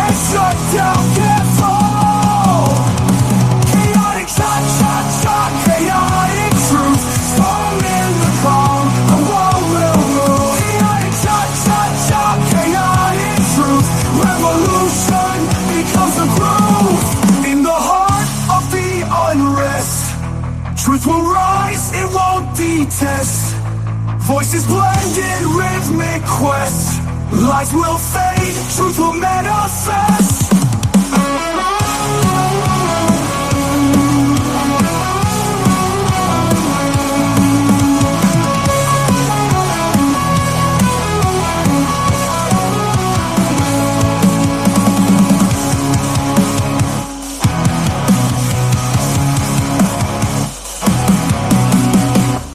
can't shut down, can't fall. Chaotic shot, shot, shot, chaotic truth. Storm in the calm, the war will rule. Chaotic shot, shot, shot, chaotic truth. Revolution becomes a groove. In the heart of the unrest, truth will rise, it won't detest. Voices blended, rhythmic quest. Lies will fade, truth will manifest.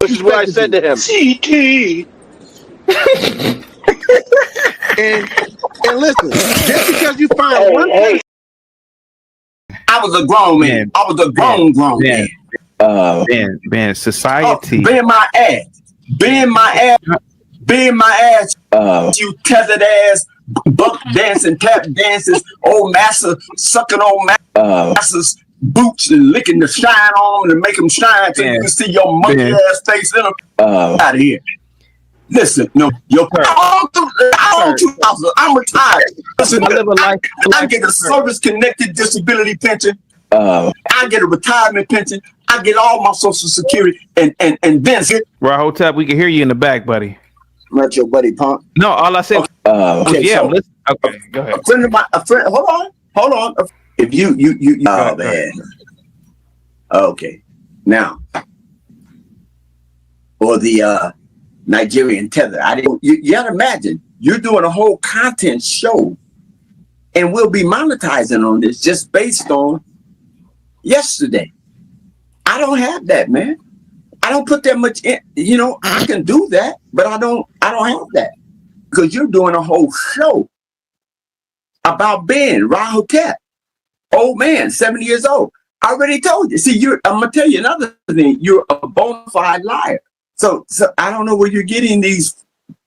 This is what I said to him. CT. and listen, just because you find one person, I was a grown man. I was a grown man. Man, society. Being my ass. You tethered ass, buck dancing, tap dances, old master sucking old masters. Boots and licking the shine on them and make them shine so you can see your monkey ass face in them. Out of here. Listen, no, I'm retired. Listen, I get a service connected disability pension. I get a retirement pension. I get all my social security and then Rahotep, we can hear you in the back, buddy. Not your buddy, punk. No, all I said. Okay, yeah, so, okay, go ahead. A friend. Hold on. If you oh man. Okay. Now, or the Nigerian tether. You gotta imagine you're doing a whole content show, and we'll be monetizing on this just based on yesterday. I don't have that, man. I don't put that much in. You know, I can do that, but I don't have that because you're doing a whole show about Ben Rahotep. Old man, 70 years old. I already told you. See, I'm gonna tell you another thing. You're a bona fide liar. So I don't know where you're getting these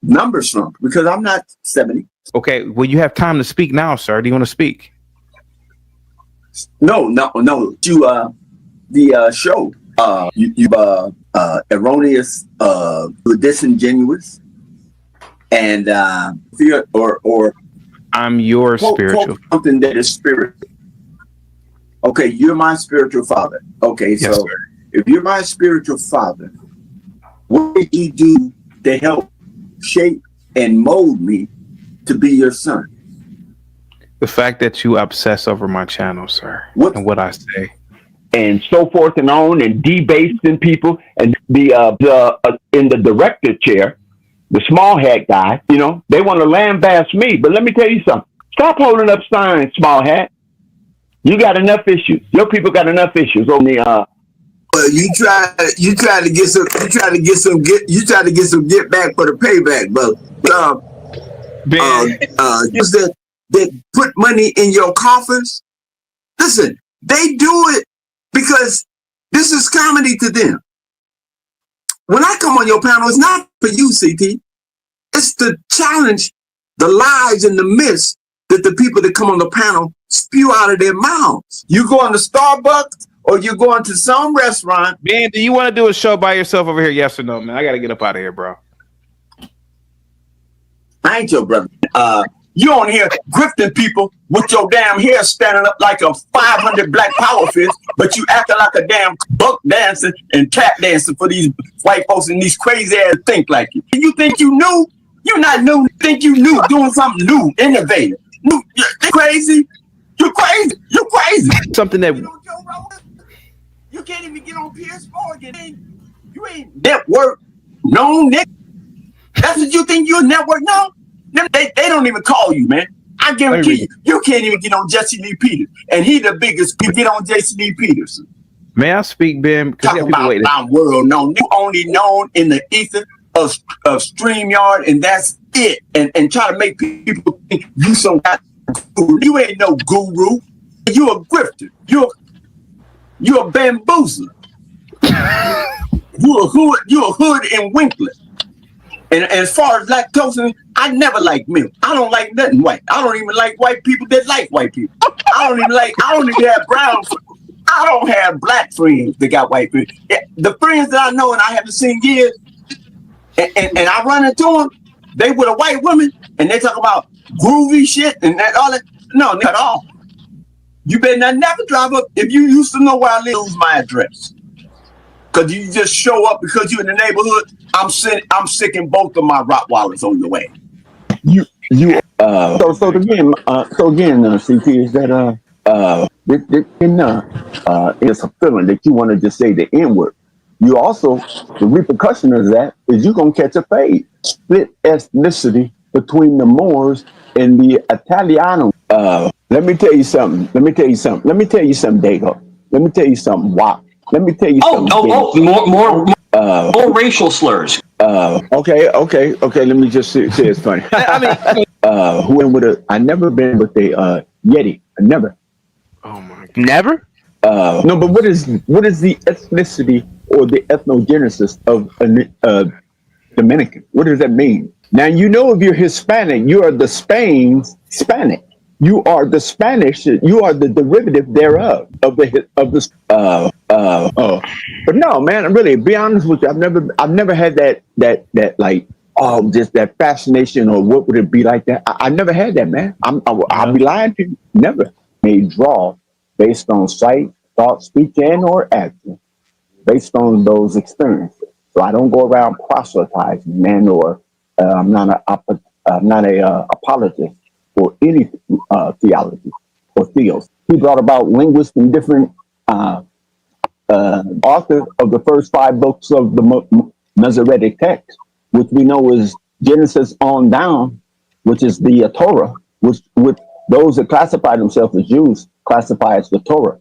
numbers from because I'm not 70. Okay, well, you have time to speak now, sir. Do you want to speak? No. You the show. Erroneous, disingenuous, and fear or I'm your spiritual. Something that is spiritual. Okay, you're my spiritual father. Okay, yes, so sir. If you're my spiritual father, what did you do to help shape and mold me to be your son? The fact that you obsess over my channel, sir, and what I say. And so forth and on, and debasing people, and the in the director chair, the small hat guy, you know, they want to lambast me. But let me tell you something. Stop holding up signs, small hat. You got enough issues. Your people got enough issues on the you try to get some get back for the payback, but that put money in your coffers. Listen, they do it because this is comedy to them. When I come on your panel, it's not for you, CT. It's to challenge the lies and the myths that the people that come on the panel spew out of their mouths. You going to Starbucks or you going to some restaurant. Man, do you want to do a show by yourself over here? Yes or no, man? I got to get up out of here, bro. I ain't your brother. You on here grifting people with your damn hair standing up like a 500 black power fist, but you acting like a damn buck dancing and tap dancing for these white folks and these crazy ass think like you. You think you knew? You're not new. You think you knew doing something new, innovative. New, you're crazy. You're crazy. You're crazy. Something that you can't even get on PS4 again. You ain't network no nigga. That's what you think you're a network no? They don't even call you, man. I guarantee you can't even get on Jesse Lee Peters. And he the biggest to get on Jesse Lee Peters. May I speak, Ben? Talking about my world known. You only known in the ether of StreamYard, and that's it. And try to make people think you some guy guru. You ain't no guru. You a grifter. You a bamboozler. You a hood in Winkler. And as far as lactose, I never like milk. I don't like nothing white. I don't even like white people that like white people. I don't even have brown friends. I don't have black friends that got white friends. The friends that I know and I haven't seen years, and I run into them, they with a white woman, and they talk about groovy shit and that all that. No, not at all. You better not never drive up. If you used to know where I live, lose my address. Because you just show up because you're in the neighborhood. I'm sicking both of my Rottweilers on the way. So again, CT, is that it's a feeling that you want to just say the N word. You also, the repercussion of that is you're gonna catch a fade. Split ethnicity between the Moors and the Italiano. Let me tell you something, Dago. Let me tell you something, Wop. Let me tell you something. More racial slurs. Okay. Let me just say it's funny. I never been with a Yeti. I never. Oh my God. Never? No, but what is the ethnicity or the ethnogenesis of a Dominican? What does that mean? Now, you know, if you're Hispanic, you are the Spanish. You are the Spanish. You are the derivative thereof of the. But no, man. Really, be honest with you, I've never had that like just that fascination or what would it be like that. I never had that, man. I'll be lying to you. Never. May draw based on sight, thought, speech, and or action, based on those experiences. So I don't go around proselytizing, man, or I'm not a apologist for any theology or theos. He brought about linguists and different author of the first 5 books of the Masoretic text, which we know is Genesis on down, which is the Torah, which those that classify themselves as Jews classify as the Torah.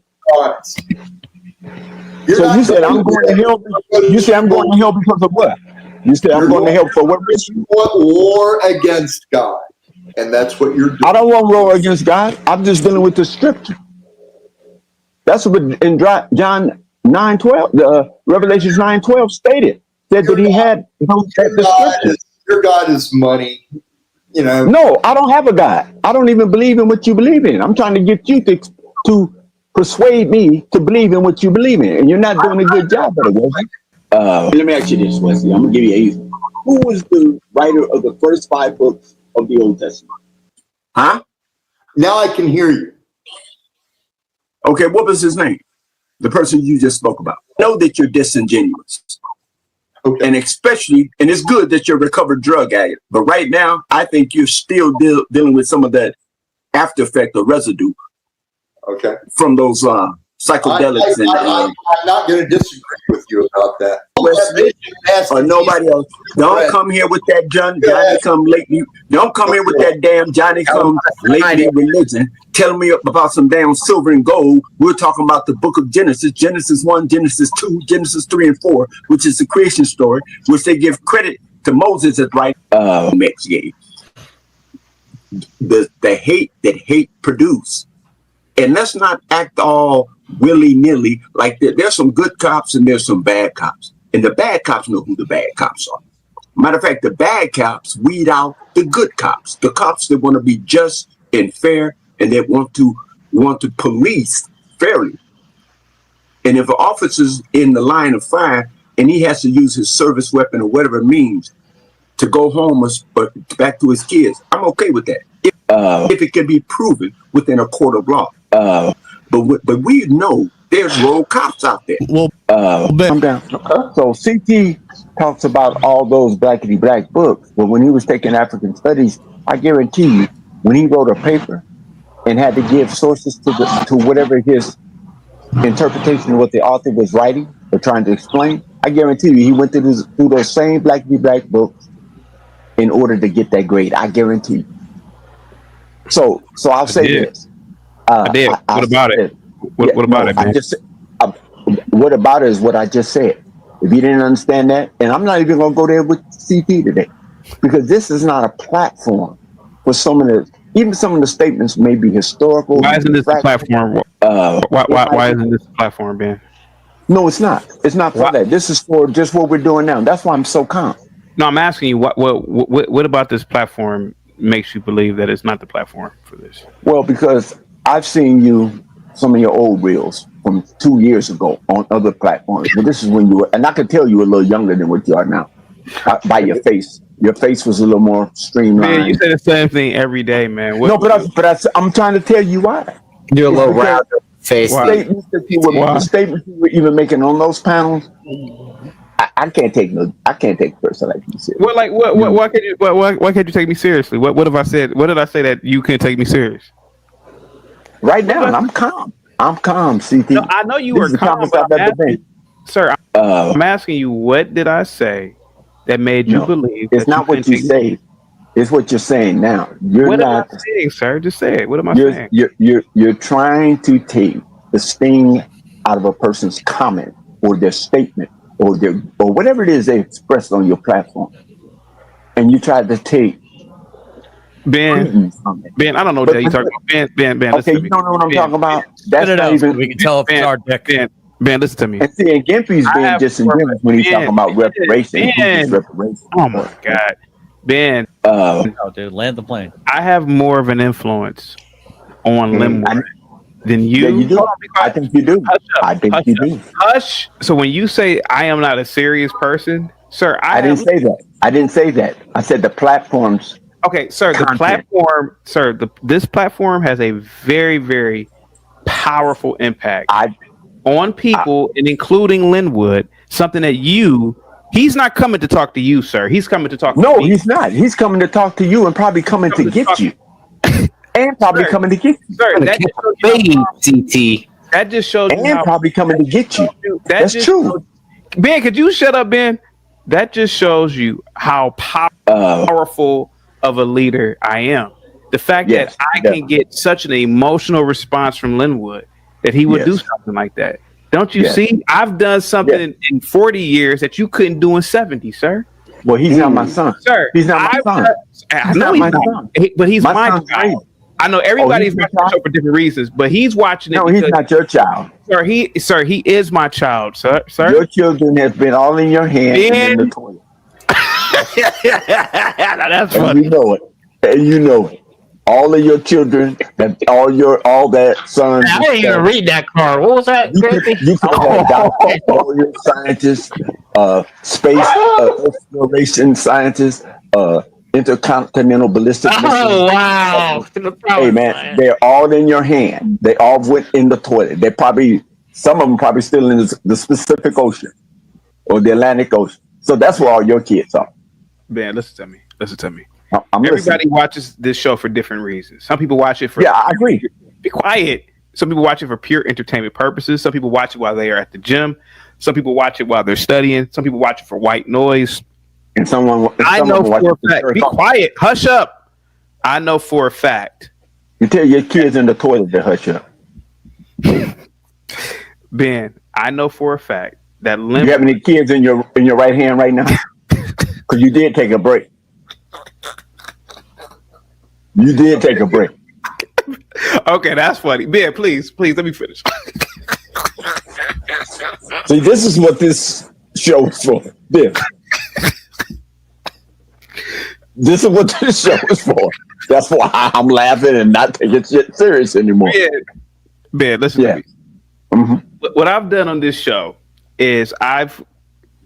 So you said I'm going to hell. You said I'm going to hell because of what? You said I'm going to hell for what reason? You want war against God, and that's what you're doing. I don't want war against God. I'm just dealing with the scripture. That's what in John 9:12, Revelations 9:12 stated. Said that he had your God is money. You know. No, I don't have a God. I don't even believe in what you believe in. I'm trying to get you to persuade me to believe in what you believe in, and you're not doing a good job of it, Wesley. Let me ask you this, Wesley. I'm gonna give you an Who was the writer of the first 5 books of the Old Testament? Huh? Now I can hear you. Okay, what was his name? The person you just spoke about. I know that you're disingenuous. Okay. And especially, and it's good that you're a recovered drug addict, but right now, I think you're still dealing with some of that after effect or residue. Okay. From those psychedelics. I'm not going to disagree with you about that. Or nobody else. Don't come here with that Johnny come lately. Don't come here with that damn Johnny come lately religion. Telling me about some damn silver and gold. We're talking about the book of Genesis, Genesis 1, Genesis 2, Genesis 3 and 4, which is the creation story, which they give credit to Moses as right. The hate that hate produced. And let's not act all willy-nilly like that. There's some good cops and there's some bad cops. And the bad cops know who the bad cops are. Matter of fact, the bad cops weed out the good cops. The cops that want to be just and fair and that want to police fairly. And if an officer's in the line of fire and he has to use his service weapon or whatever it means to go home or back to his kids, I'm okay with that. If it can be proven within a court of law. But we know there's rogue cops out there. Well, I'm down. So CT talks about all those blackity black books, but when he was taking African studies, I guarantee you, when he wrote a paper and had to give sources to whatever his interpretation of what the author was writing or trying to explain, I guarantee you, he went through those same blackity black books in order to get that grade. I guarantee you. So I'll say this. I did. What about it? What about it, man? What about it is what I just said. If you didn't understand that, and I'm not even going to go there with CT today, because this is not a platform for some of the statements may be historical. Why isn't this a platform? Why isn't this a platform, Ben? No, it's not. It's not for that. This is for just what we're doing now. That's why I'm so calm. No, I'm asking you what about this platform makes you believe that it's not the platform for this? Well, because I've seen some of your old reels from 2 years ago on other platforms. But this is when you were, and I can tell you were a little younger than what you are now by your face. Your face was a little more streamlined. Man, you say the same thing every day, man. No, I'm trying to tell you why. You're a little rounder face. The statements you were even making on those panels. I can't take a person like you serious. Well, like why can't you take me seriously? What have I said? What did I say that you can't take me serious? Right now, I'm calm. I'm calm, CT. No, I know you are calm, sir. I'm asking you, what did I say that made you believe? It's not what you say. It's what you're saying now. What am I saying, sir? Just say it. What am I saying? You're trying to take the sting out of a person's comment or their statement or whatever it is they expressed on your platform, and you tried to take Ben, I don't know what you're talking about. Ben. Okay, you don't know what I'm talking about. That's not even. We can tell if it's our deck. Ben, listen to me. And see, and Gimpy's being disingenuous when he's talking about reparations. Oh my God, Ben. Oh, dude, land the plane. I have more of an influence on Linwood than you. Yeah, you do. I think you do. I think you do. Hush. So when you say I am not a serious person, sir, I didn't say that. I didn't say that. I said the platforms. Okay, sir. The platform, sir. This platform has a very, very powerful impact on people, and including Linwood. Something that he's not coming to talk to you, sir. He's coming to talk. No, to me. He's not. He's coming to talk to you, and probably coming to get you, and probably coming to get you. Sir, that just shows you. And probably coming to get you. That's true. Ben, could you shut up, Ben? That just shows you how powerful of a leader I am. The fact that I can get such an emotional response from Linwood that he would do something like that. Don't you see? I've done something in 40 years that you couldn't do in 70, sir. Well, he's not my son. Sir, he's not my son. I know he's not. But he's my child. I know everybody's watching the show for different reasons, but he's watching it. No, he's not your child. Sir, he is my child, sir. Your children have been all in your hands and in the toilet. That's funny. You know it. And you know it. All of your children, all that sons. I didn't even read that card. What was that? You could have all your scientists, space exploration scientists, intercontinental ballistic missiles. Oh wow! Hey man, they're all in your hand. They all went in the toilet. Some of them probably still in the Pacific Ocean or the Atlantic Ocean. So that's where all your kids are. Man, listen to me. Everybody listening. Watches this show for different reasons. Some people watch it for I agree. Be quiet. Some people watch it for pure entertainment purposes. Some people watch it while they are at the gym. Some people watch it while they're studying. Some people watch it for white noise. And I know for a fact. Be quiet. Hush up. I know for a fact. You tell your kids in the toilet to hush up. Ben, I know for a fact that you have any kids in your right hand right now? Because you did take a break. You did take a break. Okay, that's funny. Ben, please, let me finish. See, this is what this show is for. This is what this show is for. That's why I'm laughing and not taking shit serious anymore. Ben, listen to me. Mm-hmm. What I've done on this show is I've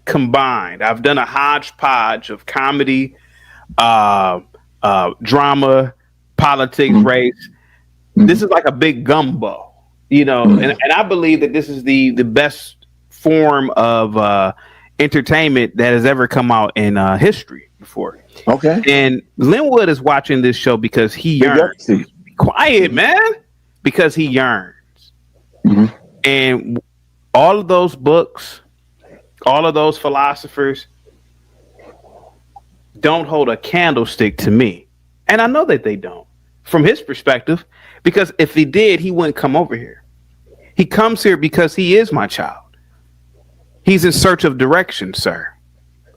done a hodgepodge of comedy, drama, politics, race. This is like a big gumbo, and I believe that this is the best form of entertainment that has ever come out in history before. Okay. And Linwood is watching this show because he yearns. Be quiet, man. Because he yearns. Mm-hmm. And all of those books, all of those philosophers don't hold a candlestick to me. And I know that they don't, from his perspective, because if he did, he wouldn't come over here. He comes here because he is my child. He's in search of direction, sir.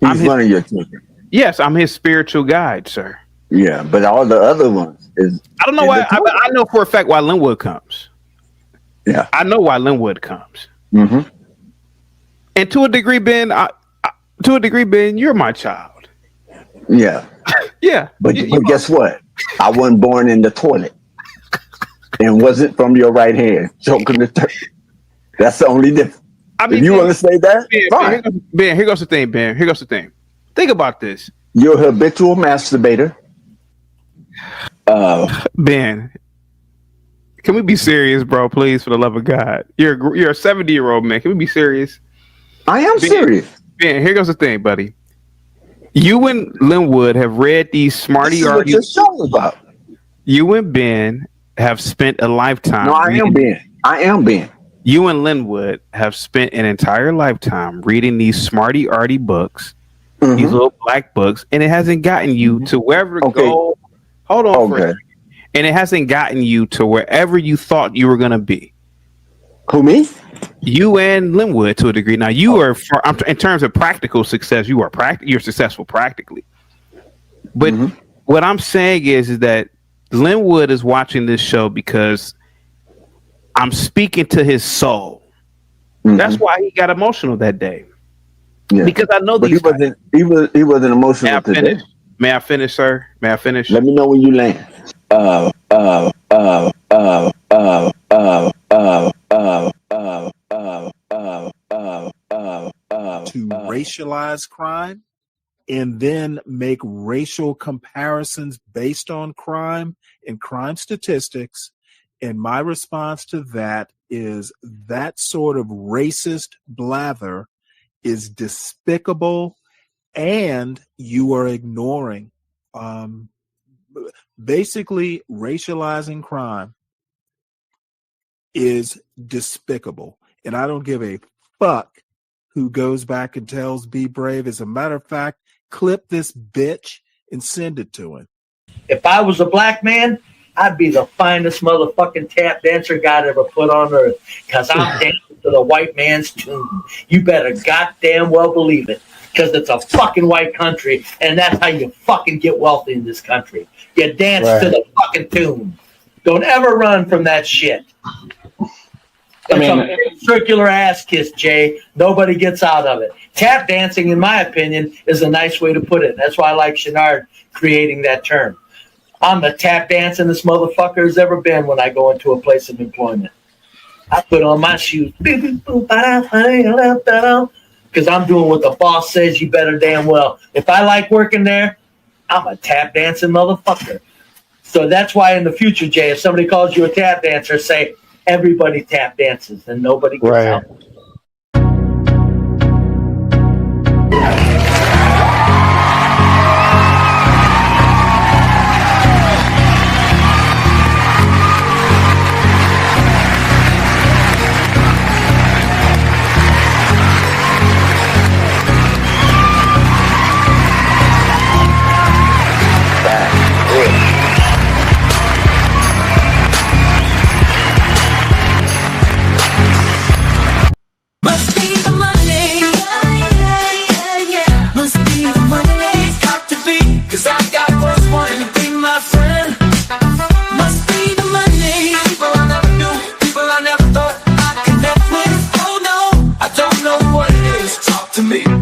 He's one of your children. Yes, I'm his spiritual guide, sir. Yeah, but all the other ones is... I don't know why. I know for a fact why Linwood comes. Yeah. I know why Linwood comes. Mm-hmm. And to a degree, Ben, you're my child. Yeah. Yeah. But guess what? I wasn't born in the toilet and wasn't from your right hand choking the turkey. That's the only difference. I mean, if you want to say that, fine. Ben, here goes the thing, Ben. Here goes the thing. Think about this. You're a habitual masturbator. Ben, can we be serious, bro? Please, for the love of God. You're a 70-year-old man. Can we be serious? I am serious. Ben, here goes the thing, buddy. You and Linwood have read these smarty articles. What you're about. You and Ben have spent a lifetime. No, I am Ben. You and Linwood have spent an entire lifetime reading these smarty arty books, these little black books, and it hasn't gotten you to wherever to go. Hold on for a second. And it hasn't gotten you to wherever you thought you were going to be. Who, me? You and Linwood to a degree. Now, you are, in terms of practical success, you're successful practically. But what I'm saying is that Linwood is watching this show because I'm speaking to his soul. That's why he got emotional that day. Yeah. Because I know these guys. He wasn't emotional today. May I finish, sir? May I finish? Let me know when you land. To racialize crime and then make racial comparisons based on crime and crime statistics. And my response to that is that sort of racist blather is despicable, and you are ignoring. Basically, racializing crime is despicable, and I don't give a fuck who goes back and tells Be Brave. As a matter of fact, clip this bitch and send it to him. If I was a black man, I'd be the finest motherfucking tap dancer God ever put on earth, because I'm dancing to the white man's tune. You better goddamn well believe it, because it's a fucking white country, and that's how you fucking get wealthy in this country. You dance to the fucking tune. Don't ever run from that shit. It's a circular ass kiss, Jay. Nobody gets out of it. Tap dancing, in my opinion, is a nice way to put it. That's why I like Chenard creating that term. I'm the tap dancing this motherfucker has ever been when I go into a place of employment. I put on my shoes because I'm doing what the boss says you better damn well. If I like working there, I'm a tap dancing motherfucker. So that's why in the future, Jay, if somebody calls you a tap dancer, say everybody tap dances and nobody gets out.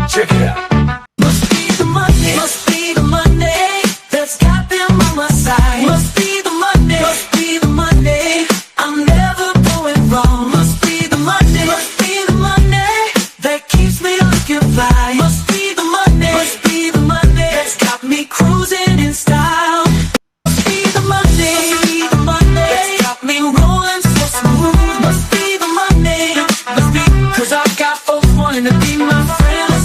Check it out. Must be the money. Must be the money that's got them on my side. Must be the money. Must be the money. I'm never going wrong. Must be the money. Must be the money that keeps me looking fly. Must be the money. Must be the money that's got me cruising in style. Must be the money. Must be the money that's got me rolling so smooth. Must be the money. Must be 'cause I got folks wanting to be my friend.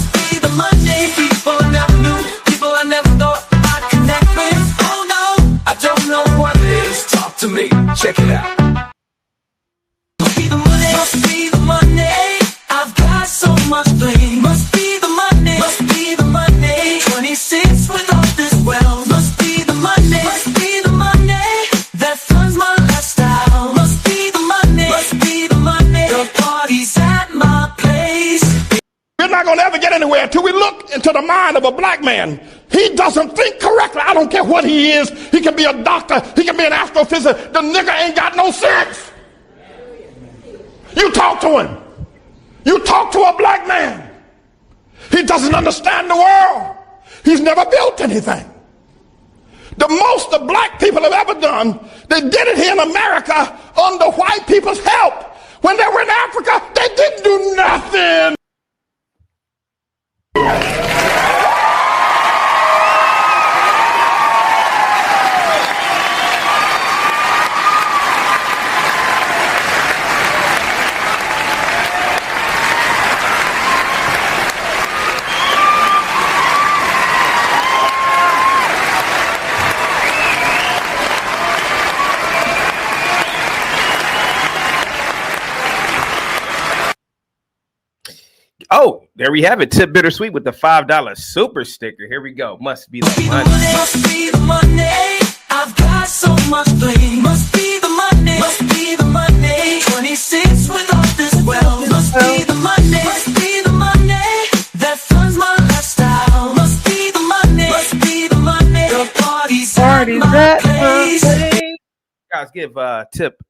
Monday, people I never knew, people I never thought I'd connect with. Oh no, I don't know what it is. Talk to me, check it out. Must be the money, must be the money. I've got so much bling. Must be the money, must be the money. 26 with all this wealth. Must be the money, must be the money that funds my lifestyle. Must be the money, must be the money. The party's at my place. We're not going to ever get anywhere until we look into the mind of a black man. He doesn't think correctly. I don't care what he is. He can be a doctor. He can be an astrophysicist. The nigga ain't got no sense. You talk to him. You talk to a black man. He doesn't understand the world. He's never built anything. The most the black people have ever done, they did it here in America under white people's help. When they were in Africa, they didn't do nothing. Oh, there we have it. Tip Bittersweet with the $5 super sticker. Here we go. Must be the money. Must be the money. I've got so much bling. Must be the money. Must be the money. 26 with all this wealth. Must be the money. Must be the money that funds my lifestyle. Must be the money. Must be the money. The party's at my place. Guys, give Tip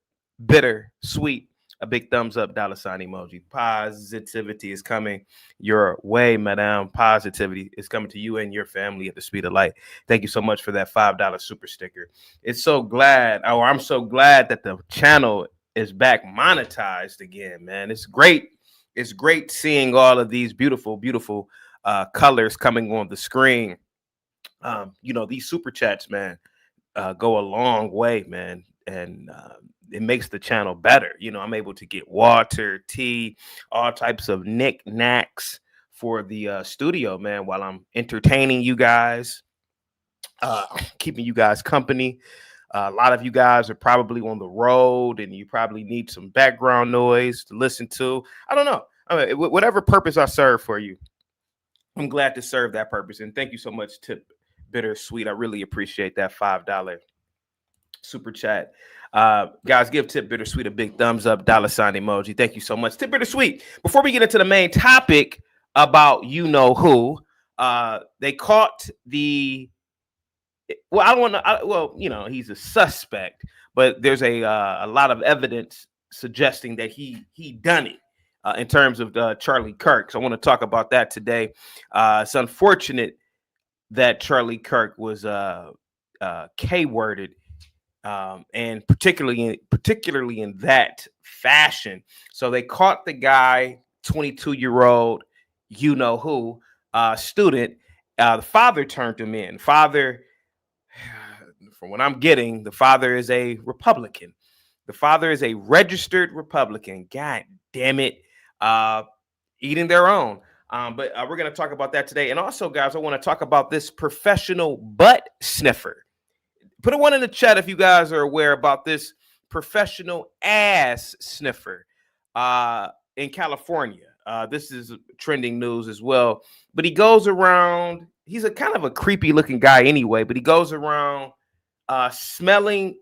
Bittersweet a big thumbs up, $ emoji. Positivity is coming your way, madam. Positivity is coming to you and your family at the speed of light. Thank you so much for that $5 super sticker. I'm so glad that the channel is back monetized again, man. It's great. It's great seeing all of these beautiful, beautiful colors coming on the screen. These super chats, man, go a long way, man. And it makes the channel better. I'm able to get water, tea, all types of knickknacks for the studio, man, while I'm entertaining you guys, keeping you guys company. A lot of you guys are probably on the road and you probably need some background noise to listen to. I don't know. Whatever purpose I serve for you, I'm glad to serve that purpose. And thank you so much, Tip Bittersweet. I really appreciate that $5 super chat. Guys, give Tip Bittersweet a big thumbs up, $ emoji. Thank you so much, Tip Bittersweet. Before we get into the main topic about who, they caught the. Well, I don't want to. He's a suspect, but there's a lot of evidence suggesting that he done it in terms of Charlie Kirk. So I want to talk about that today. It's unfortunate that Charlie Kirk was K-worded. And particularly in that fashion. So they caught the guy, 22-year-old, student. The father turned him in. Father, from what I'm getting, the father is a Republican. The father is a registered Republican. God damn it. Eating their own. But we're going to talk about that today. And also, guys, I want to talk about this professional butt sniffer. Put a 1 in the chat if you guys are aware about this professional ass sniffer in California. This is trending news as well. But he goes around. He's a kind of a creepy looking guy anyway. But he goes around smelling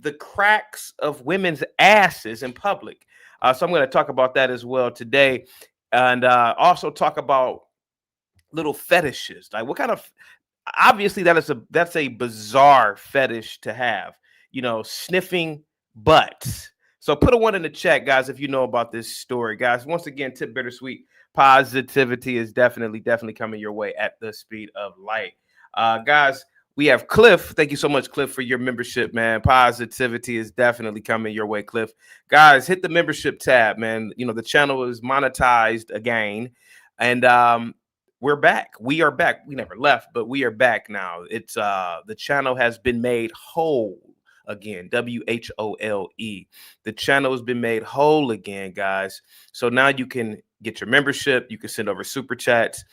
the cracks of women's asses in public. So I'm going to talk about that as well today, and also talk about little fetishes. Like what kind of. Obviously, that's a bizarre fetish to have, sniffing butts. So put a 1 in the chat, guys, if you know about this story, guys. Once again, Tip Bittersweet, positivity is definitely coming your way at the speed of light. Guys, we have Cliff. Thank you so much, Cliff, for your membership, man. Positivity is definitely coming your way, Cliff. Guys, hit the membership tab, man. The channel is monetized again, and we're back. We are back. We never left, but we are back now. It's the channel has been made whole again. WHOLE. The channel has been made whole again, guys. So now you can get your membership. You can send over super chats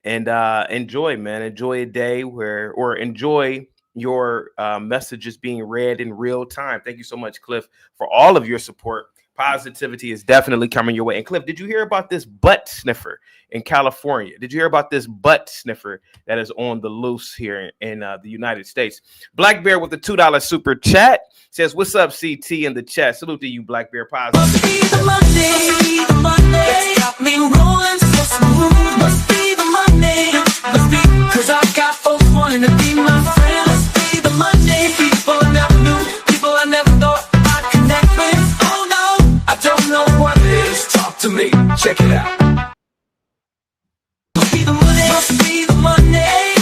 and enjoy, man. Enjoy a day or enjoy your messages being read in real time. Thank you so much, Cliff, for all of your support. Positivity is definitely coming your way. And Cliff, did you hear about this butt sniffer in California? Did you hear about this butt sniffer that is on the loose here in the United States? Black Bear with the $2 super chat says, "What's up, CT in the chat?" Salute to you, Black Bear. Positive. Must be the money that's got me rolling so smooth. Must be the money. Must be 'cause I got folks wanting to be my friend. Must be the money. People I never knew. People I never thought I'd connect with. Oh no, I don't know what it is. Talk to me. Check it out. Must be the money. Must be the money.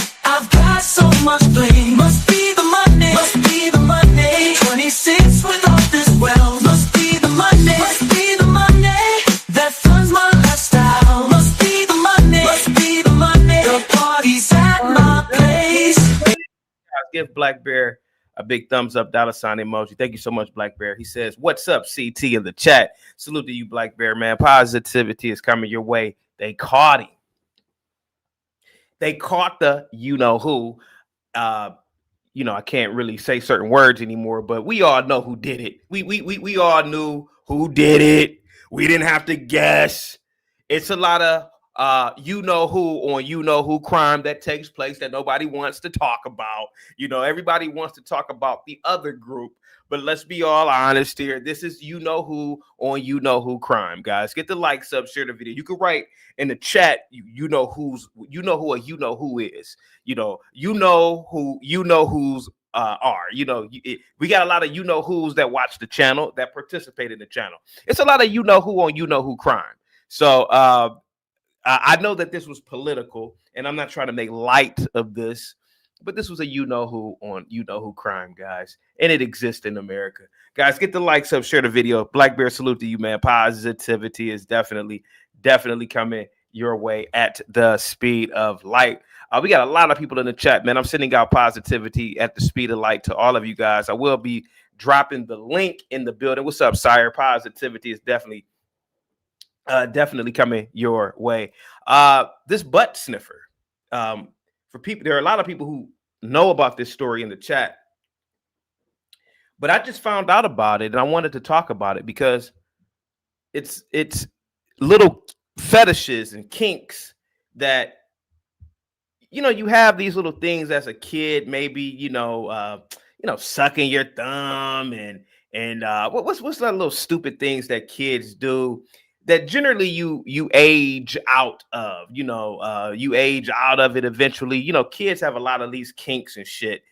much bling. Must be the money. Must be the money. 26 with all this wealth. Must be the money. Must be the money that funds my lifestyle. Must be the money. Must be the money. The party's at my place. Give Black Bear a big thumbs up, $ emoji. Thank you so much, Black Bear. He says, "What's up, CT?" in the chat. Salute to you, Black Bear, man. Positivity is coming your way. They caught him. They caught the you know who. I can't really say certain words anymore, but we all know who did it. We all knew who did it. We didn't have to guess. It's a lot of you know who crime that takes place that nobody wants to talk about. Everybody wants to talk about the other group, but let's be all honest here. This is you know who crime, guys. Get the likes up, share the video. You can write in the chat you know who is. You know who's are. We got a lot of you know who's that watch the channel, that participate in the channel. It's a lot of you know who crime. So I know that this was political, and I'm not trying to make light of this, but this was a you know who crime, guys, and it exists in America. Guys, get the likes up, share the video. Black Bear, salute to you, man. Positivity is definitely coming your way at the speed of light. We got a lot of people in the chat, man. I'm sending out positivity at the speed of light to all of you guys. I will be dropping the link in the building. What's up, sire? Positivity is definitely coming your way. This butt sniffer, for people, there are a lot of people who know about this story in the chat, but I just found out about it and I wanted to talk about it because it's little fetishes and kinks that you have these little things as a kid, maybe sucking your thumb and what's that little stupid things that kids do that generally you age out of. You age out of it eventually. Kids have a lot of these kinks and shit,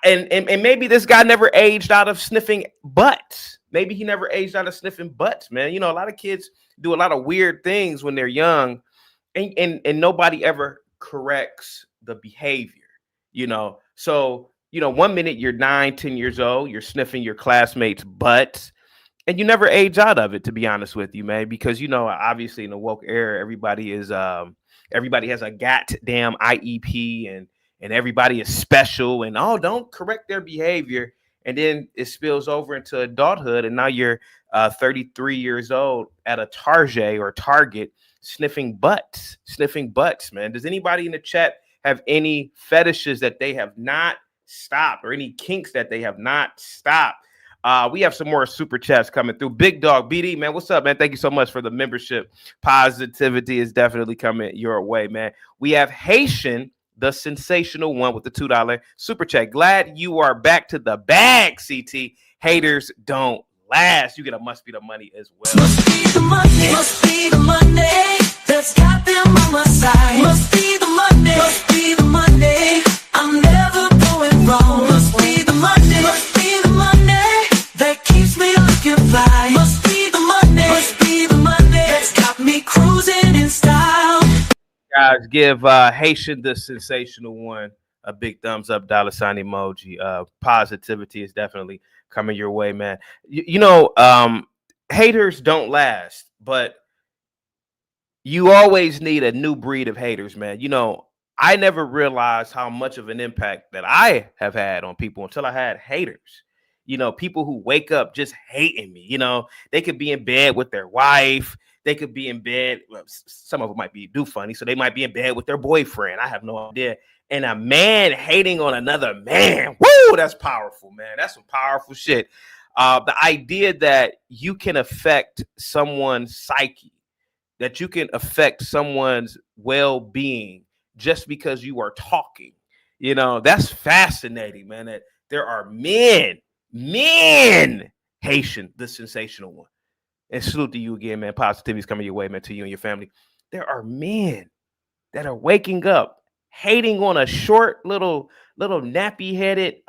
and maybe this guy never aged out of sniffing butts. Maybe he never aged out of sniffing butts, man. A lot of kids do a lot of weird things when they're young, and nobody ever corrects the behavior. So 1 minute you're 9-10 years old, you're sniffing your classmates' butts, and you never age out of it, to be honest with you, man, because obviously in the woke era, everybody has a goddamn IEP, and everybody is special, and don't correct their behavior, and then it spills over into adulthood, and now you're 33 years old at a Target sniffing butts, man. Does anybody in the chat have any fetishes that they have not stopped, or any kinks that they have not stopped? We have some more super chats coming through. Big Dog BD, man, what's up, man? Thank you so much for the membership. Positivity is definitely coming your way, man. We have Haitian, the sensational one, with the $2 super chat. Glad you are back to the bag, CT. Haters don't last. You get a must be the money as well. Must be the money. Must be the money that's got them on my side. Must be the money. Must be the money. I'm never going wrong. Must be the money. Must be the money that keeps me looking fly. Must be the money. Must be the money that's got me cruising in style. Guys, give Haitian, the sensational one, a big thumbs up, $ emoji. Positivity is definitely coming your way, man. Haters don't last, but you always need a new breed of haters, man. I never realized how much of an impact that I have had on people until I had haters. People who wake up just hating me. They could be in bed with their wife. They could be in bed. Well, some of them might do funny, so they might be in bed with their boyfriend. I have no idea. And a man hating on another man. Woo, that's powerful, man. That's some powerful shit. The idea that you can affect someone's psyche, that you can affect someone's well-being just because you are talking, that's fascinating, man. That there are men, Haitian, the sensational one. And salute to you again, man. Positivity is coming your way, man, to you and your family. There are men that are waking up hating on a short, little nappy-headed,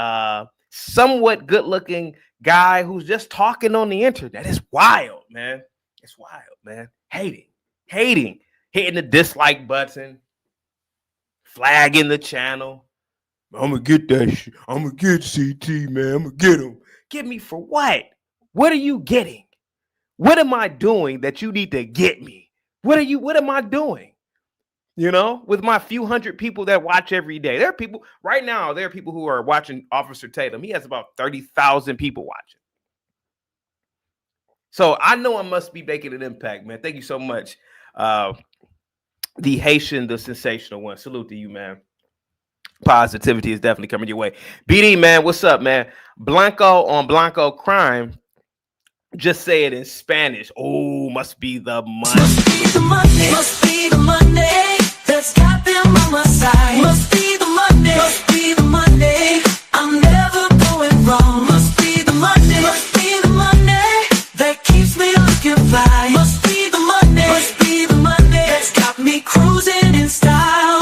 somewhat good-looking guy who's just talking on the internet. It's wild, man. It's wild, man. Hating, hitting the dislike button, flagging the channel, I'm gonna get that shit. I'm gonna get CT, man. I'm gonna get him. Get me for what? What are you getting? What am I doing that you need to get me? What am I doing? You know, with my few hundred people that watch every day. There are people right now, there are people who are watching Officer Tatum. He has about 30,000 people watching. So I know I must be making an impact, man. Thank you so much. The Haitian, the sensational one. Salute to you, man. Positivity is definitely coming your way. BD, man, what's up, man? Blanco on Blanco crime. Just say it in Spanish. Oh, must be the money. Must be the money. Must be the money. That's got them on my side. Must be the money. Must be the money. I'm never going wrong. Must be the money. Must be the money that keeps me looking fly. Must be the money. Must be the money that's got me cruising in style.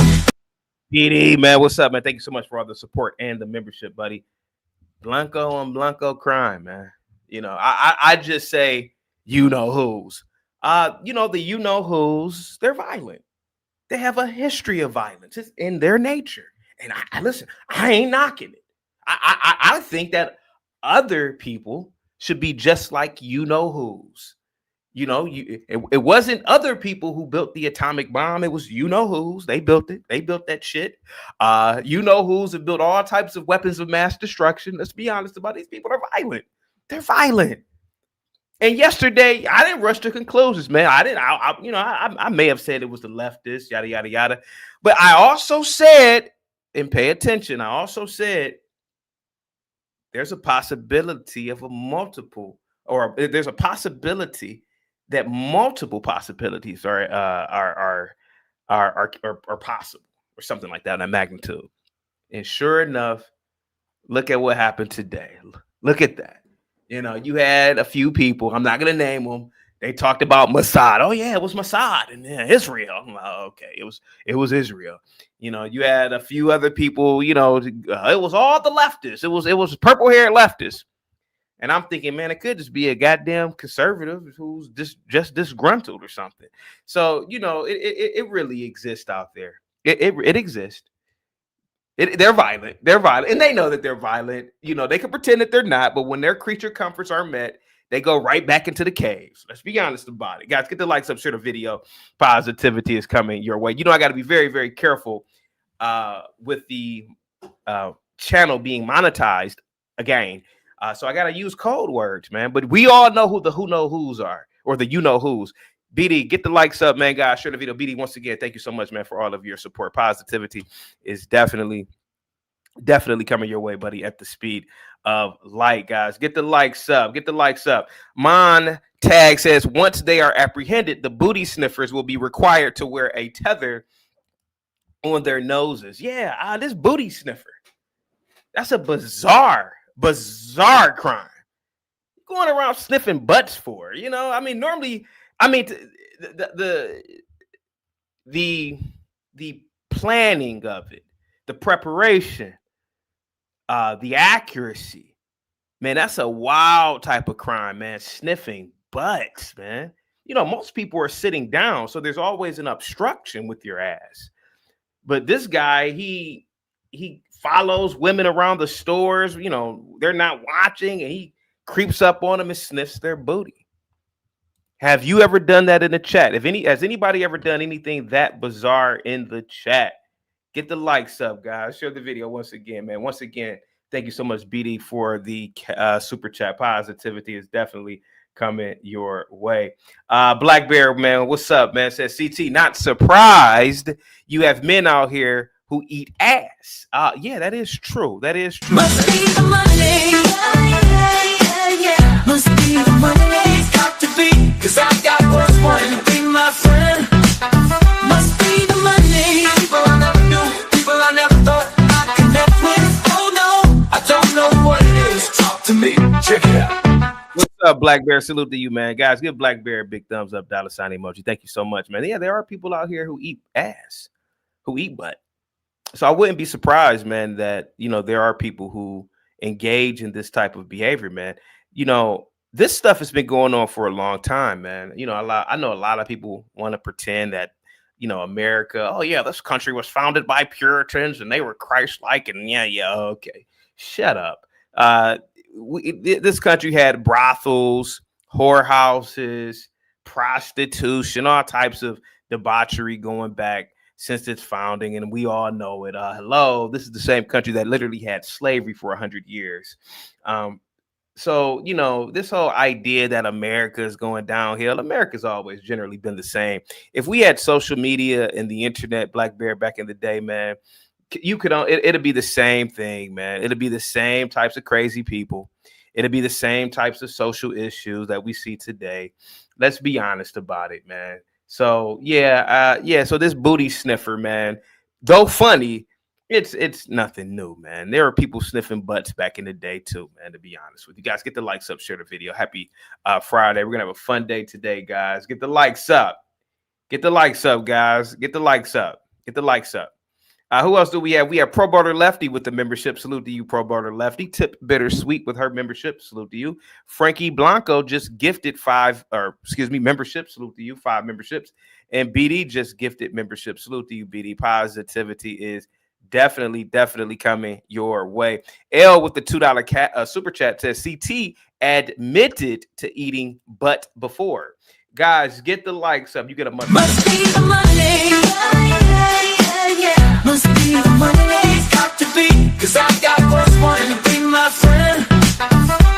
BD, man, what's up, man? Thank you so much for all the support and the membership, buddy. Blanco on Blanco crime, man. You know, I just say you know who's. You know, the you know who's, they're violent. They have a history of violence. It's in their nature. And I listen, I ain't knocking it. I think that other people should be just like you know who's. You know, it wasn't other people who built the atomic bomb. It was you know who's. They built it. They built that shit. You know who's have built all types of weapons of mass destruction. Let's be honest about these people. Are violent. They're violent. And yesterday, I didn't rush to conclusions, man. I may have said it was the leftists, yada, yada, yada. But I also said, and pay attention, I also said there's a possibility of there's a possibility that multiple possibilities are possible, or something like that in that magnitude. And sure enough, look at what happened today. Look at that. You know, you had a few people, I'm not going to name them. They talked about Mossad. Oh, yeah, it was Mossad and Israel. I'm like, oh, okay, it was Israel. You know, you had a few other people, you know, it was all the leftists. It was purple-haired leftists. And I'm thinking, man, it could just be a goddamn conservative who's just disgruntled or something. So, you know, it really exists out there. It exists. They're violent. They're violent. And they know that they're violent. You know, they can pretend that they're not, but when their creature comforts are met, they go right back into the caves. Let's be honest about it. Guys, get the likes up, share the video. Positivity is coming your way. You know, I got to be very, very careful with the channel being monetized again. So I got to use code words, man. But we all know who the who know who's are, or the you know who's. BD, get the likes up, man, guys. Share the video. BD, once again, thank you so much, man, for all of your support. Positivity is definitely coming your way, buddy, at the speed of light, guys. Get the likes up. Get the likes up. Mon Tag says, once they are apprehended, the booty sniffers will be required to wear a tether on their noses. Yeah, this booty sniffer. That's a bizarre crime. Going around sniffing butts for, you know? I mean, normally... I mean, the planning of it, the preparation, the accuracy, man, that's a wild type of crime, man. Sniffing butts, man. You know, most people are sitting down, so there's always an obstruction with your ass. But this guy, he follows women around the stores. You know, they're not watching, and he creeps up on them and sniffs their booty. Have you ever done that in the chat? Has anybody ever done anything that bizarre in the chat? Get the likes up, guys. Share the video once again, man. Once again, thank you so much, BD, for the super chat. Positivity is definitely coming your way. Black Bear, man, what's up, man? Says CT, not surprised you have men out here who eat ass. Yeah, that is true. That is true. Must be the money. Yeah. Must be the money. Got to be, cause I got what's wanting to be my friend. Must be the money. People I never knew, people I never thought I'd connect with. Oh no, I don't know what it is. Talk to me, check it out. What's up, Black Bear? Salute to you, man. Guys, give Black Bear a big thumbs up, $ sign emoji. Thank you so much, man. Yeah, there are people out here who eat ass, who eat butt. So I wouldn't be surprised, man, that, you know, there are people who engage in this type of behavior, man. You know, this stuff has been going on for a long time, man. You know, I know a lot of people want to pretend that America. Oh yeah, this country was founded by Puritans and they were Christ-like. And okay, shut up. This country had brothels, whorehouses, prostitution, all types of debauchery going back since its founding, and we all know it. Hello, this is the same country that literally had slavery for 100 years. So, this whole idea that America is going downhill, America's always generally been the same. If we had social media and the internet, BlackBerry back in the day, man, it'd be the same thing, man. It'd be the same types of crazy people. It'd be the same types of social issues that we see today. Let's be honest about it, man. So so this booty sniffer, man, though funny, it's nothing new, man. There are people sniffing butts back in the day too, man, to be honest with you guys. Get the likes up, share the video. Happy Friday. We're gonna have a fun day today, guys. Get the likes up. Get the likes up, guys. Get the likes up. Get the likes up. Who else do we have? We have Pro Border Lefty with the membership. Salute to you, Pro Border Lefty. Tip Bittersweet with her membership. Salute to you. Frankie Blanco just gifted membership. Salute to you, 5 memberships. And BD just gifted membership. Salute to you, BD. Positivity is definitely coming your way. L with the $2 super chat says CT admitted to eating butt before. Guys, get the likes up. You get a month. Must be the money. Must be the money. Got to be, cause I got what's wanting to be my friend.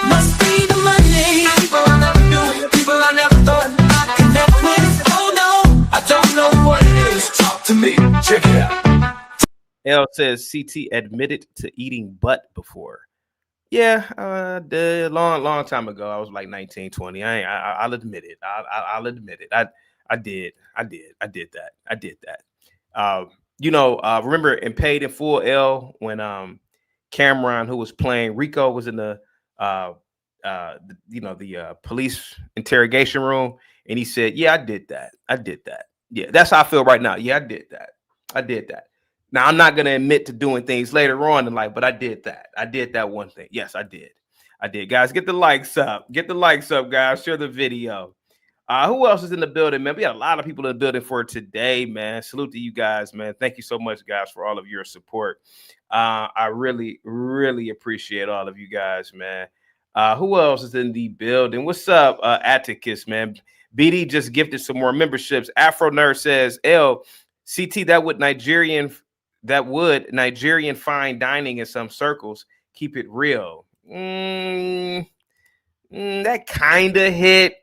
Must be the money. People I never knew, people I never thought I'd connect with. Oh no, I don't know what it is. Talk to me, check it out. L says CT admitted to eating butt before. Yeah, a long time ago. I was like 19, 20. I'll admit it. I'll admit it. I did that. Remember in Paid in Full, L, when Cameron, who was playing Rico, was in the police interrogation room, and he said, "Yeah, I did that. Yeah, that's how I feel right now. Yeah, I did that. Now, I'm not going to admit to doing things later on in life, but I did that. I did that one thing. Yes, I did. Guys, get the likes up. Get the likes up, guys. Share the video. Who else is in the building, man? We got a lot of people in the building for today, man. Salute to you guys, man. Thank you so much, guys, for all of your support. I really appreciate all of you guys, man. Who else is in the building? What's up, Atticus, man? BD just gifted some more memberships. Afro Nerd says, L, CT, that would Nigerian fine dining in some circles. Keep it real. That kind of hit.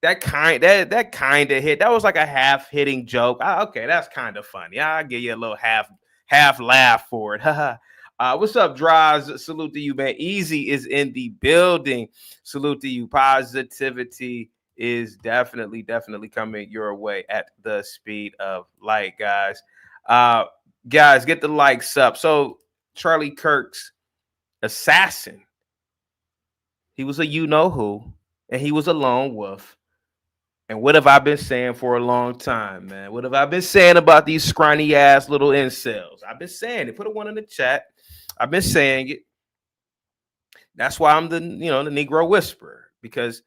That kind of hit. That was like a half hitting joke. Okay, that's kind of funny. I'll give you a little half laugh for it. What's up, Draws? Salute to you, man. Easy is in the building. Salute to you. Positivity is definitely coming your way at the speed of light, guys. Guys, get the likes up. So Charlie Kirk's assassin, he was a you-know-who, and he was a lone wolf. And what have I been saying for a long time, man? What have I been saying about these scrawny-ass little incels? I've been saying it. Put a 1 in the chat. I've been saying it. That's why I'm the Negro Whisperer, because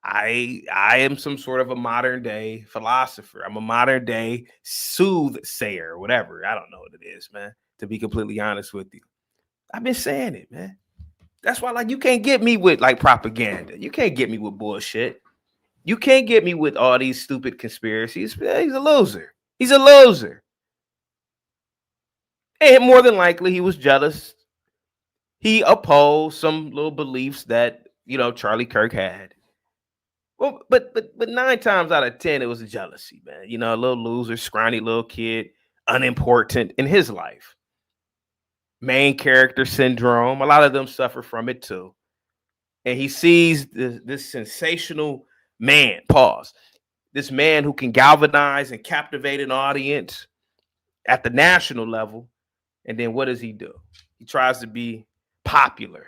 I am some sort of a modern day philosopher. I'm a modern day soothsayer, whatever. I don't know what it is, man, to be completely honest with you. I've been saying it, man. That's why, like, you can't get me with like propaganda. You can't get me with bullshit. You can't get me with all these stupid conspiracies. He's a loser. He's a loser. And more than likely, he was jealous. He opposed some little beliefs that, Charlie Kirk had. Well, but 9 times out of 10, it was a jealousy, man. A little loser, scrawny little kid, unimportant in his life. Main character syndrome. A lot of them suffer from it too. And he sees this sensational man, this man who can galvanize and captivate an audience at the national level. And then what does he do? He tries to be popular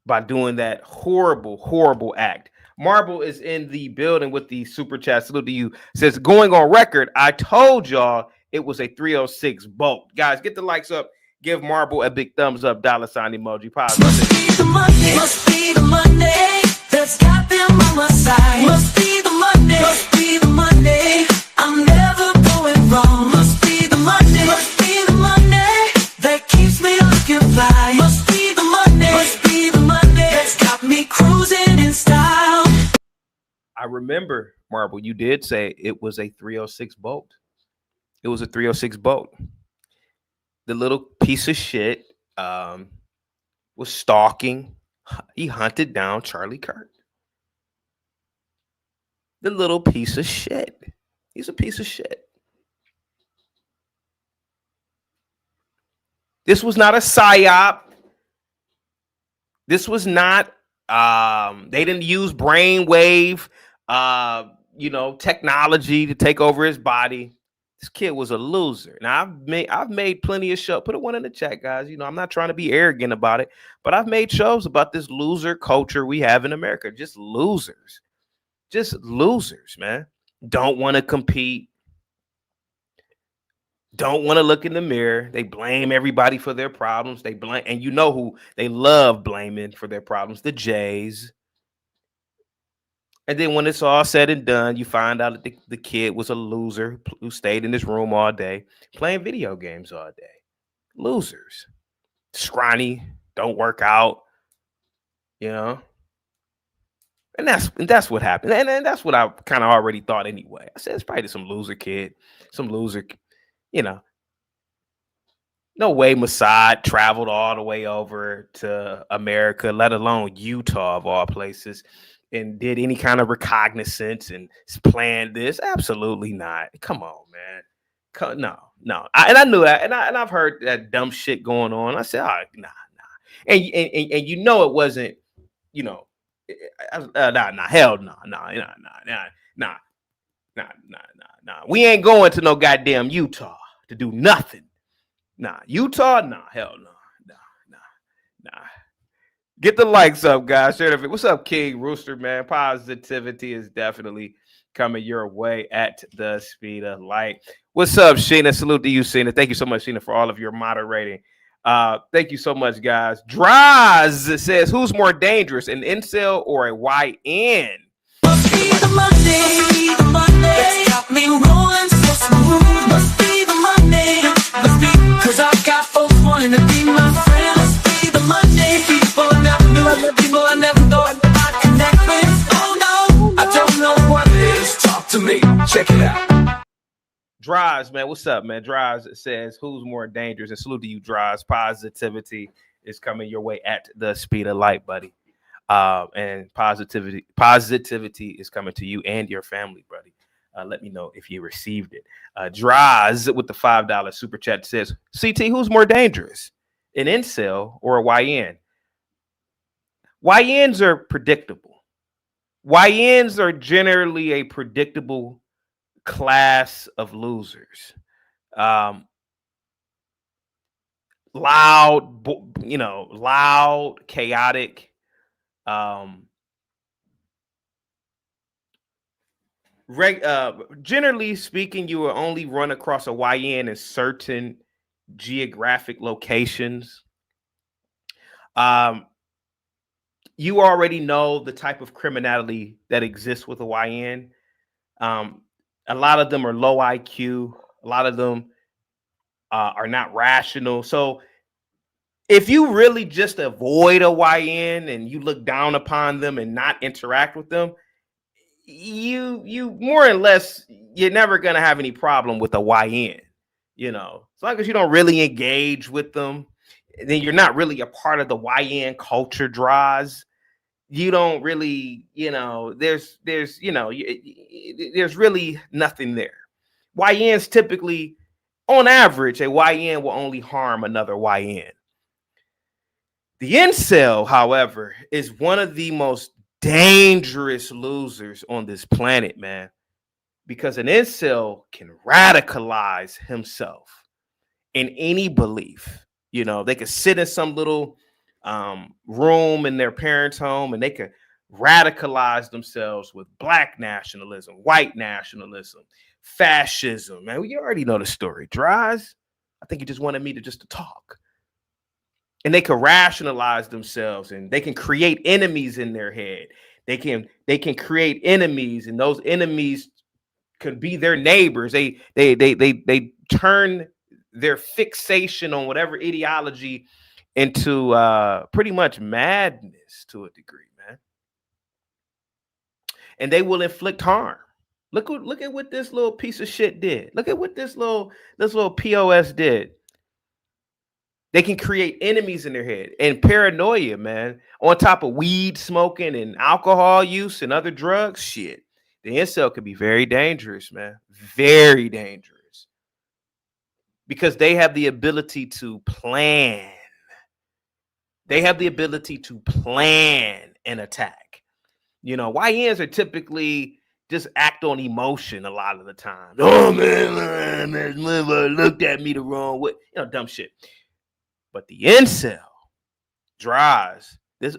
by doing that horrible act. Marble is in the building with the super chat. Salute to you. Says, going on record, I told y'all it was a 306 bolt. Guys, get the likes up. Give Marble a big thumbs up. $sign emoji. Positive. Must be the money. Must be the money. That's got them on my side. Must be the money. Must be the money. I'm never I remember, Marble, you did say it was a 306 boat. It was a 306 boat. The little piece of shit was stalking. He hunted down Charlie Kirk. The little piece of shit. He's a piece of shit. This was not a psyop. This was not they didn't use brainwave technology to take over his body. This kid was a loser. Now I've made plenty of shows. Put a one in the chat, guys. I'm not trying to be arrogant about it, but I've made shows about this loser culture we have in America. Just losers. Just losers, man. Don't want to compete. Don't want to look in the mirror. They blame everybody for their problems. They blame, and you know who they love blaming for their problems, the Jays. And then when it's all said and done, you find out that the kid was a loser who stayed in his room all day, playing video games all day. Losers. Scrawny, don't work out, And that's what happened. And that's what I kind of already thought anyway. I said it's probably some loser kid, some loser, No way Mossad traveled all the way over to America, let alone Utah of all places, and did any kind of reconnaissance and planned this. Absolutely not. Come on, man. No. I knew that, and I've heard that dumb shit going on. I said, nah. And it wasn't, hell no, nah. We ain't going to no goddamn Utah to do nothing. Nah, Utah, nah, hell no, nah. Get the likes up, guys. Share the. What's up, King Rooster, man? Positivity is definitely coming your way at the speed of light. What's up, Sheena? Salute to you, Sheena. Thank you so much, Sheena, for all of your moderating. Thank you so much, guys. Draz says, who's more dangerous, an incel or a YN? Must be the Monday. That's got me rolling so smooth. Must be the Monday. Must be, cause I've got folks wanting to be my friend. Must be the Monday. People I never knew, people I never thought I'd connect with. Oh no, I don't know what it is. Talk to me, check it out. Draz, man, what's up, man? Draz says, who's more dangerous? And salute to you, Draz. Positivity is coming your way at the speed of light, buddy. And positivity is coming to you and your family, buddy. Let me know if you received it. Draz with the $5 super chat says, CT, who's more dangerous, an incel or a YN? YNs are predictable. YNs are generally a predictable class of losers. Loud, chaotic. Generally speaking, you will only run across a YN in certain geographic locations. You already know the type of criminality that exists with a YN. A lot of them are low IQ. A lot of them are not rational. So if you really just avoid a YN and you look down upon them and not interact with them, you more or less, you're never going to have any problem with a YN. As long as you don't really engage with them, then you're not really a part of the YN culture, Draws. You don't really, there's really nothing there. YNs typically, on average, a YN will only harm another YN. The incel, however, is one of the most dangerous losers on this planet, man, because an incel can radicalize himself in any belief. They could sit in some little room in their parents' home and they could radicalize themselves with black nationalism, white nationalism, fascism. Man, you already know the story. Dries, I think you just wanted me to talk. And they can rationalize themselves and they can create enemies in their head. They can create enemies, and those enemies could be their neighbors. They turn their fixation on whatever ideology into pretty much madness to a degree, man. and they will inflict harm. Look at what this little piece of shit did. Look at what this little POS did. They can create enemies in their head and paranoia, man. On top of weed smoking and alcohol use and other drugs, shit. The incel could be very dangerous, man. Very dangerous. Because they have the ability to plan. They have the ability to plan an attack. You know, YNs are typically just act on emotion a lot of the time. Oh man, looked at me the wrong way. You know, dumb shit. But the incel drives this.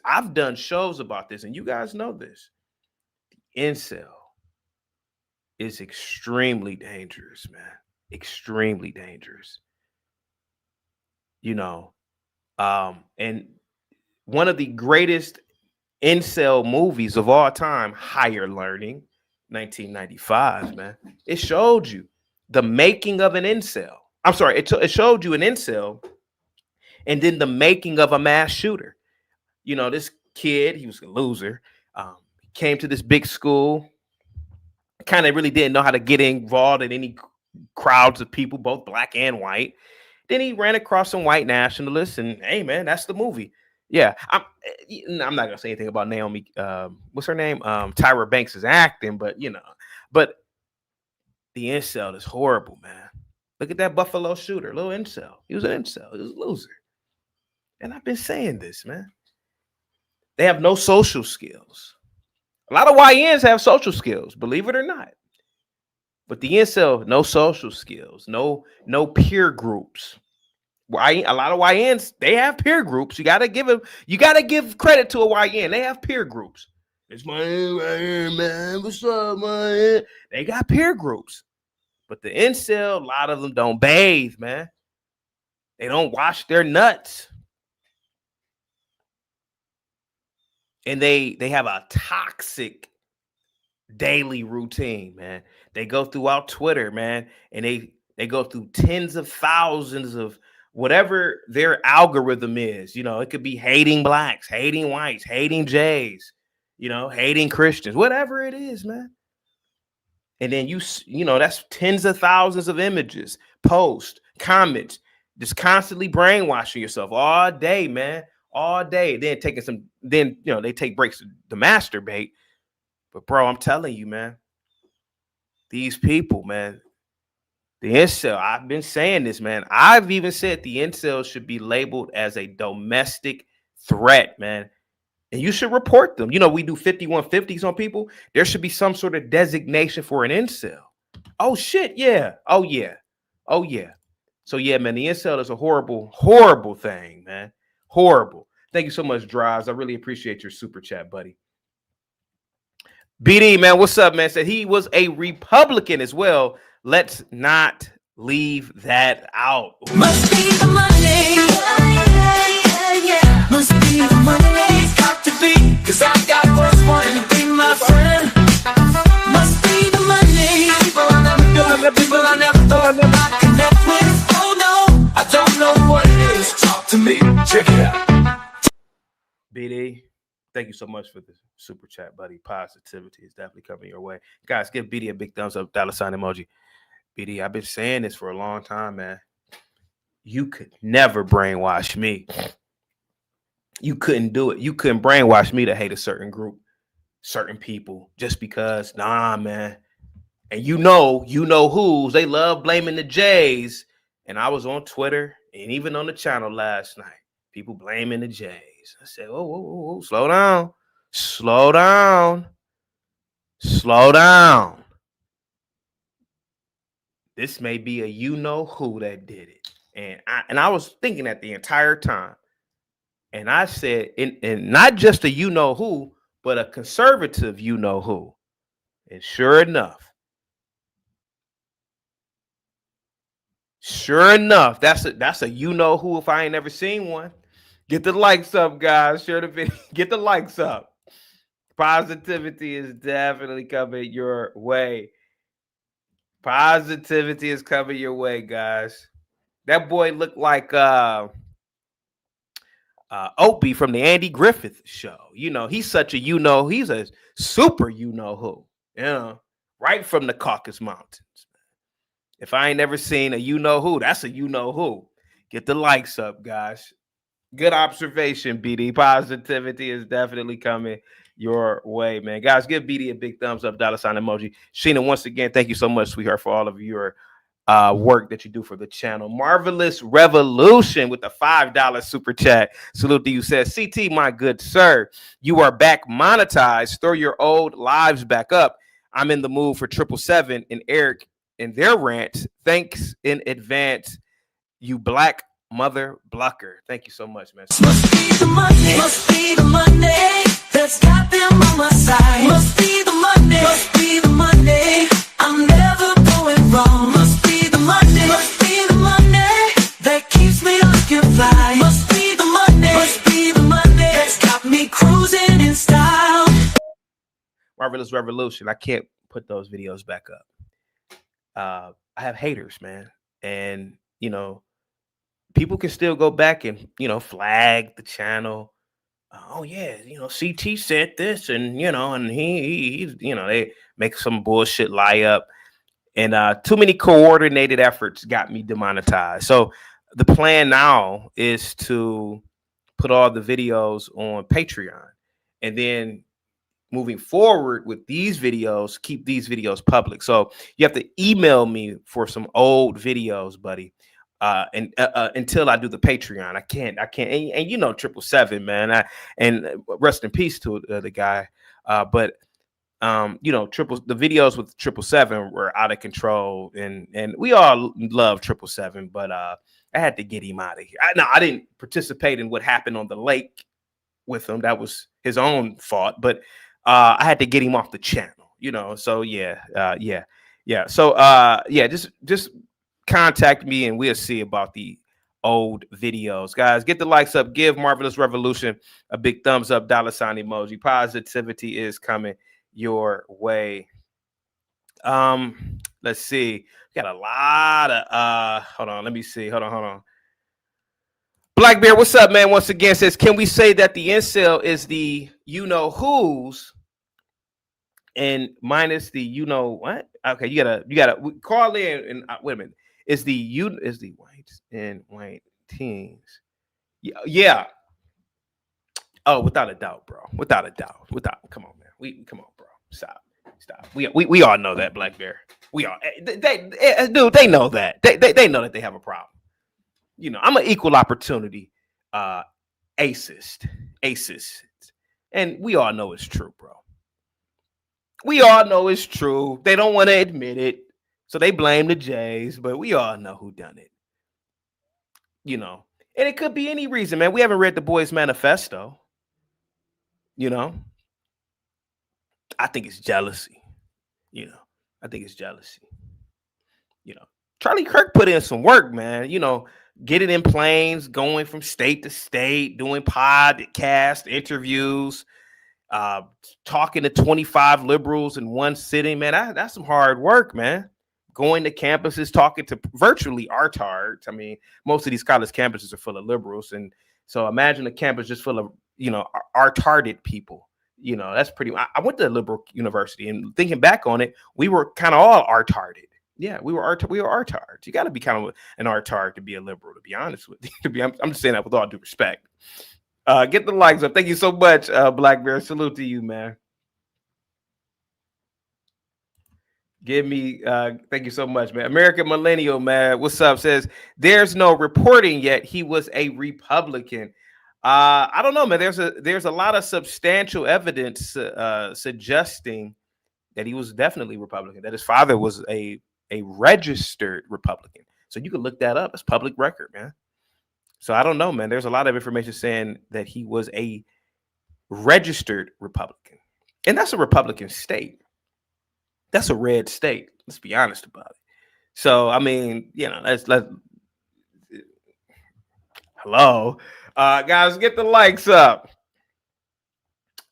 I've done shows about this, and you guys know this. The incel is extremely dangerous, man. Extremely dangerous. You know, and one of the greatest incel movies of all time, Higher Learning, 1995, man. It showed you the making of an incel. I'm sorry, it showed you an incel and then the making of a mass shooter. You know, this kid, he was a loser, came to this big school, kind of really didn't know how to get involved in any crowds of people, both black and white. Then he ran across some white nationalists, and hey, man, that's the movie. Yeah, I'm not gonna say anything about Naomi. What's her name? Tyra Banks' acting, but you know, but the incel is horrible, man. Look at that Buffalo shooter, little incel. He was an incel. He was a loser. And I've been saying this, man. They have no social skills. A lot of YNs have social skills, believe it or not. But the incel, no social skills, no peer groups. A lot of YNs, they have peer groups. You gotta give credit to a YN. They have peer groups. It's my YN, man. What's up, man? They got peer groups. But the incel, a lot of them don't bathe, man. They don't wash their nuts. And they have a toxic daily routine, man. They go throughout Twitter, man, and they go through tens of thousands of whatever their algorithm is. You know, it could be hating blacks, hating whites, hating Jays, you know, hating Christians, whatever it is, man. And then you know, that's tens of thousands of images, posts, comments, just constantly brainwashing yourself all day, man. All day. Then you know, they take breaks to masturbate. But bro, I'm telling you, man, these people, man, the incel, I've been saying this, man. I've even said the incel should be labeled as a domestic threat, man. And you should report them. You know, we do 5150s on people. There should be some sort of designation for an incel. Oh, shit. Yeah. Oh, yeah. Oh, yeah. So, yeah, man, the incel is a horrible, horrible thing, man. Horrible. Thank you so much, Drives. I really appreciate your super chat, buddy. BD, man, what's up, man? Said he was a Republican as well. Let's not leave that out. Must be the money. Yeah. Must be the money. It's got to be. Cause I got what's wanting to be my friend. Must be the money. People I never thought I'd connect with. Oh no, I don't know what it is. Talk to me. Check it out. BD, thank you so much for the super chat, buddy. Positivity is definitely coming your way. Guys, give BD a big thumbs up, $ emoji. BD, I've been saying this for a long time, man. You could never brainwash me. You couldn't do it. You couldn't brainwash me to hate a certain group, certain people, just because, nah, man. And you know who's, they love blaming the Jays. And I was on Twitter and even on the channel last night, people blaming the Jays. I said, whoa, slow down. Slow down. Slow down. This may be a you-know-who that did it. And I was thinking that the entire time. And I said, and not just a you-know-who, but a conservative you-know-who. And sure enough, that's a you-know-who if I ain't never seen one. Get the likes up, guys. Share the video. Get the likes up. Positivity is definitely coming your way. Positivity is coming your way, guys. That boy looked like Opie from the Andy Griffith Show. He's such a he's a super who. Right from the Caucasus Mountains. If I ain't never seen a who, that's a who. Get the likes up, guys. Good observation, BD. Positivity is definitely coming your way, man. Guys, give BD a big thumbs up, $ emoji. Sheena, once again, thank you so much, sweetheart, for all of your work that you do for the channel. Marvelous Revolution with the $5 super chat. Salute to you. Says, CT, my good sir, you are back monetized. Throw your old lives back up. I'm in the mood for 777 and Eric and their rants. Thanks in advance, you black mother blocker. Thank you so much, man. Must be the Monday. Must be the Monday. That's got them on my side. Must be the Monday. Must be the Monday. I'm never going wrong. Must be the Monday. Must be the Monday. That keeps me looking fly. Must be the Monday. Must be the Monday. That's got me cruising in style. Marvelous Revolution. I can't put those videos back up. I have haters, man. And, people can still go back and, flag the channel. Oh yeah, CT said this, and and he's they make some bullshit lie up, and too many coordinated efforts got me demonetized. So the plan now is to put all the videos on Patreon, and then moving forward with these videos, keep these videos public. So you have to email me for some old videos, buddy. And until I do the Patreon, I can't. And 777, man. And rest in peace to the guy. But the videos with 777 were out of control, and we all love 777, but I had to get him out of here. I didn't participate in what happened on the lake with him. That was his own fault. But I had to get him off the channel. So yeah. So just contact me and we'll see about the old videos. Guys, get the likes up. Give Marvelous Revolution a big thumbs up, $ emoji. Positivity is coming your way. Let's see. We got a lot of hold on, let me see. Hold on. Black Bear, what's up, man? Once again says, can we say that the incel is the who's and minus the what? Okay, you gotta call in and wait a minute. Is the whites and white teens? Yeah. Oh, without a doubt, bro. Come on, man. Come on, bro. Stop. We all know that, Black Bear. We all they know that. They know that they have a problem. I'm an equal opportunity acist. And we all know it's true, bro. We all know it's true. They don't want to admit it. So they blame the Jays, but we all know who done it. And it could be any reason, man. We haven't read the boys' manifesto. I think it's jealousy. I think it's jealousy. Charlie Kirk put in some work, man. Getting in planes, going from state to state, doing podcast interviews, talking to 25 liberals in one sitting, man. That's some hard work, man. Going to campuses, talking to virtually artards. I mean, most of these college campuses are full of liberals. And so imagine a campus just full of, artarded people. That's pretty. I went to a liberal university, and thinking back on it, we were kind of all artarded. Yeah, we were artards. You got to be kind of an artard to be a liberal, to be honest with you. I'm just saying that with all due respect. Get the likes up. Thank you so much, Black Bear. Salute to you, man. Thank you so much, man. American Millennial, man. What's up? Says there's no reporting yet. He was a Republican. I don't know, man. There's a lot of substantial evidence suggesting that he was definitely Republican, that his father was a registered Republican. So you can look that up. It's public record, man. So I don't know, man. There's a lot of information saying that he was a registered Republican. And that's a Republican state. That's a red state. Let's be honest about it. So, I mean, let's hello. Guys, get the likes up.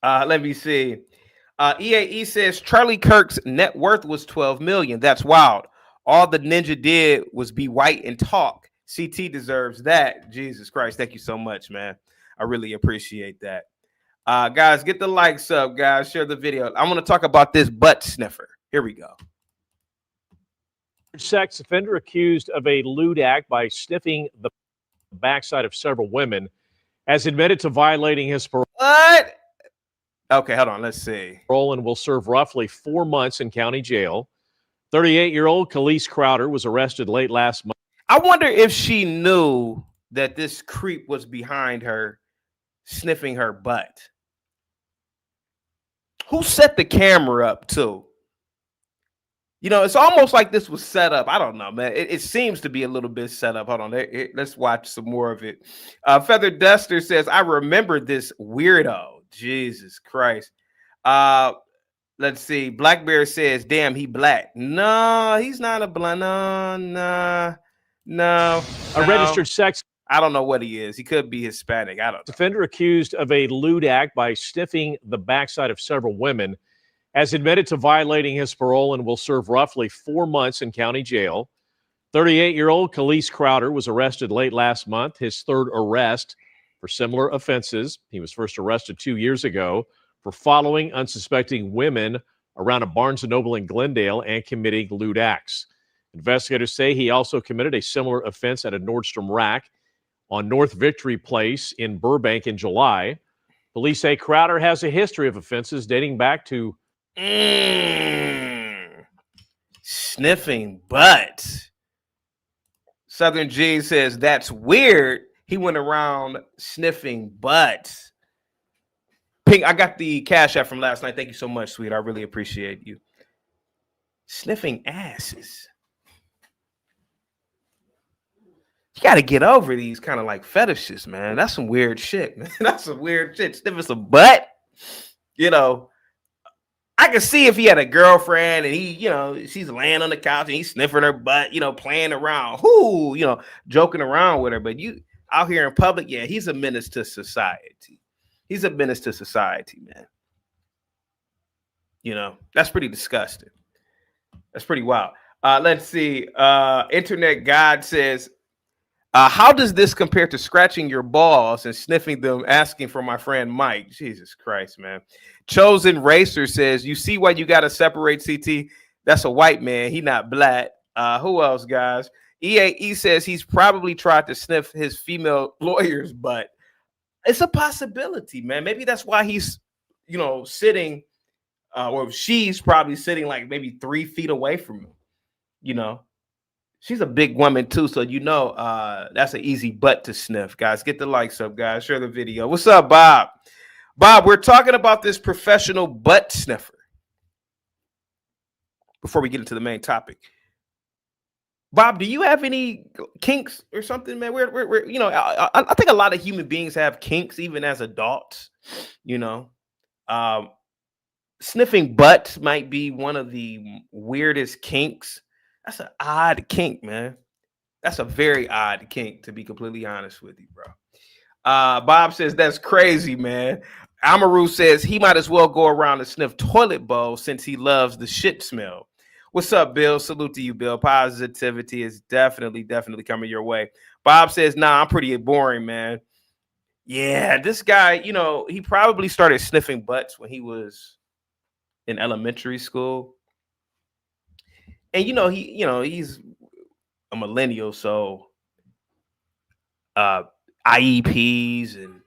Let me see. EAE says Charlie Kirk's net worth was 12 million. That's wild. All the ninja did was be white and talk. CT deserves that. Jesus Christ. Thank you so much, man. I really appreciate that. Guys, get the likes up, guys. Share the video. I'm going to talk about this butt sniffer. Here we go. Sex offender accused of a lewd act by sniffing the backside of several women has admitted to violating his parole. What? Okay, hold on. Let's see. Parole and will serve roughly 4 months in county jail. 38-year-old Khalees Crowder was arrested late last month. I wonder if she knew that this creep was behind her sniffing her butt. Who set the camera up too? You know, it's almost like this was set up. I don't know, man. It seems to be a little bit set up. Hold on. Let's watch some more of it. Feather Duster says, I remember this weirdo. Jesus Christ. Let's see. Black Bear says, damn, he black. No, he's not a black. No. A registered sex. I don't know what he is. He could be Hispanic. I don't know. Offender accused of a lewd act by sniffing the backside of several women has admitted to violating his parole and will serve roughly 4 months in county jail. 38-year-old Khalees Crowder was arrested late last month, his third arrest for similar offenses. He was first arrested 2 years ago for following unsuspecting women around a Barnes & Noble in Glendale and committing lewd acts. Investigators say he also committed a similar offense at a Nordstrom Rack on North Victory Place in Burbank in July. Police say Crowder has a history of offenses dating back to sniffing butt. Southern G says that's weird. He went around sniffing butts. Pink, I got the cash app from last night. Thank you so much, sweet. I really appreciate you. Sniffing asses. You got to get over these kind of like fetishes, man. That's some weird shit, man. That's some weird shit. Sniffing some butt. You know, I could see if he had a girlfriend and he, you know, she's laying on the couch and he's sniffing her butt, you know, playing around, you know, joking around with her. But you out here in public, yeah, he's a menace to society. He's a menace to society, man. You know, that's pretty disgusting. That's pretty wild. Let's see. Internet God says, how does this compare to scratching your balls and sniffing them, asking for my friend Mike? Jesus Christ, man. Chosen Racer says, you see why you got to separate CT? That's a white man. He not black. Who else, guys? EAE says he's probably tried to sniff his female lawyer's butt. It's a possibility, man. Maybe that's why he's, you know, sitting, or she's probably sitting like maybe 3 feet away from him, you know. She's a big woman too, so you know that's an easy butt to sniff. Guys, get the likes up, guys. Share the video. What's up, Bob? Bob, we're talking about this professional butt sniffer. Before we get into the main topic, Bob, do you have any kinks or something, man? We're you know, I think a lot of human beings have kinks, even as adults. You know, sniffing butts might be one of the weirdest kinks. That's an odd kink, man. That's a very odd kink, to be completely honest with you, bro. Bob says that's crazy, man. Amaru says he might as well go around and sniff toilet bowl since he loves the shit smell. What's up, Bill? Salute to you, Bill. Positivity is definitely coming your way. Bob says, nah, I'm pretty boring, man. Yeah, this guy, you know, he probably started sniffing butts when he was in elementary school. And he's a millennial, so IEPs, and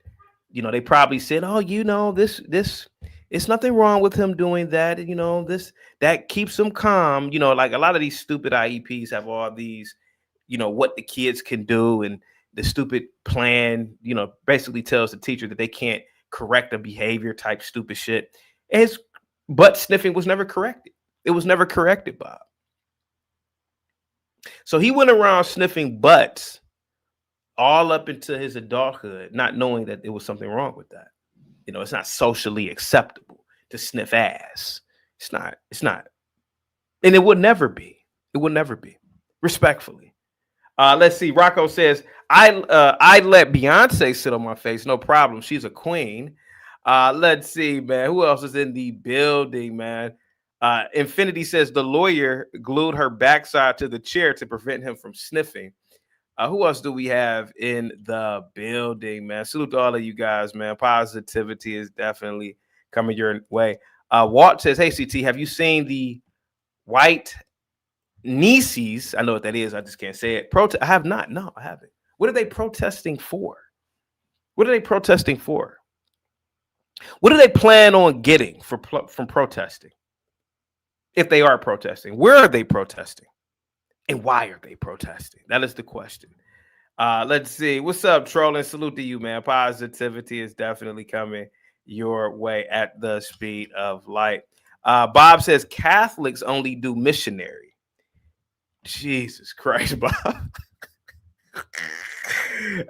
they probably said, oh, this it's nothing wrong with him doing that. That keeps him calm. Like a lot of these stupid IEPs have all these, what the kids can do, and the stupid plan, basically tells the teacher that they can't correct a behavior type stupid shit. And his butt sniffing was never corrected. It was never corrected, Bob. So he went around sniffing butts all up into his adulthood, not knowing that there was something wrong with that. It's not socially acceptable to sniff ass. It's not. And it would never be. It would never be. Respectfully. Let's see. Rocco says, I let Beyonce sit on my face. No problem. She's a queen. Let's see, man. Who else is in the building, man? Infinity says the lawyer glued her backside to the chair to prevent him from sniffing. Who else do we have in the building, man? Salute to all of you guys, man. Positivity is definitely coming your way. Walt says, hey, CT, have you seen the white Nieces? I know what that is. I just can't say it. I have not. No, I haven't. What are they protesting for? What are they protesting for? What do they plan on getting from protesting? If they are protesting, where are they protesting? And why are they protesting? That is the question. Let's see. What's up, trolling? Salute to you, man. Positivity is definitely coming your way at the speed of light. Bob says Catholics only do missionary. Jesus Christ, Bob.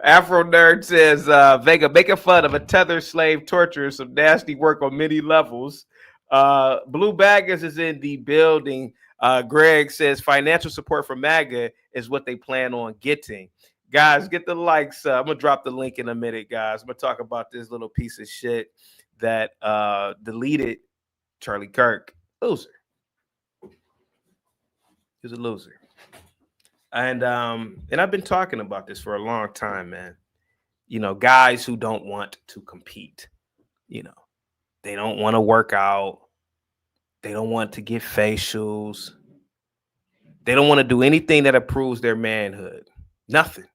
Afro Nerd says Vega making fun of a tethered slave torture, some nasty work on many levels. Blue Baggers is in the building. Greg says financial support for MAGA is what they plan on getting. Guys, get the likes. I'm gonna drop the link in a minute, guys. I'm gonna talk about this little piece of shit that deleted Charlie Kirk. Loser. He's a loser. And I've been talking about this for a long time, man. You know, guys who don't want to compete. You know, they don't want to work out. They don't want to get facials. They don't want to do anything that improves their manhood. Nothing.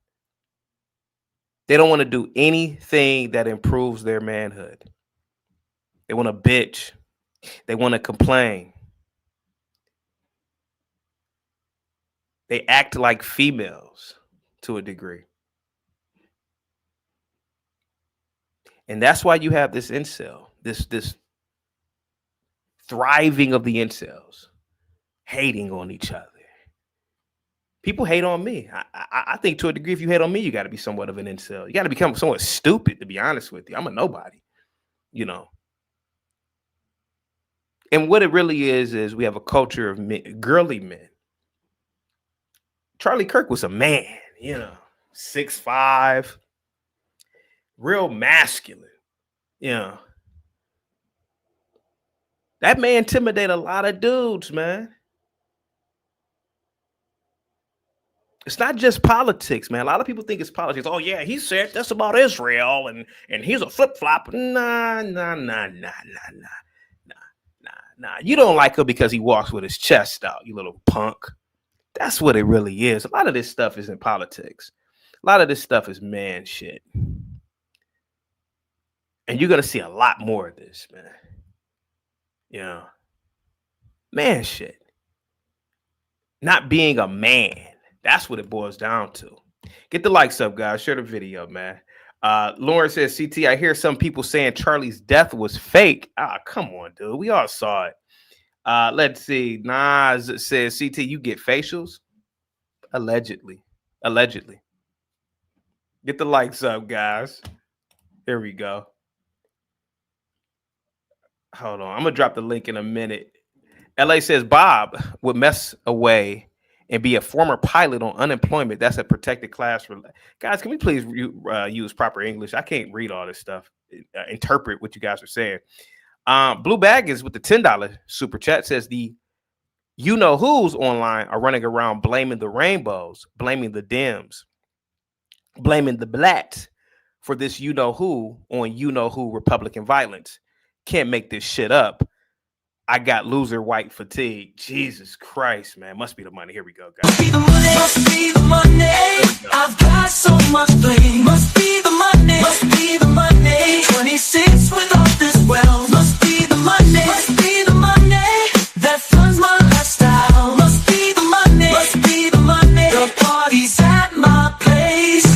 They don't want to do anything that improves their manhood. They want to bitch. They want to complain. They act like females to a degree. And that's why you have this incel, this thriving of the incels, hating on each other. People hate on me. I think to a degree, if you hate on me, you got to be somewhat of an incel. You got to become somewhat stupid, to be honest with you. I'm a nobody, you know. And what it really is we have a culture of men, girly men. Charlie Kirk was a man, you know, 6'5", real masculine, you know. That man intimidated a lot of dudes, man. It's not just politics, man. A lot of people think it's politics. Oh, yeah, he said that's about Israel, and he's a flip-flop. Nah. You don't like him because he walks with his chest out, you little punk. That's what it really is. A lot of this stuff isn't politics. A lot of this stuff is man shit. And you're going to see a lot more of this, man. You know, man shit. Not being a man. That's what it boils down to. Get the likes up, guys. Share the video, man. Lauren says, CT, I hear some people saying Charlie's death was fake. Come on, dude. We all saw it. Let's see. Nas says, CT, you get facials? Allegedly. Get the likes up, guys. Here we go. Hold on. I'm going to drop the link in a minute. LA says, Bob would mess away and be a former pilot on unemployment. That's a protected class. For guys, can we please use proper English? I can't read all this stuff. Interpret what you guys are saying. Blue Bag is with the $10 super chat says the you-know-who's online are running around blaming the rainbows, blaming the Dems, blaming the blacks for this you-know-who on you-know-who Republican violence. Can't make this shit up. I got loser white fatigue. Jesus Christ, man. Must be the money. Here we go, guys. Must be the money. I've got so much blame. Must be the money. Must be the money. 26 with all this wealth. Must be the money. Must be the money that funds my lifestyle. Must be the money. Must be the money. The party's at my place.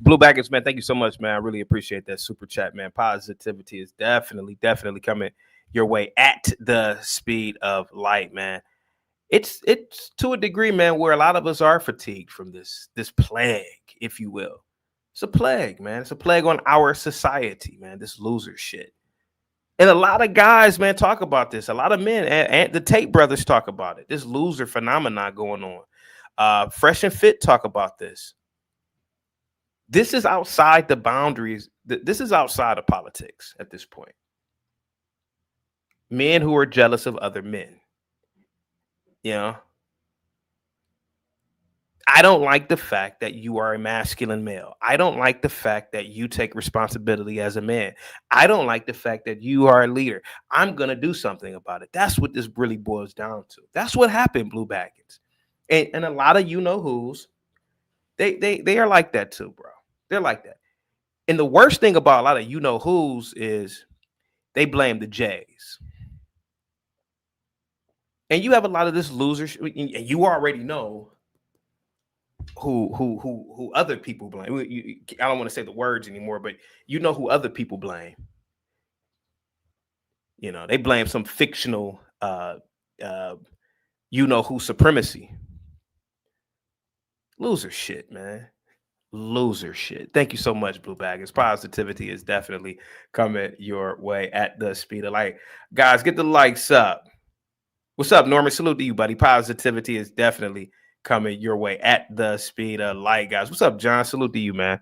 Blue Baggers, man. Thank you so much, man. I really appreciate that super chat, man. Positivity is definitely coming your way at the speed of light, man. It's to a degree, man, where a lot of us are fatigued from this plague, if you will. It's a plague, man. It's a plague on our society, man. This loser shit. And a lot of guys, man, talk about this. A lot of men and the Tate brothers talk about it. This loser phenomenon going on. Fresh and Fit talk about this. This is outside the boundaries. This is outside of politics at this point. Men who are jealous of other men. You know, I don't like the fact that you are a masculine male. I don't like the fact that you take responsibility as a man. I don't like the fact that you are a leader. I'm going to do something about it. That's what this really boils down to. That's what happened, Blue Baggins. And a lot of you-know-who's, they are like that too, bro. They're like that. And the worst thing about a lot of you-know-who's is they blame the Jays. And you have a lot of this loser, and you already know who other people blame. I don't want to say the words anymore, but you know who other people blame. You know, they blame some fictional you know who supremacy. Loser shit, man. Loser shit. Thank you so much, Blue Baggins. Positivity is definitely coming your way at the speed of light. Guys, get the likes up. What's up, Norman? Salute to you, buddy. Positivity is definitely coming your way at the speed of light, guys. What's up, John? Salute to you, man.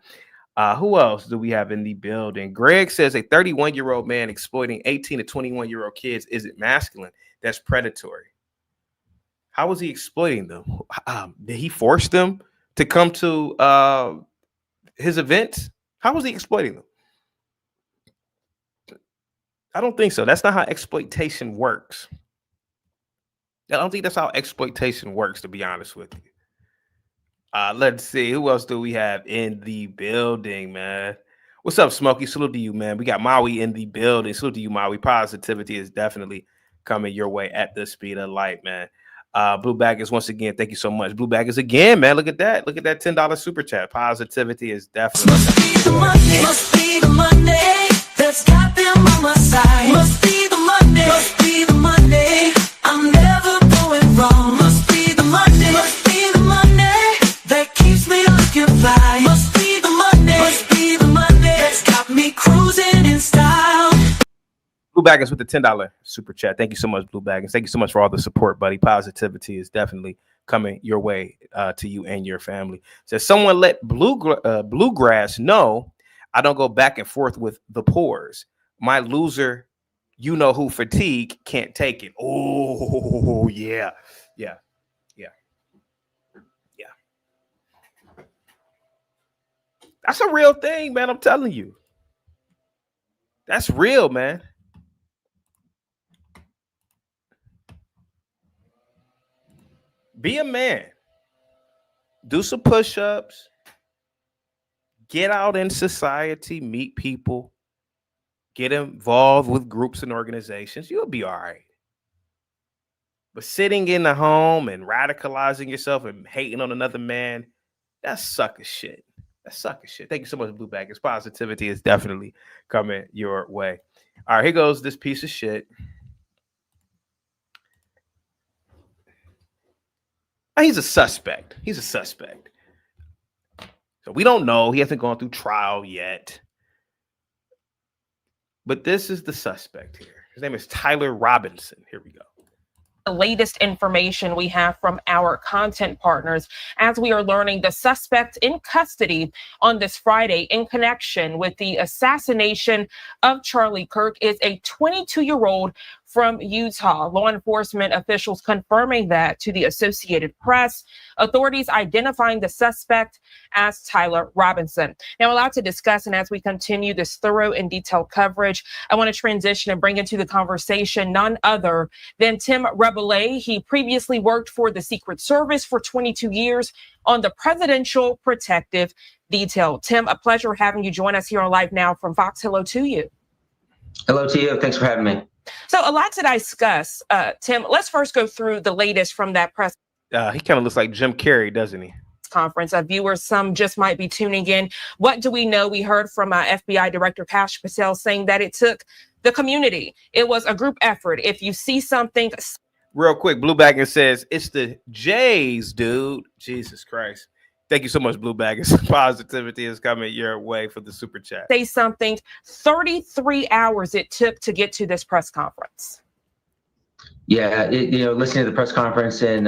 Who else do we have in the building? Greg says a 31-year-old man exploiting 18 to 21-year-old kids isn't masculine. That's predatory. How was he exploiting them? Did he force them to come to his events? How was he exploiting them? I don't think so. That's not how exploitation works. I don't think that's how exploitation works, to be honest with you. Let's see. Who else do we have in the building, man? What's up, Smokey? Salute to you, man. We got Maui in the building. Salute to you, Maui. Positivity is definitely coming your way at the speed of light, man. Blue Baggins, once again, thank you so much. Blue Baggins again, man. Look at that. Look at that $10 super chat. Positivity is definitely. Must be the Monday that's got them on my side. Must be the Monday. Must be the Monday. I'm never going wrong. Must be the Monday. Must be the Monday that keeps me looking fly. Must be the Monday. Must be the Monday that's got me cruising in style. Blue Baggins with the $10 super chat. Thank you so much, Blue Baggins. Thank you so much for all the support, buddy. Positivity is definitely coming your way to you and your family. Says someone let Bluegrass know I don't go back and forth with the pores. My loser, you know who fatigue can't take it. Oh, yeah. Yeah. Yeah. Yeah. That's a real thing, man. I'm telling you. That's real, man. Be a man. Do some push-ups. Get out in society. Meet people. Get involved with groups and organizations. You'll be all right. But sitting in the home and radicalizing yourself and hating on another man, that's sucker shit. That's sucker shit. Thank you so much, Blue Baggins. Positivity is definitely coming your way. All right, here goes this piece of shit. He's a suspect. He's a suspect. So we don't know. He hasn't gone through trial yet. But this is the suspect here. His name is Tyler Robinson. Here we go. The latest information we have from our content partners as we are learning the suspect in custody on this Friday in connection with the assassination of Charlie Kirk is a 22-year-old from Utah. Law enforcement officials confirming that to the Associated Press. Authorities identifying the suspect as Tyler Robinson. Now, a lot to discuss, and as we continue this thorough and detailed coverage, I want to transition and bring into the conversation none other than Tim Rebellet. He previously worked for the Secret Service for 22 years on the Presidential Protective Detail. Tim, a pleasure having you join us here on Live Now from Fox. Hello to you. Hello to you. Thanks for having me. So a lot to discuss. Tim, let's first go through the latest from that press. He kind of looks like Jim Carrey, doesn't he? Conference. Viewers, some just might be tuning in. What do we know? We heard from FBI Director Kash Patel saying that it took the community. It was a group effort. If you see something. Real quick, Blue Baggins says, it's the Jays, dude. Jesus Christ. Thank you so much, Blue Baggins. Positivity is coming your way for the super chat. Say something. 33 hours it took to get to this press conference. Yeah, listening to the press conference and,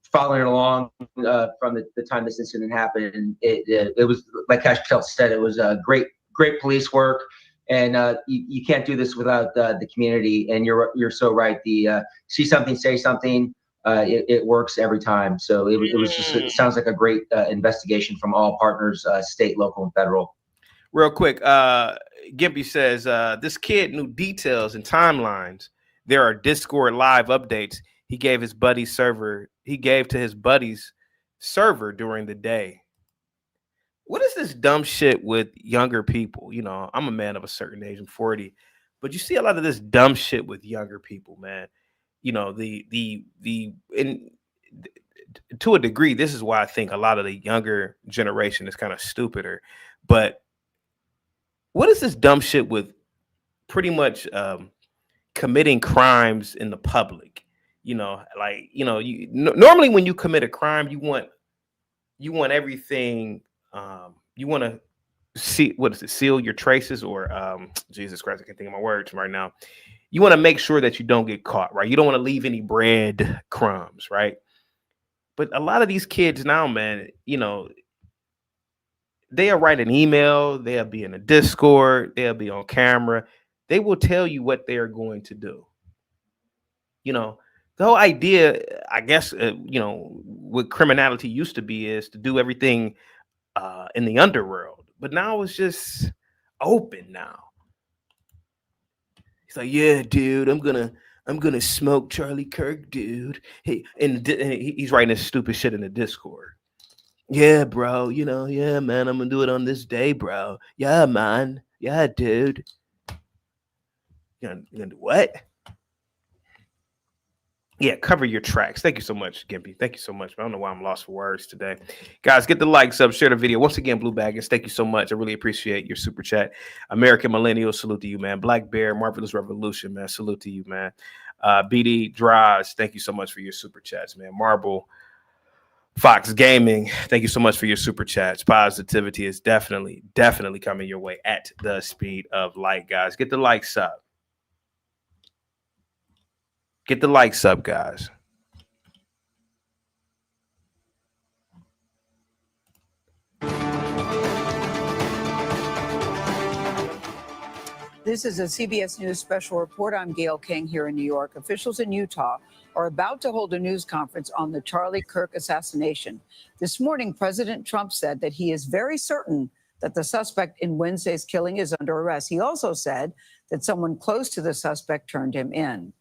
following along from the time this incident happened, it was, like Kash Patel said, it was great police work. And you can't do this without the community. And you're so right. The see something, say something. it works every time. So it sounds like a great investigation from all partners, state, local, and federal. Real quick, Gimpy says this kid knew details and timelines. There are Discord live updates he gave to his buddy's server during the day. What is this dumb shit with younger people? You know, I'm a man of a certain age, I'm 40, but you see a lot of this dumb shit with younger people, man. You know, to a degree, this is why I think a lot of the younger generation is kind of stupider. But what is this dumb shit with pretty much committing crimes in the public? You know, like, you know, normally when you commit a crime, you want everything. You want to seal your traces, or Jesus Christ, I can't think of my words right now. You want to make sure that you don't get caught, right? You don't want to leave any bread crumbs, right? But a lot of these kids now, man, you know, they'll write an email, they'll be in a Discord, they'll be on camera. They will tell you what they're going to do. You know, the whole idea, I guess, you know, what criminality used to be is to do everything in the underworld, but now it's just open now. He's like, yeah, dude, I'm gonna smoke Charlie Kirk, dude. Hey, and he's writing this stupid shit in the Discord. Yeah, bro, you know, yeah, man, I'm gonna do it on this day, bro. Yeah, man, yeah, dude. You're gonna do what? Yeah, cover your tracks. Thank you so much, Gimpy. Thank you so much. I don't know why I'm lost for words today. Guys, get the likes up, share the video. Once again, Blue Baggins, thank you so much. I really appreciate your super chat. American Millennial, salute to you, man. Black Bear, Marvelous Revolution, man. Salute to you, man. BD Draws, thank you so much for your super chats, man. Marble Fox Gaming, thank you so much for your super chats. Positivity is definitely coming your way at the speed of light, guys. Get the likes up. Get the likes up, guys. This is a CBS News special report. I'm Gail King here in New York. Officials in Utah are about to hold a news conference on the Charlie Kirk assassination. This morning, President Trump said that he is very certain that the suspect in Wednesday's killing is under arrest. He also said that someone close to the suspect turned him in.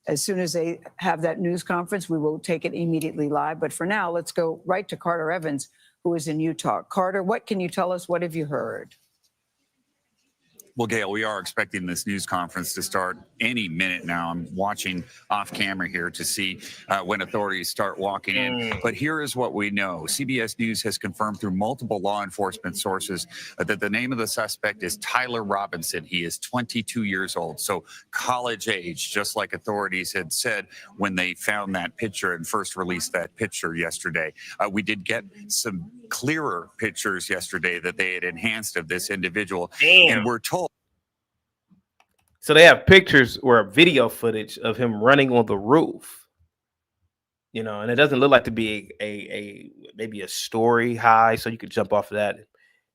As soon as they have that news conference, we will take it immediately live. But for now, let's go right to Carter Evans, who is in Utah. Carter, what can you tell us? What have you heard? Well, Gail, we are expecting this news conference to start any minute now. I'm watching off camera here to see when authorities start walking in. But here is what we know. CBS News has confirmed through multiple law enforcement sources that the name of the suspect is Tyler Robinson. He is 22 years old, so college age, just like authorities had said when they found that picture and first released that picture yesterday. We did get some clearer pictures yesterday that they had enhanced of this individual. Damn. And we're told. So they have pictures or video footage of him running on the roof, you know, and it doesn't look like to be a maybe a story high, so you could jump off of that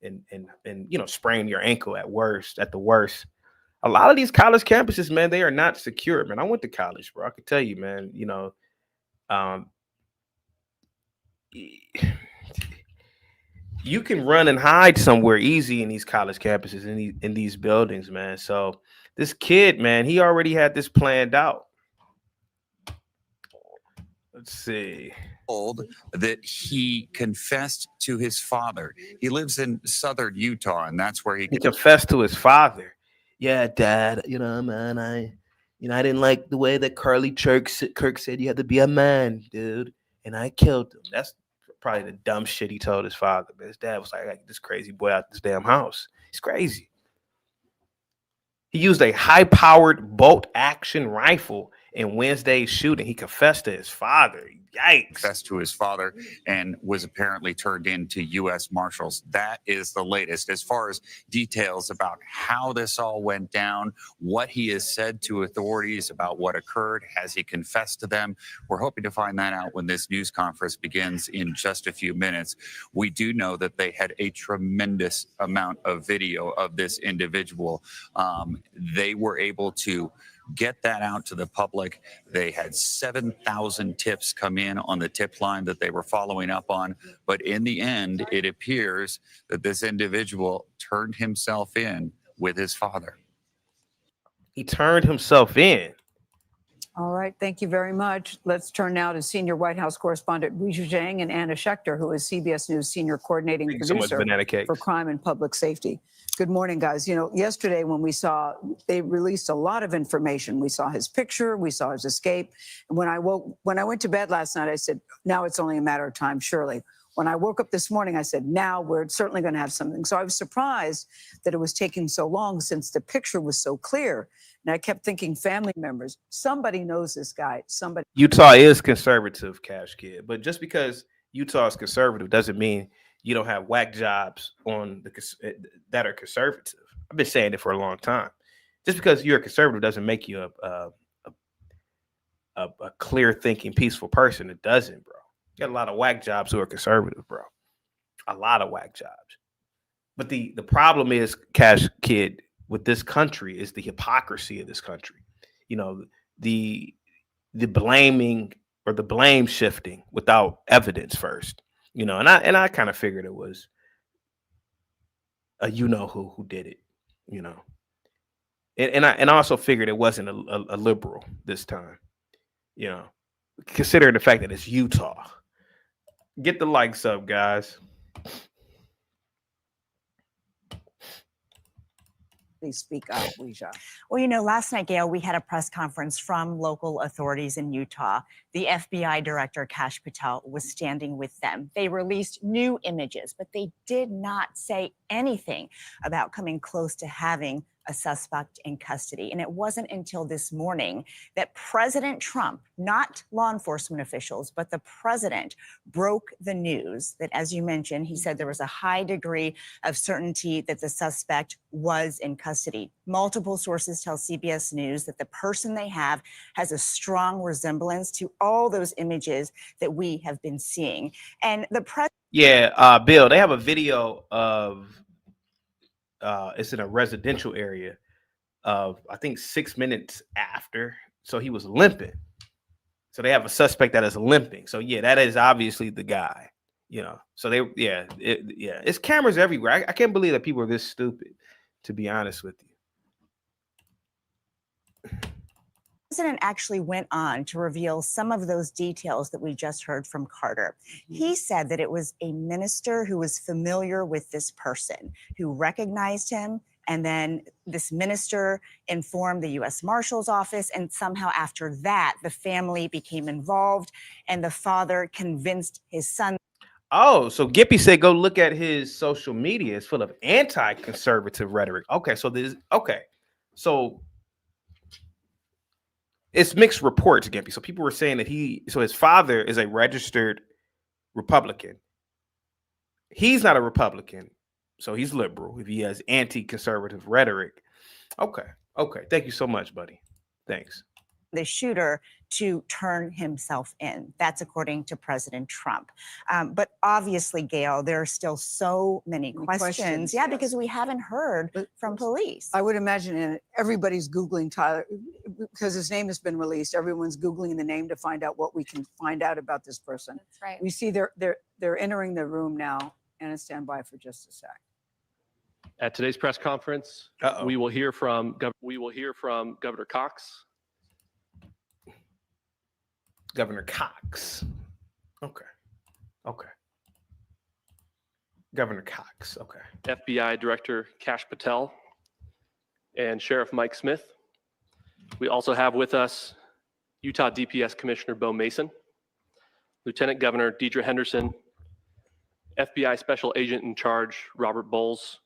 and you know, sprain your ankle at the worst. A lot of these college campuses, man, they are not secure, man. I went to college, bro. I could tell you, man, you know, you can run and hide somewhere easy in these college campuses, in these buildings, man. So this kid, man, he already had this planned out. Let's see. That he confessed to his father. He lives in southern Utah, and that's where he confessed to his father. Yeah, Dad, you know, man, I didn't like the way that Kirk said you had to be a man, dude, and I killed him. That's probably the dumb shit he told his father. But his dad was like, this crazy boy out this damn house. He's crazy. He used a high-powered bolt-action rifle in Wednesday's shooting. He confessed to his father. Yikes. Confessed to his father and was apparently turned into U.S. Marshals. That is the latest. As far as details about how this all went down, what he has said to authorities about what occurred, has he confessed to them? We're hoping to find that out when this news conference begins in just a few minutes. We do know that they had a tremendous amount of video of this individual. They were able to get that out to the public. They had 7,000 tips come in on the tip line that they were following up on. But in the end, it appears that this individual turned himself in with his father. He turned himself in. All right, thank you very much. Let's turn now to senior White House correspondent Weijia Zhang and Anna Schechter, who is CBS News senior coordinating producer for crime and public safety. Good morning, guys. You know, yesterday when they released a lot of information. We saw his picture, we saw his escape. And when I went to bed last night, I said, now it's only a matter of time, surely. When I woke up this morning, I said, now we're certainly going to have something. So I was surprised that it was taking so long since the picture was so clear. And I kept thinking, family members, somebody knows this guy. Somebody. Utah is conservative, Cash Kid, but just because Utah is conservative doesn't mean you don't have whack jobs on that are conservative. I've been saying it for a long time. Just because you're a conservative doesn't make you a clear thinking, peaceful person. It doesn't, bro. You got a lot of whack jobs who are conservative, bro. A lot of whack jobs. But the problem is, Cash Kid, with this country is the hypocrisy of this country. You know, the blaming or the blame shifting without evidence first. You know, and I kind of figured it was a who did it. You know, and I also figured it wasn't a liberal this time. You know, considering the fact that it's Utah. Get the likes up, guys. Please speak up, Weijia. Well, you know, last night, Gail, we had a press conference from local authorities in Utah. The FBI director, Kash Patel, was standing with them. They released new images, but they did not say anything about coming close to having a suspect in custody. And it wasn't until this morning that President Trump, not law enforcement officials, but the president broke the news that, as you mentioned, he said there was a high degree of certainty that the suspect was in custody. Multiple sources tell CBS News that the person they have has a strong resemblance to all those images that we have been seeing. And the president. Yeah, Bill, they have a video of it's in a residential area of, I think, 6 minutes after. So he was limping. So they have a suspect that is limping. So yeah, that is obviously the guy, you know. So it's cameras everywhere. I can't believe that people are this stupid, to be honest with you. The president actually went on to reveal some of those details that we just heard from Carter. He said that it was a minister who was familiar with this person, who recognized him, and then this minister informed the U.S. Marshal's office, and somehow after that, the family became involved, and the father convinced his son. Oh, so Gippy said go look at his social media. It's full of anti-conservative rhetoric. Okay, so it's mixed reports, Gimpy. So people were saying that his father is a registered Republican. He's not a Republican, so he's liberal if he has anti-conservative rhetoric. Okay. Thank you so much, buddy. Thanks. The shooter to turn himself in. That's according to President Trump. But obviously, Gail, there are still so many questions. Yeah, yes. Because we haven't heard from police. I would imagine everybody's Googling Tyler because his name has been released. Everyone's Googling the name to find out what we can find out about this person. That's right. We see they're entering the room now. Anna, stand by for just a sec. At today's press conference, we will hear from Governor Cox. Governor Cox. Okay. Governor Cox. Okay. FBI Director Kash Patel and Sheriff Mike Smith. We also have with us Utah DPS Commissioner Bo Mason, Lieutenant Governor Deidre Henderson, FBI Special Agent in Charge Robert Bowles,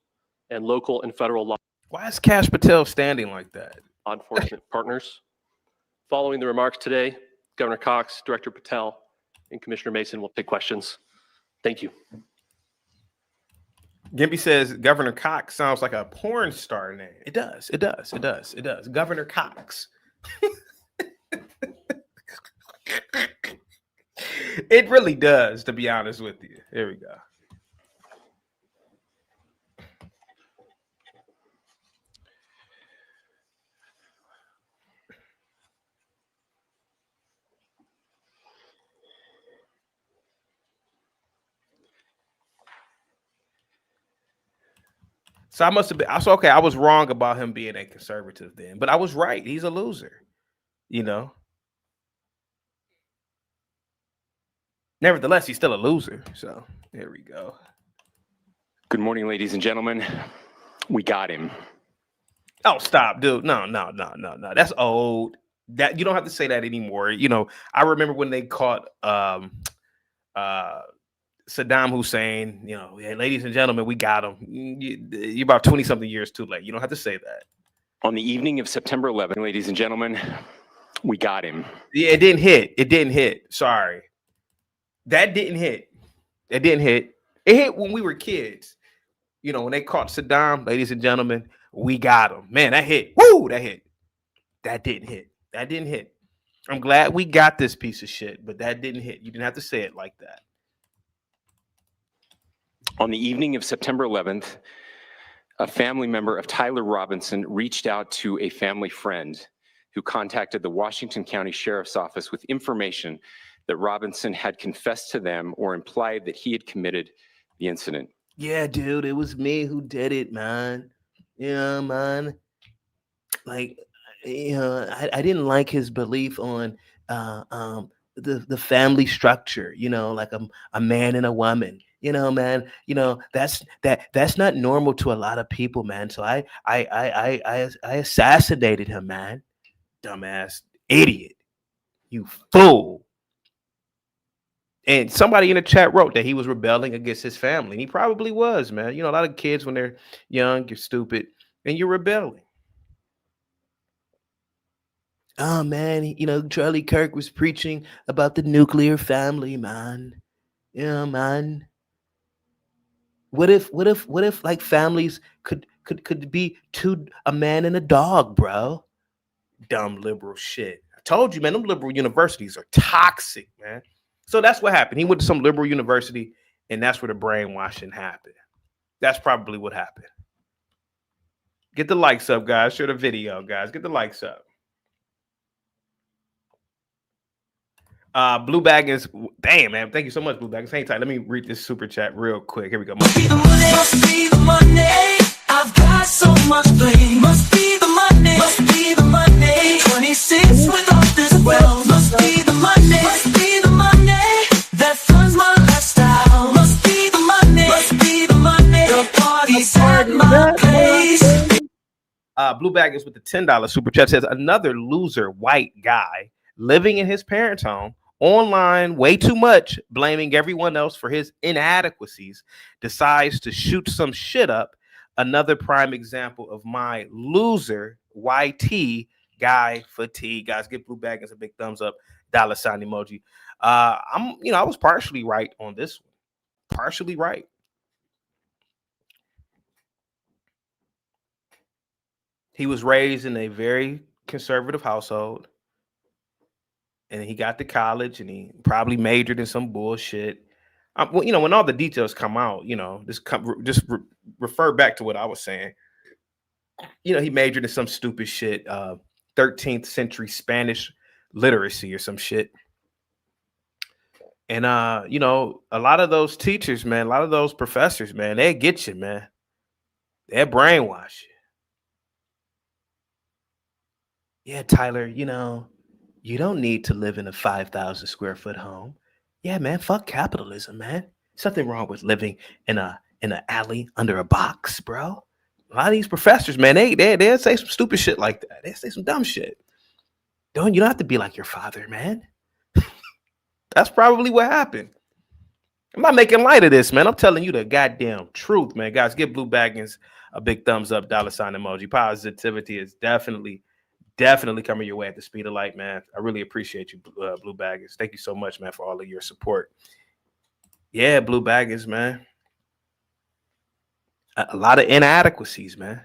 and local and federal law. Why is Kash Patel standing like that? Law enforcement partners. Following the remarks today, Governor Cox, Director Patel, and Commissioner Mason will take questions. Thank you. Gimpy says Governor Cox sounds like a porn star name. It does. Governor Cox. It really does, to be honest with you. Here we go. So I must have been. I said, okay, I was wrong about him being a conservative then, but I was right. He's a loser. You know. Nevertheless, he's still a loser. So there we go. Good morning, ladies and gentlemen. We got him. Oh, stop, dude. No. That's old. That you don't have to say that anymore. You know, I remember when they caught Saddam Hussein, you know, hey, ladies and gentlemen, we got him. You're about 20-something years too late. You don't have to say that. On the evening of September 11th, ladies and gentlemen, we got him. Yeah, it didn't hit. It didn't hit. Sorry. That didn't hit. It didn't hit. It hit when we were kids. You know, when they caught Saddam, ladies and gentlemen, we got him. Man, that hit. Woo, that hit. That didn't hit. That didn't hit. I'm glad we got this piece of shit, but that didn't hit. You didn't have to say it like that. On the evening of September 11th, a family member of Tyler Robinson reached out to a family friend who contacted the Washington County Sheriff's Office with information that Robinson had confessed to them or implied that he had committed the incident. Yeah, dude, it was me who did it, man. Yeah, man. Like, you know, I didn't like his belief on the family structure. You know, like a man and a woman. You know, man. You know, that's not normal to a lot of people, man. So I assassinated him, man. Dumbass idiot. You fool. And somebody in the chat wrote that he was rebelling against his family. And he probably was, man. You know, a lot of kids, when they're young, you're stupid and you're rebelling. Oh, man. You know, Charlie Kirk was preaching about the nuclear family, man. Yeah, man. What if like families could be a man and a dog, bro? Dumb liberal shit. I told you, man, them liberal universities are toxic, man. So that's what happened. He went to some liberal university, and that's where the brainwashing happened. That's probably what happened. Get the likes up, guys. Share the video, guys. Get the likes up. Blue Baggins. Damn, man. Thank you so much, Blue Baggins. Hang tight. Let me read this super chat real quick. Here we go. Must be the money. I've got so much blame. Must be the money. Must be the money. 26 with all this wealth. Must be the money. Must be the money. That funds my lifestyle. Must be the money. Must be the money. The party's at my place. Blue Baggins with the $10 super chat says, another loser white guy living in his parents' home, online way too much, blaming everyone else for his inadequacies, decides to shoot some shit up. Another prime example of my loser YT guy fatigue. Guys, give Blue Baggins a big thumbs up, $ sign emoji. I was partially right on this one. Partially right. He was raised in a very conservative household. And he got to college and he probably majored in some bullshit. When all the details come out, refer back to what I was saying. You know, he majored in some stupid shit, 13th century Spanish literacy or some shit. And, a lot of those teachers, man, a lot of those professors, man, they get you, man. They brainwash you. Yeah, Tyler, you don't need to live in a 5,000 square foot home. Yeah, man, fuck capitalism, man. Something wrong with living in an alley under a box, bro. A lot of these professors, man, they say some stupid shit like that. They say some dumb shit. You don't have to be like your father, man. That's probably what happened. I'm not making light of this, man. I'm telling you the goddamn truth, man. Guys, give Blue Baggins a big thumbs up, $ sign emoji. Positivity is definitely coming your way at the speed of light, man. I really appreciate you, Blue Baggins. Thank you so much, man, for all of your support. Yeah, Blue Baggins, man. A lot of inadequacies, man.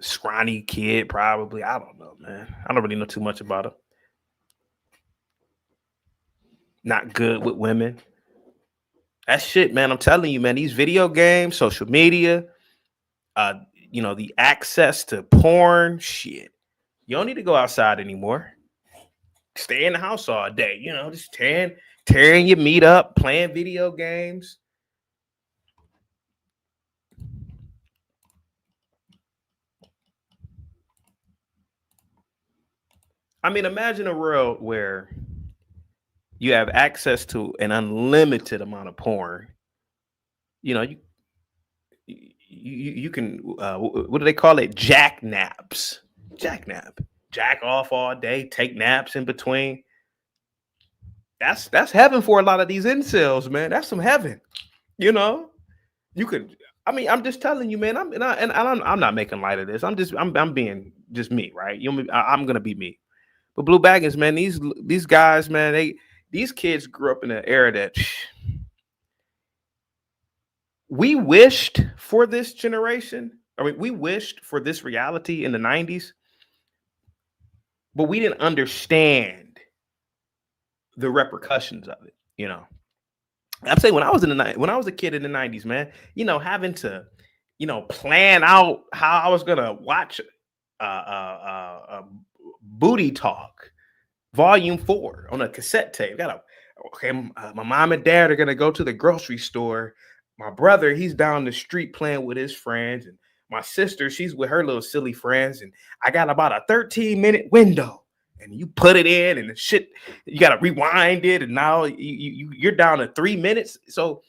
Scrawny kid, probably. I don't know, man. I don't really know too much about him. Not good with women. That shit, man. I'm telling you, man. These video games, social media, the access to porn, shit. You don't need to go outside anymore. Stay in the house all day, just tearing your meat up, playing video games. I mean, imagine a world where you have access to an unlimited amount of porn. You know, you can what do they call it? Jack naps. Jack nap. Jack off all day, take naps in between. That's heaven for a lot of these incels, man. That's some heaven. You know, you could. I mean, I'm just telling you, man. I'm not making light of this. I'm being just me, right? I'm gonna be me. But Blue Baggins, man, these guys, man, these kids grew up in an era that we wished for this generation. I mean, we wished for this reality in the 90s, but we didn't understand the repercussions of it, you know. I'm saying when I was a kid in the 90s, man, you know, having to, you know, plan out how I was gonna watch Booty Talk Volume 4 on a cassette tape. My mom and dad are gonna go to the grocery store. My brother, he's down the street playing with his friends, and my sister, she's with her little silly friends, and I got about a 13-minute window. And you put it in, and the shit, you gotta rewind it, and now you're down to 3 minutes. So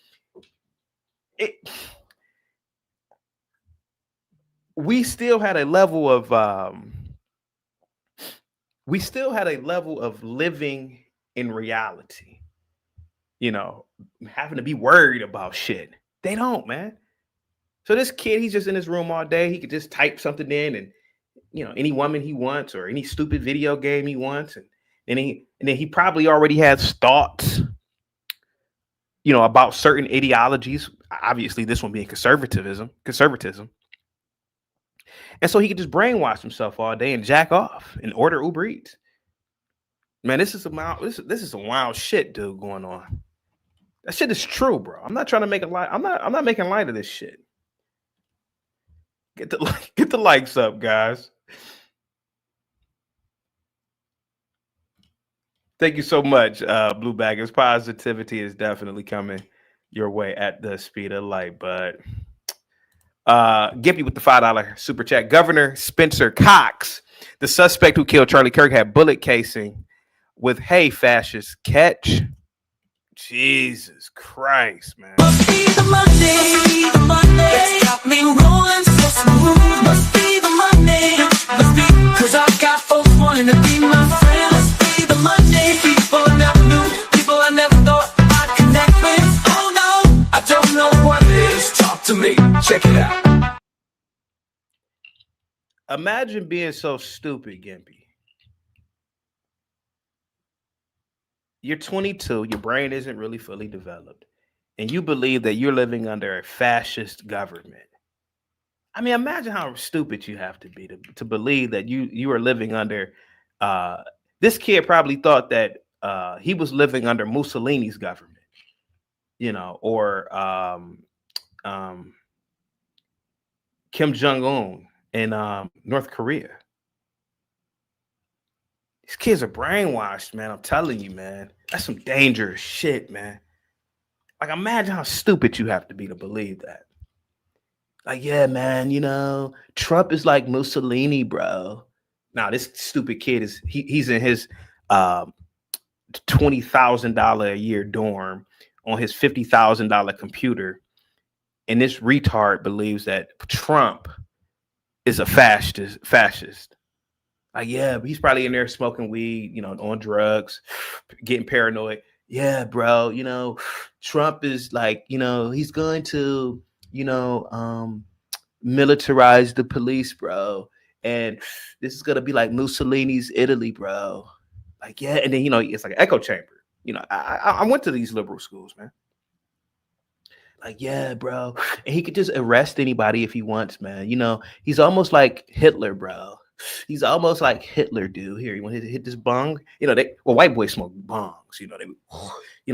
we still had a level of living in reality, you know, having to be worried about shit. They don't, man. So this kid, he's just in his room all day. He could just type something in, and you know, any woman he wants or any stupid video game he wants, and then he probably already has thoughts, you know, about certain ideologies. Obviously, this one being conservatism, and so he could just brainwash himself all day and jack off and order Uber Eats. Man, this is some wild shit, dude, going on. That shit is true, bro. I'm not trying to make a lie. I'm not making light of this shit. Get the likes up, guys. Thank you so much, Blue Baggers. Positivity is definitely coming your way at the speed of light, but Gippy with the $5 super chat. Governor Spencer Cox, the suspect who killed Charlie Kirk, had bullet casing with "Hey fascists, catch." Jesus Christ, man. Must be the Monday. It's got me rolling so smooth. Must be the Monday. Must be, 'cause I've got folks wanting to be my friend. Must be the Monday. People I never knew. People I never thought I'd connect with. Oh no, I don't know what it is. Talk to me. Check it out. Imagine being so stupid, Gimpy. You're 22, your brain isn't really fully developed, and you believe that you're living under a fascist government. I mean, imagine how stupid you have to be to believe that you are living under this kid probably thought that he was living under Mussolini's government, you know, or Kim Jong-un in North Korea. These kids are brainwashed, man. I'm telling you, man. That's some dangerous shit, man. Like, imagine how stupid you have to be to believe that. Like, yeah, man, you know, Trump is like Mussolini, bro. Now, this stupid kid he's in his $20,000 a year dorm on his $50,000 computer. And this retard believes that Trump is a fascist. Like, yeah, but he's probably in there smoking weed, you know, on drugs, getting paranoid. Yeah, bro, you know, Trump is like, you know, he's going to, you know, militarize the police, bro. And this is going to be like Mussolini's Italy, bro. Like, yeah. And then, you know, it's like an echo chamber. You know, I went to these liberal schools, man. Like, yeah, bro. And he could just arrest anybody if he wants, man. You know, he's almost like Hitler, bro. He's almost like Hitler, dude. Here, you want to hit this bong? You know, white boys smoke bongs. You know,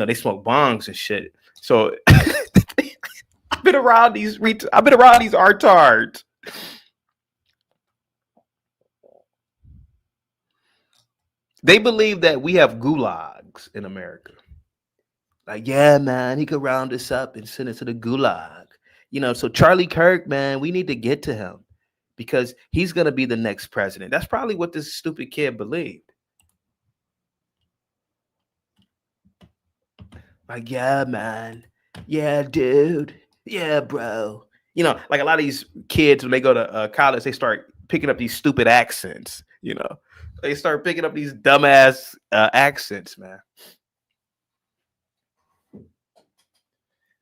they smoke bongs and shit. So I've been around these artards. They believe that we have gulags in America. Like, yeah, man, he could round us up and send us to the gulag. You know, so Charlie Kirk, man, we need to get to him because he's going to be the next president. That's probably what this stupid kid believed. Like, yeah, man. Yeah, dude. Yeah, bro. You know, like a lot of these kids, when they go to college, they start picking up these stupid accents. You know, they start picking up these dumbass accents, man.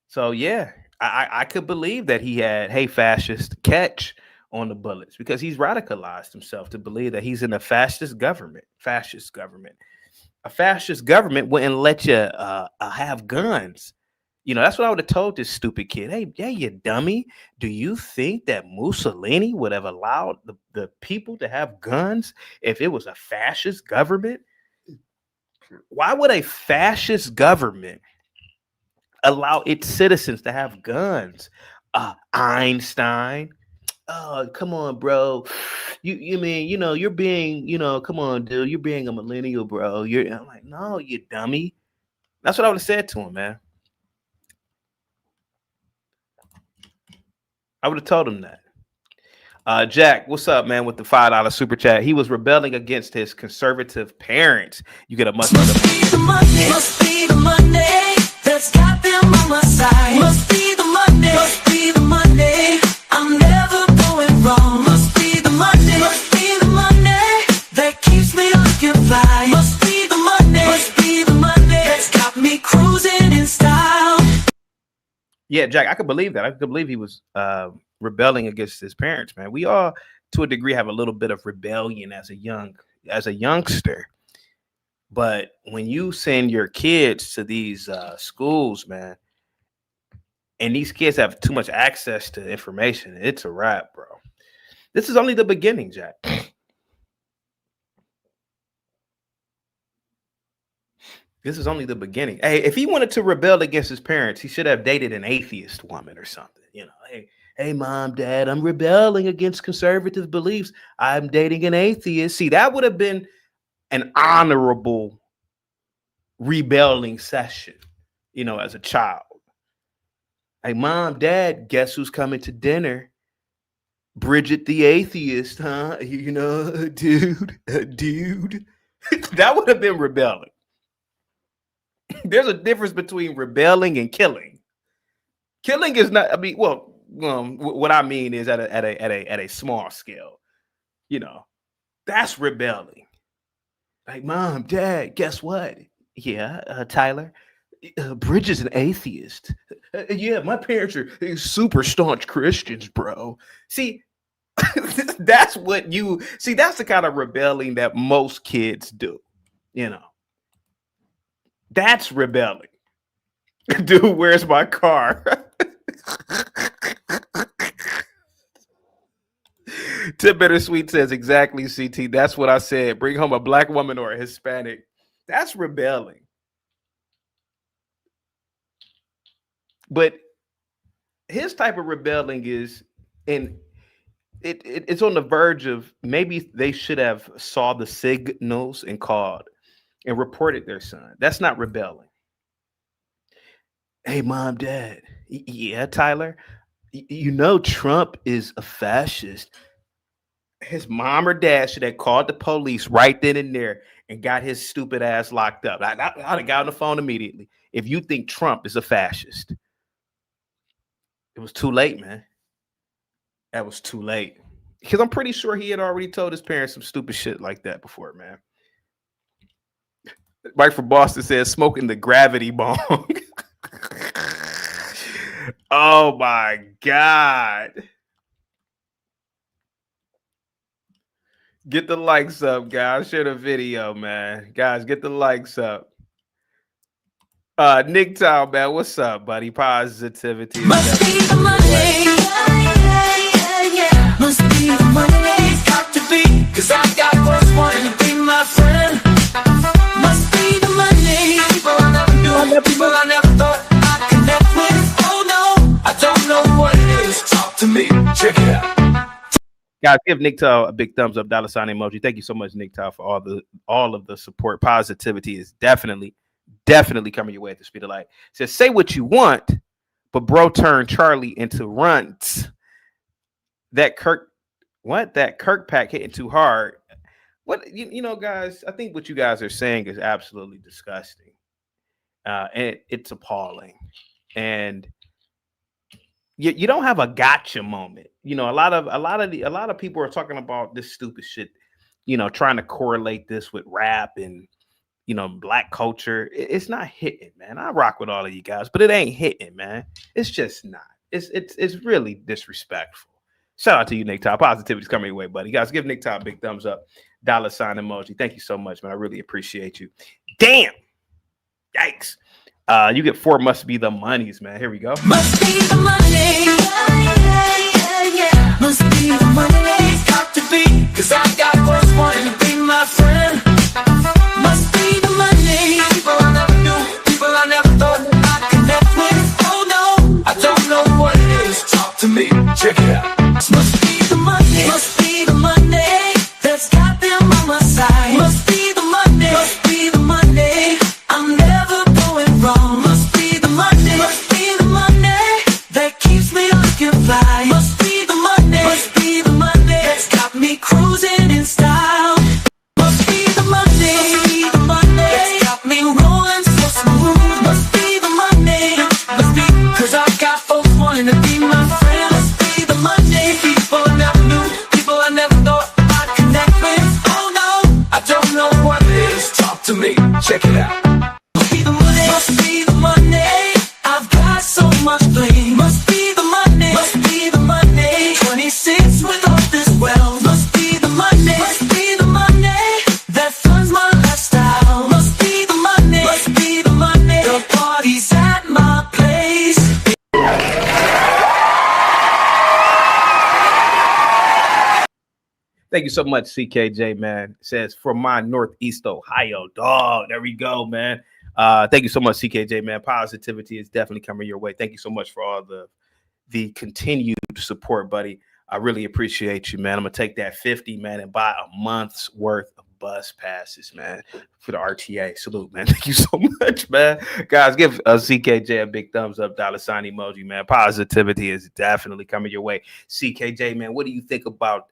So yeah, I could believe that he had "Hey fascist" catch on the bullets because he's radicalized himself to believe that he's in a fascist government. Fascist government. A fascist government wouldn't let you have guns. You know, that's what I would have told this stupid kid. Hey, yeah, you dummy. Do you think that Mussolini would have allowed the people to have guns if it was a fascist government? Why would a fascist government allow its citizens to have guns? Einstein. Oh, come on, bro. You mean, you know, you're being, you know, come on, dude. You're being a millennial, bro. I'm like, no, you dummy. That's what I would have said to him, man. I would have told him that. Jack, what's up, man, with the $5 super chat? He was rebelling against his conservative parents. You get a must be the Monday. Must be the Monday that's got them on my side. Must be the Monday. Must be the Monday. I'm never going wrong. Must be the Monday. Must be the Monday that keeps me looking fly. Must be the Monday. Must be the Monday that's got me cruising in style. Yeah, Jack, I could believe that. I could believe he was rebelling against his parents, man. We all, to a degree, have a little bit of rebellion as a youngster. But when you send your kids to these schools, man, and these kids have too much access to information, it's a wrap, bro. This is only the beginning, Jack. This is only the beginning. Hey, if he wanted to rebel against his parents, he should have dated an atheist woman or something. You know, hey, mom, dad, I'm rebelling against conservative beliefs. I'm dating an atheist. See, that would have been an honorable rebelling session, you know, as a child. Hey, mom, dad, guess who's coming to dinner? Bridget the atheist, huh? You know, dude. That would have been rebelling. There's a difference between rebelling and killing. Killing is not. I mean, well, what I mean is at a small scale. You know, that's rebelling. Like, mom, dad, guess what? Yeah, Tyler. Bridget's an atheist. Yeah, my parents are super staunch Christians, bro. See, that's what you see. That's the kind of rebelling that most kids do. You know. That's rebelling. Dude, where's my car? Tip Bittersweet says exactly, CT. That's what I said. Bring home a black woman or a Hispanic. That's rebelling. But his type of rebelling is it's on the verge of maybe they should have saw the signals and called and reported their son. That's not rebelling. Hey, mom, dad. Yeah, Tyler. You know Trump is a fascist. His mom or dad should have called the police right then and there and got his stupid ass locked up. I'd have got on the phone immediately. If you think Trump is a fascist, it was too late, man. That was too late. Because I'm pretty sure he had already told his parents some stupid shit like that before, man. Mike from Boston says smoking the gravity bong. Oh my God. Get the likes up, guys. Share the video, man. Guys, get the likes up. Nick Town, man. What's up, buddy? Positivity. Must be the Monday. Yeah. Must be the Monday. Got to be, cause I got first one to be my friend. Must be the Monday. People I never knew, people I never thought I'd connect with. Oh no, I don't know what it is. Talk to me. Check it out. Guys, give Nick Tao a big thumbs up, $ sign emoji. Thank you so much, Nick Tao, for all of the support. Positivity is definitely coming your way at the speed of light. It says, say what you want, but bro turned Charlie into runts. That Kirk pack hitting too hard. What you know, guys, I think what you guys are saying is absolutely disgusting. and it's appalling. And you don't have a gotcha moment. You know, a lot of people are talking about this stupid shit. You know, trying to correlate this with rap and black culture. It's not hitting, man. I rock with all of you guys, but it ain't hitting, man. It's just not. It's really disrespectful. Shout out to you, Nick Top. Positivity's coming your way, buddy. Guys, give Nick Top a big thumbs up. $ emoji. Thank you so much, man. I really appreciate you. Damn. Yikes. You get 4 must be the monies, man. Here we go. Must be the money. Yeah. Must be the money. Got to be, cause I got what's wanting to be my friend. Must be the money. People I never knew, people I never thought I'd connect with. Oh no, I don't know what it is. Talk to me, check it out. Must be the money. Must be the money. That's got them on my side. Must be the money. Must be the money. I'm never going wrong. Must be the money. Must be the money that keeps me looking fly. Must be the money. Must be the money that's got me cruising in style. Must be the money. Must be the money that's got me rolling so smooth. Must be the money. Must be, cause I got folks wanting to be my friend. Must be the money. People I never knew, people I never thought I'd connect with. Oh no, I don't know what it is. Talk to me, check it out. Must be the money. Must be the money. I've got so much bling. Must be the money. Must be the money. 26 with all this wealth. Must be the money. Must be the money that funds my lifestyle. Must be the money. Must be the money. The party's at my place. Thank you so much, CKJ, man. It says from my Northeast Ohio dog. There we go, man. Thank you so much, CKJ, man. Positivity is definitely coming your way. Thank you so much for all the continued support, buddy. I really appreciate you, man. I'm gonna take that 50, man, and buy a month's worth of bus passes, man, for the RTA. Salute, man. Thank you so much, man. Guys, give CKJ a big thumbs up, $ emoji, man. Positivity is definitely coming your way. CKJ, man, what do you think about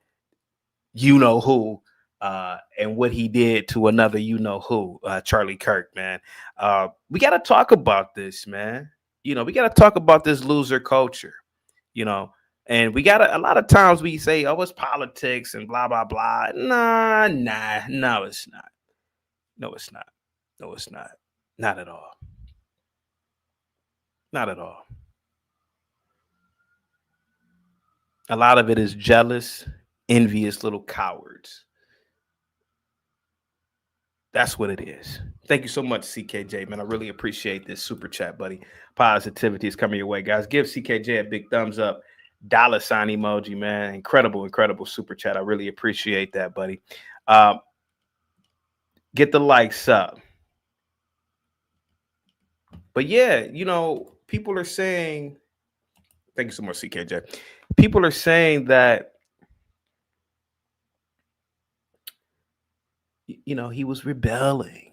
you know who and what he did to another you know who, Charlie Kirk, man? We got to talk about this, man. We got to talk about this loser culture, and we got a lot of times we say, oh, it's politics and blah, blah, blah. No, it's not. No, it's not. No, it's not. Not at all. Not at all. A lot of it is jealous, envious little cowards. That's what it is. Thank you so much, CKJ, man. I really appreciate this super chat, buddy. Positivity is coming your way, guys. Give CKJ a big thumbs up. $ emoji, man. Incredible super chat. I really appreciate that, buddy. Get the likes up. But yeah, people are saying, thank you so much, CKJ. People are saying that, he was rebelling.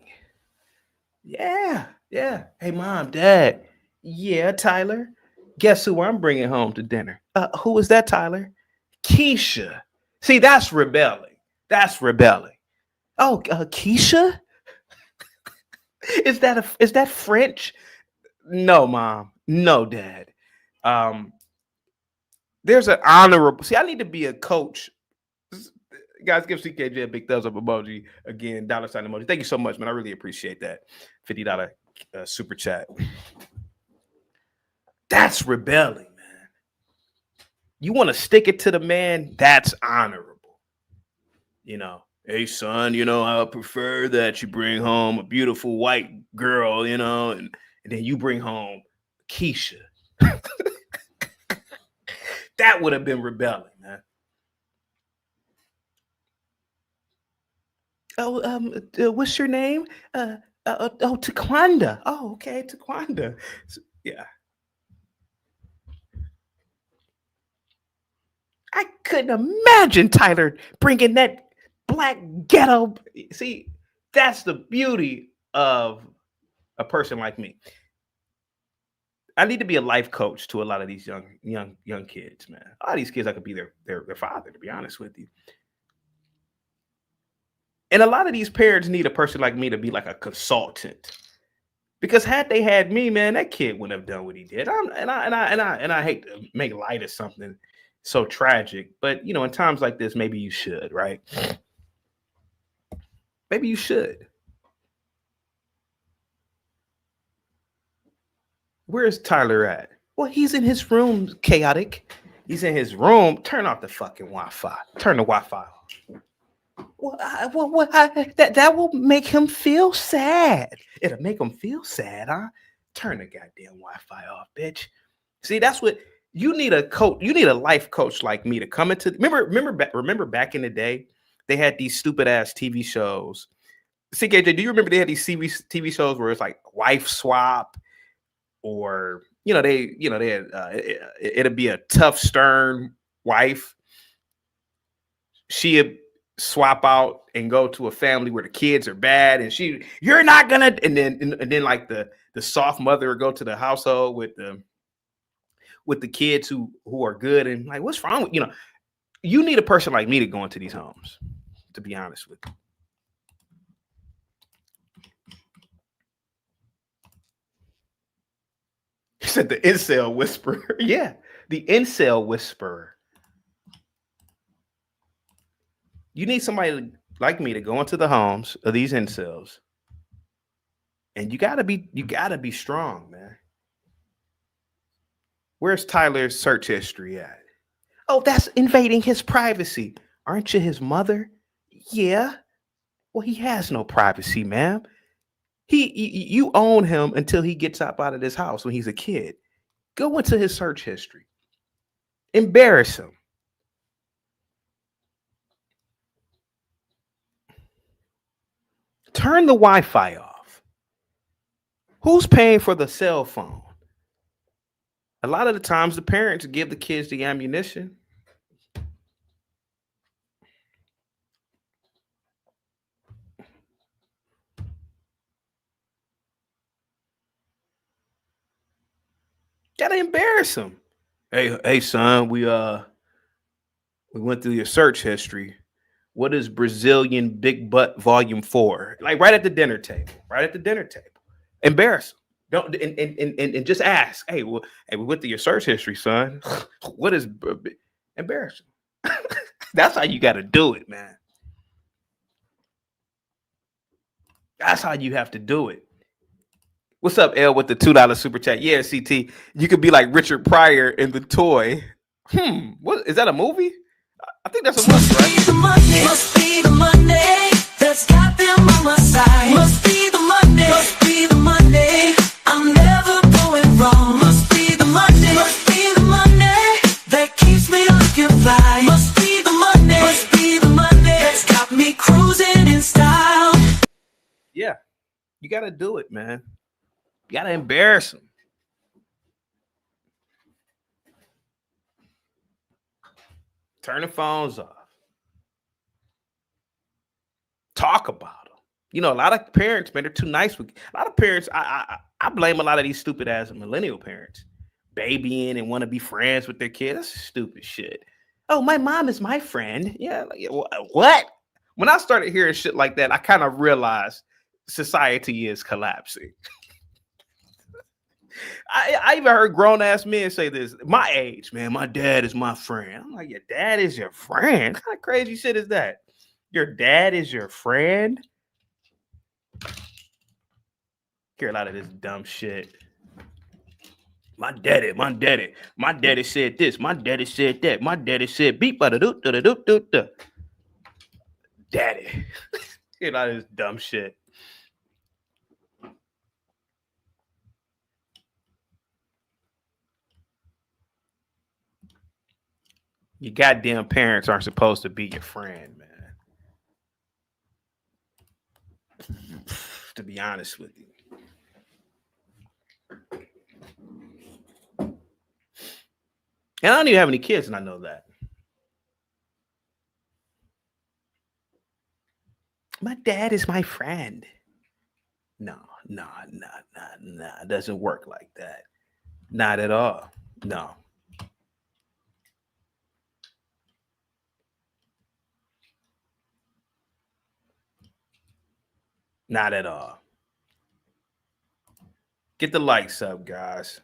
Yeah. Hey, Mom, Dad. Yeah, Tyler. Guess who I'm bringing home to dinner? Who is that, Tyler? Keisha. See, that's rebelling. Oh, Keisha? Is that French? No, Mom. No, Dad. There's an honorable. See, I need to be a coach. Guys, give CKJ a big thumbs up emoji. Again, $ emoji. Thank you so much, man. I really appreciate that. $50 super chat. That's rebelling, man. You want to stick it to the man? That's honorable. Hey, son, I prefer that you bring home a beautiful white girl, and then you bring home Keisha. That would have been rebelling, man. Oh, what's your name? Taquanda. Oh, okay, Taquanda. Yeah. I couldn't imagine Tyler bringing that black ghetto. See, that's the beauty of a person like me. I need to be a life coach to a lot of these young kids, man. A lot of these kids, I could be their father, to be honest with you. And a lot of these parents need a person like me to be like a consultant. Because had they had me, man, that kid wouldn't have done what he did. I hate to make light of something so tragic, but you know, in times like this, maybe you should, right? Maybe you should. Where's Tyler at? Well, he's in his room, chaotic. He's in his room. Turn off the fucking Wi-Fi. Turn the Wi-Fi off. That will make him feel sad. It'll make him feel sad, huh? Turn the goddamn Wi-Fi off, bitch. See, that's what you need a coach. You need a life coach like me to come into. Remember back in the day, they had these stupid ass TV shows. CKJ, do you remember they had these TV shows where it's like wife swap, or they had it'd be a tough, stern wife. She'd swap out and go to a family where the kids are bad, and you're not gonna, and then like the soft mother would go to the household with the kids who are good, and like, what's wrong with you need a person like me to go into these homes, to be honest with you. He said the incel whisperer. Yeah, the incel whisperer. You need somebody like me to go into the homes of these incels, and you gotta be strong, man. Where's Tyler's search history at? Oh, that's invading his privacy. Aren't you his mother? Yeah. Well, he has no privacy, ma'am. You own him until he gets up out of this house when he's a kid. Go into his search history. Embarrass him. Turn the Wi-Fi off. Who's paying for the cell phone? A lot of the times the parents give the kids the ammunition. Gotta embarrass him. Hey, son, we went through your search history. What is Brazilian Big Butt Volume 4? Like right at the dinner table. Right at the dinner table. Embarrass him. Don't and just ask. Hey, we went through your search history, son. What is embarrass him? That's how you got to do it, man. That's how you have to do it. What's up, L, with the $2 super chat? Yeah, CT. You could be like Richard Pryor in The Toy. What is that, a movie? I think that's a movie, right? Must be the Monday that's got them on my side. Must be the Monday. Must be the Monday. I'm never going wrong. Must be the Monday. Must be the Monday that keeps me looking fly. Must be the Monday. Must be the Monday that's got me cruising in style. Yeah, you got to do it, man. You got to embarrass them. Turn the phones off. Talk about them. You know, a lot of parents, man, they're too nice with a lot of parents. I blame a lot of these stupid ass millennial parents, babying and want to be friends with their kids. That's stupid shit. Oh, my mom is my friend. Yeah, like, what? When I started hearing shit like that, I kind of realized society is collapsing. I even heard grown ass men say this. My age, man, my dad is my friend. I'm like, your dad is your friend? What kind of crazy shit is that? Your dad is your friend? Hear a lot of this dumb shit. My daddy said this. My daddy said that. My daddy said beep da do da do do da. Daddy. Hear a lot of this dumb shit. Your goddamn parents aren't supposed to be your friend, man. To be honest with you. And I don't even have any kids, and I know that. My dad is my friend. No. It doesn't work like that. Not at all. No. Not at all. Get the likes up, guys.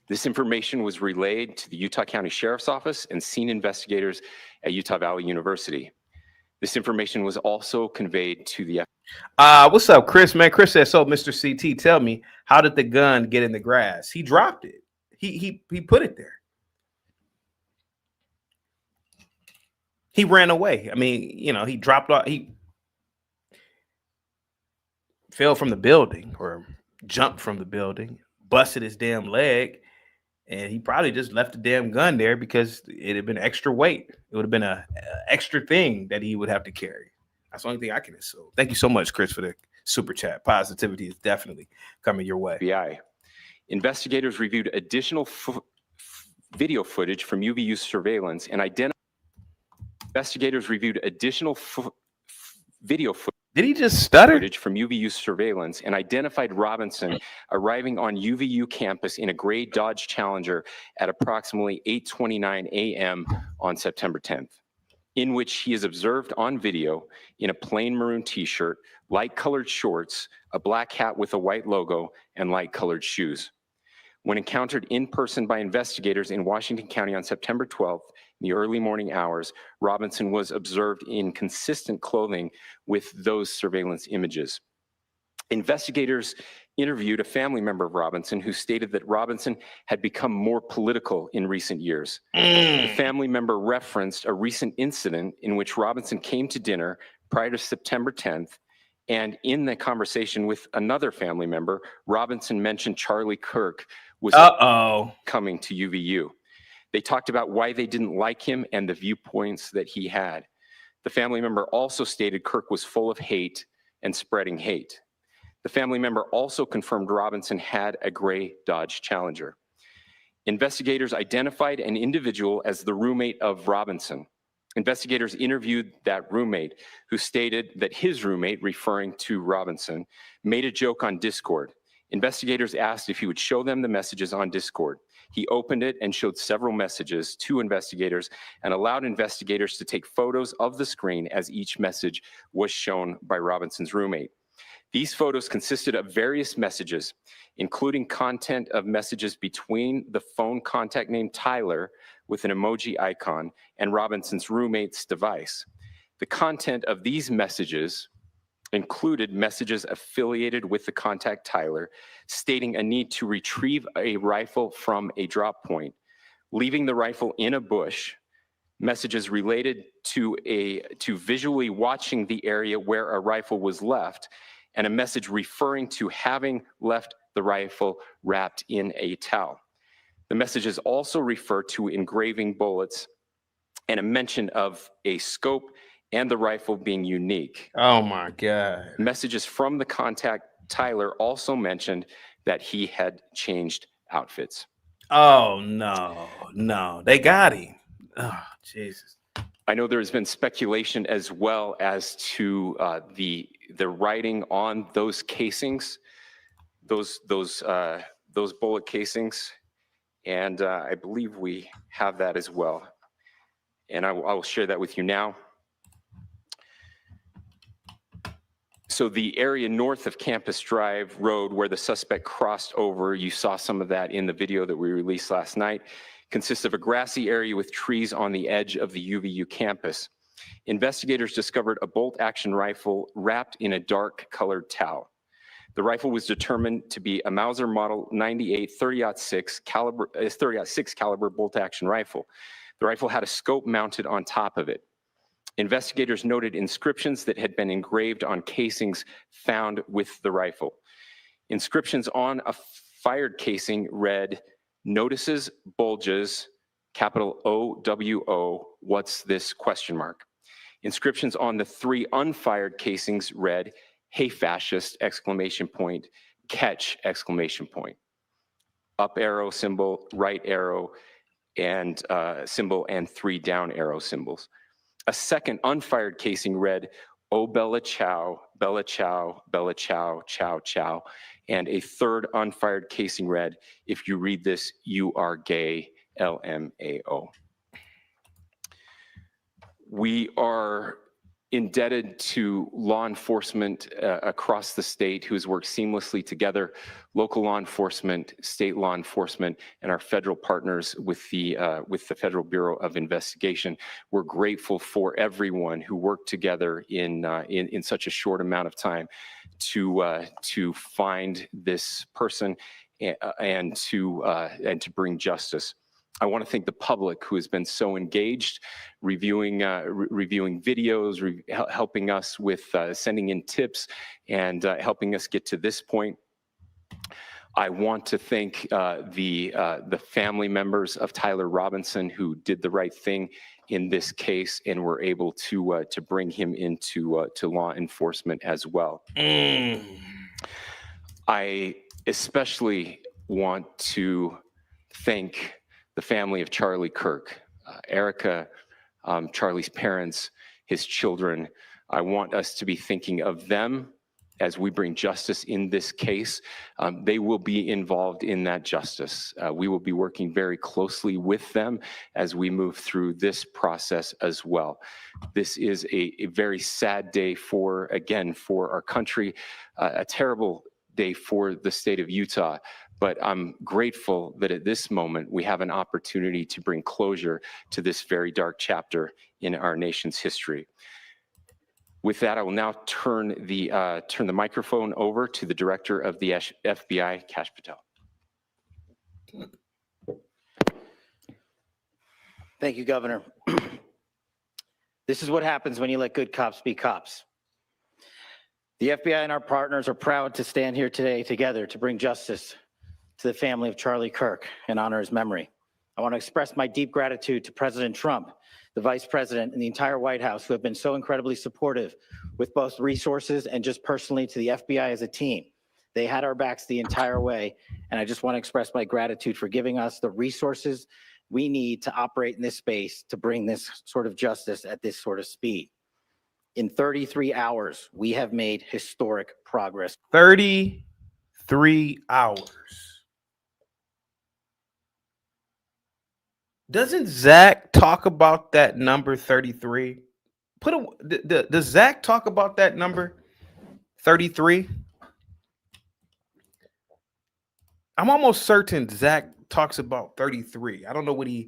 This information was relayed to the Utah County Sheriff's Office and scene investigators at Utah Valley University. This information was also conveyed to the What's up, Chris, man? Chris said, so Mr. CT, tell me, how did the gun get in the grass? He dropped it. He put it there. He ran away. I mean, you know, he dropped off. He fell from the building or jumped from the building, busted his damn leg, and he probably just left the damn gun there because it had been extra weight. It would have been a extra thing that he would have to carry. That's the only thing I can assume. Thank you so much, Chris, for the super chat. Positivity is definitely coming your way. FBI. Investigators reviewed additional video footage from UVU surveillance and identified. Investigators reviewed additional video footage. Did he just stutter? Footage from UVU surveillance and identified Robinson arriving on UVU campus in a gray Dodge Challenger at approximately 8:29 a.m. on September 10th, in which he is observed on video in a plain maroon t-shirt, light-colored shorts, a black hat with a white logo, and light-colored shoes. When encountered in person by investigators in Washington County on September 12th, in the early morning hours, Robinson was observed in consistent clothing with those surveillance images. Investigators interviewed a family member of Robinson who stated that Robinson had become more political in recent years. The family member referenced a recent incident in which Robinson came to dinner prior to September 10th, and in the conversation with another family member, Robinson mentioned Charlie Kirk was coming to UVU. They talked about why they didn't like him and the viewpoints that he had. The family member also stated Kirk was full of hate and spreading hate. The family member also confirmed Robinson had a gray Dodge Challenger. Investigators identified an individual as the roommate of Robinson. Investigators interviewed that roommate, who stated that his roommate, referring to Robinson, made a joke on Discord. Investigators asked if he would show them the messages on Discord. He opened it and showed several messages to investigators and allowed investigators to take photos of the screen as each message was shown by Robinson's roommate. These photos consisted of various messages, including content of messages between the phone contact named Tyler with an emoji icon and Robinson's roommate's device. The content of these messages included messages affiliated with the contact Tyler, stating a need to retrieve a rifle from a drop point, leaving the rifle in a bush, messages related to visually watching the area where a rifle was left, and a message referring to having left the rifle wrapped in a towel. The messages also refer to engraving bullets and a mention of a scope and the rifle being unique. Oh my God. Messages from the contact Tyler also mentioned that he had changed outfits. Oh no, they got him. Oh, Jesus. I know there's been speculation as well as to the writing on those casings, those bullet casings, and I believe we have that as well. And I will share that with you now. So the area north of Campus Drive Road where the suspect crossed over, you saw some of that in the video that we released last night, consists of a grassy area with trees on the edge of the UVU campus. Investigators discovered a bolt-action rifle wrapped in a dark-colored towel. The rifle was determined to be a Mauser Model 98 30-06 caliber bolt-action rifle. The rifle had a scope mounted on top of it. Investigators noted inscriptions that had been engraved on casings found with the rifle. Inscriptions on a fired casing read, "Notices, bulges, capital O-W-O, what's this, question mark." Inscriptions on the 3 unfired casings read, "Hey fascist, exclamation point, catch, exclamation point." Up arrow symbol, right arrow and symbol, and 3 down arrow symbols. A second unfired casing read, "Oh Bella Chow, Bella Chow, Bella Chow, Chow Chow." And a third unfired casing read, "If you read this, you are gay, LMAO." We are indebted to law enforcement across the state who has worked seamlessly together, local law enforcement, state law enforcement, and our federal partners with the Federal Bureau of Investigation. We're grateful for everyone who worked together in such a short amount of time to find this person and to bring justice. I want to thank the public who has been so engaged, reviewing videos, helping us with sending in tips, and helping us get to this point. I want to thank the family members of Tyler Robinson who did the right thing in this case and were able to bring him into to law enforcement as well. I especially want to thank the family of Charlie Kirk, Erica, Charlie's parents, his children. I want us to be thinking of them as we bring justice in this case. They will be involved in that justice. We will be working very closely with them as we move through this process as well. This is a very sad day for our country, a terrible day for the state of Utah. But I'm grateful that at this moment we have an opportunity to bring closure to this very dark chapter in our nation's history. With that, I will now turn the microphone over to the Director of the FBI, Kash Patel. Thank you, Governor. This is what happens when you let good cops be cops. The FBI and our partners are proud to stand here today together to bring justice to the family of Charlie Kirk and honor his memory. I want to express my deep gratitude to President Trump, the Vice President, and the entire White House who have been so incredibly supportive with both resources and just personally to the FBI as a team. They had our backs the entire way, and I just want to express my gratitude for giving us the resources we need to operate in this space to bring this sort of justice at this sort of speed. In 33 hours, we have made historic progress. 33 hours. Doesn't Zach talk about that number 33? Does Zach talk about that number 33? I'm almost certain Zach talks about 33. I don't know what I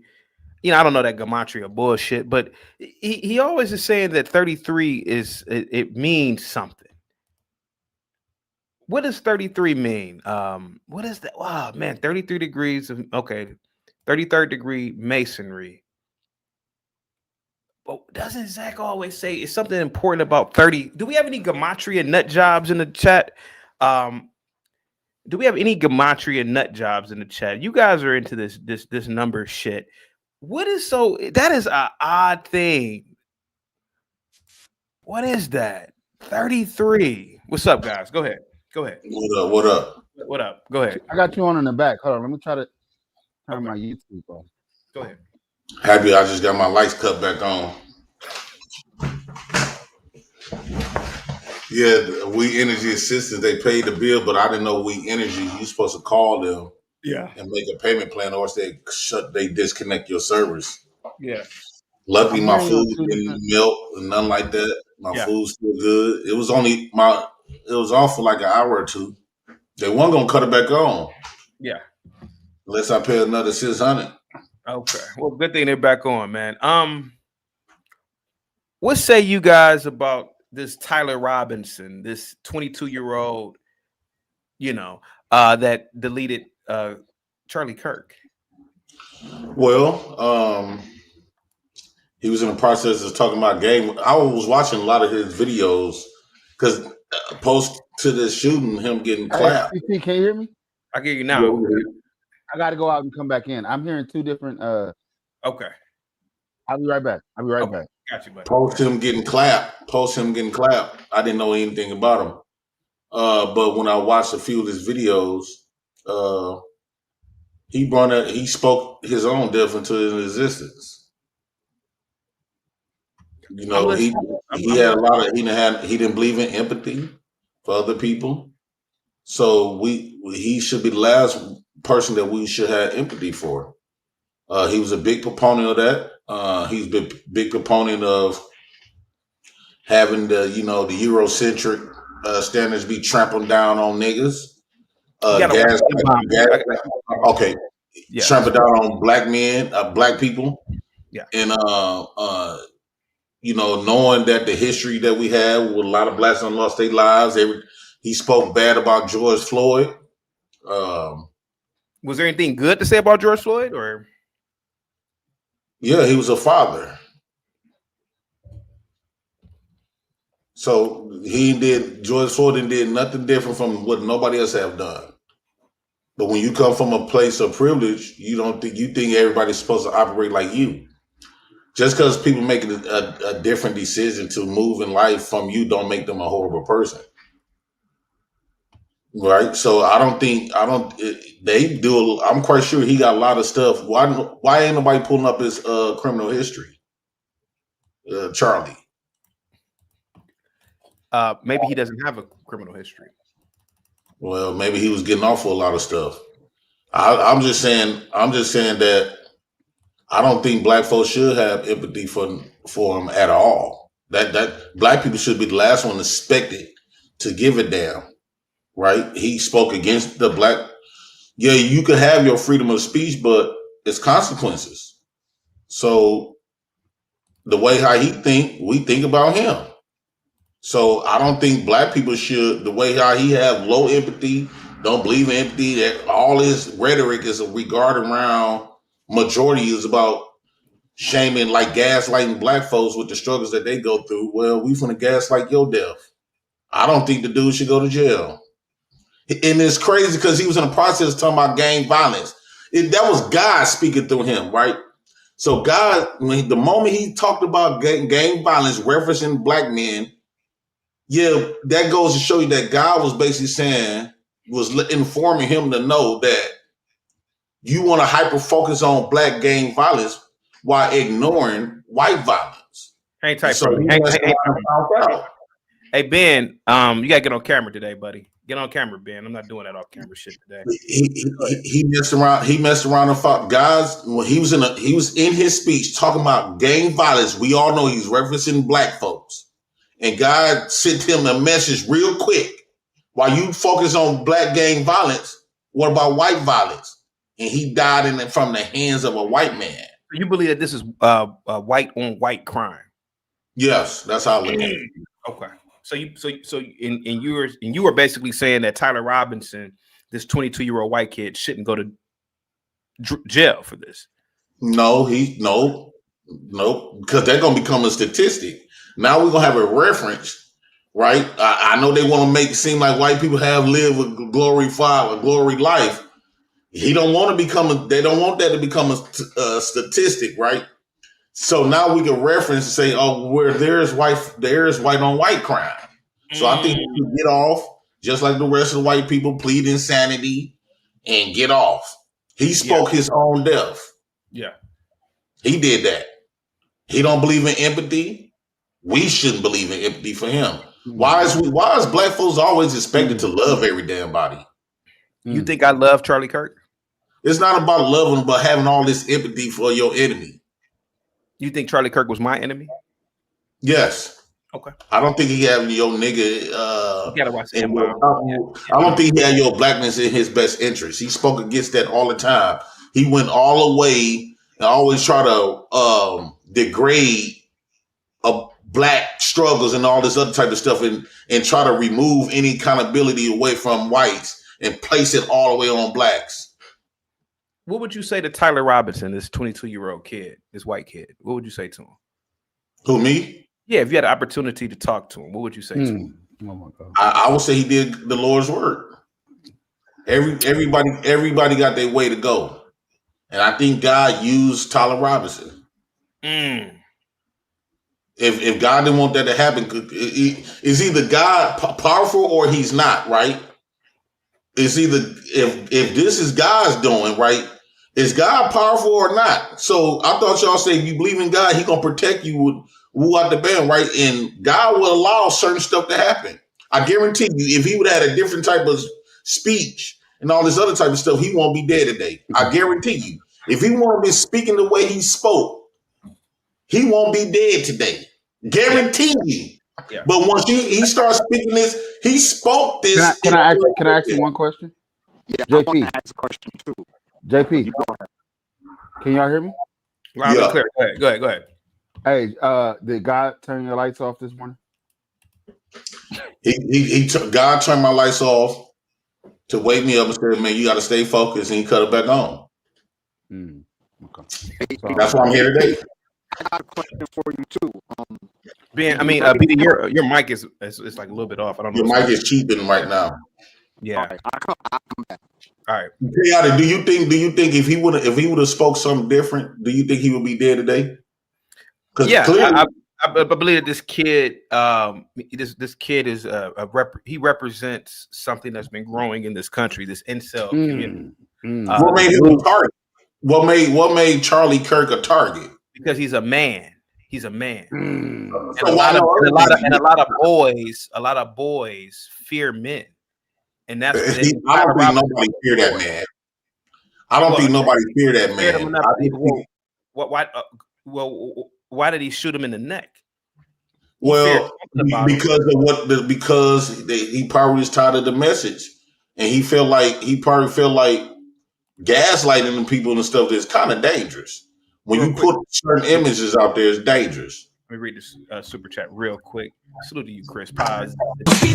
don't know that gematria bullshit, but he always is saying that 33 it means something. What does 33 mean? What is that? Wow, man, 33 degrees of 33rd degree masonry. But doesn't Zach always say it's something important about 30? Do we have any gematria nut jobs in the chat? Do we have any gematria nut jobs in the chat? You guys are into this number shit. What is that is an odd thing. What is that? 33. What's up, guys? Go ahead. What up? Go ahead. I got you on in the back. Hold on. Let me try to turn my YouTube on. Go ahead. Happy I just got my lights cut back on. Yeah, We Energy Assistance, they paid the bill, but I didn't know We Energy, you're supposed to call them and make a payment plan, or else they disconnect your service. Yeah. Luckily, my food didn't melt and nothing like that. My food's still good. It was off for like an hour or two. They weren't gonna cut it back on. Yeah. Unless I pay another $600. Okay. Well, good thing they're back on, man. What say you guys about this Tyler Robinson, this 22-year-old, that deleted Charlie Kirk? Well, he was in the process of talking about game. I was watching a lot of his videos because post to this shooting, him getting clapped. Hey, can you hear me? I hear you now. I got to go out and come back in. I'm hearing two different. Okay. I'll be right back. Back. Got you, buddy. Post him getting clapped. I didn't know anything about him. But when I watched a few of his videos, he spoke his own death into existence. He didn't believe in empathy for other people. So he should be the last person that we should have empathy for. He was a big proponent of that. He's a big proponent of having the the Eurocentric standards be trampling down on niggas. Gas, okay, yeah, trample down on black men, black people, yeah, and knowing that the history that we have with a lot of blacks that lost their lives. He spoke bad about George Floyd. Was there anything good to say about George Floyd, or? Yeah, he was a father. So George Floyd did nothing different from what nobody else have done. But when you come from a place of privilege, you think everybody's supposed to operate like you. Just because people make a different decision to move in life from you don't make them a horrible person. Right? So I'm quite sure he got a lot of stuff. Why ain't nobody pulling up his criminal history? Charlie. Maybe he doesn't have a criminal history. Well, maybe he was getting off for a lot of stuff. I'm just saying that I don't think black folks should have empathy for him at all. That black people should be the last one expected to give a damn. Right? He spoke against the black. Yeah, you could have your freedom of speech, but it's consequences. So the way how he think, we think about him. So I don't think black people should, the way how he have low empathy, don't believe in empathy, that all his rhetoric is regarding around majority is about shaming, like gaslighting black folks with the struggles that they go through. Well, we finna gaslight your death. I don't think the dude should go to jail. And it's crazy because he was in the process talking about gang violence. That was God speaking through him, right? So God, the moment he talked about gang violence, referencing black men, yeah, that goes to show you that God was basically was informing him to know that you want to hyper focus on black gang violence while ignoring white violence. Hang tight, so hey Ben, you gotta get on camera today, buddy. Get on camera, Ben. I'm not doing that off camera shit today. He messed around. He messed around and fought guys. When he was in his speech talking about gang violence, we all know he's referencing black folks. And God sent him a message real quick. While you focus on black gang violence, what about white violence? And he died from the hands of a white man. You believe that this is white on white crime? Yes, that's how I look at it. Okay. So you were basically saying that Tyler Robinson, this 22-year-old white kid, shouldn't go to jail for this. No, because they're gonna become a statistic. Now we're gonna have a reference, right? I know they want to make it seem like white people have lived a glory life. He don't want to become. They don't want that to become a statistic, right? So now we can reference and say, oh, where there's white on white crime. So I think he should get off, just like the rest of the white people, plead insanity and get off. He spoke his own death. Yeah. He did that. He don't believe in empathy. We shouldn't believe in empathy for him. Why is black folks always expected to love every damn body? You think I love Charlie Kirk? It's not about loving, but having all this empathy for your enemy. You think Charlie Kirk was my enemy? Yes. Okay. I don't think he had your nigga. You gotta watch him. I don't think he had your blackness in his best interest. He spoke against that all the time. He went all the way and always try to degrade black struggles and all this other type of stuff, and try to remove any accountability away from whites and place it all the way on blacks. What would you say to Tyler Robinson, this 22-year-old kid, this white kid? What would you say to him? Who, me? Yeah, if you had an opportunity to talk to him, what would you say to him? Oh my God. I would say he did the Lord's work. Everybody got their way to go. And I think God used Tyler Robinson. If God didn't want that to happen, is either God powerful or he's not, right? It's either if this is God's doing, right? Is God powerful or not? So I thought y'all say if you believe in God, he gonna protect you with woo out the band, right? And God will allow certain stuff to happen. I guarantee you, if he would have had a different type of speech and all this other type of stuff, he won't be dead today. I guarantee you. If he won't be speaking the way he spoke, he won't be dead today. Guarantee you. Yeah. But once he starts speaking this, he spoke this. Can I ask you one question? Yeah, JP. I want to ask a question too. JP, can y'all hear me? Loud and clear. Go ahead. Hey, did God turn your lights off this morning? God turned my lights off to wake me up and said, "Man, you got to stay focused," and he cut it back on. Okay. That's why I'm here today. I got a question for you too. Ben, I mean, BD, your mic is like a little bit off. I don't know. Your mic is cheaping right now. Yeah. I come back. All right. Chaotic, do you think if he would have spoke something different, do you think he would be dead today? Yeah, clearly, I believe that this kid, this kid is he represents something that's been growing in this country, this incel community. What made him a target? What made Charlie Kirk a target? Because he's a man. He's a man. And So a lot of boys fear men. And that's I don't think nobody fear that man. I don't think nobody fear that man. Why did he shoot him in the neck? Well, because he probably was tired of the message, and he probably felt like gaslighting the people and stuff that's kind of dangerous. When you put certain images out there, it's dangerous. Let me read this super chat real quick. Salute to you, Chris. Pause. Must be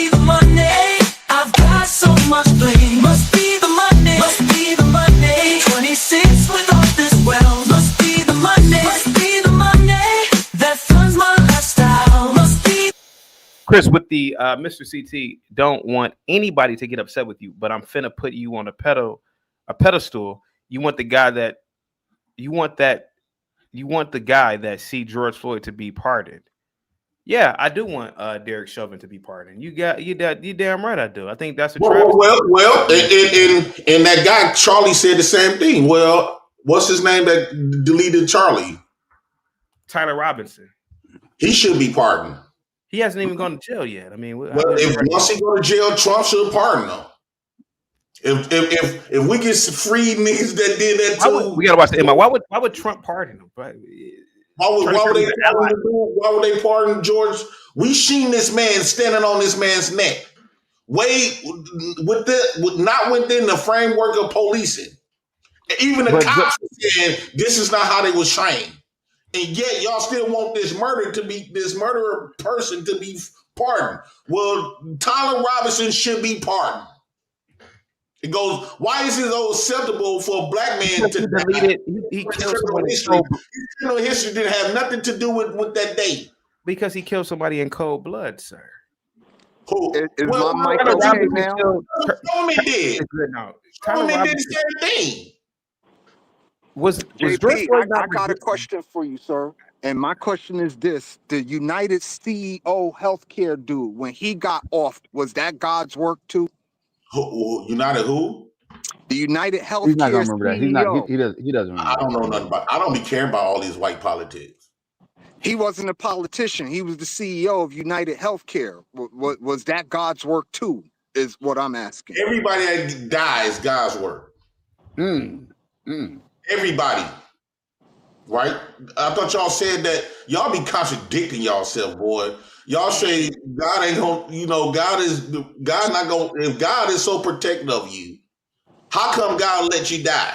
the money. I've got so much blame. Must be the money. Must be the money. 26 with all this wealth. Must be the money. Must be the money that funds my lifestyle. Must be. Chris, with the Mr. CT, don't want anybody to get upset with you, but I'm finna put you on a pedestal. You want the guy that see George Floyd to be pardoned. Yeah, I do want Derek Chauvin to be pardoned. You damn right I do. I think that's a travesty. Well, and that guy Charlie said the same thing. Well, what's his name that deleted Charlie? Tyler Robinson. He should be pardoned. He hasn't even gone to jail yet. I mean, once he go to jail, Trump should pardon him. If we get some free niggas that did that too, we gotta watch the MI. Why would Trump pardon him? Why would they pardon George? We seen this man standing on this man's neck. Not within the framework of policing. Even the cops saying this is not how they was trained. And yet y'all still want this murderer person to be pardoned. Well, Tyler Robinson should be pardoned. It goes, why is it so acceptable for a black man to delete He killed somebody? His criminal history didn't have nothing to do with that day. Because he killed somebody in cold blood, sir. Is my mic okay now? Showman did. Showman did the same thing. Was JP, I got a question for you, sir. And my question is this: the United CEO healthcare dude, when he got off, was that God's work too? United who? The United Healthcare. He's not gonna remember that. He's not. CEO. He doesn't. Remember I don't know nothing about. I don't be caring about all these white politics. He wasn't a politician. He was the CEO of United Healthcare. Was that God's work too? Is what I'm asking. Everybody that dies, God's work. Everybody. Right? I thought y'all said that. Y'all be contradicting yourself, boy. Y'all say God ain't gonna, God not gonna, if God is so protective of you, how come God let you die?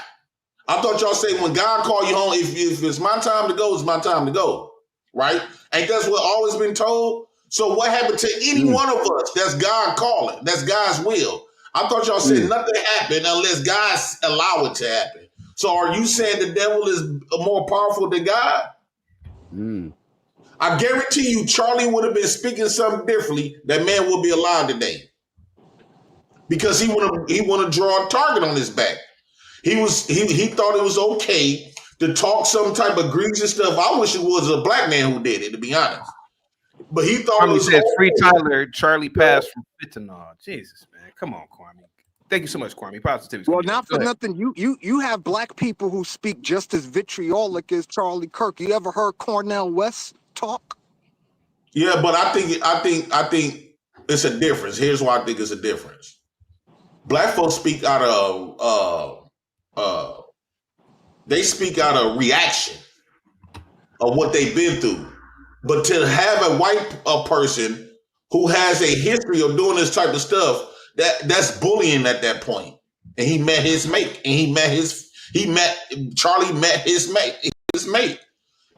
I thought y'all say when God called you home, if it's my time to go, it's my time to go. Right? Ain't that's what always been told? So what happened to any one of us? That's God calling. That's God's will. I thought y'all said nothing happened unless God allow it to happen. So are you saying the devil is more powerful than God? I guarantee you, Charlie would have been speaking something differently. That man would be alive today, because he want to draw a target on his back. He thought it was okay to talk some type of greasy stuff. I wish it was a black man who did it, to be honest. But he thought it was said okay. free Tyler. Charlie passed from fentanyl. Jesus, man, come on, Kwame. Thank you so much, Kwame. Positivity. Well, not for nothing. You have black people who speak just as vitriolic as Charlie Kirk. You ever heard Cornel West talk? Yeah, but I think it's a difference. Here's why I think it's a difference. Black folks speak out of they speak out of reaction of what they've been through. But to have a white person who has a history of doing this type of stuff, that's bullying at that point. And he met his mate, and Charlie met his mate.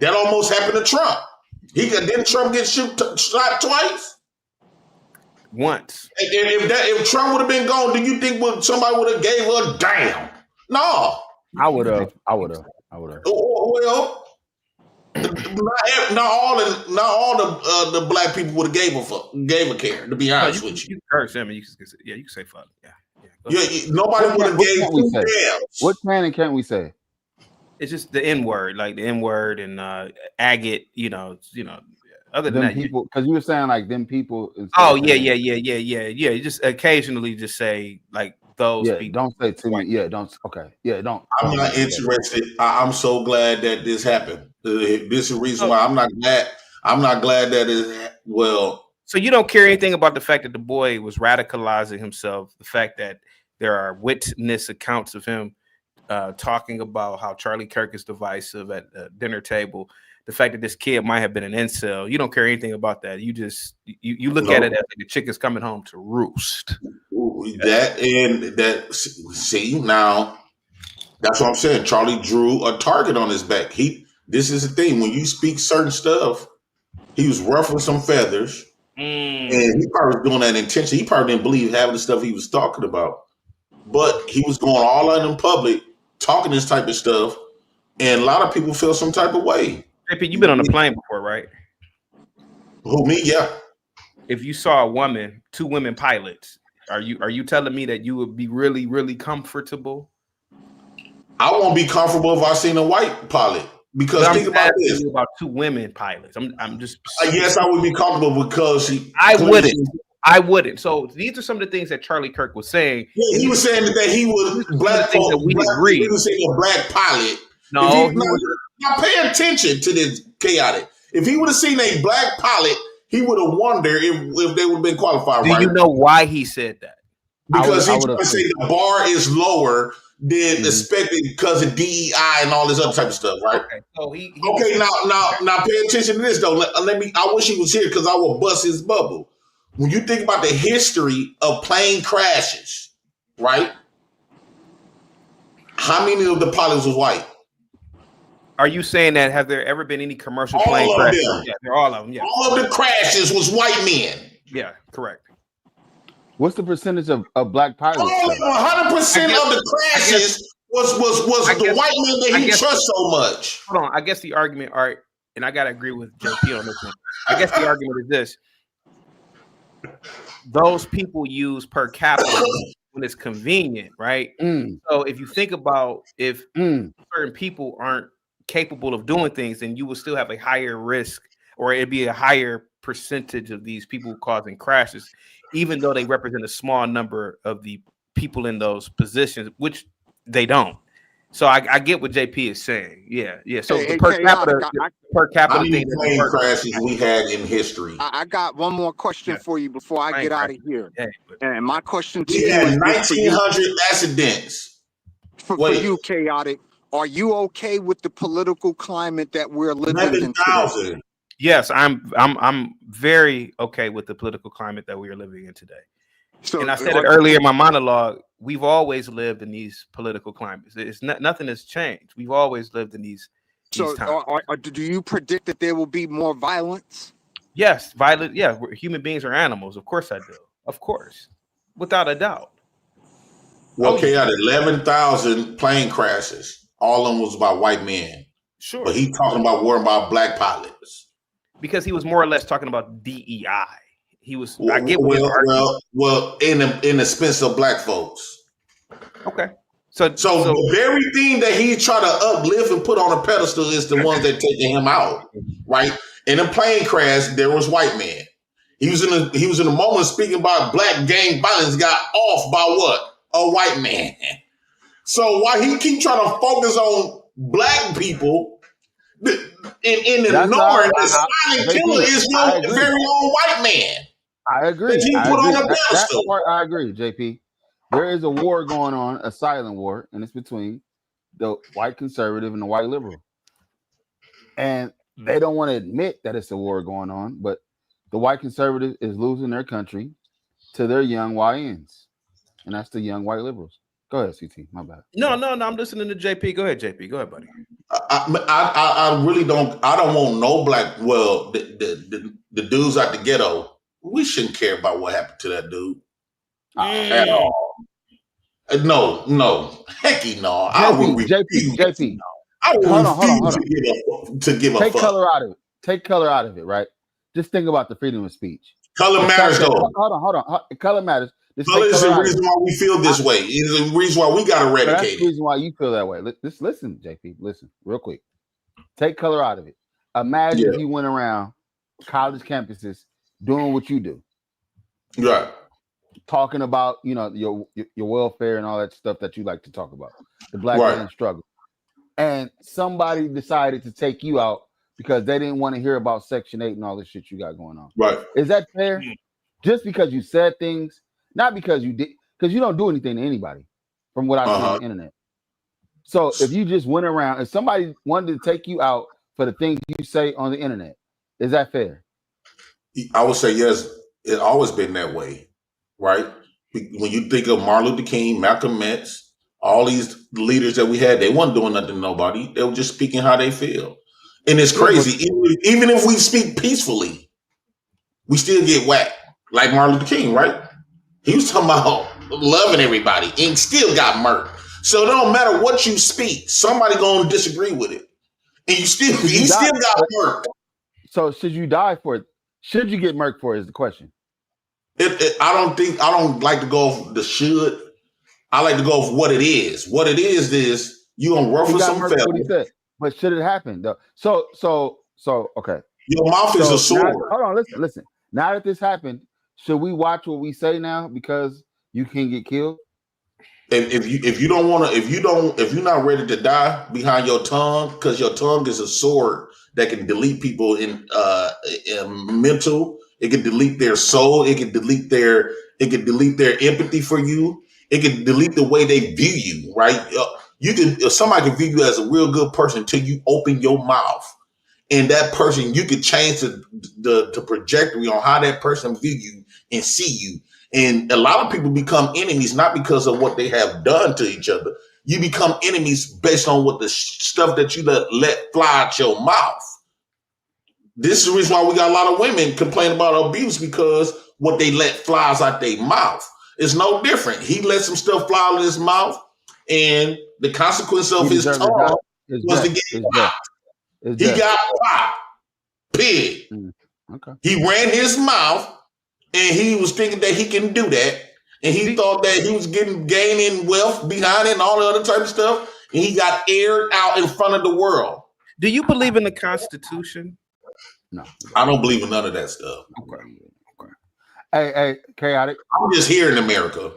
That almost happened to Trump. Didn't Trump get shot twice? Once. If Trump would have been gone, do you think somebody would have gave her a damn? No. I would have. Well, not all the black people would have gave a care. To be honest with you, Kirk, I mean, you can say fuck. Nobody would have gave two damns. What can and can't we say? It's just the N word, like the N word and agate. Other than that, people, because you were saying like them people. Oh yeah. You just occasionally just say like those people. Don't say too many. Yeah, don't. Okay. Yeah, don't. I'm not interested. I'm so glad that this happened. This is the reason why I'm not glad. I'm not glad that So you don't care anything about the fact that the boy was radicalizing himself. The fact that there are witness accounts of him talking about how Charlie Kirk is divisive at the dinner table. The fact that this kid might have been an incel, you don't care anything about that. You just you look at it as like the chick is coming home to roost. See, now that's what I'm saying. Charlie drew a target on his back. This is the thing. When you speak certain stuff, he was ruffling some feathers, and he probably was doing that intentionally. He probably didn't believe half of the stuff he was talking about, but he was going all out in public talking this type of stuff, and a lot of people feel some type of way. JP, you've been on a plane before, right? Who, me? Yeah. If you saw two women pilots, are you telling me that you would be really, really comfortable? I won't be comfortable if I seen a white pilot, because think about this: about two women pilots. I'm just. Yes, I would be comfortable because I wouldn't. So these are some of the things that Charlie Kirk was saying. Yeah, he was saying that he was black. He was saying a black pilot. No, now pay attention to this chaotic. If he would have seen a black pilot, he would have wondered if they would have been qualified. Do you know why he said that? Because he's trying to say the bar is lower than expected because of DEI and all this other type of stuff, right? Okay, so now pay attention to this though. I wish he was here because I will bust his bubble. When you think about the history of plane crashes, right? How many of the pilots was white? Are you saying that have there ever been any commercial plane crashes? Yeah, they're all of them. Yeah. All of the crashes was white men. Yeah, correct. What's the percentage of black pilots? 100% of the crashes was the white men that he trusts so much. Hold on. I guess the argument, and I gotta agree with JP on this one. I guess the argument is this: those people use per capita when it's convenient, right? So if you think about if certain people aren't capable of doing things, then you will still have a higher risk, or it'd be a higher percentage of these people causing crashes, even though they represent a small number of the people in those positions, which they don't. So I get what JP is saying. Yeah. So the per capita thing, plane crashes we had in history. I got one more question for you before I get out of here. And my question to you is 1,900 accidents. For you, chaotic. Are you okay with the political climate that we're living in today? Yes, I'm very okay with the political climate that we are living in today. So, and I said it earlier in my monologue, we've always lived in these political climates. Nothing has changed. We've always lived in these times. Do you predict that there will be more violence? Yes, violent. Yeah, human beings are animals. Of course I do. Of course. Without a doubt. Okay, out of 11,000 plane crashes, all of them was about white men. Sure. But he talking about worrying about black pilots. Because he was more or less talking about DEI. He was. Well, in the expense of black folks. Okay. So the very thing that he try to uplift and put on a pedestal is the ones that taking him out, right? In a plane crash, there was white men. He was in a moment speaking about black gang violence, got off by what? A white man. So why he keep trying to focus on black people in the north, the silent killer is your very own white man. I agree. I agree, JP. There is a war going on, a silent war, and it's between the white conservative and the white liberal. And They don't want to admit that it's a war going on, but the white conservative is losing their country to their young YNs, and that's the young white liberals. Go ahead, CT. My bad. No, I'm listening to JP. Go ahead, JP. Go ahead, buddy. I really don't. I don't want no black. Well, the dudes out the ghetto. We shouldn't care about what happened to that dude at all. No, hecky no. JP. I would Hold refuse on. to give a Take fuck. color out of it. Take color out of it, right? Just think about the freedom of speech. Color matters, though. Hold on. Color matters. Color is the reason why we feel this way. It's the reason why we got eradicated. That's the reason why you feel that way. Just listen, JP. Listen, real quick. Take color out of it. Imagine if you went around college campuses doing what you do. Right. Talking about, your welfare and all that stuff that you like to talk about. The black man struggle. And somebody decided to take you out because they didn't want to hear about Section 8 and all this shit you got going on. Right. Is that fair? Just because you said things, not because you did, because you don't do anything to anybody from what I see on the internet. So if you just went around, if somebody wanted to take you out for the things you say on the internet, is that fair? I would say yes. It's always been that way, right? When you think of Martin Luther King, Malcolm X, all these leaders that we had, they weren't doing nothing to nobody. They were just speaking how they feel. And it's crazy. Even if we speak peacefully, we still get whacked. Like Martin Luther King, right? He was talking about loving everybody and still got murdered. So it don't matter what you speak, somebody gonna disagree with it. And he still got murdered. So should you die for it? Should you get murked for it is the question. I don't like to go off the should. I like to go off what it is. What it is you gonna ruffle some feathers. But should it happen though? So okay. Your mouth is a sword. Hold on, listen. Now that this happened, should we watch what we say now because you can get killed? If you're not ready to die behind your tongue, because your tongue is a sword that can delete people in mental. It can delete their soul. It can delete their empathy for you. It can delete the way they view you. Right? Somebody can view you as a real good person until you open your mouth, and that person you can change the trajectory on how that person view you and see you. And a lot of people become enemies not because of what they have done to each other. You become enemies based on what the stuff that you let fly out your mouth. This is the reason why we got a lot of women complain about abuse, because what they let flies out their mouth. It's no different. He let some stuff fly out of his mouth, and the consequence of his tongue was to get popped. He got popped. Pig. Okay. He ran his mouth, and he was thinking that he can do that, and he thought that he was gaining wealth behind it and all the other type of stuff, and he got aired out in front of the world. Do you believe in the Constitution? No, I don't believe in none of that stuff. Okay. Hey, chaotic. I'm just here in America.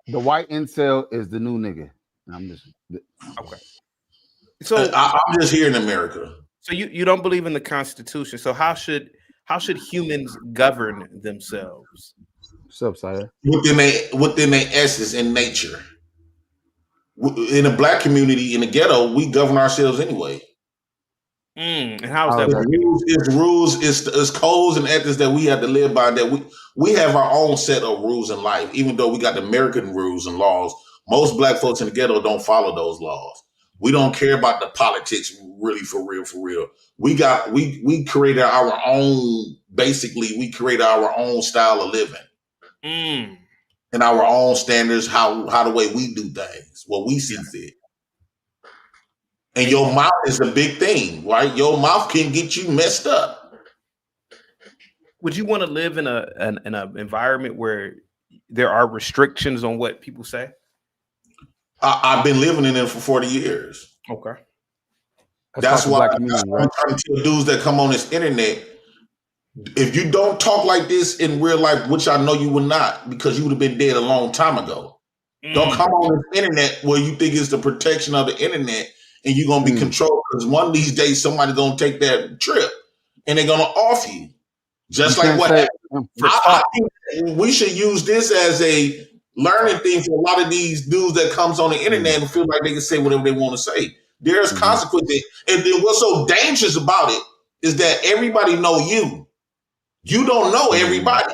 The white incel is the new nigga. I'm just okay. So I'm just here in America. So you don't believe in the Constitution. So how should humans govern themselves? What's up, Sire? Within their essence and nature. In the black community, in the ghetto, we govern ourselves anyway. And how is that working? It's codes and ethics that we have to live by. That we have our own set of rules in life. Even though we got the American rules and laws, most black folks in the ghetto don't follow those laws. We don't care about the politics, really, for real. We created our own. Basically, we created our own style of living, and our own standards. How the way we do things, what we see fit. And your mouth is a big thing, right? Your mouth can get you messed up. Would you want to live in an environment where there are restrictions on what people say? I've been living in it for 40 years. Okay. That's why I'm trying to tell dudes that come on this internet, if you don't talk like this in real life, which I know you would not, because you would have been dead a long time ago. Don't come on this internet where you think it's the protection of the internet and you're going to be controlled, because one of these days somebody's going to take that trip and they're going to off you. Just like what happened. I think we should use this as a learning thing for a lot of these dudes that comes on the internet and feel like they can say whatever they want to say. There's consequences. And then what's so dangerous about it, is that everybody know you. You don't know everybody.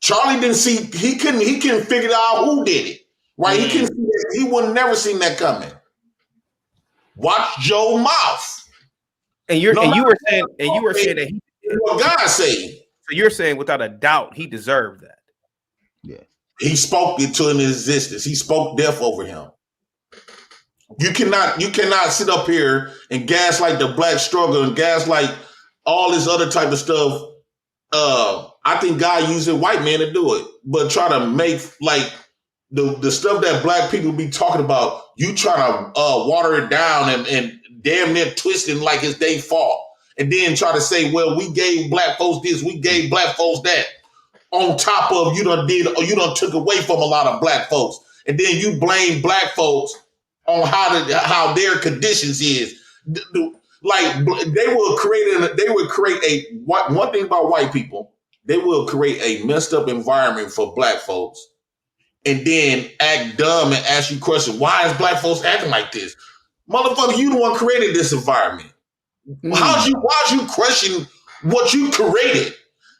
Charlie didn't see, he couldn't figure out who did it. Right? He couldn't see that, he would never seen that coming. Watch Joe mouth. And you were saying that he, what God say. So you're saying without a doubt he deserved that. Yeah. He spoke it to in existence. He spoke death over him. You cannot sit up here and gaslight the black struggle and gaslight all this other type of stuff. I think God used white men to do it, but try to make like the stuff that black people be talking about, you try to water it down and damn near twisting like it's their fault. And then try to say, well, we gave black folks this, we gave black folks that. On top of you done took away from a lot of black folks. And then you blame black folks on how their conditions is. Like they will create a one thing about white people, they will create a messed up environment for black folks and then act dumb and ask you questions. Why is black folks acting like this? Motherfucker, you the one created this environment. Why'd you question what you created?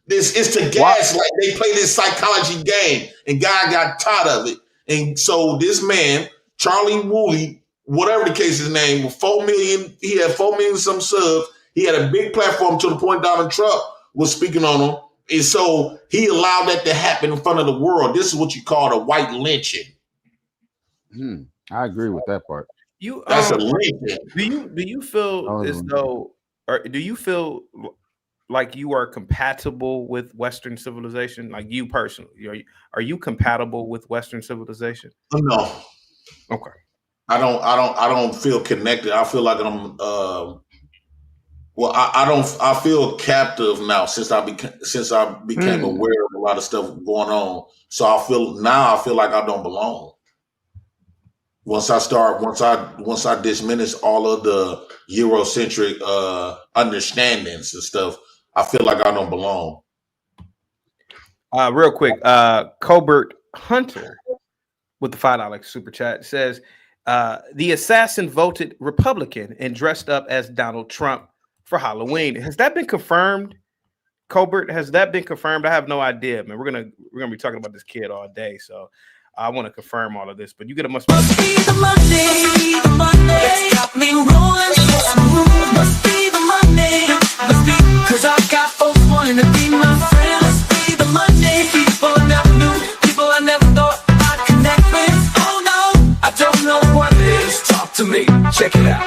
This is to gaslight. They play this psychology game, and God got tired of it. And so this man, Charlie Woolley, whatever the case his name, with 4 million, he had 4 million some subs. He had a big platform to the point Donald Trump was speaking on him. And so he allowed that to happen in front of the world. This is what you call a white lynching. I agree with that part. That's a lynching. Do you feel as though, or do you feel like you are compatible with Western civilization? Like you personally, are you compatible with Western civilization? No. Okay. I don't feel connected. I feel like I'm I feel captive now since I became aware of a lot of stuff going on. So I feel like I don't belong. Once I diminish all of the Eurocentric understandings and stuff, I feel like I don't belong. Real quick, Colbert Hunter with the $5 super chat says the assassin voted Republican and dressed up as Donald Trump for Halloween. Has that been confirmed, Colbert? Has that been confirmed? I have no idea, man. We're gonna be talking about this kid all day, so I want to confirm all of this. But you get a must be the Monday. That's got me rolling so smooth. Must be the Monday. Must be 'cause I got folks wanting to be my friend. Must be the Monday. People I never knew, people I never thought I'd connect with. Oh no, I don't know what it is. Talk to me. Check it out.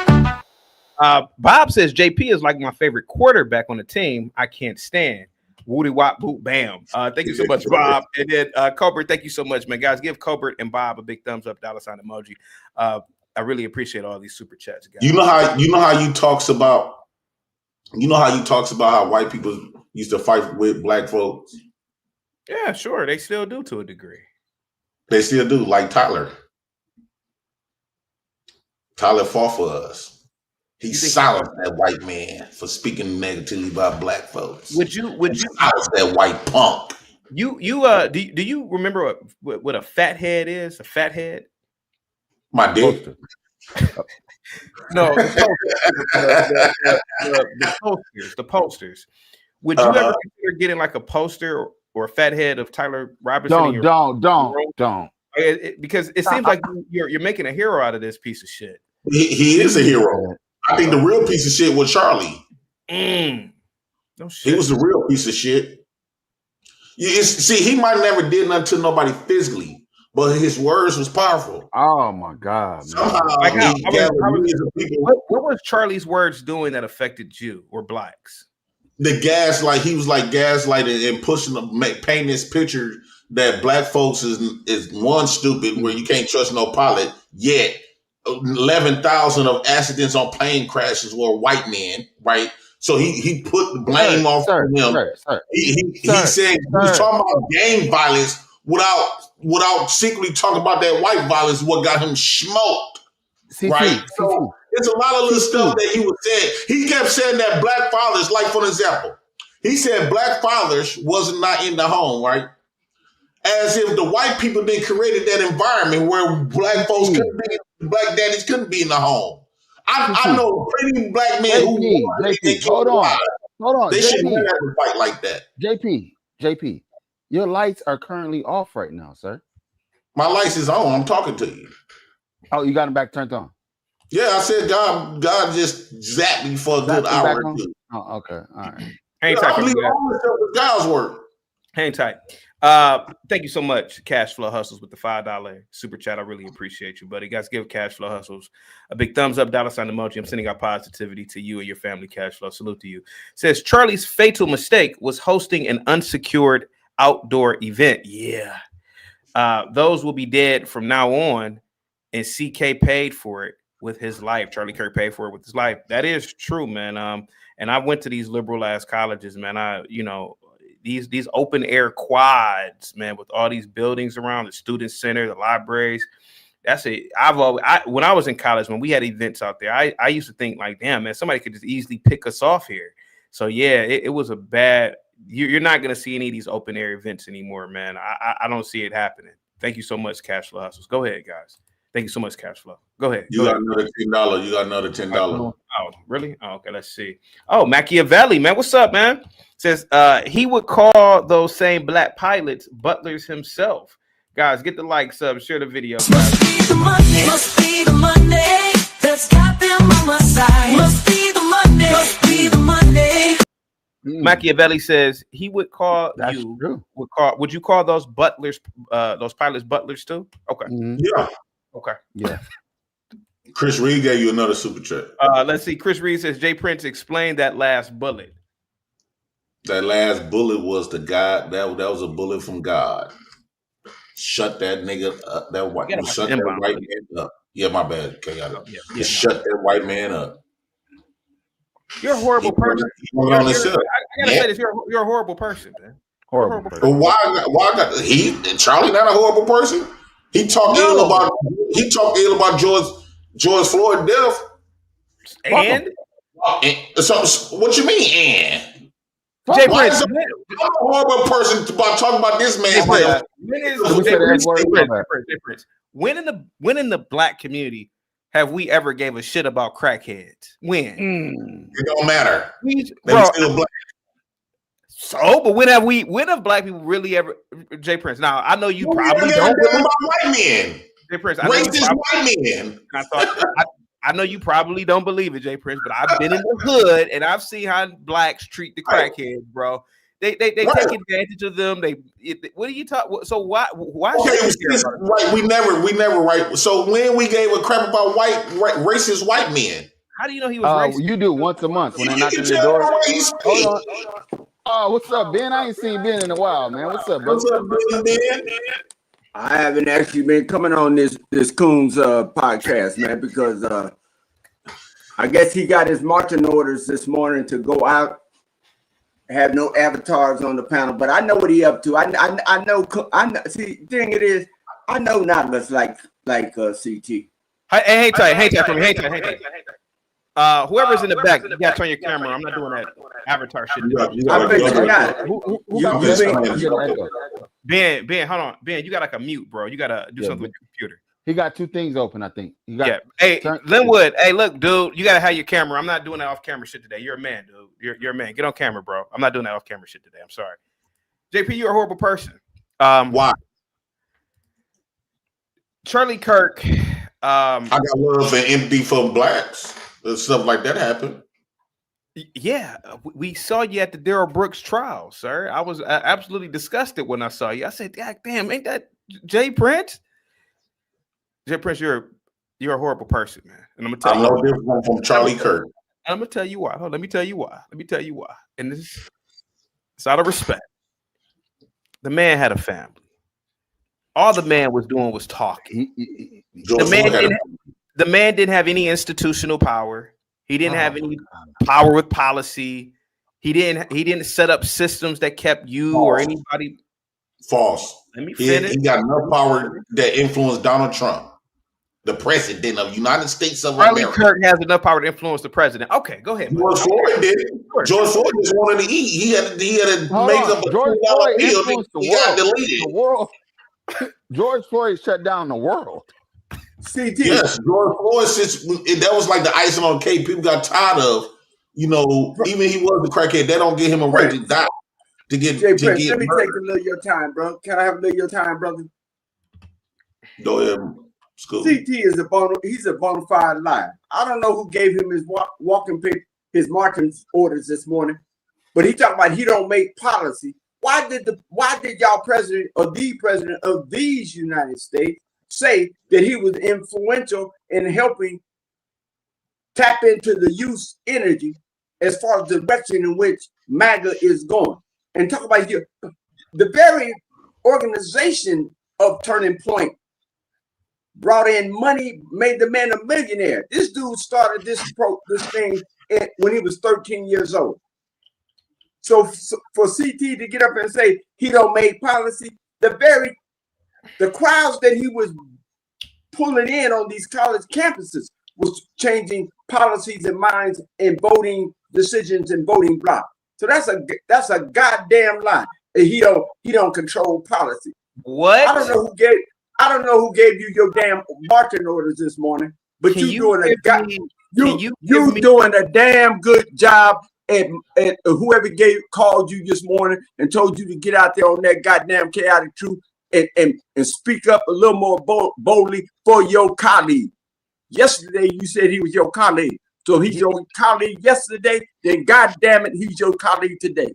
Bob says JP is like my favorite quarterback on the team. I can't stand. Woody wop boot bam. Thank you so much, Bob. And then Colbert, thank you so much, man. Guys, give Colbert and Bob a big thumbs up, $ emoji. I really appreciate all these super chats, guys. You know how you talks about how white people used to fight with black folks? Yeah, sure. They still do to a degree. They still do, like Tyler. Tyler fought for us. He silenced that white man for speaking negatively about black folks. Would you silence that white punk? Do you remember what a fat head is? A fat head? My dick. No, the posters. Would you ever consider getting like a poster or a fat head of Tyler Robinson? Don't. Because it seems like you're making a hero out of this piece of shit. He is a hero. I think the real piece of shit was Charlie. No shit. He was the real piece of shit. See, he might never did nothing to nobody physically, but his words was powerful. Oh my God! What was Charlie's words doing that affected you or blacks? The gaslight. He was like gaslighting and pushing painting this picture that black folks is one stupid where you can't trust no pilot yet. 11,000 of accidents on plane crashes were white men, right? So he put the blame off on them. He said he was talking about gang violence without secretly talking about that white violence, what got him smoked, right? So there's a lot of little stuff that he was saying. He kept saying that black fathers, like for example, he said black fathers wasn't not in the home, right? As if the white people then created that environment where black folks couldn't be, black daddies couldn't be in the home. I know plenty of black men who won. JP, hold on. They should JP. never have to fight like that. JP, your lights are currently off right now, sir. My lights is on. I'm talking to you. Oh, you got them back turned on. Yeah, I said God just zapped me for a good hour or two. Oh, okay. All right. Hang I tight. believe all this stuff is God's work. Hang tight. Thank you so much, Cash Flow Hustles, with the $5 super chat. I really appreciate you, buddy. Guys, give Cash Flow Hustles a big thumbs up, $ emoji. I'm sending out positivity to you and your family, Cash Flow. Salute to you. Says Charlie's fatal mistake was hosting an unsecured outdoor event. Yeah. Those will be dead from now on, and CK paid for it with his life. Charlie Kirk paid for it with his life. That is true, man. And I went to these liberal ass colleges, man. These open air quads, man, with all these buildings around, the student center, the libraries. That's it. When I was in college, when we had events out there, I used to think like, damn, man, somebody could just easily pick us off here. So yeah, it was a bad. You're not gonna see any of these open air events anymore, man. I don't see it happening. Thank you so much, Cash Flow Hustles. Go ahead, guys. Thank you so much, Cash Flow. Go ahead. You got another $10. You got another $10. Oh, really? Oh, okay, let's see. Oh, Machiavelli, man. What's up, man? Says he would call those same black pilots butlers himself. Guys, get the likes up, share the video. Must be the Monday. Must be the Monday. That's got them on my side. Must be the Monday. Must be the Monday. Machiavelli says he would call you. Would you call those butlers, those pilots butlers too? Okay. Yeah. Okay. Yeah. Chris Reed gave you another super chat. Let's see. Chris Reed says Jay Prince explained that last bullet. That last bullet was the God. That was a bullet from God. Shut that nigga up. Shut that white man up. Yeah, my bad. Okay, shut that white man up. You're a horrible person. I gotta say this. You're a horrible person, man. Horrible. But why? Charlie not a horrible person? He talked ill about George Floyd death. And so what you mean? And Jay why Prince, is I'm a horrible person about talking about this man's death? When in the black community have we ever gave a shit about crackheads? When? It don't matter. Bro, still black. So, but when have black people really ever, Jay Prince? Now I know you probably don't believe about white men. Jay Prince, Racist white men. I know you probably don't believe it, Jay Prince, but I've been in the hood and I've seen how blacks treat the crackheads, bro. They take advantage of them. What do you talk? So why? Right, we never right. So when we gave a crap about racist white men, how do you know he was racist? You do once a month when they knock on your door. Hold on. Oh, what's up, Ben? I ain't seen Ben in a while, man. What's up, brother? What's up, Ben? I haven't actually been coming on this Coons podcast, man, because I guess he got his marching orders this morning to go out. Have no avatars on the panel, but I know what he up to. I know. See, the thing it is, I know not much like CT. Hey, tight for me. Whoever's in the back, you gotta turn your camera. I'm not doing that avatar shit. I bet you're not. Ben, hold on. Ben, you got like a mute, bro. You gotta do something with your computer. He got two things open, I think. Hey, Linwood. Hey, look, dude. You gotta have your camera. I'm not doing that off camera shit today. You're a man, dude. You're a man. Get on camera, bro. I'm not doing that off camera shit today. I'm sorry. JP, you're a horrible person. Why? Charlie Kirk. I got love and empathy for blacks. Stuff like that happened. Yeah, we saw you at the Darrell Brooks trial, sir. I was absolutely disgusted when I saw you. I said, "God damn, ain't that Jay Prince?" Jay Prince, you're a horrible person, man. And I'm gonna tell you. I know this one from Charlie Kirk. I'm gonna tell you why. Let me tell you why. And it's out of respect. The man had a family. All the man was doing was talking. The man didn't have any institutional power. He didn't have any power with policy. He didn't set up systems that kept you or anybody. False. Let me finish. He got enough power that influenced Donald Trump, the president of the United States of America. Charlie Kirk has enough power to influence the president. Okay, go ahead. George Floyd did it. George Floyd just wanted to eat. He had to make up a George Floyd meal. influenced the world. George Floyd shut down the world. CT. Yes, George Floyd, that was like the icing on the cake. People got tired of, even he was the crackhead. They don't give him a right to die. To get Prince, let me murdered. take a little of your time, bro. Can I have a little of your time, brother? Go ahead. School. CT is a bona fide liar. I don't know who gave him his his marching orders this morning, but he talking about he don't make policy. Why did y'all president or the president of these United States say that he was influential in helping tap into the youth energy as far as the direction in which MAGA is going? And talk about here, the very organization of Turning Point brought in money, made the man a millionaire. This dude started this thing when he was 13 years old. So for CT to get up and say he don't make policy, the crowds that he was pulling in on these college campuses was changing policies and minds and voting decisions and voting blocks. So that's a goddamn lie. He don't control policy. What? I don't know who gave you your damn marching orders this morning, but you doing a damn good job at whoever called you this morning and told you to get out there on that goddamn chaotic truth and speak up a little more boldly for your colleague. Yesterday you said he was your colleague. So he's your colleague yesterday, then God damn it, he's your colleague today.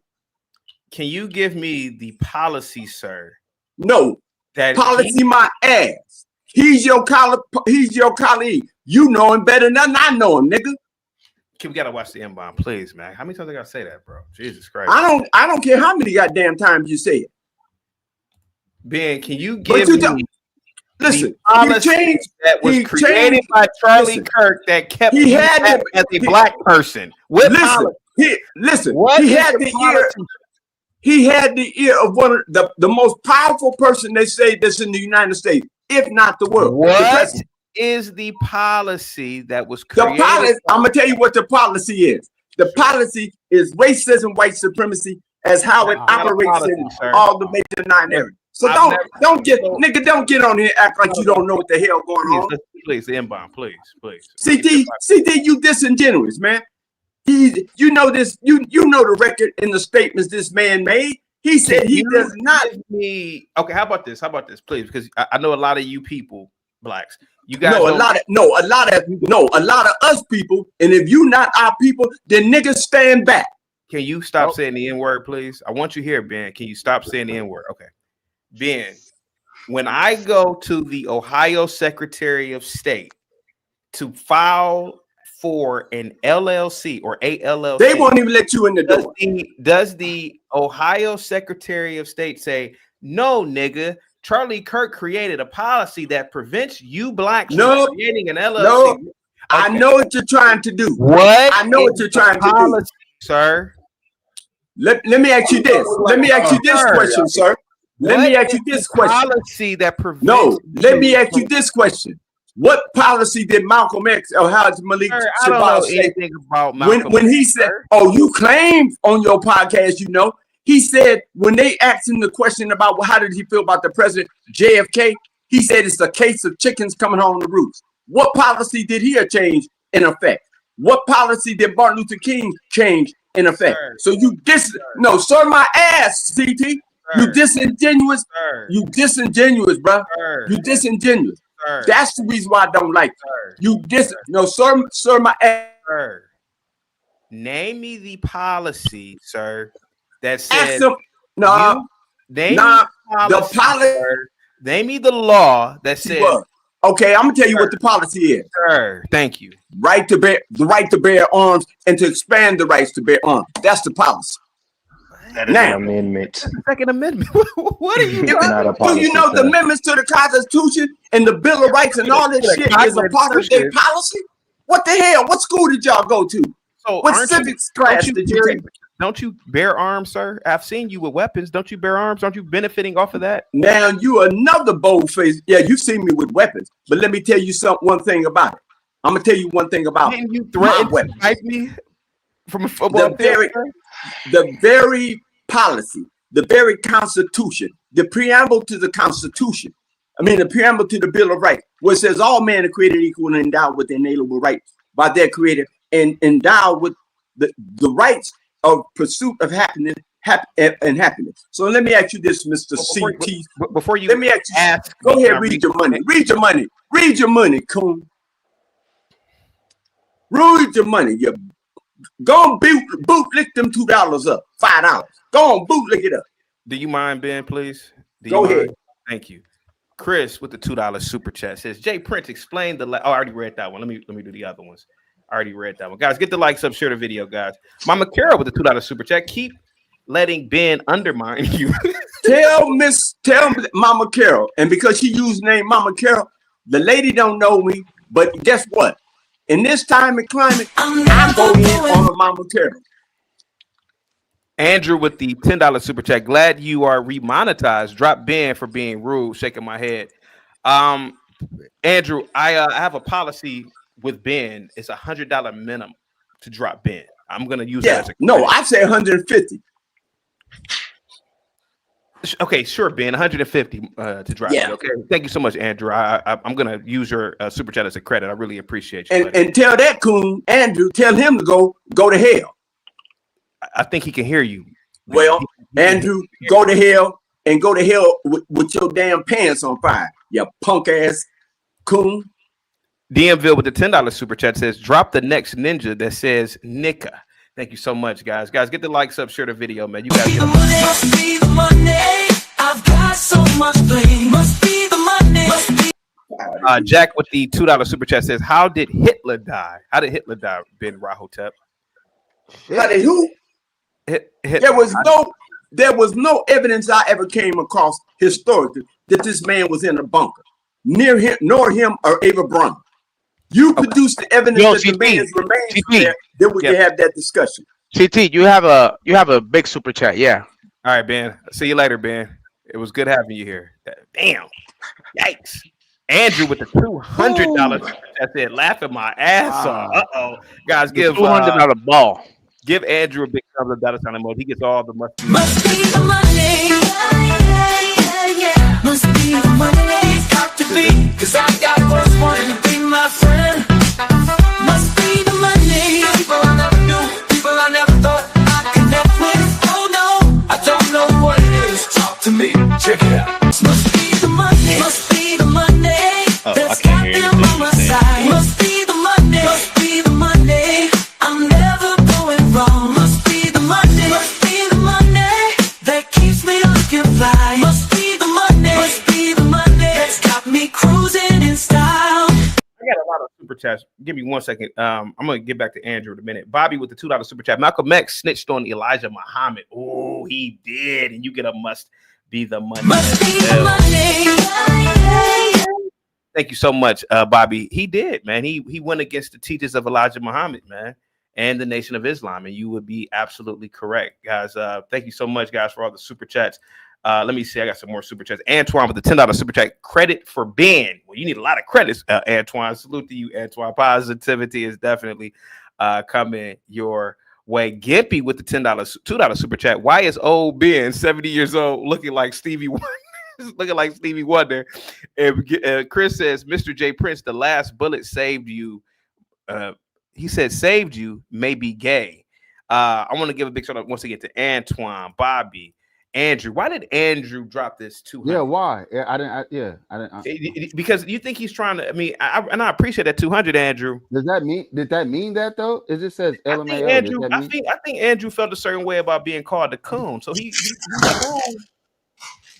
Can you give me the policy, sir? No. Policy my ass. He's your colleague. You know him better than I know him, nigga. We gotta watch the M-bomb, please, man. How many times I gotta say that, bro? Jesus Christ. I don't care how many goddamn times you say it. Ben, can you give me listen, policy that was created by Charlie Kirk that kept him as a black person? What policy? He had the ear of one of the most powerful person they say that's in the United States, if not the world. What is the policy that was created? I'm gonna tell you what the policy is. The policy is racism, white supremacy, as how it operates in all the major 9 areas. So don't get on here and act like you don't know what the hell going on. Please, M-bomb, please. CT, you disingenuous, man. You know this. You know the record in the statements this man made. He said he does not. Okay, how about this, please? Because I know a lot of you people, blacks. You guys. A lot of us people. And if you not our people, then niggas stand back. Can you stop saying the N-word, please? I want you here, Ben. Can you stop saying the N-word? Okay. Ben, when I go to the Ohio Secretary of State to file for an LLC or a LLC, they won't even let you in the door. Does the Ohio Secretary of State say, no, nigga, Charlie Kirk created a policy that prevents you blacks from creating an LLC? No, okay. I know what you're trying to do. What? I know what you're trying to do, sir. Let me ask you this. Let me ask you this question, sir. Let me ask you this question. Policy that prevents. No, let me ask you this question. What policy did Malcolm X or Hajj Malik Shabazz say about Malcolm when he said, "Oh, you claim on your podcast, he said when they asked him the question about how did he feel about the president JFK, he said it's a case of chickens coming home to roost. What policy did he change in effect? What policy did Martin Luther King change in effect? So sir, my ass, CT. You disingenuous. You disingenuous, bro. You disingenuous. That's the reason why I don't like you. Sir, my ass. Name me the policy, sir, that says name me the law that says. Okay, I'm gonna tell you what the policy is. Sir, thank you. The right to bear arms and to expand the rights to bear arms. That's the policy. That is an amendment. Second Amendment. What are you doing? Do you know the amendments to the Constitution and the Bill of Rights and all this shit is a part of their policy? What the hell? What school did y'all go to? What civics class did you take? Don't you bear arms, sir? I've seen you with weapons. Don't you bear arms? Aren't you benefiting off of that? Now you another bold face. Yeah, you've seen me with weapons, but let me tell you one thing about it. I'm gonna tell you one thing about it. You threaten to fight me from a football field? The very policy, the very Constitution, the preamble to the Constitution the preamble to the Bill of Rights, where it says all men are created equal and endowed with inalienable rights by their Creator, and endowed with the rights of pursuit of happiness and happiness. So let me ask you this, Mr. CT. Before you let me ask you, go ahead, read your money. Read your money. Read your money, coon. Read your money. You go on bootlick them $2 up, $5. Go on bootlick it up. Do you mind, Ben, please? Go ahead. Thank you. Chris with the $2 super chat says, Jay Prince, explain the I already read that one. Let me do the other ones. I already read that one. Guys, get the likes up, share the video, guys. Mama Carol with the $2 super chat. Keep letting Ben undermine you. tell Mama Carol, and because she used the name Mama Carol, the lady don't know me, but guess what? In this time and climate, I go in on a Mama Carol. Andrew with the $10 super chat. Glad you are remonetized. Drop Ben for being rude. Shaking my head. Andrew, I have a policy with Ben. It's $100 minimum to drop Ben. I'm gonna use that as a no. I say 150. Okay, sure, Ben. 150 to drop. Yeah. Ben. Okay. Thank you so much, Andrew. I'm gonna use your super chat as a credit. I really appreciate you. And tell that coon Andrew. Tell him to go to hell. I think he can hear you. Well, Andrew, go to hell and go to hell with your damn pants on fire, you punk ass coon. DMville with the $10 super chat says, drop the next ninja that says Nika. Thank you so much, guys. Guys, get the likes up, share the video, man. You guys get must be the money. I've got so much blame. Must be the money. Must be. Jack with the $2 super chat says, how did Hitler die? How did Hitler die, Ben Rahotep? How did who? There was no evidence I ever came across historically that this man was in a bunker near him, nor him or Ava Braun. You produced the evidence that the man's remains there. Then we can have that discussion. CT, you have a big super chat. Yeah. All right, Ben. See you later, Ben. It was good having you here. Damn. Yikes. Andrew with the $200 super chat said, laughing my ass off. Uh-oh. Guys, give $200 ball. Give Andrew a big thumbs up, dollar sign emoji. He gets all the money. Must be the money. Yeah. Must be the money. Got to be. Cause I got first wanting to be my friend. Must be the money. People I never knew. People I never thought I'd connect with. Oh no, I don't know what it is. Talk to me. Check it out. Must be the money. Must be the money. That's got them on my side. Must be the money. Must be the money. I'm never going wrong. Must be the money. Must be the money that keeps me looking fly. Must be the money. Must be the money that's got me cruising in style. I got a lot of super chats. Give me 1 second. I'm gonna get back to Andrew in a minute. Bobby with the $2 super chat. Malcolm X snitched on Elijah Muhammad. Oh, he did, and you get a must be the money. Must be the money. Thank you so much, Bobby. He did, man. He went against the teachers of Elijah Muhammad, man, and the Nation of Islam, and you would be absolutely correct, guys. Thank you so much, guys, for all the super chats. Let me see. I got some more super chats. Antoine with the $10 super chat. Credit for Ben. Well, you need a lot of credits, Antoine. Salute to you, Antoine. Positivity is definitely coming your way. Gimpy with the $2 super chat. Why is old Ben 70 years old looking like Stevie Wonder? Looking like Stevie Wonder. And Chris says, Mr. J Prince, the last bullet saved you. He said saved you may be gay. I want to give a big shout out once again to Antoine, Bobby, Andrew. Why did Andrew drop this 200? Yeah, why? I didn't. Because you think he's trying to. I mean, I appreciate that 200, Andrew. Did that mean that though? It just says LMAO. I think Andrew felt a certain way about being called a coon, so he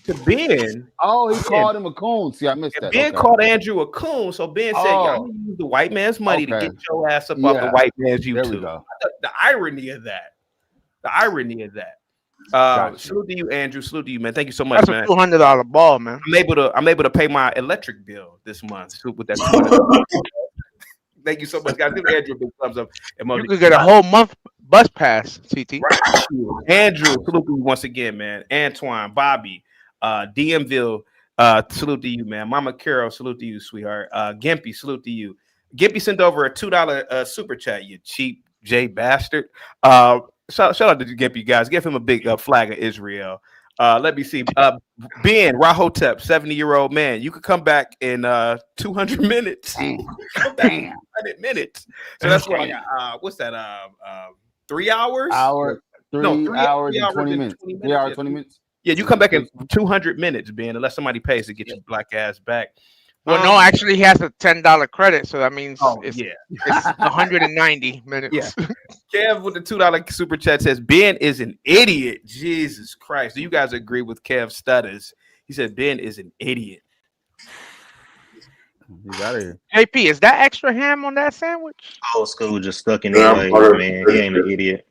to Ben. Oh, he called him a coon. See, I missed that. Ben called Andrew a coon, so Ben said, "Y'all need to use the white man's money to get your ass up off the white man's YouTube." There we go. The irony of that. Salute to you, Andrew. Salute to you, man. Thank you so much, That's man. a $200 ball, man. I'm able to pay my electric bill this month with that. $200. Thank you so much, guys. Give Andrew a big thumbs up. You could get a whole month bus pass, CT. Right. Andrew, salute to you once again, man. Antoine, Bobby, DMville, salute to you, man. Mama Carol, salute to you, sweetheart. Gimpy, salute to you. Gimpy sent over a $2 super chat, you cheap J bastard. Shout out to Gimpy, guys. Give him a big flag of Israel. Let me see. Ben Rahotep, 70-year-old man. You could come back in 200 minutes. Come back in 200 minutes. So that's what I got. What's that? 3 hours? 3 hours and 20 minutes. 3 hours, 20 minutes. Yeah, you come back in 200 minutes, Ben, unless somebody pays to get your black ass back. Well, no, actually, he has a $10 credit, so that means it's 190 minutes. Yeah. Kev with the $2 super chat says Ben is an idiot. Jesus Christ. Do you guys agree with Kev Stutters? He said Ben is an idiot. He's out of here. JP, is that extra ham on that sandwich? Old school just stuck in his ways, man. He ain't an idiot.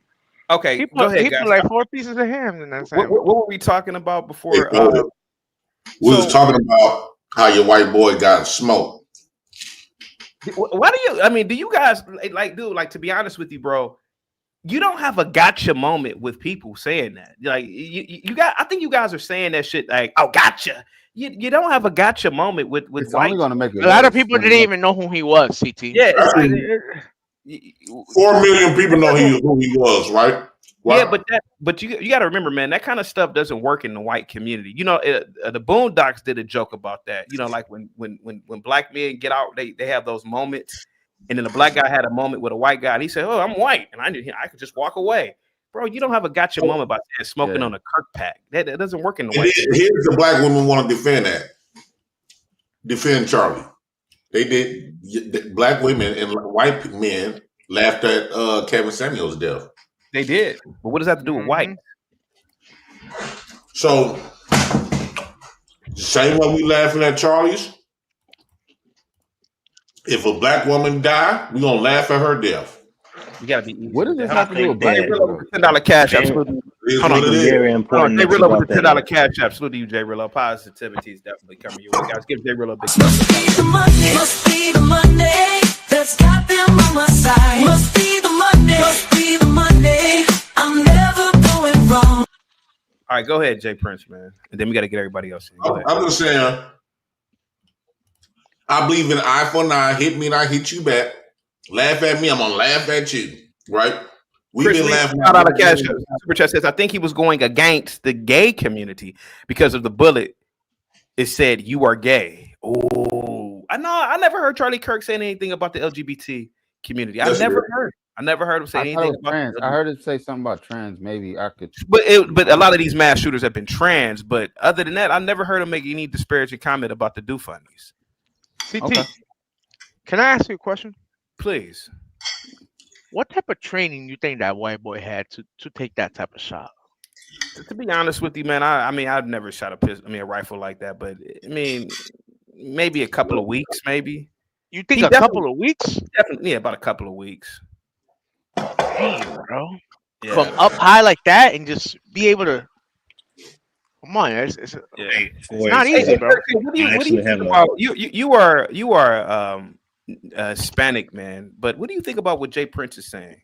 Okay, He go ahead, put guys. like 4 pieces of ham in that sandwich. What were we talking about before? We was talking about how your white boy got smoked. Why do you? I mean, do you guys like, dude? Like, to be honest with you, bro, you don't have a gotcha moment with people saying that. Like, you got. I think you guys are saying that shit like, "Oh, gotcha." You don't have a gotcha moment with It's white. only going to make A lot of people didn't even know who he was. CT. Yeah, 4 million people know who he was, right? Yeah, but you got to remember, man, that kind of stuff doesn't work in the white community. You know, the Boondocks did a joke about that. You know, like when black men get out, they have those moments, and then the black guy had a moment with a white guy, and he said, "Oh, I'm white, and I could just walk away." Bro, you don't have a gotcha moment by smoking on a Kirk pack. That doesn't work in the white community. Here's the black women want to defend Charlie. They did. The black women and white men laughed at Kevin Samuel's death. They did, but what does that have to do with white? So, the same way we laughing at Charlie's, if a black woman die, we gonna laugh at her death. You gotta be easy. What does this have to do with black? $10 cash app. Hold on, very important. Jay Rillo with the $10 cash app. Salute to you, Jay Rillo. Positivity is definitely coming your way, guys. Give Jay Rillo a big Must be the Monday that's got them on my side. Must be the Monday. Must be the Monday. I'm never going wrong. All right, go ahead, Jay Prince, man. And then we got to get everybody else in. Go ahead. I'm just saying, I believe in eye for an eye. Hit me and I hit you back. Laugh at me, I'm gonna laugh at you, right? We've been laughing. Super Chat says, I think he was going against the gay community because of the bullet. It said, "You are gay." Oh, I know. I never heard Charlie Kirk saying anything about the LGBT community. I never heard him say anything about trans. I heard him say something about trans. Maybe I could. But a lot of these mass shooters have been trans. But other than that, I never heard him make any disparaging comment about the do funnies. CT, can I ask you a question? Please. What type of training you think that white boy had to take that type of shot? To be honest with you, man, I mean, I've never shot a rifle like that, but I mean, maybe a couple of weeks, maybe. You think a couple of weeks? Definitely, yeah, about a couple of weeks. Damn, bro. Yeah. From up high like that and just be able to. Come on, it's not easy, bro. What do you think about you are Hispanic, man, but what do you think about what Jay Prince is saying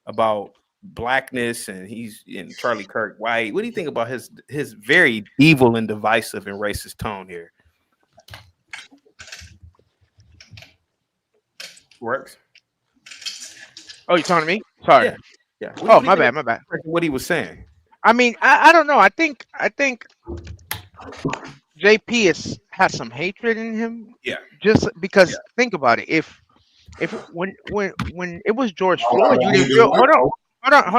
about blackness and he's in Charlie Kirk white? What do you think about his very evil and divisive and racist tone here? Works. Oh, you talking to me? Sorry. Yeah. Oh, my bad. What he was saying. I mean, I don't know. I think JP has some hatred in him. Yeah. Just because think about it. If when it was George Floyd, you didn't feel hold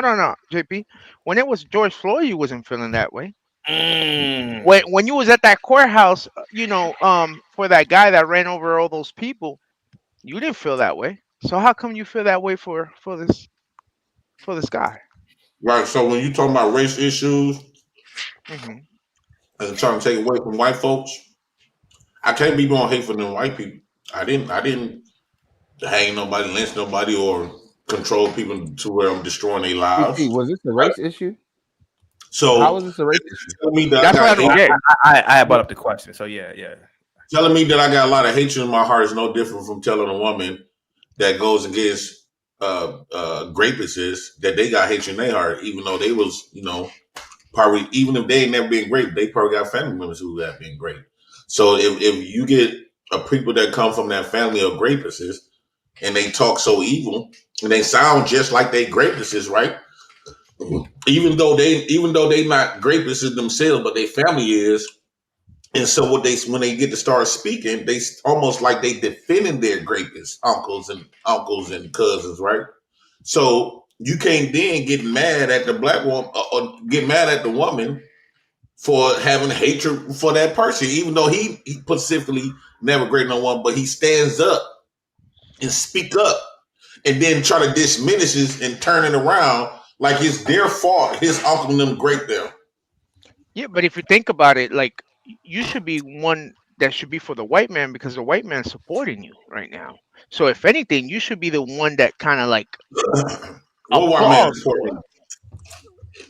on now, JP. When it was George Floyd, you wasn't feeling that way. When you was at that courthouse, for that guy that ran over all those people, you didn't feel that way. So how come you feel that way for this guy? Right. So when you talking about race issues and trying to take away from white folks, I can't be more hateful than white people. I didn't hang nobody, lynch nobody, or control people to where I'm destroying their lives. Was this a race issue? So how was this a race issue? Tell me that I brought up the question. So yeah. Telling me that I got a lot of hatred in my heart is no different from telling a woman that goes against rapists that they got hatred in their heart, even though they was, probably, even if they ain't never been raped, they probably got family members who have been raped. So if you get a people that come from that family of rapists and they talk so evil and they sound just like they rapists, right? even though they not rapists themselves, but their family is. And so when they get to start speaking, they almost like they defending their rapists, uncles and cousins, right? So you can't then get mad at the black woman or get mad at the woman for having hatred for that person, even though he specifically never great no one, but he stands up and speak up and then try to diminish it and turn it around like it's their fault. His uncle and them great them. Yeah, but if you think about it, like you should be one that should be for the white man because the white man's supporting you right now. So if anything, you should be the one that kind of like What white man applauds. supporting?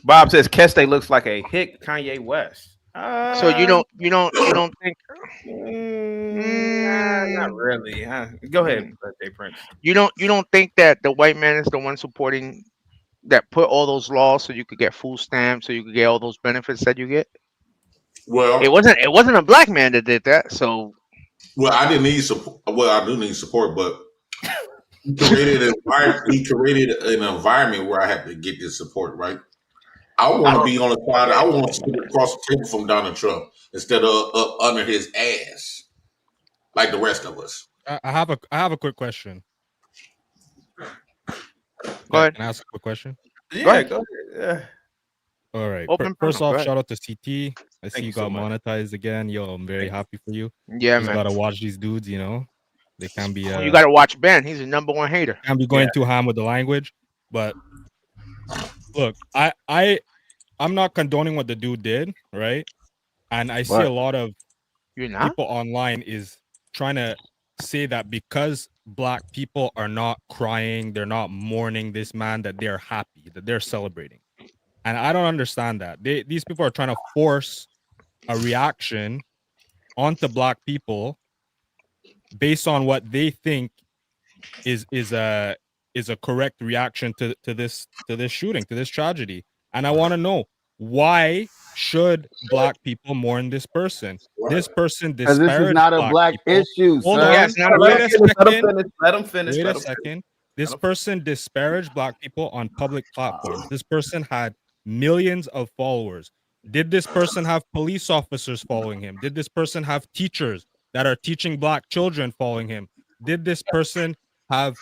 Bob says Keste looks like a hick Kanye West. So you don't think Not really. Go ahead, Birthday Prince. you don't think that the white man is the one supporting that put all those laws so you could get food stamps, so you could get all those benefits that you get? Well, It wasn't a black man that did that. So I didn't need support. Well, I do need support, but he created an environment where I have to get this support, right? I want to be on the side. I want to sit across the table from Donald Trump instead of up under his ass, like the rest of us. I have a quick question. Go ahead. Can I ask a quick question? Yeah, go ahead. All right. Open First panel, off, go shout out to CT. I see Thank you you got so much. monetized again. Yo, I'm very happy for you. Yeah, Just man. gotta watch these dudes. You know, they can be. You got to watch Ben. He's the #1 hater. Can't be going too ham with the language. But look, I'm not condoning what the dude did, right? And I see What? a lot of You're not? people online is trying to say that because black people are not crying, they're not mourning this man, that they're happy, that they're celebrating. And I don't understand that. These people are trying to force a reaction onto black people based on what they think is a correct reaction to this shooting, to this tragedy. And I want to know, why should black people mourn this person? This person Because this is disparaged not a black black people. issue, Hold sir. on. Yeah, it's not a Wait black a issue. second. Let him finish. Wait a second. This person disparaged black people on public platforms. This person had millions of followers. Did this person have police officers following him? Did this person have teachers that are teaching black children following him? Did this person have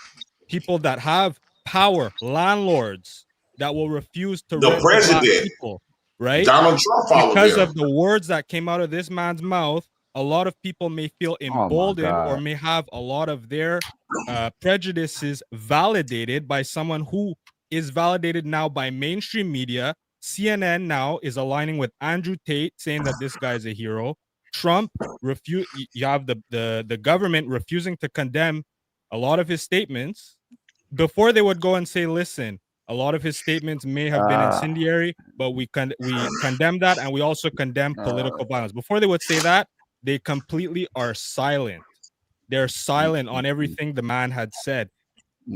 people that have power, landlords that will refuse to The rent to black president, people, right? Donald Trump, followed Because him. of the words that came out of this man's mouth, a lot of people may feel emboldened or may have a lot of their prejudices validated by someone who is validated now by mainstream media. CNN now is aligning with Andrew Tate, saying that this guy is a hero. Trump you have the government refusing to condemn a lot of his statements. Before they would go and say, listen, a lot of his statements may have been incendiary, but we condemn that, and we also condemn political violence. Before they would say that, they completely are silent. They're silent on everything the man had said.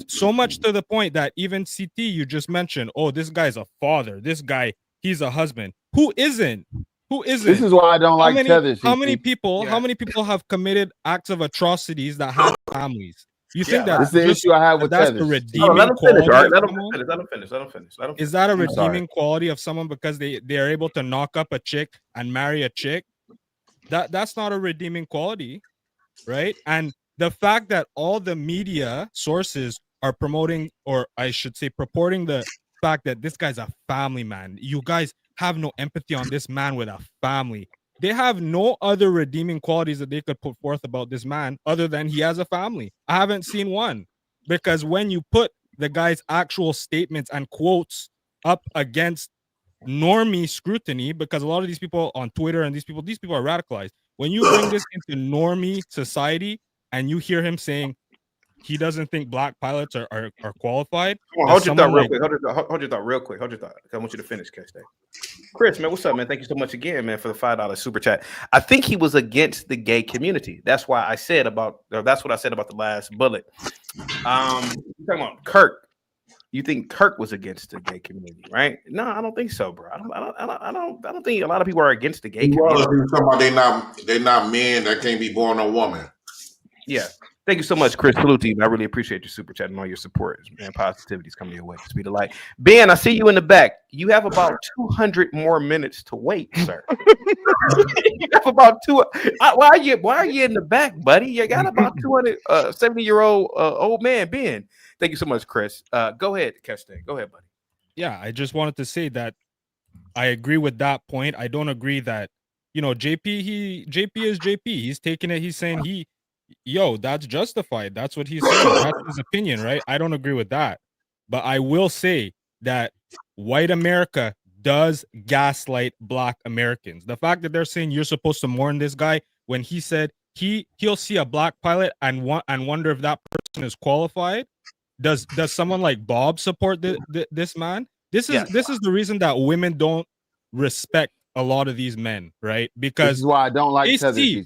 So much to the point that even CT, you just mentioned, oh, this guy's a father. This guy, he's a husband. Who isn't? Who isn't? This is why I don't like Tether. How many people have committed acts of atrocities that have families? You think that this is the issue I have with that's Tether. the redeeming Let him finish. quality All right, of let him someone? finish. Let him finish. Let him finish. Let him finish. Is that a I'm sorry. redeeming quality of someone because they are able to knock up a chick and marry a chick? That's not a redeeming quality, right? And the fact that all the media sources are promoting, or I should say purporting, the fact that this guy's a family man. You guys have no empathy on this man with a family. They have no other redeeming qualities that they could put forth about this man other than he has a family. I haven't seen one. Because when you put the guy's actual statements and quotes up against normie scrutiny, because a lot of these people on Twitter and these people are radicalized. When you bring this into normie society and you hear him saying he doesn't think black pilots are qualified. Hold your thought real quick. Hold your thought real quick. Hold your thought. I want you to finish, K-State. Chris, man, what's up, man? Thank you so much again, man, for the $5 super chat. I think he was against the gay community. That's why I said that's what I said about the last bullet. Talking about Kirk. You think Kirk was against the gay community, right? No, I don't think so, bro. I don't think a lot of people are against the gay community. Talking about they not men that can't be born a woman. Yeah. Thank you so much, Chris. Salute to you. I really appreciate your super chat and all your support. Man, positivity is coming your way. Speed of light. Ben, I see you in the back. You have about 200 more minutes to wait, sir. You have about why are you in the back, buddy? You got about 270-year-old old man, Ben. Thank you so much, Chris. Go ahead, Keste. Go ahead, buddy. Yeah, I just wanted to say that I agree with that point. I don't agree that, JP is JP. He's taking it. He's saying that's justified. That's what he's saying. That's his opinion, right? I don't agree with that. But I will say that white America does gaslight black Americans. The fact that they're saying you're supposed to mourn this guy when he said he'll see a black pilot and wonder if that person is qualified. Does someone like Bob support this man? This is the reason that women don't respect a lot of these men, right? Because this is why I don't like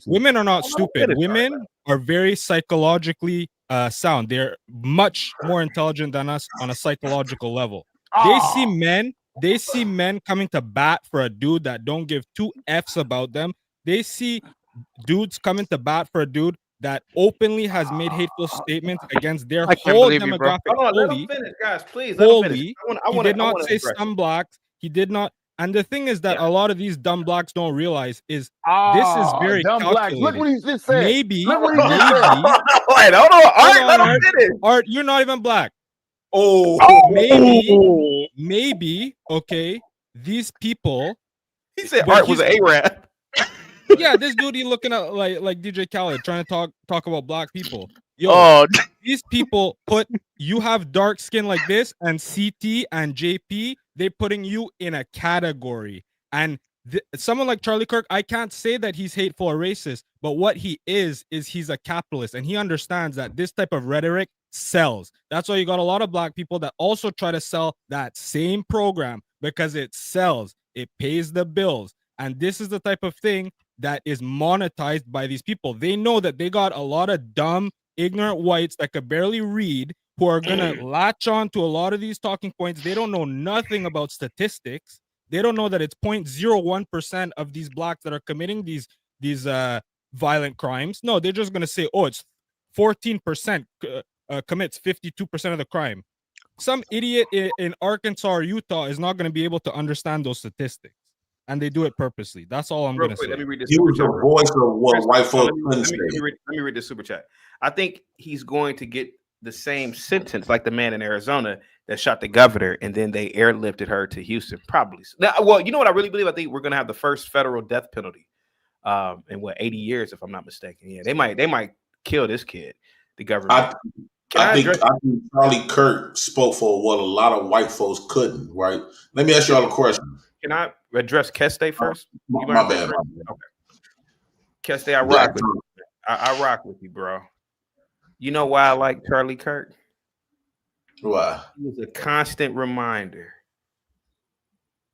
women are not stupid. Women are very psychologically sound. They're much more intelligent than us on a psychological level. They see men coming to bat for a dude that don't give two F's about them. They see dudes coming to bat for a dude that openly has made hateful statements against their whole demographic. Hold on, let him finish, guys. Please, let him finish. He did not say some blacks. He did not. And the thing is that a lot of these dumb blacks don't realize is this is very dumb blacks. Look what he just said. Maybe. Look what he just said. Wait, hold on. Art, let him finish. Art, you're not even black. Maybe. Okay, these people. He said Art was an Arab. Yeah, this dude he looking at like DJ Khaled trying to talk about black people. These people you have dark skin like this, and CT and JP, they're putting you in a category. And someone like Charlie Kirk, I can't say that he's hateful or racist, but what he is he's a capitalist, and he understands that this type of rhetoric sells. That's why you got a lot of black people that also try to sell that same program because it sells, it pays the bills. And this is the type of thing that is monetized by these people. They know that they got a lot of dumb, ignorant whites that could barely read who are going to latch on to a lot of these talking points. They don't know nothing about statistics. They don't know that it's 0.01% of these blacks that are committing these violent crimes. No, they're just going to say, it's 14% commits 52% of the crime. Some idiot in Arkansas or Utah is not going to be able to understand those statistics. And they do it purposely. That's all I'm going to say. Let me read this. He was the voice of what white folks couldn't say. Let me read this super chat. I think he's going to get the same sentence like the man in Arizona that shot the governor, and then they airlifted her to Houston. Probably. Now, well, you know what I really believe? I think we're going to have the first federal death penalty in 80 years, if I'm not mistaken. Yeah, they might kill this kid, the governor. I think Charlie Kirk spoke for what a lot of white folks couldn't. Right? Let me ask you all a question. Can I address Keste first? My bad. Okay. Keste, I rock with you. I rock with you, bro. You know why I like Charlie Kirk? Why? He was a constant reminder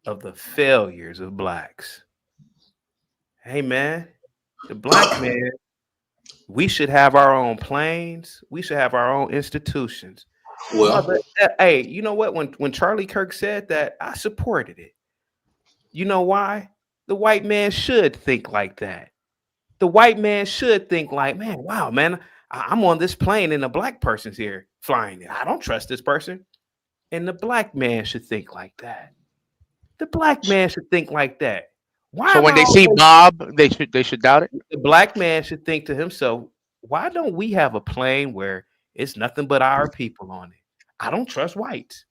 of the failures of blacks. Hey, man, the black man, we should have our own planes. We should have our own institutions. Well, hey, you know what? When Charlie Kirk said that, I supported it. You know why? The white man should think like that. The white man should think like, man, wow, man, I'm on this plane and a black person's here flying it. I don't trust this person. And the black man should think like that. The black man should think like that. Why? So when they see Bob, they should doubt it. The black man should think to himself, why don't we have a plane where it's nothing but our people on it? I don't trust whites.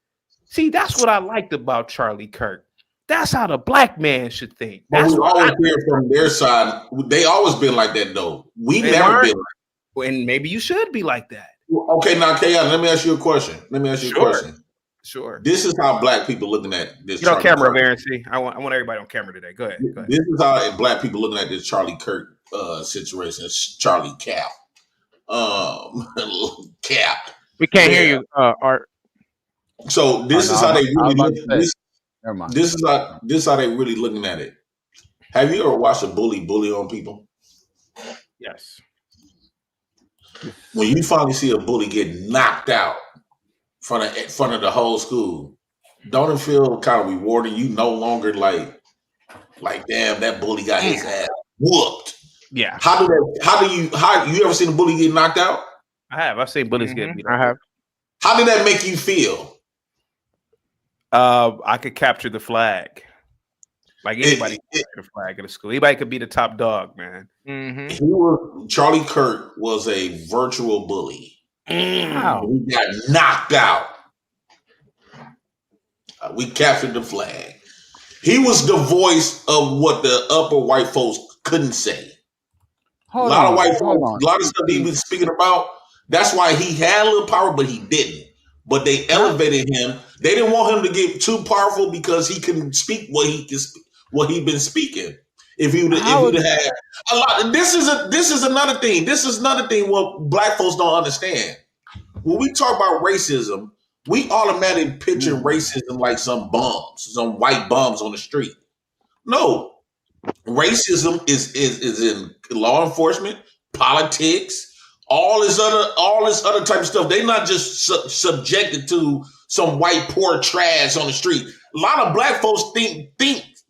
See, that's what I liked about Charlie Kirk. That's how the black man should think. That's what we always hear from their side. They always been like that, though. We never been like that. And maybe you should be like that. Okay, now, Kayan, let me ask you a question. Sure. This is how black people looking at this. Get on camera, Varency. I want everybody on camera today. Go ahead. This is how black people looking at this Charlie Kirk situation. It's Charlie Cap. Cap. We can't hear you, Art. So this is how they really look at this. This is how they really looking at it. Have you ever watched a bully on people? Yes. When you finally see a bully get knocked out in front of the whole school, don't it feel kind of rewarding? You no longer like damn, that bully got his ass whooped. Yeah. How you ever seen a bully get knocked out? I have. I've seen bullies get beat up. I have. How did that make you feel? I could capture the flag. Like anybody can capture the flag at a school. Anybody could be the top dog, man. Charlie Kirk was a virtual bully. He got knocked out. We captured the flag. He was the voice of what the upper white folks couldn't say. A lot of white folks, a lot of stuff he was speaking about. That's why he had a little power, but he didn't. But they elevated him. They didn't want him to get too powerful because he couldn't speak what he'd been speaking. If he would have had a lot, this is another thing. This is another thing what black folks don't understand. When we talk about racism, we automatically picture racism like some white bums on the street. No, racism is in law enforcement, politics, all this other type of stuff. They're not just subjected to some white poor trash on the street. A lot of black folks think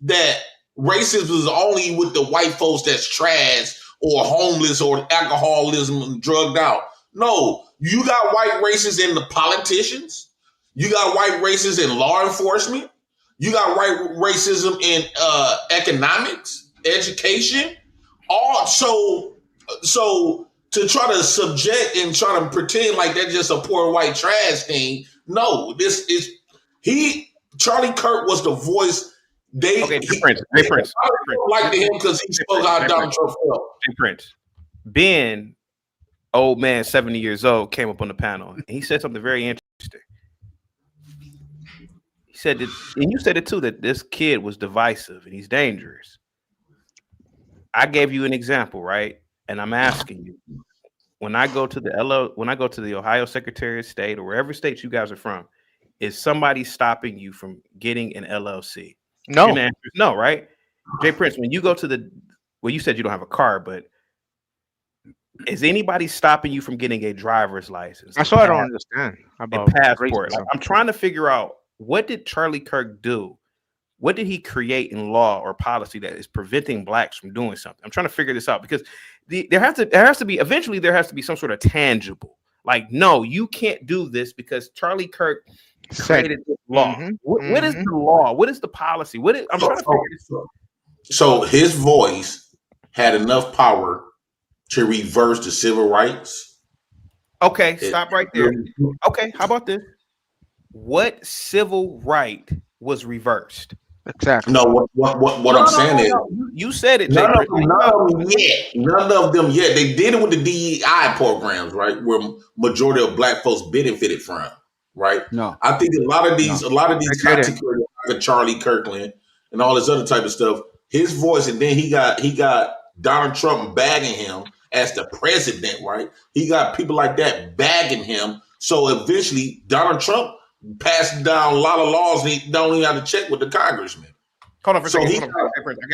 that racism is only with the white folks that's trash or homeless or alcoholism and drugged out. No, you got white racists in the politicians. You got white racists in law enforcement. You got white racism in economics, education. So to try to subject and try to pretend like that's just a poor white trash thing. No, Charlie Kirk was the voice. Jay Prince. Liked him because he spoke how Donald Trump felt. Jay Prince. Ben, old man, 70 years old, came up on the panel and he said something very interesting. He said that, and you said it too, that this kid was divisive and he's dangerous. I gave you an example, right? And I'm asking you, when I go to the Ohio Secretary of State or wherever state you guys are from, is somebody stopping you from getting an LLC? No. And the answer is no, right? Jay Prince, when you go to you said you don't have a car, but is anybody stopping you from getting a driver's license? That's what I don't understand about a passport. Like, I'm trying to figure out, what did Charlie Kirk do? What did he create in law or policy that is preventing blacks from doing something? I'm trying to figure this out because there has to be some sort of tangible. Like, no, you can't do this because Charlie Kirk created this law. What is the law? What is the policy? I'm trying to figure this out. So his voice had enough power to reverse the civil rights. Okay, stop right there. Okay, how about this? What civil right was reversed? Exactly. No, what I'm saying is, you said it. None of them yet. They did it with the DEI programs, right? Where majority of black folks benefited from, right? No, I think a lot of these content creators, like Charlie Kirkland and all this other type of stuff, his voice, and then he got Donald Trump bagging him as the president, right? He got people like that bagging him. So eventually, Donald Trump passed down a lot of laws and he don't even have to check with the congressman. Hold on for a second.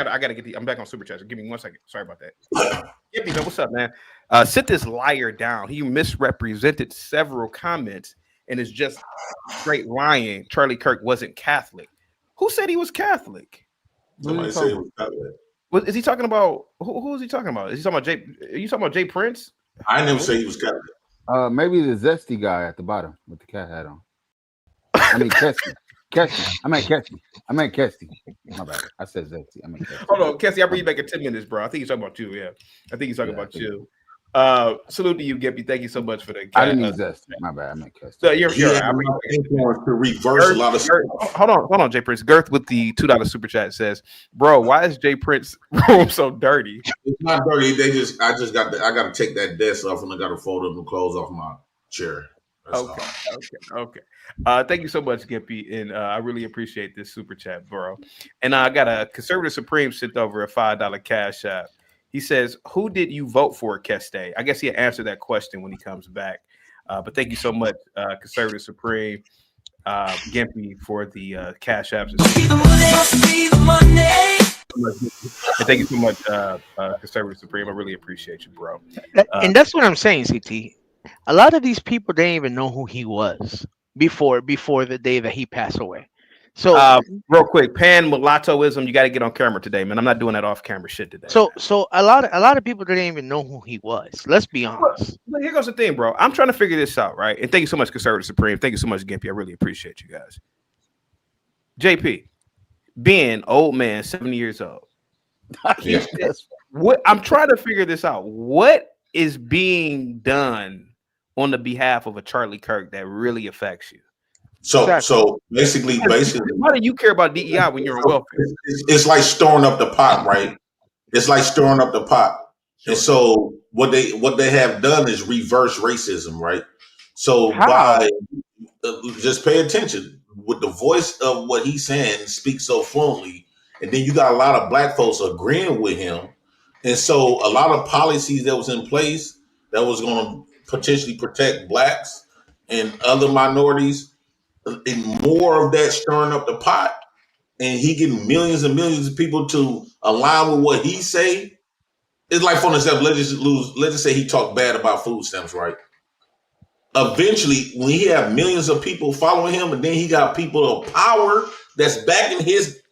I gotta get I'm back on Super Chat. Give me 1 second. Sorry about that. Yippee, man, what's up, man? Sit this liar down. He misrepresented several comments and is just straight lying. Charlie Kirk wasn't Catholic. Who said he was Catholic? Somebody said he was Catholic. Is he talking about who is he talking about? Is he talking about Jay? Are you talking about Jay Prince? I never say he was Catholic. Maybe the zesty guy at the bottom with the cat hat on. I mean, Kesty. I meant Kesty. My bad. I said zesty. I meant Kesty. Hold on, Kesty. I'll bring you back in 10 minutes, bro. I think he's talking about you. Yeah, I think he's talking about you. Salute to you, Gippy. Thank you so much for the. I didn't mean zesty. My bad. I meant Kesty. So you're to reverse a lot of stuff. Hold on, Jay Prince. Girth with the $2 super chat says, "Bro, why is Jay Prince room so dirty?" It's not dirty. I got to take that desk off and I got to fold up the clothes off my chair. Okay. Thank you so much, Gippy, and I really appreciate this super chat, bro. And I got a Conservative Supreme sent over a $5 cash app. He says, "Who did you vote for, Keste?" I guess he'll answer that question when he comes back. But thank you so much, Conservative Supreme, Gimpy, for the cash apps. And thank you so much, Conservative Supreme. I really appreciate you, bro. And that's what I'm saying, CT. A lot of these people didn't even know who he was before the day that he passed away. So real quick, pan mulattoism. You got to get on camera today, man. I'm not doing that off camera shit today. So a lot of people didn't even know who he was. Let's be honest. But here goes the thing, bro. I'm trying to figure this out, right? And thank you so much, Conservative Supreme. Thank you so much, Gimpy. I really appreciate you guys. JP, being old man, 70 years old. What I'm trying to figure this out. What is being done on the behalf of a Charlie Kirk that really affects you? So basically, why do you care about DEI when you're on welfare? It's like stirring up the pot, right? It's like stirring up the pot. And so what they have done is reverse racism, right? So by just pay attention with the voice of what he's saying, speaks so fluently, and then you got a lot of black folks agreeing with him, and so a lot of policies that was in place that was going to potentially protect blacks and other minorities, and more of that stirring up the pot, and he getting millions and millions of people to align with what he say. It's like, for example, let's just say he talked bad about food stamps, right? Eventually, when he have millions of people following him, and then he got people of power that's backing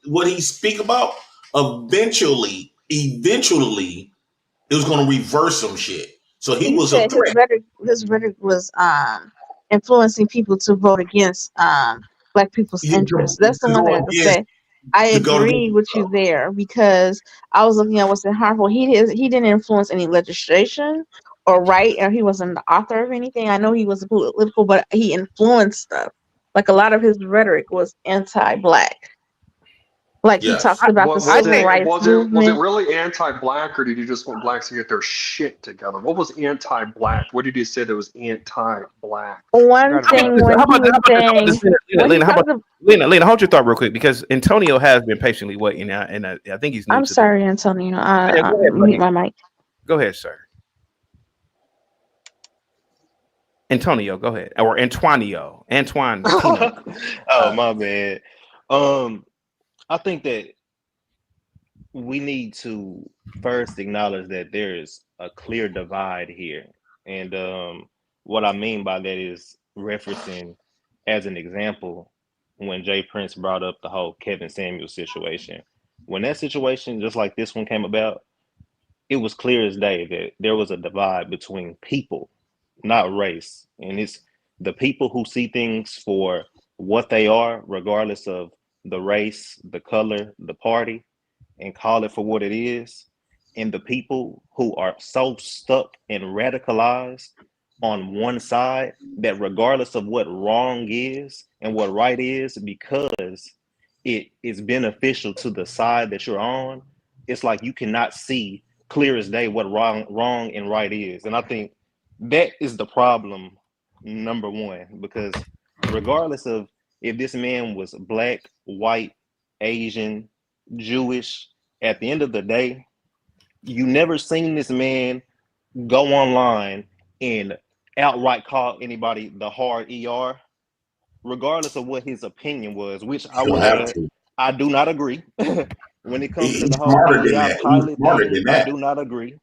what he speak about, eventually, it was going to reverse some shit. So he was a threat. His rhetoric was influencing people to vote against black people's interests. That's the one thing I can say. I agree with you there, because I was looking at what's harmful. He didn't influence any legislation or he wasn't the author of anything. I know he was political, but he influenced stuff. Like, a lot of his rhetoric was anti-black. Like, he talked about the civil rights movement. Was it really anti-black, or did you just want blacks to get their shit together? What was anti-black? What did you say that was anti-black? One thing when he was saying, Lena, hold your thought real quick, because Antonio has been patiently waiting, and I think he's. I'm sorry, Antonio. I mute my mic. Go ahead, sir. Antonio, go ahead, or Antonio. Oh, my bad. I think that we need to first acknowledge that there is a clear divide here. And what I mean by that is referencing, as an example, when Jay Prince brought up the whole Kevin Samuels situation. When that situation, just like this one, came about, it was clear as day that there was a divide between people, not race. And it's the people who see things for what they are, regardless of the race, the color, the party, and call it for what it is. And the people who are so stuck and radicalized on one side that regardless of what wrong is and what right is, because it is beneficial to the side that you're on, it's like you cannot see clear as day what wrong and right is. And I think that is the problem, number one, because regardless of if this man was black, white, Asian, Jewish, at the end of the day, you never seen this man go online and outright call anybody the hard ER, regardless of what his opinion was, which I do not agree. When it comes to the whole DEI pilot thing, I do not agree.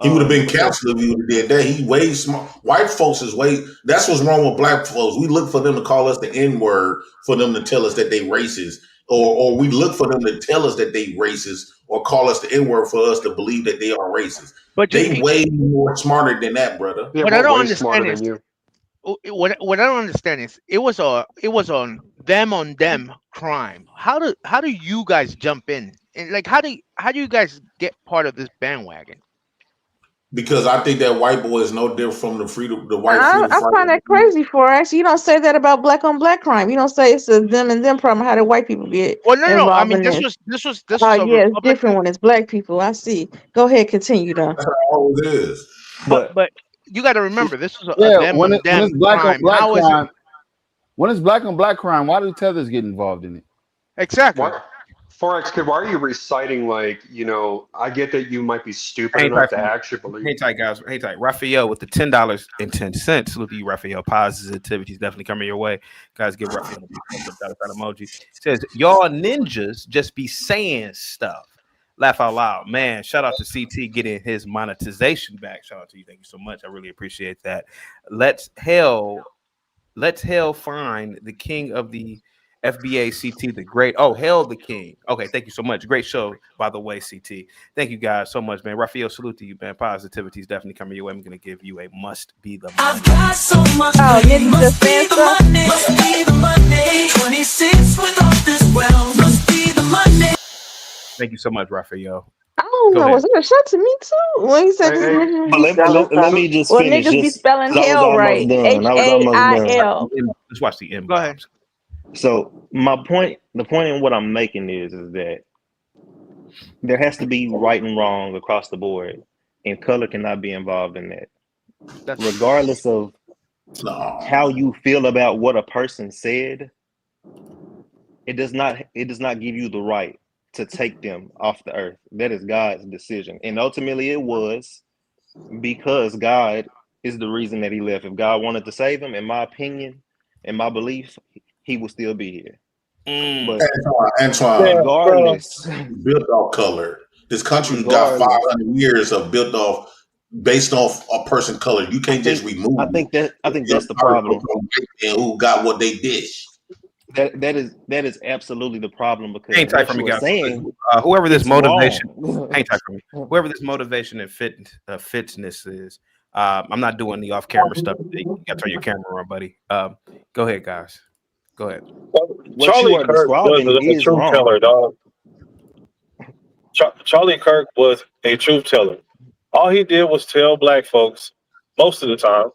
He would have been counseled if he would have did that. He way smart. White folks is way. That's what's wrong with black folks. We look for them to call us the N-word, for them to tell us that they racist, or we look for them to tell us that they racist, or call us the N-word for us to believe that they are racist. But they way more smarter than that, brother. Yeah, what I don't understand is what I don't understand is it was on them crime. How do you guys jump in? And like how do you guys get part of this bandwagon? Because I think that white boy is no different from the white freedom. I find that crazy for us. You don't say that about black on black crime. You don't say it's a them and them problem. How do white people get? Well, no. I mean, this was. Oh yeah, it's different when it's black people. I see. Go ahead, continue though. That's how it is. But you got to remember, this is a them when and them it's black crime. on black How is crime, it? when it's black on black crime, why do tethers get involved in it? Exactly. Forex Kid, why are you reciting I get that you might be stupid enough to actually believe. Hang tight, guys. Hang tight. Raphael with the $10.10. Look at you, Raphael. Positivity's definitely coming your way. Guys, give Raphael a emoji. Says, y'all ninjas just be saying stuff. Laugh out loud. Man, shout out to CT getting his monetization back. Shout out to you. Thank you so much. I really appreciate that. Let's hell find the king of the FBA CT the great. Oh, Hail the King. Okay, thank you so much. Great show, by the way, CT. Thank you guys so much, man. Raphael, salute to you, man. Positivity is definitely coming your way. I'm gonna give you a must be the Monday. I've got so much Nigga must just be the answer. Monday, must be the Monday. 26 without this well, must be the Monday. Thank you so much, Raphael. I don't Go know. ahead. Was it a shot to me too? When he said this niggas But be let, spelling let, let stuff. me just Well, finish, niggas be just spelling because I was hell almost right. done. I was almost done. HAIL. Let's watch the M Go ahead. bombs. So my point, the point in what I'm making is that there has to be right and wrong across the board, and color cannot be involved in that. Regardless of how you feel about what a person said, it does not give you the right to take them off the earth. That is God's decision, and ultimately it was because God is the reason that he left. If God wanted to save him, in my opinion, in my belief, he would still be here. But Antoine, regardless, built off color. This country got regardless, 500 years of built off, based off a person color. You can't just remove. I think that's the problem. And who got what they dish. That is absolutely the problem, because Hang tight what for me, you are guys. saying, Whoever this it's motivation, wrong. hang tight for me. Whoever this motivation and fitness is, I'm not doing the off-camera stuff. You got to turn your camera on, buddy. Go ahead, guys. Go ahead. What Charlie you are Kirk was describing a is truth wrong. teller, dog. Charlie Kirk was a truth teller. All he did was tell black folks, most of the time,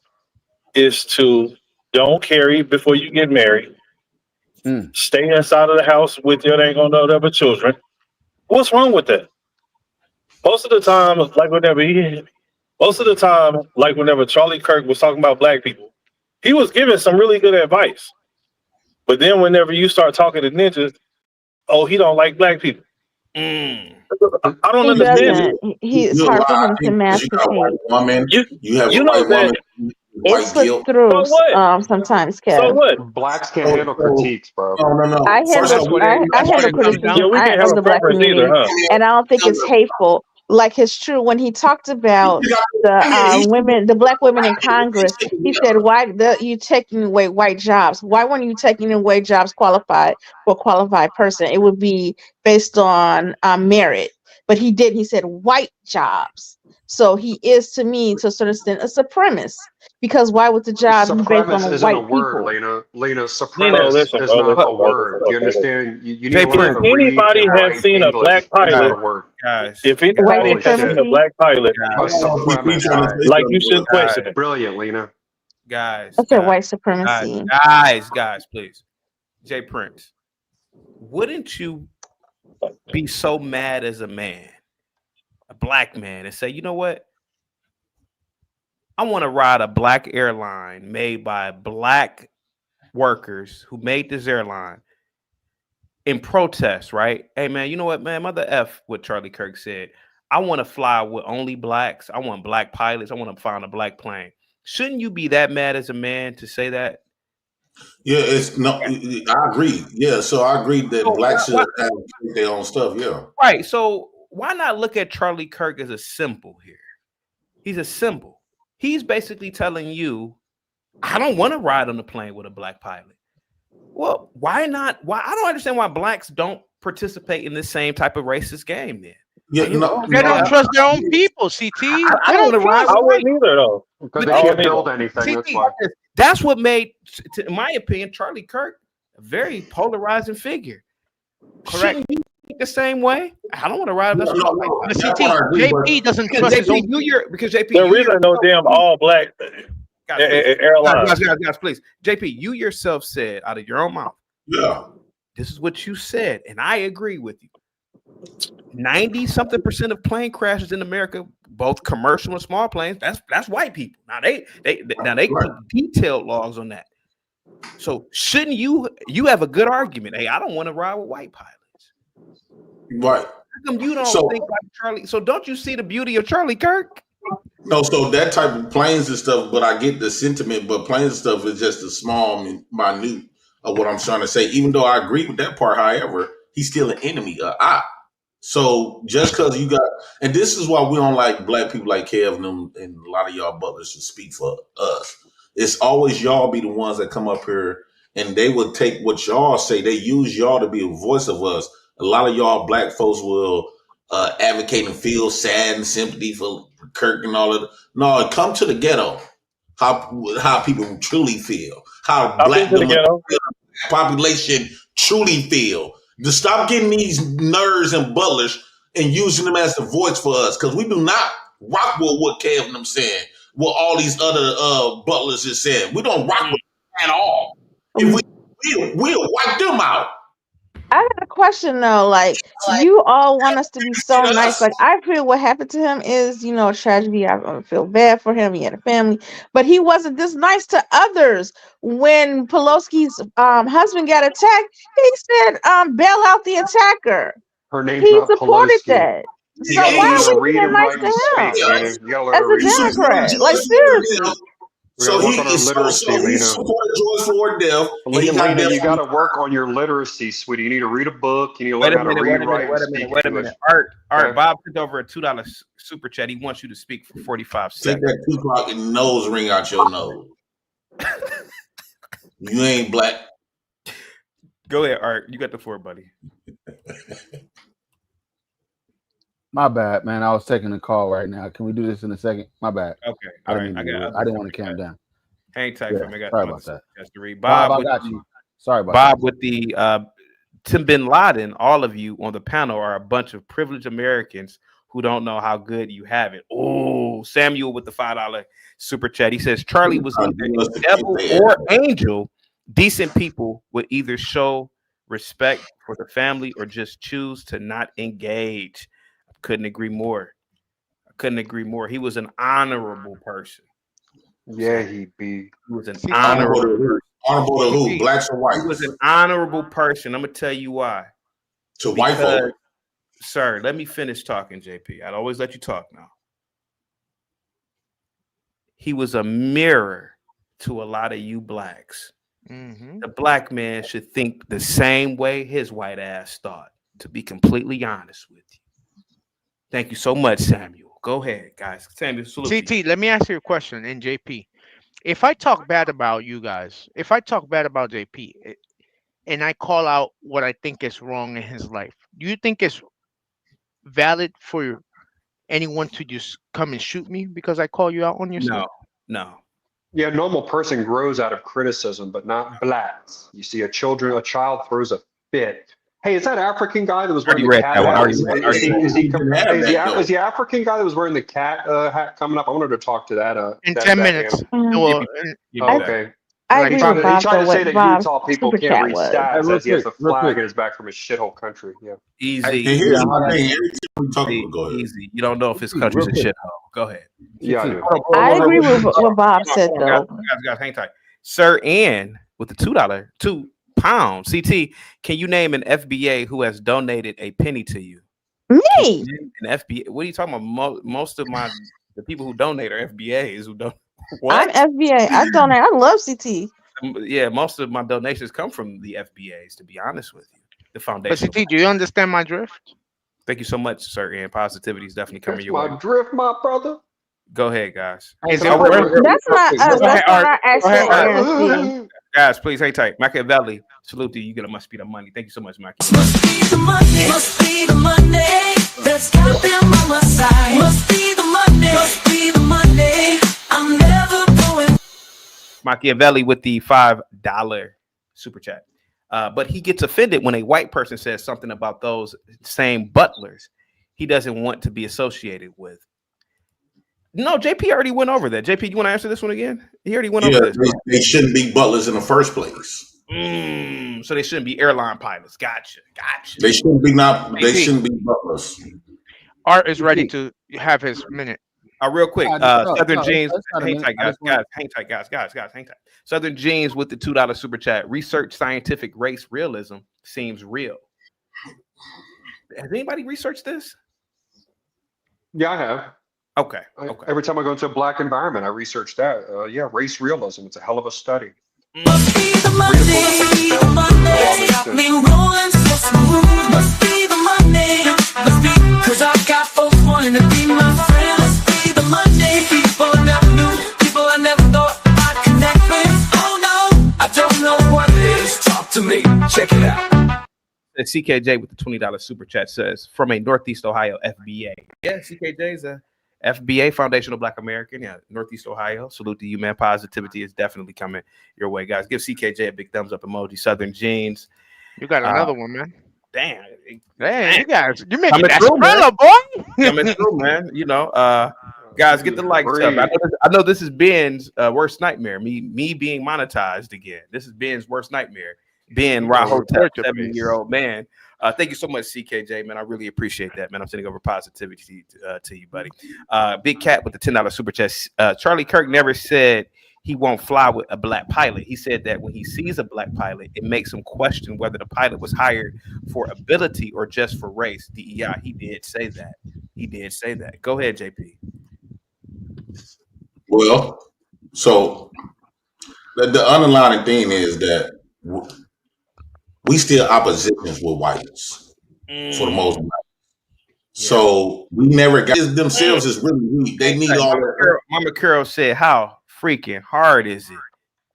is to don't carry before you get married. Stay inside of the house with your ain't gonna know other children. What's wrong with that? Most of the time, whenever Charlie Kirk was talking about black people, he was giving some really good advice. But then whenever you start talking to ninjas, oh, he don't like black people. I don't He understand it. doesn't. It's hard for him to You got a white masticate. woman. You have You a know white woman. that. It White slips guilt. through So what? sometimes, So Kev. what? Blacks can't handle critiques, bro. No. I First handle off, I That's what handle it comes criticism down Yeah, we to. can't have of a the black preference either, community, huh? and I don't think it's hateful. Like it's true when he talked about the women, the black women in Congress. He said, "Why you taking away white jobs? Why weren't you taking away jobs qualified for a qualified person? It would be based on merit." But he did. He said white jobs. So he is, to me, to a certain extent, a supremacist. Because why would the job be based on Supremacist isn't a white word, people? Lena. Lena, Bro, supremacist listen, is bro, not listen, a bro, word. Do you listen. understand? You need Jay to learn how to Prince. read Anybody and have write seen a English. black It's not a pilot? word. Guys, If White anybody Holy has seen shit. a black pilot, A guys, supremacist. like you should question it. Brilliant, Lena. guys, I said guys, white supremacy. guys, please. Jay Prince, wouldn't you be so mad as a man, a black man, and say, you know what? I want to ride a black airline made by black workers who made this airline in protest, right? Hey, man, you know what, man? Mother F what Charlie Kirk said. I want to fly with only blacks. I want black pilots. I want to find a black plane. Shouldn't you be that mad as a man to say that? Yeah, it's no. I agree. Yeah, so I agree that So blacks should why, have their own stuff. Yeah. right. So why not look at Charlie Kirk as a symbol here? He's a symbol. He's basically telling you, I don't want to ride on the plane with a black pilot. Well, why not? Why I don't understand why blacks don't participate in this same type of racist game then. Yeah, Like, They don't trust their own people, CT. I don't want to ride I with wouldn't either, though. Because But they I can't wouldn't either. build anything. That's why. That's what made, in my opinion, Charlie Kirk a very polarizing figure. Correct. Shouldn't you think the same way? I don't want to ride. That's No, But that's CT, what I agree, JP doesn't because trust his own. because JP, There you isn't no damn all black airlines. guys, please. JP, you yourself said out of your own mouth. Yeah. This is what you said, and I agree with you. 90-something% of plane crashes in America, both commercial and small planes, that's white people. Now they keep detailed logs on that. So shouldn't you have a good argument? Hey, I don't want to ride with white pilots. Right. How come you don't think like Charlie? So don't you see the beauty of Charlie Kirk? No, so that type of planes and stuff, but I get the sentiment, but planes and stuff is just a small, minute of what I'm trying to say. Even though I agree with that part, however, he's still an enemy of I. So just because you got, and this is why we don't like black people like Kev and them, and a lot of y'all butlers should speak for us. It's always y'all be the ones that come up here and they would take what y'all say. They use y'all to be a voice of us. A lot of y'all black folks will advocate and feel sad and sympathy for Kirk and all of that. No, come to the ghetto. How people truly feel. How black population truly feel. To stop getting these nerds and butlers and using them as the voice for us, because we do not rock with what Kev and them saying, what all these other butlers is saying. We don't rock with them at all. If we'll wipe them out. I got a question though. Like, you all want us to be so nice. Like, I feel what happened to him is, a tragedy. I feel bad for him. He had a family, but he wasn't this nice to others. When Pelosi's husband got attacked, he said, "Bail out the attacker." Her name's He not supported Pelosi. that. You So gotta why learn are to we read being and nice write to and speak, him Lena. You gotta learn as to a read and speak. Democrat? Like, seriously. We gotta work on our literacy, So he Lena. supported George Floyd death. Lena, you got to work on your literacy, sweetie. You need to read a book. You need to learn how to read, write, and speak English. Art, Okay? Bob sent over a $2 super chat. He wants you to speak for 45 Take seconds. that Tupac and nose ring out your nose. You ain't black. Go ahead, Art. You got the floor, buddy. My bad, man. I was taking a call right now. Can we do this in a second? My bad. Okay. I All didn't right. I didn't want to count down. Hang tight for me. I got Sorry about that. to read. Bob, I with got the- you. Sorry about Bob that. with the Tim Bin Laden. All of you on the panel are a bunch of privileged Americans who don't know how good you have it. Oh, Samuel with the $5 super chat. He says Charlie was either a devil or angel. Decent people would either show respect for the family or just choose to not engage. I couldn't agree more. He was an honorable person. Yeah, he was an honorable. honorable. Honorable to who? Blacks or whites? He was an honorable person. I'm gonna tell you why. To white folk. Sir, let me finish talking, JP. I'd always let you talk now. He was a mirror to a lot of you blacks. Mm-hmm. The black man should think the same way his white ass thought, to be completely honest with you. Thank you so much, Samuel. Go ahead, guys. Samuel, salute CT, let me ask you a question. In JP, if I talk bad about you guys, if I talk bad about JP, and I call out what I think is wrong in his life, do you think it's valid for anyone to just come and shoot me because I call you out on your stuff? No. Yeah, a normal person grows out of criticism, but not blacks. You see a child throws a fit. Hey, is that African guy that was wearing the cat hat? Is the African guy that was wearing the cat hat coming up? I wanted to talk to that. In 10 minutes. Well, okay. I agree with Bob. He tried to say that Bob's Utah people super can't chat read was. stats as he has a flag in his back from his shithole country. Yeah. Easy. Here's my thing. Every time we talk, Easy. You don't know if his country's a shithole. Go ahead. Yeah, I do. I agree with what Bob said, though. Guys, hang tight. Sir Ann with the $2, £2. CT, can you name an FBA who has donated a penny to you? Me. An FBA. What are you talking about? Most of the people who donate are FBAs who don't. I'm FBA. I donate. I love CT. Yeah, most of my donations come from the FBAs, to be honest with you. The foundation. But CT, do you understand my drift? Thank you so much, sir. And positivity is definitely coming That's your way. my drift, my brother. Go ahead, guys. Hey, That's not us. That's not our accent. Guys, please hang tight. Machiavelli, salute to you. You get a must be the money. Thank you so much, Mackie. Must be the Monday. Let's got them on my side. Must be the Monday. Must be the Monday. I'm never going. Machiavelli with the $5 super chat. But he gets offended when a white person says something about those same butlers he doesn't want to be associated with. No, JP already went over that. JP, you want to answer this one again? He already went over this. They shouldn't be butlers in the first place. So they shouldn't be airline pilots. Gotcha. They shouldn't be They shouldn't be butlers. Art is ready to have his minute. Real quick, Southern Jeans. Hang tight, guys. Hang tight. Southern Jeans with the $2 super chat. Research scientific race realism seems real. Has anybody researched this? Yeah, I have. Okay. Every time I go into a black environment, I research that. Yeah, race realism. It's a hell of a study. Must be the Monday. Got me rolling so smooth. Must be the Monday. Must be, 'cause I got folks wanting to be my friend. Must be the Monday. People I never knew. People I never thought I'd connect with. Oh no, I don't know what it is. CKJ with the $20 super chat says from a Northeast Ohio FBA. Yeah, CKJ is a FBA, Foundational Black American. Yeah, Northeast Ohio. Salute to you, man. Positivity is definitely coming your way, guys. Give CKJ a big thumbs up emoji. Southern Jeans. You got another one, man. Damn. Hey, you guys, you're making Coming that through, man. thriller, boy. Coming through, man. You know, guys, get the likes up. I know this is Ben's worst nightmare. Me being monetized again. This is Ben's worst nightmare. Ben Rahotep, 70-year-old man. Thank you so much, CKJ, man. I really appreciate that, man. I'm sending over positivity to you, buddy. Big Cat with the $10 super chat. Charlie Kirk never said he won't fly with a black pilot. He said that when he sees a black pilot, it makes him question whether the pilot was hired for ability or just for race. DEI. He did say that. He did say that. Go ahead, JP. Well, so the underlying thing is that we still oppositions with whites for the most part. So we never got themselves is really weak. They need all that. Mama Carol said, "How freaking hard is it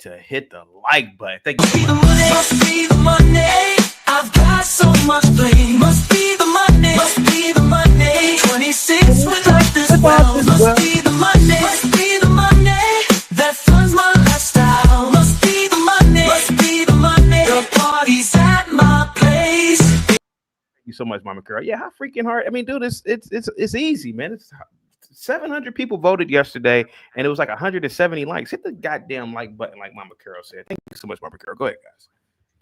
to hit the like button?" Thank you. Must be the money. I've got so much blame. Must be the money. Must be the money. 26 without this wealth. Must be the money. Must be the money that funds my lifestyle. Must be the money. Must be the money. The party's at my place. Thank you so much, Mama Carol. Yeah, how freaking hard. I mean, dude, it's easy, man. It's 700 people voted yesterday, and it was like 170 likes. Hit the goddamn like button, like Mama Carol said. Thank you so much, Mama Carol. Go ahead, guys.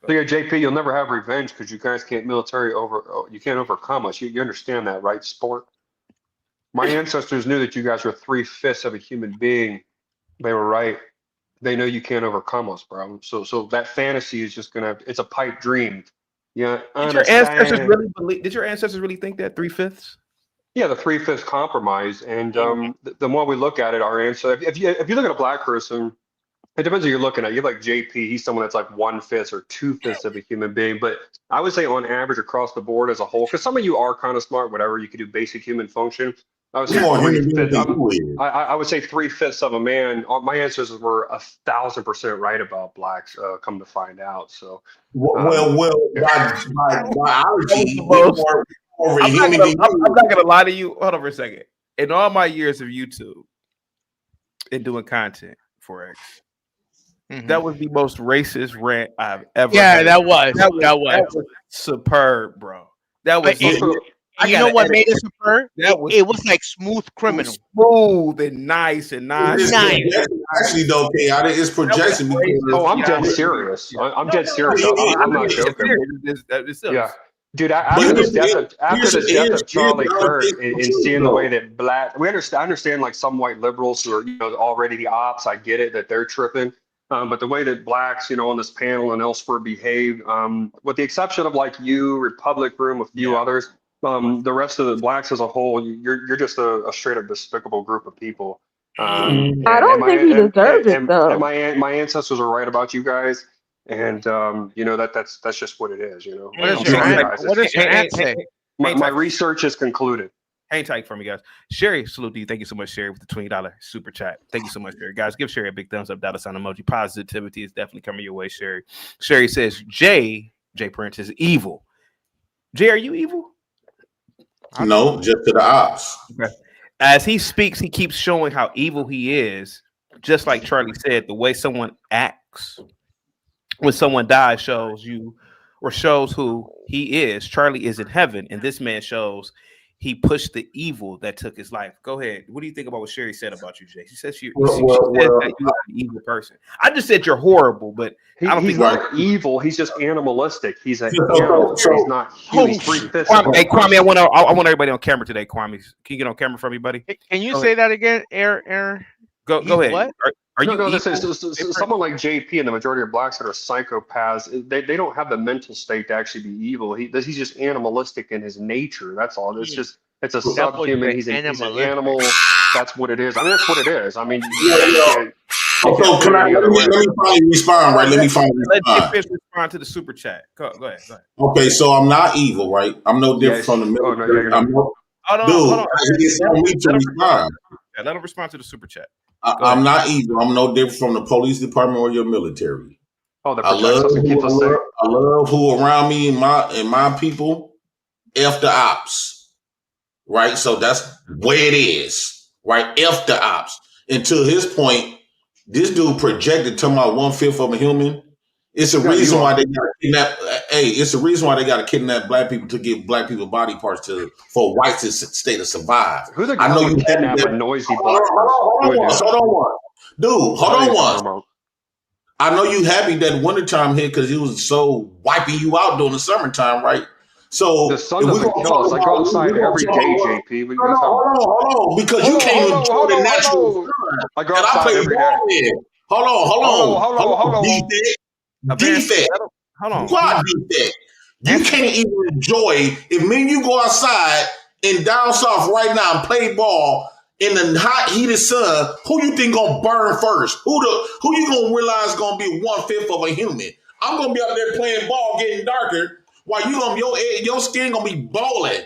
So yeah, JP, you'll never have revenge because you guys can't you can't overcome us. You understand that, right? Sport. My ancestors knew that you guys were 3/5 of a human being. They were right. They know you can't overcome us, bro. So that fantasy is just it's a pipe dream. Yeah. Did your ancestors really think that 3/5? Yeah, the 3/5 compromise. And the more we look at it, our answer, if you look at a black person, it depends who you're looking at. You like JP, he's someone that's like 1/5 or 2/5 of a human being. But I would say on average across the board as a whole, because some of you are kind of smart, whatever, you could do basic human function. I would say 3/5. I would say 3/5 of a man. My answers were 1,000% right about blacks. Come to find out, so by biology, I'm not gonna lie to you. Hold on for a second. In all my years of YouTube and doing content for X, that was the most racist rant I've ever. Yeah, heard. that was superb, bro. That was. You know what made it superb? It was like smooth criminal, smooth and nice and nice. Actually, though, chaotic is projection. I'm dead serious. I'm dead serious. I'm not joking. Yeah. Dude, after the death of Charlie Kirk and seeing the way that I understand like some white liberals who are already the ops. I get it that they're tripping, but the way that blacks on this panel and elsewhere behave, with the exception of like you, Republic Room, a few others, the rest of the blacks as a whole, you're just a straight up despicable group of people. I don't think he deserves it though. And my ancestors are right about you guys. And that's just what it is. What does your aunt say? My research is concluded. Hang tight for me, guys. Sherry, salute to you. Thank you so much, Sherry, with the $20 super chat. Thank you so much, Sherry. Guys, give Sherry a big thumbs up, $ sign emoji. Positivity is definitely coming your way, Sherry. Sherry says, Jay Prince is evil. Jay, are you evil? No, just to the ops. Okay. As he speaks, he keeps showing how evil he is. Just like Charlie said, the way someone acts when someone dies shows who he is. Charlie is in heaven, and this man shows he pushed the evil that took his life. Go ahead. What do you think about what Sherry said about you, Jay? She says she said that you're an evil person. I just said you're horrible, but I don't he's think not evil. He's just animalistic. He's an animal. He's not human. He's 3/5. Hey, Kwame, I want everybody on camera today. Kwame, can you get on camera for me, buddy? Can you say that again, Aaron? Go ahead. What? This is someone like JP and the majority of blacks that are psychopaths. They don't have the mental state to actually be evil. He's just animalistic in his nature. That's all. It's a subhuman. He's an animal. That's what it is. I mean, that's what it is. I mean, so can let me finally respond, right? Let me respond to the super chat. Go ahead. Okay, so I'm not evil, right? I'm no different from the military. Let him respond to the super chat. I'm not evil. I'm no different from the police department or your military. Oh, that I protects love us and keeps us safe. I love who around me and my people. F the ops, right? So that's where it is, right? F the ops. And to his point, this dude projected to my 1/5 of a human. It's a reason why they got to kidnap. Hey, it's a reason why they got to kidnap black people to give black people body parts for whites to stay to survive. Who the I know hell you would kidnap a noisy black person? Who would do that? Hold on once. Dude, hold I on think once. I know you happy that wintertime hit because it was so wiping you out during the summertime, right? So the sun doesn't kill us. I go outside every day, JP. Hold on, because you can't even enjoy the natural sun I go that I outside play every day. ball in. Hold on. Defect. Hold on. Quad defect. You can't even enjoy if me and you go outside in down south right now and play ball in the hot heated sun. Who you think gonna burn first? Who you gonna realize gonna be 1/5 of a human? I'm gonna be out there playing ball, getting darker, while you gonna your skin gonna be bowling,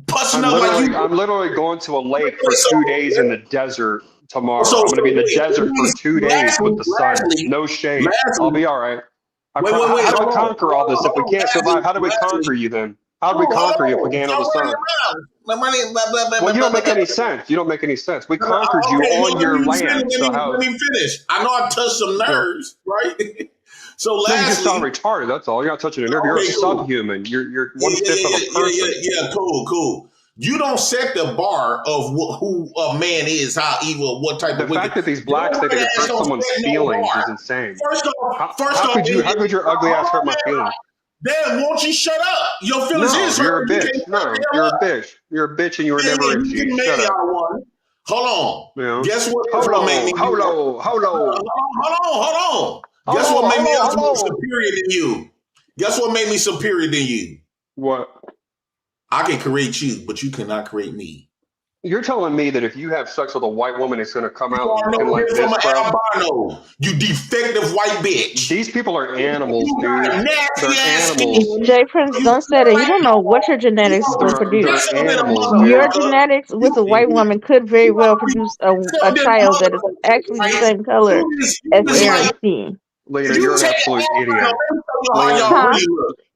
pussing up like you. I'm literally going to a lake for 2 days in the desert tomorrow. I'm going to be in the desert for 2 days with the sun. No shade. I'll be all right. How do we conquer all this if we can't survive? How do we conquer you then? How do we conquer you if we can't handle the sun? Well, you don't make any sense. You don't make any sense. We conquered you on your land. So how? Let me finish. I know I touched some nerves, right? So No, you just lastly, sound retarded. That's all. You're not touching a nerve. You're a subhuman. You're 1/5 of a person. Yeah, cool. You don't set the bar of who a man is, how evil, what type The of wicked. fact that these blacks think they can hurt someone's feelings is insane. How could your ugly ass hurt my feelings? Then won't you shut up? Your feelings is You're a hurt. bitch. No, you're a bitch. You're a bitch, and you were never a G. Shut up. Hold on. Yeah. Guess what? Hold on. Guess what made me superior than you? Guess what made me superior than you? What? I can create you, but you cannot create me. You're telling me that if you have sex with a white woman, it's going to come out looking like this, bro? Albino, you defective white bitch. These people are animals, dude. They're animals. Jay Prince, don't say that. You don't know what your genetics will produce. They're animals, Your dude. genetics with a white woman could very well produce a child that is actually the same color as Aaron C. Lena, you're an absolute idiot.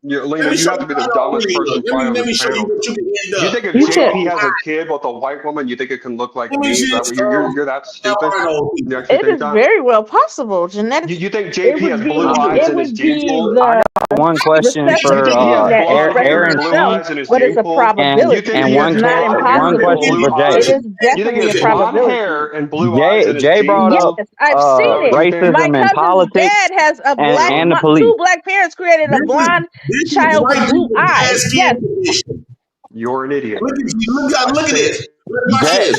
Lena, you have to be the dumbest person probably on this panel. You think if JP has a kid with a white woman, you think it can look like me? Is that what you're that stupid? You actually It think is that? very well possible. Genetics. You think JP has blue eyes in his gene pool? I got one question for Aaron C. But it's a probability. And one question for Jay. It is definitely a probability. And blue eyes in his Jay gene brought pool? up I've seen it. racism My and cousin's politics dad has a and the police. two black parents created a blonde child with blue eyes. Yes. You're an idiot. Look at it.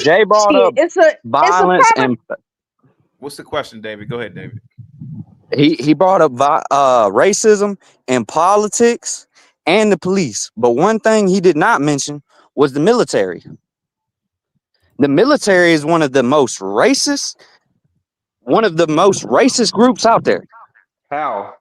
Jay brought up violence and. What's the question, David? Go ahead, David. He brought up racism and politics and the police, but one thing he did not mention was the military. The military is one of the most racist groups out there. How?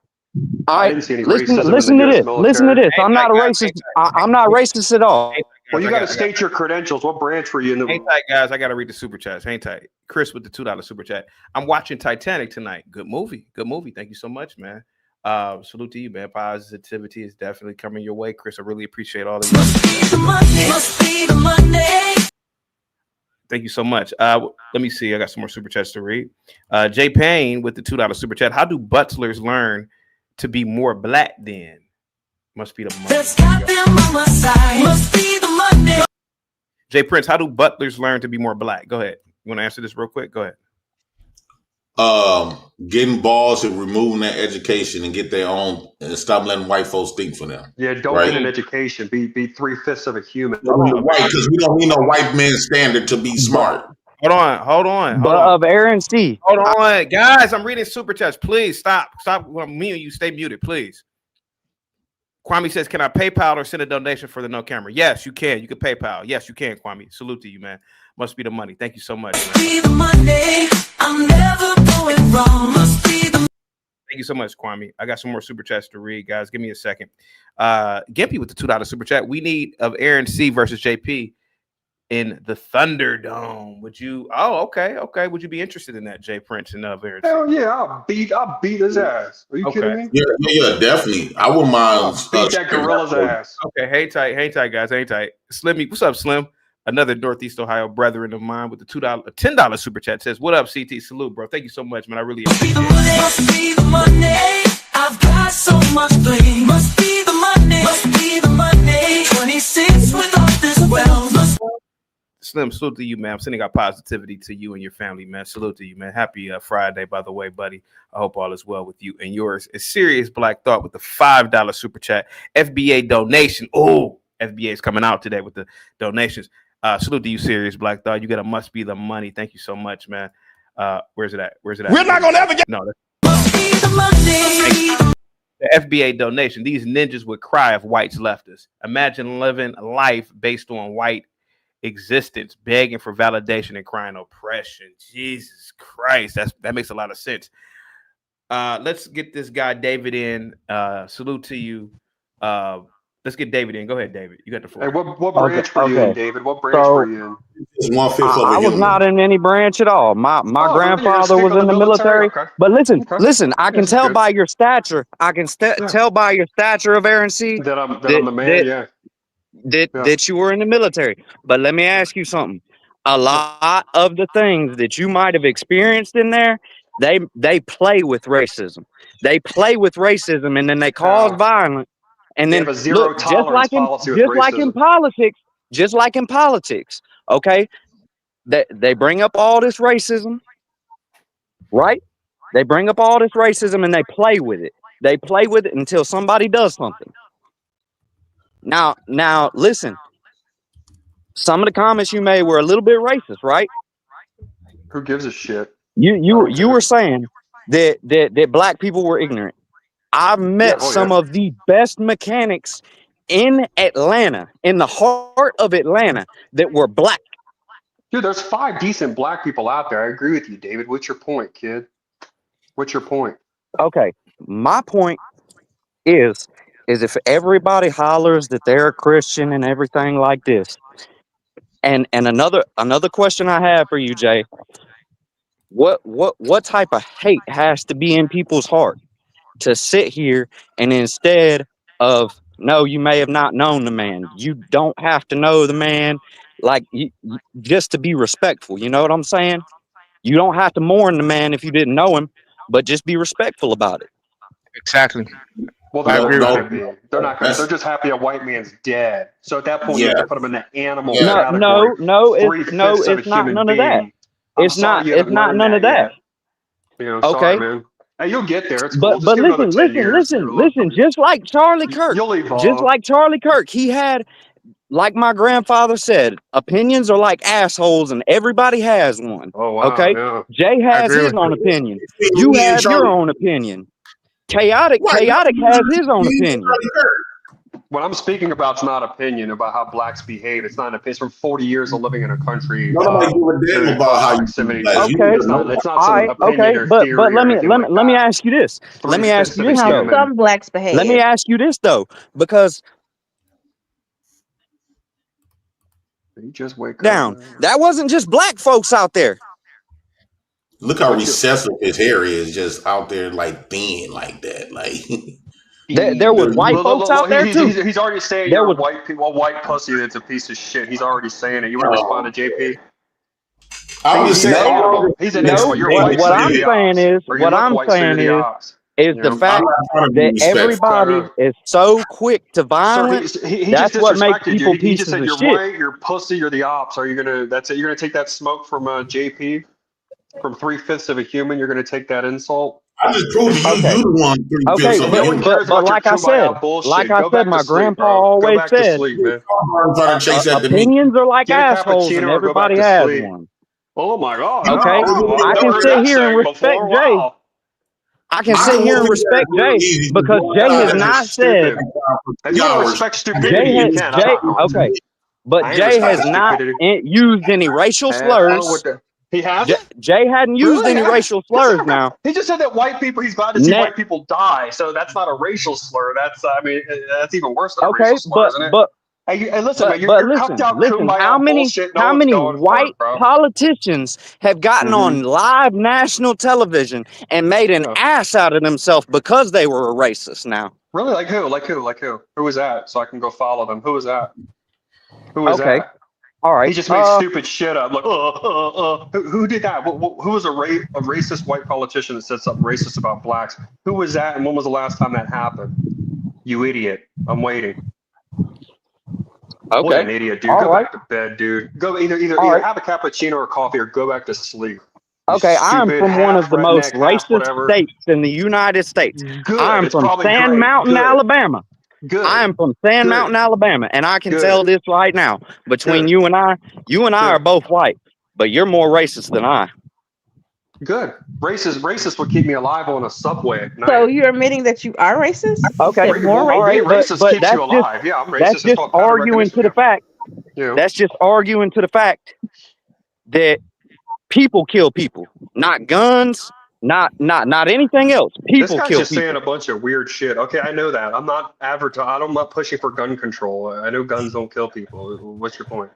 I didn't see any listen racism to in the this. US Listen to military. this. I'm not a racist. I'm not racist at all. Well, you got to state your credentials. What branch were you in? Hang tight, guys. I got to read the super chats. Hang tight. Chris with the $2 super chat. I'm watching Titanic tonight. Good movie. Thank you so much, man. Salute to you, man. Positivity is definitely coming your way, Chris. I really appreciate all of you. Thank you so much. Let me see. I got some more super chats to read. Jay Payne with the $2 super chat. How do butlers learn to be more black then? Must be the money. Jay Prince, how do butlers learn to be more black? Go ahead. You want to answer this real quick? Go ahead. Getting balls and removing that education and get their own and stop letting white folks think for them. Yeah, don't get an education. Be 3/5 of a human. Right, because we don't need no white man standard to be smart. Hold on. Of Aaron C. Hold on, guys. I'm reading super chats. Please stop. Me and you stay muted, please. Kwame says, "Can I PayPal or send a donation for the no camera?" Yes, you can. You can PayPal. Yes, you can, Kwame. Salute to you, man. Must be the money. Thank you so much. Be the money. I'm never going wrong. Must be the. Thank you so much, Kwame. I got some more super chats to read, guys. Give me a second. Gimpy with the $2 super chat. We need of Aaron C versus JP. in the Thunderdome. Would you? Oh, okay. Would you be interested in that, Jay Prince and Verity? Hell yeah, I'll beat his ass. Are you kidding me? Yeah, definitely. I wouldn't mind. Beat that gorilla's ass. Okay, hang tight, guys, hang tight. Slimmy, what's up, Slim? Another Northeast Ohio brethren of mine with the $10 super chat says, "What up, CT? Salute, bro. Thank you so much, man. I really appreciate it." Must be the money. I've got so much bling. Must be the money. Must be the money. 26 with all this wealth. Slim, salute to you, man. I'm sending out positivity to you and your family, man. Salute to you, man. Happy Friday, by the way, buddy. I hope all is well with you and yours. It's Serious Black Thought with the $5 super chat. FBA donation. Oh, FBA is coming out today with the donations. Salute to you, Serious Black Thought. You got a must be the money. Thank you so much, man. Where's it at? We're not gonna ever get the FBA donation. These ninjas would cry if whites left us. Imagine living a life based on white existence, begging for validation and crying oppression. Jesus Christ, that makes a lot of sense. Let's get this guy David in. Salute to you. Let's get David in. Go ahead, David. You got the floor. Hey, what branch were you in, David? What branch were you in? I was not in any branch at all. My grandfather was in the military. Okay. But listen. I can tell by your stature. I can tell by your stature of Aaron C. That I'm the man. That you were in the military. But let me ask you something. A lot of the things that you might have experienced in there, they play with racism. They play with racism, and then they cause violence. And then look, just like in politics, okay? They bring up all this racism, right? They bring up all this racism and they play with it. They play with it until somebody does something. Now, listen. Some of the comments you made were a little bit racist, right? Who gives a shit? You were saying that black people were ignorant. I've met some of the best mechanics in Atlanta, in the heart of Atlanta, that were black. Dude, there's 5 decent black people out there. I agree with you, David. What's your point, kid? What's your point? Okay, my point is if everybody hollers that they're a Christian and everything like this, and another question I have for you, Jay, what type of hate has to be in people's heart to sit here and instead of, no, you may have not known the man. You don't have to know the man, like just to be respectful. You know what I'm saying? You don't have to mourn the man if you didn't know him, but just be respectful about it. Exactly. Well, they're not gonna. They're just happy a white man's dead. So at that point, you have to put them in the animal category. No, it's not none of that. It's not none of that. You know, sorry, man. Hey, you'll get there. It's cool. But listen. Just like Charlie Kirk, he had, like my grandfather said, opinions are like assholes, and everybody has one. Oh wow. Okay. Yeah. Jay has his own opinion. You have your own opinion. Chaotic has his own opinion. What I'm speaking about is not opinion about how blacks behave. It's not an opinion. It's from 40 years of living in a country. Nobody give a damn about how you proximity. Okay. It's not some opinion or but theory let or me ask you this. Let me ask you this How though. some blacks behave. Let me ask you this though, because you just wake down. That wasn't just black folks out there. Look how recessive his hair is, just out there like thin like that. Like there was white folks out there too. He's already saying you're white people, white pussy that's a piece of shit. He's already saying it. You want to respond to JP? I'm just saying. He's an animal. You're white. What I'm saying is the fact that everybody is so quick to violence. That's what makes people pieces of shit. He just said you're white, you're pussy, you're the ops. Are you gonna? That's it. You're gonna take that smoke from JP, from 3/5 of a human. You're gonna take that insult. I just proved you the one. But like I said, my grandpa always said, opinions are like assholes, and everybody has one. Oh my God! Okay, I can sit here and respect Jay. I can sit here and respect Jay because Jay has not said. You respect stupidity. Okay, but Jay has not used any racial slurs. He hasn't? Jay hadn't used any racial slurs now. He just said that white people, he's glad to see white people die. So that's not a racial slur. That's, I mean, that's even worse than a racial slur, isn't it? Hey, listen, man, But you're cucked out listen. kumbaya bullshit. No How one's many going for white it, bro. politicians have gotten on live national television and made an ass out of themselves because they were a racist? Now, Really? Like who? Like who? Like who? Who was that? So I can go follow them. Who was that? Who was okay, that? all right. He just made stupid shit up. Like, who did that? Who was a racist white politician that said something racist about blacks? Who was that? And when was the last time that happened? You idiot! I'm waiting. Okay. What an idiot, dude. Go back to bed, dude. Go either have a cappuccino or coffee or go back to sleep. You Okay, I'm stupid, from one of half the most redneck, half racist whatever. states in the United States. Good. I'm It's from probably Sand great. Mountain, Good. Alabama. Good. I am from Sand Mountain, Alabama, and I can tell this right now. Between you and I are both white, but you're more racist than I. Good. Racist would keep me alive on a subway at night. So you're admitting that you are racist? Okay, You said more all right, racist but keeps you alive. Yeah, I'm racist. that's It's just called pattern arguing to recognition. the fact. Yeah. That's just arguing to the fact that people kill people, not guns, not anything else. This People guy's kill just people. saying a bunch of weird shit. Okay, I know that. I'm not advertising. I'm not pushing for gun control. I know guns don't kill people. What's your point?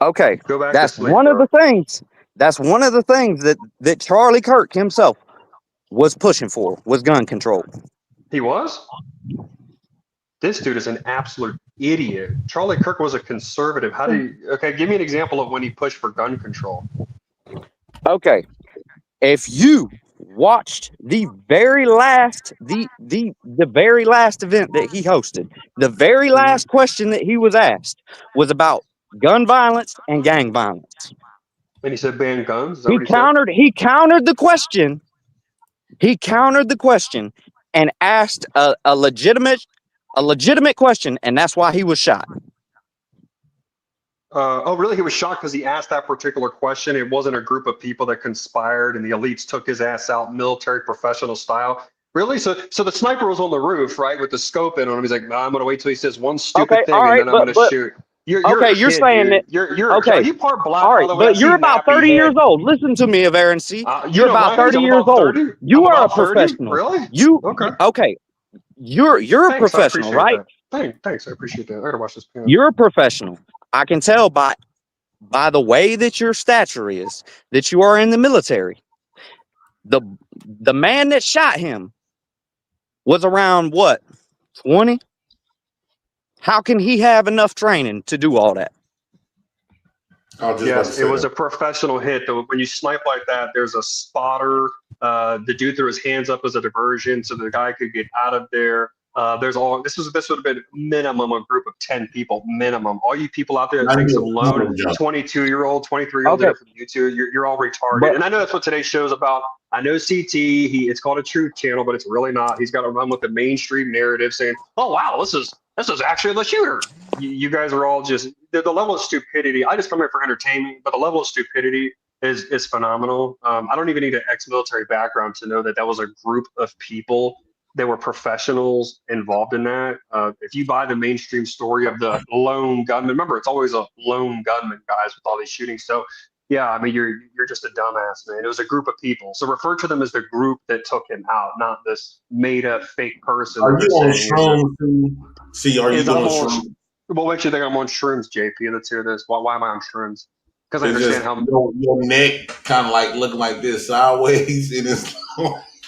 Okay, Go back that's to sleep, one of bro. the things. That's one of the things that Charlie Kirk himself was pushing for was gun control. He was? This dude is an absolute idiot. Charlie Kirk was a conservative. How do you? Okay, give me an example of when he pushed for gun control. Okay, if you watched the very last very last event that he hosted, the very last question that he was asked was about gun violence and gang violence. And he said ban guns. Is that He what he said? He countered the question. He countered the question and asked a legitimate question, and that's why he was shot. Oh, really? He was shocked because he asked that particular question. It wasn't a group of people that conspired and the elites took his ass out military professional style. Really? So the sniper was on the roof, right, with the scope in on him. He's like, nah, I'm going to wait till he says one stupid thing and then I'm going to shoot. You're a you're kid, saying dude. that. Are you part black, all right, by the way? but you're about 30 years old. Listen to me, Avarency. You're about 30 years old. You are a professional. Really? Okay. You're a professional, right? Thanks, I appreciate that. I gotta watch this. You're a professional. I can tell by the way that your stature is that you are in the military. The man that shot him was around what, 20? How can he have enough training to do all that? Yes, it was a professional hit. When you snipe like that, there's a spotter. The dude threw his hands up as a diversion so the guy could get out of there. This would have been minimum a group of 10 people, minimum. All you people out there that think some lone 22-year-old, 23-year-old did it from YouTube, you're all retarded. And I know that's what today's show is about. I know CT, it's called a truth channel, but it's really not. He's got to run with the mainstream narrative saying, oh, wow, this is actually the shooter. You guys are all just, the level of stupidity. I just come here for entertainment, but the level of stupidity is phenomenal. I don't even need an ex-military background to know that was a group of people that were professionals involved in that. If you buy the mainstream story of the lone gunman, remember, it's always a lone gunman, guys, with all these shootings. So, yeah, I mean, you're just a dumbass, man. It was a group of people. So refer to them as the group that took him out, not this made-up fake person. Are you on shrooms? See, are you doing shrooms? What makes you think I'm on shrooms, JP? Let's hear this. Why am I on shrooms? Because I understand how your neck kind of like looking like this sideways, and it's.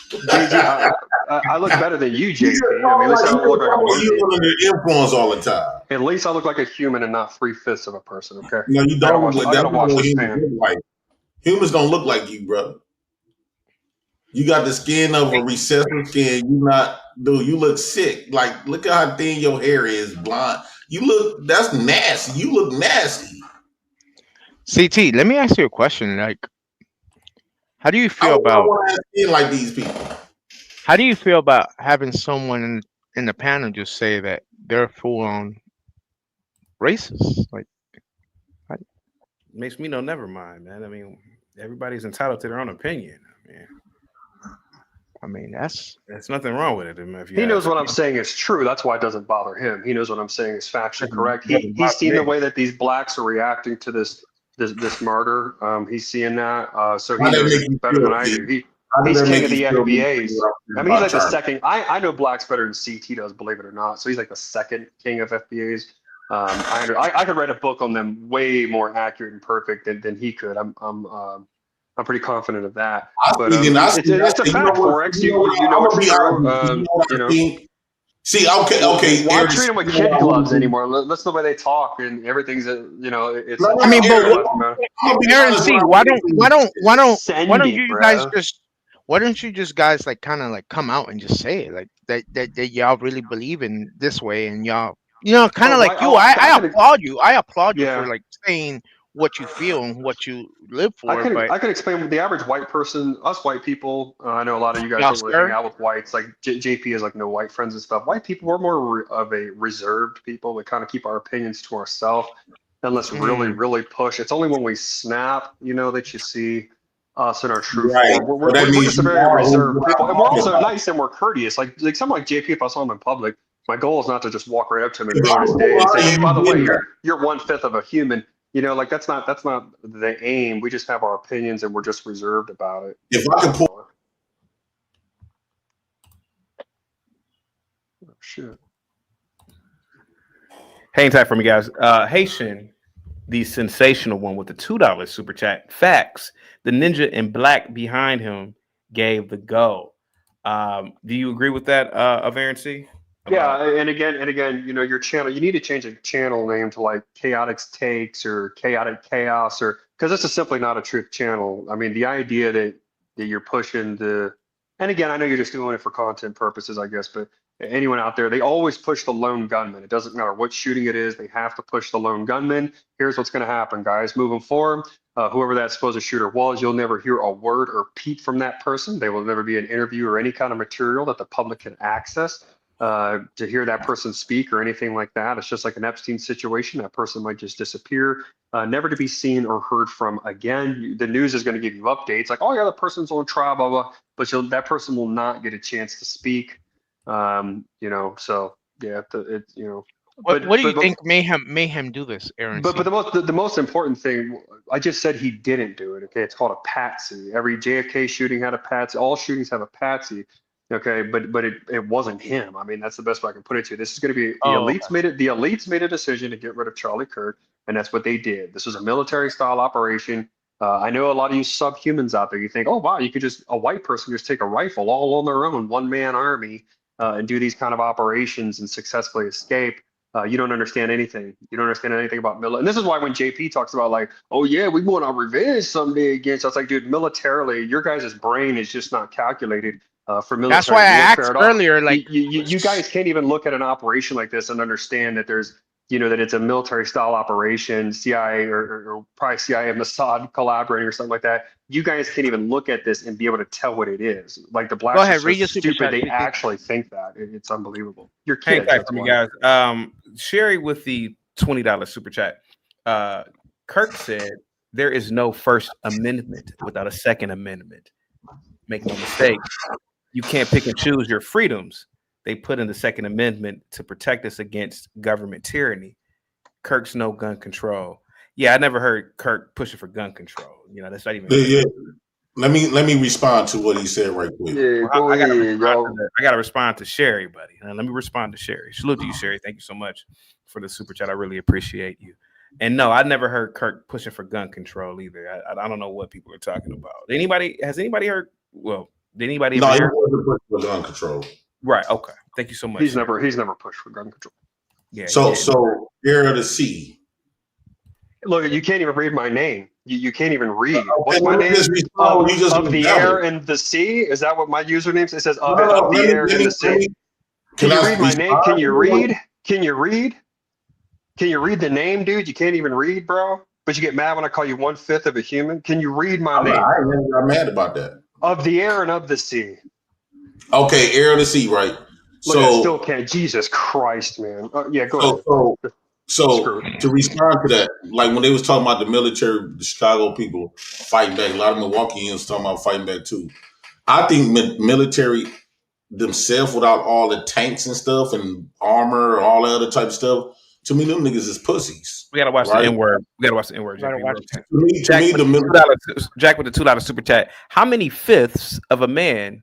JP, I look better than you, JP. I mean, at least I don't look like a monkey. You're under influence all the time. At least I look like a human and not 3/5 of a person. Okay. No, you don't. I gotta watch this man. Humans don't look like you, brother. You got the skin of a recessive skin. You look sick. Like, look at how thin your hair is, blonde. That's nasty. You look nasty. CT, let me ask you a question. Like, how do you feel about like these people? How do you feel about having someone in the panel just say that they're full on racist? Like, makes me know never mind, man. I mean, everybody's entitled to their own opinion. I mean, that's nothing wrong with it. If he knows what I'm saying is true. That's why it doesn't bother him. He knows what I'm saying is factually correct. He's seen the way that these blacks are reacting to this murder. He's seeing that. So he knows better than I do. He's that king make of the you feel FBAs. I mean, he's like the Charlie? second. I know Black's better than CT does, believe it or not. So he's like the second king of FBAs. I could write a book on them way more accurate and perfect than he could. I'm pretty confident of that. But it's a fact, Forex. You know it's true. You know. See, okay. Why treat them with kid gloves anymore? Let's know why they talk and everything's it's. I mean, but Aaron C, why don't you just guys like kind of like come out and just say it like that y'all really believe in this way and y'all kind of like you. I applaud you. I applaud you for like saying what you feel and what you live for. I can explain with the average white person, us white people. I know a lot of you guys don't really hang out with whites. Like JP has like no white friends and stuff. White people, we're more of a reserved people. We kind of keep our opinions to ourselves unless really push. It's only when we snap, that you see us in our true form. We're just a very reserved people, and we're also nice and we're courteous. Like someone like JP, if I saw him in public, my goal is not to just walk right up to him and ruin his day and say, "Hey, by the way, you're 1/5 of a human." Like that's not the aim. We just have our opinions and we're just reserved about it. If I could pull, oh, shit. Hang tight for me, guys. Haitian, the sensational one with the $2 super chat. Facts. The ninja in black behind him gave the go. Do you agree with that, Aaron C? Yeah, and again, your channel, you need to change the channel name to like Chaotic Takes or Chaotic Chaos, or because this is simply not a truth channel. I mean, the idea that you're pushing and again, I know you're just doing it for content purposes, I guess, but anyone out there, they always push the lone gunman. It doesn't matter what shooting it is, they have to push the lone gunman. Here's what's going to happen, guys. Moving forward, whoever that supposed shooter was, you'll never hear a word or peep from that person. They will never be an interview or any kind of material that the public can access. To hear that person speak or anything like that. It's just like an Epstein situation. That person might just disappear, never to be seen or heard from again. The news is going to give you updates like, oh yeah, the person's on trial, blah, blah, but that person will not get a chance to speak. So yeah, What do you think made him do this, Aaron? But the most important thing, I just said he didn't do it. Okay, it's called a patsy. Every JFK shooting had a patsy. All shootings have a patsy. Okay, but it wasn't him. I mean, that's the best way I can put it to you. This is going to be the elites made it. The elites made a decision to get rid of Charlie Kirk, and that's what they did. This was a military style operation. I know a lot of you subhumans out there. You think, oh wow, you could a white person just take a rifle all on their own, one-man army, and do these kind of operations and successfully escape. You don't understand anything. You don't understand anything about military. And this is why when JP talks about like, oh yeah, we want our revenge someday against us, like, dude, militarily, your guys' brain is just not calculated. For military. That's why I asked earlier, like you guys can't even look at an operation like this and understand that there's, that it's a military style operation, CIA or probably CIA and Mossad collaborating or something like that. You guys can't even look at this and be able to tell what it is. Like the blacks are so stupid, they actually think that. It's unbelievable. You're kids. Hang tight for me, guys. Sherry with the $20 super chat. Kirk said there is no First Amendment without a Second Amendment. Make no mistake. You can't pick and choose your freedoms. They put in the Second Amendment to protect us against government tyranny. Kirk's no gun control. Yeah, I never heard Kirk pushing for gun control. That's not even. Yeah. Let me respond to what he said right quick. Yeah, I gotta respond to Sherry, buddy. Let me respond to Sherry. Salute to you, Sherry. Thank you so much for the super chat. I really appreciate you. And no, I never heard Kirk pushing for gun control either. I don't know what people are talking about. Has anybody heard? Well, did anybody? No, he wasn't pushing for gun control. Right. Okay. Thank you so much. He's never pushed for gun control. Yeah. So Air to C. Look, you can't even read my name. You can't even read. What's my name? Of the air and the sea. Is that what my username is? It says of the air and the sea. Can you read my name? Can you read? Can you read? Can you read the name, dude? You can't even read, bro. But you get mad when I call you 1/5 of a human. Can you read my name? I'm mad about that. Of the air and of the sea. Okay, air and the sea, right? Look, I still can't. Jesus Christ, man. Yeah, go ahead. So to respond to that, like when they was talking about the military, the Chicago people fighting back, a lot of Milwaukeeans talking about fighting back too. I think military themselves, without all the tanks and stuff and armor, all the other type of stuff, To me, them niggas is pussies. We gotta watch right? the N word. We gotta watch the N word. Gotta watch Jack, Jack with the $2 super chat. How many fifths of a man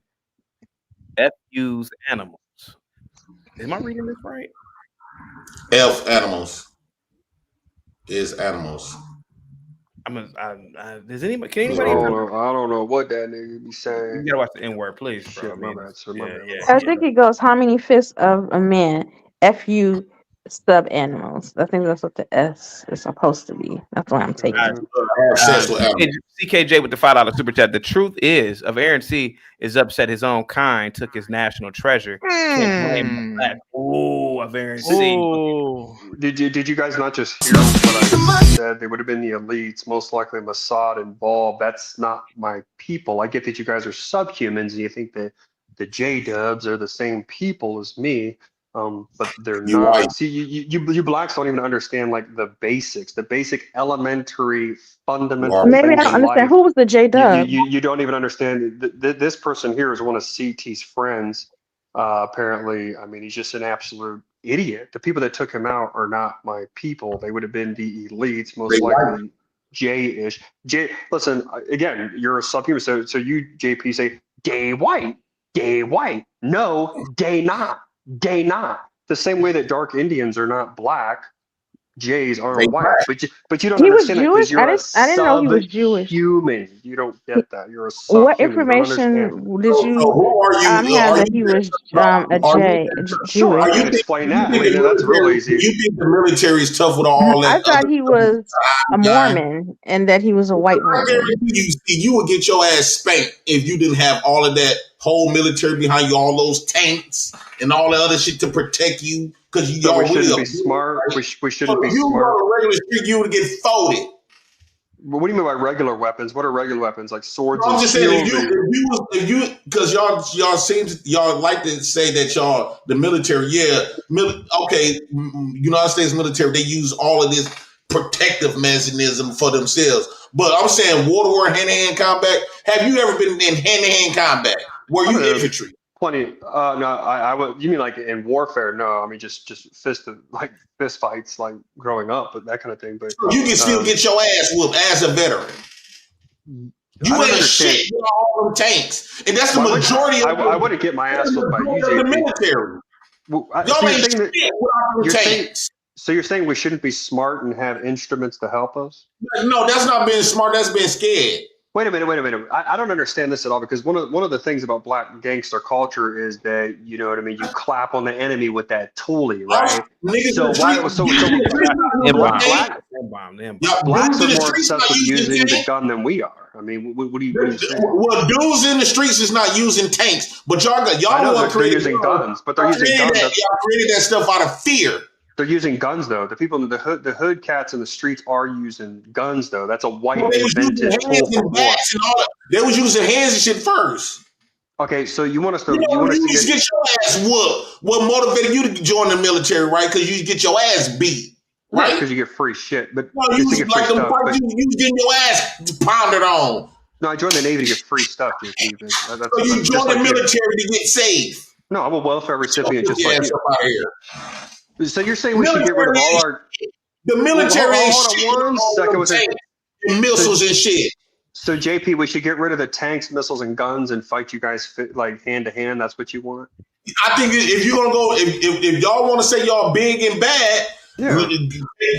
F-use animals? Am I reading this right? F animals is animals. Does anybody? Can anybody? I don't know what that nigga be saying. You gotta watch the N word, please, bro. Shit, my bad, sir. My bad. I think it goes, how many fists of a man? FU sub animals. I think that's what the S is supposed to be. That's what I'm taking. CKJ with the $5 super chat. The truth is, of Aaron C is upset his own kind took his national treasure. Can't blame the black. Ooh, of Aaron C. Did you guys not just hear what I said? They would have been the elites, most likely Mossad involved. That's not my people. I get that you guys are subhumans and you think that the J-dubs are the same people as me. But they're not. Right. See, you blacks don't even understand like the basics, the basic elementary fundamental Maybe I things don't in understand. life. Who was the J-dub? You don't even understand. This person here is one of CT's friends. Apparently, I mean, he's just an absolute idiot. The people that took him out are not my people. They would have been the elites, most likely J-ish. Listen, again, you're a subhuman. So you, JP, say gay white. No, gay not. Gay not. The same way that dark Indians are not black, Jays aren't white. But you don't He was understand that because Jewish? you're I didn't know he was Jewish. Human. You don't get that. You're a subhuman. What You don't information understand. did you have that he was Jewish? Sure, I can explain that. I mean, that's real easy. You think the military is tough with all that? I thought he was a Mormon and that he was a white Mormon. You would get your ass spanked if you didn't have all of that whole military behind you, all those tanks and all the other shit to protect you. Because you we shouldn't be smart. We shouldn't be you smart. on a regular street, you would get folded. What do you mean by regular weapons? What are regular weapons? Like swords I'm and just saying, shields? if you, because y'all like to say that y'all the military, okay, United States military, they use all of this protective mechanism for themselves. But I'm saying war, hand-to-hand combat. Have you ever been in hand-to-hand combat? Were you infantry? Plenty. No, I would. You mean like in warfare? No, I mean just fist fights, like growing up, but that kind of thing. But you can still get your ass whooped as a veteran. You ain't shit with all them tanks, and that's the majority of. I wouldn't get my ass whooped by you, JP. The military. Y'all ain't shit without them tanks. So you're saying we shouldn't be smart and have instruments to help us? No, that's not being smart. That's being scared. Wait a minute. I don't understand this at all because one of the things about black gangster culture is that, you know what I mean, you clap on the enemy with that toolie, right? Blacks are more obsessed with using the gun than we are. I mean, what do you say? Well, dudes in the streets is not using tanks, but y'all know they're using guns, but they're using guns. Y'all created that stuff out of fear. They're using guns though. The people in the hood cats in the streets are using guns though. That's a white invented tool for war. They was using hands and shit first. Okay, so you want us to you get your ass whooped. What motivated you to join the military, right? Because you get your ass beat, right? Because you get free shit. But no, you getting your ass pounded on. No, I joined the Navy to get free stuff, JP. So you joined the military to get safe. No, I'm a welfare recipient just like you. So you're saying we should get rid of all our... The military ain't shit. Hold on 1 second. Missiles and shit. So JP, we should get rid of the tanks, missiles, and guns and fight you guys like hand to hand. That's what you want? I think if you're gonna go, if y'all want to say y'all big and bad,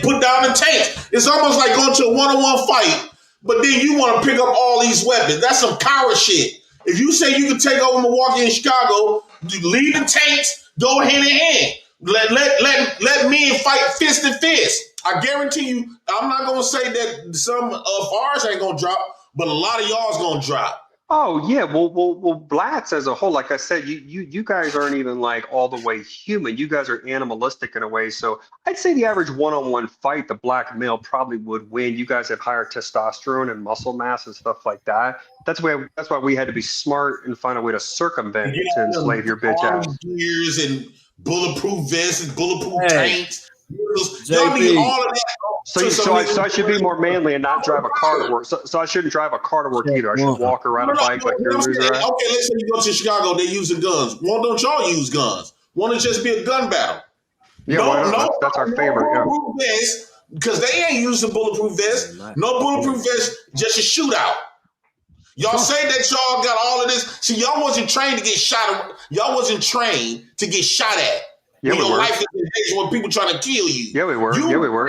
put down the tanks. It's almost like going to a one-on-one fight, but then you want to pick up all these weapons. That's some coward shit. If you say you can take over Milwaukee and Chicago, leave the tanks, go hand in hand. Let men fight fist to fist. I guarantee you, I'm not gonna say that some of ours ain't gonna drop, but a lot of y'all's gonna drop. Oh yeah, well, blacks as a whole, like I said, you guys aren't even like all the way human. You guys are animalistic in a way. So I'd say the average one-on-one fight, the black male probably would win. You guys have higher testosterone and muscle mass and stuff like that. That's why we had to be smart and find a way to circumvent to enslave your bitch ass. Gears and bulletproof vests and bulletproof tanks. Y'all need all of that. So I should be more manly and not drive a car to work. So I shouldn't drive a car to work either. I should walk around a bike like you're a loser. Okay, let's say you go to Chicago, they using guns. Why don't y'all use guns? Why don't it just be a gun battle? Yeah, why not? That's our favorite. Yeah. Bulletproof vest, because they ain't using bulletproof vest. No bulletproof vest, just a shootout. Y'all say that y'all got all of this. See, y'all wasn't trained to get shot. Y'all wasn't trained to get shot at. Yeah, when we your were. life is in danger, when people trying to kill you. Yeah, we were. Yeah, we were.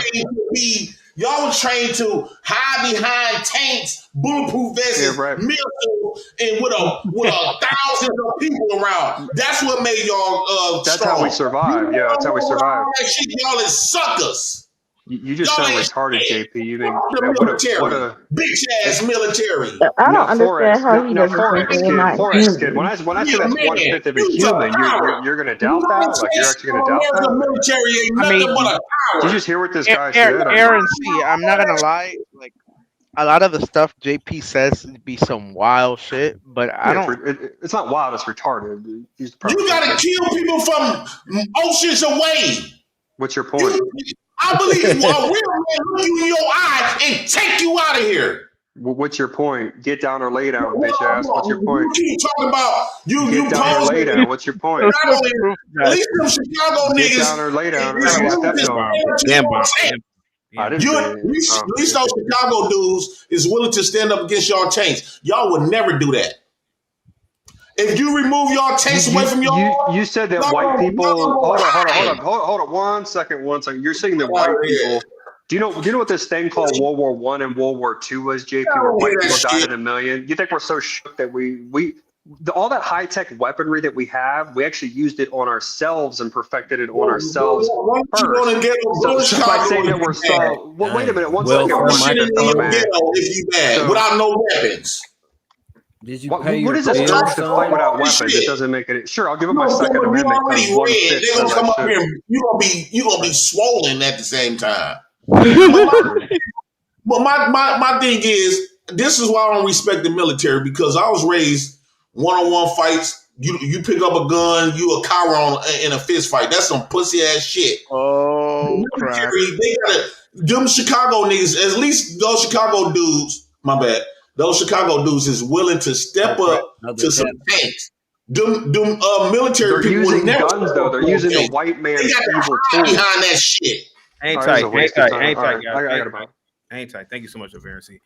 Y'all were trained to hide behind tanks, bulletproof vests, missiles, and with thousands of people around. That's what made y'all That's strong. how we survived. Yeah, that's how we survived. Y'all is suckers. You just sound retarded, JP. You think what a bitch ass military. I don't understand how he doesn't think they're not Forex kid. human. When I say that's 1/5 of a human, you're gonna doubt that? Like you're actually gonna doubt that? Military ain't nothing but a Did you just hear what this guy said? Aaron, see, I'm not gonna lie. Like a lot of the stuff JP says would be some wild shit, but I don't. It's not wild. It's retarded. You gotta kill people from oceans away. What's your point? I believe a real man look you in your eyes and take you out of here. What's your point? Get down or lay down, bitch ass. What's your point? You keep talking about get down or lay down. What's your point? At least them Chicago niggas. Get down or lay down. At least those Chicago dudes is willing to stand up against y'all tanks. Y'all would never do that. If you remove y'all tanks away from y'all, you said that white people. Hold on. One second. You're saying that white people. Do you know what this thing called World War I and World War II was, JP? Where white people died in a million. You think we're so shook that all that high tech weaponry that we have, we actually used it on ourselves and perfected it on ourselves first. So by saying that we're so. Well, wait a minute. One second. If you bad without no weapons. Did you pay what is this urge to fight without weapons? It doesn't make it. Sure, I'll give it my Second Amendment. They're gonna come up here. And you're gonna be swollen at the same time. But my thing is, this is why I don't respect the military, because I was raised one-on-one fights. You pick up a gun, you a coward in a fist fight. That's some pussy ass shit. Oh, crap. They gotta, them Chicago niggas, at least those Chicago dudes, my bad. Those Chicago dudes is willing to step up to some tanks. Them military They're people using never guns, though. They're using the white man's evil tools behind that shit. Ain't tight. Thank you so much, Avarency.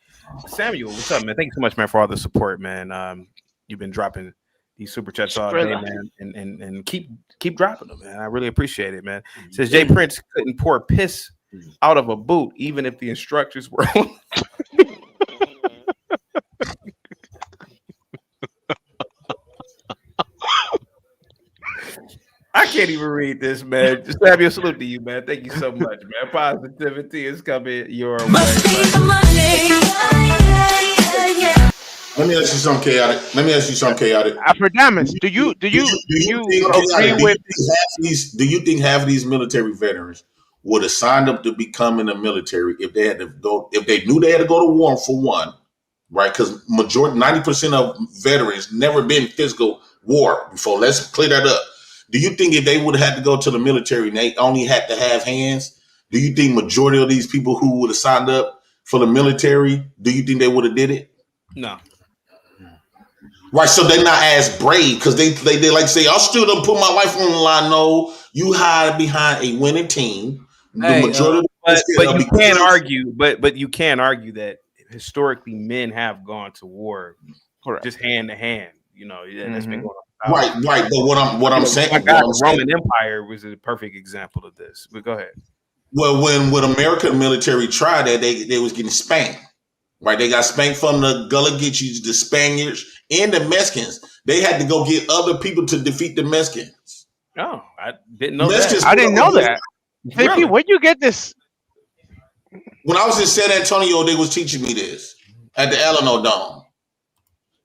Samuel, what's up, man? Thank you so much, man, for all the support, man. You've been dropping these super chats all day, man, and keep dropping them, man. I really appreciate it, man. It says Jay Prince couldn't pour piss out of a boot, even if the instructors were on. I can't even read this, man. Just Samuel, salute to you, man. Thank you so much, man. Positivity is coming your way. Let me ask you something chaotic. Afrodamus, do you agree with? Do you think half of these military veterans would have signed up to become in the military if they had to go? If they knew they had to go to war, for one, right? Because 90% of veterans never been physical war before. Let's clear that up. Do you think if they would have had to go to the military and they only had to have hands, do you think majority of these people who would have signed up for the military, do you think they would have did it? No. Right, so they're not as brave because they like say, I'll still don't put my life on the line. No, you hide behind a winning team. But you can't argue. But you can't argue that historically men have gone to war, just hand to hand. You know, that's been going on. Right. But what I'm saying, the Roman Empire was a perfect example of this. But go ahead. Well, when American military tried that, they was getting spanked. Right, they got spanked from the Gullah Geechees, the Spaniards, and the Mexicans. They had to go get other people to defeat the Mexicans. Oh, I didn't know that. I didn't know that. JP, where'd you get this? When I was in San Antonio, they was teaching me this at the Alamo Dome.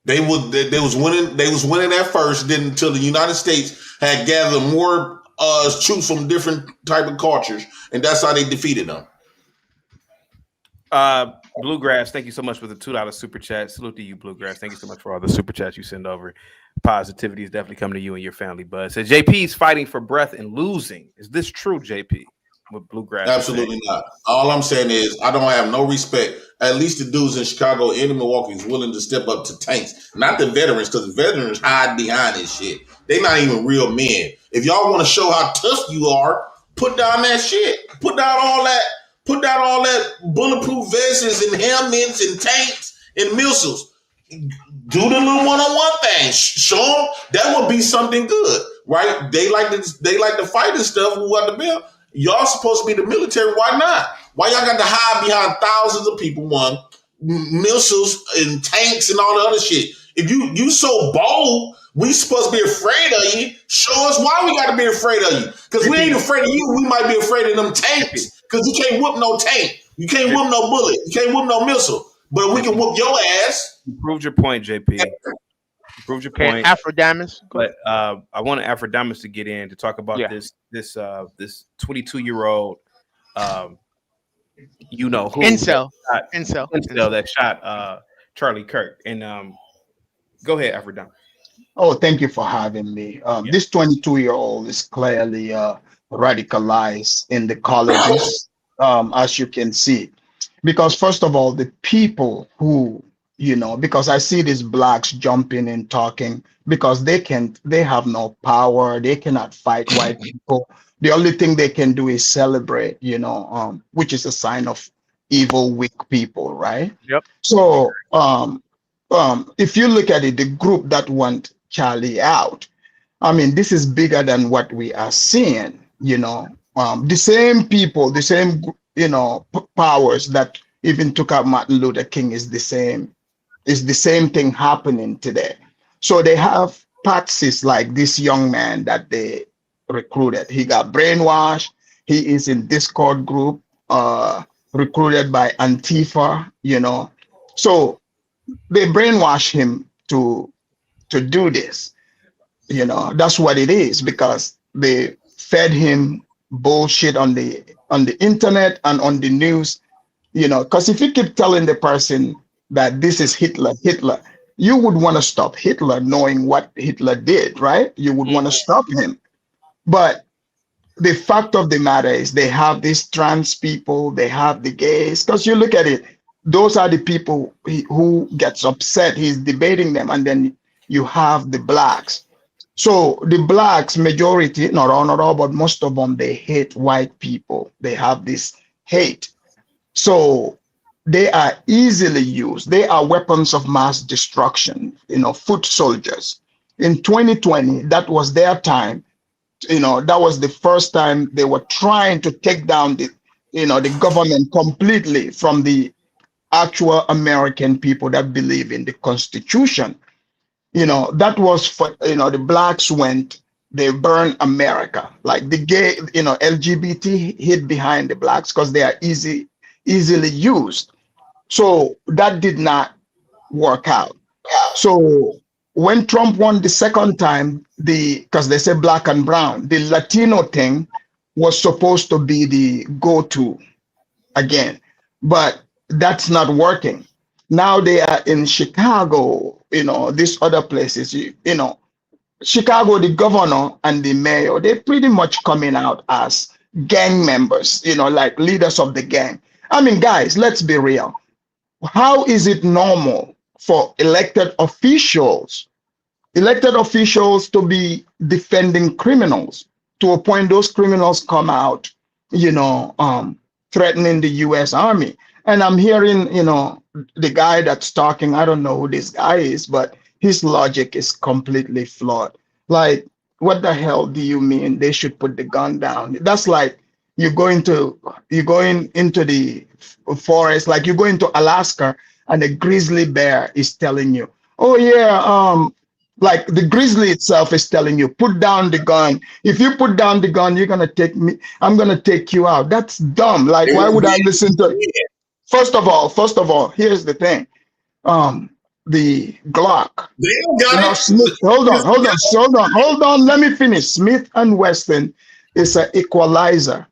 They was winning at first, then until the United States had gathered more troops from different type of cultures, and that's how they defeated them. Bluegrass, thank you so much for the $2 super chat. Salute to you, Bluegrass. Thank you so much for all the super chats you send over. Positivity is definitely coming to you and your family, bud. Says JP's fighting for breath and losing. Is this true, JP? With Bluegrass, absolutely not. All I'm saying is I don't have no respect. At least the dudes in Chicago and in Milwaukee is willing to step up to tanks, not the veterans, because the veterans hide behind this shit. They're not even real men. If y'all want to show how tough you are, Put down that shit. Put down all that bulletproof vests and helmets and tanks and missiles. Do the little one-on-one thing. Show them that would be something good, right? They like to fight and stuff. Who got the bill? Y'all supposed to be the military. Why not? Why y'all got to hide behind thousands of people? One missiles and tanks and all the other shit. If you so bold, we supposed to be afraid of you. Show us why we got to be afraid of you. Because we ain't afraid of you. We might be afraid of them tanks. Because you can't whoop no tank. You can't whoop no bullet. You can't whoop no missile. But we can whoop your ass. You proved your point, JP. You proved your point. Afrodamus. But I want Afrodamus to get in to talk about this 22-year-old you know who incel that shot Charlie Kirk. And go ahead, Afrodamus. Oh, thank you for having me. This 22-year-old is clearly radicalized in the colleges, as you can see. Because first of all, the people who, because I see these blacks jumping and talking because they have no power. They cannot fight white people. The only thing they can do is celebrate, which is a sign of evil, weak people, right? Yep. So if you look at it, the group that want Charlie out, I mean, this is bigger than what we are seeing, the same people, the same, powers that even took out Martin Luther King is the same thing happening today. So they have patsies like this young man that they recruited. He got brainwashed. He is in Discord group, recruited by Antifa, So they brainwash him to do this. That's what it is, because they fed him bullshit on the internet and on the news, because if you keep telling the person that this is Hitler, you would want to stop Hitler knowing what Hitler did, right? You would want to stop him. But the fact of the matter is they have these trans people, they have the gays, because you look at it, those are the people who gets upset. He's debating them. And then you have the blacks. So the blacks, majority, not all, but most of them, they hate white people. They have this hate. So they are easily used. They are weapons of mass destruction, foot soldiers. In 2020, that was their time. That was the first time they were trying to take down the government completely from the actual American people that believe in the Constitution. That was for, the blacks went, they burned America. Like the gay, LGBT hid behind the blacks because they are easily used. So that did not work out. So when Trump won the second time, because they say black and brown, the Latino thing was supposed to be the go-to again, but that's not working. Now they are in Chicago, these other places, Chicago, the governor and the mayor, they're pretty much coming out as gang members, like leaders of the gang. I mean, guys, let's be real. How is it normal for elected officials to be defending criminals to a point those criminals come out, threatening the U.S. Army? And I'm hearing, the guy that's talking, I don't know who this guy is, but his logic is completely flawed. Like, what the hell do you mean they should put the gun down? That's like you're going into the forest, like you go into Alaska and a grizzly bear is telling you, oh yeah, like the grizzly itself is telling you, put down the gun. If you put down the gun, you're gonna take me, I'm gonna take you out. That's dumb. Like, why would I listen to it? First of all, here's the thing. The Glock. Smith, hold on. Let me finish. Smith and Wesson is an equalizer.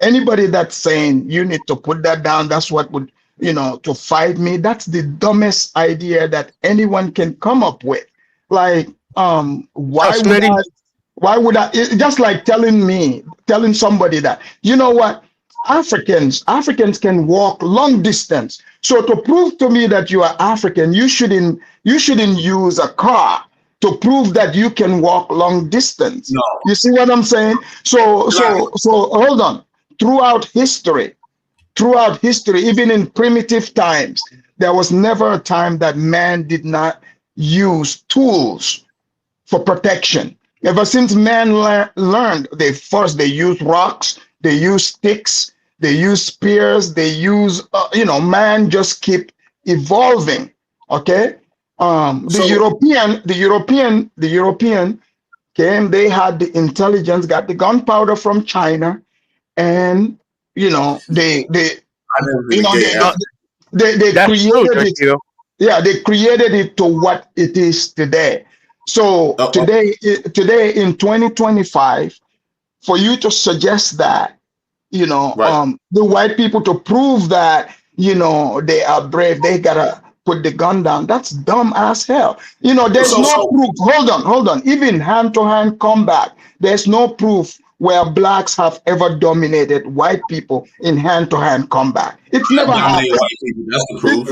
Anybody that's saying you need to put that down, that's what would, to fight me. That's the dumbest idea that anyone can come up with. Like, why would I? It's just like telling somebody that, you know what? Africans can walk long distance. So to prove to me that you are African, you shouldn't use a car. to prove that you can walk long distance. No. You see what I'm saying? So hold on. Throughout history, even in primitive times, there was never a time that man did not use tools for protection. Ever since man learned, they use rocks, they use sticks, they use spears, they use, man just keep evolving. Okay. The European came, they had the intelligence, got the gunpowder from China, and they created it. Yeah, they created it to what it is today. So today in 2025, for you to suggest that, the white people, to prove that, they are brave, they gotta put the gun down. That's dumb as hell. There's no proof. Hold on. Even hand-to-hand combat, there's no proof where blacks have ever dominated white people in hand-to-hand combat. It's never happened. That's the proof.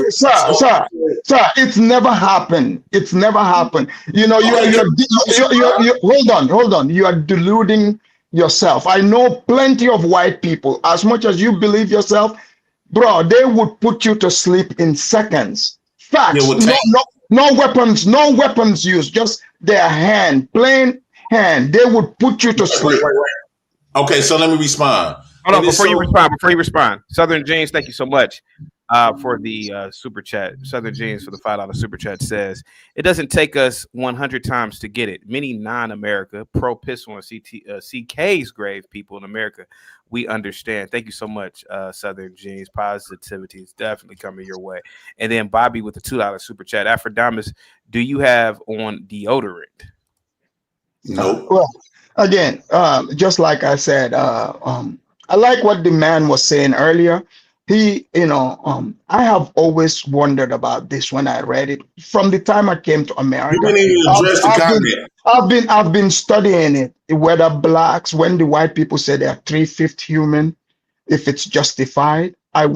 Sir, it's never happened. It's never happened. Hold on. You are deluding yourself. I know plenty of white people, as much as you believe yourself, bro, they would put you to sleep in seconds. Facts. No weapons used, just their hand, plain hand. They would put you to sleep. Okay, so let me respond. Hold on, before you respond. Southern James, thank you so much for the super chat. Southern James for the $5 super chat says, it doesn't take us 100 times to get it. Many non-America, pro-pistol and CK's grave people in America, we understand. Thank you so much, Southern James. Positivity is definitely coming your way. And then Bobby with the $2 super chat. Aphrodite, do you have on deodorant? Nope. Well, again, just like I said, I like what the man was saying earlier. I have always wondered about this when I read it from the time I came to America. You didn't even address the comment. I've been studying it, whether blacks, when the white people say they are 3/5 human, if it's justified. I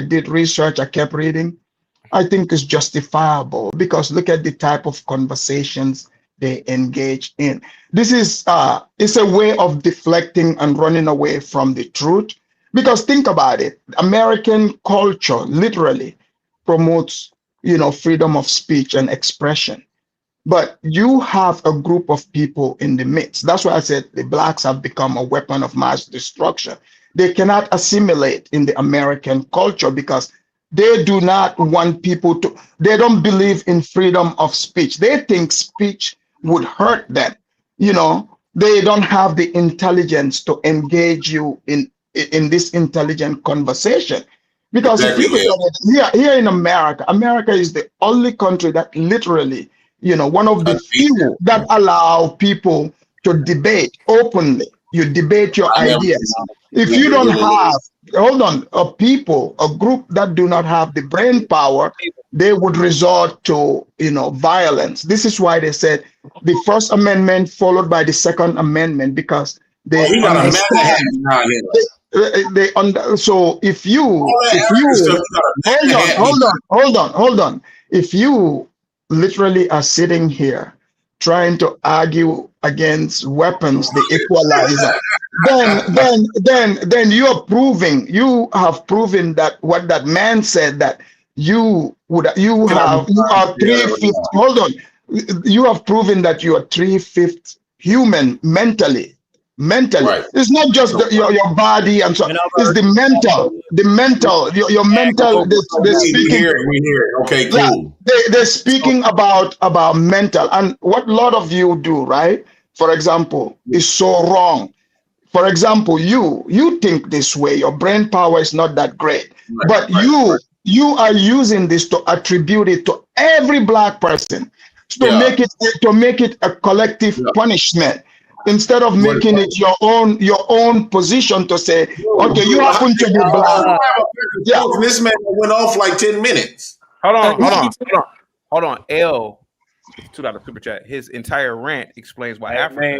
did research, I kept reading. I think it's justifiable because look at the type of conversations they engage in. This is it's a way of deflecting and running away from the truth. Because think about it, American culture literally promotes, freedom of speech and expression. But you have a group of people in the midst. That's why I said the blacks have become a weapon of mass destruction. They cannot assimilate in the American culture because they do not want people to, they don't believe in freedom of speech. They think speech would hurt them. They don't have the intelligence to engage you in this intelligent conversation. Because if you look at it, here in America is the only country that literally, one of the few that allow people to debate openly. You debate your ideas. If you don't have, a group that do not have the brain power, they would resort to, violence. This is why they said the First Amendment followed by the Second Amendment, because they understand. So if you hold on. If you literally are sitting here trying to argue against weapons, the equalizer, then you have proven that what that man said, that you have 3/5. Hold on, you have proven that you are 3/5 human mentally. Right. It's not just your body and so. It's the mental, your mental. They're speaking. We hear. Okay, cool. Yeah, they're speaking about mental, and what a lot of you do, right? For example, is so wrong. For example, you think this way. Your brain power is not that great, but you are using this to attribute it to every black person to make it a collective punishment. Instead of making it your own position to say, okay, you happen to be black. Yeah, this man went off like 10 minutes. Hold on. L, $2 super chat. His entire rant explains why Africa.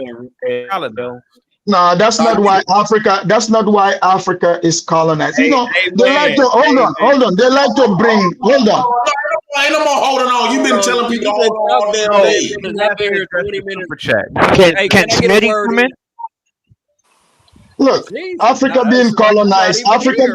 No, that's not why Africa. That's not why Africa is colonized. They like to hold on. They like to bring. Hold on. Ain't no more holding on. You've been telling people to hold on all damn day. I've been here 20 minutes. Super chat. Can Smitty come in? Look, Jesus, Africa being colonized, Africa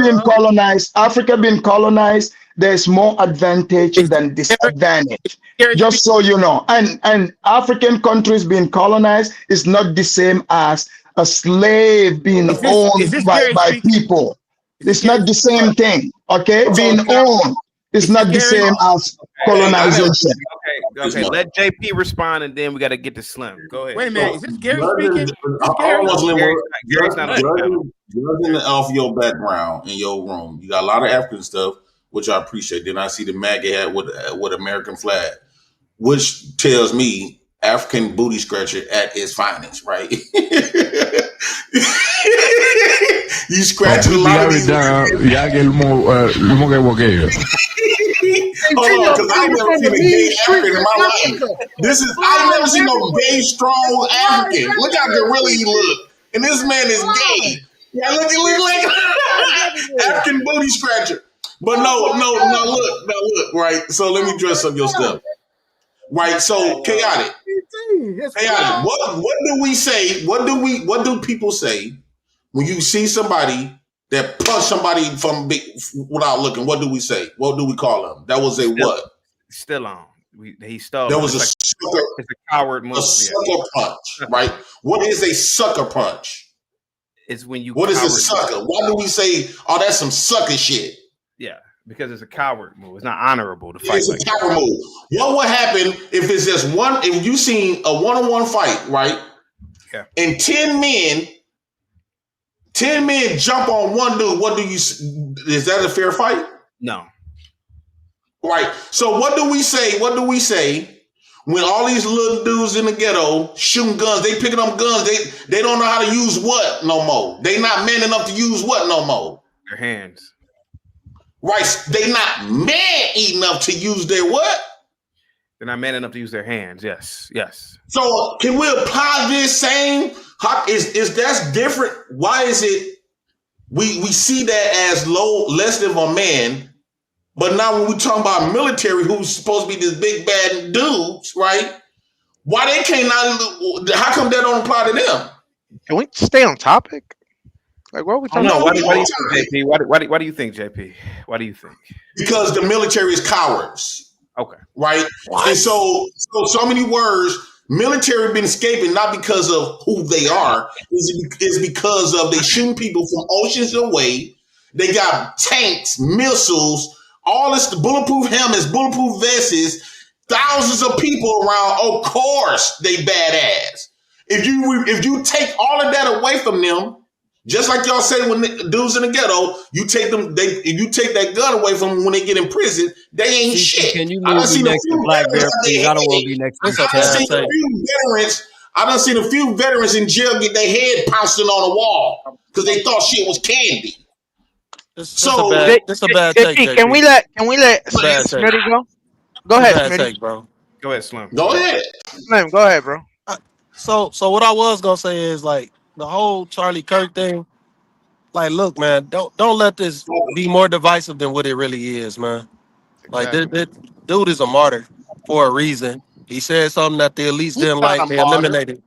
being colonized, there's more advantage than disadvantage. Just so you know. And African countries being colonized is not the same as a slave being owned by people. It's not the same thing. Okay? Being owned is not the same as colonization. Okay. Let JP respond, and then we got to get to Slim. Go ahead. Wait a minute. Is this Gary speaking? Judging off your background in your room, you got a lot of African stuff, which I appreciate. Then I see the MAGA hat with American flag, which tells me African booty scratcher at its finest, right? You scratch a lot of these. Ya que el mo que boqueo. Hold on, because I never seen a gay African in my life. I never seen no gay, strong African. Look how gorilla he look. And this man is gay. Yeah, look like African booty scratcher. But no, look, right? So let me dress up your stuff. Right, so chaotic. What do we say? What do people say when you see somebody that punched somebody from without looking? What do we say? What do we call them? That was a what? Still on. He stole. That was it's a coward move. A sucker punch, right? What is a sucker punch? It's when you. What is a sucker? Why do we say, "Oh, that's some sucker shit"? Yeah, because it's a coward move. It's not honorable to fight. It's a coward move. What would happen if it's just one? If you seen a one-on-one fight, right? Yeah. And 10 men jump on one dude. What do you? Is that a fair fight? No. Right. So what do we say? What do we say when all these little dudes in the ghetto shooting guns? They picking up guns. They don't know how to use what no more. They not man enough to use what no more. Their hands. Right. They not man enough to use their what? They're not man enough to use their hands. Yes. So can we apply this same? Is that's different? Why is it we see that as less than a man? But now when we talk about military, who's supposed to be this big bad dudes, right? Why they can't not? How come that don't apply to them? Can we stay on topic? Like, what are we talking about? Why do you think, JP? Why do you think, JP? Why do you think? Because the military is cowards. Okay. Right? What? And so many words, military been escaping not because of who they are, it's because of they shooting people from oceans away. They got tanks, missiles, all this bulletproof helmets, bulletproof vests, thousands of people around. Of course, they badass. If you take all of that away from them, just like y'all say when dudes in the ghetto, you take them. If you take that gun away from them when they get in prison, they ain't shit. Can you move me next to Black Bear, please? I don't want to be next to I done seen a few veterans in jail get their head pouncing on a wall because they thought shit was candy. It's a bad take. Can we let Smitty go? Go ahead, Smitty. Bro. Go ahead, Slim. Go ahead. Slim, go ahead, bro. So what I was gonna say is like the whole Charlie Kirk thing. Like, look, man, don't let this be more divisive than what it really is, man. Like, this dude is a martyr for a reason. He said something that the elites didn't like. They eliminated.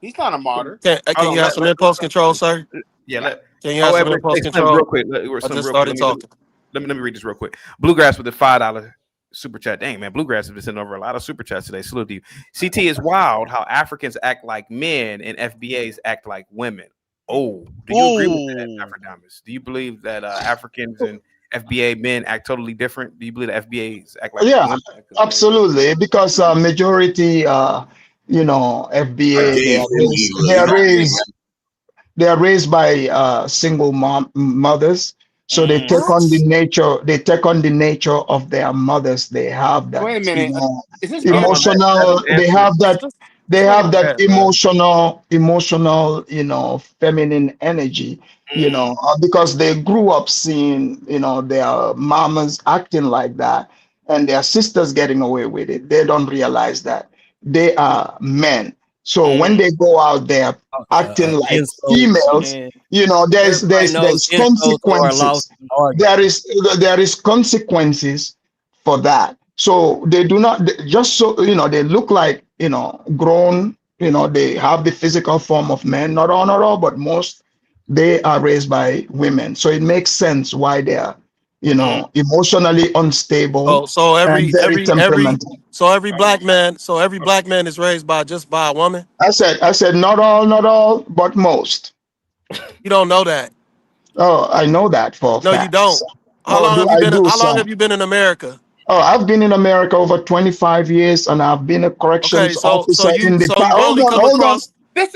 He's not a martyr. Can you have some impulse control, sir? Yeah. Can you have some impulse control? Real quick. I just started talking. Let me read this real quick. Bluegrass with the $5 super chat. Dang, man, Bluegrass has been sending over a lot of super chats today. Salute to you. CT is wild how Africans act like men and FBAs act like women. Oh, do you agree with that, Afrodamus? Do you believe that Africans and FBA men act totally different? Do you believe that FBAs act like women? Absolutely, because majority, FBA, they are raised by single mothers. So they take on the nature. They take on the nature of their mothers. They have that. Wait a minute. Emotional. They have that. They have that emotional, feminine energy. Because they grew up seeing, their mamas acting like that, and their sisters getting away with it. They don't realize that they are men. So when they go out there acting like females, there's consequences. There is consequences for that. So they do not, just so, they look like, grown, they have the physical form of men, not all, but most, they are raised by women. So it makes sense why they are, emotionally unstable So and very temperamental. every black man is raised by a woman. I said, not all, but most. You don't know that. Oh, I know that for a No, you fact. don't. How Oh, long do have you I been? do, How long sir? have you been in America? Oh, I've been in America over 25 years, and I've been a Okay, corrections so officer in the you've hold only on, come hold on, across.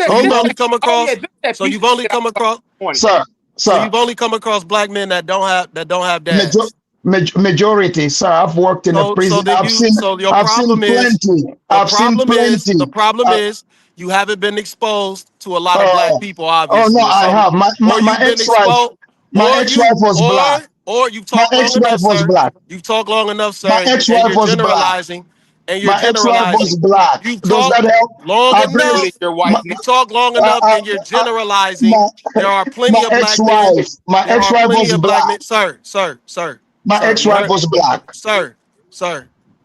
So you've only come across. So you've only come across. sir, So sir. you've only come across black men that don't have Major, dads. majority, sir. I've worked in a So prison. then you. So your I've seen problem is. plenty. The I've seen problem is. plenty. The problem Uh, is you haven't been exposed to a lot of black oh, people, oh no, obviously, or I something. have. Or My you've been ex-wife, exposed. my ex-wife was black. Or you've My talked long enough, ex-wife was sir. black. You've talked long enough, My sir, and ex-wife you're was black. generalizing. And you're My ex-wife was generalizing. black. You've Does talked that help? long I've been, enough. my, You talk long enough, and you're generalizing. my, There are my plenty of black men. ex-wife, my There are ex-wife plenty was of black black. men, sir. My ex-wife was black. Sir.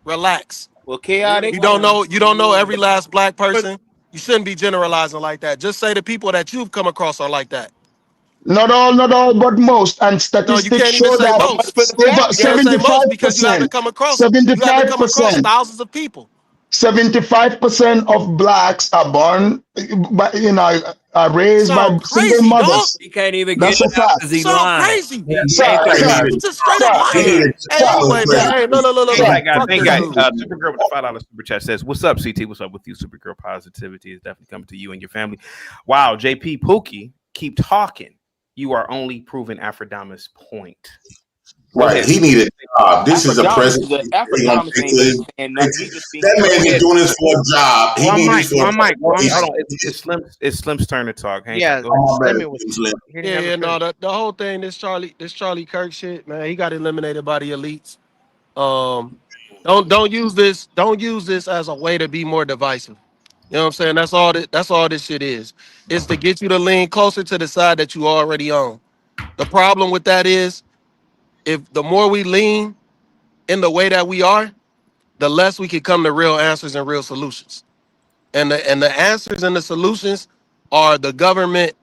Relax. Well, chaotic. You don't know. You don't know every last black person. You shouldn't be generalizing like that. Just say the people that you've come across are like that. Not all, but most. And No, you statistics can't even show say that most. over You can't say most because 75%, you haven't come across 75%, thousands of people. 75% of blacks are born, are raised by Sound single crazy, dog. mothers. He can't even get That's it a out fact. because You he sound lying. crazy. Sir, It's just straight up lying. Hey, anyway, man. Hey, look. Thank God. Fuck Thank this God. dude. Supergirl with the $5 super chat says, "What's up, CT? What's up with you? Supergirl positivity is definitely coming to you and your family." Wow, JP Pookie, keep talking. You are only proving Aphrodama's point. Right, he needed. This is a president. Aphrodite ain't gonna stand nothing. He just being That man is doing this for a job. He One needs mic. this for. Hold on. It's Slim's turn to talk. Yeah, Go ahead. Slimmy was. He didn't have a No, finish. the whole thing, this Charlie Kirk shit, man, he got eliminated by the elites. Don't use this as a way to be more divisive. You know what I'm saying? That's all this shit is. It's to get you to lean closer to the side that you already own. The problem with that is if the more we lean in the way that we are, the less we can come to real answers and real solutions. And the answers and the solutions are the government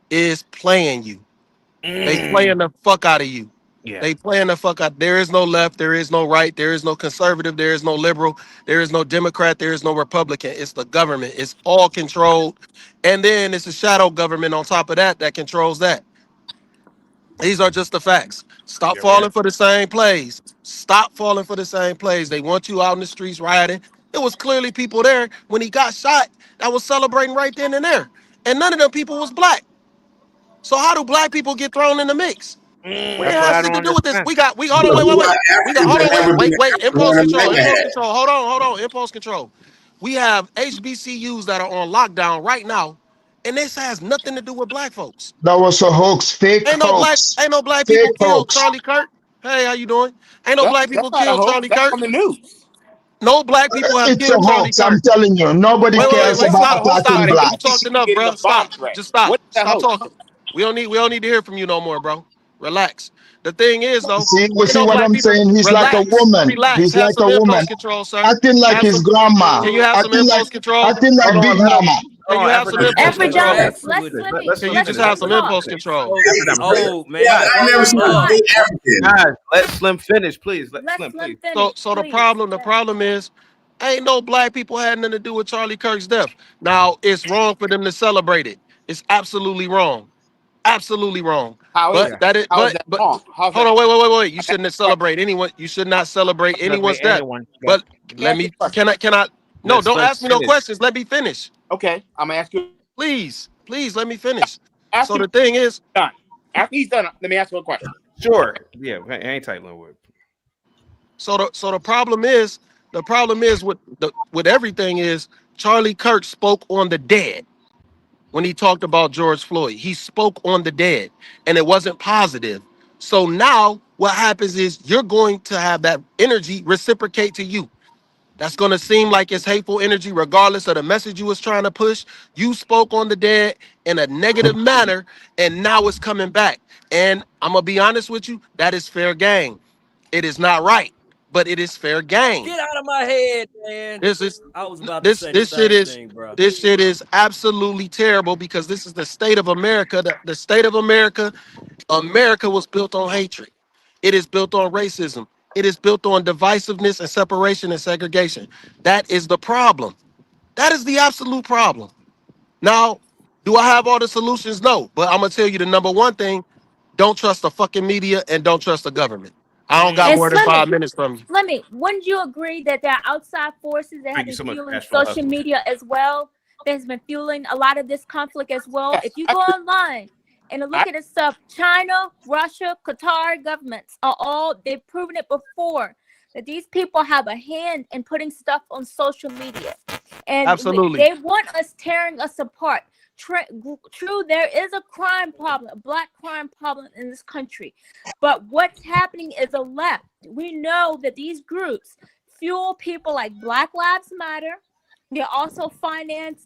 is playing you. They playing the fuck out of you. Yeah. They playing the fuck out. There is no left. There is no right. There is no conservative. There is no liberal. There is no Democrat. There is no Republican. It's the government. It's all controlled. And then it's a shadow government on top of that controls that. These are just the facts. Stop falling for the same plays. Stop falling for the same plays. They want you out in the streets rioting. It was clearly people there when he got shot that was celebrating right then and there. And none of them people was black. So how do black people get thrown in the mix? When it That's what has I shit don't to do with this, understand. we hold on, wait. We got hold on, wait. Impulse control. Hold on. Impulse control. We have HBCUs that are on lockdown right now, and this has nothing to do with black folks. That was a hoax, fake Ain't hoax, no black fake people killed hoax. Charlie Kirk. Hey, how you doing? Ain't no black That's people not a killed hoax. Charlie That's Kirk. on the news. No black people have It's a killed Charlie hoax. I'm Kirk. telling you, nobody cares Wait, What's about a stop, hoax attacking about stop. an You blacks. talked HBCU enough, getting bro. a bomb Stop. threat? Just stop. What's that Stop hoax? talking. We don't need to hear from you no more, bro. Relax. The thing is, though, See, we ain't see no what black I'm people. saying? He's like a woman. Relax. He's Have like some a woman, impulse control, sir. acting like Have his some. grandma, Can you have some impulse control? acting like Big Mama. Can you have some impulse control? Mess with it. Can you just have some impulse control? Old man, Yeah, I never seen a love. gay African. Guys, let Slim finish, please. Let Slim, please. So the problem is, ain't no black people had nothing to do with Charlie Kirk's death. Now it's wrong for them to celebrate it. It's absolutely wrong. Absolutely wrong. How is But that? that is How is that but wrong? How's hold that? on, wait. You shouldn't celebrate anyone. You should not celebrate Celebrate anyone's death. anyone. Yeah. But Let me let ask you me a question. can I no, Let don't Slim ask me no finish. questions. Let me finish. Okay, I'm gonna ask you. Please, let me finish. So After the thing is, done, after he's done, let me ask you a question. Sure. Yeah, hang tight, Linwood. so the problem is with everything is Charlie Kirk spoke on the dead when he talked about George Floyd. He spoke on the dead, and it wasn't positive. So now what happens is you're going to have that energy reciprocate to you. That's going to seem like it's hateful energy, regardless of the message you was trying to push. You spoke on the dead in a negative manner, and now it's coming back. And I'm going to be honest with you, that is fair game. It is not right. but it is fair game. Get out of my head, man. I was about to say This the shit same is thing, bro. this shit is absolutely terrible because this is the state of America. The state of America. America was built on hatred. It is built on racism. It is built on divisiveness and separation and segregation. That is the problem. That is the absolute problem. Now, do I have all the solutions? No, but I'm gonna tell you the number one thing: don't trust the fucking media and don't trust the government. I don't got And more than 5 minutes from you. Slimmy, wouldn't you agree that there are outside forces that have been fueling social media as well? That has been fueling a lot of this conflict as well. If you go online and look at this stuff, China, Russia, Qatar governments are all, they've proven it before that these people have a hand in putting stuff on social media. And Absolutely. they want us tearing us apart. True, there is a crime problem, a black crime problem in this country. But what's happening is a left. We know that these groups fuel people like Black Lives Matter. They also finance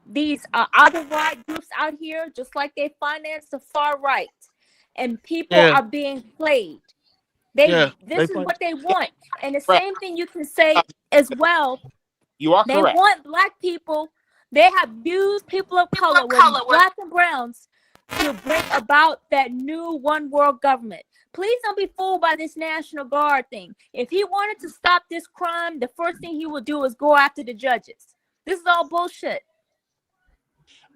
these other right groups out here, just like they finance the far right. And people are being played. This is what they want. And the same thing you can say as well. You are correct. They want black people. They have used people of color, black and browns, to bring about that new one world government. Please don't be fooled by this National Guard thing. If he wanted to stop this crime, the first thing he would do is go after the judges. This is all bullshit.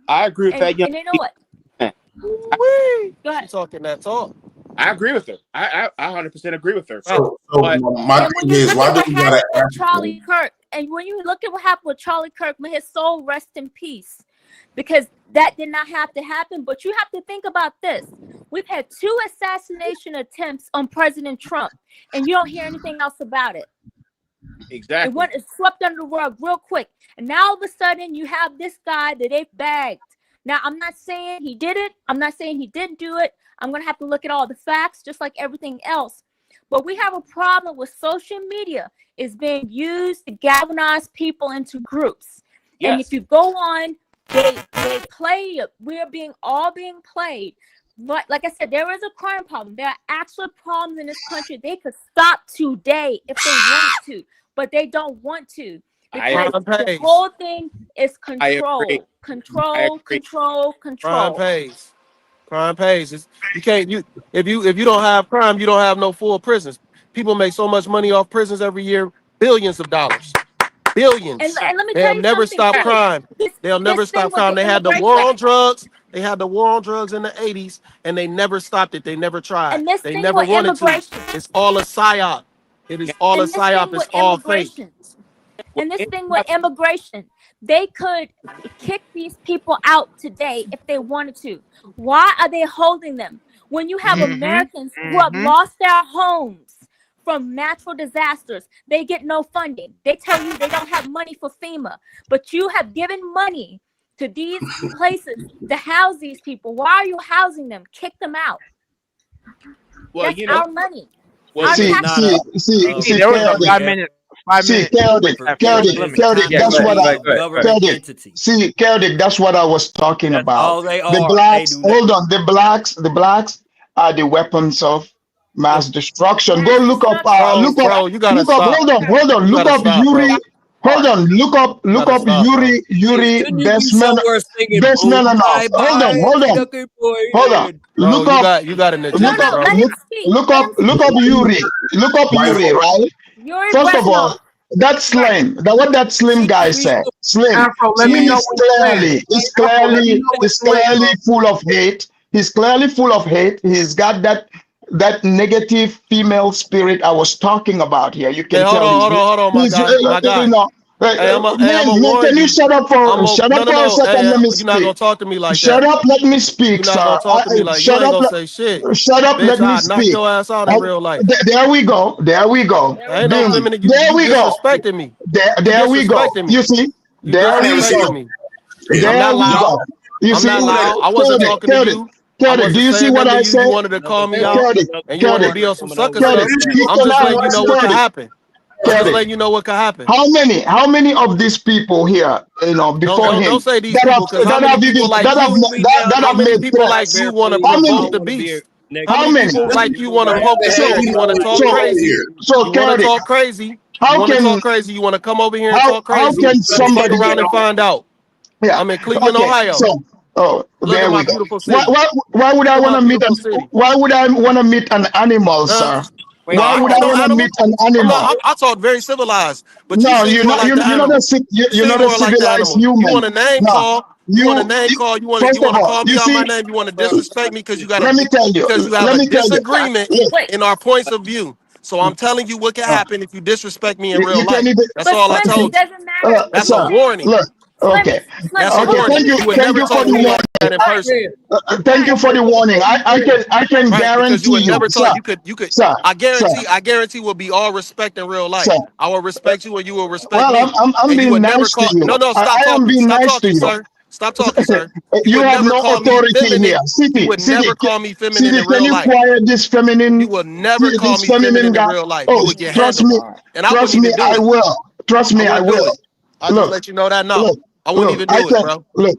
I agree with that. And you know what? Go ahead. She's talking that talk. I agree with her. I 100% agree with her. So my thing is, why do we gotta ask Charlie Kirk? And when you look at what happened with Charlie Kirk, may his soul rest in peace, because that did not have to happen. But you have to think about this. We've had 2 assassination attempts on President Trump, and you don't hear anything else about it. Exactly. It swept under the rug real quick. And now all of a sudden you have this guy that they've bagged. Now, I'm not saying he did it. I'm not saying he didn't do it. I'm going to have to look at all the facts, just like everything else. But we have a problem with social media is being used to galvanize people into groups. Yes. And if you go on, they play it. We're all being played. But like I said, there is a crime problem. There are actual problems in this country. They could stop today if they want to, but they don't want to. Because the whole thing is control. Control. Crime pays. Crime pays. If you don't have crime, you don't have no full prisons. People make so much money off prisons every year, billions of dollars. Billions. And let me They'll never stop crime. They'll never stop crime. They had the war on drugs. They had the war on drugs in the 80s, and they never stopped it. They never tried. They never wanted to. It's all a psyop. It is all a psyop. It's all fake. And this thing with immigration, they could kick these people out today if they wanted to. Why are they holding them? When you have Americans who have lost their homes from natural disasters, they get no funding. They tell you they don't have money for FEMA, but you have given money to these places to house these people. Why are you housing them? Kick them out. Well, that's our money. Well, see, there was a 5 minute. See, Keldick, that's what that's what I was talking about. The blacks, hold on, the blacks are the weapons of mass destruction. Go look up, look up, hold on, look up Yuri. Hold on, look up Yuri Desmond. Hold on. Look up. You got an look up Yuri. Look up Yuri, right? First of all, that's Slim. What that Slim guy said. Slim is clearly full of hate. He's clearly full of hate. He's got that negative female spirit I was talking about here. You can tell. Hold on, my guy. Can you shut up for a second? Let me speak. You're not gonna talk to me like that. Shut up, let me speak, sir. Shut up, say shit. Shut up, let me speak. Knock your ass out in real life. There we go. Ain't no limit. There we go. Disrespecting me. There we go. You see? There we go. There we go. You see? I wasn't talking to you. Kelly, do you see what I said? You wanted to call me out, and you wanted to be on some sucker stuff. I'm just letting you know what can happen. Just letting you know what could happen. How many of these people here, before him, don't say these people, because how many people like you want to provoke the beast? How many people like you want to poke the bear? You want to talk crazy? So, You want to talk crazy? You want to talk crazy? You want to come over here and talk crazy? How can somebody stick around and find out? Yeah. I'm in Cleveland, Okay. Ohio. So, Look there at we my go. beautiful city. Why would I Look at want my to meet beautiful city. Why would I want to meet an animal, sir? Wait, Why would I no want to animal? meet an I'm animal? not. I talk very civilized, but No, you seem you're more not. like the You're not animal. you're not a civilized human. You want a name No, call? You want a name call? You want First of to all, call me you out see, my name? You want to disrespect me because you got let me tell you. because you have Let a me tell you. disagreement in our points of view. So I'm telling you what can happen if you disrespect me in real You can't life. even. That's all I told you. That's a Sir, warning. look. Okay. That's a Okay. warning. You would never talk to me like that in person. Thank you for the warning. I can Right, because you guarantee would you, never sir. talk. You could. Sir, I sir, guarantee will be all respect in real life. sir. I will respect you and you will respect Well, me. I'm And you being would never nice to call. you. No, stop I am talking. being Stop nice to talking, you. sir. Stop talking, sir. You You would have never no call me authority here. feminine. You would never call me feminine in Can real you life. quiet this feminine? You will never call This me feminine in guy? real life. You Oh, would get trust handled. me. And I Trust wouldn't me, even do I it. will. Trust me, I I wouldn't do will. it. I'll just Look, let you know that no. look, I wouldn't look. even do it, bro. Look.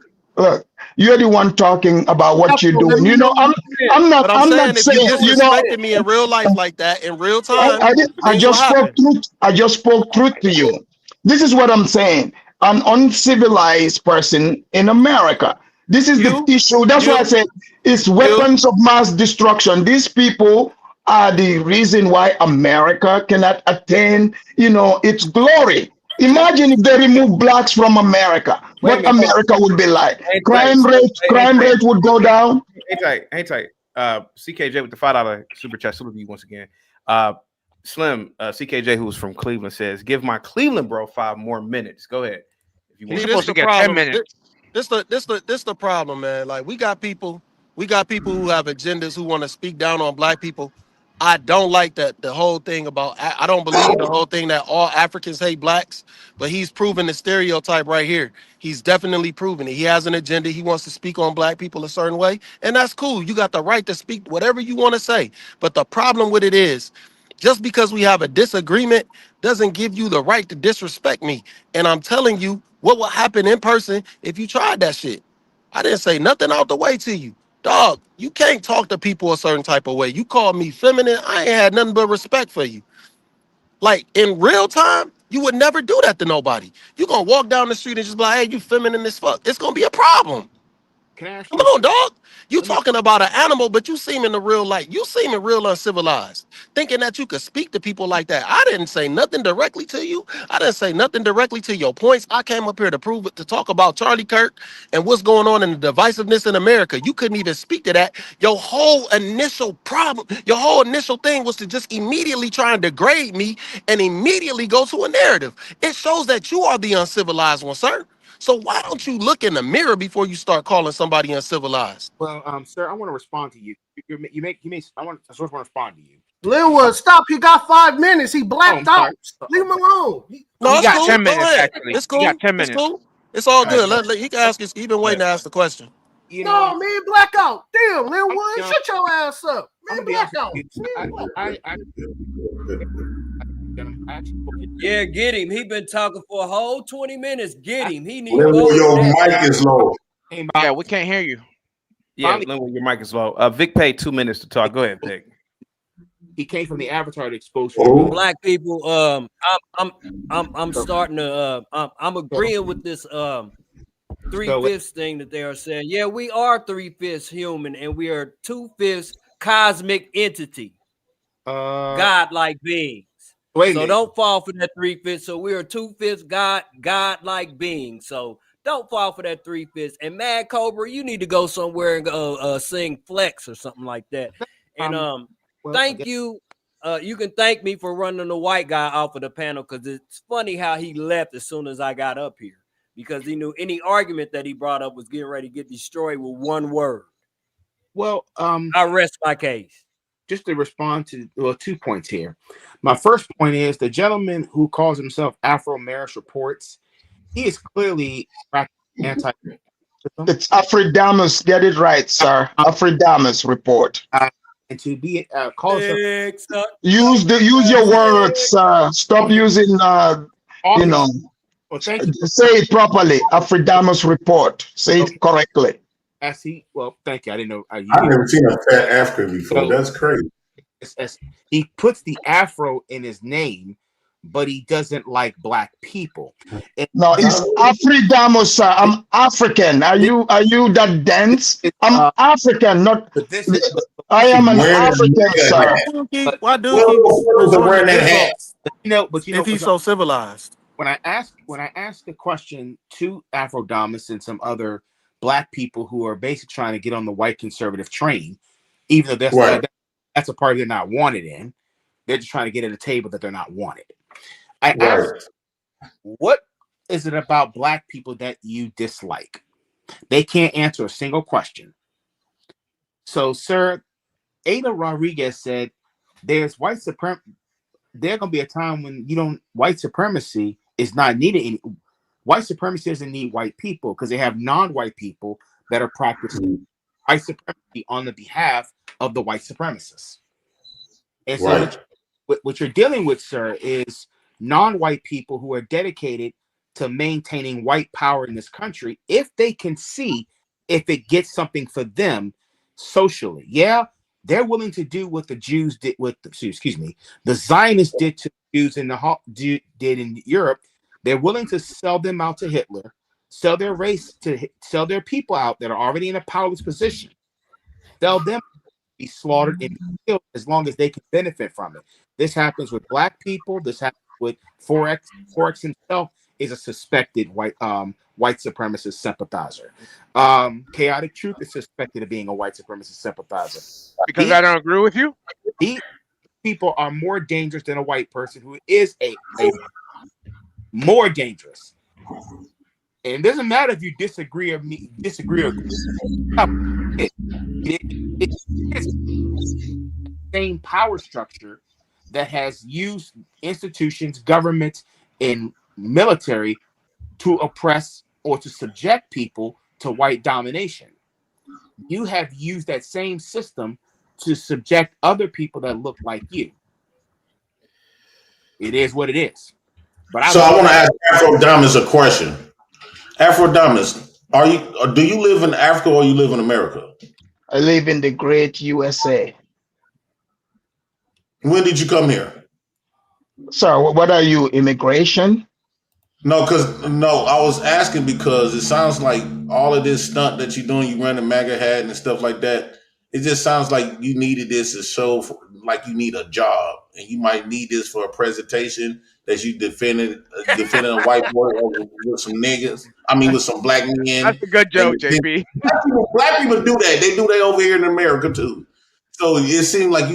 You're the one talking about what you're doing. You know, I'm But I'm not saying if you saying. You know, disrespected me in real life like that, in real time, I things will just spoke happen. truth. I just spoke truth to you. This is what I'm saying. An uncivilized person in America. This is the issue. That's why I said it's weapons of mass destruction. These people are the reason why America cannot attain, its glory. Imagine if they remove blacks from America. What America would be like? Crime rate would go down. Hang tight. CKJ with the $5 super chat. Salute you once again. Slim, CKJ, who's from Cleveland, says, "Give my Cleveland bro 5 more minutes." Go ahead. If you want. He's supposed to get 10 minutes. This the problem, man. Like we got people who have agendas who want to speak down on black people. I don't like the whole thing about. I don't believe the whole thing that all Africans hate blacks. But he's proven the stereotype right here. He's definitely proven it. He has an agenda. He wants to speak on black people a certain way, and that's cool. You got the right to speak whatever you want to say. But the problem with it is, just because we have a disagreement doesn't give you the right to disrespect me. And I'm telling you what will happen in person if you tried that shit. I didn't say nothing out the way to you. Dog, you can't talk to people a certain type of way. You called me feminine. I ain't had nothing but respect for you. Like in real time, you would never do that to nobody. You gonna walk down the street and just be like, hey, you feminine as fuck. It's gonna be a problem. Come on, dog. You talking about an animal, but you seem in the real light. You seem real uncivilized, thinking that you could speak to people like that. I didn't say nothing directly to you. I didn't say nothing directly to your points. I came up here to prove it, to talk about Charlie Kirk and what's going on in the divisiveness in America. You couldn't even speak to that. Your whole initial problem, your whole initial thing was to just immediately try and degrade me and immediately go to a narrative. It shows that you are the uncivilized one, sir. So why don't you look in the mirror before you start calling somebody uncivilized? Well, sir, I want to respond to you. I want to respond to you. Linwood, stop. He got 5 minutes. He blacked out. Leave him alone. No, he it's got cool. 10 Go minutes, ahead. actually. It's cool. He got 10 It's minutes. cool. It's all good. He can ask us. He been waiting to ask the question. No, man, blackout. Damn, Linwood, shut your ass up. Man, blackout. Yeah, get him. He been talking for a whole 20 minutes. Get him. He needs Linwood, your mic is low. Yeah, we can't hear you. Yeah, Linwood, your mic is low. Vic paid 2 minutes to talk. Go ahead, Vic. He came from the Avatar to expose black people. I'm starting to. I'm agreeing with this 3/5 thing that they are saying. Yeah, we are 3/5 human, and we are 2/5 cosmic entity, God-like beings. So don't fall for that 3/5. So we are 2/5 God-like beings. So don't fall for that 3/5. And Mad Cobra, you need to go somewhere and go sing Flex or something like that. And thank you. You can thank me for running the white guy off of the panel, because it's funny how he left as soon as I got up here, because he knew any argument that he brought up was getting ready to get destroyed with one word. Well, I rest my case. Just to respond to 2 points here. My first point is the gentleman who calls himself Afro Maris Reports. He is clearly anti. It's Afridamus. Get it right, sir. Afridamus report. And to be call use your words, sir. Stop using say it properly. Afridamus report. Say it correctly. as he, well, thank you. I didn't know. I've never seen a fat African before. That's crazy. He puts the Afro in his name, but he doesn't like black people. No, it's Afridamo, sir. I'm African. Are you that dense? I'm African, not. I am an African, sir. Why do he resort to insults? But if he's so civilized. When I asked the question to Afrodamus and some other black people who are basically trying to get on the white conservative train, even though that's a party they're not wanted in, they're just trying to get at a table that they're not wanted. I asked, what is it about black people that you dislike? They can't answer a single question. So, sir, Ada Rodriguez said, there's white supremacy. There's going to be a time when white supremacy is not needed. White supremacy doesn't need white people because they have non-white people that are practicing white supremacy on the behalf of the white supremacists. And so what you're dealing with, sir, is non-white people who are dedicated to maintaining white power in this country if they can see if it gets something for them socially. Yeah, they're willing to do what the Jews did the Zionists did to Jews did in Europe. They're willing to sell them out to Hitler, sell their race sell their people out that are already in a powerless position, sell them to be slaughtered and killed as long as they can benefit from it. This happens with black people. This happens with Forex. Forex himself is a suspected white supremacist sympathizer. Chaotic Truth is suspected of being a white supremacist sympathizer. Because I don't agree with you? These people are more dangerous than a white person who is a more dangerous. And it doesn't matter if you disagree or agree. It's the same power structure that has used institutions, governments, and military to oppress or to subject people to white domination. You have used that same system to subject other people that look like you. It is what it is. But I want to ask Afrodamus a question. Afrodamus, do you live in Africa or you live in America? I live in the great USA. When did you come here? Sir, what are you, immigration? No, I was asking because it sounds like all of this stunt that you're doing, you run a MAGA hat and stuff like that. It just sounds like you needed this to show like you need a job, and you might need this for a presentation that you defended a white boy with some niggas. I mean, with some black men. That's a good joke, JP. Black people do that. They do that over here in America too. So it seemed like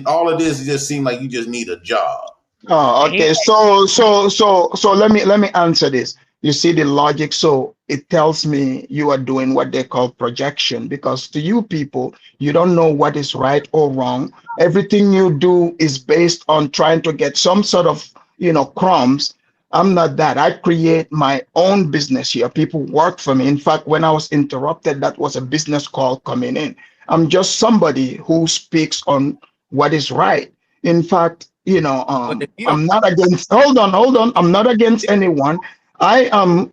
all of this just seemed like you just need a job. Oh, okay. So let me answer this. You see the logic. So it tells me you are doing what they call projection, because to you people, you don't know what is right or wrong. Everything you do is based on trying to get some sort of, crumbs. I'm not that. I create my own business here. People work for me. In fact, when I was interrupted, that was a business call coming in. I'm just somebody who speaks on what is right. In fact, I'm not against, hold on. I'm not against anyone. I am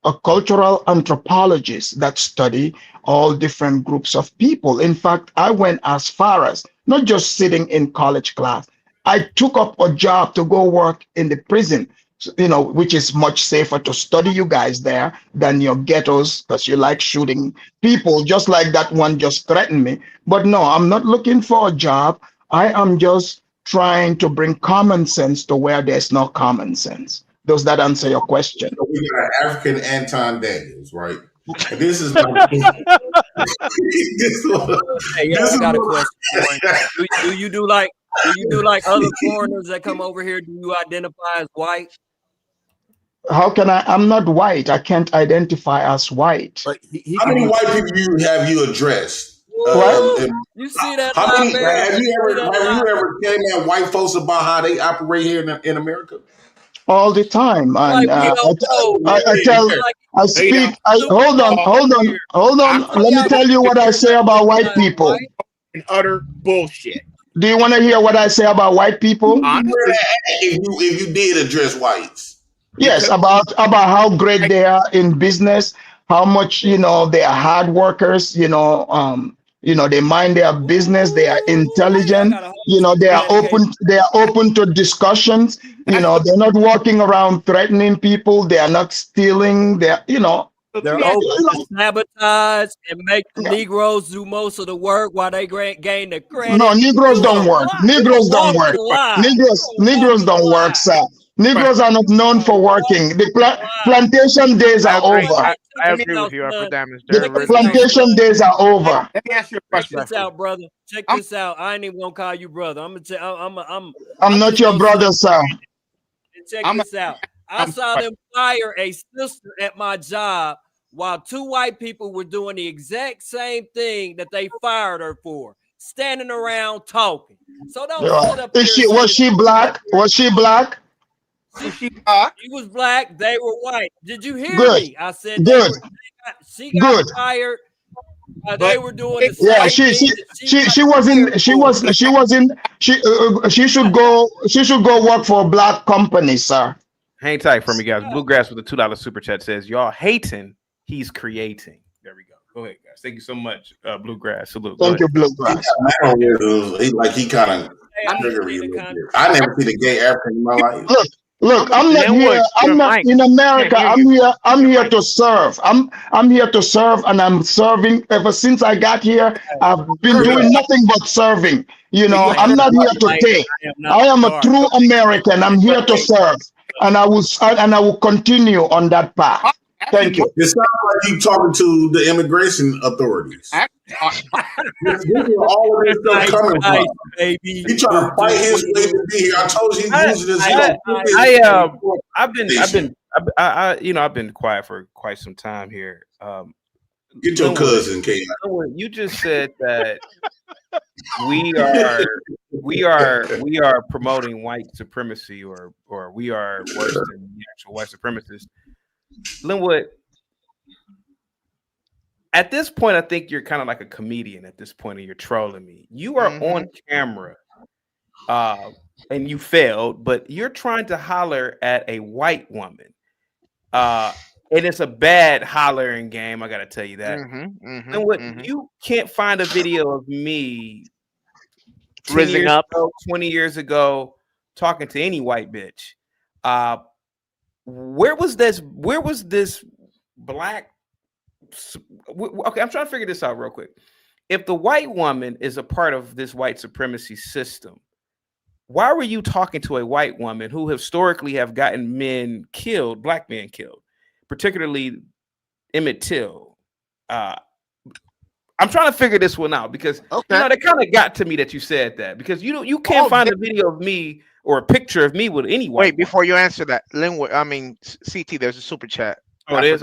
a cultural anthropologist that study all different groups of people. In fact, I went as far as not just sitting in college class. I took up a job to go work in the prison, which is much safer to study you guys there than your ghettos, because you like shooting people, just like that one just threatened me. But no, I'm not looking for a job. I am just trying to bring common sense to where there's no common sense. Does that answer your question? So we got African Anton Daniels, right? And this is my I got a question. Do you do like other foreigners that come over here? Do you identify as white? How can I? I'm not white. I can't identify as white. How many white people have you addressed? You see that? Have you ever came at white folks about how they operate here in America? All the time, and I speak. Hold on. Let me tell you what I say about white people. And utter bullshit. Do you want to hear what I say about white people? If you did address whites. Yes, about how great they are in business, how much, you know, they are hard workers, you know, they mind their business, they are intelligent, you know, they are open to discussions, you know, they're not walking around threatening people, they are not stealing, they're, you know, They're open to sabotage and make the Negroes do most of the work while they gain the credit. No, Negroes don't work. Negroes don't work. Negroes don't work, sir. Negroes are not known for working. The plantation days are over. I agree with you, Afrodamus. The plantation days are over. Let me ask you a question. Check this out, brother. Check this out. I ain't even gonna call you brother. I'm not your brother, sir. Check this out. I saw them fire a sister at my job while two white people were doing the exact same thing that they fired her for, standing around talking. So don't sit up here. Was she black? Was she black? She was black. They were white. Did you hear me? I said she got fired. They were doing the same she should go work for a black company, sir. Hang tight for me, guys. Bluegrass with the $2 super chat says, y'all hating, he's creating. There we go. Go ahead, guys. Thank you so much, Bluegrass. Salute. Thank you, Bluegrass. He kind of. I never seen a gay African in my life. Look, I'm not here. I'm not in America. I'm here to serve. I'm here to serve, and I'm serving ever since I got here. I've been doing nothing but serving. You know, I'm not here to take. I am a true American. I'm here to serve, and I will continue on that path. Thank you. It sounds like you talking to the immigration authorities. This is all of this stuff coming from. He trying to fight his way to be here. I told you he's using this. I've been quiet for quite some time here. Get your cousin, K. You just said that we are promoting white supremacy, or we are worse than the actual white supremacists. Linwood, at this point, I think you're kind of like a comedian at this point, and you're trolling me. You are on camera, and you failed, but you're trying to holler at a white woman. And it's a bad hollering game, I gotta tell you that. You can't find a video of me 20 years ago talking to any white bitch. Where was this black? Okay, I'm trying to figure this out real quick. If the white woman is a part of this white supremacy system, why were you talking to a white woman who historically have gotten men killed, black men killed, particularly Emmett Till? I'm trying to figure this one out because that kind of got to me that you said that, because you can't find a video of me or a picture of me with any white. Wait, before you answer that, Linwood, CT, there's a super chat. Oh, it is?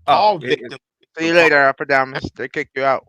All victims. See you later, Afrodamus. They kicked you out.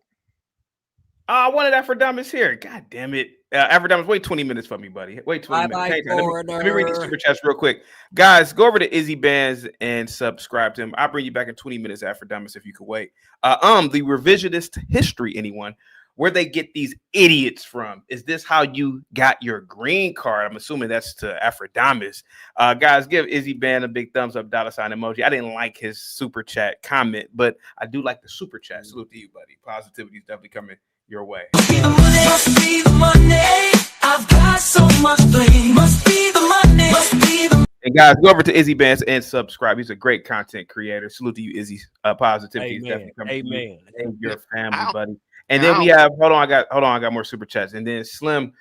I wanted Afrodamus here. God damn it. Afrodamus, wait 20 minutes for me, buddy. Wait 20 minutes. Let me read these super chats real quick. Guys, go over to Izzy Bands and subscribe to him. I'll bring you back in 20 minutes, Afrodamus, if you could wait. The revisionist history, anyone? Where they get these idiots from? Is this how you got your green card? I'm assuming that's to Afrodamus. Guys, give Izzy Band a big thumbs up, $ emoji. I didn't like his super chat comment, but I do like the super chat. Salute to you, buddy. Positivity is definitely coming your way. Must be the money. I've got so much blame. Must be the money. Must be the. And guys, go over to Izzy Bands and subscribe. He's a great content creator. Salute to you, Izzy. Positivity is definitely coming to you and your family, buddy. And then we have, hold on, I got more super chats. And then Slim,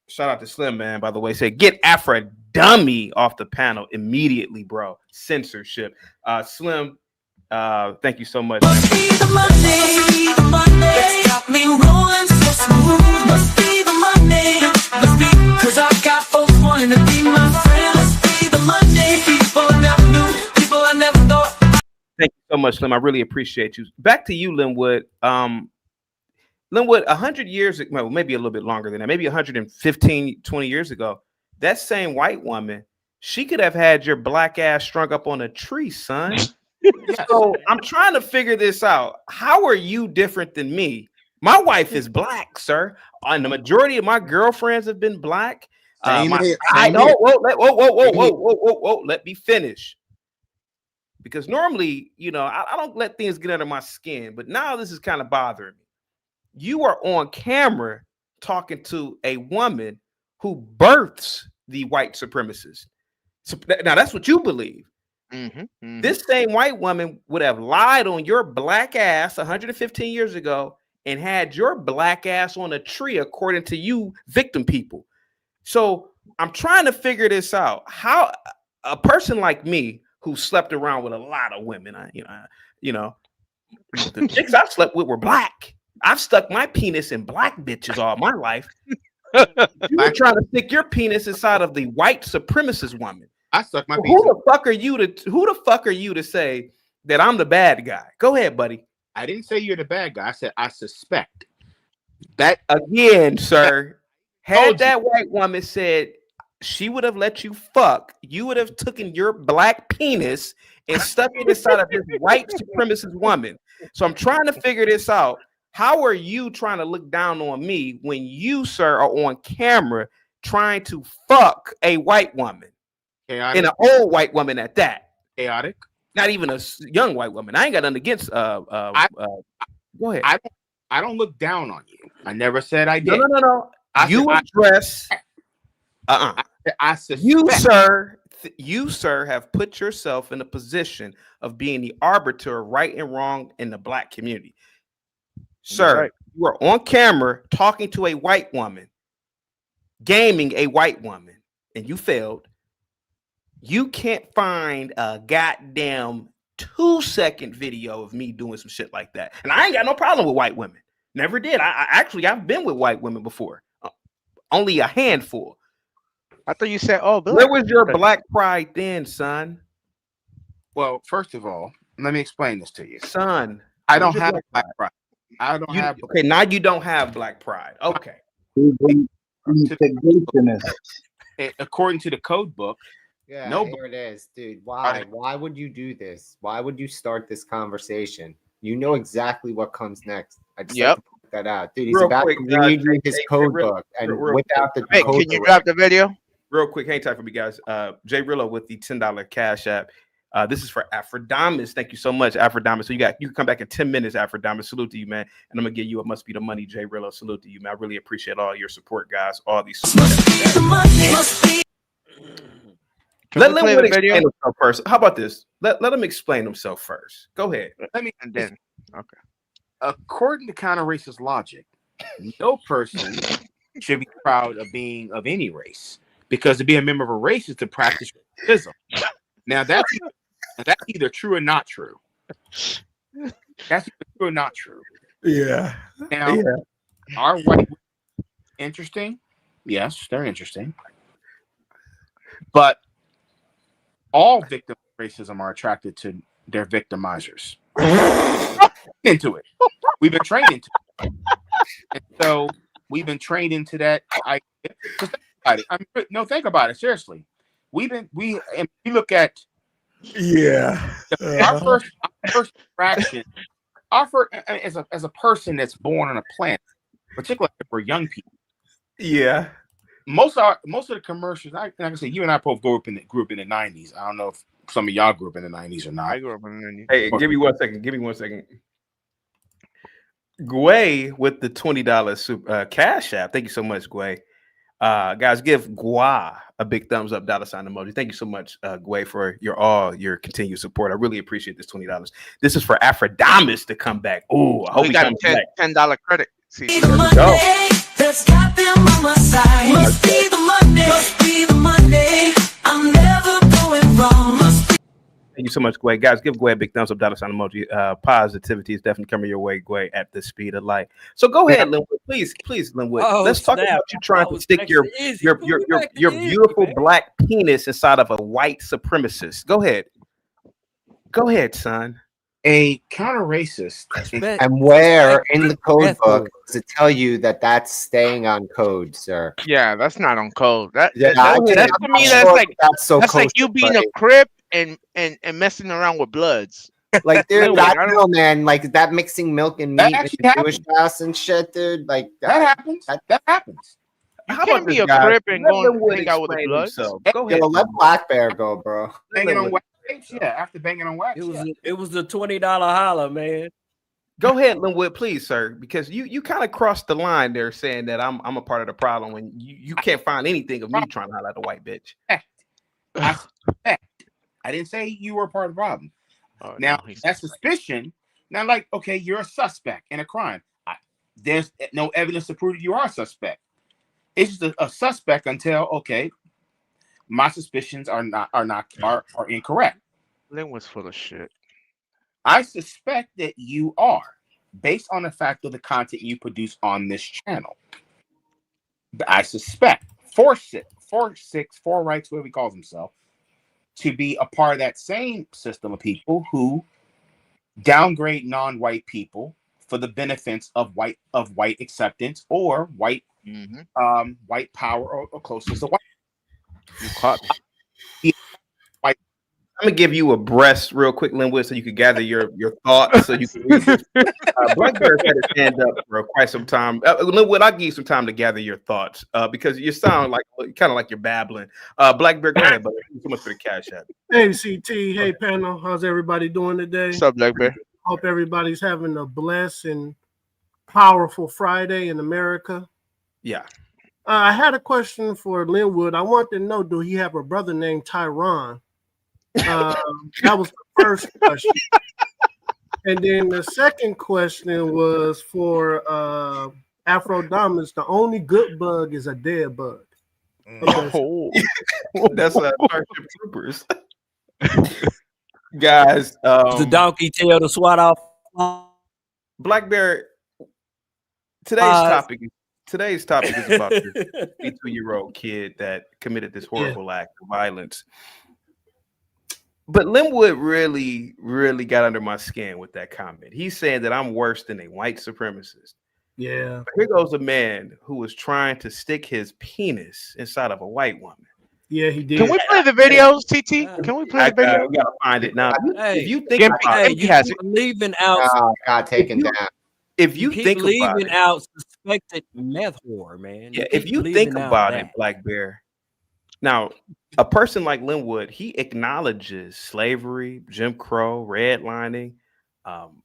shout out to Slim, man, by the way, say get Afro Dummy off the panel immediately, bro. Censorship. Slim, thank you so much. Must be the money. The money. It's got me rolling so smooth. Must be the money. Must be, cause I got folks wanting to be my friend. Must be the money. People I never knew. People I never thought. Thank you so much, Slim. I really appreciate you. Back to you, Linwood. Linwood, 100 years, well, maybe a little bit longer than that, maybe 115, 20 years ago, that same white woman, she could have had your black ass strung up on a tree, son. So I'm trying to figure this out. How are you different than me? My wife is black, sir. And the majority of my girlfriends have been black. Whoa, let me finish. because normally, I don't let things get under my skin, but now this is kind of bothering me. You are on camera talking to a woman who births the white supremacists. So now that's what you believe. This same white woman would have lied on your black ass 115 years ago and had your black ass on a tree, according to you victim people. So I'm trying to figure this out. How a person like me who slept around with a lot of women, the chicks I slept with were black. I've stuck my penis in black bitches all my life. You're trying to stick your penis inside of the white supremacist woman. I stuck my penis. Who the fuck are you to say that I'm the bad guy? Go ahead, buddy. I didn't say you're the bad guy. I said I suspect. That again, sir. Had that white woman said she would have let you fuck, you would have taken your black penis and stuck it inside of this white supremacist woman. So I'm trying to figure this out. How are you trying to look down on me when you, sir, are on camera trying to fuck a white woman? Chaotic. And an old white woman at that. Chaotic. Not even a young white woman. I ain't got nothing against go ahead. I don't look down on you. I never said I did. No. I suspect. You, sir, have put yourself in a position of being the arbiter of right and wrong in the black community. Sir, right. You are on camera talking to a white woman, gaming a white woman, and you failed. You can't find a goddamn 2-second video of me doing some shit like that. And I ain't got no problem with white women. Never did. I've been with white women before. Only a handful. I thought you said, oh, where was your black pride then, son? Well, first of all, let me explain this to you. Son, I don't have black pride. I don't have. Okay, now you don't have black pride. Okay. According to the code book. Yeah, no, here it is, dude. Why? Why would you do this? Why would you start this conversation? You know exactly what comes next. I just have to point that out, dude. He's about to read his code book, and without the code can you drop the video? Real quick, hang tight for me, guys. Jay Rillo with the $10 Cash App. This is for Aphrodamus. Thank you so much, Aphrodamus. So you can come back in 10 minutes, Aphrodamus. Salute to you, man. And I'm gonna give you a must be the money, Jay Rillo. Salute to you, man. I really appreciate all your support, guys. All these. Let Linwood explain himself first. How about this? Let him explain himself first. Go ahead. And then, okay. According to counter-racist logic, no person should be proud of being of any race, because to be a member of a race is to practice racism. Now that's either true or not true. That's either true or not true. Yeah. Now, are white interesting? Yes, they're interesting. But all victims of racism are attracted to their victimizers. Into it. We've been trained into it. And so we've been trained into that idea. Think about it. Think about it. Seriously. We look at our first interaction, as a person that's born on a planet, particularly if we're young people. Yeah. Most of the commercials, like I said, you and I both grew up in the 90s. I don't know if some of y'all grew up in the 90s or not. I grew up in the 90s. Hey, give me 1 second. Gway with the $20 Cash App. Thank you so much, Gway. Guys, give Gwa a big thumbs up, $sign emoji. Thank you so much, Gway, for your continued support. I really appreciate this $20. This is for Aphrodamus to come back. Oh, I hope he got a $10 credit. See, there we go. That's got them on my side. Must be the Monday. Must be the Monday. I'm never going wrong. Thank you so much, Gway. Guys, give Gway a big thumbs up, $sign emoji. Positivity is definitely coming your way, Gway, at the speed of light. So go ahead, Linwood. Please, Linwood. Let's talk about you trying to stick your beautiful black penis inside of a white supremacist. Go ahead, son. A counter-racist. And where in the code book does it tell you that that's staying on code, sir? Yeah, that's not on code. That's like you being a crip and messing around with bloods. Like, dude, I don't know, man. Like that mixing milk and meat with the Jewish house and shit, dude. Like that happens. That happens. You can't be a crip and go and hang out with the bloods. Go ahead. Let Black Bear go, bro. Yeah, after banging on wax. It was the $20 holler, man. Go ahead, Linwood, please, sir, because you kind of crossed the line there, saying that I'm a part of the problem when you can't find anything of me trying to highlight a white bitch. I didn't say you were part of the problem. Now that suspicion. Now, like, okay, you're a suspect in a crime. There's no evidence to prove you are a suspect. It's just a suspect until my suspicions are incorrect. Lynn was full of shit. I suspect that you are, based on the fact of the content you produce on this channel. I suspect four rights, whoever he calls himself, to be a part of that same system of people who downgrade non-white people for the benefits of white acceptance or white white power or closeness to white. You caught me. I'm gonna give you a breast real quick, Linwood, so you can gather your thoughts. So you can read this. Blackbeard had to stand up for quite some time. Linwood, I'll give you some time to gather your thoughts because you sound like kind of like you're babbling. Blackbeard, go ahead, buddy. Thank you so much for the cash app. Hey, CT. Hey, panel. How's everybody doing today? What's up, Blackbeard? Hope everybody's having a blessed and powerful Friday in America. Yeah. I had a question for Linwood. I want to know, do he have a brother named Tyron? That was the first question. And then the second question was for Afrodamus. The only good bug is a dead bug. Oh, that's Starship Troopers. Guys, the donkey tail to swat off. Blackbeard, today's topic is about this 22-year-old kid that committed this horrible act of violence. But Linwood really, really got under my skin with that comment. He's saying that I'm worse than a white supremacist. Yeah. But here goes a man who was trying to stick his penis inside of a white woman. Yeah, he did. Can we play the videos, TT? Can we play the video? We gotta find it now. Hey, if you think about it, you keep leaving out. Oh, God, taken down. If you keep think leaving about it, out suspected meth whore, man. Yeah, if you think about it, Black Bear. Now, a person like Linwood, he acknowledges slavery, Jim Crow, redlining,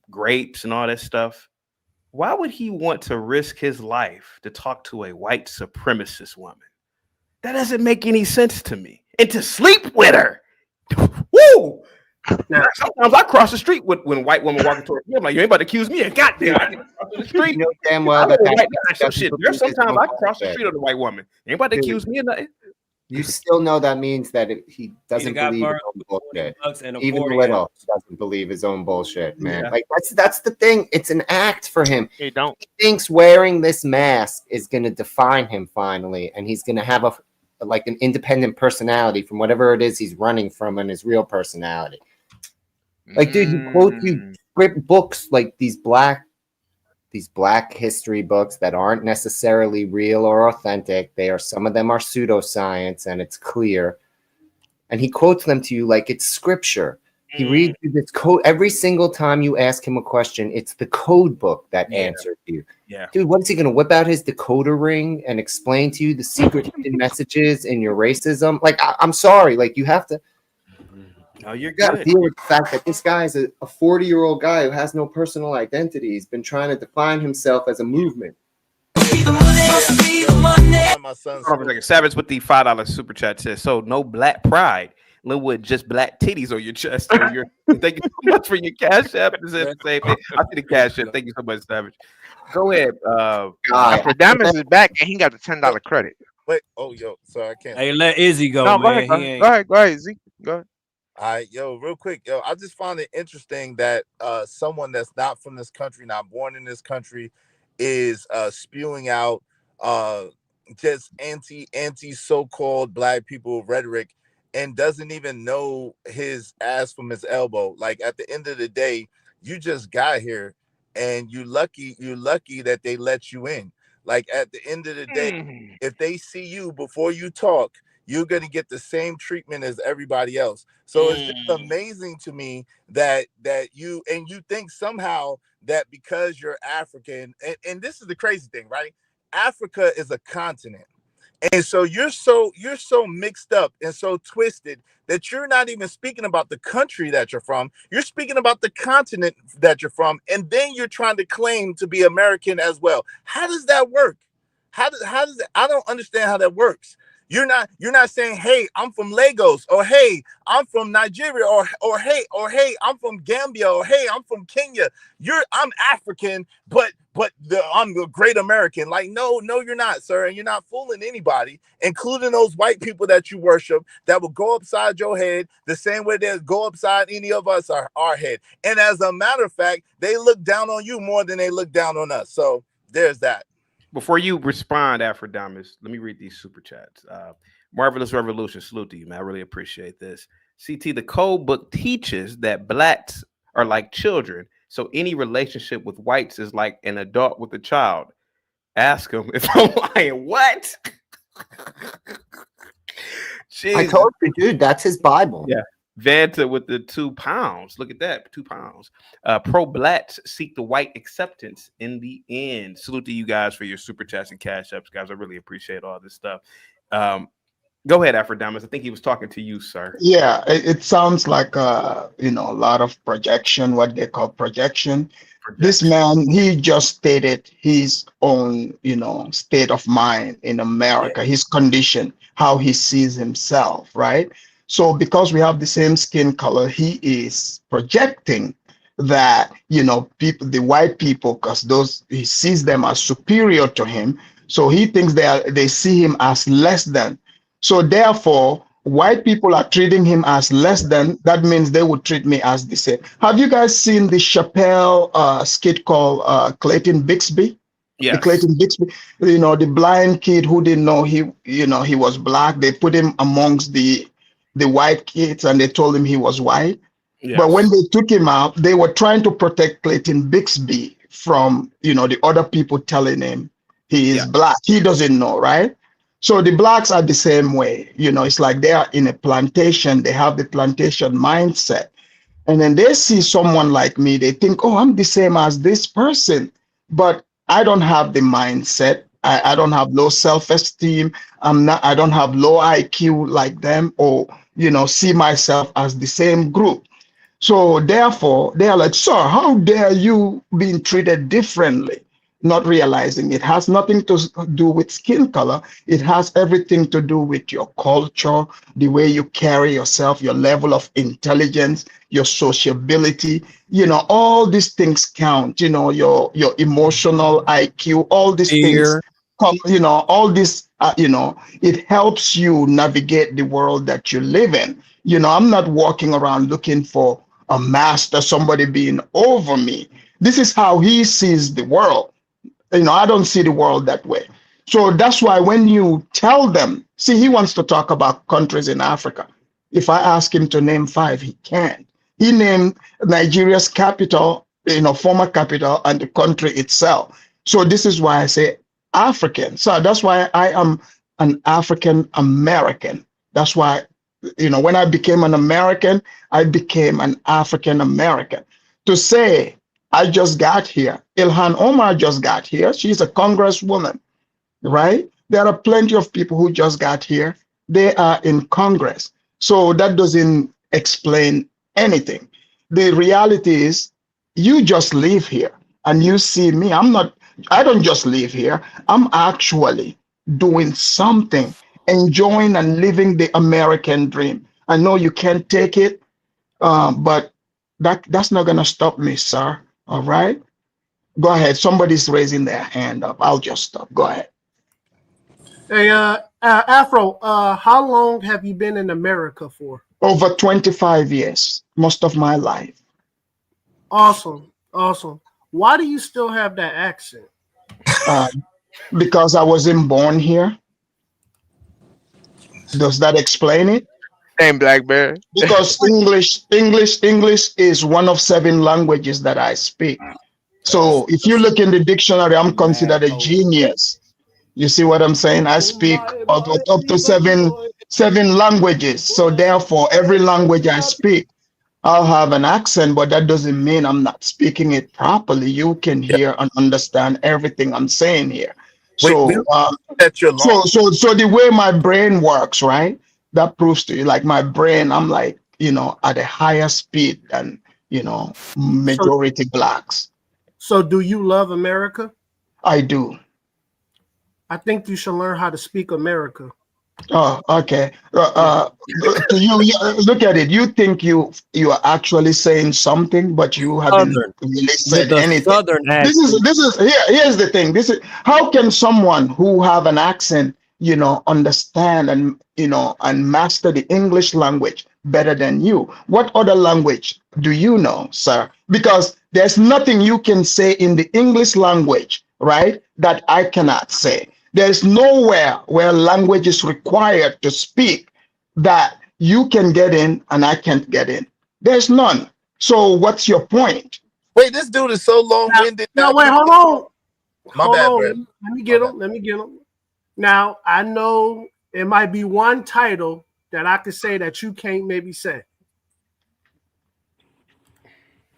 grapes, and all that stuff. Why would he want to risk his life to talk to a white supremacist woman? That doesn't make any sense to me. And to sleep with her. Woo! Now, sometimes I cross the street when a white woman walking towards me. I'm like, you ain't about to accuse me of goddamn. I can cross the street. You know damn well that shit. There's sometimes I cross the street on a white woman. You ain't about to accuse me of nothing. You still know that means that he doesn't believe his own bullshit. Even little, he doesn't believe his own bullshit, man. Yeah. Like that's the thing. It's an act for him. He thinks wearing this mask is going to define him finally, and he's going to have an independent personality from whatever it is he's running from in his real personality. Like, dude, he quotes you script books like these black history books that aren't necessarily real or authentic. Some of them are pseudoscience, and it's clear. And he quotes them to you like it's scripture. He reads you this code every single time you ask him a question. It's the code book that answers you. Yeah, dude, what is he going to whip out his decoder ring and explain to you the secret hidden messages in your racism? Like, I'm sorry, like you have to. No, you got to deal with the fact that this guy is a 40-year-old guy who has no personal identity. He's been trying to define himself as a movement. My son's Savage with the $5 super chat says, so no black pride. Linwood, just black titties on your chest. Thank you so much for your cash app. I see the cash app. Thank you so much, Savage. Go ahead. Afrodamus is back and he got the $10 credit. Wait, so I can't. Hey, let Izzy go, no, man. Go ahead, Izzy. Go ahead. All right, real quick, I just found it interesting that someone that's not from this country, not born in this country, is spewing out just anti so-called black people rhetoric and doesn't even know his ass from his elbow. Like, at the end of the day, you just got here and you're lucky that they let you in. Like, at the end of the day, if they see you before you talk, you're going to get the same treatment as everybody else. So it's just amazing to me that you think somehow that because you're African, and this is the crazy thing, right? Africa is a continent. And so you're so mixed up and so twisted that you're not even speaking about the country that you're from. You're speaking about the continent that you're from, and then you're trying to claim to be American as well. How does that work? How does that, I don't understand how that works. You're not saying, hey, I'm from Lagos, or hey, I'm from Nigeria, or hey, I'm from Gambia, or hey, I'm from Kenya. I'm African, but I'm a great American. Like, no, you're not, sir, and you're not fooling anybody, including those white people that you worship that will go upside your head the same way they go upside any of us our head. And as a matter of fact, they look down on you more than they look down on us. So there's that. Before you respond, Aphrodamus, let me read these super chats. Marvelous Revolution, salute to you, man. I really appreciate this. CT, the code book teaches that blacks are like children, so any relationship with whites is like an adult with a child. Ask them if I'm lying. What? I told you, dude, that's his Bible. Yeah. Vanta with the £2. Look at that, £2. Pro-blacks seek the white acceptance in the end. Salute to you guys for your super chats and cash ups, guys. I really appreciate all this stuff. Go ahead, Aphrodamus. I think he was talking to you, sir. Yeah, it sounds like a lot of projection, what they call projection. This man, he just stated his own, state of mind in America, his condition, how he sees himself, right? So because we have the same skin color, he is projecting that, people, the white people, because he sees them as superior to him. So he thinks they see him as less than. So therefore, white people are treating him as less than. That means they would treat me as the same. Have you guys seen the Chappelle skit called Clayton Bixby? Yes. The Clayton Bixby, the blind kid who didn't know he was black. They put him amongst the white kids and they told him he was white. Yes. But when they took him out, they were trying to protect Clayton Bixby from, the other people telling him he is black. He doesn't know, right? So the blacks are the same way. It's like they are in a plantation. They have the plantation mindset. And then they see someone like me. They think, oh, I'm the same as this person. But I don't have the mindset. I don't have low self-esteem. I don't have low IQ like them, or see myself as the same group. So therefore, they are like, sir, how dare you being treated differently? Not realizing it has nothing to do with skin color. It has everything to do with your culture, the way you carry yourself, your level of intelligence, your sociability. All these things count. Your emotional IQ, all these things come. All this. It helps you navigate the world that you live in. I'm not walking around looking for a master, somebody being over me. This is how he sees the world. I don't see the world that way. So that's why when you tell them, see, he wants to talk about countries in Africa. If I ask him to name 5, he can't. He named Nigeria's capital, former capital, and the country itself. So this is why I say African. So that's why I am an African American. That's why, when I became an American, I became an African American. To say, I just got here. Ilhan Omar just got here. She's a congresswoman, right? There are plenty of people who just got here. They are in Congress. So that doesn't explain anything. The reality is you just live here and you see me. I don't just live here. I'm actually doing something, enjoying and living the American dream. I know you can't take it, but that's not going to stop me, sir. All right, go ahead. Somebody's raising their hand up. I'll just stop. Go ahead. Hey, Afro, how long have you been in America for? Over 25 years, most of my life. Awesome. Why do you still have that accent? Because I wasn't born here. Does that explain it? Hey, Blackberry. Because English is one of 7 languages that I speak. So if you look in the dictionary, I'm considered a genius. You see what I'm saying? I speak up to seven languages. So therefore, every language I speak, I'll have an accent, but that doesn't mean I'm not speaking it properly. You can hear and understand everything I'm saying here. So, so the way my brain works, right? That proves to you, like my brain, I'm like, at a higher speed than, majority blacks. So, do you love America? I do. I think you should learn how to speak America. Oh, okay. You look at it. You think you are actually saying something, but you haven't really said anything. Here's the thing. This is how can someone who have an accent, understand and and master the English language better than you? What other language do you know, sir? Because there's nothing you can say in the English language, right, that I cannot say. There's nowhere where language is required to speak that you can get in and I can't get in. There's none. So what's your point? Wait, this dude is so long-winded. No, wait, hold on. My bad, bro. Let me get him. Let me get him. Now, I know it might be one title that I could say that you can't maybe say.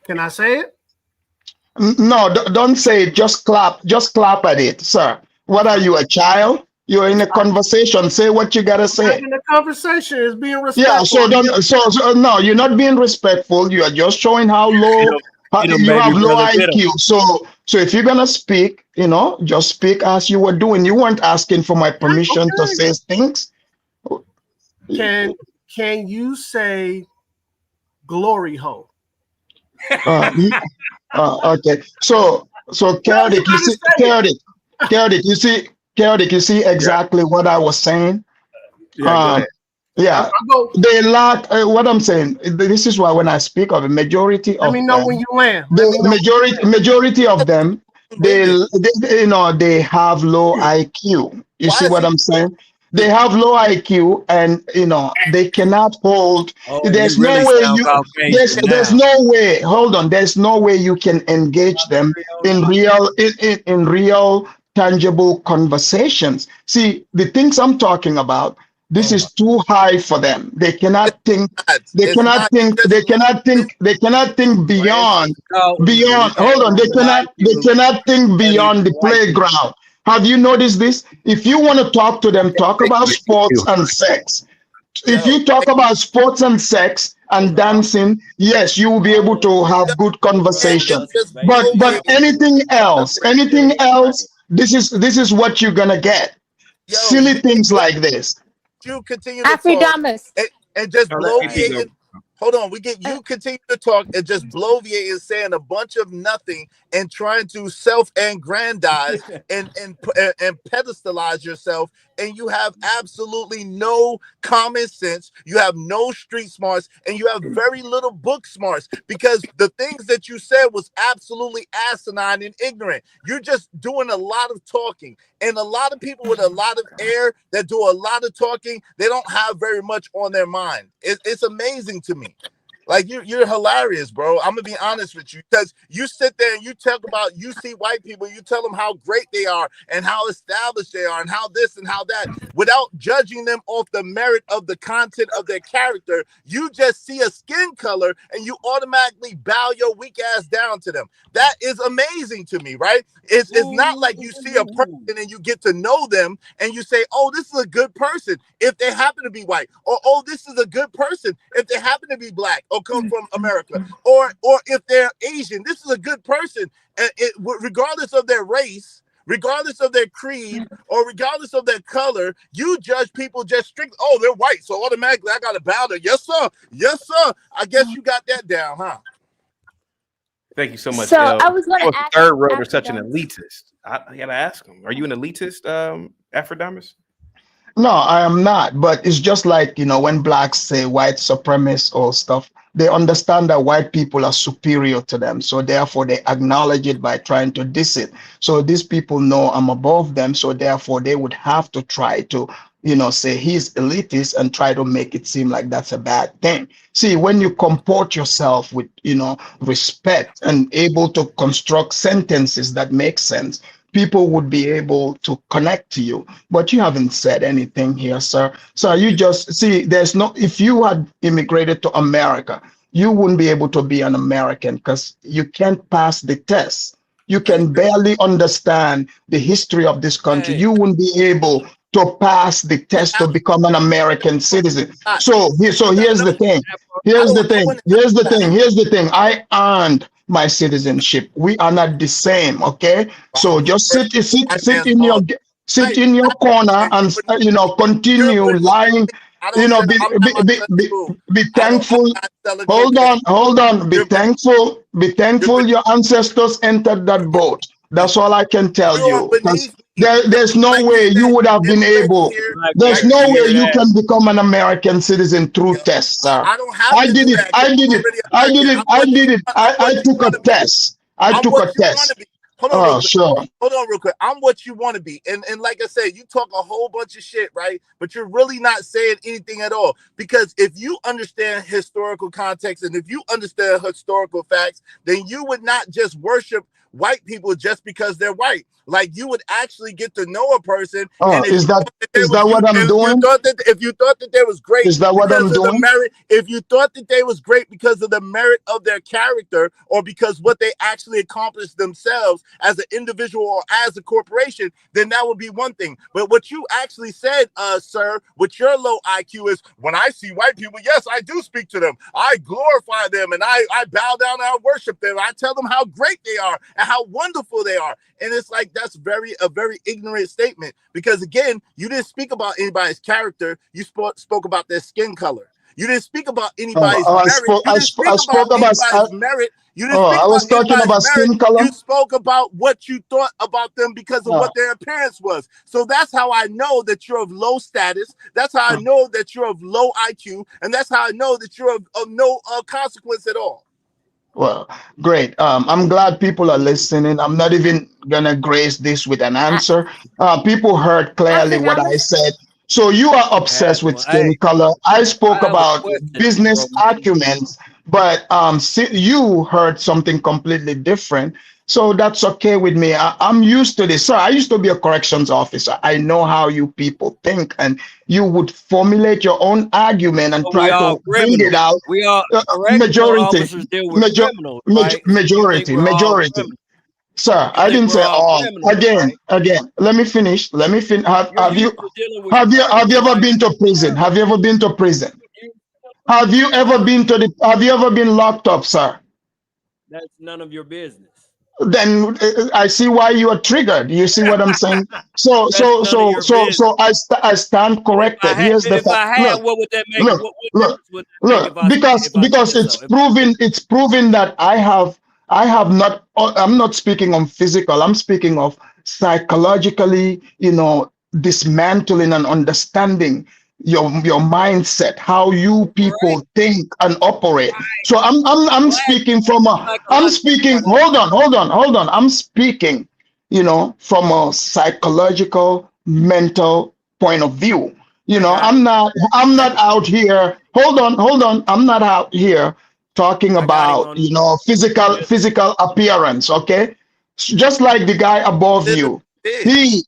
Can I say it? No, don't say it. Just clap. Just clap at it, sir. What are you, a child? You're in a conversation. Say what you gotta say. In the conversation is being respectful. Yeah. So no, you're not being respectful. You are just showing how low you have low IQ. So if you're gonna speak, just speak as you were doing. You weren't asking for my permission to say things. Can you say glory hole? Okay. So chaotic. You see, chaotic. You see exactly what I was saying. Yeah, they lack. What I'm saying. This is why when I speak of a majority of let me know them, when you land. the majority of them, they have low IQ. You see what I'm saying? They have low IQ, and they cannot hold. There's no way there's no way. Hold on. There's no way you can engage them in real tangible conversations. See, the things I'm talking about. This is too high for them. They cannot think. They cannot think. They cannot think. They cannot think beyond. Hold on. They cannot think beyond the playground. Have you noticed this? If you want to talk to them, talk about sports and sex. If you talk about sports and sex and dancing, yes, you will be able to have good conversation. But anything else, this is what you're gonna get. Silly things like this. You continue to talk and just bloviate. Hold on, you continue to talk and just bloviate and saying a bunch of nothing and trying to self-aggrandize and pedestalize yourself, and you have absolutely no common sense, you have no street smarts, and you have very little book smarts, because the things that you said was absolutely asinine and ignorant. You're just doing a lot of talking, and a lot of people with a lot of air that do a lot of talking, they don't have very much on their mind. It's amazing to me. Like you're hilarious, bro. I'm gonna be honest with you, because you sit there and you talk about, you see white people, you tell them how great they are and how established they are and how this and how that, without judging them off the merit of the content of their character. You just see a skin color and you automatically bow your weak ass down to them. That is amazing to me, right? It's not like you see a person and you get to know them and you say, oh, this is a good person if they happen to be white, or oh, this is a good person if they happen to be black or come from America, or if they're Asian, this is a good person, and regardless of their race, regardless of their creed, or regardless of their color. You judge people just strictly, oh, they're white, so automatically I gotta bow to, yes sir, yes sir. I guess you got that down, huh? Thank you so much. So I was going to ask third rower such an elitist. I gotta ask him, are you an elitist, Aphrodite? No, I am not. But it's just like, when blacks say white supremacist or stuff, they understand that white people are superior to them. So therefore they acknowledge it by trying to diss it. So these people know I'm above them. So therefore they would have to try to, say he's elitist and try to make it seem like that's a bad thing. See, when you comport yourself with, respect and able to construct sentences that make sense, people would be able to connect to you. But you haven't said anything here, sir. So you just see, if you had immigrated to America, you wouldn't be able to be an American because you can't pass the test. you can barely understand the history of this country. You wouldn't be able to pass the test to become an American citizen. So here's the thing. Here's the thing. I earned my citizenship. We are not the same, okay? So just sit in your corner and continue lying. Be thankful. Hold on. Be thankful your ancestors entered that boat. That's all I can tell you. There's no way you would have been able. There's no way you can become an American citizen through tests, sir. I did it. I took a test. I took a test. Hold on real quick. I'm what you want to be. And like I said, you talk a whole bunch of shit, right? But you're really not saying anything at all. Because if you understand historical context and if you understand historical facts, then you would not just worship white people just because they're white. Like you would actually get to know a person. And is that what I'm doing? If you thought that they was great, is that what I'm doing? If you thought that they was great because of the merit of their character or because what they actually accomplished themselves as an individual or as a corporation, then that would be one thing. But what you actually said, sir, with your low IQ is when I see white people, yes, I do speak to them. I glorify them and I bow down and I worship them. I tell them how great they are and how wonderful they are. And it's like that's a very ignorant statement because again, you didn't speak about anybody's character. You spoke about their skin color. You didn't speak about anybody's merit. You spoke about what you thought about them because of what their appearance was. So that's how I know that you're of low status. That's how I know that you're of low IQ, and that's how I know that you're of no consequence at all. Well, great. I'm glad people are listening. I'm not even gonna grace this with an answer. People heard clearly what I said. So you are obsessed with skin color. I spoke about business acumen, but you heard something completely different. So that's okay with me. I'm used to this. So I used to be a corrections officer. I know how you people think, and you would formulate your own argument and try to bring it out. We are majority. Sir, I didn't say all. Again. Let me finish. Have you ever been to prison? Have you ever been to prison? Have you ever been locked up, sir? That's none of your business. Then I see why you are triggered. You see what I'm saying? So I stand corrected. Here's the fact. What would that make? Look, because it's proven that I'm not speaking on physical. I'm speaking of psychologically, dismantling and understanding your mindset, how you people think and operate. So I'm speaking hold on. I'm speaking, from a psychological, mental point of view. I'm not out here. Hold on. I'm not out here talking about, physical appearance. Okay. Just like the guy above you. The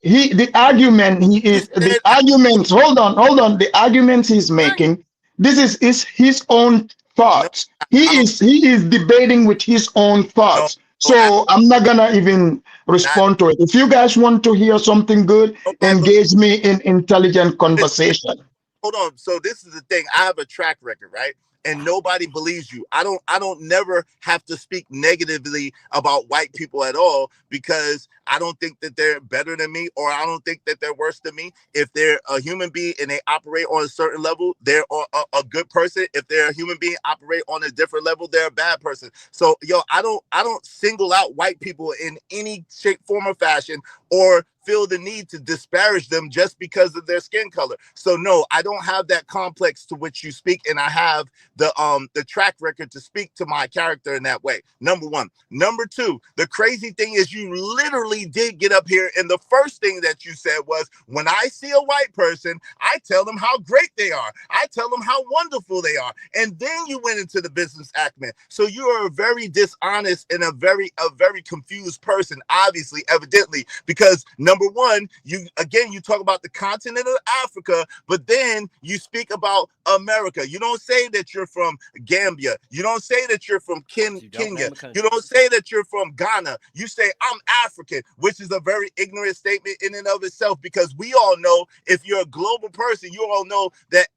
arguments he's making, this is his own thoughts. He is debating with his own thoughts. So I'm not gonna even respond to it. If you guys want to hear something good, engage me in intelligent conversation. Hold on. So this is the thing. I have a track record, right? And nobody believes you. I don't never have to speak negatively about white people at all because I don't think that they're better than me or I don't think that they're worse than me. If they're a human being and they operate on a certain level, they're a good person. If they're a human being, operate on a different level, they're a bad person. So I don't single out white people in any shape, form, or fashion or feel the need to disparage them just because of their skin color. So no, I don't have that complex to which you speak, and I have the track record to speak to my character in that way. Number one. Number two, the crazy thing is you literally did get up here, and the first thing that you said was, when I see a white person, I tell them how great they are. I tell them how wonderful they are. And then you went into the business acumen. So you are a very dishonest and a very confused person, obviously, evidently, because Number one, you talk about the continent of Africa, but then you speak about America. You don't say that you're from Gambia. You don't say that you're from Kenya. You don't say that you're from Ghana. You say I'm African, which is a very ignorant statement in and of itself, because we all know, if you're a global person, you all know that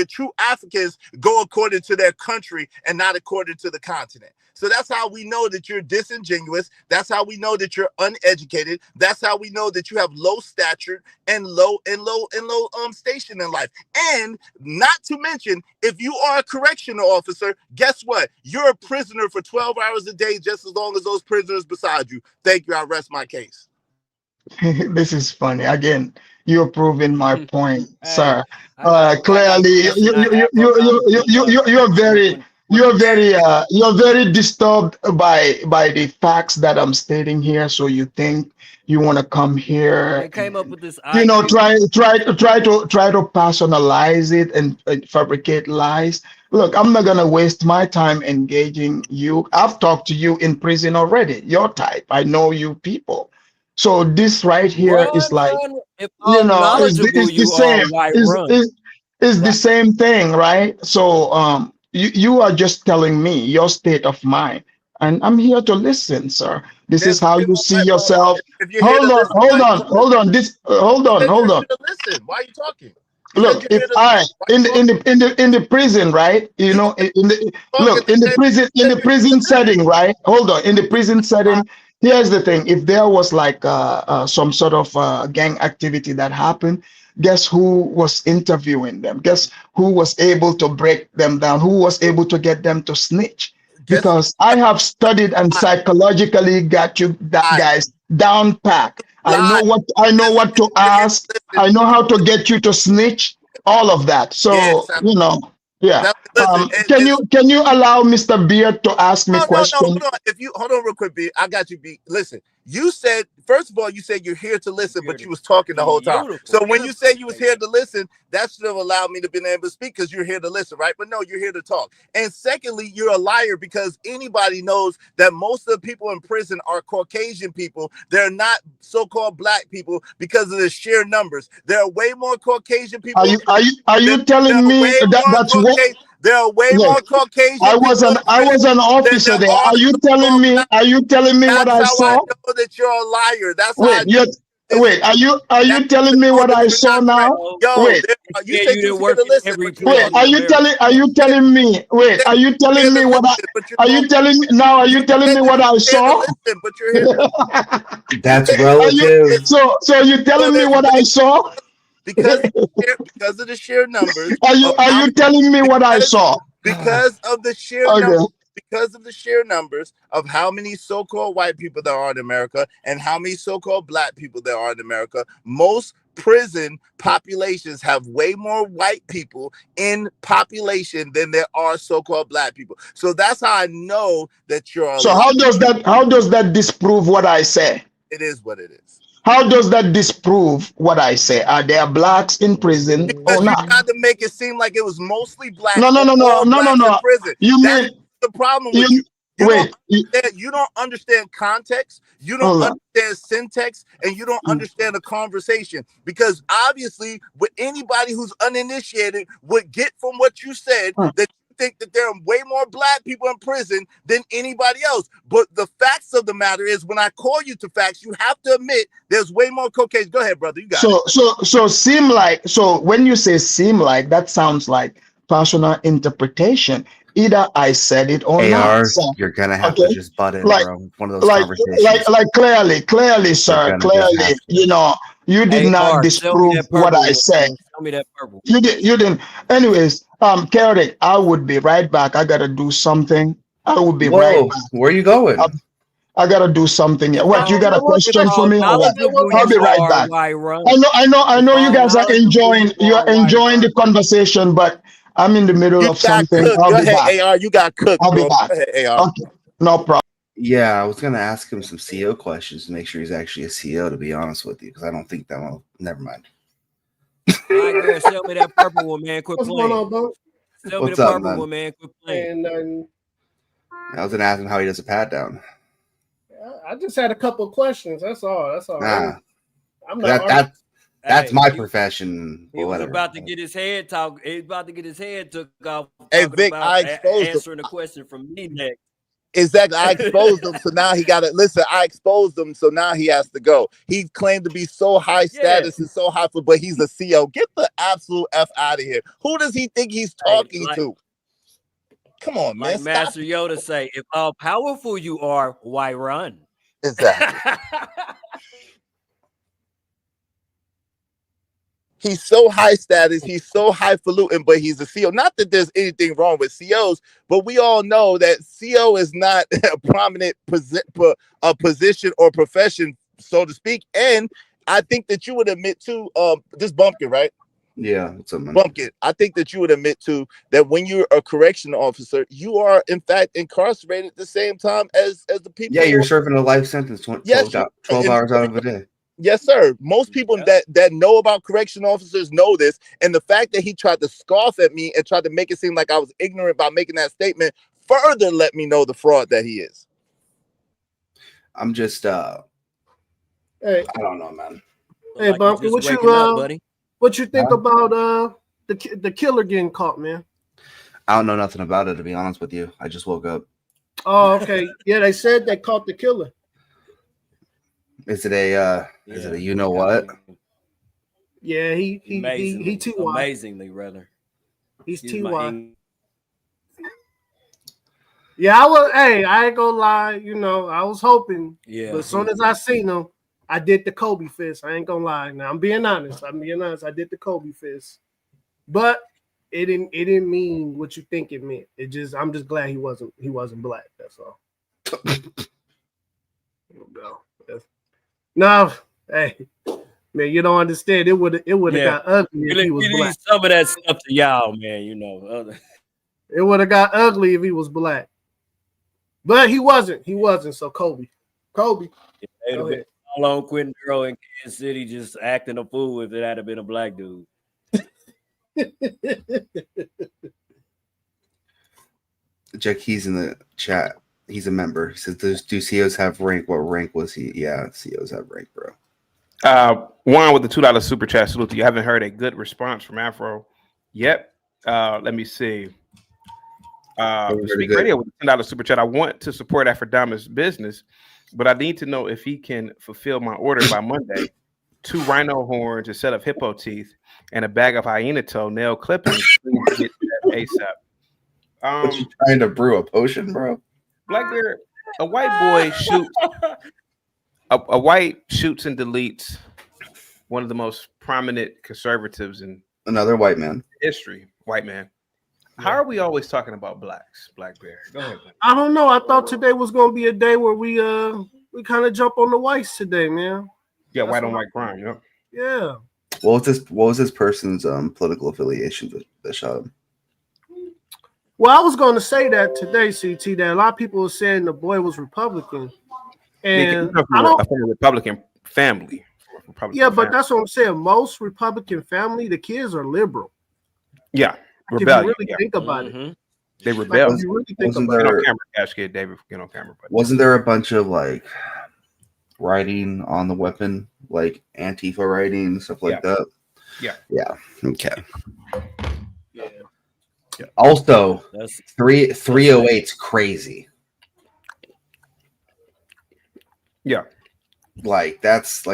true Africans go according to their country and not according to the continent. So that's how we know that you're disingenuous. That's how we know that you're uneducated. That's how we know that you have low stature and low station in life. And not to mention, if you are a correctional officer, guess what? You're a prisoner for 12 hours a day, just as long as those prisoners beside you. Thank you. I rest my case. This is funny. Again, you're proving my point, sir. Clearly, you're very disturbed by the facts that I'm stating here. So you think you want to come here? They came up with this. Try to personalize it and fabricate lies. Look, I'm not gonna waste my time engaging you. I've talked to you in prison already. Your type. I know you people. So this right here is like, if it's the same. It's the same thing, right? So you are just telling me your state of mind, and I'm here to listen, sir. This is how you see yourself. Hold on. Listen. Why are you talking? Look, if I in the prison, right? In the prison setting, right? Hold on, in the prison setting. Here's the thing: if there was like some sort of gang activity that happened, guess who was interviewing them? Guess who was able to break them down? Who was able to get them to snitch? Because I have studied and psychologically got you guys down pack. I know what to ask. I know how to get you to snitch. All of that. So yeah. Can you allow Mr. Beard to ask me questions? No, hold on. Hold on real quick, B. I got you, B. Listen, you said, first of all, you said you're here to listen, but you was talking the whole time. So when you said you was here to listen, that should have allowed me to be able to speak, because you're here to listen, right? But no, you're here to talk. And secondly, you're a liar, because anybody knows that most of the people in prison are Caucasian people. They're not so-called black people because of the sheer numbers. There are way more Caucasian people. Are you telling me that's what? There are way more Caucasian. I was an officer there. Are you telling me? What I saw? I know that you're a liar. That's wait. Are you telling me what I saw now? Wait. You said you work every. Wait. Are you telling me? Wait. Are you telling me what I? Are you telling me now? Are you telling me what I saw? But you're here. That's relative. So you telling me what I saw? Because of the sheer numbers. Are you telling me what I saw? Because of the sheer numbers. Because of the sheer numbers of how many so-called white people there are in America and how many so-called black people there are in America, most prison populations have way more white people in population than there are so-called black people. So that's how I know that you're. So how does that disprove what I say? It is what it is. How does that disprove what I say? Are there blacks in prison because or not? You tried to make it seem like it was mostly black. No. In prison. That's the problem with you. You don't understand context, you don't understand syntax, and you don't understand the conversation. Because obviously, with anybody who's uninitiated would get from what you said that you think that there are way more black people in prison than anybody else. But the facts of the matter is, when I call you to facts, you have to admit there's way more cocaine. Go ahead, brother. You got it. So when you say seem like, that sounds like personal interpretation. Either I said it or not. So, you're gonna have to just butt in, bro. One of those conversations. Like clearly, sir. Clearly, you did not disprove what I said. Show me that purple. You didn't. Anyways, Kirk, I would be right back. I gotta do something. I will be right back. Where are you going? I gotta do something. What, you got a question for me? I'll be right back. I know you guys are enjoying the conversation, but I'm in the middle of something. Go ahead, AR. You got cooked. I'll be back. Go ahead, AR. Okay, no problem. Yeah, I was gonna ask him some CO questions to make sure he's actually a CO. To be honest with you, because I don't think that will. Never mind. All right, girl, show me that purple one, man. Quit What's playing. going on, bro? Show me the purple one, man. Quit playing. I was gonna ask him how he does a pat down. I just had a couple of questions. That's all. Nah, I'm not. That's my profession. He was Whatever. about to get his head took off. Hey, Talking Vic, about I exposed him. answering a question from me next. Exactly. I exposed him, so now he got to listen. I exposed him, so now he has to go. He claimed to be so high status and so high, but he's a CEO. Get the absolute F out of here. Who does he think he's talking to? Come on, man. Like Master Yoda say, if how powerful you are, why run? Exactly. He's so high status, he's so highfalutin, but he's a CEO. Not that there's anything wrong with CEOs, but we all know that CEO is not a prominent position or profession, so to speak. And I think that you would admit to this Bumpkin, right? Yeah, what's up, man? Bumpkin, I think that you would admit to that when you're a correctional officer, you are in fact incarcerated at the same time as the people. Yeah, you're serving a life sentence 12 hours out of a day. Yes, sir. Most people that know about correction officers know this. And the fact that he tried to scoff at me and tried to make it seem like I was ignorant by making that statement further let me know the fraud that he is. I'm just Hey, I don't know, man. Hey, Like Bumpkin, you what just you waking up, buddy? what you think about the killer getting caught, man? I don't know nothing about it, to be honest with you. I just woke up. Oh, okay. Yeah, they said they caught the killer. Is it a you know what? Yeah, he TY. Amazingly, rather. He's Excuse my TY. Yeah, I was. Hey, I ain't gonna lie. You know, I was hoping. Yeah. But as soon as I seen him, I did the Kobe fist. I ain't gonna lie. Now I'm being honest. I did the Kobe fist, but it didn't mean what you think it meant. I'm just glad he wasn't black. That's all. No. No, hey, man, you don't understand. It would have got ugly if he was black. Some of that stuff to y'all, man. You know, it would have got ugly if he was black, but he wasn't. He wasn't. So Kobe. It'd have been all on Quentin Earl in Kansas City just acting a fool if it had been a black dude. Jack, he's in the chat. He's a member. He says, do CEOs have rank? What rank was he? Yeah, CEOs have rank, bro. Juan with the $2 super chat. Salute to you. Haven't heard a good response from Afro yet. Let me see. Speak Radio with the $10 super chat. I want to support Afrodama's business, but I need to know if he can fulfill my order by Monday. 2 rhino horns, a set of hippo teeth, and a bag of hyena toe nail clippings. Please get that ASAP. What, you trying to brew a potion, bro? Blackbeard, a white boy shoots. A white shoots and deletes one of the most prominent conservatives in another white man history. White man. How are we always talking about blacks? Blackbeard, go ahead. I don't know. I thought today was gonna be a day where we kind of jump on the whites today, man. Yeah, white on white crime. Yep. Yeah. What was this person's political affiliation that shot him? Well, I was going to say that today, CT, that a lot of people were saying the boy was Republican. And I don't from a Republican family. But that's what I'm saying. Most Republican family, the kids are liberal. Yeah. If you really think about it. They rebel. Like, if you really think Wasn't about there- it. Camera, Cash Kid, David, get on camera. But Wasn't there a bunch of like writing on the weapon, like Antifa writing and stuff like that? Yeah. Yeah. Okay. Yeah. Also, 308's crazy. Yeah. Like that's a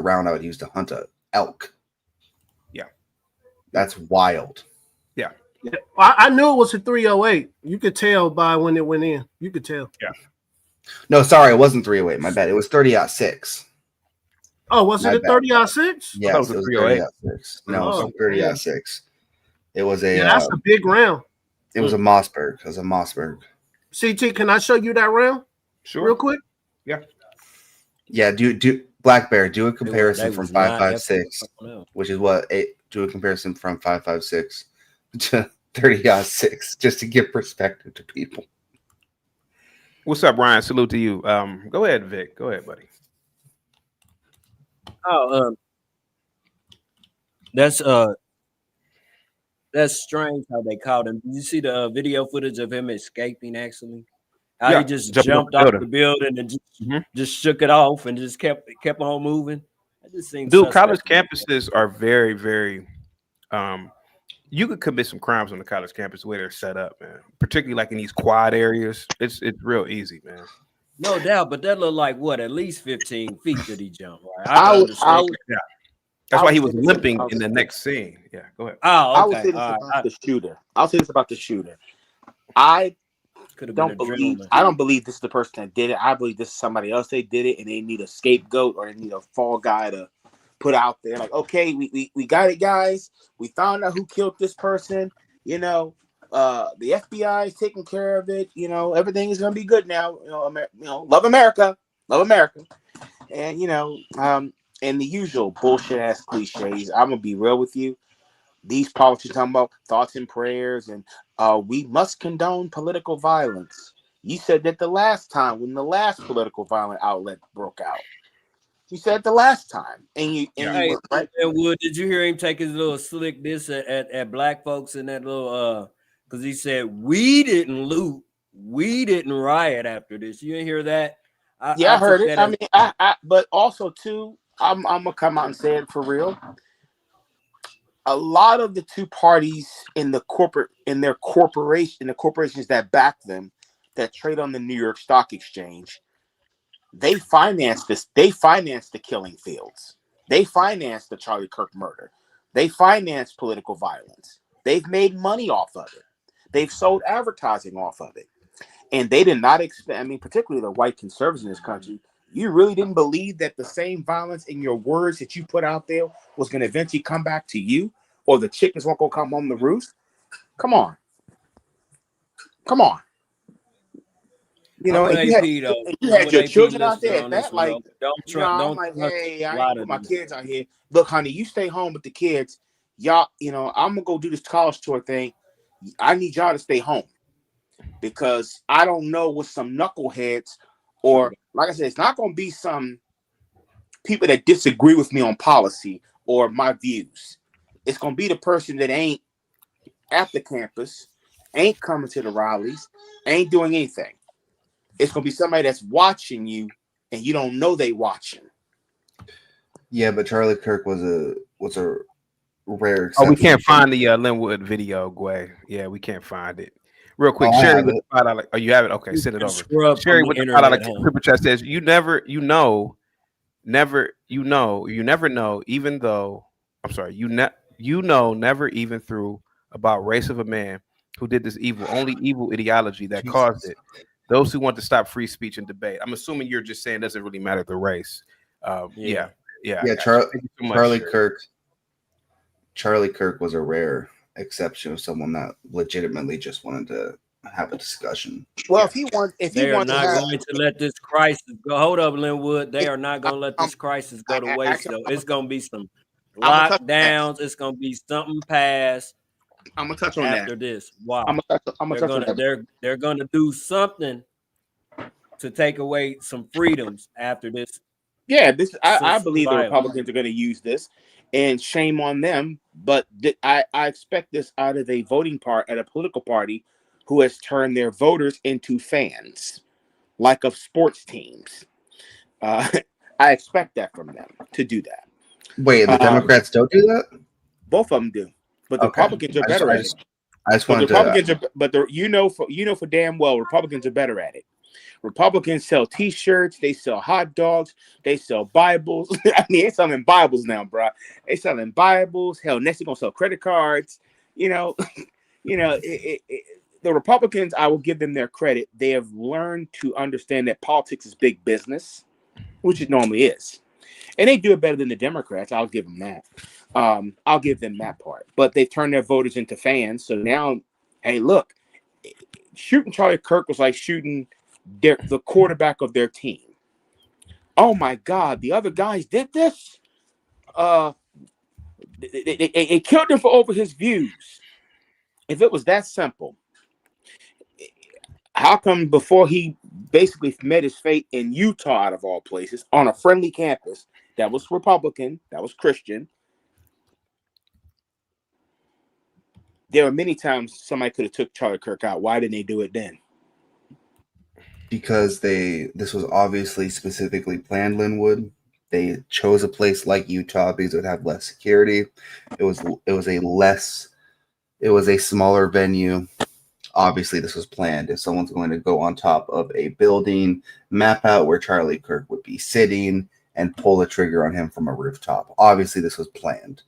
round I would use to hunt a elk. Yeah. That's wild. Yeah. Yeah. I knew it was a 308. You could tell by when it went in. You could tell. Yeah. No, sorry, it wasn't 308. My bad. It was 30-06. Oh, was it a 30-06? Yes, it was 308. 30-06. No, it was 30-06. It was a. Yeah, that's a big round. It was a Mossberg. It was a Mossberg. CT, can I show you that round? Sure. Real quick. Yeah. Yeah. Do Black Bear. Do a comparison from was not 5.56, which is what do a comparison from 5.56 to 30-06, just to give perspective to people. What's up, Ryan? Salute to you. Go ahead, Vic. Go ahead, buddy. Oh, that's strange how they caught him. Did you see the video footage of him escaping? Actually, He just jumped off the building and just shook it off and just kept on moving. That just seems Dude, college suspect. campuses are very, very you could commit some crimes on the college campus the way they're set up, man. Particularly like in these quad areas. It's real easy, man. No doubt, but that looked like what, at least 15 feet that he jumped, right? I can understand. Yeah. That's why he was limping in the next scene. Yeah, go ahead. Oh, okay. I would say this about the shooter. I'll say this about the shooter. I don't believe this is the person that did it. I believe this is somebody else. They did it, and they need a scapegoat or they need a fall guy to put out there. Like, okay, we got it, guys. We found out who killed this person. You know, the FBI is taking care of it. You know, everything is gonna be good now. Love America, and and the usual bullshit ass cliches. I'm gonna be real with you. These politicians talking about thoughts and prayers, and we must condone political violence. You said that the last time when the last political violent outlet broke out. You said the last time, and you were right. And Wood, did you hear him take his little slick diss at black folks in that little because he said we didn't loot, we didn't riot after this. You didn't hear that? I heard it. I mean, but also too, I'm gonna come out and say it for real. A lot of the two parties in the corporations that back them, that trade on the New York Stock Exchange, they financed this. They financed the killing fields. They financed the Charlie Kirk murder. They financed political violence. They've made money off of it. They've sold advertising off of it. And they did not expect, I mean, particularly the white conservatives in this country, you really didn't believe that the same violence in your words that you put out there was going to eventually come back to you, or the chickens weren't going to come home to roost? Come on. You know, and you had your children out there at that, like, I'm like, hey, I ain't put my kids out here. Look, honey, you stay home with the kids. Y'all, I'm going to go do this college tour thing. I need y'all to stay home. Because I don't know what some knuckleheads, or like I said, it's not going to be some people that disagree with me on policy or my views. It's going to be the person that ain't at the campus, ain't coming to the rallies, ain't doing anything. It's going to be somebody that's watching you and you don't know they watching. Yeah, but Charlie Kirk was a rare exception. Oh, we can't find the Linwood video, Gway. Yeah, we can't find it. Real quick, Sherry with the $5. Oh, you have it? Okay, send it over. Sherry with the $5 super chat says, you never know, never know, even though, I'm sorry, never even through about race of a man who did this evil, only evil ideology that caused it. Those who want to stop free speech and debate. I'm assuming you're just saying it doesn't really matter the race. Yeah. Charlie Kirk was a rare exception of someone that legitimately just wanted to have a discussion. Well, if he wants going to let this crisis go. Hold up, Linwood. They are not going to let this crisis go to waste. Though it's going to be some lockdowns. It's going to be something passed. I'm gonna touch on after this. Wow, they're going to do something to take away some freedoms after this. Yeah, I believe the Republicans are going to use this. And shame on them, but I expect this out of a voting part at a political party who has turned their voters into fans, like of sports teams. I expect that from them to do that. Wait, the Democrats don't do that? Both of them do, but the Republicans are better at it. I just wanted to. For damn well, Republicans are better at it. Republicans sell T-shirts, they sell hot dogs, they sell Bibles. I mean, they're selling Bibles now, bro. They selling Bibles. Hell, next they're gonna sell credit cards. The Republicans, I will give them their credit. They have learned to understand that politics is big business, which it normally is, and they do it better than the Democrats. I'll give them that. I'll give them that part. But they've turned their voters into fans. So now, hey, look, shooting Charlie Kirk was like shooting the quarterback of their team. Oh my God, the other guys did this. They killed him for over his views. If it was that simple, how come before he basically met his fate in Utah, out of all places, on a friendly campus that was Republican, that was Christian? There were many times somebody could have took Charlie Kirk out. Why didn't they do it then? because this was obviously specifically planned, Linwood. They chose a place like Utah because it would have less security. It was a smaller venue. Obviously, this was planned. If someone's going to go on top of a building, map out where Charlie Kirk would be sitting, and pull the trigger on him from a rooftop. Obviously, this was planned.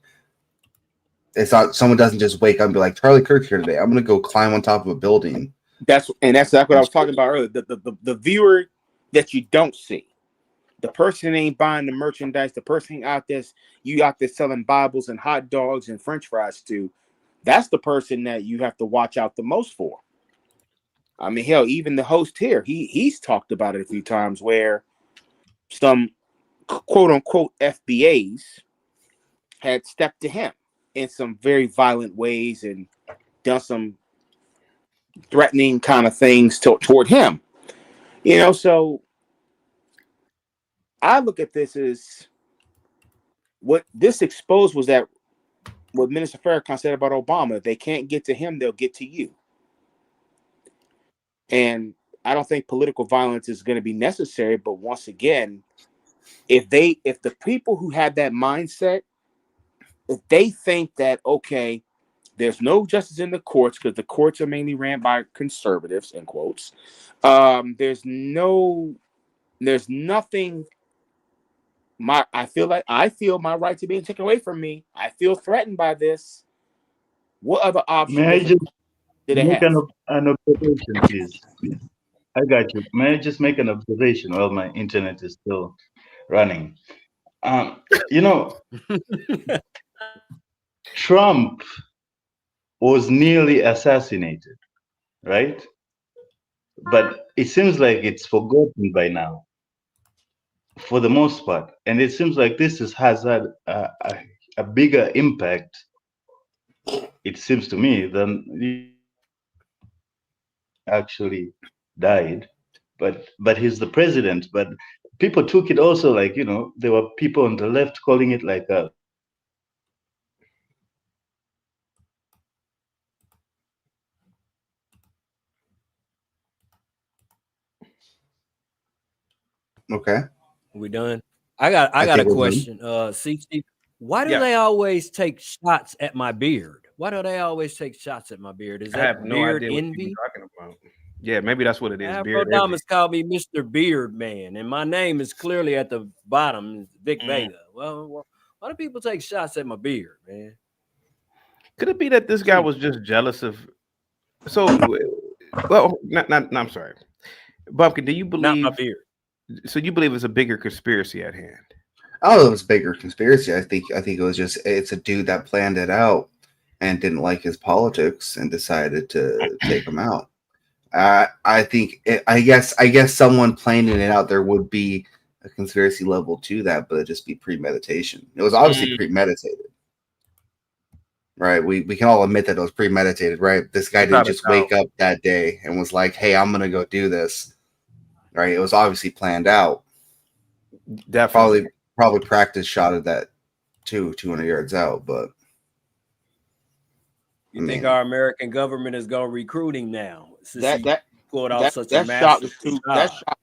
It's not someone doesn't just wake up and be like, Charlie Kirk's here today. I'm going to go climb on top of a building. That's exactly what I was talking about earlier. The viewer that you don't see, the person that ain't buying the merchandise, the person out there selling Bibles and hot dogs and French fries to, that's the person that you have to watch out the most for. I mean, hell, even the host here, he's talked about it a few times where some quote unquote FBAs had stepped to him in some very violent ways and done some threatening kind of things toward him. You know, so I look at this as what this exposed was that what Minister Farrakhan said about Obama, if they can't get to him, they'll get to you. And I don't think political violence is going to be necessary, but once again, if the people who have that mindset, if they think that, okay, there's no justice in the courts because the courts are mainly ran by conservatives, in quotes. There's nothing. I feel my rights are being taken away from me. I feel threatened by this. What other option May I just did it make have? an observation, please? I got you. May I just make an observation while my internet is still running? You know, Trump was nearly assassinated, right? But it seems like it's forgotten by now, for the most part. And it seems like this has had a bigger impact, it seems to me, than he actually died. But he's the president. But people took it also like, you know, there were people on the left calling it like a Okay. We done? I got a question. CC, why do they always take shots at my beard? Why do they always take shots at my beard? Is I that have no beard idea what envy? you're talking about. Yeah, maybe that's what it is. Beard envy. Afrodamas called me Mr. Beard Man, and my name is clearly at the bottom, Vic Vega. Well, why do people take shots at my beard, man? Could it be that this guy was just jealous of? So, well, I'm sorry, Bumpkin. Do you believe? Not my beard. So you believe it's a bigger conspiracy at hand? Oh, it was a bigger conspiracy. I think it was it's a dude that planned it out and didn't like his politics and decided to take him out. I guess someone planning it out, there would be a conspiracy level to that, but it'd just be premeditation. It was obviously premeditated, right? We can all admit that it was premeditated, right? This guy didn't just wake up that day and was like, "Hey, I'm gonna go do this." Right? It was obviously planned out. Definitely. Probably practice shot at that 200 yards out, but You think our American government is going to recruit him now? That shot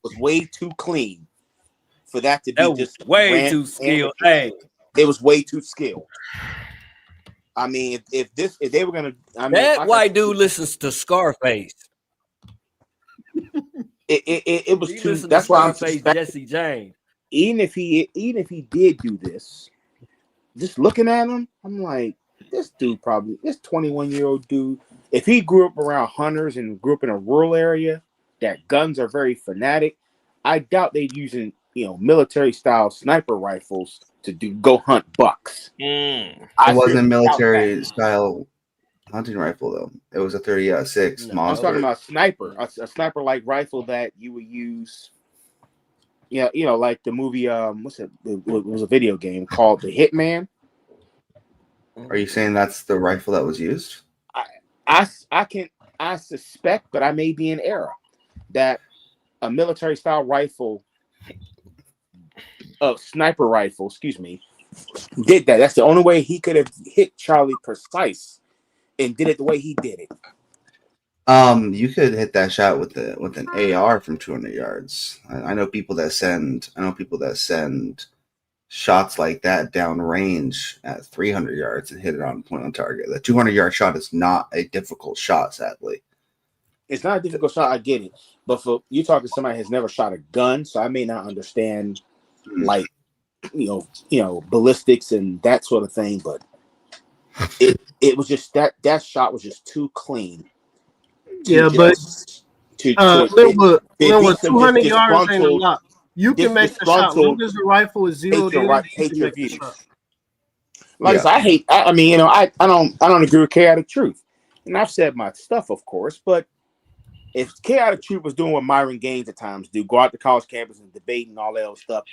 was way too clean for that to be just way too skilled. Hey, it was way too skilled. I mean, if they were gonna, that white dude listens to Scarface. It was too. That's why I'm saying Jesse James. Even if he did do this, just looking at him, I'm like, this 21-year-old dude, if he grew up around hunters and grew up in a rural area that guns are very fanatic, I doubt they're using military style sniper rifles to go hunt bucks. It wasn't military style hunting rifle though. It was a 30-06 model. I'm talking about sniper, a sniper like rifle that you would use. Yeah, like the movie. What's it? It was a video game called The Hitman. Are you saying that's the rifle that was used? I suspect, but I may be in error, that a military style rifle, sniper rifle, did that. That's the only way he could have hit Charlie precise and did it the way he did it. You could hit that shot with an AR from 200 yards. I know people that send shots like that down range at 300 yards and hit it on point on target. The 200-yard shot is not a difficult shot, sadly. It's not a difficult shot. I get it, but for you talking to somebody has never shot a gun, so I may not understand, like, you know, ballistics and that sort of thing. But it was just that shot was just too clean. Yeah, but Linwood, 200 yards ain't a lot. You can make the shot. Long as the rifle is zeroed in, you can make the shot. Like I said, I mean, you know, I don't agree with chaotic truth, and I've said my stuff, of course. But if chaotic truth was doing what Myron Gaines at times do, go out to college campus and debate and all that other stuff,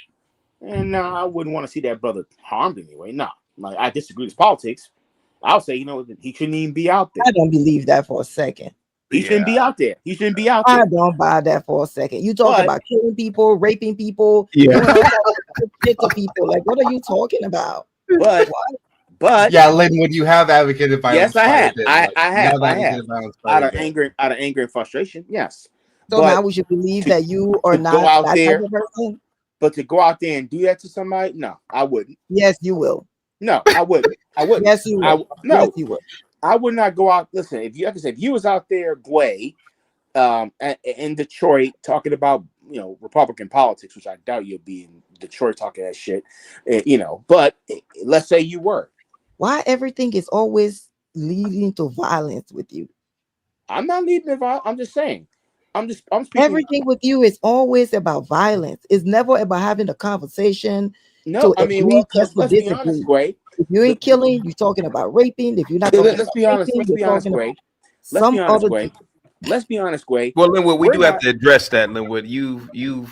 and no, I wouldn't want to see that brother harmed anyway. No, like I disagree with his politics. I'll say, you know, he shouldn't even be out there. I don't believe that for a second. He shouldn't be out there. He shouldn't be out there. I don't buy that for a second. You talk about killing people, raping people, Yeah. doing all that shit to people. Like, what are you talking about? But yeah, Linwood, you have advocated violence. Yes, I have. I have. Out of anger and frustration. Yes. So now we should believe that you are not go out that there, type of person. But to go out there and do that to somebody, no, I wouldn't. Yes, you will. No, I wouldn't. I wouldn't. Yes, you will. No, Yes, you will. I would not go out. Listen, if you, like I said, if you was out there, Gway, in Detroit, talking about, you know, Republican politics, which I doubt you'll be in Detroit talking that shit, you know. But let's say you were. Why everything is always leading to violence with you? I'm not leading to violence. I'm just saying. I'm speaking. Everything with you is always about violence. It's never about having a conversation. No, I mean, well, just to let's be disagree. honest, Gway. If you ain't killing, you're talking about raping. If you're not, Let's be honest. Let's be honest, Gway. Let's be honest, Gway. Let's be honest, Gway. Well, Linwood, we do have to address that, Linwood. You do.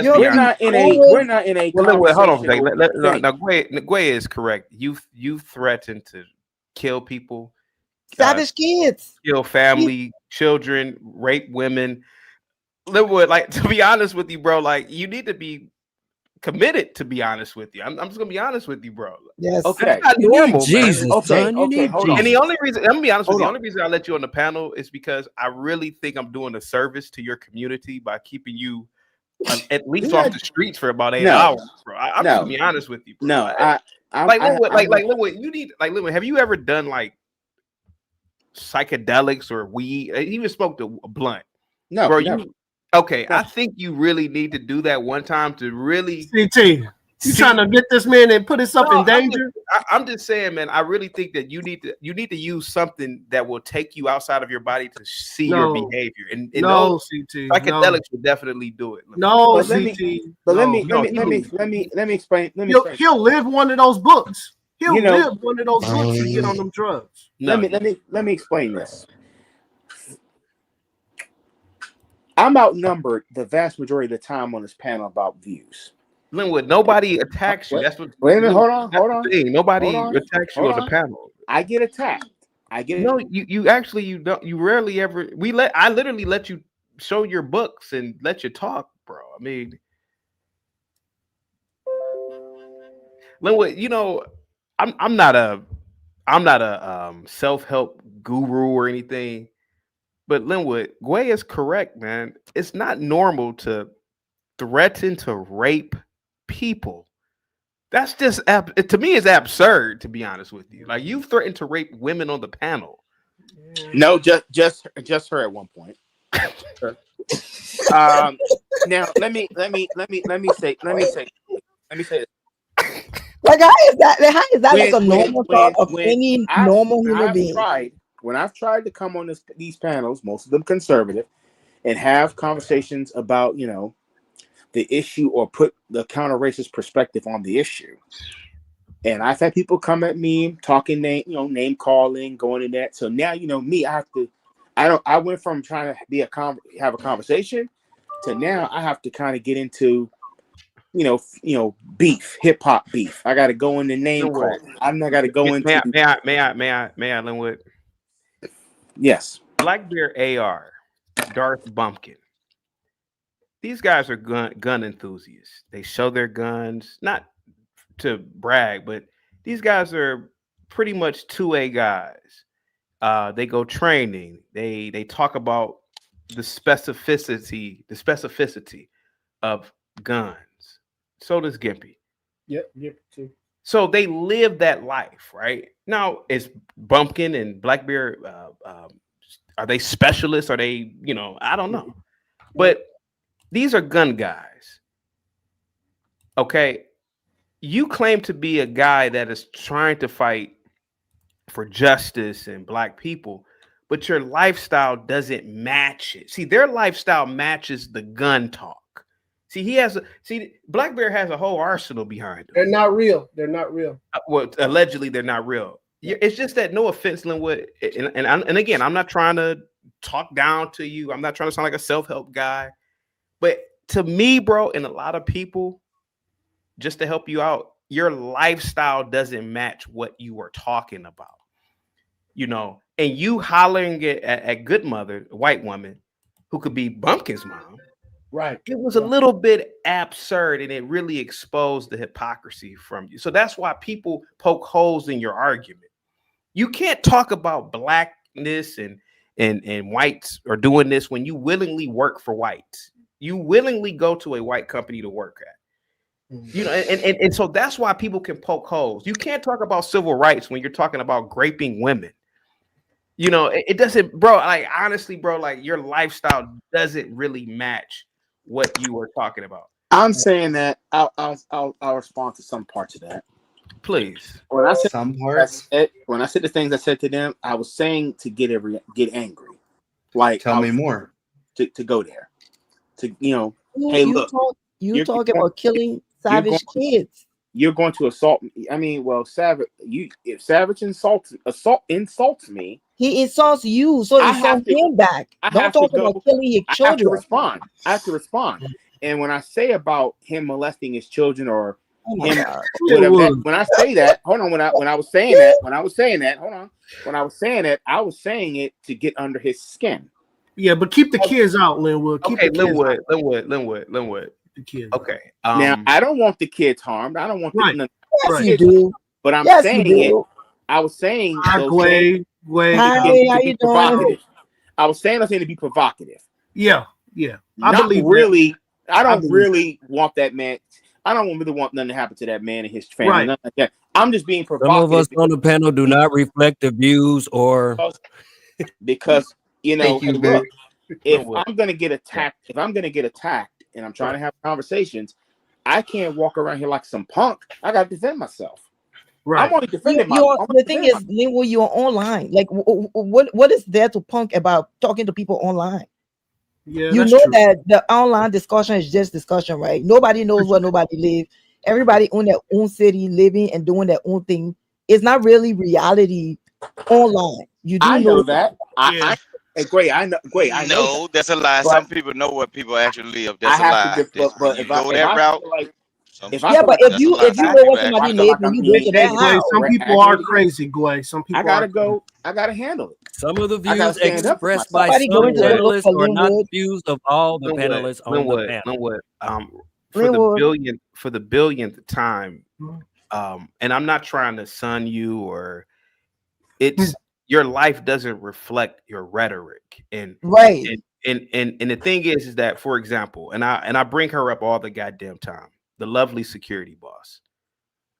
We're not in a. Well, Linwood, hold on a second. conversational Now, Gway is correct. You threatened to kill people, savage kids, kill family, children, rape women. Linwood, like, to be honest with you, bro, like, you need to be committed, to be honest with you. I'm just gonna be honest with you, bro. Yes. Okay. That's not normal, Jesus, man. son. You need hold Jesus. And the only reason, I'm gonna be honest with you, the Hold only reason I let you on the panel is because I really think I'm doing a service to your community by keeping you at least off the streets for about 8 hours, bro. I'm just gonna be honest with you, bro. No, Linwood, you need, like, Linwood, have you ever done like psychedelics or weed? Even smoked a blunt? No, bro. never. Okay, I think you really need to do that one time to really. CT, you trying to get this man and put himself in danger? I'm just saying, man. I really think that you need to use something that will take you outside of your body to see your behavior. And those psychedelics will definitely do it. No, Let me explain. He'll live one of those books. He'll You know- live one of those books to get on them drugs. Let me explain this. I'm outnumbered the vast majority of the time on this panel about views. Linwood, nobody attacks you. That's what. Wait a minute. Hold on. Nobody Hold on, attacks you hold on the on. panel. I get attacked. No, you actually you don't. You rarely ever. I literally let you show your books and let you talk, bro. I mean, Linwood, you know, I'm not a self-help guru or anything. But Linwood, Gway is correct, man. It's not normal to threaten to rape people. That's just, to me, it's absurd, to be honest with you. Like, you threatened to rape women on the panel. No, just her at one point. Now let me say this. Like, how is that like a normal thought of any normal human being? When I've tried to come on these panels, most of them conservative, and have conversations about, you know, the issue or put the counter racist perspective on the issue, and I've had people come at me talking name calling, going in that. So now, you know, me, I went from trying to have a conversation to now I have to kind of get into, you know, beef, hip hop beef. I got to go into name calling. I'm not got to go into. May I, Linwood? Yes. Black Bear AR, Darth Bumpkin. These guys are gun enthusiasts. They show their guns, not to brag, but these guys are pretty much 2A guys. They go training. They talk about the specificity of guns. So does Gimpy. Yep, too. So they live that life, right? Now, is Bumpkin and Blackbeard, are they specialists? Are they, I don't know. But these are gun guys. Okay. You claim to be a guy that is trying to fight for justice and black people, but your lifestyle doesn't match it. See, their lifestyle matches the gun talk. Blackbeard has a whole arsenal behind them. They're not real. They're not real. Well, allegedly they're not real. It's just that, no offense, Linwood, and again, I'm not trying to talk down to you. I'm not trying to sound like a self-help guy, but to me, bro, and a lot of people, just to help you out, your lifestyle doesn't match what you are talking about. And you hollering at good mother, a white woman, who could be Bumpkin's mom. Right. It was a little bit absurd, and it really exposed the hypocrisy from you. So that's why people poke holes in your argument. You can't talk about blackness and whites are doing this when you willingly work for whites. You willingly go to a white company to work at. And so that's why people can poke holes. You can't talk about civil rights when you're talking about raping women. It doesn't, bro. Like, honestly, bro, like, your lifestyle doesn't really match what you were talking about. I'm saying that I'll respond to some parts of that. Please. When I said some parts, when I said the things I said to them, I was saying to get angry. Like, tell me more. To go there. Hey, look. You're talking about killing savage kids. You're going to assault me. I mean, well, Savage. If Savage insults me, he insults you, so insult him back. Don't talk about killing your children. I have to respond. And when I say about him molesting his children or him, when I say that, hold on. When I was saying that, I was saying it to get under his skin. Yeah, but keep the kids out, Linwood. Linwood. The kids. Okay. Now, I don't want the kids harmed. I don't want them to. Yes, you do. But I'm saying it. I was saying. Hi, Gway. How you doing? I was saying to be provocative. Yeah. I don't really want that man. I don't really want nothing to happen to that man and his family. Right. Nothing like that. I'm just being provocative. Some of us on the panel do not reflect the views or because look, if I'm gonna get attacked, and I'm trying to have conversations, I can't walk around here like some punk. I gotta defend myself. Right. I'm only defending the thing is, Linwood, you're online. Like, what is there to punk about talking to people online? Yeah, you know that the online discussion is just discussion, right? Nobody knows where nobody lives. Everybody on their own city, living and doing their own thing. It's not really reality online. You do I know that. I know. That's a lie. Some people know where people actually live. That's a lie. But if you go that route, if you know what somebody lives and you go to their house, some people are crazy, Gway. Some people I gotta handle it. Some of the views expressed by some panelists are not the views of all the panelists on the panel. For the billionth time, and I'm not trying to sun you or it's your life doesn't reflect your rhetoric. And right. And the thing is that, for example, and I bring her up all the goddamn time, the lovely security boss.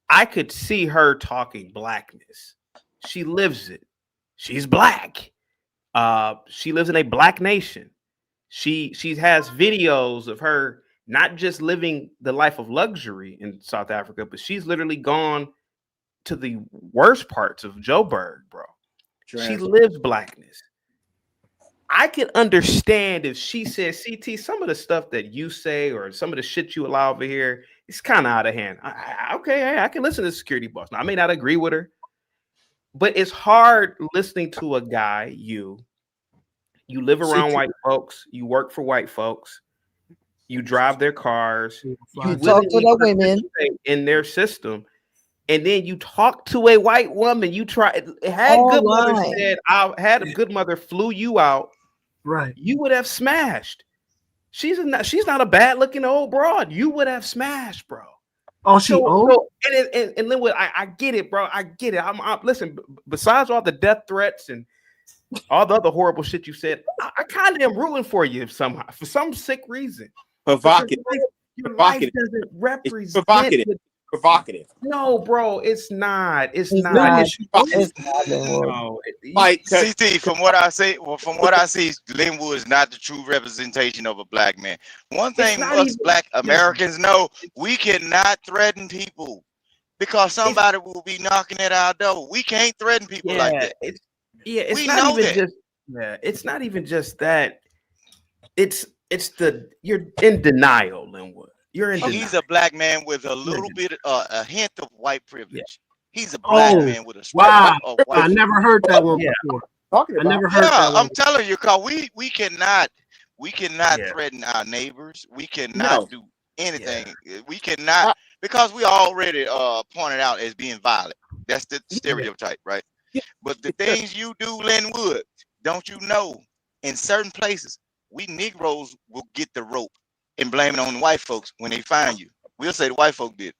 I could see her talking blackness. She lives it. She's black. She lives in a black nation. She has videos of her not just living the life of luxury in South Africa, but she's literally gone to the worst parts of Joburg, bro. She lives blackness. I could understand if she said, CT, some of the stuff that you say or some of the shit you allow over here, it's kind of out of hand. I can listen to the security boss. Now, I may not agree with her, but it's hard listening to a guy, you live around white folks, you work for white folks, you drive their cars, you talk to the women in their system, and then you talk to a white woman. You try had good mother said, I had a good mother flew you out, right? You would have smashed. She's not a bad looking old broad. You would have smashed, bro. Oh, she old? And then I get it, bro. I get it. I'm listen. Besides all the death threats and all the other horrible shit you said, I kind of am rooting for you somehow for some sick reason. Provocative. Your life doesn't represent. Provocative. No, bro, it's not. It's It's not. not. It's No. Like CT, from what I see, Linwood is not the true representation of a black man. One thing us black Americans know, we cannot threaten people because somebody will be knocking at our door. We can't threaten people like that. It's we not know even that. just it's not even just that. It's you're in denial, Linwood. You're in denial. He's a black man with a little bit, a hint of white privilege. He's a black man with a wow. of white I never heard that one before. I never heard that one. I'm telling you, cause we cannot threaten our neighbors. We cannot do anything. We cannot because we already pointed out as being violent. That's the stereotype, right? But the things you do, Linwood, don't you know? In certain places, we Negroes will get the rope and blame it on the white folks when they find you. We'll say the white folk did.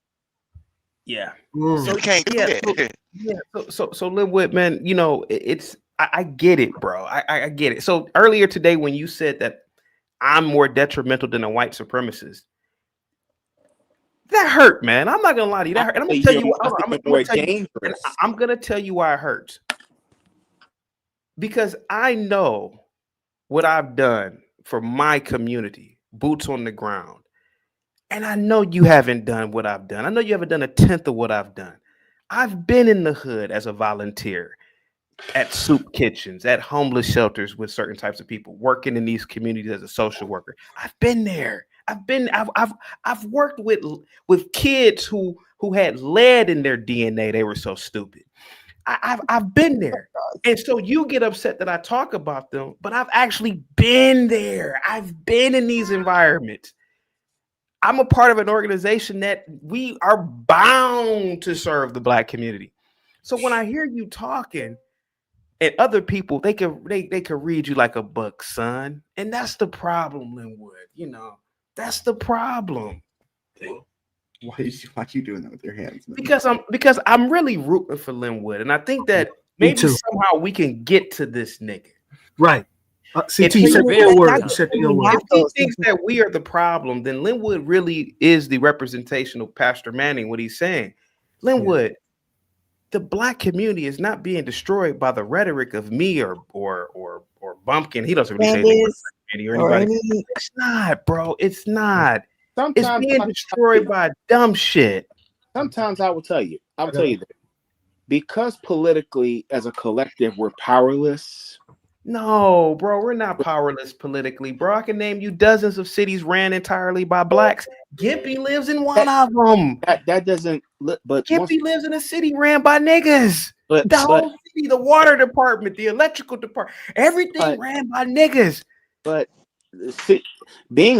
Yeah. So we can't do that. So Linwood, man, you know, I get it, bro. I get it. So earlier today, when you said that I'm more detrimental than a white supremacist, that hurt, man. I'm not gonna lie to you. That hurt. And I'm gonna tell you. I'm gonna tell you why it hurts. Because I know what I've done for my community, boots on the ground. And I know you haven't done what I've done. I know you haven't done a tenth of what I've done. I've been in the hood as a volunteer, at soup kitchens, at homeless shelters with certain types of people, working in these communities as a social worker. I've been there. I've worked with kids who had lead in their DNA. They were so stupid. I've been there. And so you get upset that I talk about them, but I've actually been there. I've been in these environments. I'm a part of an organization that we are bound to serve the black community. So when I hear you talking and other people, they could read you like a book, son. And that's the problem, Linwood. You know, that's the problem. Why you doing that with your hands, man? Because I'm really rooting for Linwood, and I think that maybe somehow we can get to this nigga. Right. CT, you said the word. If he thinks that we are the problem, then Linwood really is the representation of Pastor Manning. What he's saying, Linwood, the black community is not being destroyed by the rhetoric of me or Bumpkin. He doesn't really say anything or anybody. It's not, bro. It's not. It's being destroyed by dumb shit. Sometimes I will tell you that because politically, as a collective, we're powerless. No, bro, we're not powerless politically, bro. I can name you dozens of cities ran entirely by blacks. Gimpy lives in one of them. That doesn't. But Gimpy lives in a city ran by niggas. But the whole city, the water department, the electrical department, everything ran by niggas. But being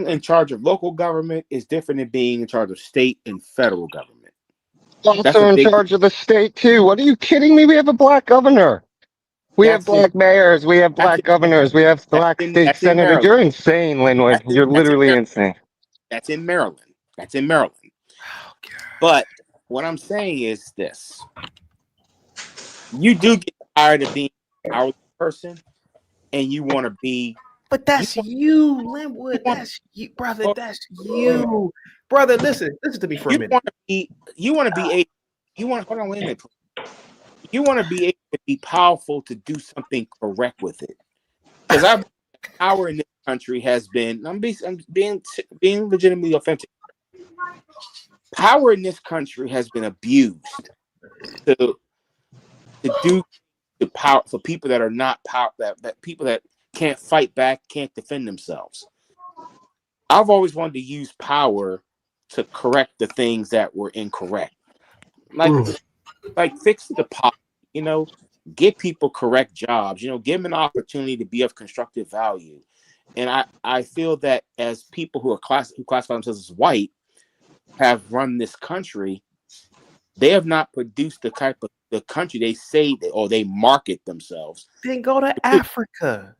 in charge of local government is different than being in charge of state and federal government. Also in charge of the state too. What are you kidding me? We have a black governor. We have black mayors. We have black governors. We have black state senators. You're insane, Linwood. You're literally insane. That's in Maryland. But what I'm saying is this: you do get tired of being a powerless person, and you want to be. But that's you, Linwood. That's you, brother. That's you, brother. Listen to me for a minute. You want to be hold on, wait a minute. You want to be able to be powerful to do something correct with it. Because our power in this country has been. I'm being legitimately authentic. Power in this country has been abused to do the power for people that are not power that people that can't fight back, can't defend themselves. I've always wanted to use power to correct the things that were incorrect. Like fix the power, get people correct jobs, give them an opportunity to be of constructive value. And I feel that as people who classify themselves as white have run this country, they have not produced the type of the country they say they market themselves. Then go to Africa.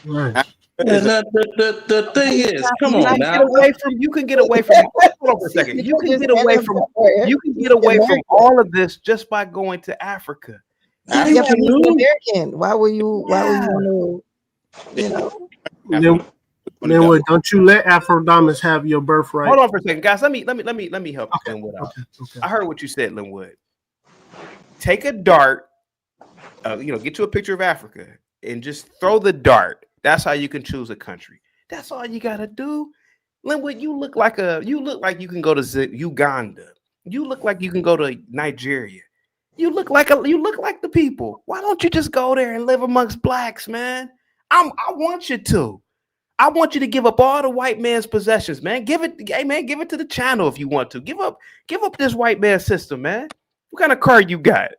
Right. The thing is, come on now. You can get away from. Hold on for a second. You can get away from all of this just by going to Africa. Yeah, but he's an American. Why would you want to, you know? Then don't you let Afrodamus have your birthright? Hold on for a second, guys. Let me help Linwood out. Okay. I heard what you said, Linwood. Take a dart, get you a picture of Africa and just throw the dart. That's how you can choose a country. That's all you gotta do. Linwood, you look like you can go to Uganda. You look like you can go to Nigeria. You look like the people. Why don't you just go there and live amongst blacks, man? I want you to. I want you to give up all the white man's possessions, man. Give it to the channel if you want to. Give up this white man system, man. What kind of car you got?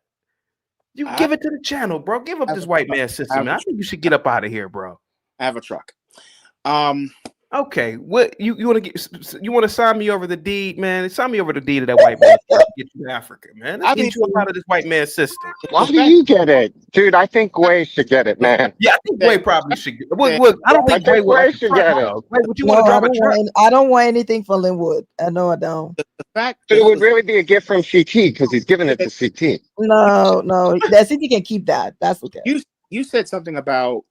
You give it to the channel, bro. Give up this white man system, man. I think you should get up out of here, bro. I have a truck. Okay, what you want to get? You want to sign me over the deed, man? Sign me over the deed of that white man. Get you to Africa, man. Let's get you up out of this white man system. Why do you get it, dude? I think Gway should get it, man. Yeah, I think Gway probably should get it. Look, I don't think Gway should get it. Wait, would you want to drive a truck? I don't want anything from Linwood. I know I don't. The fact But it would really be a gift from CT because he's giving it to CT. No, that CT can keep that. That's okay. You said something about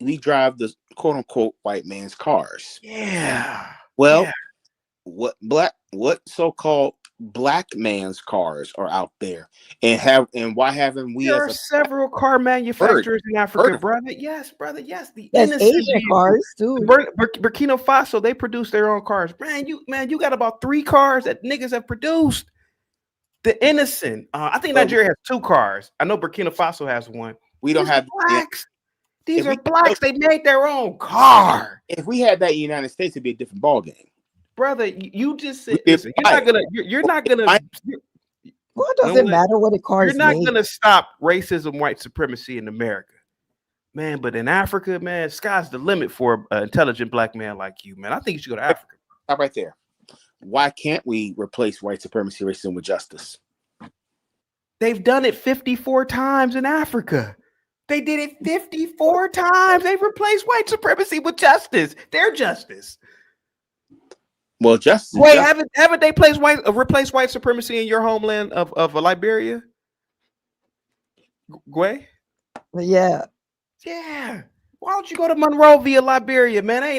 we drive the quote unquote white man's cars. Yeah. Well, what so-called black man's cars are out there, and why haven't we? There are several car manufacturers in Africa, brother. Yes, brother. Yes, There's Asian cars too. Burkina Faso, they produce their own cars. Man, you got about 3 cars that niggas have produced. The innocent. I think Nigeria has 2 cars. I know Burkina Faso has 1. We don't have blacks. These are blacks. They made their own car. If we had that in the United States, it'd be a different ballgame. Brother, you just said, listen, you're not gonna. What does it matter what the car is? You're not gonna stop racism, white supremacy in America, man. But in Africa, man, sky's the limit for an intelligent black man like you, man. I think you should go to Africa. Stop right there. Why can't we replace white supremacy racism with justice? They've done it 54 times in Africa. They did it 54 times. They've replaced white supremacy with justice. Their justice. Well, justice. Wait, haven't they replaced white supremacy in your homeland of Liberia? Gway? Yeah. Yeah. Why don't you go to Monrovia, Liberia, man? I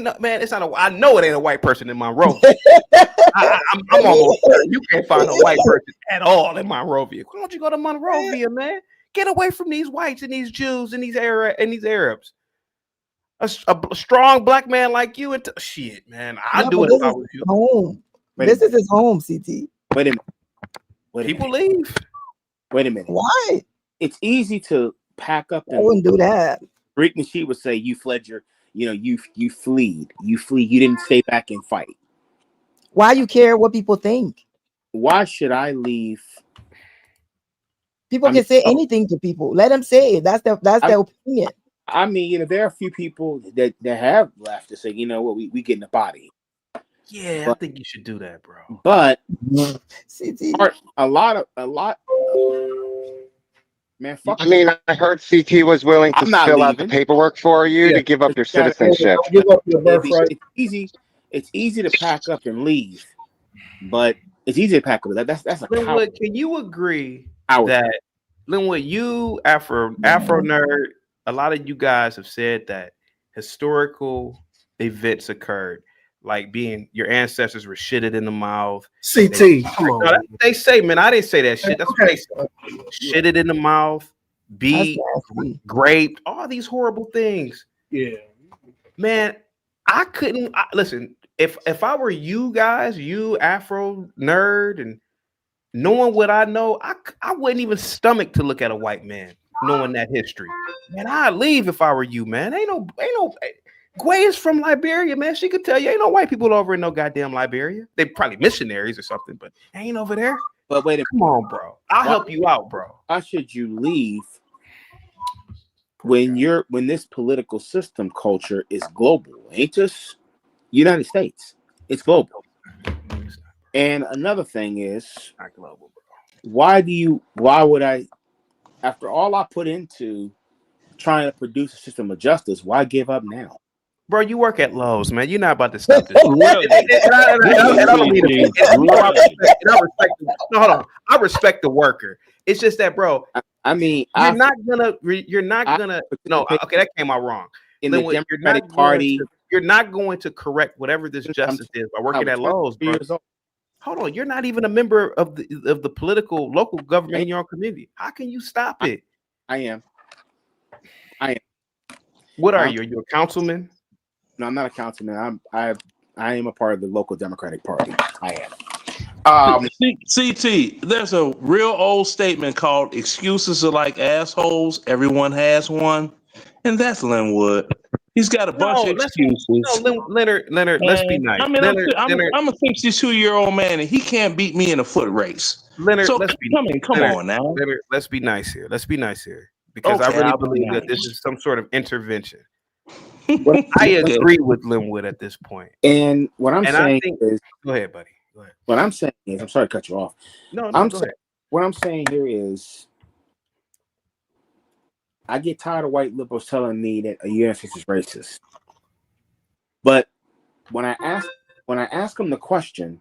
know it ain't a white person in Monrovia. I'm almost certain you can't find a white person at all in Monrovia. Why don't you go to Monrovia, man? Get away from these whites and these Jews and these Arabs. A strong black man like you shit, man. I'd do it if I was you. Home. This is his home, CT. Wait a minute. People leave. Wait a minute. Why? It's easy to pack up. I wouldn't do that. Rick and she would say, "You fled you fleed. You didn't stay back and fight." Why you care what people think? Why should I leave? People can say anything to people. Let them say it. That's their opinion. I mean, there are a few people that have left to say, you know what, we get in the body. Yeah, but I think you should do that, bro. But a lot. Man, fuck. I mean, I heard CT was willing to fill out the paperwork for you to give up your citizenship. Give up your birthright. It's easy to pack up and leave, but it's easy to pack up. That's a Linwood, can you agree that Linwood, you Afro nerd, a lot of you guys have said that historical events occurred, like being your ancestors were shitted in the mouth. CT, come on. They say, man, I didn't say that shit. That's what they say. Shitted in the mouth, beat, raped, all these horrible things. Yeah, man, I couldn't listen. If I were you guys, you Afro nerd, and knowing what I know, I wouldn't even stomach to look at a white man knowing that history. Man, I'd leave if I were you, man. Ain't no. Gway is from Liberia, man. She could tell you ain't no white people over in no goddamn Liberia. They probably missionaries or something, but ain't over there. But wait a minute. Come on, bro. I'll help you out, bro. How should you leave when this political system culture is global? Ain't just United States. It's global. And another thing is not global, bro. Why would I, after all I put into trying to produce a system of justice, why give up now? Bro, you work at Lowe's, man. You're not about to stop this. I respect the worker. It's just that, bro, I mean, you're not gonna. No, okay, that came out wrong. In Linwood, the Democratic Party, you're not going to correct whatever this justice is by working at Lowe's, bro. Years old. Hold on, you're not even a member of the political local government in your own community. How can you stop it? I am. What are you? Are you a councilman? No, I'm not a councilman. I am a part of the local Democratic Party. I am. CT, there's a real old statement called "Excuses are like assholes. Everyone has one," and that's Linwood. He's got a bunch of excuses. Leonard, let's be nice. I mean, Leonard, I'm a 62-year-old man, and he can't beat me in a foot race. Leonard, so let's be come on now. Leonard, let's be nice here. Let's be nice here because I really believe that this is some sort of intervention. I agree with Linwood at this point. And what I'm saying is, go ahead, buddy. Go ahead. What I'm saying is, I'm sorry to cut you off. No, go ahead. What I'm saying here is, I get tired of white liberals telling me that a U.S. is racist. But when I ask them the question,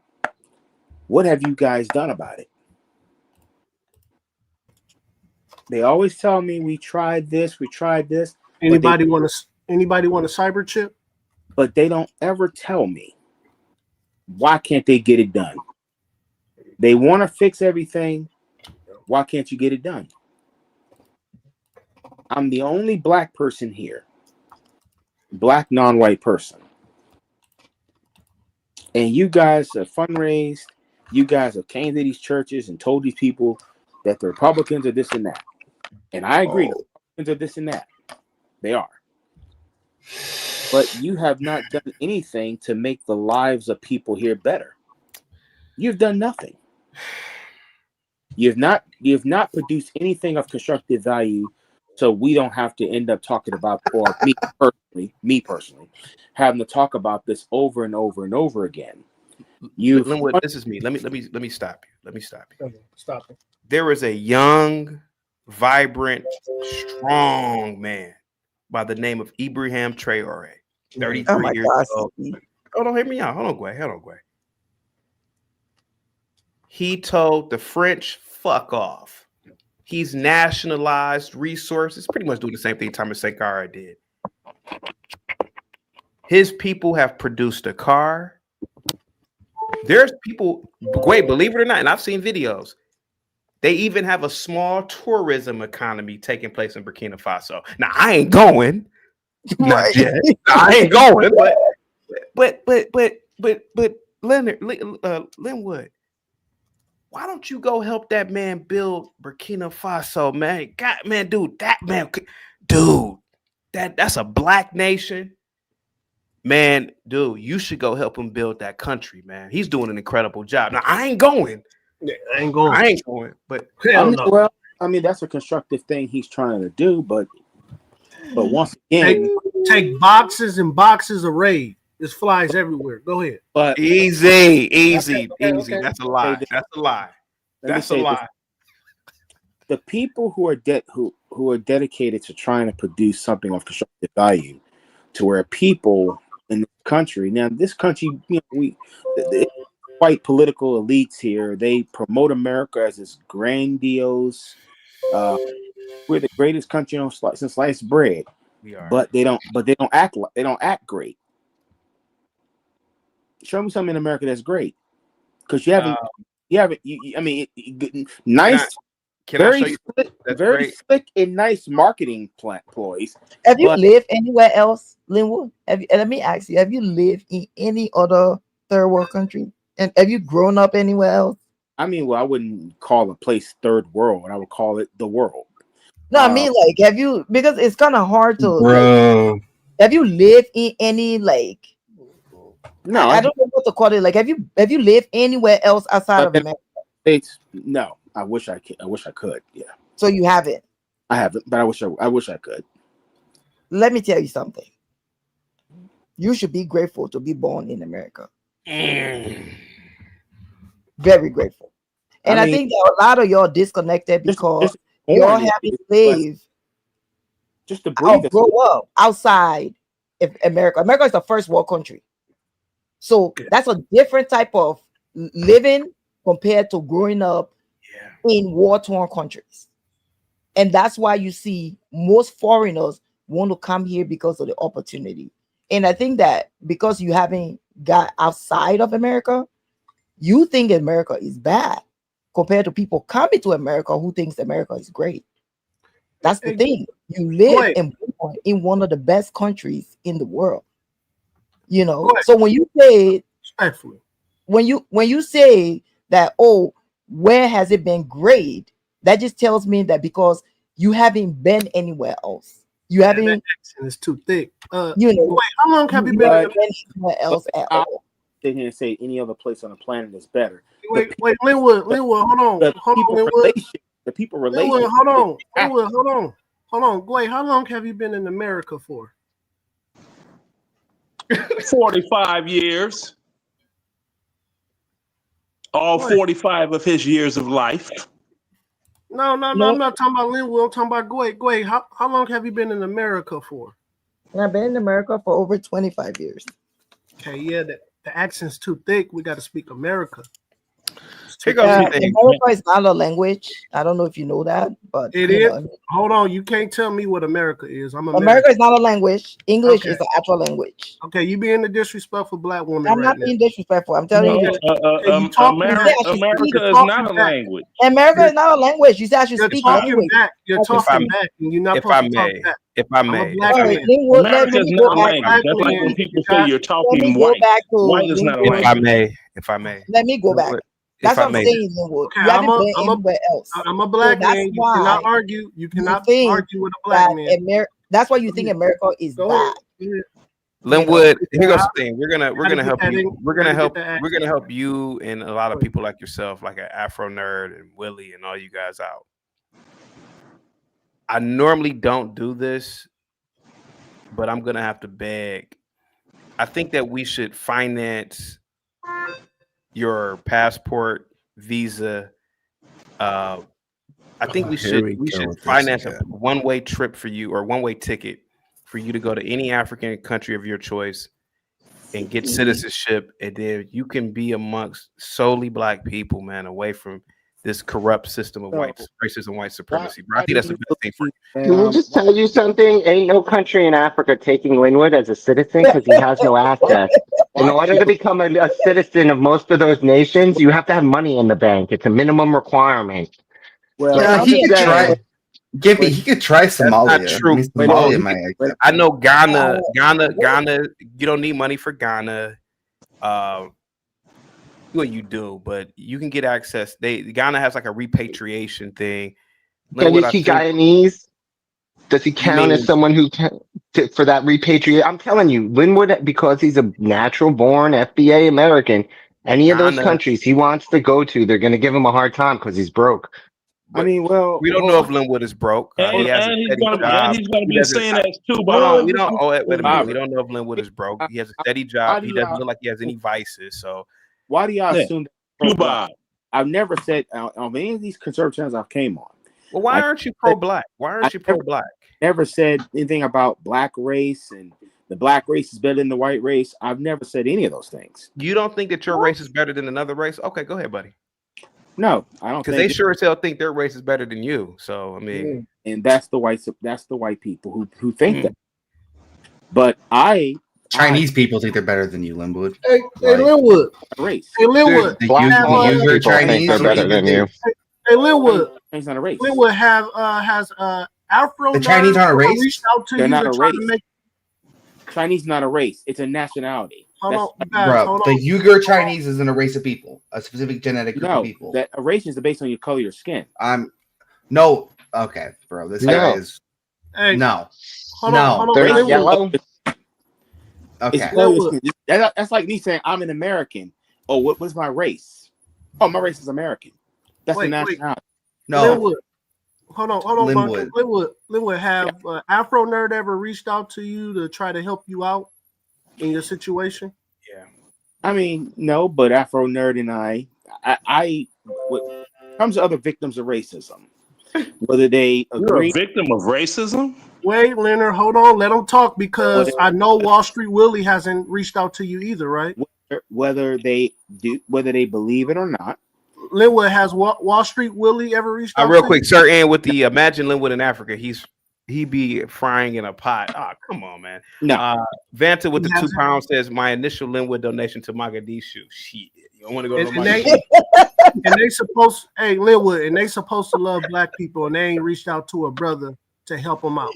what have you guys done about it? They always tell me we tried this. Anybody want a cyber chip? But they don't ever tell me why can't they get it done? They want to fix everything. Why can't you get it done? I'm the only black person here, black non-white person. And you guys have fundraised. You guys have came to these churches and told these people that the Republicans are this and that. And I agree, the Republicans are this and that. They are. But you have not done anything to make the lives of people here better. You've done nothing. You have not produced anything of constructive value, so we don't have to end up talking about, or me personally, having to talk about this over and over and over again. Linwood, this is me. Let me stop you. Okay, stop it. There is a young, vibrant, strong man by the name of Ibrahim Traore, 33 years old. Hold on, hear me out. Hold on, Gway. He told the French, fuck off. He's nationalized resources, pretty much doing the same thing Thomas Sankara did. His people have produced a car. There's people, Gway, believe it or not, and I've seen videos, they even have a small tourism economy taking place in Burkina Faso. Now, I ain't going. Not yet. I ain't going, but Linwood, why don't you go help that man build Burkina Faso, man? God, man, that's a black nation. Man, dude, you should go help him build that country, man. He's doing an incredible job. Now, I ain't going. But well, I mean, that's a constructive thing he's trying to do, but once again, take boxes and boxes of raid. There's flies everywhere. Go ahead. But easy. Okay. That's a lie. That's a lie. The people who are dedicated to trying to produce something of constructive value, to where people in the country, now this country, the white political elites here, they promote America as this grandiose, we're the greatest country on since sliced bread. We are. But they don't act great. Show me something in America that's great, because you haven't. I mean, nice. Very slick and nice marketing ploys. Have you lived anywhere else, Linwood? Let me ask you: have you lived in any other third world country? And have you grown up anywhere else? I mean, well, I wouldn't call a place third world. I would call it the world. No, I mean, like, have you? Because it's kind of hard to. Bro. Have you lived in any like? No, I don't know what to call it. Like, have you lived anywhere else outside of America? No. I wish I could. Yeah. So you haven't. I haven't, but I wish I could. Let me tell you something. You should be grateful to be born in America. Very grateful. And I think that a lot of y'all disconnected because y'all having slaves. Just to breathe. Grow up outside of America. America is the first world country. So that's a different type of living compared to growing up in war-torn countries. And that's why you see most foreigners want to come here because of the opportunity. And I think that because you haven't got outside of America, you think America is bad compared to people coming to America who thinks America is great. That's the thing. You live in one of the best countries in the world. You know, so when you say when you say that, oh, where has it been great? That just tells me that because you haven't been anywhere else. You haven't. That accent is too thick. You know, how long have you been anywhere else at all? Sit here and say any other place on the planet is better. Wait, Linwood, hold on, Linwood. The people Linwood, relation. hold on. Wait, how long have you been in America for? 45 years. All 45 of his years of life. No, I'm not talking about Linwood. I'm talking about Gway. How long have you been in America for? I've been in America for over 25 years. Okay, yeah, the accent's too thick. We got to speak America. America is not a language. I don't know if you know that, but it is. Hold on, you can't tell me what America is. America is not a language. English is the actual language. Okay, you being a disrespectful black woman. I'm not being disrespectful. I'm telling you. America is not a language. America is not a language. You said I should speak language. You're talking back, and you're not supposed to talk back. If I may, America is not a language. That's like when people say you're talking white. White is not a language. If I may. Let me go back. That's what I'm saying, Linwood. You haven't been anywhere else. I'm a black man. You cannot argue. You cannot argue with a black man. That's why you think America is bad. Linwood, here goes the thing. We're gonna help you. We're gonna help you and a lot of people like yourself, like an Afro Nerd and Willie and all you guys out. I normally don't do this, but I'm gonna have to beg. I think that we should finance your passport, visa. I think we should finance a one-way trip for you, or one-way ticket for you to go to any African country of your choice and get citizenship, and then you can be amongst solely black people, man, away from this corrupt system of white racism, white supremacy. Bro, I think that's the best thing for you. Can we just tell you something? Ain't no country in Africa taking Linwood as a citizen because he has no assets. In order to become a citizen of most of those nations, you have to have money in the bank. It's a minimum requirement. Well, yeah, he could try. Gibby, he could try Somalia. That's not true. Somalia might accept. I know Ghana. You don't need money for Ghana. What you do, but you can get access. Ghana has like a repatriation thing. Can you see Guyanese? Does he count as someone who can for that repatriate? I'm telling you, Linwood, because he's a natural born FBA American, any of those countries he wants to go to, they're going to give him a hard time because he's broke. But I mean, well, we don't know if Linwood is broke. He's going to be saying that too. But we don't. Oh, wait a minute. We don't know if Linwood is broke. He has a steady job. He doesn't look like he has any vices. So why do y'all assume that? I've never said on any of these conservative channels I've came on. Well, why aren't you pro-black? Why aren't you pro-black? Never said anything about black race and the black race is better than the white race. I've never said any of those things. You don't think that your race is better than another race? Okay, go ahead, buddy. No, I don't. Because they sure as hell think their race is better than you. So I mean, and that's the white people who think that. But Chinese people think they're better than you, Linwood. Hey, Linwood. Race. Hey, Linwood. The user Chinese are better than you. Hey, Linwood. It's not a race. Linwood has Afro. The Chinese aren't a race. They're not a race. Chinese not a race. It's a nationality. Bro, the Uyghur Chinese isn't a race of people, a specific genetic group of people. That a race is based on your color of your skin. No. Okay, bro. This guy is. Hey, no. Hold on. They're yellow. Okay. That's like me saying I'm an American. Oh, what's my race? Oh, my race is American. That's the nationality. No. Linwood. Hold on. Linwood, have Afro Nerd ever reached out to you to try to help you out in your situation? Yeah. I mean, no, but Afro Nerd and I when it comes to other victims of racism, whether they agree. You're a victim of racism? Wait, Leonard, hold on. Let them talk because I know Wall Street Willie hasn't reached out to you either, right? Whether they believe it or not. Linwood, has Wall Street Willie ever reached out Real to quick, you? Sir Ann with the imagine Linwood in Africa. He be frying in a pot. Oh, come on, man. No. Vanta with He the hasn't. £2 says my initial Linwood donation to Mogadishu. Shit. You don't want to go to And Mogadishu. they supposed, hey Linwood, and they supposed to love black people, and they ain't reached out to a brother to help them out.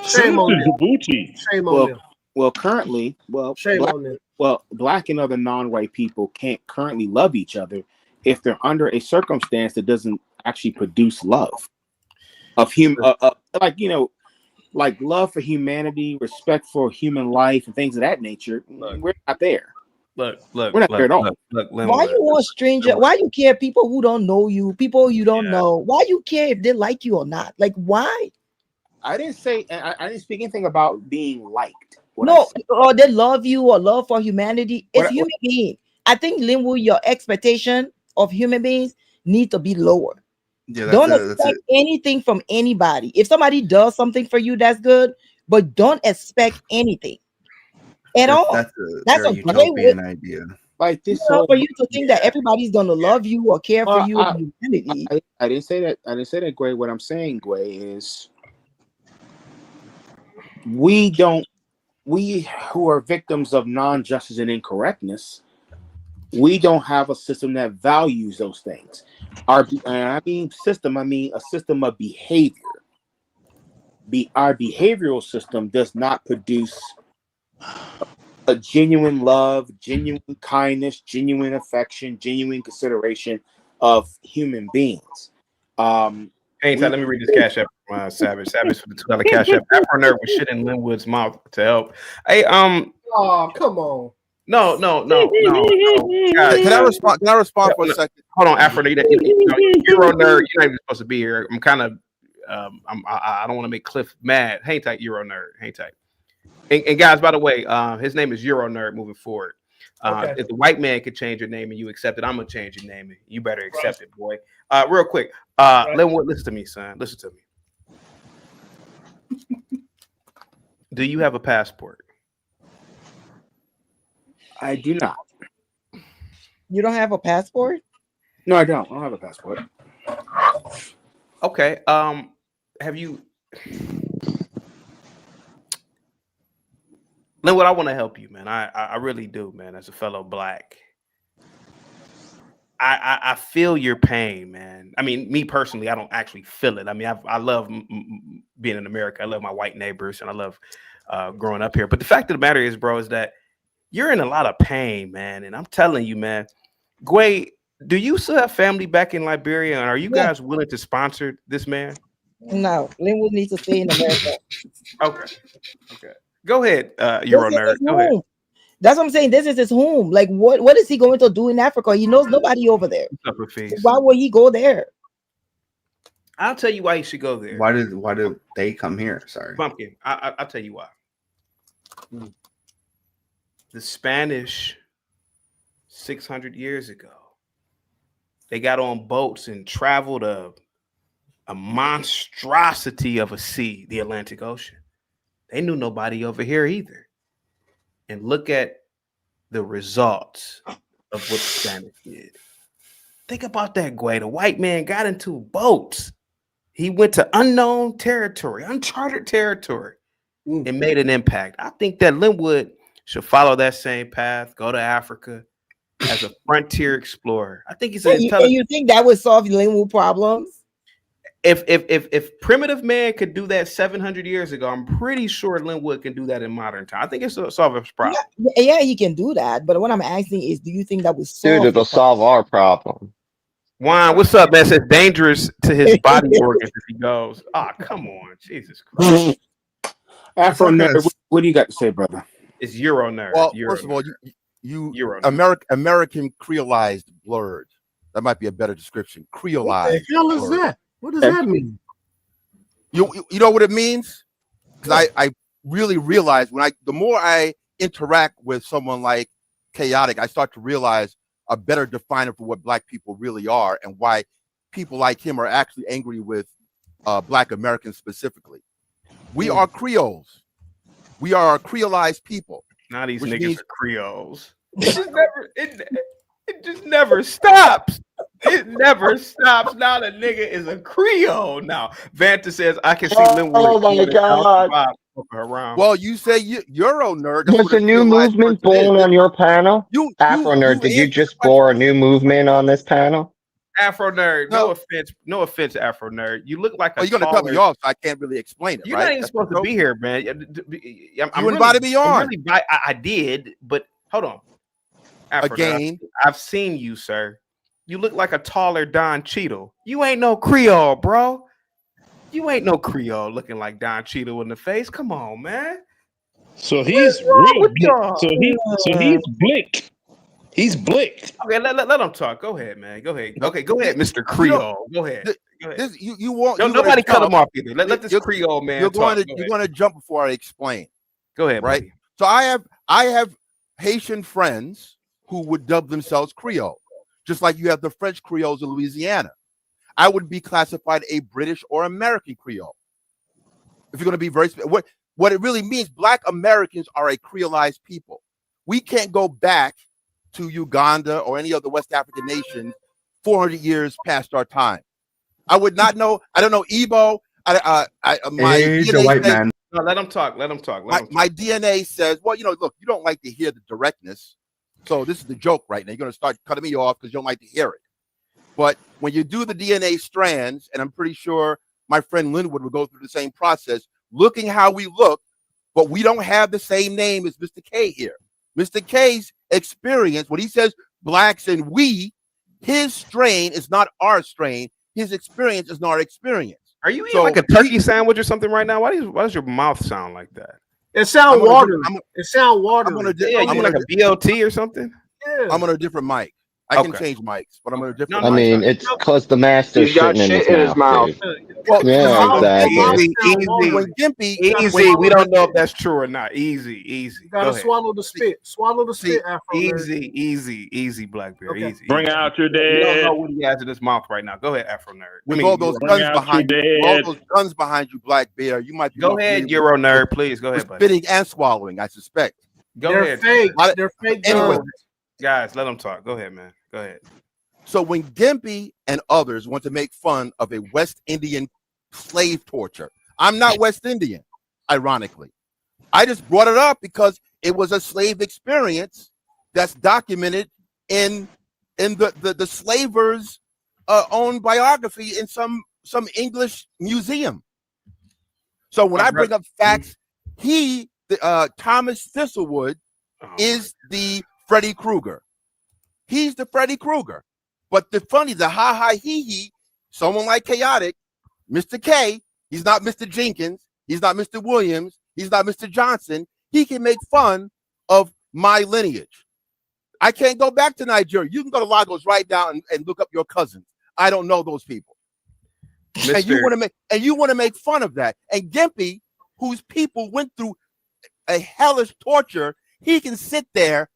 Shame on them. Shame on them. Well, currently, Shame on them. Black and other non-white people can't currently love each other if they're under a circumstance that doesn't actually produce love of like love for humanity, respect for human life, and things of that nature. We're not there. Look, we're not there at all. Why you want stranger? Why you care people who don't know you, people you don't know? Why you care if they like you or not? Like why? I didn't say I didn't speak anything about being liked. Or they love you or love for humanity. It's human being. I think Linwood, your expectation of human beings need to be lower. Yeah, Don't expect anything from anybody. If somebody does something for you, that's good, but don't expect anything at all. That's a great way idea. Like this, for you to think that everybody's gonna love you or care for you in humanity. I didn't say that. I didn't say that, Gway. What I'm saying, Gway, is we who are victims of non-justice and incorrectness, we don't have a system that values those things. I mean a system of behavior. Our behavioral system does not produce a genuine love, genuine kindness, genuine affection, genuine consideration of human beings. Hey, let me read this cash app from Savage. Savage for the $2 cash app. Afro Nerd was shit in Linwood's mouth to help. Hey, oh, come on. No. Guys, can I respond? Can I respond for a second? Hold on, Afro Nerd. Euro Nerd, you're not even supposed to be here. I'm kind of, I don't want to make Cliff mad. Hang tight, Euro Nerd. Hang tight. And guys, by the way, his name is Euro Nerd moving forward. If the white man could change your name and you accept it, I'm gonna change your name. You better accept it, boy. Real quick, Linwood, listen to me, son. Listen to me. Do you have a passport? I do not. You don't have a passport? No, I don't. I don't have a passport. Okay. Have you? Linwood, I want to help you, man. I really do, man. As a fellow black, I feel your pain, man. I mean, me personally, I don't actually feel it. I mean, I love being in America. I love my white neighbors, and I love growing up here. But the fact of the matter is, bro, is that you're in a lot of pain, man. And I'm telling you, man, Gway, do you still have family back in Liberia? And are you guys willing to sponsor this man? No, Linwood needs to stay in America. Okay. Go ahead, Euro Nerd. Go ahead. That's what I'm saying. This is his home. Like, what is he going to do in Africa? He knows nobody over there. So why would he go there? I'll tell you why he should go there. Why did they come here? Sorry, Pumpkin. I'll tell you why. The Spanish 600 years ago, they got on boats and traveled a monstrosity of a sea, the Atlantic Ocean. They knew nobody over here either. And look at the results of what the Spanish did. Think about that, Gway. The white man got into boats. He went to unknown territory, uncharted territory, and made an impact. I think that Linwood should follow that same path, go to Africa as a frontier explorer. I think he's an intelligent. You think that would solve Linwood problems? If primitive man could do that 700 years ago, I'm pretty sure Linwood can do that in modern time. I think it's a solve his problem. Yeah, he can do that. But what I'm asking is, do you think that would solve? Dude, it'll solve our problem. Juan, what's up, man? It's dangerous to his body organs if he goes. Oh, come on, Jesus Christ. Afro Nerd, what do you got to say, brother? It's Euro Nerd. Well, Euro first of all, you Euro American creolized blurred. That might be a better description. Creolized. What the hell is that? What does that mean? You know what it means? Because I really realize the more I interact with someone like Chaotic, I start to realize a better definer for what black people really are and why people like him are actually angry with black Americans specifically. We are Creoles. We are a creolized people. Now these niggas are Creoles. It just never stops. It never stops. Now the nigga is a Creole. Now Vanta says I can see Linwood. Oh my God! Well, you say Euro nerd. That's Was what a a new creolized movement person is. born on your panel? You Afro Nerd, did you answered the just bore a new movement on this panel? Afro Nerd. No. No offense, Afro Nerd. You look like a. Well, you're gonna cut me off, so I can't really explain it. You're right? not even That's supposed the to joke? be here, man. You invited me on. I did, but hold on. Afro Nerd, Again. I've seen you, sir. You look like a taller Don Cheadle. You ain't no Creole, bro. You ain't no Creole looking like Don Cheadle in the face. Come on, man. So he's real blick. So he's blick. He's blick. Okay, let him talk. Go ahead, man. Go ahead. Okay, go ahead, Mr. Creole. Go ahead. This, you want No, you nobody wanna cut jump. him off either. Let this Creole man You're talk. going to Go you're ahead. going to jump before I explain. Go ahead, right? buddy. So I have Haitian friends who would dub themselves Creole, just like you have the French Creoles in Louisiana. I would be classified a British or American Creole. If you're going to be very what it really means, Black Americans are a Creolized people. We can't go back to Uganda or any other West African nation 400 years past our time. I would not know. I don't know Igbo. My He's a DNA white says, man. No, let him talk. Let him talk. my DNA says, well, look, you don't like to hear the directness. So this is the joke right now. You're going to start cutting me off because you don't like to hear it. But when you do the DNA strands, and I'm pretty sure my friend Linwood will go through the same process, looking how we look, but we don't have the same name as Mr. K here. Mr. K's experience, when he says blacks and we, his strain is not our strain. His experience is not our experience. Are you eating like a turkey sandwich or something right now? Why does your mouth sound like that? It sound watery. It sound watery. Yeah, you like a BLT or something? Yeah. I'm on a different mic. I can change mics, but I'm on a different I mic. mean, it's because the master's He's got shitting shit in his mouth. Dude. Well, Yeah, exactly. Easy. We don't know if that's true or not. Easy. You gotta swallow the spit. Swallow the spit, Afro. Easy, Blackbeard. Okay. Easy. Bring out your We don't know dead. what he has in his mouth right now. Go ahead, Afro Nerd. With all those guns behind you, all those guns behind you, Black Bear, you might be. Go ahead, Euro Nerd. Please go ahead, buddy. Spitting and swallowing, I suspect. Go They're ahead. fake. They're fake. Anyway, guns. Guys, let him talk. Go ahead, man. Go ahead. So when Gimpy and others want to make fun of a West Indian slave torture, I'm not West Indian, ironically. I just brought it up because it was a slave experience that's documented in the slavers' own biography in some English museum. So when I bring up facts, Thomas Thistlewood is the Freddy Krueger. He's the Freddy Krueger. But the ha he, someone like Chaotic, Mr. K, he's not Mr. Jenkins, he's not Mr. Williams, he's not Mr. Johnson. He can make fun of my lineage. I can't go back to Nigeria. You can go to Lagos right now and look up your cousins. I don't know those people. And you want to make fun of that. And Gimpy, whose people went through a hellish torture, he can sit there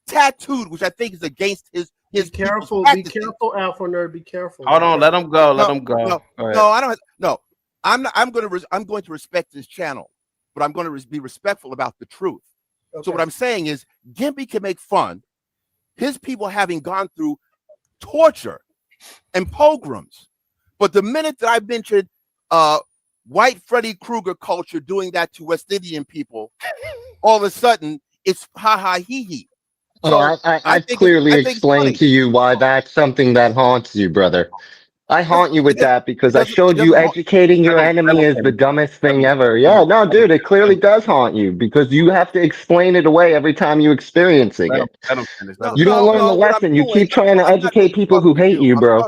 tattooed, which I think is against his. Be careful, Afro Nerd. Be careful. Hold on, let him go. Let him go. No, I don't. No, I'm going to respect this channel, but I'm going to be respectful about the truth. Okay. So what I'm saying is, Gimpy can make fun. His people having gone through torture and pogroms, but the minute that I mentioned white Freddy Krueger culture doing that to West Indian people, all of a sudden it's ha he. So I've clearly explained to you why that's something that haunts you, brother. I haunt you with that because I showed you educating your enemy is the dumbest thing ever. Yeah, no, dude, it clearly does haunt you because you have to explain it away every time you're experiencing it. You don't learn the lesson. You keep trying to educate people who hate you, bro.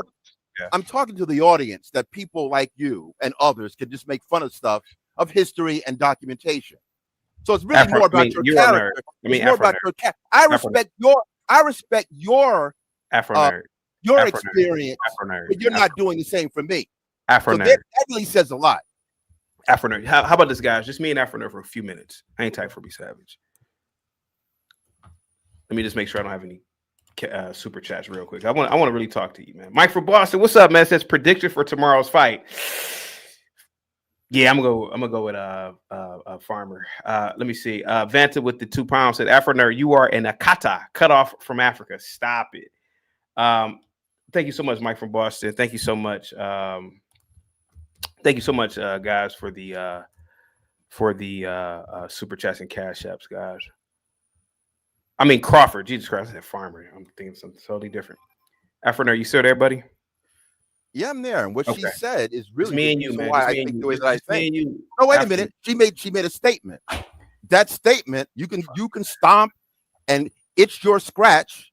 I'm talking to the audience that people like you and others can just make fun of stuff of history and documentation. So it's really more about your character. It's more about your character. I respect your experience, but you're not doing the same for me. Afro so Nerd. that really says a lot. Afro Nerd. How about this, guys? Just me and Afro Nerd for a few minutes. I ain't type for be savage. Let me just make sure I don't have any super chats real quick. I want to really talk to you, man. Mike from Boston, what's up, man? Says prediction for tomorrow's fight. Yeah, I'm gonna go with Farmer. Let me see. Vanta with the 2 pounds said, Afro Nerd, you are an Akata cut off from Africa. Stop it. Thank you so much, Mike from Boston. Thank you so much. Thank you so much, guys, for the super chats and cash apps, guys. I mean Crawford. Jesus Christ, I said Farmer. I'm thinking something totally different. Afro, are you still there, buddy? Yeah, I'm there. And what she said is really it's me the and you, reason man. why Just I me and think you. the way that I Just me think. and you. No, wait a After- minute. She made a statement. That statement, you can stomp and itch your scratch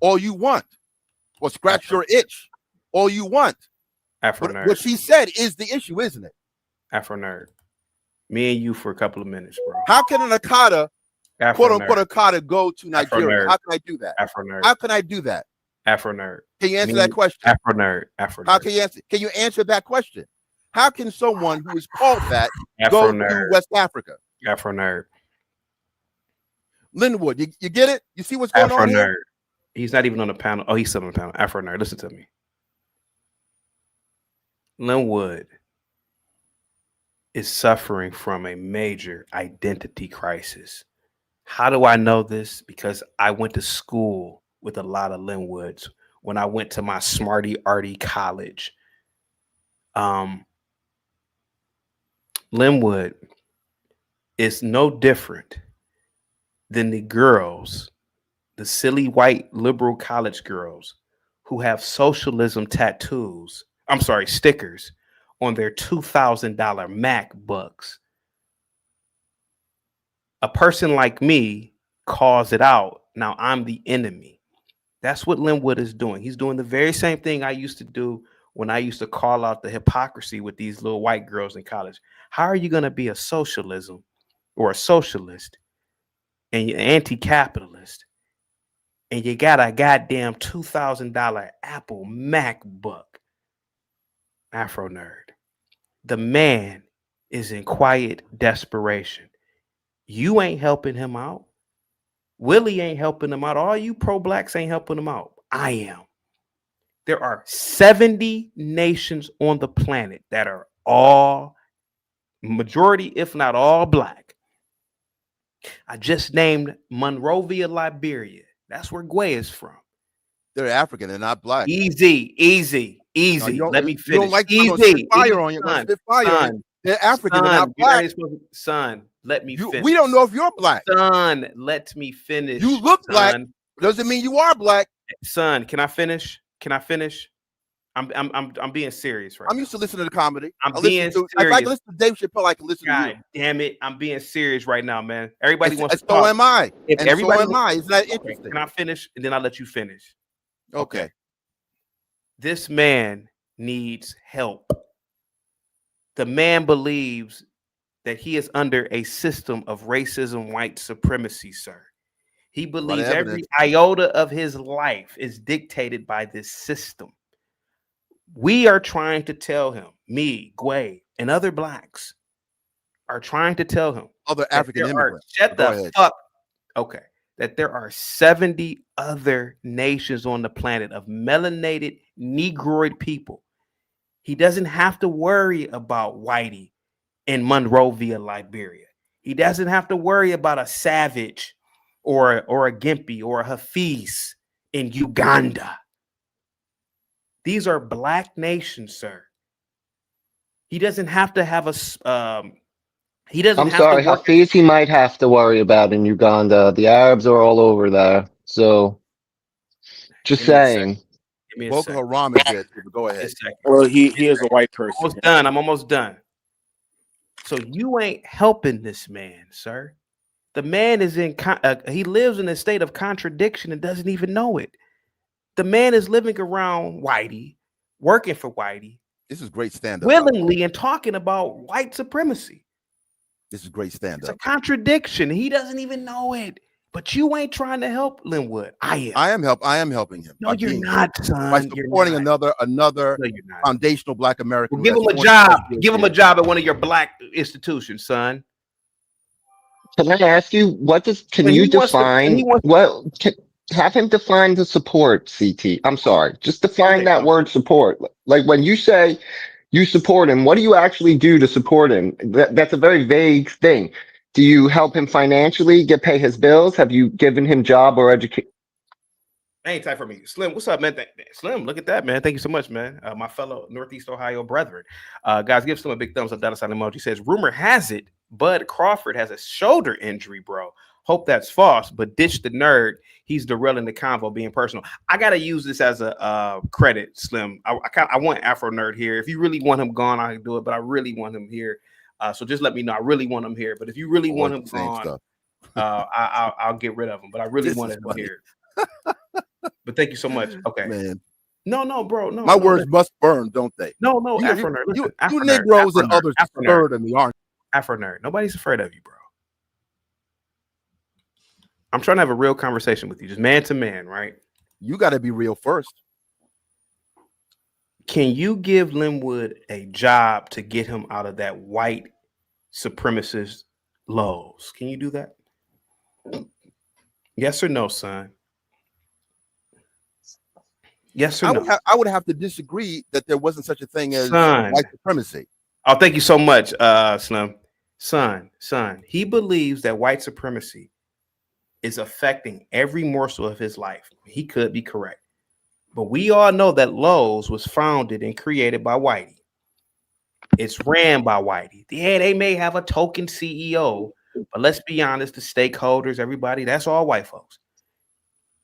all you want, or scratch your itch all you want. Afro But nerd. what she said is the issue, isn't it? Afro nerd. Me and you for a couple of minutes, bro. How can an Akata, Afro quote unquote, nerd. Akata go to Afro Nigeria? nerd. How can I do that? Afro nerd. How can I do that? Afro nerd. Can you answer Me- that question? Afro nerd. Afro nerd. How can you answer? Can you answer that question? How can someone who is called that Afro go to nerd. West Africa? Afro nerd. Linwood, you get it? You see what's going Afro on here? nerd. He's not even on the panel. Oh, he's still on the panel. Afro nerd. Listen to me. Linwood is suffering from a major identity crisis. How do I know this? Because I went to school with a lot of Linwoods when I went to my smarty arty college. Linwood is no different than the girls, the silly white liberal college girls who have socialism tattoos, stickers on their $2,000 MacBooks. A person like me calls it out. Now I'm the enemy. That's what Linwood is doing. He's doing the very same thing I used to do when I used to call out the hypocrisy with these little white girls in college. How are you going to be a socialism or a socialist and you're anti-capitalist and you got a goddamn $2,000 Apple MacBook? Afro nerd. The man is in quiet desperation. You ain't helping him out. Willie ain't helping him out. All you pro-blacks ain't helping him out. I am. There are 70 nations on the planet that are all majority, if not all, black. I just named Monrovia, Liberia. That's where Gway is from. They're African. They're not black. Easy. No, Let me finish. You don't like Easy. fire on you. Spit fire on you. They're African. They're not black. Son, let me finish. We don't know if you're black. Son, let me finish. You look black. Doesn't mean you are black. Son, can I finish? I'm being serious right now. I'm used to listening to comedy. I'm being serious. If I can listen to Dave Chappelle, I can listen to you. God damn it. I'm being serious right now, man. Everybody wants to so talk. am I. If and everybody so am I. Isn't that interesting? Can I finish? And then I'll let you finish. Okay. This man needs help. The man believes that he is under a system of racism, white supremacy, sir. He believes every iota of his life is dictated by this system. We are trying to tell him, me, Gway, and other blacks are trying to tell him. Other African immigrants. Shut the fuck. Okay. That there are 70 other nations on the planet of melanated, negroid people. He doesn't have to worry about Whitey in Monrovia, Liberia. He doesn't have to worry about a Savage or a Gimpy or a Hafiz in Uganda. These are black nations, sir. He doesn't have to have a. He doesn't. I'm sorry, Hafiz. He might have to worry about in Uganda. The Arabs are all over there. So, just saying. Boko Haram is it. Go ahead. Well, he is a white person. Almost done. I'm almost done. So you ain't helping this man, sir. The man is he lives in a state of contradiction and doesn't even know it. The man is living around Whitey, working for Whitey. This is great stand-up. Willingly and talking about white supremacy. This is great stand-up. It's a contradiction. He doesn't even know it. But you ain't trying to help Linwood. I am helping him. No, you're not, son. By supporting another foundational black American. Well, give him a job. Give him a job at one of your black institutions, son. Can I ask you can you define have him define the support, CT? I'm sorry. Just define that word support. Like when you say you support him, what do you actually do to support him? That's a very vague thing. Do you help him financially, pay his bills? Have you given him job or education? Ain't time for me. Slim, what's up, man? Slim, look at that, man. Thank you so much, man. My fellow Northeast Ohio brethren. Guys, give Slim a big thumbs up. Dollar sign emoji says, rumor has it, Bud Crawford has a shoulder injury, bro. Hope that's false, but ditch the nerd. He's derailing the convo, being personal. I gotta use this as a credit, Slim. I want Afro Nerd here. If you really want him gone, I can do it, but I really want him here. So just let me know. I really want him here. But if you really want him gone, I'll get rid of him. But I really wanted him here. But thank you so much. Okay, man. No, bro. No, my words must burn, don't they? No, Afro nerd. You Afro Negroes nerd, and others stirred in the army. Afro nerd. Nobody's afraid of you, bro. I'm trying to have a real conversation with you, just man to man, right? You got to be real first. Can you give Linwood a job to get him out of that white supremacist lows? Can you do that? Yes or no, son? Yes or no? I would have to disagree that there wasn't such a thing as white supremacy. Oh, thank you so much, Slim. Son. He believes that white supremacy is affecting every morsel of his life. He could be correct. But we all know that Lowe's was founded and created by Whitey. It's ran by Whitey. Yeah, they may have a token CEO, but let's be honest, the stakeholders, everybody, that's all white folks.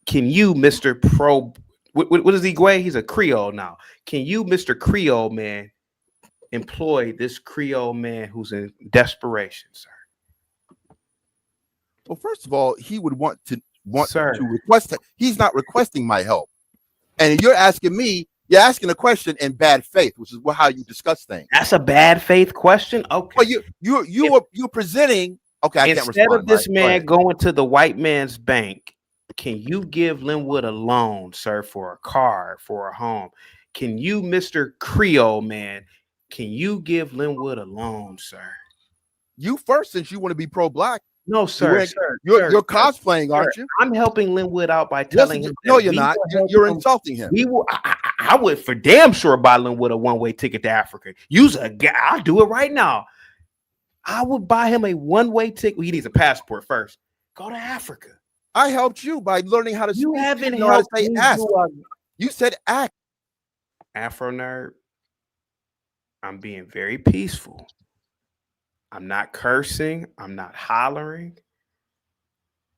Can you, Mr. What is he, Gway? He's a Creole now. Can you, Mr. Creole man, employ this Creole man who's in desperation, sir? Well, first of all, he would want to request. He's not requesting my help, and you're asking me. You're asking a question in bad faith, which is how you discuss things. That's a bad faith question. Okay. Well, you're presenting. Okay, I can't respond. Instead of this man going to the white man's bank, can you give Linwood a loan, sir, for a car, for a home? Can you, Mr. Creole man, can you give Linwood a loan, sir? You first, since you want to be pro-black. No, sir. You're cosplaying, aren't you? I'm helping Linwood out by telling him. No, you're not. You're insulting him. I would for damn sure buy Linwood a one-way ticket to Africa. Use a guy. I'll do it right now. I would buy him a one-way ticket. Well, he needs a passport first. Go to Africa. I helped you by learning how to. You haven't know how to helped say me. ask. You said act. Afro nerd. I'm being very peaceful. I'm not cursing. I'm not hollering.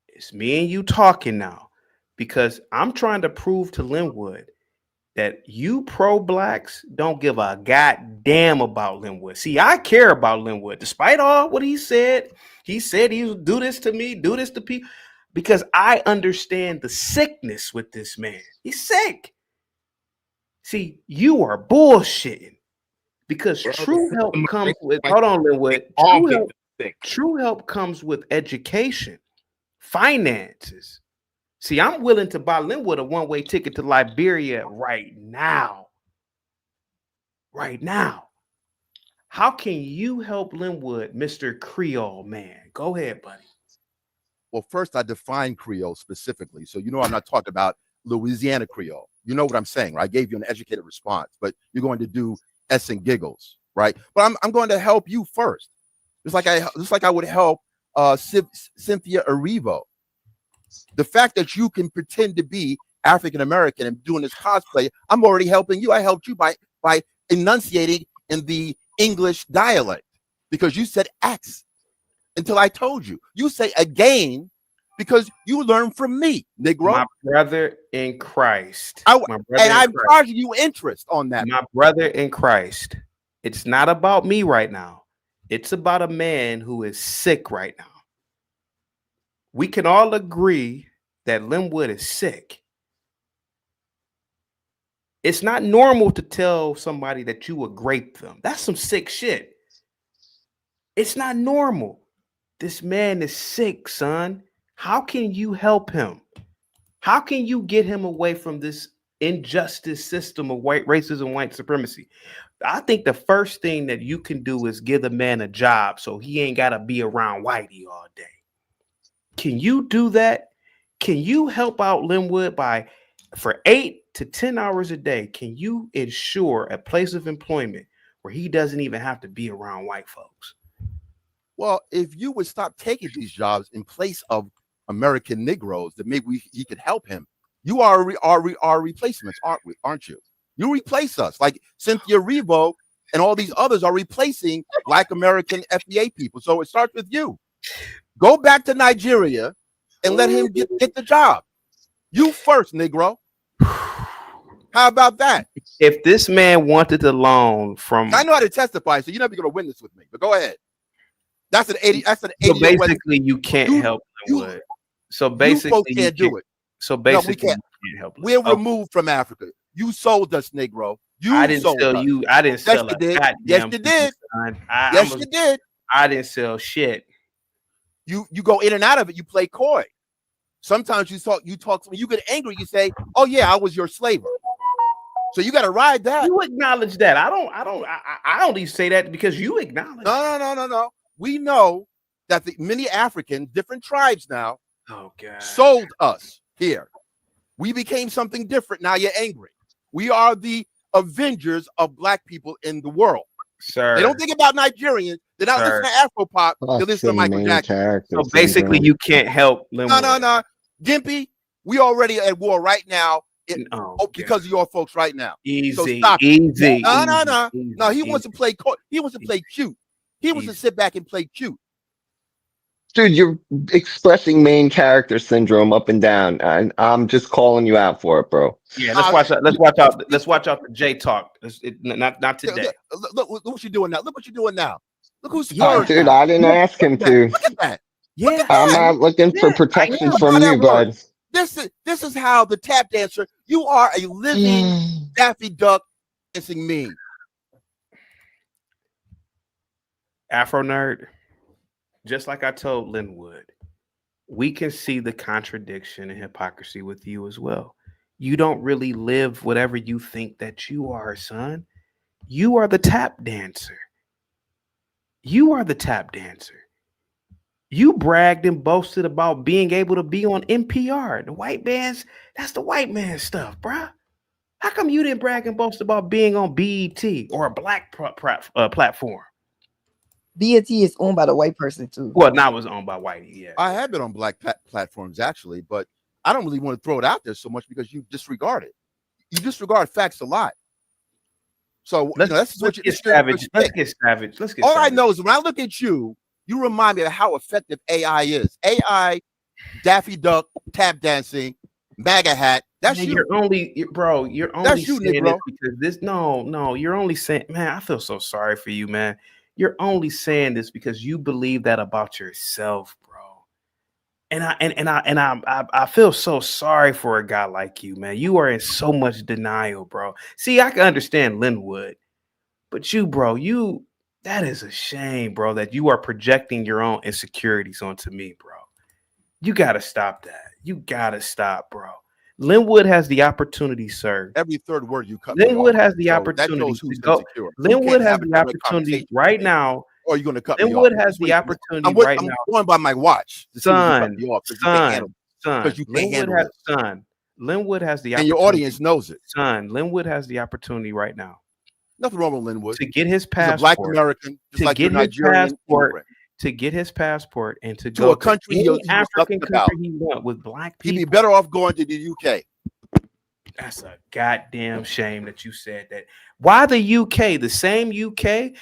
It's me and you talking now, because I'm trying to prove to Linwood that you pro-blacks don't give a goddamn about Linwood. See, I care about Linwood, despite all what he said. He said he would do this to me, do this to people, because I understand the sickness with this man. He's sick. See, you are bullshitting. Because true help comes with, hold on, Linwood. True help comes with education, finances. See, I'm willing to buy Linwood a one-way ticket to Liberia right now. Right now. How can you help Linwood, Mr. Creole man? Go ahead, buddy. Well, first I define Creole specifically. So I'm not talking about Louisiana Creole. You know what I'm saying, right? I gave you an educated response, but you're going to do S and giggles, right? But I'm going to help you first. Just like I would help Cynthia Erivo. The fact that you can pretend to be African American and doing this cosplay, I'm already helping you. I helped you by enunciating in the English dialect, because you said X until I told you. You say again because you learned from me, Negro. My brother in Christ. I'm charging you interest on that. My brother in Christ. It's not about me right now. It's about a man who is sick right now. We can all agree that Linwood is sick. It's not normal to tell somebody that you would grape them. That's some sick shit. It's not normal. This man is sick, son. How can you help him? How can you get him away from this injustice system of white racism, white supremacy? I think the first thing that you can do is give the man a job so he ain't got to be around Whitey all day. Can you do that? Can you help out Linwood for 8 to 10 hours a day? Can you ensure a place of employment where he doesn't even have to be around white folks? Well, if you would stop taking these jobs in place of American Negroes, then maybe he could help him. You are our replacements, aren't you? You replace us, like Cynthia Revo and all these others are replacing Black American FBA people. So it starts with you. Go back to Nigeria and let him get the job. You first, Negro. How about that? If this man wanted the loan from, I know how to testify, so you're never going to win this with me. But go ahead. That's an 80. That's an 80. So basically, you can't help Linwood. So basically, you can't do it. So basically, no, we can't help. We're removed from Africa. You sold us, Negro. I didn't sell you. I didn't sell a goddamn. Yes, you did. Yes, you did. I didn't sell shit. You go in and out of it. You play coy. Sometimes you talk. When you get angry, you say, "Oh yeah, I was your slaver." So you got to ride that. You acknowledge that. I don't even say that because you acknowledge. No. We know that the many African different tribes now sold us here. We became something different. Now you're angry. We are the avengers of Black people in the world. Sir, they don't think about Nigerians. They're not listening to Afropop. They listen to Michael Jackson. So basically, you can't help Linwood. No. Gimpy, we already at war right now. Because of your folks right now. Easy. So stop. Easy. No. He wants to play. He wants to play cute. He wants to sit back and play cute. Dude, you're expressing main character syndrome up and down, and I'm just calling you out for it, bro. Yeah, let's watch out. Let's watch out the J talk. Not today. Look what you're doing now. Look what you're doing now. Look who's dude. I didn't ask him to. Look at that. Yeah, I'm not looking for protection from you, bud. This is how the tap dancer. You are a living Daffy Duck dancing meme. Afro nerd. Just like I told Linwood, we can see the contradiction and hypocrisy with you as well. You don't really live whatever you think that you are, son. You are the tap dancer. You are the tap dancer. You bragged and boasted about being able to be on NPR. The white man's, that's the white man stuff, bruh. How come you didn't brag and boast about being on BET or a black platform? BET is owned by the white person too. Well, now it's owned by white. Yeah, I have been on black platforms actually, but I don't really want to throw it out there so much because you disregard it. You disregard facts a lot. So let's get savage. All I know is when I look at you, you remind me of how effective AI is. AI, Daffy Duck, tap dancing, MAGA hat. That's man, you. You're only that's you, saying Negro. This because this. No. You're only saying, man. I feel so sorry for you, man. You're only saying this because you believe that about yourself, bro. And I feel so sorry for a guy like you, man. You are in so much denial, bro. See, I can understand Linwood, but you, bro, that is a shame, bro, that you are projecting your own insecurities onto me, bro. You gotta stop that. You gotta stop, bro. Linwood has the opportunity, sir. Every third word you cut. Linwood has the opportunity to go. Linwood has the opportunity right now. Or you're going to cut Linwood me off. has the opportunity I'm now. going by my watch. Son. Linwood has the opportunity. And your audience knows it. Son, Linwood has the opportunity right now. Nothing wrong with Linwood. To get his passport. He's a Black American, just like your Nigerian immigrant. To get his passport and to go to a country any African country he want with black people. He'd be better off going to the UK. That's a goddamn shame that you said that. Why the UK? The same UK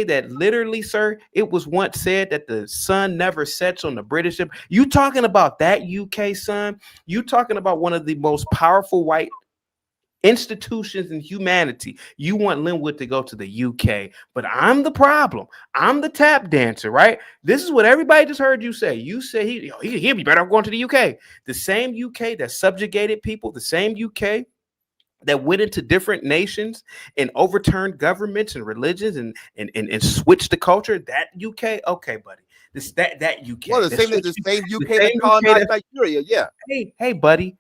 that literally, sir, it was once said that the sun never sets on the British. You talking about that UK, son? You talking about one of the most powerful white institutions in humanity. You want Linwood to go to the UK, but I'm the problem. I'm the tap dancer, right? This is what everybody just heard you say. You say he'd be better off going to the UK. The same UK that subjugated people, the same UK that went into different nations and overturned governments and religions and switched the culture. That UK, okay, buddy. That UK. Well, the same UK that colonized Nigeria. Yeah. Hey, buddy.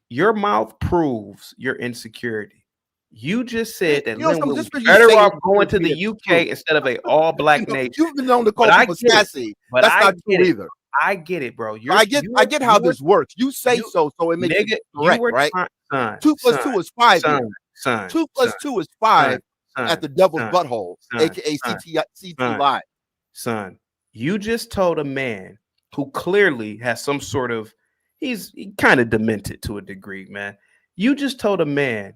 Your mouth proves your insecurity. You just said that Linwood was better off going to the UK instead of an all-black nation. You've been known to call people sassy. That's not true either. I get it, bro. I get how this works. You say so it makes it correct, right? 2 + 2 is 5. 2 + 2 is 5 at the devil's butthole, aka CT Live. Son, you just told a man who clearly has some sort of he's kind of demented to a degree, man. You just told a man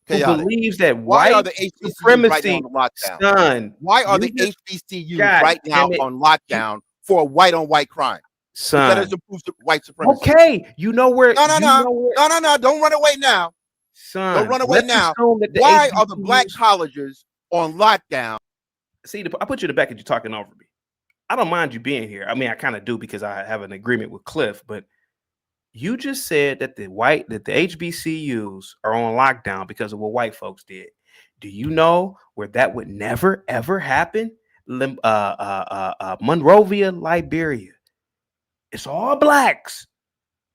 who believes that Why are white the HBCUs right now supremacy, on lockdown? son. Why are you the just- HBCUs God right now damn it. on lockdown for white on white crime? Because Son. it improves white supremacy. Okay, you know where. No. know where, No. Don't run away now. son. Don't run away Let's now. assume that the Why are the black HBCUs colleges on lockdown? See, I put you in the back and you're talking over me. I don't mind you being here. I mean, I kind of do because I have an agreement with Cliff, but you just said that the HBCUs are on lockdown because of what white folks did. Do you know where that would never ever happen? Monrovia, Liberia. It's all blacks.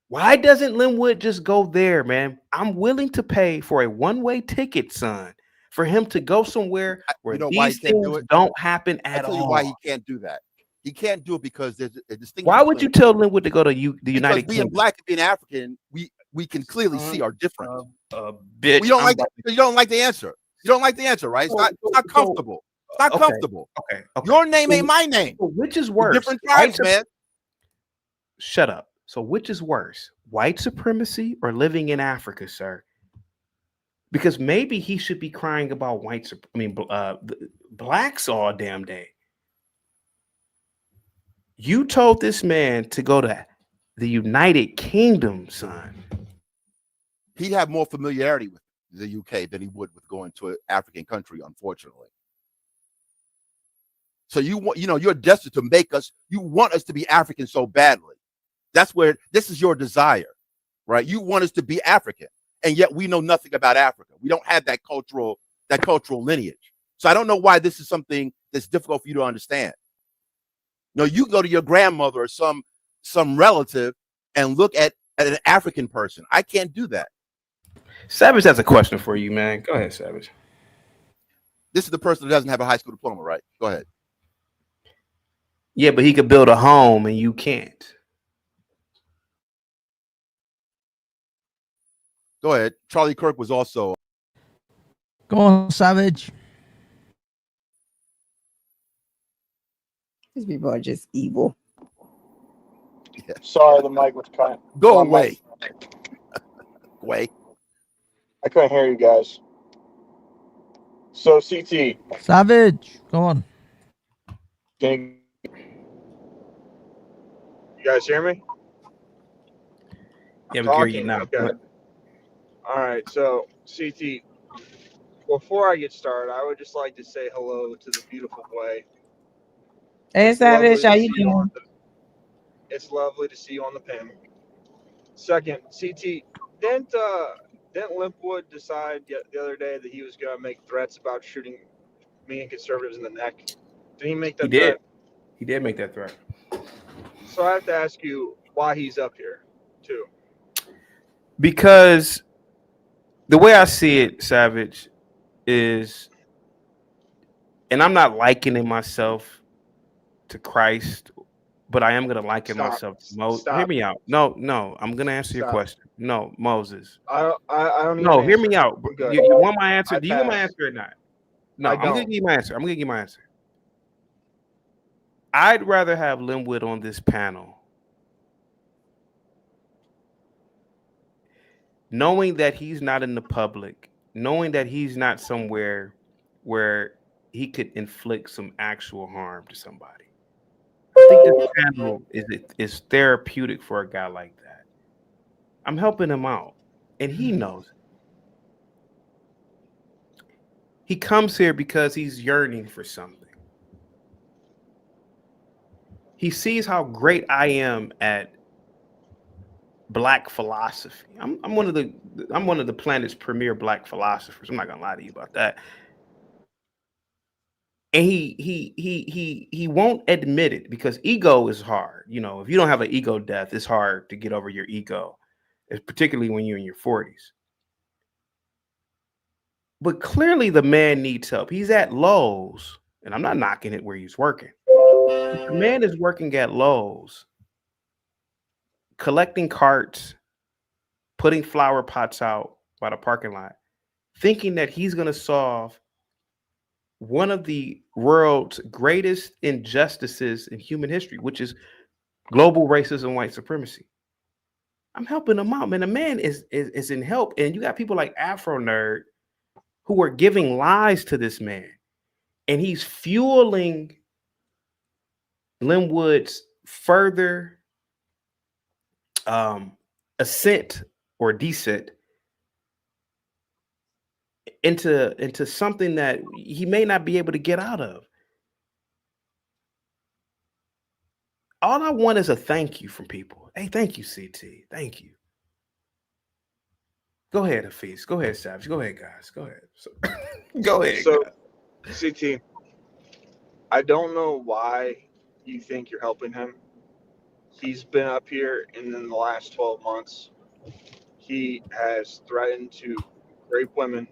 Why doesn't Linwood just go there, man? I'm willing to pay for a one-way ticket, son, for him to go somewhere where these things don't happen at all. I'll tell you why he can't do that. He can't do it because there's a distinction. Why would you tell Linwood to go to the United Kingdom? Being black and being African, we can clearly see are different. Bitch, we don't like you don't like the answer. You don't like the answer, right? It's not comfortable. It's not comfortable. Okay. Your name ain't my name. So which is worse? We're different tribes, man. Shut up. So which is worse? White supremacy or living in Africa, sir? Because maybe he should be crying about blacks all damn day. You told this man to go to the United Kingdom, son. He'd have more familiarity with the UK than he would with going to an African country, unfortunately. So you're destined to make us, you want us to be African so badly. That's where this is your desire, right? You want us to be African, and yet we know nothing about Africa. We don't have that cultural lineage. So I don't know why this is something that's difficult for you to understand. No, you go to your grandmother or some relative and look at an African person. I can't do that. Savage has a question for you, man. Go ahead, Savage. This is the person who doesn't have a high school diploma, right? Go ahead. Yeah, but he could build a home and you can't. Go ahead. Charlie Kirk was also. Go on, Savage. These people are just evil. Yeah. Sorry, the mic was cut. Go away. Wait. I couldn't hear you guys. So, CT. Savage, go on. Can you guys hear me? Yeah, we can hear you now. Okay. All right. So, CT, before I get started, I would just like to say hello to the beautiful way. Hey, Savage, how you doing? It's lovely to see you on the panel. Second, CT, didn't Limpwood decide the other day that he was going to make threats about shooting me and conservatives in the neck? Did he make that threat? He did make that threat. So I have to ask you why he's up here, too. Because the way I see it, Savage, is, and I'm not likening myself to Christ, but I am going to liken myself to Moses. Hear me out. No, I'm going to answer your question. No, Moses. I don't need No, an hear answer. me out. I'm You want my answer? Do you want my pass. answer or not? No, I I'm going to don't. give you my answer. I'm going to give you my answer. I'd rather have Linwood on this panel knowing that he's not in the public, knowing that he's not somewhere where he could inflict some actual harm to somebody. I think this panel is therapeutic for a guy like that. I'm helping him out, and he knows it. He comes here because he's yearning for something. He sees how great I am at Black philosophy. I'm one of the planet's premier Black philosophers. I'm not gonna lie to you about that. And he won't admit it because ego is hard. You know, if you don't have an ego death, it's hard to get over your ego, particularly when you're in your 40s. But clearly the man needs help. He's at Lowe's, and I'm not knocking it where he's working. The man is working at Lowe's, collecting carts, putting flower pots out by the parking lot, thinking that he's going to solve one of the world's greatest injustices in human history, which is global racism and white supremacy. I'm helping him out, man. The man is in help, and you got people like Afro Nerd who are giving lies to this man, and he's fueling Linwood's further ascent or descent into something that he may not be able to get out of. All I want is a thank you from people. Hey, thank you, CT. Thank you. Go ahead, Hafiz. Go ahead, Savage. Go ahead, guys. Go ahead. Go ahead. So, CT, I don't know why you think you're helping him. He's been up here, and in the last 12 months, he has threatened to rape women.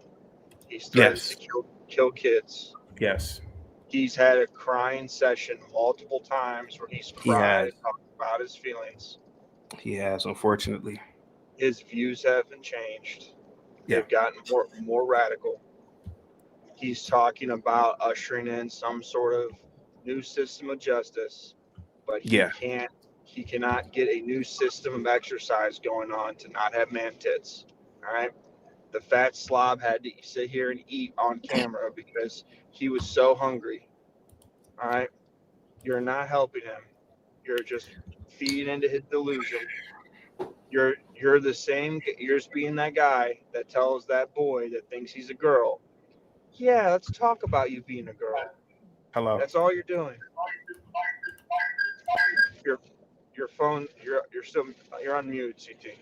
He's threatened to kill kids. Yes. He's had a crying session multiple times where he's cried and talked about his feelings. He has, unfortunately. His views haven't changed. They've gotten more radical. He's talking about ushering in some sort of new system of justice, but he cannot get a new system of exercise going on to not have man tits. All right. The fat slob had to sit here and eat on camera because he was so hungry. All right. You're not helping him. You're just feeding into his delusion. You're the same. You're just being that guy that tells that boy that thinks he's a girl, yeah, let's talk about you being a girl. Hello. That's all you're doing. Your phone. You're on mute, CT.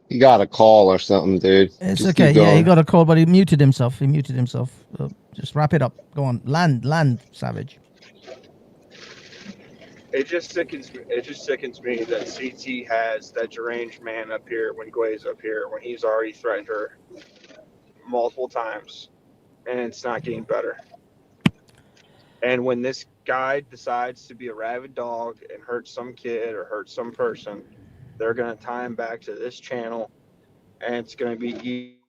You got a call or something, dude. It's Just okay. keep Yeah, he going. got a call, but he muted himself. Just wrap it up. Go on. Land, Savage. It just sickens me. It just sickens me that CT has that deranged man up here when Gway's up here when he's already threatened her multiple times, and it's not getting better. And when this guy decides to be a rabid dog and hurt some kid or hurt some person, they're gonna tie him back to this channel, and it's gonna be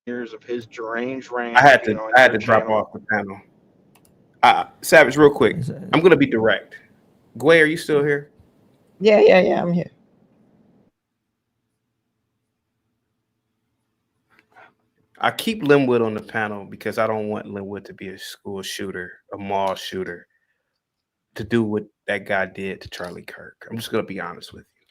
years of his deranged rant. I had to drop off the panel. Savage, real quick. I'm gonna be direct. Gway, are you still here? Yeah, I'm here. I keep Linwood on the panel because I don't want Linwood to be a school shooter, a mall shooter, to do what that guy did to Charlie Kirk. I'm just gonna be honest with you.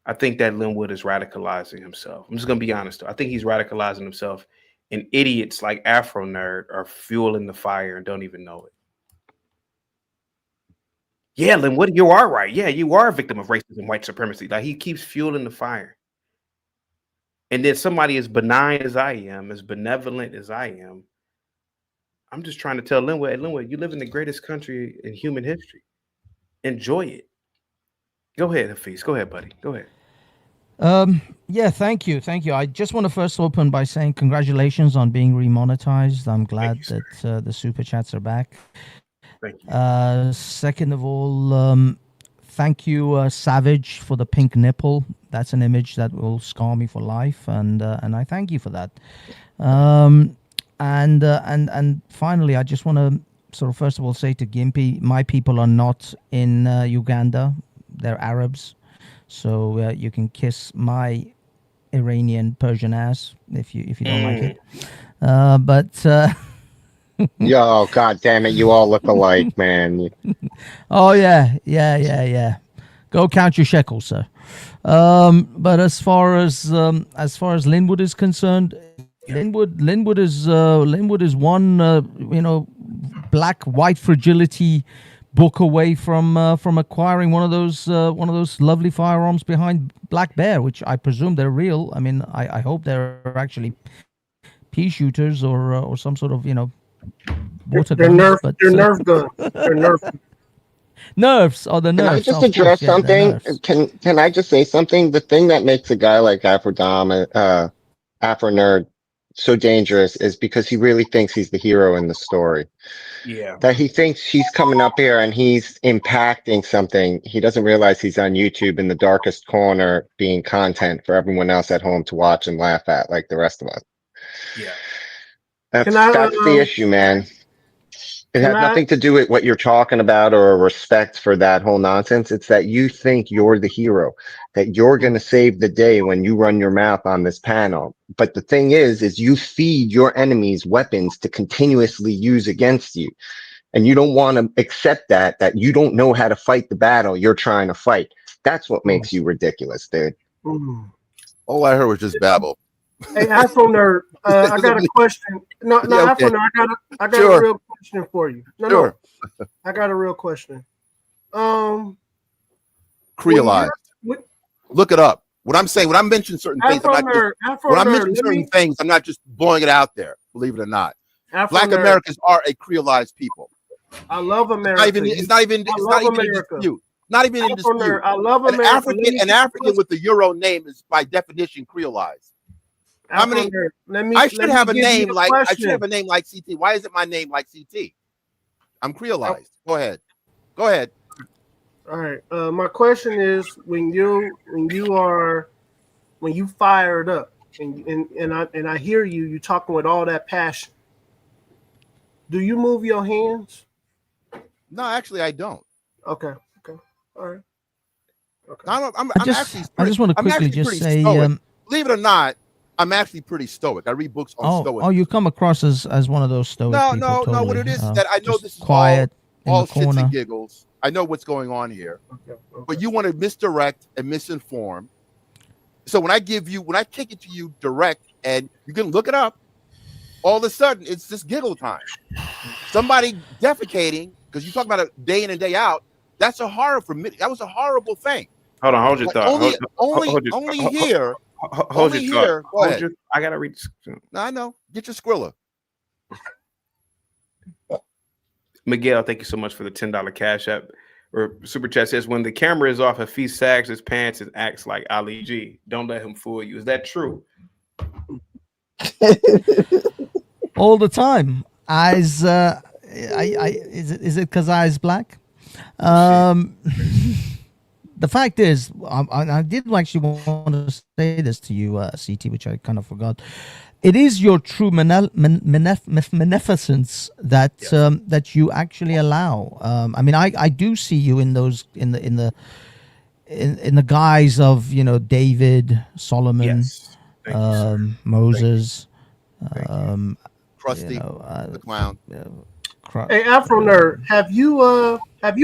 I think that Linwood is radicalizing himself. I'm just gonna be honest though. I think he's radicalizing himself, and idiots like Afro Nerd are fueling the fire and don't even know it. Yeah, Linwood, you are right. Yeah, you are a victim of racism, white supremacy. Like he keeps fueling the fire. And then somebody as benign as I am, as benevolent as I am, I'm just trying to tell Linwood, hey, Linwood, you live in the greatest country in human history. Enjoy it. Go ahead, Hafiz. Go ahead, buddy. Go ahead. Yeah, thank you. I just want to first open by saying congratulations on being remonetized. I'm glad that the super chats are back. Thank you. Second of all, thank you, Savage, for the pink nipple. That's an image that will scar me for life, and I thank you for that. And finally, I just want to sort of first of all say to Gimpy, my people are not in Uganda; they're Arabs, so you can kiss my Iranian Persian ass if you don't like it. But Yo, god damn it, you all look alike, man. Oh yeah. Go count your shekels, sir. But as far as Linwood is concerned, Linwood is one black white fragility book away from acquiring one of those lovely firearms behind Black Bear, which I presume they're real. I mean, I hope they're actually pea shooters or some sort of water they're guns. They're Nerf guns. They're Nerf. Nerfs are the nerfs. Can I just address something? Can I just say something? The thing that makes a guy like Afro Nerd so dangerous is because he really thinks he's the hero in the story. Yeah. That he thinks he's coming up here and he's impacting something. He doesn't realize he's on YouTube in the darkest corner being content for everyone else at home to watch and laugh at like the rest of us. Yeah. That's the issue, man. It has nothing to do with what you're talking about or a respect for that whole nonsense. It's that you think you're the hero, that you're going to save the day when you run your mouth on this panel. But the thing is you feed your enemies weapons to continuously use against you. And you don't want to accept that you don't know how to fight the battle you're trying to fight. That's what makes you ridiculous, dude. All I heard was just babble. Hey, Afro Nerd, I got a question. No, Yeah, okay. Afro Nerd, I got Sure. a real question for you. No, I got a real question. Creolized. Look it up. When I mention certain things, I'm not just blowing it out there. Believe it or not, Black Americans are a creolized people. I love America. It's not even in dispute. Not even in dispute. I love America. An African with the Euro name is by definition creolized. How many? I should have a name like CT. Why isn't my name like CT? I'm creolized. Go ahead. All right. My question is, when you fired up and I hear you talking with all that passion, do you move your hands? No, actually, I don't. Okay. All right. Okay. I just want to quickly just say, believe it or not, I'm actually pretty stoic. I read books on stoic. Oh, you come across as one of those stoic people. No. Totally. What it is that I know this is quiet, all shits and giggles. I know what's going on here, but you want to misdirect and misinform. So when I kick it to you direct, and you can look it up, all of a sudden it's just giggle time. Somebody defecating because you talk about it day in and day out. That's a horror for me. That was a horrible thing. Hold on, hold your thought. Only here. Hold your thought. Go ahead. I gotta read. No, I know. Get your Skrilla. Miguel, thank you so much for the $10 cash app or super chat. Says when the camera is off, if he sags his pants and acts like Ali G, don't let him fool you. Is that true? All the time. Is it because eyes black? The fact is, I did actually want to say this to you, CT, which I kind of forgot. It is your true beneficence that that you actually allow. I mean, I do see you in those in the guise of David, Solomon, Moses, Krusty, the clown. Hey, Afro Nerd, have you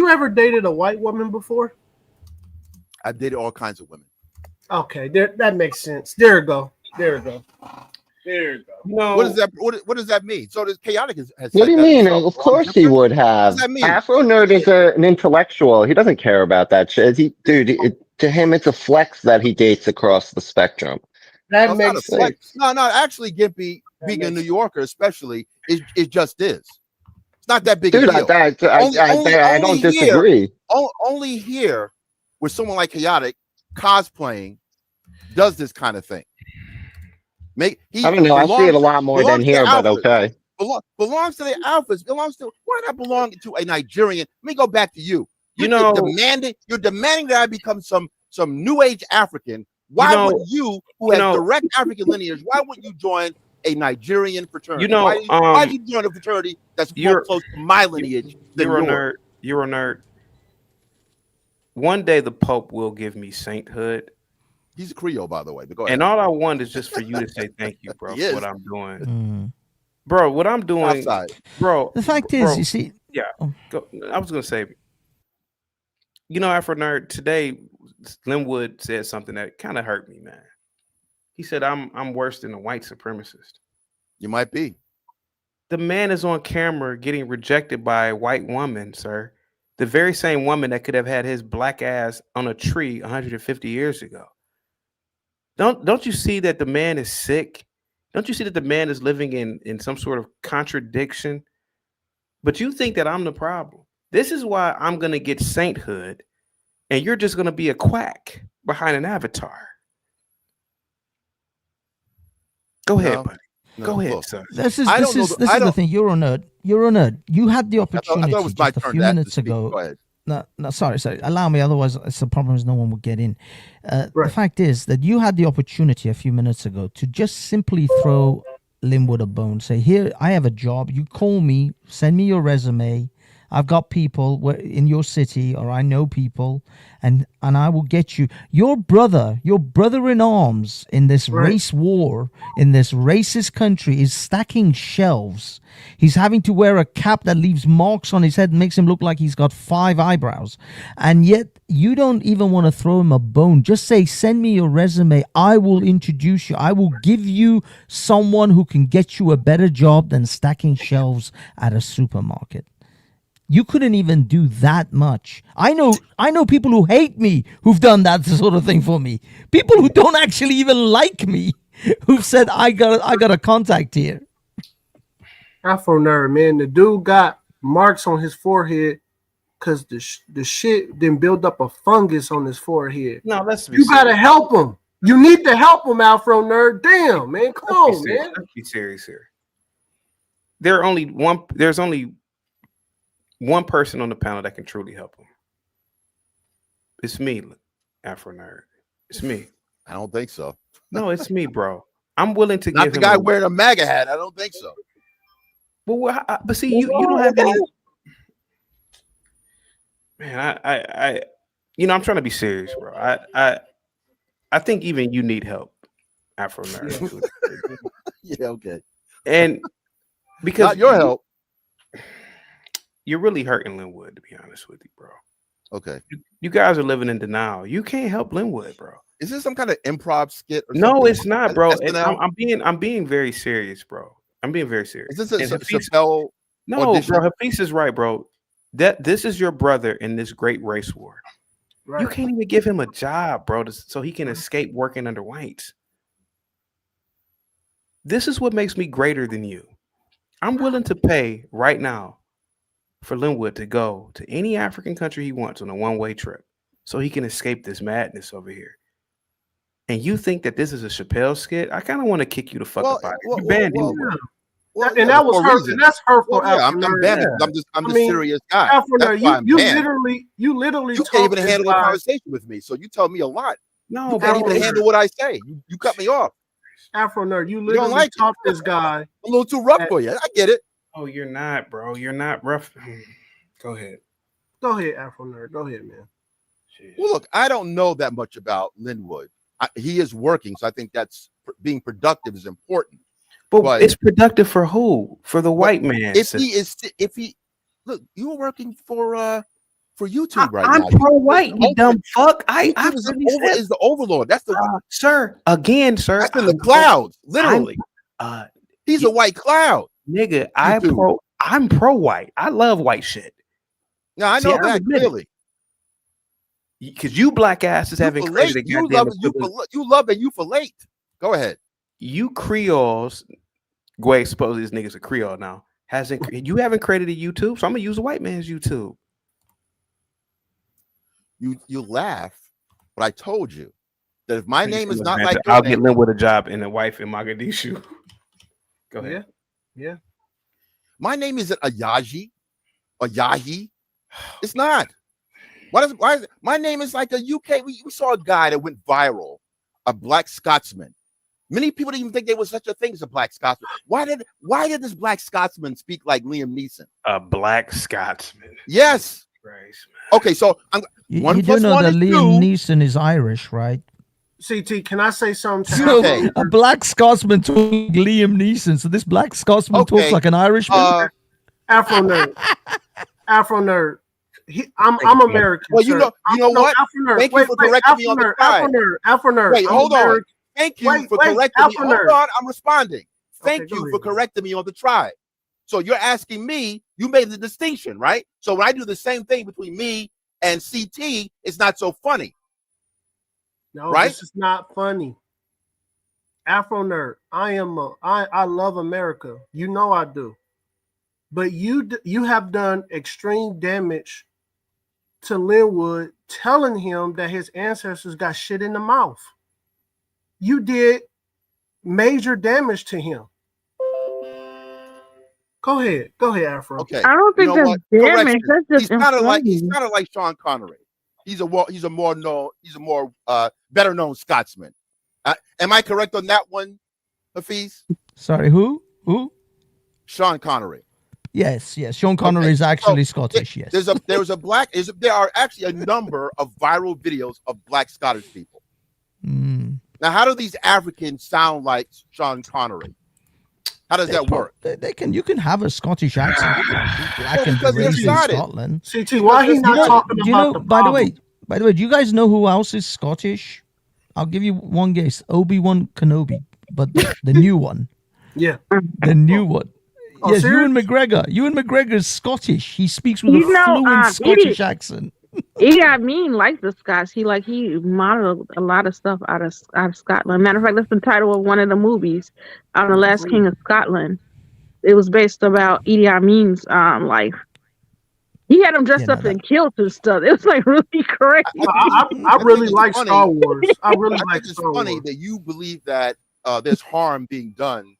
ever dated a white woman before? I've dated all kinds of women. Okay, that makes sense. There you go. No. What does that mean? So does chaotic has what do you mean? Of course he would have. What does that mean? Afro Nerd is an intellectual. He doesn't care about that shit. To him, it's a flex that he dates across the spectrum. That makes sense. No. Actually, Gimpy, being a New Yorker, especially, it just is. It's not that big a deal. I don't disagree. Only here, with someone like chaotic cosplaying, does this kind of thing. I don't know. I see it a lot more than here, but okay. Belongs to the Alphas. Why not belong to a Nigerian? Let me go back to you. You're demanding that I become some new age African. Why would you, who has direct African lineage, why wouldn't you join a Nigerian fraternity? Why did you join a fraternity that's more close to my lineage than yours? You're a nerd. One day the Pope will give me sainthood. He's a Creole, by the way. But go ahead. And all I want is just for you to say thank you, bro, for what I'm doing. Bro, what I'm doing, outside. Bro. The fact is, you see. Yeah. I was going to say, Afro Nerd, today, Linwood said something that kind of hurt me, man. He said, I'm worse than a white supremacist. You might be. The man is on camera getting rejected by a white woman, sir. The very same woman that could have had his black ass on a tree 150 years ago. Don't you see that the man is sick? Don't you see that the man is living in some sort of contradiction? But you think that I'm the problem. This is why I'm going to get sainthood, and you're just going to be a quack behind an avatar. Go ahead, buddy. Go ahead, sir. This is the thing. You're a nerd. You had the opportunity just a few minutes ago. Go ahead. No, sorry. Allow me. Otherwise, it's the problem is no one will get in. The fact is that you had the opportunity a few minutes ago to just simply throw Linwood a bone. Say, here, I have a job. You call me, send me your resume. I've got people in your city, or I know people, and I will get you your brother in arms in this race war, in this racist country, is stacking shelves. He's having to wear a cap that leaves marks on his head and makes him look like he's got 5 eyebrows. And yet you don't even want to throw him a bone. Just say, send me your resume. I will introduce you. I will give you someone who can get you a better job than stacking shelves at a supermarket. You couldn't even do that much. I know people who hate me who've done that sort of thing for me. People who don't actually even like me who've said, I got a contact here. Afro nerd, man. The dude got marks on his forehead because the shit then build up a fungus on his forehead. No, let's be You gotta help him. You need to help him, Afro nerd. Damn, man. Come on, man. Let's be serious here. There's only one person on the panel that can truly help him. It's me, Afro nerd. It's me. I don't think so. No, it's me, bro. I'm willing to Not give the him guy wearing a MAGA hat. I don't think so. But see, you don't have any. Man, I I'm trying to be serious, bro. I think even you need help, Afro nerd. Yeah, okay. And because not your help. You're really hurting Linwood, to be honest with you, bro. Okay. You guys are living in denial. You can't help Linwood, bro. Is this some kind of improv skit? Or No, something? it's not, bro. SNL? I'm being very serious, bro. I'm being very serious. Is this a Hafiz, Chappelle audition? bro. Hafiz is right, bro. This is your brother in this great race war. Right. You can't even give him a job, bro, so he can escape working under whites. This is what makes me greater than you. I'm willing to pay right now for Linwood to go to any African country he wants on a one-way trip so he can escape this madness over here. And you think that this is a Chappelle skit? I kind of want to kick you the fuck up out of it. You banned him. And that was hurt. And that's hurtful. Well, yeah, I'm banned. I'm the serious guy. You literally can't even handle a conversation with me. So you tell me a lot. No, you can't even handle what I say. You cut me off. Afro nerd, you literally taught this guy. A little too rough for you. I get it. Oh, you're not, bro. You're not rough. Go ahead. Go ahead, Afro nerd. Go ahead, man. Jeez. Well, look, I don't know that much about Linwood. He is working, so I think that's being productive is important. But it's productive for who? For the white man. If he look, you're working for YouTube right now. I'm pro-white, you dumb fuck. YouTube is the overlord. That's the sir. Again, sir. That's in the clouds, literally. He's a white cloud. Nigga, I'm pro-white. I love white shit. No, I know that clearly. Because you black asses haven't created a goddamn you love and you for late. Go ahead. You Creoles, Gway, suppose these niggas are Creole now. You haven't created a YouTube, so I'm gonna use a white man's YouTube. You laugh, but I told you that if my name is not like I'll get Linwood a job and a wife in Mogadishu. Go ahead. Yeah. My name isn't Ayaji or Yahi. It's not. Why is it? My name is like a UK. We saw a guy that went viral, a black Scotsman. Many people didn't even think there was such a thing as a black Scotsman. Why did this black Scotsman speak like Liam Neeson? A black Scotsman. Yes. Christ, okay, so you do know that Liam Neeson is Irish, right? CT, can I say something? So a black Scotsman talking Liam Neeson. So this black Scotsman talks like an Irishman. Afro nerd. I'm American. Well, you know what? Thank you for correcting me on the side. Afro nerd. Wait, hold on. Thank you for correcting me. Hold on, I'm responding. Thank you for correcting me on the tribe. So you're asking me, you made the distinction, right? So when I do the same thing between me and CT, it's not so funny. No, right? This is not funny. Afro nerd, I love America. You know I do. But you have done extreme damage to Linwood, telling him that his ancestors got shit in the mouth. You did major damage to him. Go ahead, Afro. Okay. I don't think that's damage. That's just he's kind of like Sean Connery. He's a more better known Scotsman. Am I correct on that one, Hafiz? Sorry, who? Who? Sean Connery. Yes, yes. Sean Connery is actually Scottish. Yes. There are actually a number of viral videos of black Scottish people. Now, how do these Africans sound like Sean Connery? How does that work? You can have a Scottish accent. You can be black and be raised in Scotland. CT, why he not talking about the by the way, do you guys know who else is Scottish? I'll give you one guess. Obi-Wan Kenobi, but the new one. Yeah. The new one. Oh, Yes, serious? Ewan McGregor. Ewan McGregor is Scottish. He speaks with a fluent Scottish accent. He got mean like the Scots. He modeled a lot of stuff out of Scotland. Matter of fact, that's the title of one of the movies on The Last King of Scotland. It was based about Idi Amin's life. He had him dressed up in kilts and stuff. It was like really crazy. I really like Star Wars. I really like it's Star funny Wars. that you believe that there's harm being done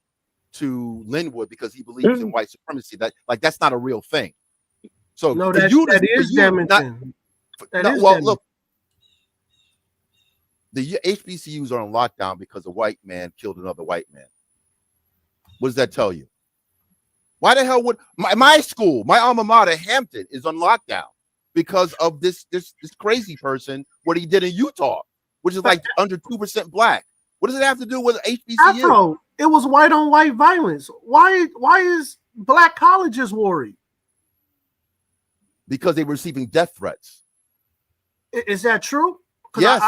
to Linwood because he believes in white supremacy. That's not a real thing. So No, that is damaging. Look, the HBCUs are on lockdown because a white man killed another white man. What does that tell you? Why the hell would my school, my alma mater, Hampton, is on lockdown because of this crazy person, what he did in Utah, which is like under 2% black. What does it have to do with HBCU? Afro, it was white on white violence. Why is black colleges worried? Because they were receiving death threats. Is that true? Yes.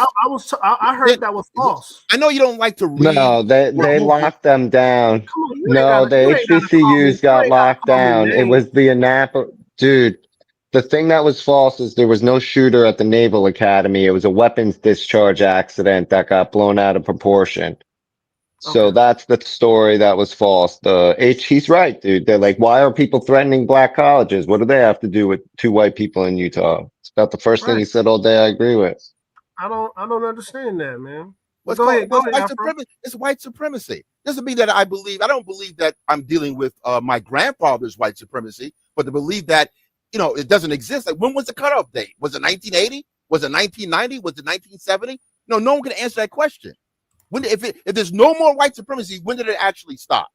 I heard that was false. I know you don't like to read. No, they locked them down. No, the HBCUs got locked down. It was the Annapolis. Dude, the thing that was false is there was no shooter at the Naval Academy. It was a weapons discharge accident that got blown out of proportion. So that's the story that was false. He's right, dude. They're like, why are people threatening black colleges? What do they have to do with two white people in Utah? It's about the first thing he said all day. I agree with. I don't understand that, man. Go ahead, it's white supremacy. Doesn't mean that I don't believe that I'm dealing with my grandfather's white supremacy, but to believe that, it doesn't exist. Like, when was the cutoff date? Was it 1980? Was it 1990? Was it 1970? No one can answer that question. If there's no more white supremacy, when did it actually stop?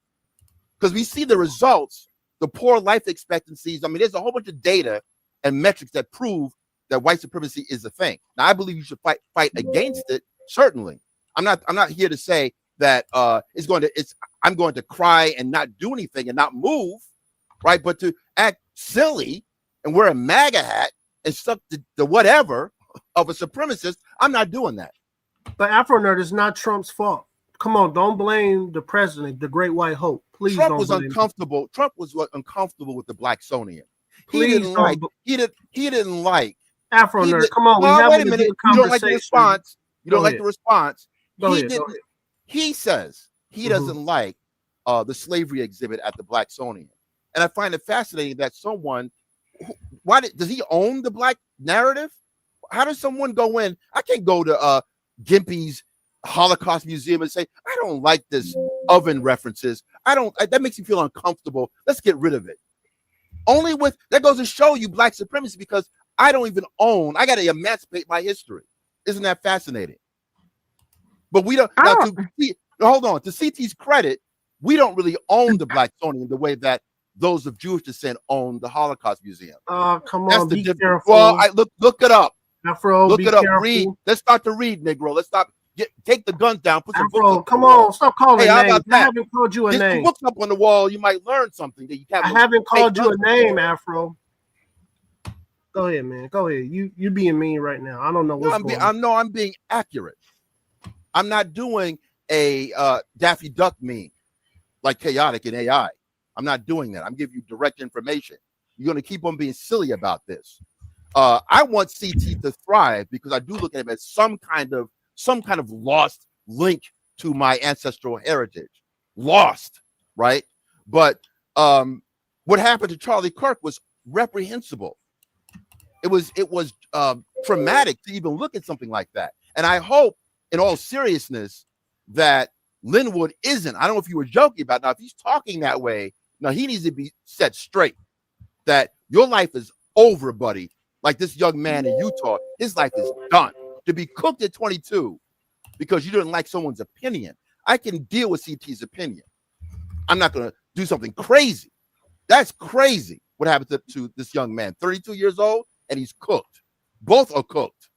Because we see the results, the poor life expectancies. I mean, there's a whole bunch of data and metrics that prove that white supremacy is a thing. Now, I believe you should fight against it. Certainly, I'm not here to say that I'm going to cry and not do anything and not move, right? But to act silly and wear a MAGA hat and suck the whatever of a supremacist, I'm not doing that. But Afro Nerd is not Trump's fault. Come on, don't blame the president, the great white hope. Please Trump don't was blame uncomfortable. Trump was uncomfortable with the Blacksonian. Please He didn't like. Afro Nerd, come on. Wait a minute. You don't like the response. You don't like the response. He says he doesn't like the slavery exhibit at the Blacksonian. And I find it fascinating that does he own the black narrative? How does someone go in? I can't go to Gimpy's Holocaust Museum and say, I don't like this oven references. That makes me feel uncomfortable. Let's get rid of it. That goes to show you black supremacy, because I don't even own. I got to emancipate my history. Isn't that fascinating? But we don't. Hold on. To CT's credit, we don't really own the Blacksonian the way that those of Jewish descent own the Holocaust Museum. Come on, be careful. Well, look it up. Afro, look it up. Careful. Read. Let's start to read, Negro. Let's stop. Take the guns down. Put some Afro, books up. Come on, stop calling names. I haven't called you a Get name. some books up on the wall. You might learn something that you can't. I haven't called you a name, Afro. Go ahead, man. Go ahead. You being mean right now. I don't know what's going on. I'm being accurate. I'm not doing a Daffy Duck meme like chaotic in AI. I'm not doing that. I'm giving you direct information. You're going to keep on being silly about this. I want CT to thrive because I do look at him as some kind of lost link to my ancestral heritage. Lost, right? But what happened to Charlie Kirk was reprehensible. It was traumatic to even look at something like that. And I hope, in all seriousness, that Linwood isn't. I don't know if you were joking about it. Now, if he's talking that way, now he needs to be set straight that your life is over, buddy. Like this young man in Utah, his life is done. To be cooked at 22 because you didn't like someone's opinion. I can deal with CT's opinion. I'm not going to do something crazy. That's crazy. What happened to this young man, 32 years old, and he's cooked. Both are cooked.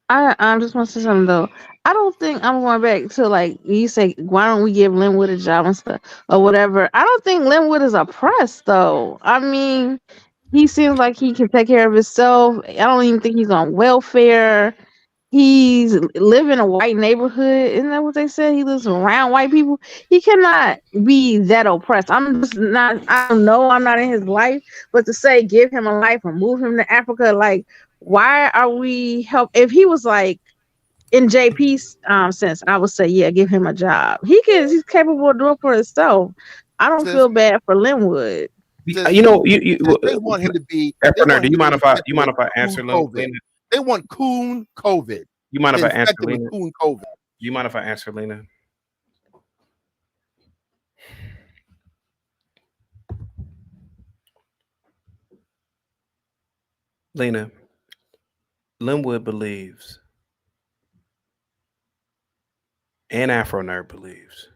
I just want to say something though. I don't think I'm going back to like you say. Why don't we give Linwood a job and stuff or whatever? I don't think Linwood is oppressed though. I mean, he seems like he can take care of himself. I don't even think he's on welfare. He's live in a white neighborhood. Isn't that what they said? He lives around white people. He cannot be that oppressed. I'm just not. I don't know. I'm not in his life, but to say give him a life or move him to Africa, like why are we help? If he was like in JP's sense, I would say yeah, give him a job. He's capable of doing for himself. I don't feel bad for Linwood. You know, they want him to be. Do you mind if I answer Lena? They want coon COVID. You mind if I answer Lena? Coon COVID. You mind if I answer Lena? Lena, Linwood believes, and Afro Nerd believes,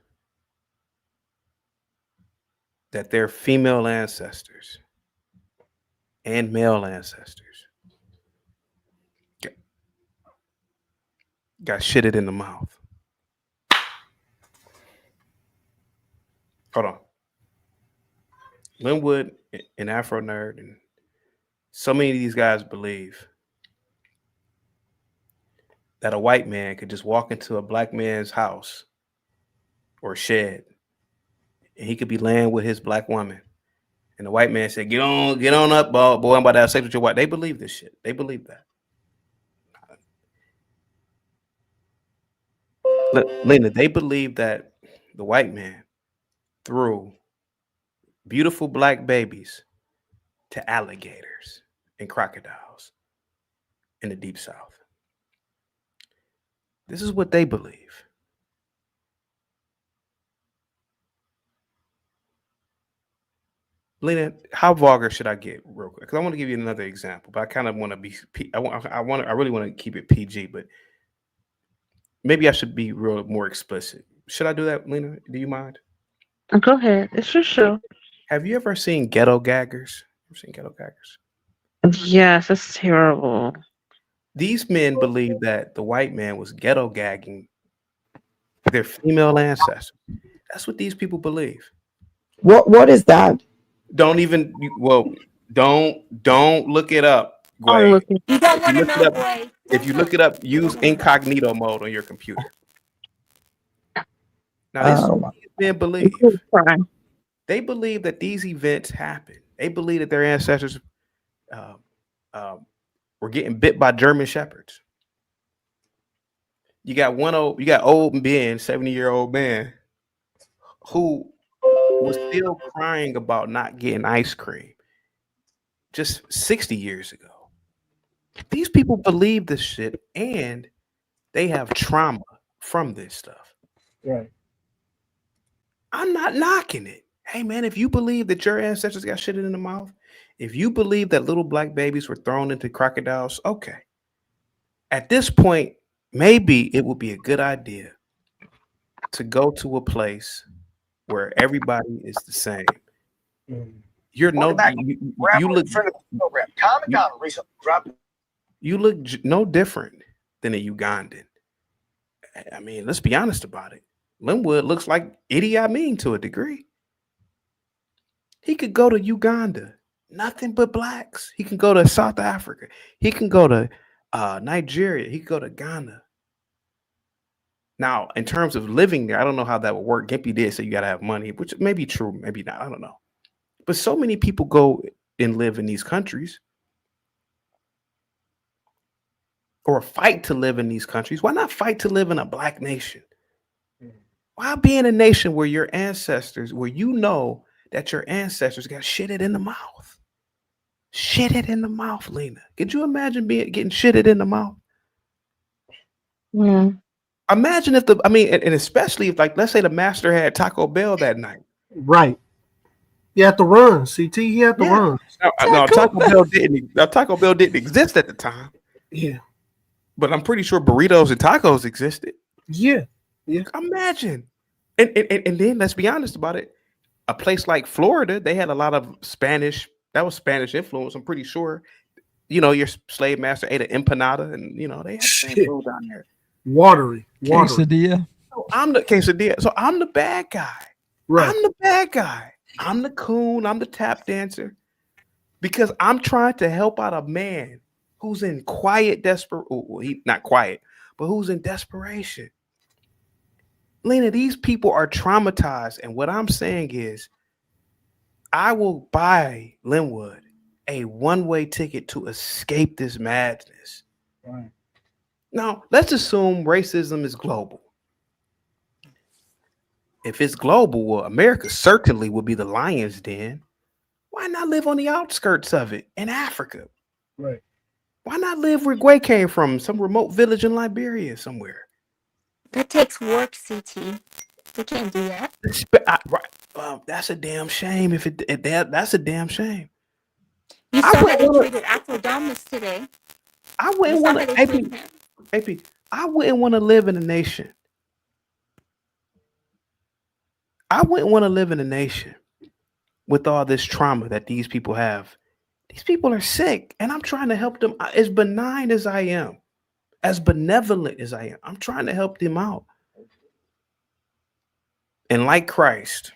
that their female ancestors and male ancestors got shitted in the mouth. Hold on. Linwood and Afro Nerd and so many of these guys believe that a white man could just walk into a black man's house or shed and he could be laying with his black woman. And the white man said, get on up, boy, I'm about to have sex with your wife. They believe this shit. They believe that. Lena, they believe that the white man threw beautiful black babies to alligators and crocodiles in the deep south. This is what they believe. Lena, how vulgar should I get real quick? Because I want to give you another example, but I kind of want to be. I really want to keep it PG, but maybe I should be more explicit. Should I do that, Lena? Do you mind? Go ahead. It's your show. Have you ever seen ghetto gaggers? Yes, it's terrible. These men believe that the white man was ghetto gagging their female ancestors. That's what these people believe. What is that? Don't look it up, Gway. If you look it up, use incognito mode on your computer. Now, this is what these men believe. They believe that these events happen. They believe that their ancestors were getting bit by German shepherds. You got old Ben, 70-year-old man, who was still crying about not getting ice cream just 60 years ago. These people believe this shit and they have trauma from this stuff. Right. I'm not knocking it. Hey man, if you believe that your ancestors got shitted in the mouth, if you believe that little black babies were thrown into crocodiles, okay. At this point, maybe it would be a good idea to go to a place where everybody is the same. You're no you look you look no different than a Ugandan. I mean, let's be honest about it. Linwood looks like Idi Amin to a degree. He could go to Uganda, nothing but blacks. He can go to South Africa. He can go to Nigeria. He could go to Ghana. Now, in terms of living there, I don't know how that would work. Gimpy did say you got to have money, which may be true, maybe not. I don't know. But so many people go and live in these countries or fight to live in these countries. Why not fight to live in a black nation? Why be in a nation where your ancestors, where you know that your ancestors got shitted in the mouth? Shitted in the mouth, Lena. Could you imagine getting shitted in the mouth? Yeah. Imagine if and especially if, like, let's say the master had Taco Bell that night. Right. He had to run, CT. He had to run. No, Taco Bell didn't exist at the time. Yeah. But I'm pretty sure burritos and tacos existed. Yeah. Yeah. Imagine And then let's be honest about it. A place like Florida, they had a lot of Spanish. That was Spanish influence. I'm pretty sure. You know, your slave master ate an empanada, and you know they had the same food down there. Watery. Quesadilla. So I'm the quesadilla. So I'm the bad guy. Right. I'm the bad guy. I'm the coon. I'm the tap dancer. Because I'm trying to help out a man who's in quiet he not quiet, but who's in desperation. Lena, these people are traumatized, and what I'm saying is, I will buy Linwood a one-way ticket to escape this madness. Right. Now, let's assume racism is global. If it's global, well, America certainly would be the lion's den. Why not live on the outskirts of it in Africa? Right. Why not live where Gway came from, some remote village in Liberia somewhere? That takes work, CT. We can't do that. That's a damn shame. That's a damn shame. You saw how they treated Afro-Dominus today. I wouldn't want to. AP, I wouldn't want to live in a nation. I wouldn't want to live in a nation with all this trauma that these people have. These people are sick, and I'm trying to help them. As benign as I am, as benevolent as I am, I'm trying to help them out. And like Christ,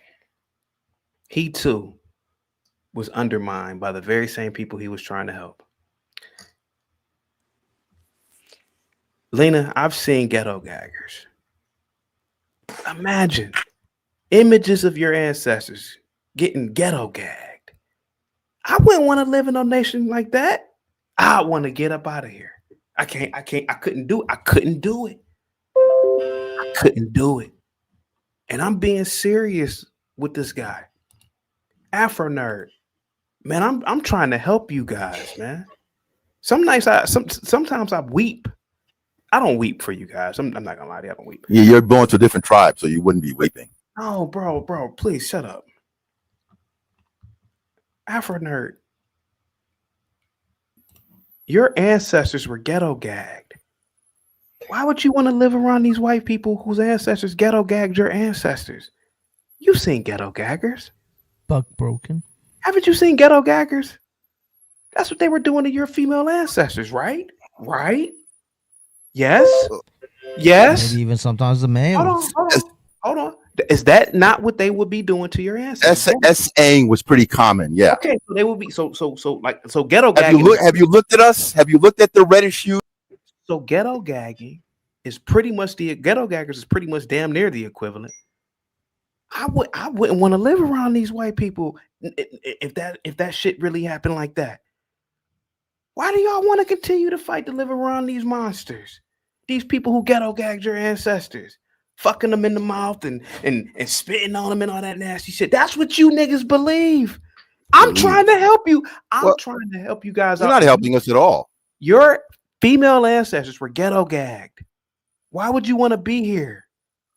he too was undermined by the very same people he was trying to help. Lena, I've seen ghetto gaggers. Imagine images of your ancestors getting ghetto gagged. I wouldn't want to live in a nation like that. I want to get up out of here. I couldn't do it. And I'm being serious with this guy. Afro nerd. Man, I'm trying to help you guys, man. Sometimes I weep. I don't weep for you guys. I'm not gonna lie to you, I don't weep. Yeah, you're born to a different tribe, so you wouldn't be weeping. Oh, bro, please shut up. Afro nerd. Your ancestors were ghetto gagged. Why would you want to live around these white people whose ancestors ghetto gagged your ancestors? You've seen ghetto gaggers. Buck broken. Haven't you seen ghetto gaggers? That's what they were doing to your female ancestors, right? Right? Yes. Yes. Maybe even sometimes the male. Hold on. Is that not what they would be doing to your ancestors? S-ing was pretty common, yeah. Okay, so they would be so ghetto gagging. Have you looked at us? Have you looked at the reddish hue? So ghetto gagging is pretty much ghetto gaggers is pretty much damn near the equivalent. I wouldn't want to live around these white people if that shit really happened like that. Why do y'all want to continue to fight to live around these monsters? These people who ghetto gagged your ancestors, fucking them in the mouth and spitting on them and all that nasty shit. That's what you niggas believe. I'm trying to help you. I'm trying to help you guys out. You're not helping us at all. Your female ancestors were ghetto gagged. Why would you want to be here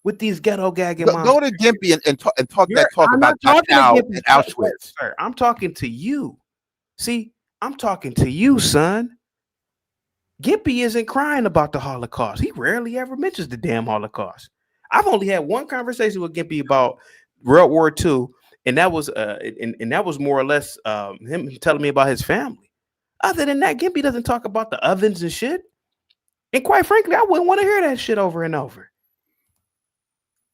with these ghetto gagging monsters? Go to Gimpy and talk about Dachau and Auschwitz. Sir, I'm talking to you. See, I'm talking to you, son. Gimpy isn't crying about the Holocaust. He rarely ever mentions the damn Holocaust. I've only had one conversation with Gimpy about World War II, and that was more or less him telling me about his family. Other than that, Gimpy doesn't talk about the ovens and shit. And quite frankly, I wouldn't want to hear that shit over and over.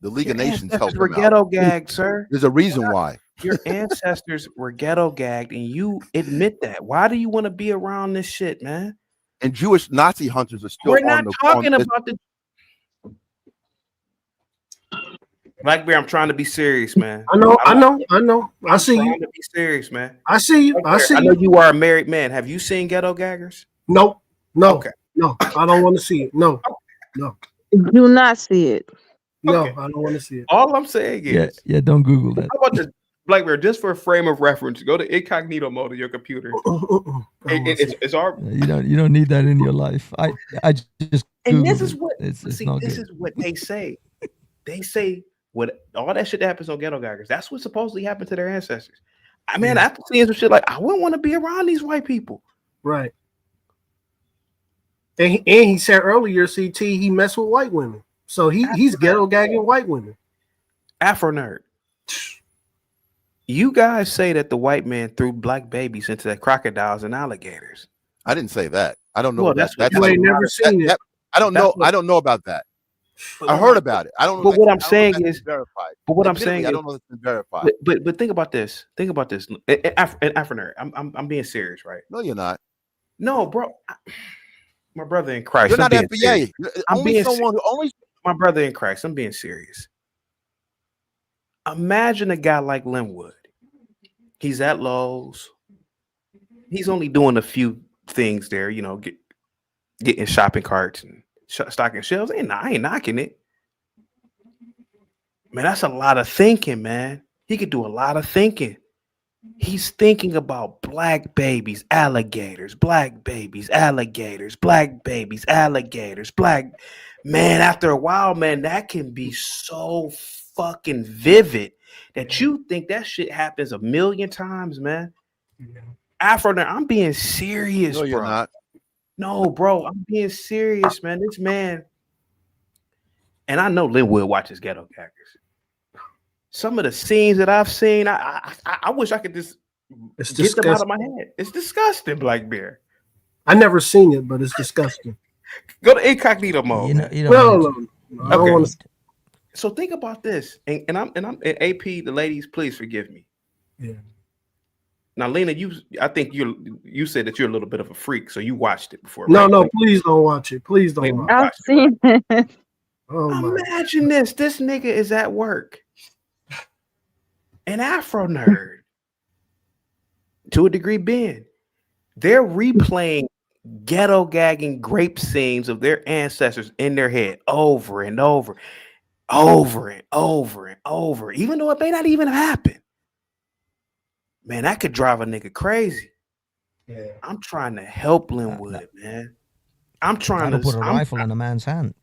The League of Nations helped were ghetto gagged, sir. There's a reason why. Your ancestors were ghetto gagged, and you admit that. Why do you want to be around this shit, man? And Jewish Nazi hunters are still. We're not talking about the Blackbear. I'm trying to be serious, man. I know. I see you. I'm trying to be serious, man. I see you. I see I know you. you are a married man. Have you seen ghetto gaggers? Nope. No. Okay. No. I don't want to see it. No. No. Do not see it. No, I don't want to see it. All I'm saying is, Yeah, don't Google that. how about this, Blackbear? Just for a frame of reference, go to incognito mode of your computer. It's our. You don't need that in your life. I just. And this Googled is it. what It's not this good. is what they say. They say what all that shit that happens on ghetto gaggers. That's what supposedly happened to their ancestors. I mean, after seeing some shit like, I wouldn't want to be around these white people. Right. And he said earlier, CT, he messed with white women. So he's ghetto gagging white women. Afro nerd. You guys say that the white man threw black babies into the crocodiles and alligators. I didn't say that. I don't know Well, that. that's That's what never seen it. I don't know. I don't know about that. I heard about it. I don't know. But what I'm saying is verified. But what I'm Admittedly, saying I is, don't know if it's been verified. but think about this. Think about this. Afro nerd. I'm being serious, right? No, you're not. No, bro. My brother in Christ. You're not being FBA. serious. I'm Only being someone who only. My brother in Christ. I'm being serious. Imagine a guy like Linwood. He's at Lowe's. He's only doing a few things there, you know, getting shopping carts and stocking shelves. I ain't knocking it. Man, that's a lot of thinking, man. He could do a lot of thinking. He's thinking about black babies, alligators, black babies, alligators, black babies, alligators, black. Man, after a while, man, that can be so fucking vivid that you think that shit happens a million times, man. Afro, I'm being serious, No, you're bro. not. No, bro, I'm being serious, man. This man, and I know Linwood watches Ghetto Gaggers. Some of the scenes that I've seen, I wish I could just get them out of my head. It's disgusting, Black Bear. I never seen it, but it's disgusting. Go to incognito mode. No. So think about this, and I'm AP. The ladies, please forgive me. Yeah. Now, Lena, I think you said that you're a little bit of a freak, so you watched it before. No, right? no, please don't watch it. Please don't watch it. I've seen it. Oh Imagine this. This nigga is at work. An Afro nerd. To a degree, Ben. They're replaying ghetto gagging grape scenes of their ancestors in their head over and over, over and over and over, even though it may not even happen. Man, that could drive a nigga crazy. Yeah. I'm trying to help Linwood, man. I'm trying to put a rifle in a man's hand.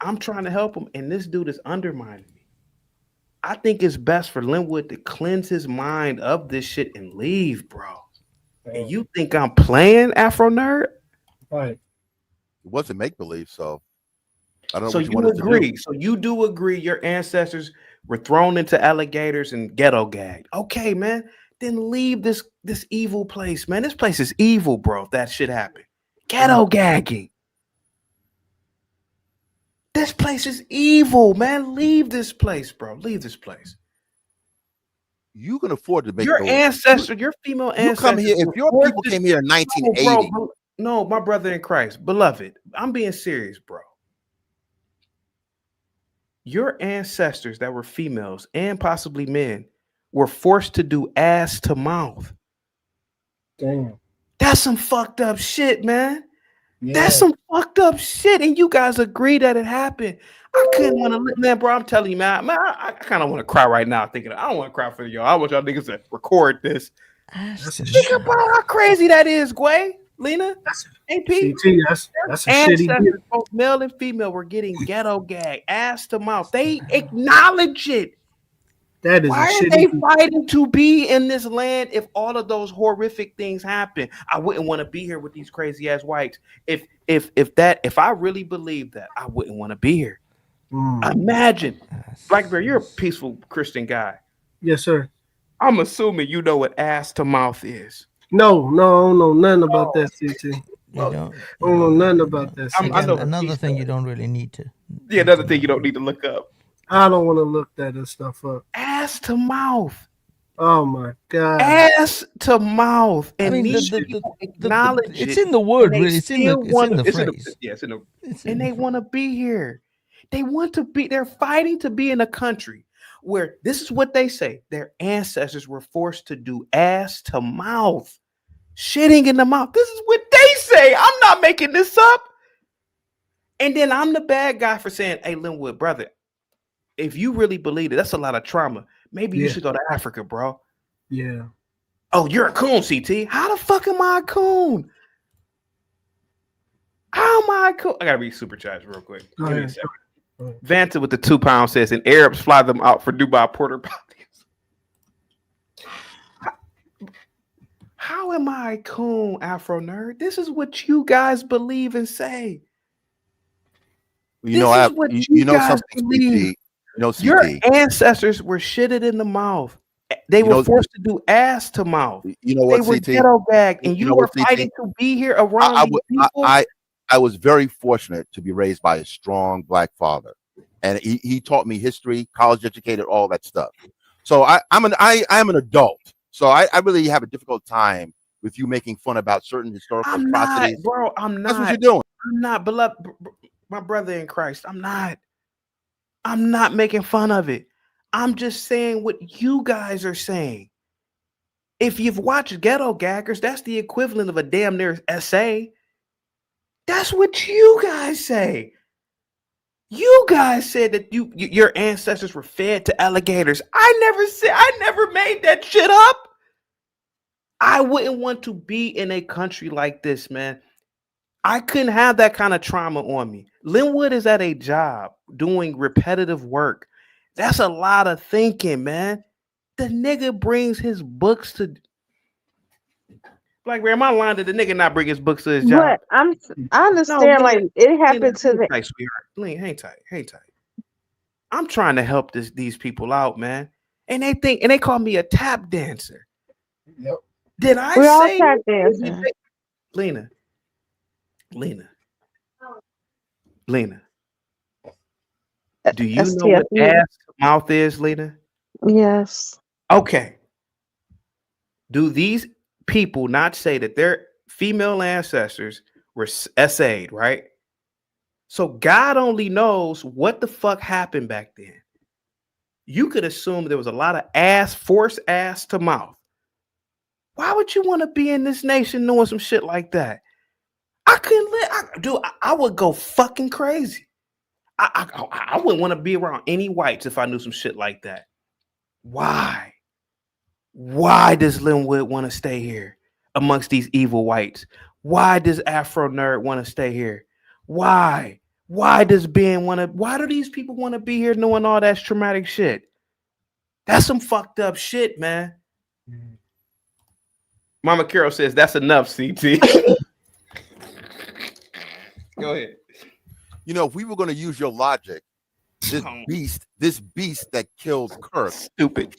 I'm trying to help him, and this dude is undermining me. I think it's best for Linwood to cleanse his mind of this shit and leave, bro. And you think I'm playing, Afro nerd? Right. It wasn't make believe, so I don't know. So what you you want us to agree? do. So you do agree your ancestors were thrown into alligators and ghetto gagged? Okay, man. Then leave this evil place, man. This place is evil, bro. If that shit happened, ghetto gagging. This place is evil, man. Leave this place, bro. Leave this place. You can afford to make Your those. ancestor, your female You ancestors. come here. If your people came here in 1980, No, my brother in Christ, beloved, I'm being serious, bro. Your ancestors that were females and possibly men were forced to do ass to mouth. Damn. That's some fucked up shit, man. Yeah. That's some fucked up shit. And you guys agree that it happened. I couldn't want to, man, bro. I'm telling you, man, I kind of want to cry right now thinking, I don't want to cry for y'all. I want y'all niggas to record this. Think about how crazy that is, Gway, Lena, AP. CT, that's a shitty Ancestors, deal. both male and female, were getting ghetto gag, ass to mouth. They acknowledge it. That is Why a are they shitty. fighting to be in this land if all of those horrific things happen? I wouldn't want to be here with these crazy ass whites. If I really believe that, I wouldn't want to be here. Imagine, Black Bear, you're a peaceful Christian guy. Yes, sir. I'm assuming you know what ass to mouth is. No, I don't know nothing about that, CT. I don't know nothing about that. CT. I know Another thing you don't really need to. Yeah, another thing you don't need to look up. I don't want to look that stuff up. Ass to mouth. Oh my god. Ass to mouth. And I mean, these people acknowledge it's it, in the word, and they really. It's in the phrase. It's in the and they want to be here. They want to be, they're fighting to be in a country where this is what they say. Their ancestors were forced to do ass to mouth. Shitting in the mouth. This is what they say. I'm not making this up. And then I'm the bad guy for saying, hey, Linwood, brother, if you really believe it, that's a lot of trauma. Maybe you should go to Africa, bro. Yeah. Oh, you're a coon, CT. How the fuck am I a coon? How am I a coon? I gotta read supercharged real quick. Give me a second. Vanta with the £2 says, and Arabs fly them out for Dubai porter potties. How am I a coon, Afro nerd? This is what you guys believe and say. You know something, CT. Your ancestors were shitted in the mouth. They were forced to do ass to mouth. You know They what, were CT? ghetto gagged, and You you know were what, CT? fighting to be here around these people. I was very fortunate to be raised by a strong black father, and he taught me history, college educated, all that stuff. So I'm an adult. So I really have a difficult time with you making fun about certain historical I'm not, atrocities. bro. I'm not. That's what you're doing. I'm not, beloved, my brother in Christ. I'm not making fun of it. I'm just saying what you guys are saying. If you've watched Ghetto Gaggers, that's the equivalent of a damn near essay. That's what you guys say. You guys said that your ancestors were fed to alligators. I never made that shit up. I wouldn't want to be in a country like this, man. I couldn't have that kind of trauma on me. Linwood is at a job doing repetitive work. That's a lot of thinking, man. The nigga brings his books to Black Bear. Am I lying? Did the nigga not bring his books to his job? But I understand, like it happened to the. Tight, sweetheart. Hang tight. I'm trying to help these people out, man. And they call me a tap dancer. Yep. Did I We're all say tap dancing. Lena? Do you know what ass to mouth is, Lena? Yes. Okay. Do these people not say that their female ancestors were essayed, right? So God only knows what the fuck happened back then. You could assume there was a lot of forced ass to mouth. Why would you want to be in this nation knowing some shit like that? I couldn't live. I would go fucking crazy. I wouldn't want to be around any whites if I knew some shit like that. Why? Why does Linwood want to stay here amongst these evil whites? Why does Afro Nerd want to stay here? Why? Why does Ben want to? Why do these people want to be here knowing all that traumatic shit? That's some fucked up shit, man. Mama Carol says that's enough, CT. Go ahead. You know, if we were going to use your logic, this beast that killed Kirk, stupid.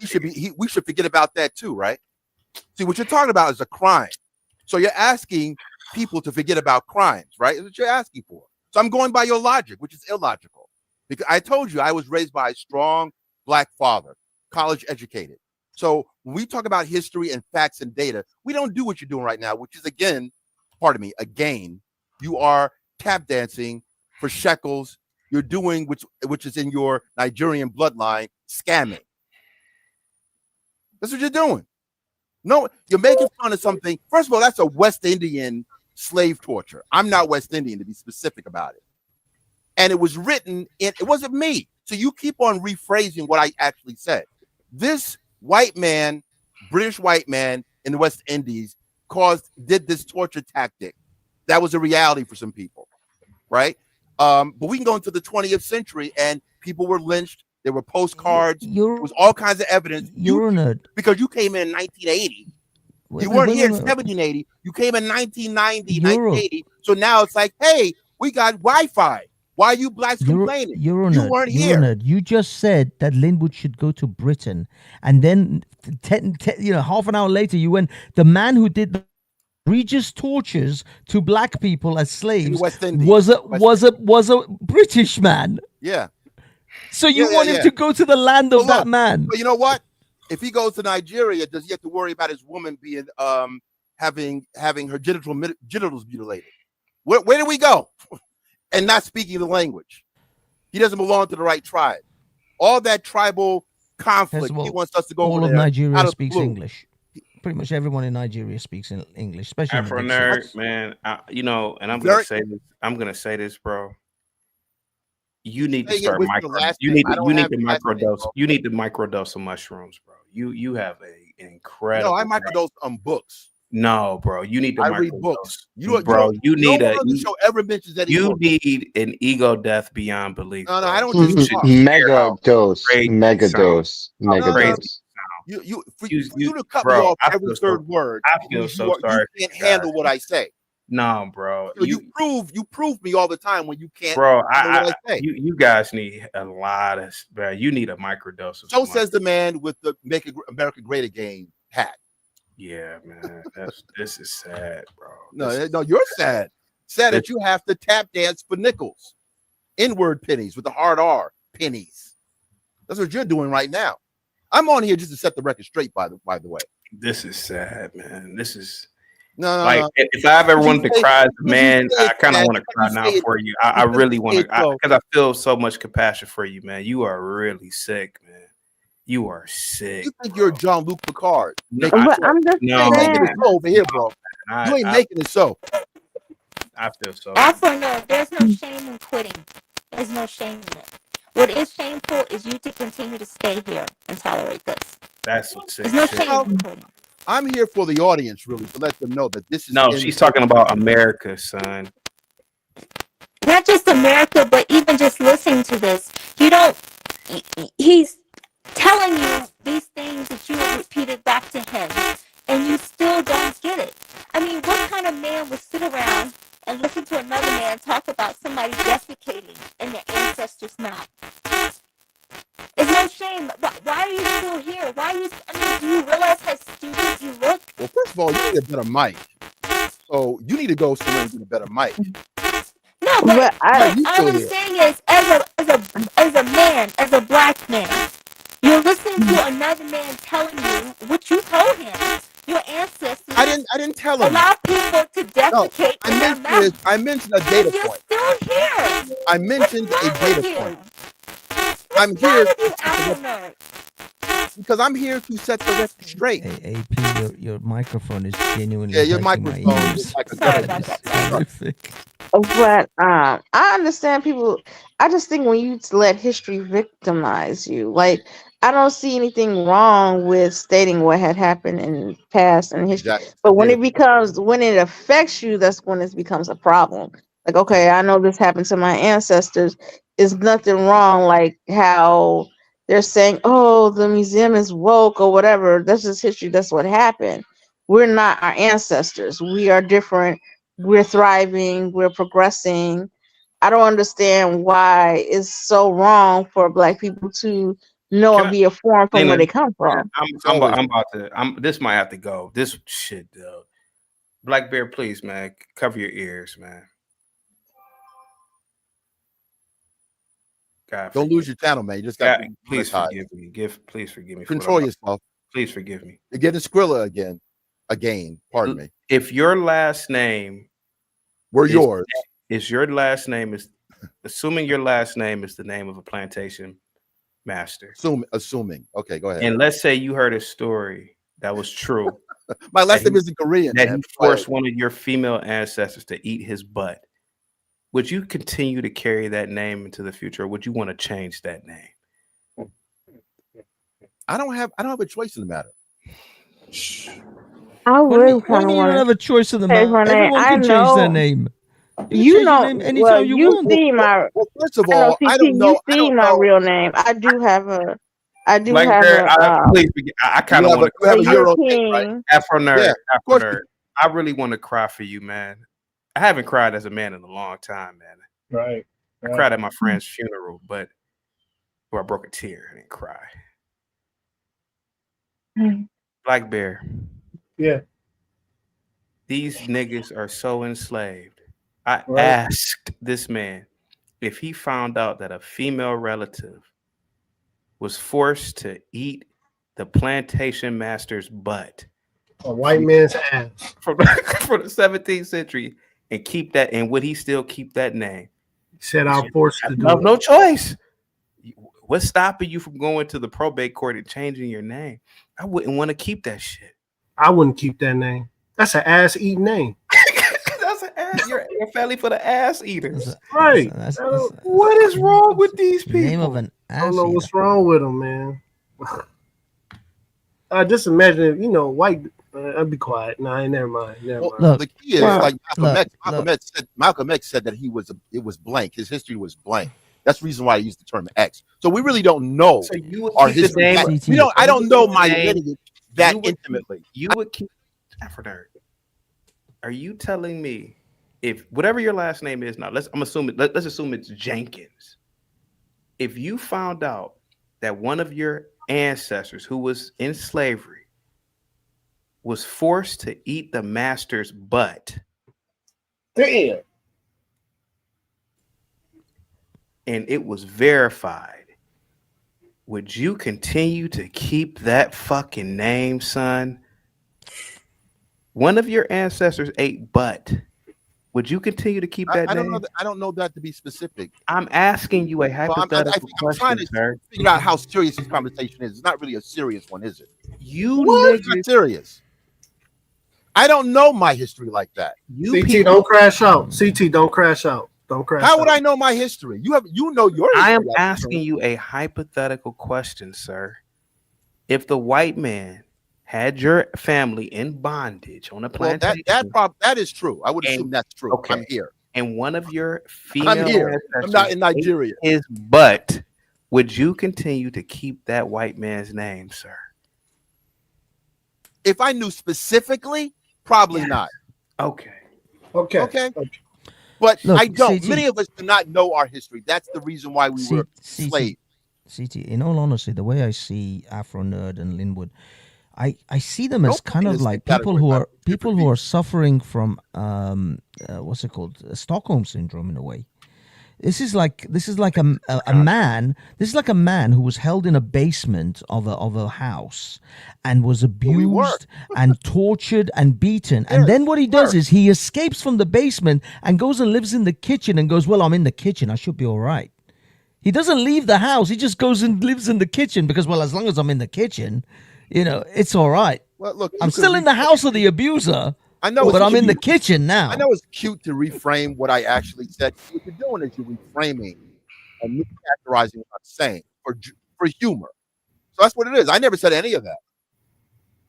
We should forget about that too, right? See, what you're talking about is a crime. So you're asking people to forget about crimes, right? That's what you're asking for. So I'm going by your logic, which is illogical. Because I told you I was raised by a strong black father, college educated. So when we talk about history and facts and data, we don't do what you're doing right now, which is again, you are tap dancing for shekels. You're doing which is in your Nigerian bloodline, scamming. That's what you're doing. No, you're making fun of something. First of all, that's a West Indian slave torture. I'm not West Indian, to be specific about it. And it was written it wasn't me. So you keep on rephrasing what I actually said. This white man, British white man in the West Indies did this torture tactic. That was a reality for some people, right? But we can go into the 20th century and people were lynched. There were postcards. There was all kinds of evidence. Because you came in 1980. You weren't here in 1780. You came in 1990, 1980. So now it's like, hey, we got Wi-Fi. Why are you blacks complaining? You weren't here. You just said that Linwood should go to Britain, and then half an hour later, you went. The man who did the egregious tortures to black people as slaves was a British man. Yeah. So you want him to go to the land of that man? But you know what? If he goes to Nigeria, does he have to worry about his woman being having her genitals mutilated? Where do we go? And not speaking the language. He doesn't belong to the right tribe. All that tribal conflict, he wants us to go over there. All of Nigeria speaks English. Pretty much everyone in Nigeria speaks in English, especially Afro Nerd, man. And I'm gonna say this, bro. You need to start You need to microdose. You need to microdose some mushrooms, bro. You have an incredible. No, I microdose on books. No, bro. You need to read books. You need an ego death beyond belief. No, I don't. Mega dose. You to cut me off every third word. I feel so sorry. You can't handle what I say. No, bro. So you prove me all the time when you can't. Bro, What I say. you guys need a lot of, bro. You need a microdose of. So says the man with the "Make America Great Again" hat. Yeah, man. This is sad, bro. No, you're sad. Sad that you have to tap dance for nickels, N-word pennies with the hard R pennies. That's what you're doing right now. I'm on here just to set the record straight. By the way, this is sad, man. This is. No. If I ever wanted to cry as a man, I kind of want to cry now for you. I really want to, because I feel so much compassion for you, man. You are really sick, man. You are sick. You think you're Jean-Luc Picard? But I'm just You ain't making it saying. so over here, bro. You ain't making it so. I feel so. Also, no, there's no shame in quitting. There's no shame in it. What is shameful is you to continue to stay here and tolerate this. That's what's sick. There's no shame in quitting. I'm here for the audience, really, to let them know that this is. No, she's talking about America, son. Not just America, but even just listening to this, you don't. He's telling you these things that you have repeated back to him, and you still don't get it. I mean, what kind of man would sit around and listen to another man talk about somebody defecating and their ancestors not? It's no shame. Why are you still here? Why are you? I mean, do you realize how stupid you look? Well, first of all, you need a better mic. So you need to go somewhere and get a better mic. No, but all I'm saying is, as a man, as a black man, you're listening to another man telling you what you told him. Your ancestors. I didn't tell him. Allow people to defecate. No, I mentioned a data You're point. still here. I mentioned a data point. I'm here because I'm here to set the record straight. Hey, AP, your microphone is genuinely. Yeah, your hurting my microphone ears. is like a That is horrific. But I understand people. I just think when you let history victimize you, like I don't see anything wrong with stating what had happened in past and history. But when it affects you, that's when it becomes a problem. Like, okay, I know this happened to my ancestors. Is nothing wrong, like how they're saying, oh, the museum is woke or whatever. That's just history. That's what happened. We're not our ancestors. We are different. We're thriving. We're progressing. I don't understand why it's so wrong for Black people to know and be informed from where they come from. I'm about to. This might have to go. This shit, though. Black Bear, please, man, cover your ears, man. God, don't lose your channel, man. You just got. Please forgive me. Please forgive me. Control yourself. Please forgive me. You're getting Skrilla again. Pardon me. If your last name were yours, is your last name is, assuming your last name is the name of a plantation master. Assuming. Okay, go ahead. And let's say you heard a story that was true. My last name isn't Korean. That he forced one of your female ancestors to eat his butt. Would you continue to carry that name into the future, or would you want to change that name? I don't have a choice in the matter. I really kind of you don't have a choice in the matter. Renee, Everyone can change their name. You know, anytime well, you you want. see my. Well, first of all, I don't know. You see my real name. I do have a. I do Like have there, a. please, I kind of want to have a Euro name, right? Afro nerd. Yeah, Afro nerd. I really want to cry for you, man. I haven't cried as a man in a long time, man. Right. I cried at my friend's funeral, but where I broke a tear. I didn't cry. Black Bear. Yeah. These niggas are so enslaved. I asked this man if he found out that a female relative was forced to eat the plantation master's butt. A white man's ass. From the 17th century, and keep that, and would he still keep that name? He said, "I'll force you to do have it." no choice. What's stopping you from going to the probate court and changing your name? I wouldn't want to keep that shit. I wouldn't keep that name. That's an ass eating name. That's an ass. You're a family for the ass eaters. Right. What is wrong with these people? Name of an I don't know what's wrong with them, man. I just imagine, white. I'll be quiet. No, never mind. Well, the key is like Malcolm X said that it was blank. His history was blank. That's the reason why he used the term X. So we really don't know our history. I don't know my lineage that intimately. You would keep Afro nerd. Are you telling me if whatever your last name is now, let's assume it's Jenkins. If you found out that one of your ancestors who was in slavery was forced to eat the master's butt, Damn. and it was verified, would you continue to keep that fucking name, son? One of your ancestors ate butt. Would you continue to keep that name? I don't know that to be specific. I'm asking you a hypothetical I'm trying question, to sir. figure out how serious this conversation is. It's not really a serious one, is it? You It's not serious. I don't know my history like that. CT, don't crash out. CT, don't crash out. Don't crash out. How would I know my history? You know your history. I am asking you a hypothetical question, sir. If the white man had your family in bondage on a plantation, that is true. I would assume that's true. Okay. I'm here. And one of your female I'm here. I'm not in Nigeria. His butt, would you continue to keep that white man's name, sir? If I knew specifically, probably not. Okay. Okay. But Look, I don't. CT. Many of us do not know our history. That's the reason why we were slaves. CT, in all honesty, the way I see Afro Nerd and Linwood, I see them as kind of like people who are suffering from what's it called, Stockholm syndrome in a way. This is like a man who was held in a basement of a house and was abused and tortured and beaten. And then what he does is he escapes from the basement and goes and lives in the kitchen and goes, well, I'm in the kitchen, I should be all right. He doesn't leave the house. He just goes and lives in the kitchen because, well, as long as I'm in the kitchen, it's all right. Well, look, I'm still in the house of the abuser. I know, but I'm in the kitchen now. I know it's cute to reframe what I actually said. What you're doing is you're reframing and mischaracterizing what I'm saying for humor. So that's what it is. I never said any of that.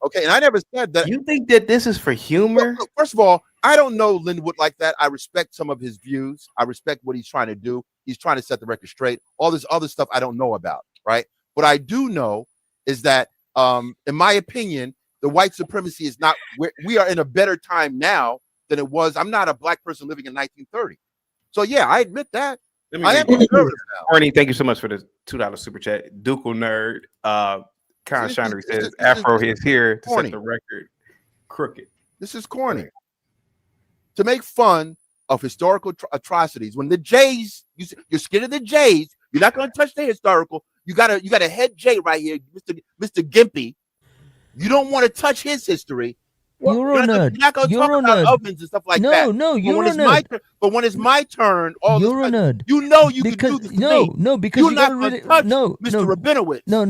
Okay, and I never said that. You think that this is for humor? Look, first of all, I don't know Linwood like that. I respect some of his views. I respect what he's trying to do. He's trying to set the record straight. All this other stuff I don't know about, right? What I do know is that, in my opinion, the white supremacy is not. We are in a better time now than it was. I'm not a black person living in 1930. So yeah, I admit that. I am conservative now. Arnie, thank you so much for the $2 super chat. Ducal Nerd, Con Shinery says Afro is here to set the record crooked. This is corny. To make fun of historical atrocities, when the Jays, you're scared of the Jays, you're not going to touch the historical. You got a head J right here, Mr. Gimpy. You don't want to touch his history. You're a nerd. You're not going to talk about ovens and stuff like that. No, you're a nerd. But when it's my turn, you're a nerd. You know you can do this to me. No, because you're you not gotta going to touch No, Mr. Rabinowitz. No.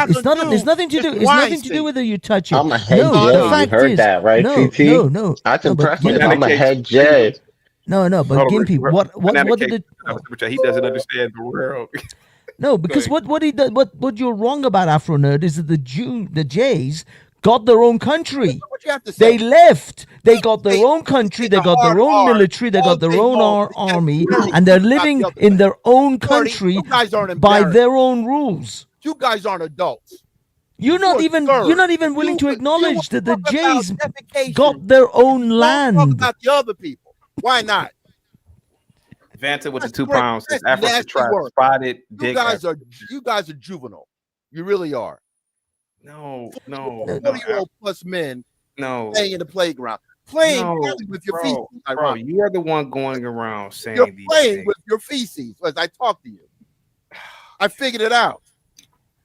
It's not. There's nothing to do. It's nothing to do with whether you touch it. I'm a head J. You heard that, right, TT? No. That's impressive. I'm a head J. No, but Gimpy, what did it? He doesn't understand the world. No, because what he does, what you're wrong about, Afro Nerd, is that the Jays got their own country. They left. They got their own country. They got their own military. They got their own army, and they're living in their own country by their own rules. You guys aren't adults. You're not even willing to acknowledge that the Jays got their own land. Talk about the other people. Why not? Vanta with the 2 pounds says Afro tribe spotted dick. You guys are juvenile. You really are. No. 40-year-old plus men playing in the playground. Playing with your feces. Bro, you are the one going around saying you're these playing things. with your feces as I talk to you. I figured it out.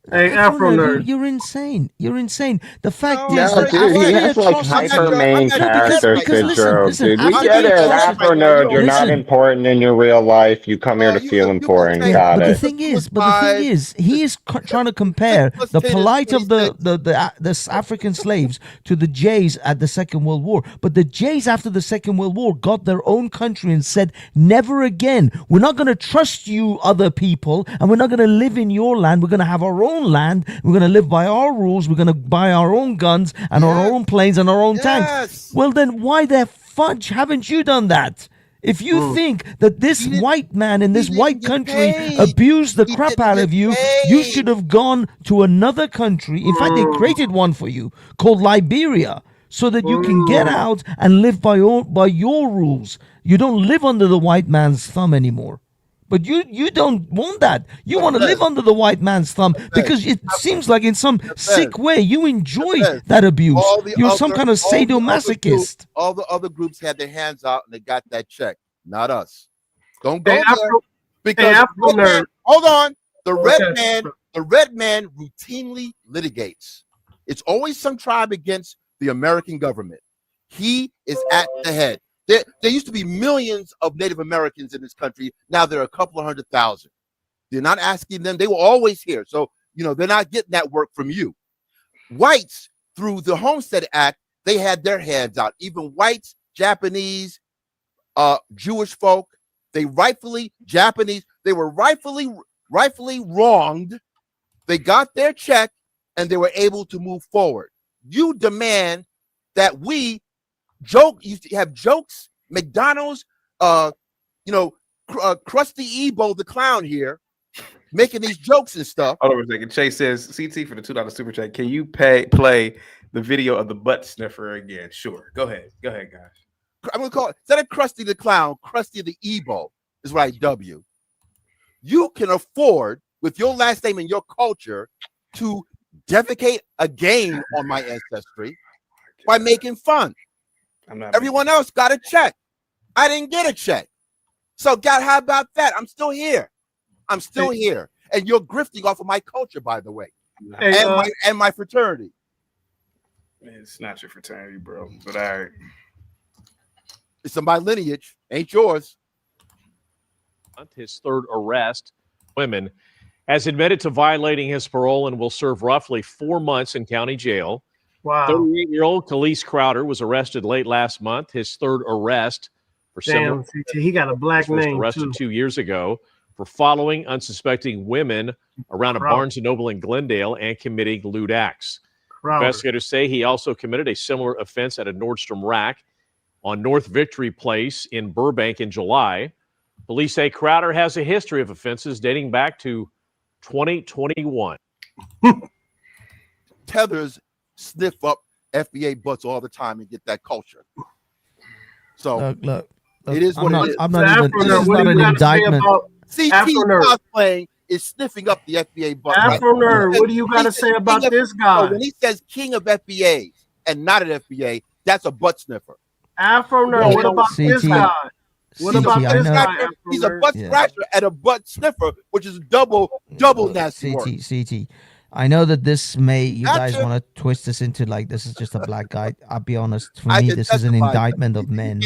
Hey, Afro Nerd. You're insane. The fact No, is that dude, he has like hyper main character syndrome, dude. We get it, Afro Nerd. You're not important in your real life. You come here to feel important. Got but it. the thing is, he is trying to compare the plight of the African slaves to the Jays at the Second World War. But the Jays after the Second World War got their own country and said, never again. We're not going to trust you, other people, and we're not going to live in your land. We're going to have our own land. We're going to live by our rules. We're going to buy our own guns and our own planes and our own tanks. Well, then why the fudge haven't you done that? If you think that this white man in this white country abused the crap out of you, you should have gone to another country. In fact, they created one for you called Liberia so that you can get out and live by your rules. You don't live under the white man's thumb anymore. But you don't want that. You want to live under the white man's thumb because it seems like in some sick way you enjoy that abuse. You're some kind of sadomasochist. All the other groups had their hands out and they got that check. Not us. Don't go Hey, there because hold on. The red man routinely litigates. It's always some tribe against the American government. He is at the head. There used to be millions of Native Americans in this country. Now there are a couple of 100,000. They're not asking them. They were always here. So, they're not getting that work from you. Whites, through the Homestead Act, they had their hands out. Even whites, Japanese, Jewish folk, they were rightfully wronged. They got their check and they were able to move forward. You demand that we used to have jokes, McDonald's, Krusty Ebo the clown here, making these jokes and stuff. Hold on a second. Chase says, CT for the $2 super chat. Can you play the video of the butt sniffer again? Sure. Go ahead, guys. I'm gonna call it, instead of Krusty the clown, Krusty the Ebo is what I dub you. You can afford, with your last name and your culture, to defecate again on my ancestry by making fun. Everyone else got a check. I didn't get a check. So, God, how about that? I'm still here. And you're grifting off of my culture, by the way, and my fraternity. Man, it's not your fraternity, bro. But all right. It's in my lineage. Ain't yours. His third arrest, women, has admitted to violating his parole and will serve roughly 4 months in county jail. Wow. 38-year-old Khalees Crowder was arrested late last month. His third arrest for Damn, he got a black name arrested too. 2 years ago for following unsuspecting women around a Barnes & Noble in Glendale and committing lewd acts. Investigators say he also committed a similar offense at a Nordstrom Rack on North Victory Place in Burbank in July. Police say Crowder has a history of offenses dating back to 2021. Tethers sniff up FBA butts all the time and get that culture. So look, it is what it is. I'm not even. This is not an indictment. CT cosplaying is sniffing up the FBA butt. Afro Nerd, what do you got to say about this guy? When he says king of FBAs and not an FBA, that's a butt sniffer. Afro Nerd, what about this guy? What about this guy? He's a butt scratcher and a butt sniffer, which is double nasty work. CT. I know that this you guys want to twist this into like this is just a black guy. I'll be honest. For me, this is an indictment of men.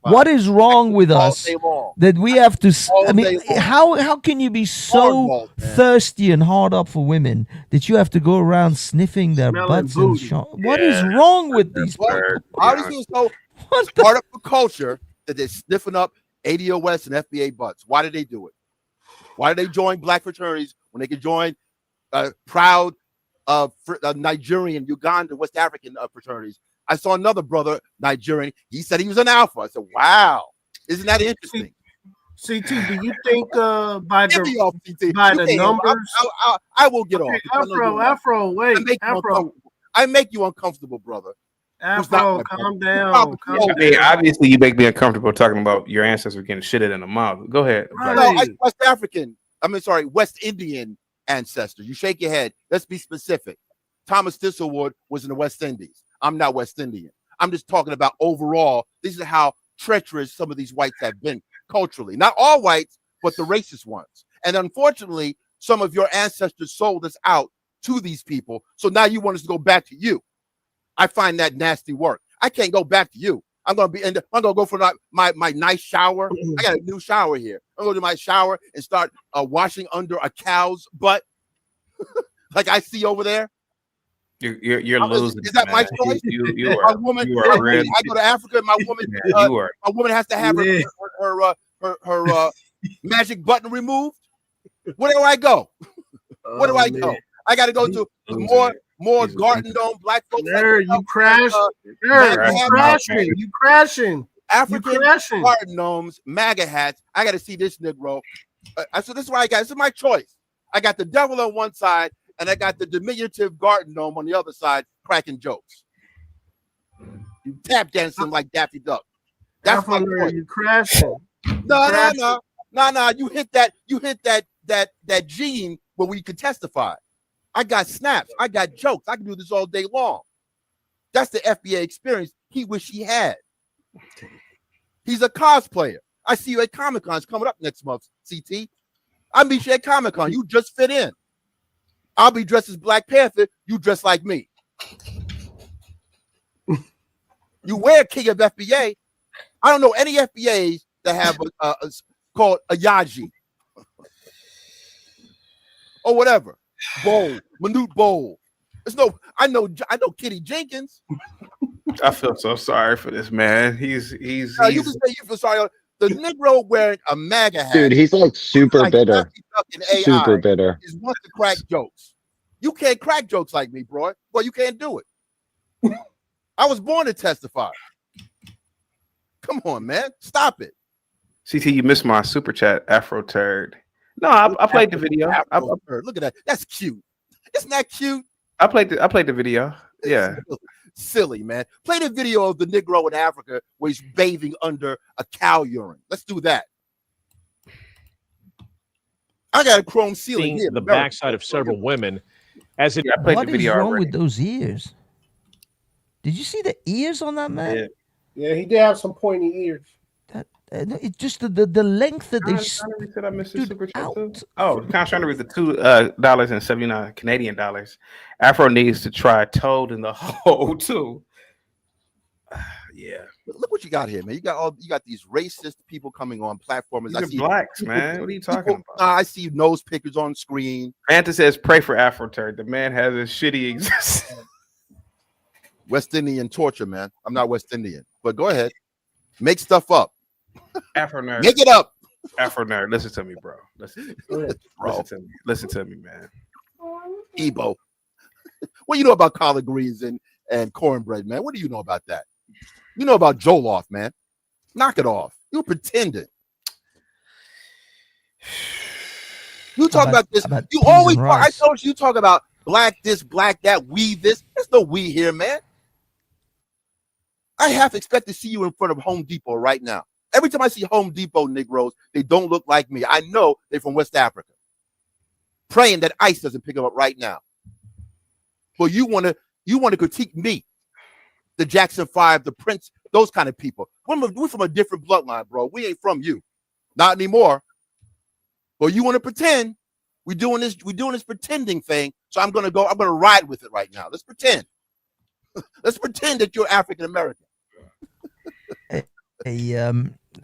What is wrong with us that we have to? I mean, how can you be so thirsty and hard up for women that you have to go around sniffing their butts and what is wrong with these people? Obviously, it's part of the culture that they're sniffing up ADOS and FBA butts. Why did they do it? Why did they join black fraternities when they could join proud Nigerian, Uganda, West African fraternities? I saw another brother, Nigerian. He said he was an alpha. I said, wow, isn't that interesting? CT, do you think by the numbers? I will get off. Afro, wait. I make you uncomfortable, brother. Afro, calm down. Hey, obviously, you make me uncomfortable talking about your ancestors getting shitted in the mouth. Go ahead. No, West Indian ancestor. You shake your head. Let's be specific. Thomas Thistlewood was in the West Indies. I'm not West Indian. I'm just talking about overall. This is how treacherous some of these whites have been culturally. Not all whites, but the racist ones. And unfortunately, some of your ancestors sold us out to these people. So now you want us to go back to you. I find that nasty work. I can't go back to you. I'm gonna go for my nice shower. I got a new shower here. I'm gonna go to my shower and start washing under a cow's butt, like I see over there. You're losing. Is that my choice? You are. Woman, you are I go to Africa, and my woman, my woman has to have her magic button removed. Where do I go? Where do I go? I got to go to more Garden Dome black folks. You crashed. You crashing. African Garden Domes, MAGA hats. I got to see this Negro. So this is what I got. This is my choice. I got the devil on one side, and I got the diminutive Garden Dome on the other side, cracking jokes. You tap dancing like Daffy Duck. That's my point. You crashing. No. You hit that gene where we could testify. I got snaps. I got jokes. I can do this all day long. That's the FBA experience he wish he had. He's a cosplayer. I see you at Comic-Con. It's coming up next month, CT. I'll meet you at Comic-Con. You just fit in. I'll be dressed as Black Panther. You dress like me. You wear King of FBA. I don't know any FBAs that have a called a Yaji or whatever. Bowl, Manute Bowl. There's no. I know Kitty Jenkins. I feel so sorry for this man. He's you can say you feel sorry. The Negro wearing a MAGA hat. Dude, he's like super bitter. Super bitter. He wants to crack jokes. You can't crack jokes like me, bro. Well, you can't do it. I was born to testify. Come on, man. Stop it. CT, you missed my super chat, Afro Turd. No, I played the video. Look at that. That's cute. Isn't that cute? I played the video. Yeah. Silly, man. Play the video of the Negro in Africa where he's bathing under a cow urine. Let's do that. I got a chrome ceiling here. The backside of several women. As it, What is wrong with those ears? Did you see the ears on that man? Yeah, he did have some pointy ears. It's just the length that they Did I miss the super chat too? Oh, trying to read the $2.79 Canadian dollars. Afro needs to try Toad in the hole too. Yeah. Look what you got here, man. You got these racist people coming on platforms. These are blacks, man. What are you talking about? I see nose pickers on screen. Fanta says, "Pray for Afro Turd. The man has a shitty existence." West Indian torture, man. I'm not West Indian, but go ahead. Make stuff up. Afro nerd. Make it up. Afro nerd. Listen to me, bro. Listen to me. Listen to me, man. Ebo. What do you know about collard greens and cornbread, man? What do you know about that? You know about Jollof, man. Knock it off. You're pretending. You talk about this. You always talk, I told you talk about black this, black that, we this. There's no we here, man. I half expect to see you in front of Home Depot right now. Every time I see Home Depot Negroes, they don't look like me. I know they're from West Africa. Praying that ICE doesn't pick them up right now. But you want to critique me, the Jackson 5, the Prince, those kind of people. We're from a different bloodline, bro. We ain't from you. Not anymore. But you want to pretend we're doing this pretending thing. So I'm gonna ride with it right now. Let's pretend. Let's pretend that you're African American. Hey,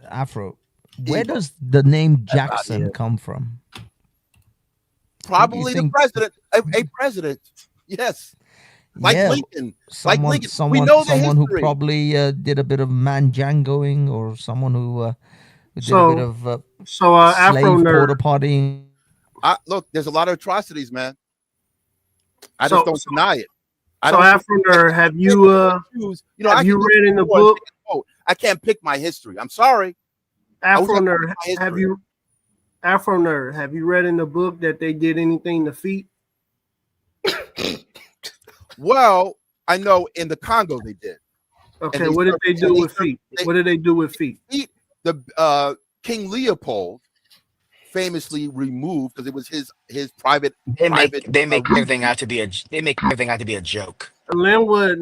Afro, where does the name Jackson come from? Probably the president, a president. Yes. Like Lincoln. We know someone who probably did a bit of manjangoing, or someone who did a bit of Afro porta pottying. Look, there's a lot of atrocities, man. I just don't deny it. Afro nerd, have you read in the book? I can't pick my history. I'm sorry. Afro nerd, have you read in the book that they did anything to feet? Well, I know in the Congo they did. Okay, what did they do with feet? What did they do with feet? The King Leopold famously removed, because it was his private. They make everything out to be a joke. Linwood,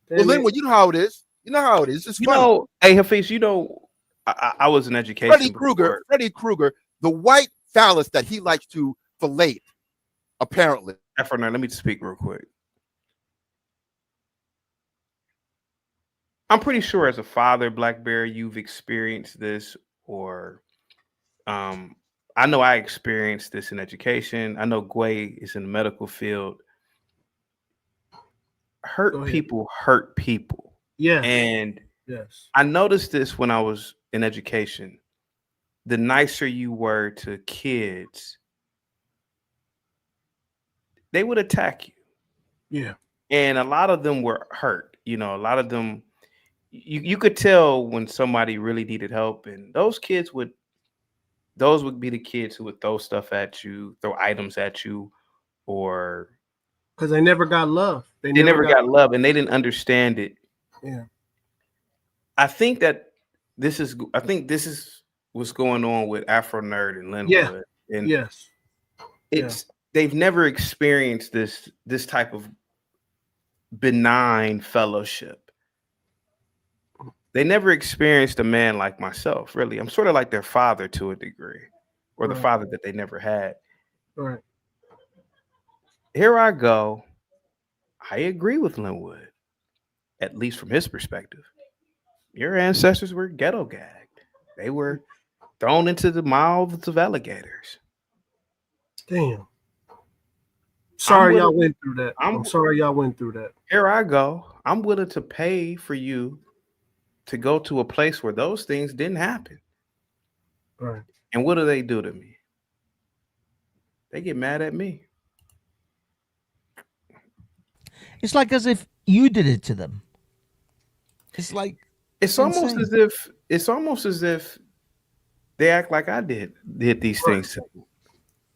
Linwood, you know how it is. You know how it is. It's funny. Hey Hafiz, I was in education. Freddy Krueger, the white phallus that he likes to fillet, apparently. Afro, let me speak real quick. I'm pretty sure as a father, Blackberry, you've experienced this, or I know I experienced this in education. I know Gway is in the medical field. Hurt people hurt people. Yeah. And yes, I noticed this when I was in education. The nicer you were to kids, they would attack you. Yeah. And a lot of them were hurt. A lot of them, you could tell when somebody really needed help. And those would be the kids who would throw stuff at you, throw items at you, or because they never got love. They never got love, and they didn't understand it Yeah. I think this is what's going on with Afro Nerd and Linwood. And Yes. they've never experienced this type of benign fellowship. They never experienced a man like myself, really. I'm sort of like their father to a degree, or the father that they never had. Right. Here I go. I agree with Linwood, at least from his perspective. Your ancestors were ghetto gagged. They were thrown into the mouths of alligators. Damn. Sorry y'all went through that. I'm sorry y'all went through that. Here I go. I'm willing to pay for you to go to a place where those things didn't happen. Right. And what do they do to me? They get mad at me. It's like as if you did it to them. It's like it's almost as if they act like I did these things to them.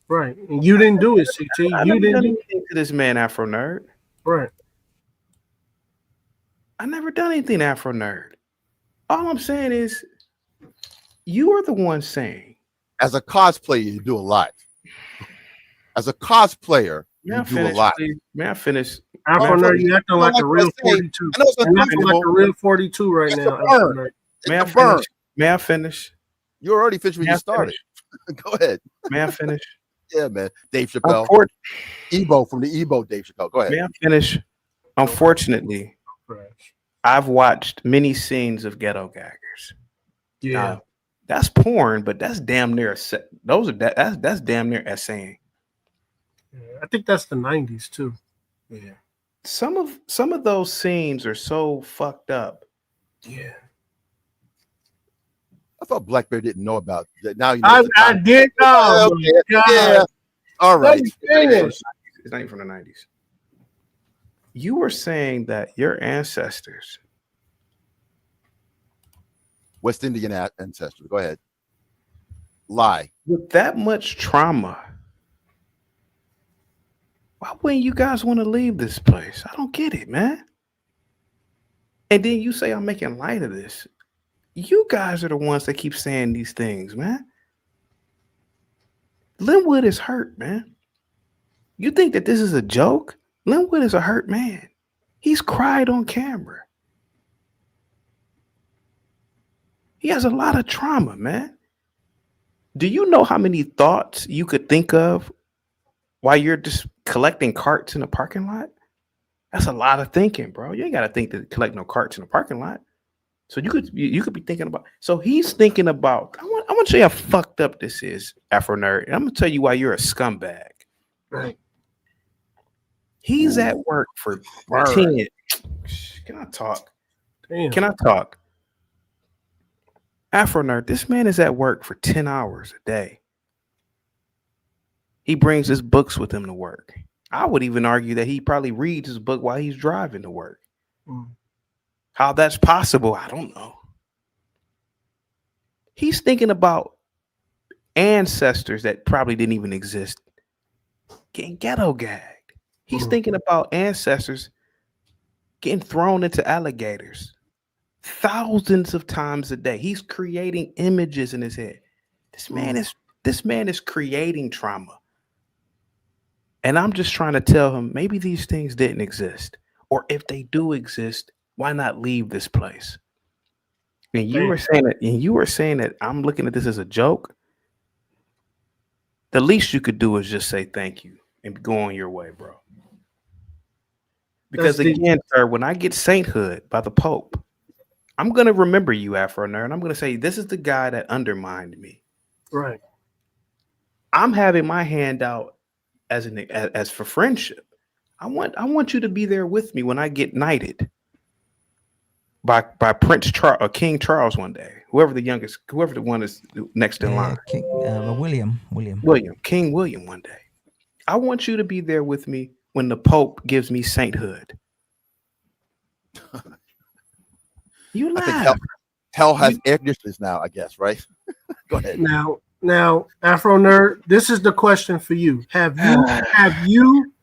Right. And you didn't do it, CT. I You never didn't done do anything to this man, Afro Nerd. Right. I never done anything to Afro Nerd. All I'm saying is you are the one saying. As a cosplayer, you do a lot. As a cosplayer, you do a lot. Please? May I finish? Afro Nerd, you acting like a real 42. I know it's You're acting like uncomfortable. a real 42 right It's now. a burn. May It's I a burn. finish? May I finish? You already finished when May you I started. Go ahead. May I finish? Yeah, man. Dave Chappelle. Ebo from the Ebo Dave Chappelle. Go ahead. May I finish? Unfortunately, I've watched many scenes of ghetto gaggers. Yeah. That's porn, but that's damn near that's damn near essaying. I think that's the 90s too. Yeah. Some of those scenes are so fucked up. Yeah. I thought Blackbear didn't know about that. Now you know. I did know. Yeah. All right. It's not even from the 90s. You were saying that your ancestors, West Indian ancestors. Go ahead. Lie. With that much trauma, why wouldn't you guys want to leave this place? I don't get it, man. And then you say I'm making light of this. You guys are the ones that keep saying these things, man. Linwood is hurt, man. You think that this is a joke? Linwood is a hurt man. He's cried on camera. He has a lot of trauma, man. Do you know how many thoughts you could think of while you're just collecting carts in a parking lot? That's a lot of thinking, bro. You ain't got to think to collect no carts in a parking lot. So you could be thinking about. So he's thinking about. I want to show you how fucked up this is, Afro Nerd. And I'm gonna tell you why you're a scumbag. Right. He's at work for 10. Can I talk? Damn. Can I talk? Afro Nerd, this man is at work for 10 hours a day. He brings his books with him to work. I would even argue that he probably reads his book while he's driving to work. How that's possible, I don't know. He's thinking about ancestors that probably didn't even exist getting ghetto gagged. He's thinking about ancestors getting thrown into alligators thousands of times a day. He's creating images in his head. This man is creating trauma. And I'm just trying to tell him maybe these things didn't exist. Or if they do exist, why not leave this place? And you were saying that I'm looking at this as a joke. The least you could do is just say thank you and go on your way, bro. Because again, sir, when I get sainthood by the Pope, I'm gonna remember you, Afro Nerd. I'm gonna say this is the guy that undermined me. Right. I'm having my hand out as for friendship. I want you to be there with me when I get knighted by Prince Charles or King Charles one day. Whoever the one is next in line. King, William King William one day. I want you to be there with me when the Pope gives me sainthood. You laugh. I think hell has air conditioners now, I guess, right? Go ahead. Now, Afro Nerd, this is the question for you. Have you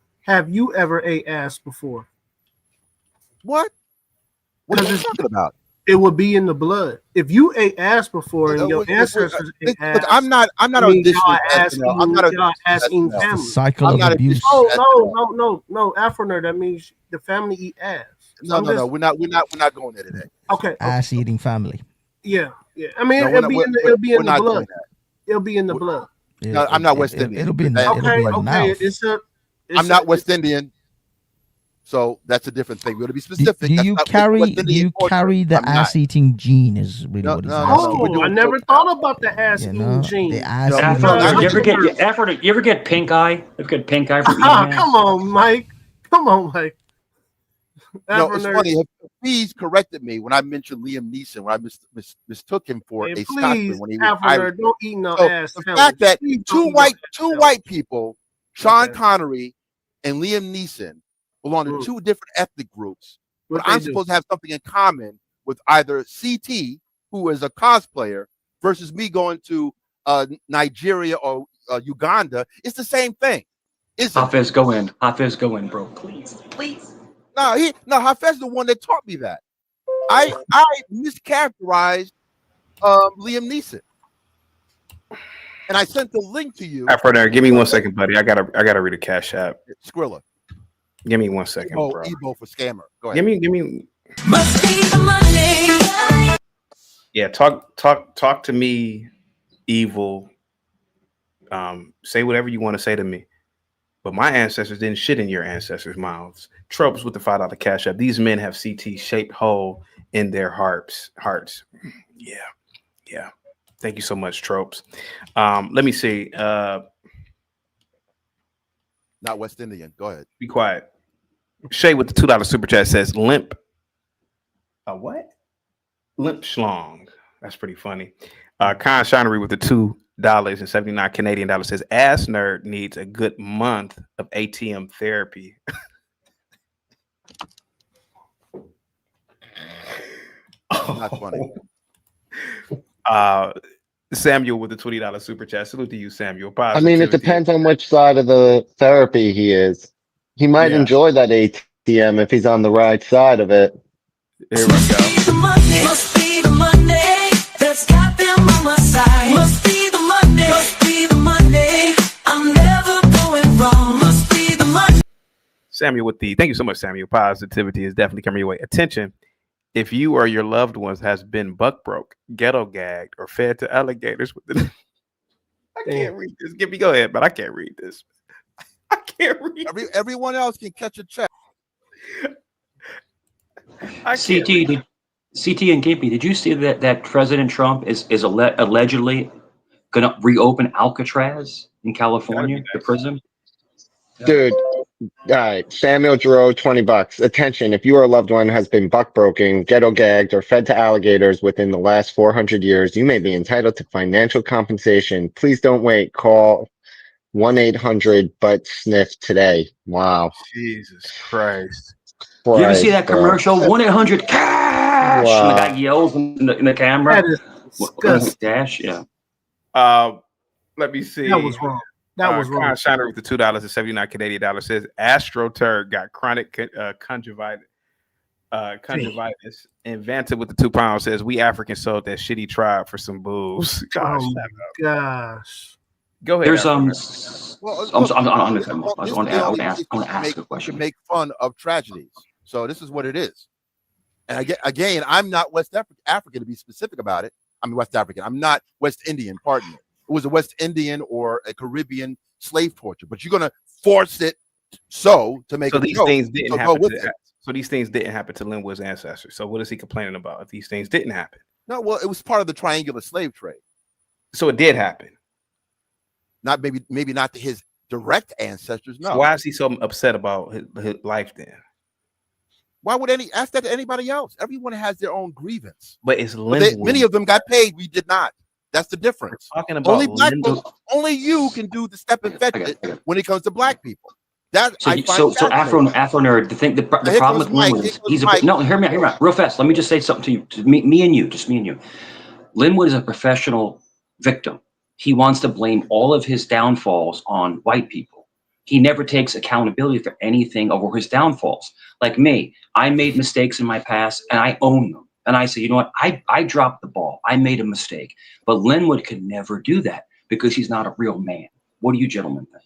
ever ate ass before? What What are you talking about? It would be in the blood. If you ate ass before and your ancestors ate ass, look, I'm not auditioning SNL. I'm not y'all ass eating SNL. family. Cycle I'm of not abuse. No, Afro nerd. That means the family eat ass. So No. We're not going there today. Okay. Ass eating family. Yeah. I mean, No, it'll be in the blood. doing that. It'll be in the blood. No, I'm not West Indian. It'll be in the mouth. I'm not West Indian, so that's a different thing. We got to be specific. Do you carry the ass eating gene? Is really what he's asking. I never thought about the ass eating gene. The ass You ever get pink eye? Ever get pink eye from eating ass? Come on, Mike. No, it's funny. Please corrected me when I mentioned Liam Neeson, when I mistook him for a Scotsman when he was Irish. Don't eat no ass. The fact that two white people, Sean Connery and Liam Neeson, belong to two different ethnic groups, but I'm supposed to have something in common with either CT, who is a cosplayer, versus me going to Nigeria or Uganda. It's the same thing. Hafez, go in, bro. Please. No, Hafez is the one that taught me that. I mischaracterized Liam Neeson, and I sent the link to you. Afro there, give me 1 second, buddy. I gotta read a cash app. Skrilla. Give me 1 second, bro. Ebo for scammer. Go ahead. Give me. Yeah, talk to me, evil. Say whatever you want to say to me. But my ancestors didn't shit in your ancestors' mouths. Tropes with the $5 cash app. These men have CT shaped hole in their hearts. Yeah. Thank you so much, Tropes. Let me see. Not West Indian. Go ahead. Be quiet. Shay with the $2 super chat says limp. A what? Limp schlong. That's pretty funny. Con Shinery with the $2.79 Canadian dollars says ass nerd needs a good month of ATM therapy. Not funny. Samuel with the $20 super chat. Salute to you, Samuel. I mean, it depends on which side of the therapy he is. He might enjoy that ATM if he's on the right side of it. Here we go. Must be the Monday that's got them on my side. Must be the Monday. Must be the Monday. I'm never going wrong. Must be the Monday. Samuel with the thank you so much, Samuel. Positivity is definitely coming your way. Attention. If you or your loved ones has been buck broke, ghetto gagged, or fed to alligators with the I can't read this. Go ahead, but I can't read this. I can't read. Everyone else can catch a check. CT and Gimpy, did you see that President Trump is allegedly going to reopen Alcatraz in California, the prison? Dude, all right. Samuel Giroux, $20. Attention, if your loved one has been buck broken, ghetto gagged, or fed to alligators within the last 400 years, you may be entitled to financial compensation. Please don't wait. Call 1-800-BUTT-SNIFF today. Wow. Jesus Christ. You ever see that commercial? 1-800-CASH! Wow. And the guy yells in the camera. That is disgusting. Dash, yeah. Let me see. That was wrong. That was wrong. Shiner with the $2.79 Canadian dollars says AstroTurd got chronic conjunctivitis. And Vanta with the £2 says we Africans sold that shitty tribe for some booze. Gosh. Go ahead. There's I want to ask a question. Make fun of tragedies. So this is what it is. And again, I'm not West African to be specific about it. I'm West African. I'm not West Indian. Pardon me. It was a West Indian or a Caribbean slave torture, but you're gonna force it to make. So these things didn't happen. So these things didn't happen to Linwood's ancestors. So what is he complaining about if these things didn't happen? No, well, it was part of the triangular slave trade. So it did happen. Not maybe not to his direct ancestors. No. So why is he so upset about his life then? Why would ask that to anybody else? Everyone has their own grievance. But it's Linwood. Many of them got paid. We did not. That's the difference. We're talking about only black folks, only you can do the step and fetch it when it comes to black people. That so Afro nerd. The problem with Linwood is he's hear me out real fast. Let me just say something to you, to me and you, just me and you. Linwood is a professional victim. He wants to blame all of his downfalls on white people. He never takes accountability for anything over his downfalls. Like me, I made mistakes in my past and I own them. And I say, you know what? I dropped the ball. I made a mistake. But Linwood could never do that because he's not a real man. What do you gentlemen think?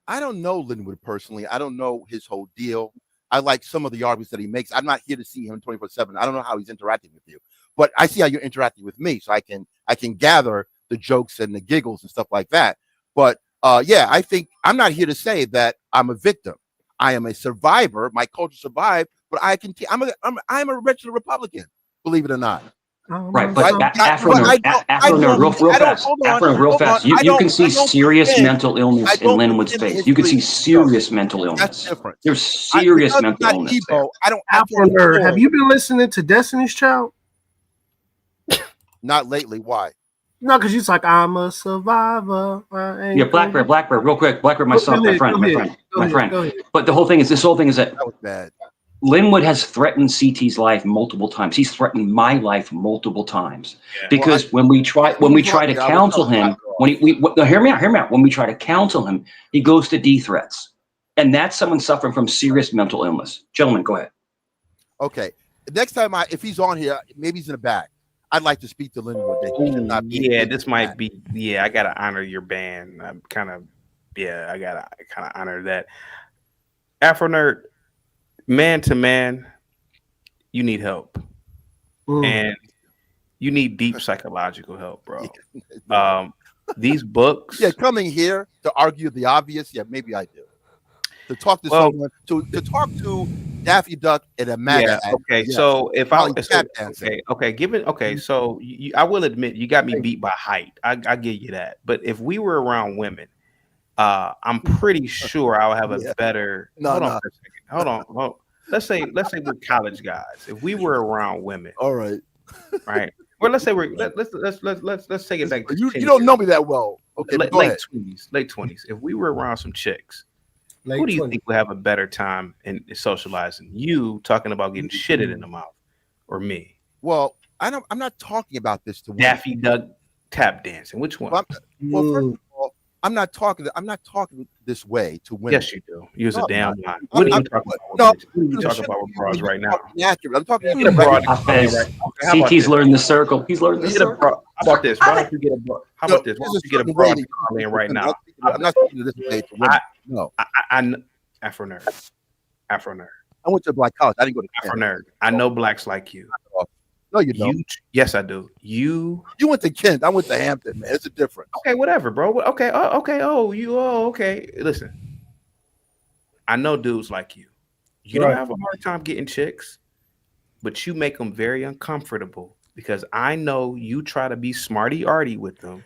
I don't know Linwood personally. I don't know his whole deal. I like some of the arguments that he makes. I'm not here to see him 24/7. I don't know how he's interacting with you, but I see how you're interacting with me, so I can gather the jokes and the giggles and stuff like that. But yeah, I think I'm not here to say that I'm a victim. I am a survivor. My culture survived, but I'm a registered Republican, believe it or not. Right, but Afro Nerd, real fast. You can see serious mental illness in Linwood's face. You can see serious mental illness. That's different. There's serious mental illness there. Afro Nerd, have you been listening to Destiny's Child? Not lately. Why? No, because you're like, I'm a survivor. Yeah, Blackbird, real quick. Blackbird, my friend. But the whole thing is, that was bad. Linwood has threatened CT's life multiple times. He's threatened my life multiple times because when we try to counsel him, hear me out. When we try to counsel him, he goes to D threats, and that's someone suffering from serious mental illness. Gentlemen, go ahead. Okay, next time if he's on here, maybe he's in the back. I'd like to speak to Linwood. This might be. Yeah, I gotta honor your ban. I gotta kind of honor that. Afro Nerd. Man to man, you need help, and you need deep psychological help, bro. These books, coming here to argue the obvious, maybe I do. To talk to someone, to talk to Daffy Duck and a MAGA. So if so I will admit you got me beat by height. I give you that. But if we were around women, I'm pretty sure I'll have a better. Hold on. Let's say we're college guys. If we were around women, all right. Well, let's say let's take it back. You don't know me that well. Okay, late 20s. If we were around some chicks, who do you think would have a better time in socializing? You talking about getting shitted in the mouth, or me? Well, I'm not talking about this to women. Daffy Duck tap dancing. Which one? Well, first of all, I'm not talking this way to women. Yes, you do. Use a damn line. What are you talking about? What are you talking about with bras right now? I'm talking get a broad. CT's learning the circle. He's learning the circle. How about this? Why don't you get a broad? How about this? Why don't you get a broad in right now? I'm not speaking to this way to women. No. Afro Nerd. I went to a black college. I didn't go to Afro Nerd. I know blacks like you. No, you don't. Yes, I do. You went to Kent. I went to Hampton, man. It's a difference. Okay, whatever, bro. Okay. Okay. Listen, I know dudes like you. You don't have a hard time getting chicks, but you make them very uncomfortable because I know you try to be smarty-arty with them,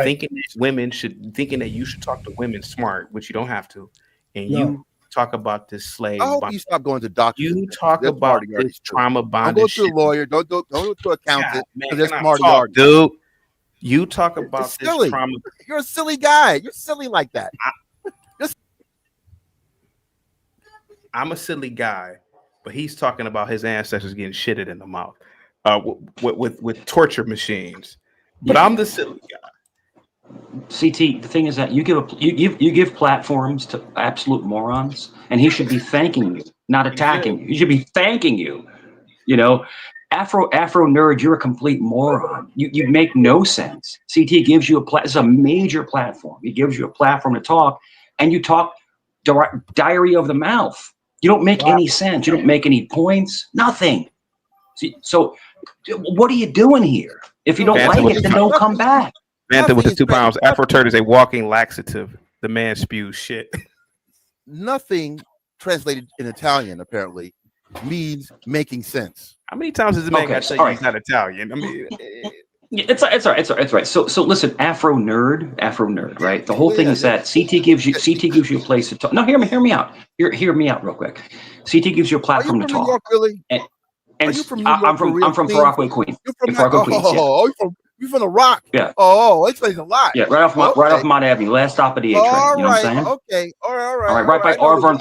thinking that you should talk to women smart, which you don't have to, and you talk about this slave. I hope you stop going to doctors. You talk about this trauma bondage. Don't go to a lawyer. Don't go to an accountant. That's smarty arty, dude. You talk about this silly. trauma. You're a silly guy. You're silly like that. I'm a silly guy, but he's talking about his ancestors getting shitted in the mouth with torture machines. But I'm the silly guy. CT, the thing is that you give platforms to absolute morons, and he should be thanking you, not attacking you. He should be thanking you. You know, Afro Nerd, you're a complete moron. You make no sense. CT gives you it's a major platform. He gives you a platform to talk, and you talk diarrhea of the mouth. You don't make any sense. You don't make any points. Nothing. So what are you doing here? If you don't like it, then don't come back. Mantha with the 2 pounds. Afro Turd is a walking laxative. The man spews shit. Nothing translated in Italian apparently means making sense. How many times has the man got to say he's not Italian? I mean, it's all right. So listen, Afro nerd, right? The whole thing is that CT gives you a place to talk. No, hear me out. Hear me out real quick. CT gives you a platform to talk. New York, really? And are you from New York? I'm from Far Rockaway, Queens. You're from Queens. You're from the Rock. Yeah. Oh, it explains a lot. Yeah, right off Mount Avenue, last stop of the A train. You know what I'm saying? Okay. All right. Right by Arverne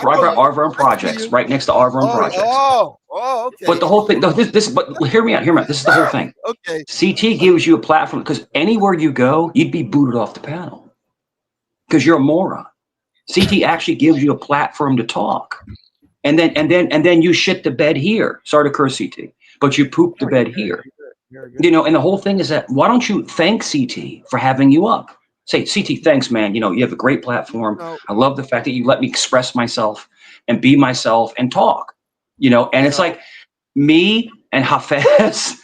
Projects, right next to Arverne Projects. Okay. But the whole thing, but hear me out. This is the whole thing. Okay. CT gives you a platform because anywhere you go, you'd be booted off the panel because you're a moron. CT actually gives you a platform to talk. And then you shit the bed here. Sorry to curse CT, but you poop the bed here. You know, and the whole thing is that why don't you thank CT for having you up? Say, CT, thanks, man. You know, you have a great platform. I love the fact that you let me express myself and be myself and talk. You know, and it's like me and Hafez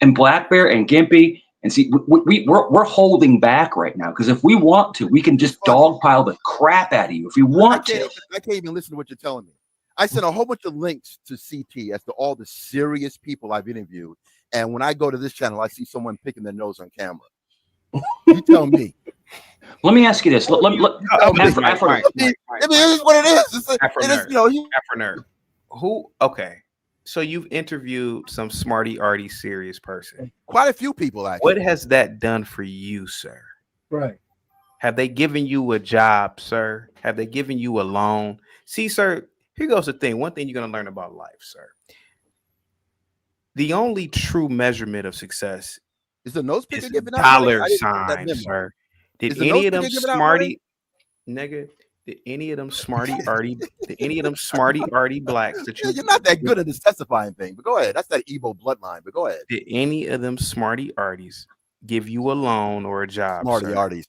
and Black Bear and Gimpy. And see, we're holding back right now because if we want to, we can just dogpile the crap out of you if we want to. I can't even listen to what you're telling me. I sent a whole bunch of links to CT as to all the serious people I've interviewed. And when I go to this channel, I see someone picking their nose on camera. You tell me. Let me ask you this. I mean, it is what it is. Afro-nerd. Who? Okay. So you've interviewed some smarty arty serious person. Quite a few people, actually. What has that done for you, sir? Right. Have they given you a job, sir? Have they given you a loan? See, sir, here goes the thing. One thing you're going to learn about life, sir. The only true measurement of success is the nose picker giving out dollar signs, sir. Did any of them smarty nigga? Did any of them smarty arty blacks that you? You're not that good at this testifying thing, but go ahead. That's that Igbo bloodline, but go ahead. Did any of them smarty arties give you a loan or a job? Smarty sir? arties.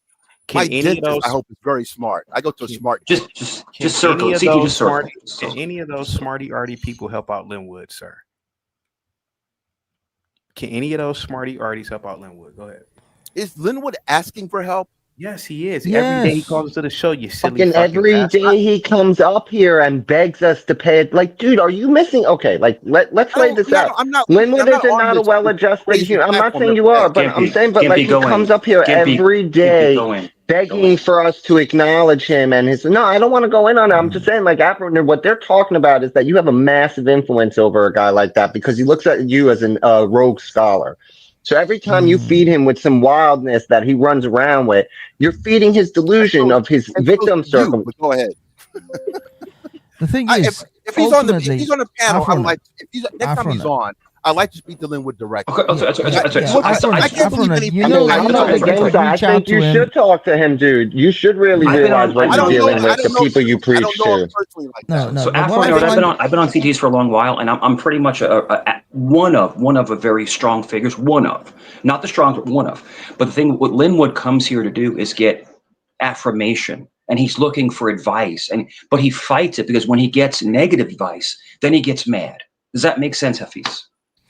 Can My any dentist, of those? I hope, is very smart. I go to a smart. Just circle. Any of CT, those just circle. smarty, can any of those smarty arty people help out Linwood, sir? Can any of those smarty arties help out Linwood? Go ahead. Is Linwood asking for help? Yes, he is. Yes. Every day he calls to the show. You silly Fucking fucking every bastard. day he comes up here and begs us to pay it. Like, dude, are you missing? Okay, like let's lay this out. Linwood is not a well-adjusted human. I'm not saying you are, but I'm saying, but like he comes up here every day begging for us to acknowledge him and his. No, I don't want to go in on it. I'm just saying, like, Afro, what they're talking about is that you have a massive influence over a guy like that because he looks at you as an rogue scholar. So every time you feed him with some wildness that he runs around with, you're feeding his delusion of his victim circle. Go ahead. The thing is, if he's on the panel, Afro-nerd. I'm like, next time he's on, I like to speak to Linwood directly. I think you should talk to him, dude. You should really realize what you're dealing with, the people you preach to. So I've been on CTs for a long while, and I'm pretty much one of a very strong figures. Not the strong, but one of. But the thing what Linwood comes here to do is get affirmation, and he's looking for advice, but he fights it because when he gets negative advice, then he gets mad. Does that make sense, Hafiz?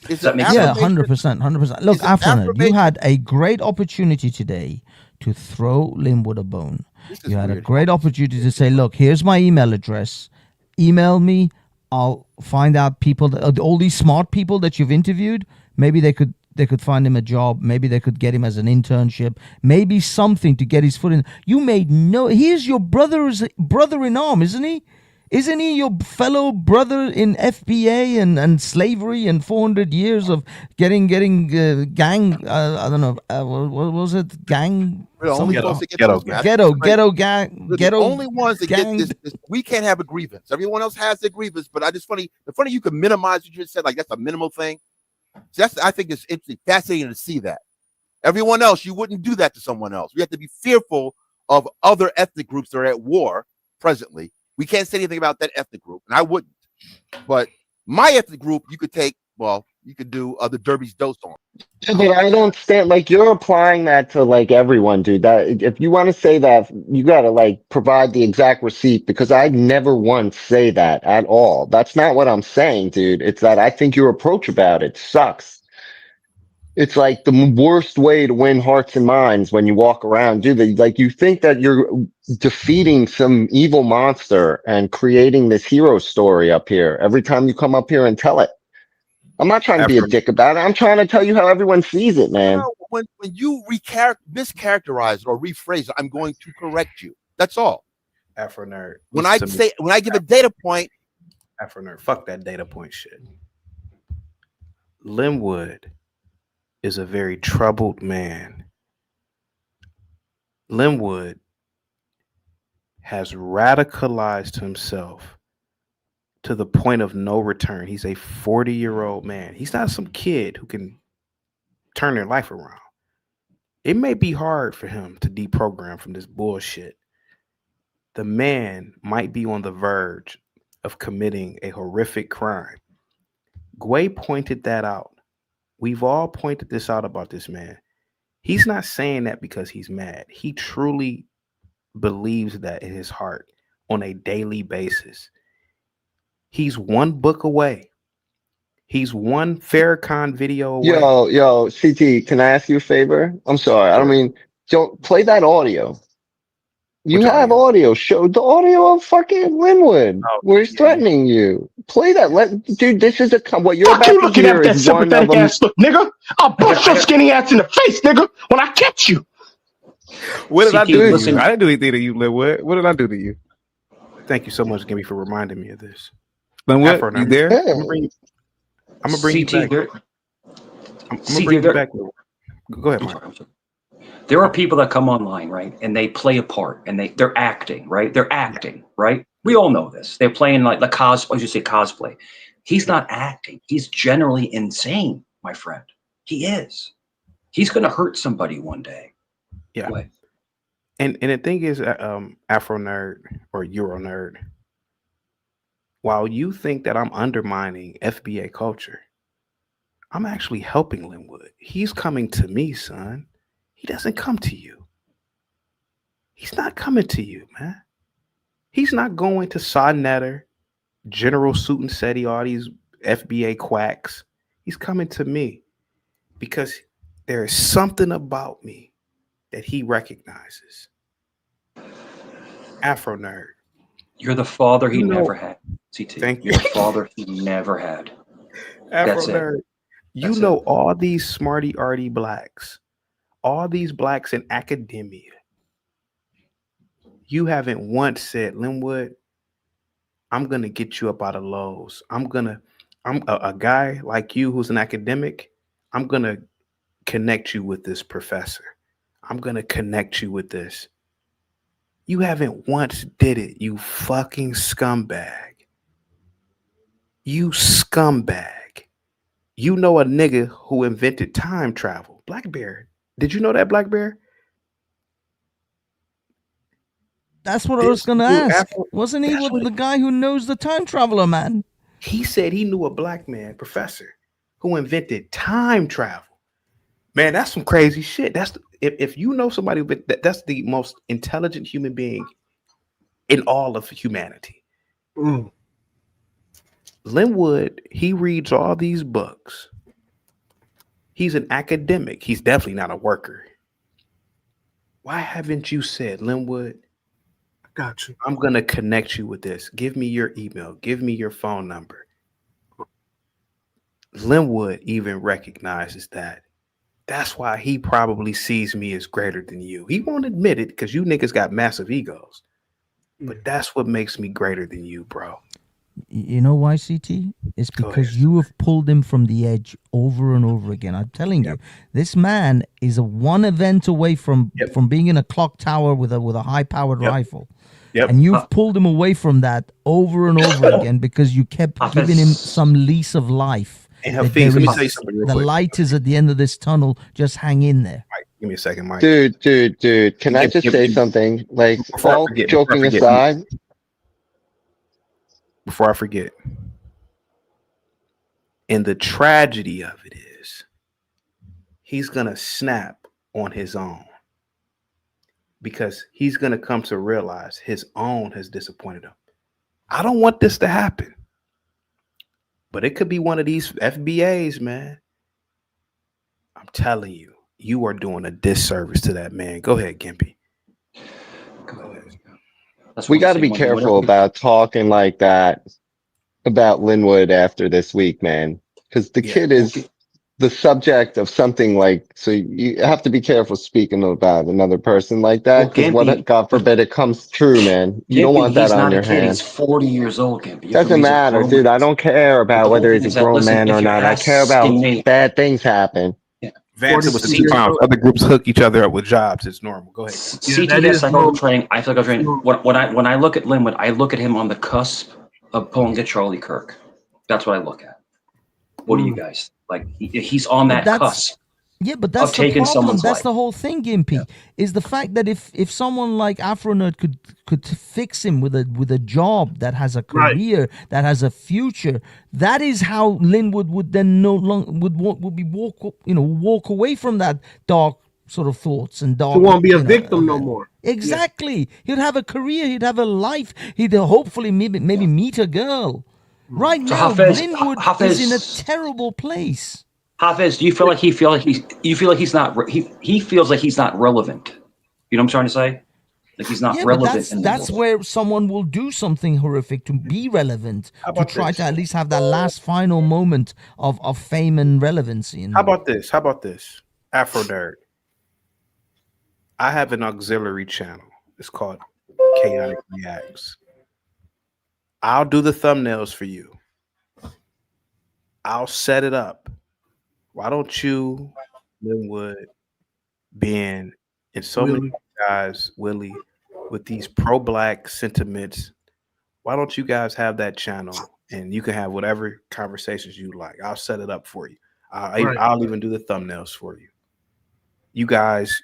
Yeah, 100%, 100%. Look, Afronet, you had a great opportunity today to throw Linwood a bone. You had a great opportunity to say, look, here's my email address. Email me. I'll find out people, all these smart people that you've interviewed. Maybe they could find him a job. Maybe they could get him as an internship. Maybe something to get his foot in. You made he is your brother-in-arm, isn't he? Isn't he your fellow brother in FBA and slavery and 400 years of getting gang? I don't know. What was it? Gang? Ghetto gang. The only ones that get this, we can't have a grievance. Everyone else has a grievance, but the funny you can minimize what you just said, like that's a minimal thing. So I think it's interesting, fascinating to see that. Everyone else, you wouldn't do that to someone else. We have to be fearful of other ethnic groups that are at war presently. We can't say anything about that ethnic group, and I wouldn't. But my ethnic group, you could take, you could do the Derby's dose on. But I don't stand like you're applying that to like everyone, dude. That if you want to say that, you gotta like provide the exact receipt because I never once say that at all. That's not what I'm saying, dude. It's that I think your approach about it sucks. It's like the worst way to win hearts and minds when you walk around, dude. Like you think that you're defeating some evil monster and creating this hero story up here every time you come up here and tell it. I'm not trying to be a dick about it. I'm trying to tell you how everyone sees it, man. When you mischaracterize it or rephrase it, I'm going to correct you. That's all. Afro-nerd. When I give a data point, Afro-nerd, fuck that data point shit. Linwood is a very troubled man. Linwood has radicalized himself to the point of no return. He's a 40-year-old man. He's not some kid who can turn their life around. It may be hard for him to deprogram from this bullshit, the man might be on the verge of committing a horrific crime. Gway pointed that out. We've all pointed this out about this man. He's not saying that because he's mad. He truly believes that in his heart on a daily basis. He's one book away. He's one Farrakhan video away. Yo, CT, can I ask you a favor? I'm sorry. I don't mean, don't play that audio. You have audio. Show the audio of fucking Linwood, where he's threatening you. Play that. Dude, this is what you're about you to looking hear at that is one of sympathetic them. ass look, nigga. I'll bust your skinny ass in the face, nigga, when I catch you. What did I CT, do to listen. you? I didn't do anything to you, Linwood. What did I do to you? Thank you so much, Gibby, for reminding me of this. Linwood, Afro, you there? I'm gonna bring you back. I'm gonna bring you back. Go ahead, Mike. There are people that come online, right, and they play a part, and they're acting, right? They're acting, right? We all know this. They're playing like the cosplay. He's not acting. He's generally insane, my friend. He is. He's going to hurt somebody one day. Yeah. And the thing is, Afro nerd or Euro nerd, while you think that I'm undermining FBA culture, I'm actually helping Linwood. He's coming to me, son. He doesn't come to you. He's not coming to you, man. He's not going to Sonnetter, General Suit and Seti, all these FBA quacks. He's coming to me because there is something about me that he recognizes. Afro nerd. You're the father he never had. CT. Thank you. You're the father he never had. Afro That's nerd. it. You know all these smarty arty blacks, all these blacks in academia. You haven't once said, Linwood, I'm gonna get you up out of Lowe's. I'm a guy like you who's an academic. I'm gonna connect you with this professor. I'm gonna connect you with this. You haven't once did it, you fucking scumbag. You scumbag. You know a nigga who invented time travel. Blackbear. Did you know that, Blackbear? That's what I was going to ask. Wasn't he the guy who knows the time traveler, man? He said he knew a black man, professor, who invented time travel. Man, that's some crazy shit. If you know somebody, that's the most intelligent human being in all of humanity. Linwood, he reads all these books. He's an academic. He's definitely not a worker. Why haven't you said, Linwood, I got you. I'm going to connect you with this. Give me your email. Give me your phone number. Linwood even recognizes that. That's why he probably sees me as greater than you. He won't admit it because you niggas got massive egos. But that's what makes me greater than you, bro. You know why, CT? It's because you have pulled him from the edge over and over again. I'm telling you, this man is one event away from being in a clock tower with a high-powered rifle. And you've pulled him away from that over and over again because you kept giving him some lease of life. And Hafiz, let me tell you something real quick. The light is at the end of this tunnel. Just hang in there. Mike, give me a second, Mike. Dude, can I just say something? Like, all joking aside. Before I forget. And the tragedy of it is, he's going to snap on his own. Because he's going to come to realize his own has disappointed him. I don't want this to happen. But it could be one of these FBAs, man. I'm telling you, you are doing a disservice to that man. Go ahead, Gimpy. Go ahead. We got to be careful about talking like that about Linwood after this week, man. Because the kid is the subject of something like, so you have to be careful speaking about another person like that. Because what, God forbid, it comes true, man. You don't want that on your hands. He's 40 years old, Gimpy. Doesn't matter, dude. I don't care about whether he's a grown man or not. I care about bad things happen. Vance with the times. Other groups hook each other up with jobs. It's normal. Go ahead. CT has psychological training. I psychological training. When I look at Linwood, I look at him on the cusp of pulling a Charlie Kirk. That's what I look at. What do you guys like? He's on that cusp. Yeah, but that's the taking problem. someone's That's life. the whole thing, Gimpy. Is the fact that if someone like Afro Nerd could fix him with a job that has a career, that has a future, that is how Linwood would then no longer would be walk away from that dark sort of thoughts and dark. He won't be a victim no more. Exactly. He'd have a career. He'd have a life. He'd hopefully maybe meet a girl. Right So now, Hafez- Linwood Hafez- is in a terrible place. Hafez, do you feel like he feels like he's not relevant? You know what I'm trying to say? Like he's not Yeah, but relevant. that's where someone will do something horrific to be relevant, to try to at least have that last final moment of fame and relevancy. How about this? Afro Nerd. I have an auxiliary channel. It's called Chaotic Reacts. I'll do the thumbnails for you. I'll set it up. Why don't you, Linwood, Ben, and so many guys, Willie, with these pro-black sentiments, why don't you guys have that channel and you can have whatever conversations you like? I'll set it up for you. I'll even do the thumbnails for you. You guys,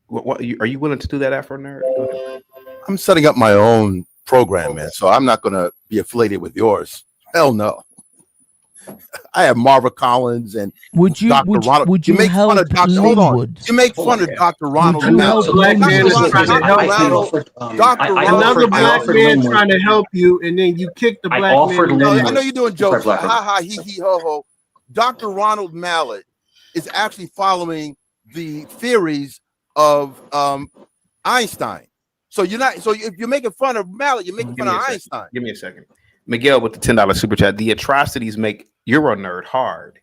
what are you willing to do that, Afro Nerd? I'm setting up my own program, man, so I'm not going to be affiliated with yours. Hell no. I have Marva Collins and Dr. Ronald. Would you make help fun of Dr. Linwood? Hold on. You make fun of Dr. Ronald. Another black man is trying to help you. Another black man trying to help you, and then you kick the black man. I know you're doing jokes. Ha ha, hee hee, ho ho. Dr. Ronald Mallet is actually following the theories of Einstein. So you're not. So if you're making fun of Mallet, you're making fun of Einstein. Give me a second. Miguel with the $10 super chat. The atrocities make Euro Nerd hard,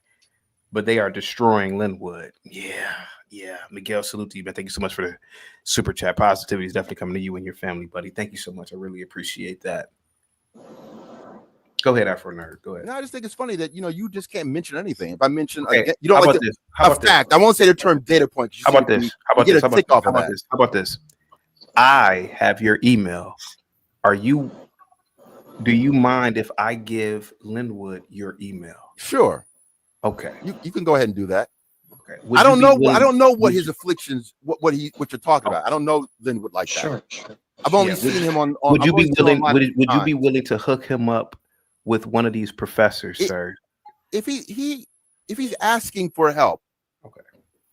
but they are destroying Linwood. Yeah. Miguel, salute to you, man. Thank you so much for the super chat. Positivity is definitely coming to you and your family, buddy. Thank you so much. I really appreciate that. Go ahead, Afro Nerd. Go ahead. No, I just think it's funny that you just can't mention anything. If I mention, Okay. you don't How like about the, this? How about a fact. I won't say the term data point. How about this? How about you this? get How a tick off about of that. this? How about this? I have your email. Do you mind if I give Linwood your email? Sure. Okay. You can go ahead and do that. Okay. I don't know what his afflictions, what you're talking about. I don't know Linwood like that. Sure. I've only seen him on. Would you be willing? Would you be willing to hook him up with one of these professors, sir? If he's asking for help, okay.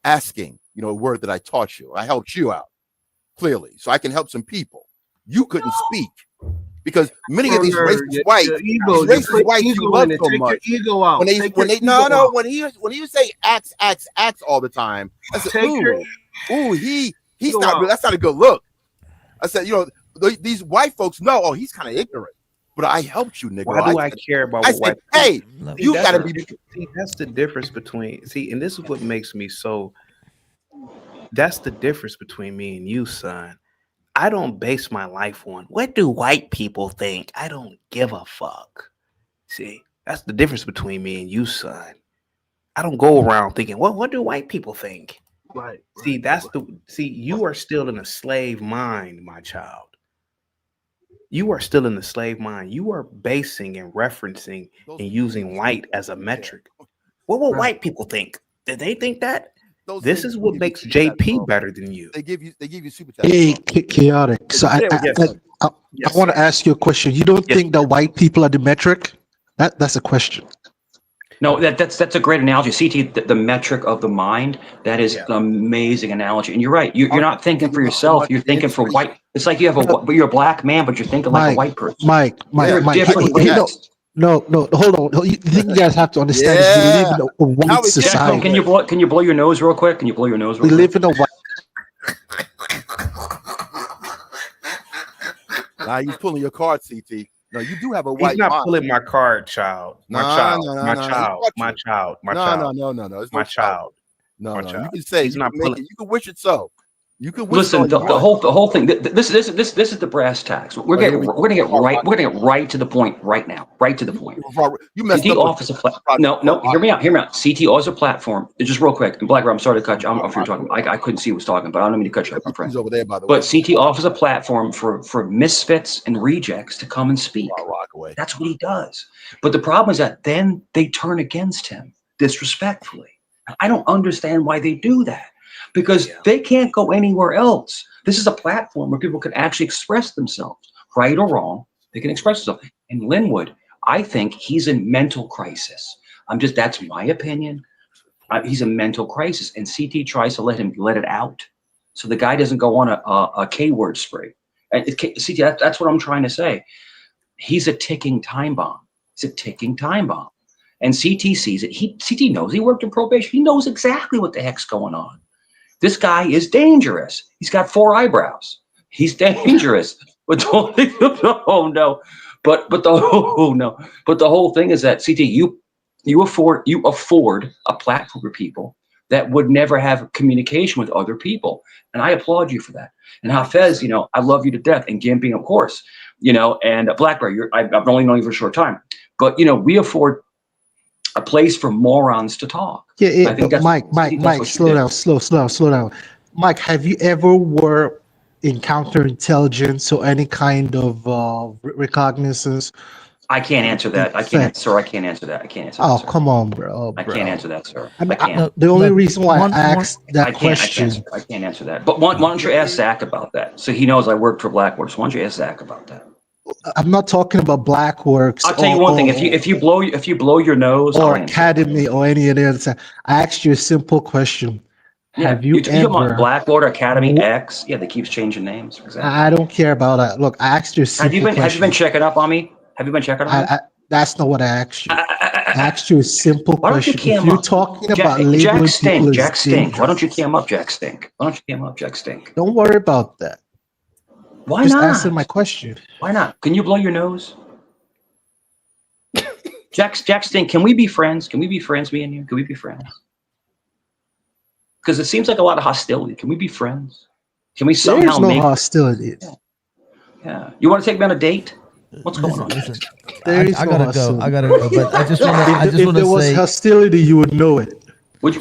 Asking, a word that I taught you. I helped you out clearly, so I can help some people. You couldn't speak. Because many of these racist whites, you love so much. Ego out. When you say axe all the time, I said, he's not. That's not a good look. I said, these white folks know. Oh, he's kind of ignorant. But I helped you, nigga. Why do I care about what white? Hey, you gotta be. See, that's the difference between. See, and this is what makes me so. That's the difference between me and you, son. I don't base my life on what do white people think. I don't give a fuck. See, that's the difference between me and you, son. I don't go around thinking, well, what do white people think? Right. See, you are still in a slave mind, my child. You are still in the slave mind. You are basing and referencing and using white as a metric. What will white people think? Did they think that? This is what makes JP better than you. They give you super chat. Hey, chaotic. So I want to ask you a question. You don't think that white people are the metric? That's a question. No, that's a great analogy. CT, the metric of the mind. That is an amazing analogy. And you're right. You're not thinking for yourself. You're thinking for white. It's like you're a black man, but you're thinking like a white person. Mike. No, hold on. You think you guys have to understand this. We live in a white society. Can you blow your nose real quick? We live in a white. Nah, he's pulling your card, CT. No, you do have a white. He's not pulling my card, child. My child. My child. No. It's my child. No. You can say he's not pulling. You can wish it so. You can wish listen. The whole thing. This is the brass tacks. We're gonna get right to the point right now. Right to the point. You messed CT up. Office of no. Hear me out. CT as a platform. Just real quick. And Black Rob, I'm sorry to cut you. I don't know if you're talking. I couldn't see who was talking, but I don't mean to cut you off, my friend. He's over there, by the way. But CT offers a platform for misfits and rejects to come and speak. That's what he does. But the problem is that then they turn against him disrespectfully. I don't understand why they do that, because they can't go anywhere else. This is a platform where people can actually express themselves, right or wrong. They can express themselves. And Linwood, I think he's in mental crisis. That's my opinion. He's a mental crisis, and CT tries to let it out, so the guy doesn't go on a K-word spree. And CT, that's what I'm trying to say. He's a ticking time bomb. He's a ticking time bomb. And CT sees it. CT knows. He worked in probation. He knows exactly what the heck's going on. This guy is dangerous. He's got 4 eyebrows. He's dangerous. But the whole thing is that CT, you afford a platform for people that would never have communication with other people, and I applaud you for that. And Hafez, I love you to death, and Gimping, of course, and Blackberry. I've only known you for a short time, but we afford a place for morons to talk. Yeah, I think Mike, slow down. Mike, have you ever encountered intelligence or any kind of recognizance? I can't answer that. I can't answer that. Oh, sir. come on, bro. I can't answer that, sir. I mean, I can't. the only reason why I asked that question. I can't answer that. But why don't you ask Zach about that? So he knows I worked for Blackworks. Why don't you ask Zach about that? I'm not talking about Blackworks. I'll tell you one thing. If you blow your nose, or Academy or any of the other time, I asked you a simple question. Have you talking about ever Blackwater Academy X? Yeah, they keeps changing names. For example. I don't care about that. Look, I asked you a simple question. Have you been checking up on me? Have you been checking on me? That's not what I asked you. I asked you a simple question. If you're talking about Jack Stink. Why don't you cam up, Jack Stink? Don't worry about that. Why Just not? answer my question. Why not? Can you blow your nose? Jack Stink, can we be friends? Can we be friends, me and you? Can we be friends? Because it seems like a lot of hostility. Can we be friends? Can we somehow There's no hostility. Yeah. You want to take me on a date? What's going on? Listen. I gotta go. But I just want to say, if there was hostility, you would know it. Where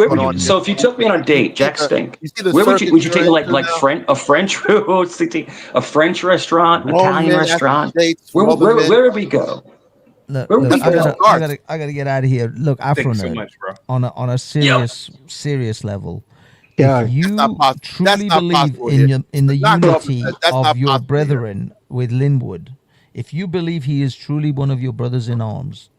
would you? So if you took me on a date, Jack Stink, where would you take me? Like a French restaurant, Italian restaurant? Where would we go? Look, I gotta get out of here. Look, Afro Thank you so Nerd, much, bro. on a serious level. Yeah, if you truly believe in the unity of your brethren with Linwood, if you believe he is truly one of your brothers in arms,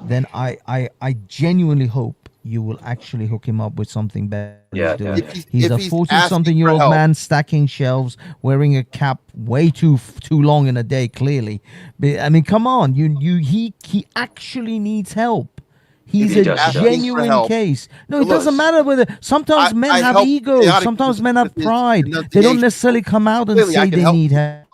then I genuinely hope you will actually hook him up with something better. He's a 40-something-year-old man stacking shelves, wearing a cap way too long in a day. Clearly, I mean, come on, he actually needs help. He's a genuine case. No, it doesn't matter whether. Sometimes men have egos. Sometimes men have pride. They don't necessarily come out and say they need help.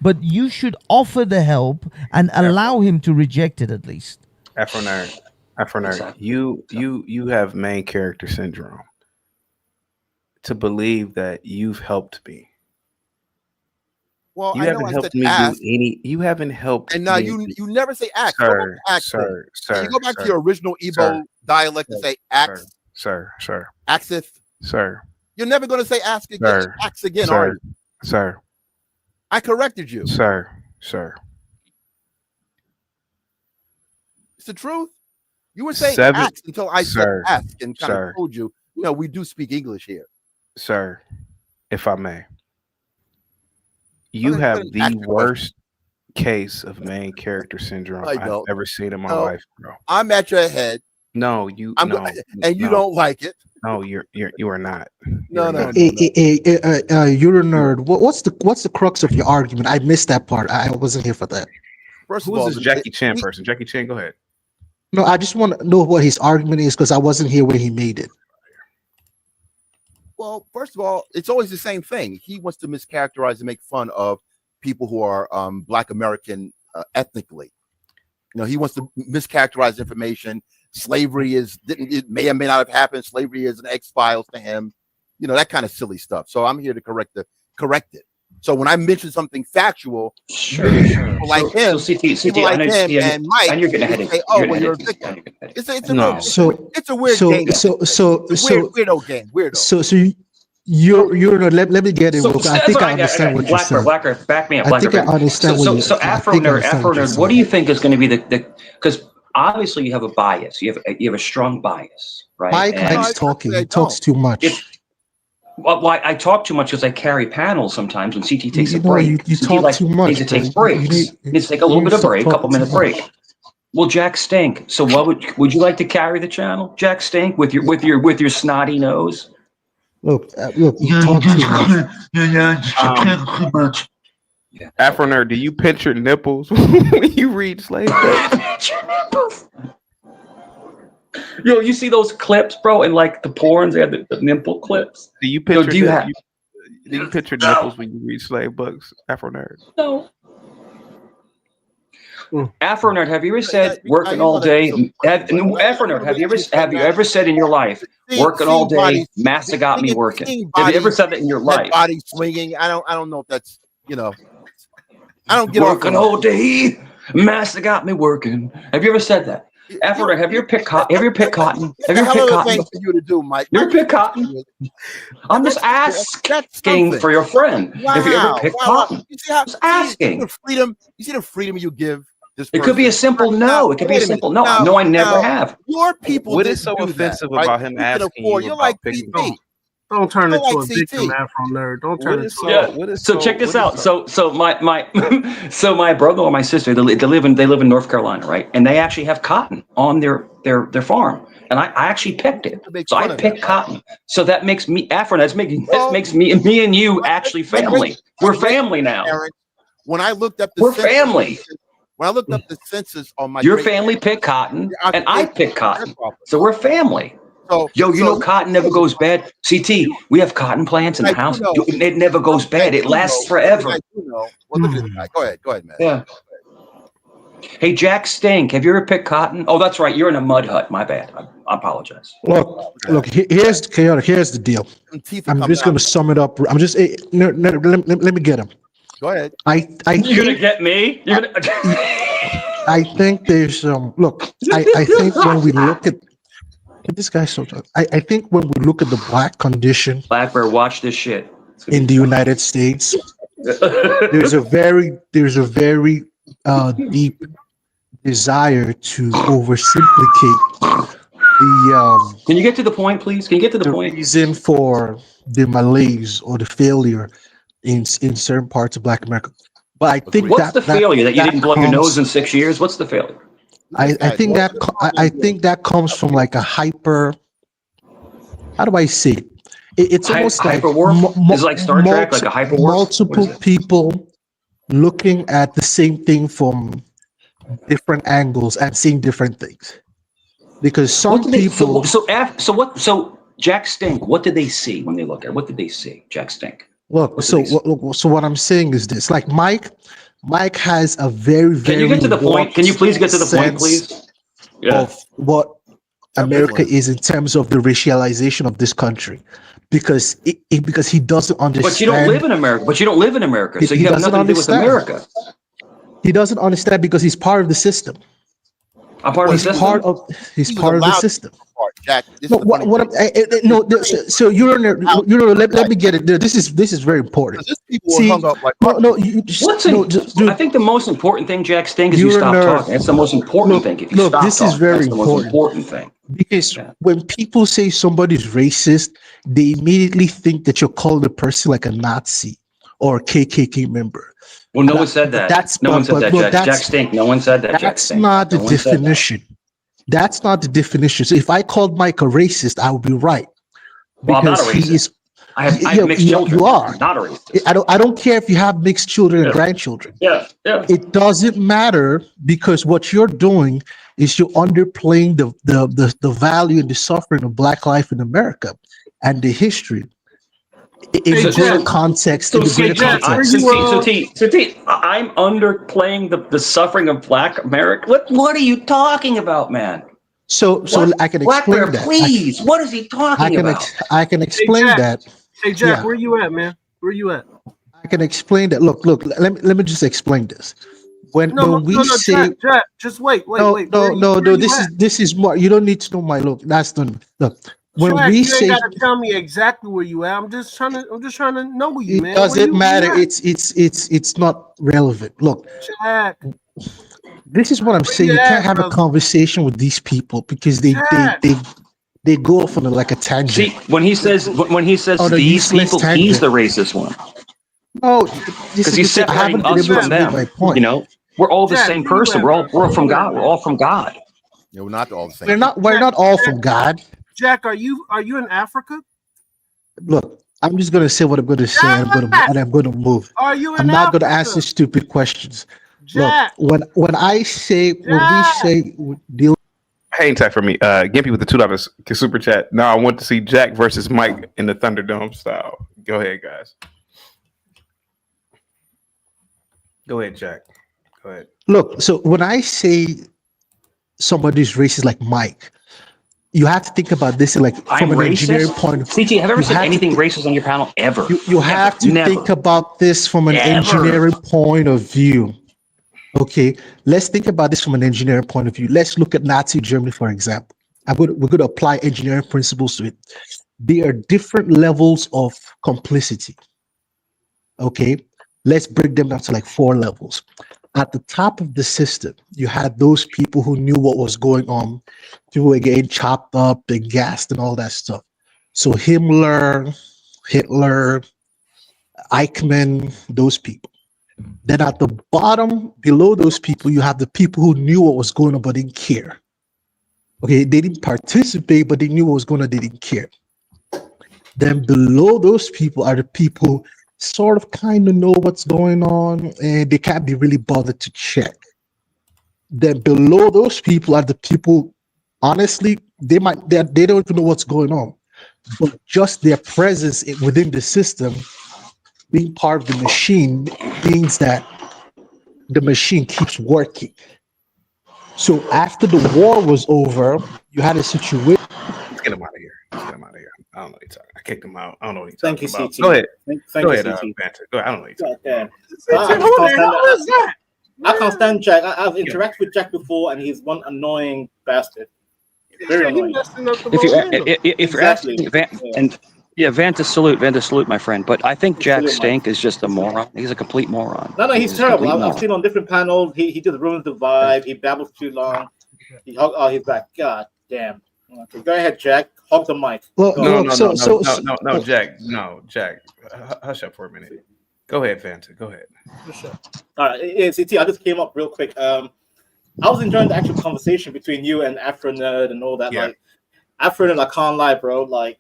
But you should offer the help and allow him to reject it at least. Afro Nerd, you have main character syndrome to believe that you've helped me. Well, you haven't helped me do any. You haven't helped. And now me. you never say act. Sir. You go back to your original Igbo dialect and say ax. Sir. Axeth. Sir. You're never going to say ask again. Ax again, are you? Sir. I corrected you. Sir. It's the truth. You were saying ask until I said ask and kind of told you, we do speak English here. Sir, if I may. You have the worst case of main character syndrome I've ever seen in my life, bro. I'm at your head. No, you don't like it. No, you are not. No. You're a nerd. What's the crux of your argument? I missed that part. I wasn't here for that. First Who is this Jackie Chan person? Jackie Chan, go ahead. No, I just want to know what his argument is because I wasn't here when he made it. Well, first of all, it's always the same thing. He wants to mischaracterize and make fun of people who are Black American ethnically. He wants to mischaracterize information. Slavery it may or may not have happened. Slavery is an X-Files to him. That kind of silly stuff. So I'm here to correct it. So when I mention something factual, people like him, and Mike, and you're getting ahead of say, "Oh, well, you're a victim." It's a weird game. Weirdo game. Weirdo. So you're let me get it. I think I understand what you're saying. Blacker, back me up. I think I understand what you're saying. So Afro Nerd, what do you think is going to be the because obviously you have a bias. You have a strong bias, right? Mike And likes talking. He talks too much. well, I talk too much because I carry panels sometimes when CT takes a You know, break. you CT talk too much. needs to Bro. take breaks. Needs to take a little you bit of stop break, talking couple too minute much. break. Well, Jack Stink. So what would you like to carry the channel, Jack Stink, with your snotty nose? Look, you talk too much. Afro nerd, do you pinch your nipples when you read slave books? Yo, you see those clips, bro, and like the porns, they have the nipple clips. Do you Yo, pinch do you have? do you pinch your nipples when you read slave books, Afro nerd? No. Afro nerd, have you ever said working all day? Afro nerd, have you ever said in your life working all day? Massa got me working. Have you ever said that in your life? Body swinging. I don't know if that's I don't get working all day. Massa got me working. Have you ever said that? Afro nerd, have you ever picked cotton? Have you ever picked cotton? Have you ever picked cotton? For you to do, Mike. You ever picked cotton? I'm just asking for your friend. Have you ever picked cotton? You see how Just asking. You see the freedom you give this It could be a person? simple no. It could be a simple no. No, I never have. Your people. What is so offensive about him asking you You're about like picking PT. Don't turn You're into like a victim, CT. Afro nerd. Don't turn into So check this out. So my brother or my sister, they live in North Carolina, right? And they actually have cotton on their farm, and I actually picked it. So I picked cotton. So that makes me Afro. That makes me and you actually family. We're family now. When I looked up the We're family. When I looked up the census on my Your family picked cotton, and I picked cotton. So we're family. So, you know cotton never goes bad. CT, we have cotton plants in the house. It never goes bad. It lasts forever. Well, look at this guy. Go ahead, man. Yeah. Hey, Jack Stink, have you ever picked cotton? Oh, that's right. You're in a mud hut. My bad. I apologize. Look. Here's chaotic. Here's the deal. I'm just going to sum it up. I'm just no, let me get him. Go ahead. You're gonna get me. You're gonna. I think there's look. I think when we look at this guy's so. I think when we look at the black condition, Blackbird, watch this shit in the United States. there's a very deep desire to oversimplify the. Can you get to the point, please? Can you get to the point? Reason for the malaise or the failure in certain parts of Black America. But I think what's the failure that you didn't blow your nose in 6 years? What's the failure? I think that comes from like a hyper. How do I say it? It's almost hyper like warp. Is it like Star Trek, like a hyper warp? Multiple people looking at the same thing from different angles and seeing different things. Because some people. So Jack Stink. What did they see when they look at it? What did they see, Jack Stink? Look, so what I'm saying is this: like Mike has a very. Can you get to the point? Can you please get to the point, please? Yeah. Of what America is in terms of the racialization of this country, because he doesn't understand. But you don't live in America. So you have nothing to do with America. He doesn't understand because he's part of the system. I'm part of the system. He's part of the system. Jack, no, so let me get it. This is very important. See, hung up like I think the most important thing, Jack Stink, is you stop talking. That's the most important thing. If you stop this talking, is very that's the most important thing. Because when people say somebody's racist, they immediately think that you're calling the person like a Nazi or a KKK member. Well, no one said that. No one said that. Jack Stink. No one said that. That's not the definition. That's not the definition. So if I called Mike a racist, I would be right. Well, I'm not a racist. I have mixed children. You are I'm not a racist. I don't care if you have mixed children and grandchildren. Yeah. It doesn't matter because what you're doing is you're underplaying the value and the suffering of Black life in America and the history. In greater context. So I'm underplaying the suffering of Black America. What are you talking about, man? So I can explain that. Please, what is he talking about? I can explain that. Hey Jack, where you at, man? Where you at? I can explain that. Look. Let me just explain this. When we say, Jack, just wait. No. This is more. You don't need to know my look. That's not look. When Jack, we you say, ain't gotta tell me exactly where you at. I'm just trying to know you, man. It doesn't matter. It's not relevant. Look, Jack. This is what I'm saying. You can't have a conversation with these people because they go off on like a tangent. See, when he says these people, he's the racist one. Oh, because he's separating us from them. You know, we're all the same person. We're from God. We're all from God. Yeah, we're not all the same. We're not all from God. Jack, are you in Africa? Look, I'm just gonna say what I'm gonna say, and I'm gonna move. Are you in I'm not Africa? gonna answer stupid questions. Jack. Look, when we say deal. Hang tight for me. Gimpy with the $2 super chat. Now I want to see Jack versus Mike in the Thunderdome style. Go ahead, guys. Go ahead, Jack. Go ahead. Look, so when I say somebody's racist like Mike, you have to think about this like from an engineering point of view. CT, have you ever said anything racist on your panel ever? You have to think about this from an engineering point of view. Okay, let's think about this from an engineering point of view. Let's look at Nazi Germany, for example. We're going to apply engineering principles to it. There are different levels of complicity. Okay, let's break them down to like 4 levels. At the top of the system, you had those people who knew what was going on. People were getting chopped up and gassed and all that stuff. So Himmler, Hitler, Eichmann, those people. Then at the bottom, below those people, you have the people who knew what was going on but didn't care. Okay, they didn't participate, but they knew what was going on, they didn't care. Then below those people are the people sort of kind of know what's going on and they can't be really bothered to check. Then below those people are the people, honestly, they don't even know what's going on, but just their presence within the system, being part of the machine, means that the machine keeps working. So after the war was over, you had a situation. Let's get him out of here. Let's get him out of here. I don't know what he's talking. I kicked him out. I don't know what he's talking about. Go ahead. Thank Go you, ahead, CT. Banter. Go ahead. I don't know what he's talking about. I can't stand Jack. I've interacted with Jack before, and he's one annoying bastard. Very annoying. If you're asking, Vanta salute, my friend. But I think Jack Stink is just a moron. He's a complete moron. No, he's terrible. I've seen on different panels. He just ruins the vibe. He babbles too long. He's back. God damn. Okay, go ahead, Jack. Hog the mic. No, Jack. No, Jack. Hush up for a minute. Go ahead, Vanta. Go ahead. All right, CT. I just came up real quick. I was enjoying the actual conversation between you and Afro Nerd and all that. Yeah. Like, Afro Nerd, I can't lie, bro. Like,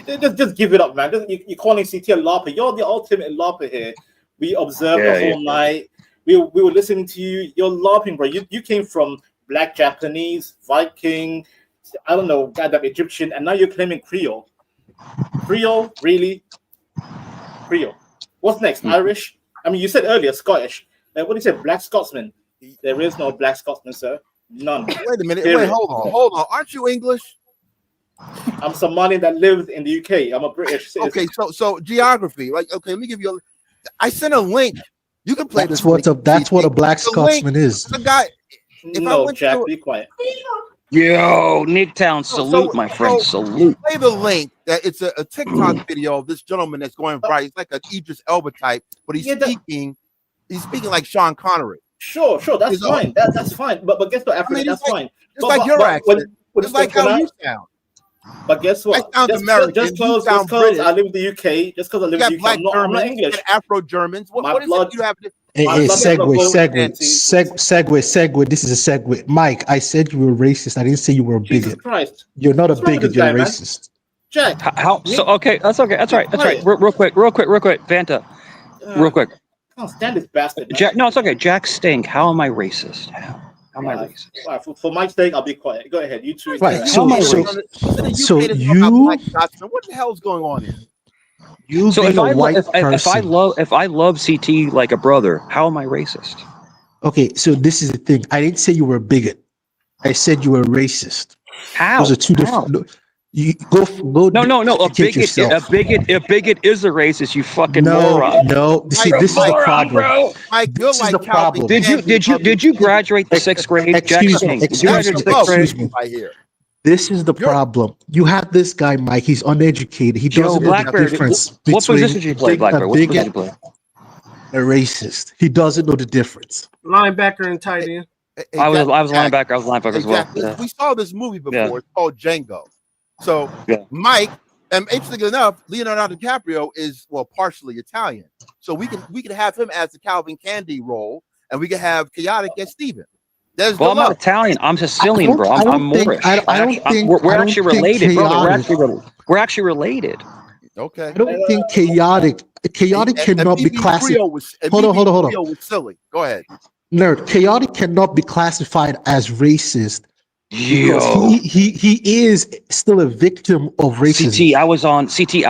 just give it up, man. You're calling CT a LARPer. You're the ultimate LARPer here. We observed the whole night. We were listening to you. You're LARPing, bro. You came from Black Japanese, Viking, I don't know, goddamn Egyptian, and now you're claiming Creole. Creole? Really? Creole. What's next? Irish? I mean, you said earlier Scottish. What do you say? Black Scotsman? There is no Black Scotsman, sir. None. Wait a minute. Wait, hold on. Aren't you English? I'm Somalian that lives in the UK. I'm a British citizen. Okay, so geography. Like, okay, let me give you I sent a link. You can play That's this. that's what a Black Scotsman is. The guy. No, Jack, be quiet. Yo, Nicktown, salute, my friend, salute. Play the link. That it's a TikTok video of this gentleman that's going right. He's like an Idris Elba type, but he's speaking like Sean Connery. Sure, that's fine. That's fine. But guess what, Africa, that's fine. It's like your accent. It's like how you sound. But guess what? I sound American. Just because I live in the UK, just because I live in the UK, I'm not English. Afro Germans. What is it you have to? Hey, segue. This is a segue. Mike, I said you were racist. I didn't say you were a bigot. Jesus Christ. You're not a bigot. You're racist. Jack. Okay, that's okay. That's right. Real quick, Vanta. Real quick. I can't stand this bastard. Man. Jack, no, it's okay. Jack Stink. How am I racist? How am I racist? All right, for Mike's sake, I'll be quiet. Go ahead. You two. Right. So what the hell's going on here? If I love CT like a brother, how am I racist? Okay, so this is the thing. I didn't say you were a bigot. I said you were a racist. How? Those are two different. You go. No. A bigot is a racist. You fucking moron. No. See, this is the problem. This is the problem. Did you graduate the 6th grade? Excuse me. This is the problem. You have this guy, Mike. He's uneducated. He doesn't know the difference between what position did you play, Blackbird? What position did you play? a racist. He doesn't know the difference. Linebacker and tight end. I was linebacker. I was linebacker as well. Exactly. Yeah. We saw this movie before. Yeah. It's called Django. So Mike, and interestingly enough, Leonardo DiCaprio is partially Italian. So we could have him as the Calvin Candy role, and we could have Chaotic as Steven. I'm not Italian. I'm Sicilian, bro. I'm Moorish. We're actually related, brother. We're actually related. Okay. I don't think chaotic cannot be classified. Hold on. Was silly. Go ahead. Nerd. Chaotic cannot be classified as racist because he is still a victim of racism. CT, I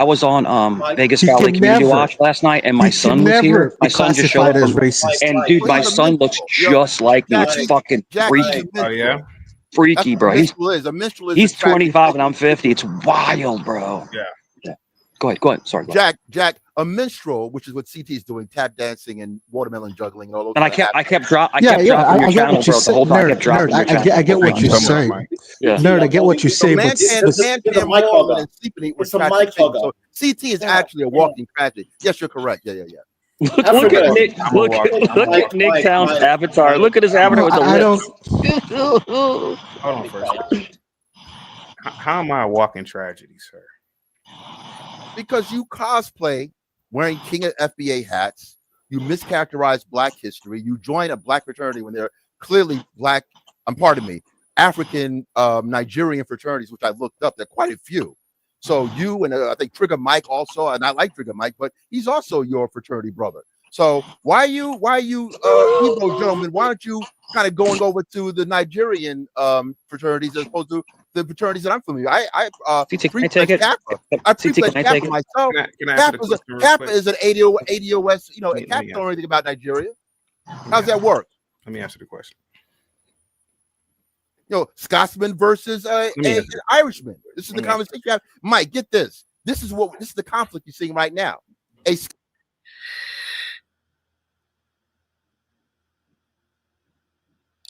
was on Vegas Valley Community Watch last night, and my son was here. My son just showed up as racist. And dude, my son looks just like me. It's fucking freaky. Oh yeah. Freaky, bro. He's a minstrel. He's 25 and I'm 50. It's wild, bro. Yeah. Go ahead. Sorry. Jack, a minstrel, which is what CT is doing, tap dancing and watermelon juggling and all those. And I kept dropping your channel, bro. The whole time I kept dropping your channel. I get what you're saying. Nerd, I get what you're saying. But it's a mic hugger. So CT is actually a walking tragedy. Yes, you're correct. Yeah. Look at Nick Town's avatar. Look at his avatar with the lips. Hold on first. How am I a walking tragedy, sir? Because you cosplay wearing King of FBA hats, you mischaracterize Black history, you join a Black fraternity when they're clearly Black, African Nigerian fraternities, which I looked up. There are quite a few. So you and I think Trigger Mike also, and I like Trigger Mike, but he's also your fraternity brother. So why you Igbo gentlemen, why aren't you kind of going over to the Nigerian fraternities as opposed to the fraternities that I'm familiar with? I pre-pledged Kappa. I pre-pledged Kappa myself. Kappa is an ADOS, Kappa don't know anything about Nigeria. How's that work? Let me answer the question. Scotsman versus an Irishman. This is the conversation you have. Mike, get this. This is the conflict you're seeing right now.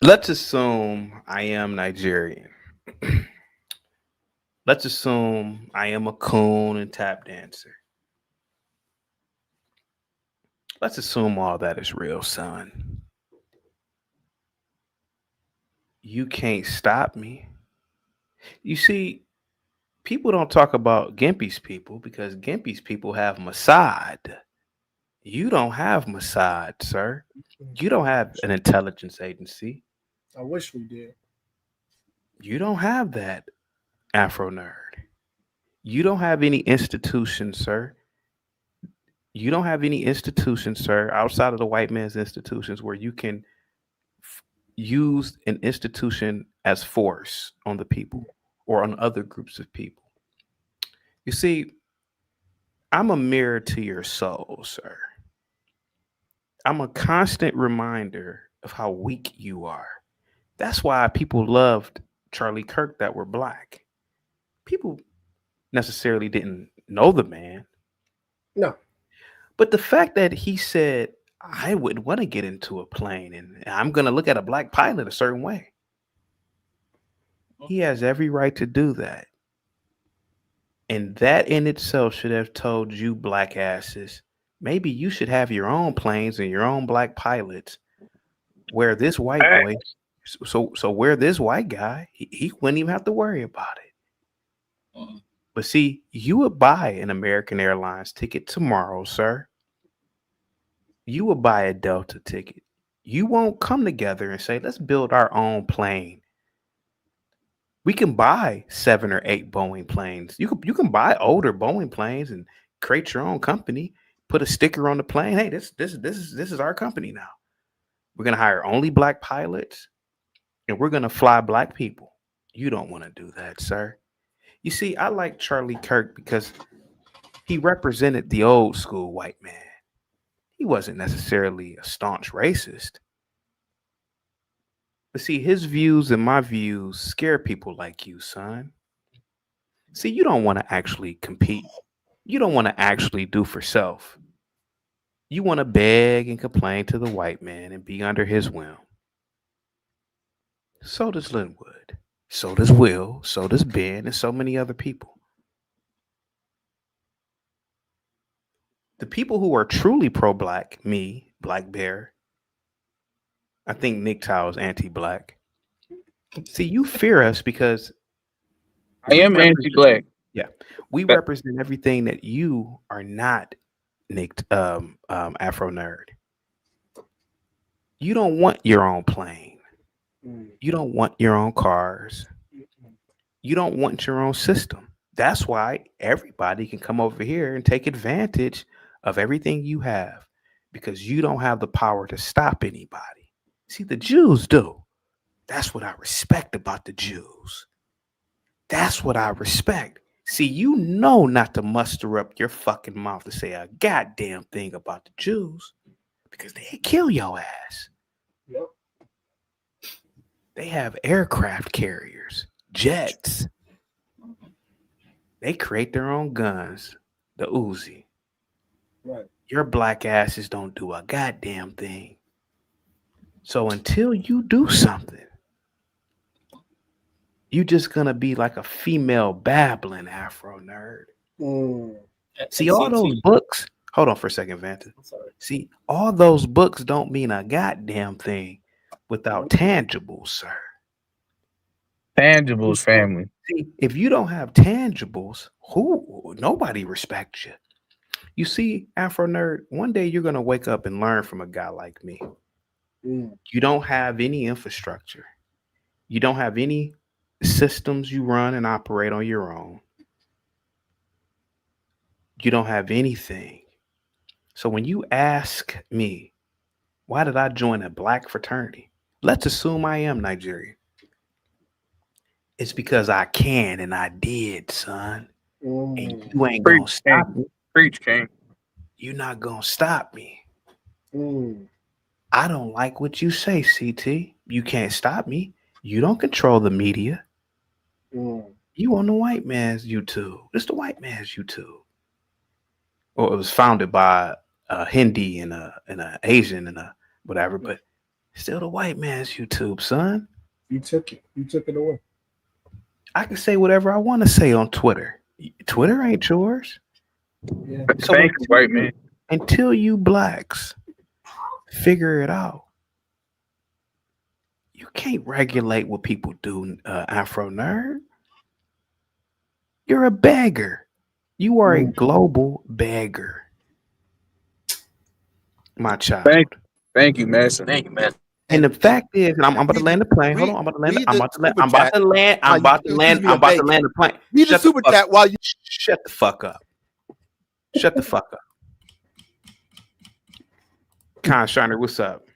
Let's assume I am Nigerian. Let's assume I am a coon and tap dancer. Let's assume all that is real, son. You can't stop me. You see, people don't talk about Gimpy's people because Gimpy's people have Mossad. You don't have Mossad, sir. You don't have an intelligence agency. I wish we did. You don't have that, Afro Nerd. You don't have any institutions, sir. You don't have any institutions, sir, outside of the white man's institutions where you can use an institution as force on the people or on other groups of people. You see, I'm a mirror to your soul, sir. I'm a constant reminder of how weak you are. That's why people loved Charlie Kirk that were Black. People necessarily didn't know the man. No. But the fact that he said, I wouldn't want to get into a plane and I'm going to look at a Black pilot a certain way. He has every right to do that. And that in itself should have told you Black asses, maybe you should have your own planes and your own Black pilots where this white boy, so where this white guy, he wouldn't even have to worry about it. But see, you would buy an American Airlines ticket tomorrow, sir. You would buy a Delta ticket. You won't come together and say, let's build our own plane. We can buy 7 or 8 Boeing planes. You can buy older Boeing planes and create your own company. Put a sticker on the plane. Hey, this is our company now. We're gonna hire only Black pilots, and we're gonna fly Black people. You don't want to do that, sir. You see, I like Charlie Kirk because he represented the old school white man. He wasn't necessarily a staunch racist. But see, his views and my views scare people like you, son. See, you don't want to actually compete. You don't want to actually do for self. You want to beg and complain to the white man and be under his whim. So does Linwood. So does Will. So does Ben and so many other people. The people who are truly pro-black, me, Black Bear, I think Nick Tao is anti-black. See, you fear us because I am anti-black. Yeah, we represent everything that you are not, Nick. Afro nerd. You don't want your own plane. You don't want your own cars. You don't want your own system. That's why everybody can come over here and take advantage of everything you have, because you don't have the power to stop anybody. See, the Jews do. That's what I respect about the Jews. That's what I respect. See, you know not to muster up your fucking mouth to say a goddamn thing about the Jews, because they kill your ass. Yep. They have aircraft carriers, jets. They create their own guns, the Uzi. Right. Your black asses don't do a goddamn thing. So until you do something, you just gonna be like a female babbling Afro nerd. See, all those books. Hold on for a second, Vanta. See, all those books don't mean a goddamn thing without tangibles, sir. Tangibles, family. See, if you don't have tangibles, nobody respects you. You see, Afro nerd, one day you're gonna wake up and learn from a guy like me. You don't have any infrastructure. You don't have any systems you run and operate on your own. You don't have anything. So when you ask me, why did I join a black fraternity? Let's assume I am Nigerian. It's because I can and I did, son. And you ain't gonna stop me. Preach, King. You're not gonna stop me. I don't like what you say, CT. You can't stop me. You don't control the media. You on the white man's YouTube. It's the white man's YouTube. Well, it was founded by a Hindi and a Asian and a whatever, but still the white man's YouTube, son. You took it. You took it away. I can say whatever I want to say on Twitter. Twitter ain't yours. Yeah. So Thank you, white man. Until you blacks figure it out, you can't regulate what people do, Afro nerd. You're a beggar. You are a global beggar. My child. Thank you, Master. Thank you, Master. And the fact is, and I'm about to land the plane. Hold on, I'm about to land the plane. Read the super chat while you shut the fuck up. Shut the fuck up. Con Shiner, what's up?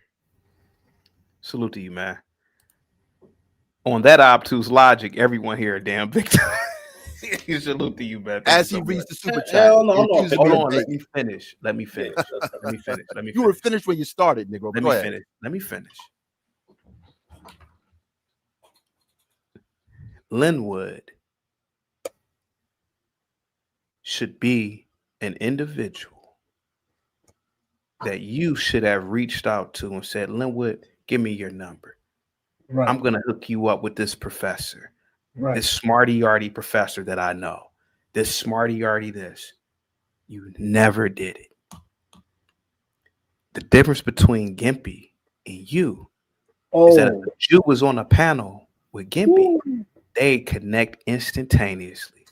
Salute to you, man. On that obtuse logic, everyone here a damn victim. Salute to you, man. As he reads the super chat. Hold on, let me finish. You were finished when you started, Negro. Go ahead. Let me finish. Linwood should be an individual that you should have reached out to and said, Linwood, give me your number. Right. I'm going to hook you up with this professor, Right. this smarty-yardy professor that I know, this smarty-yardy this. You never did it. The difference between Gimpy and you is that if a Jew was on a panel with Gimpy, they connect instantaneously.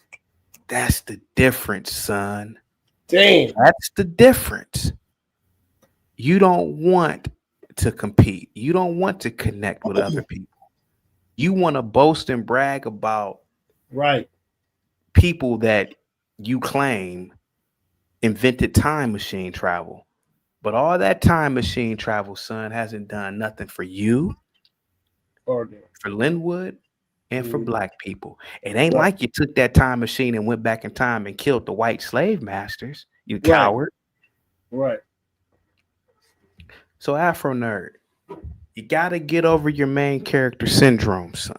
That's the difference, son. Damn. That's the difference. You don't want to compete. You don't want to connect with other people. You want to boast and brag about people that you claim invented time machine travel. But all that time machine travel, son, hasn't done nothing for you, for Linwood, and for black people. It ain't like you took that time machine and went back in time and killed the white slave masters, you coward. Right. So Afro nerd, you got to get over your main character syndrome, son.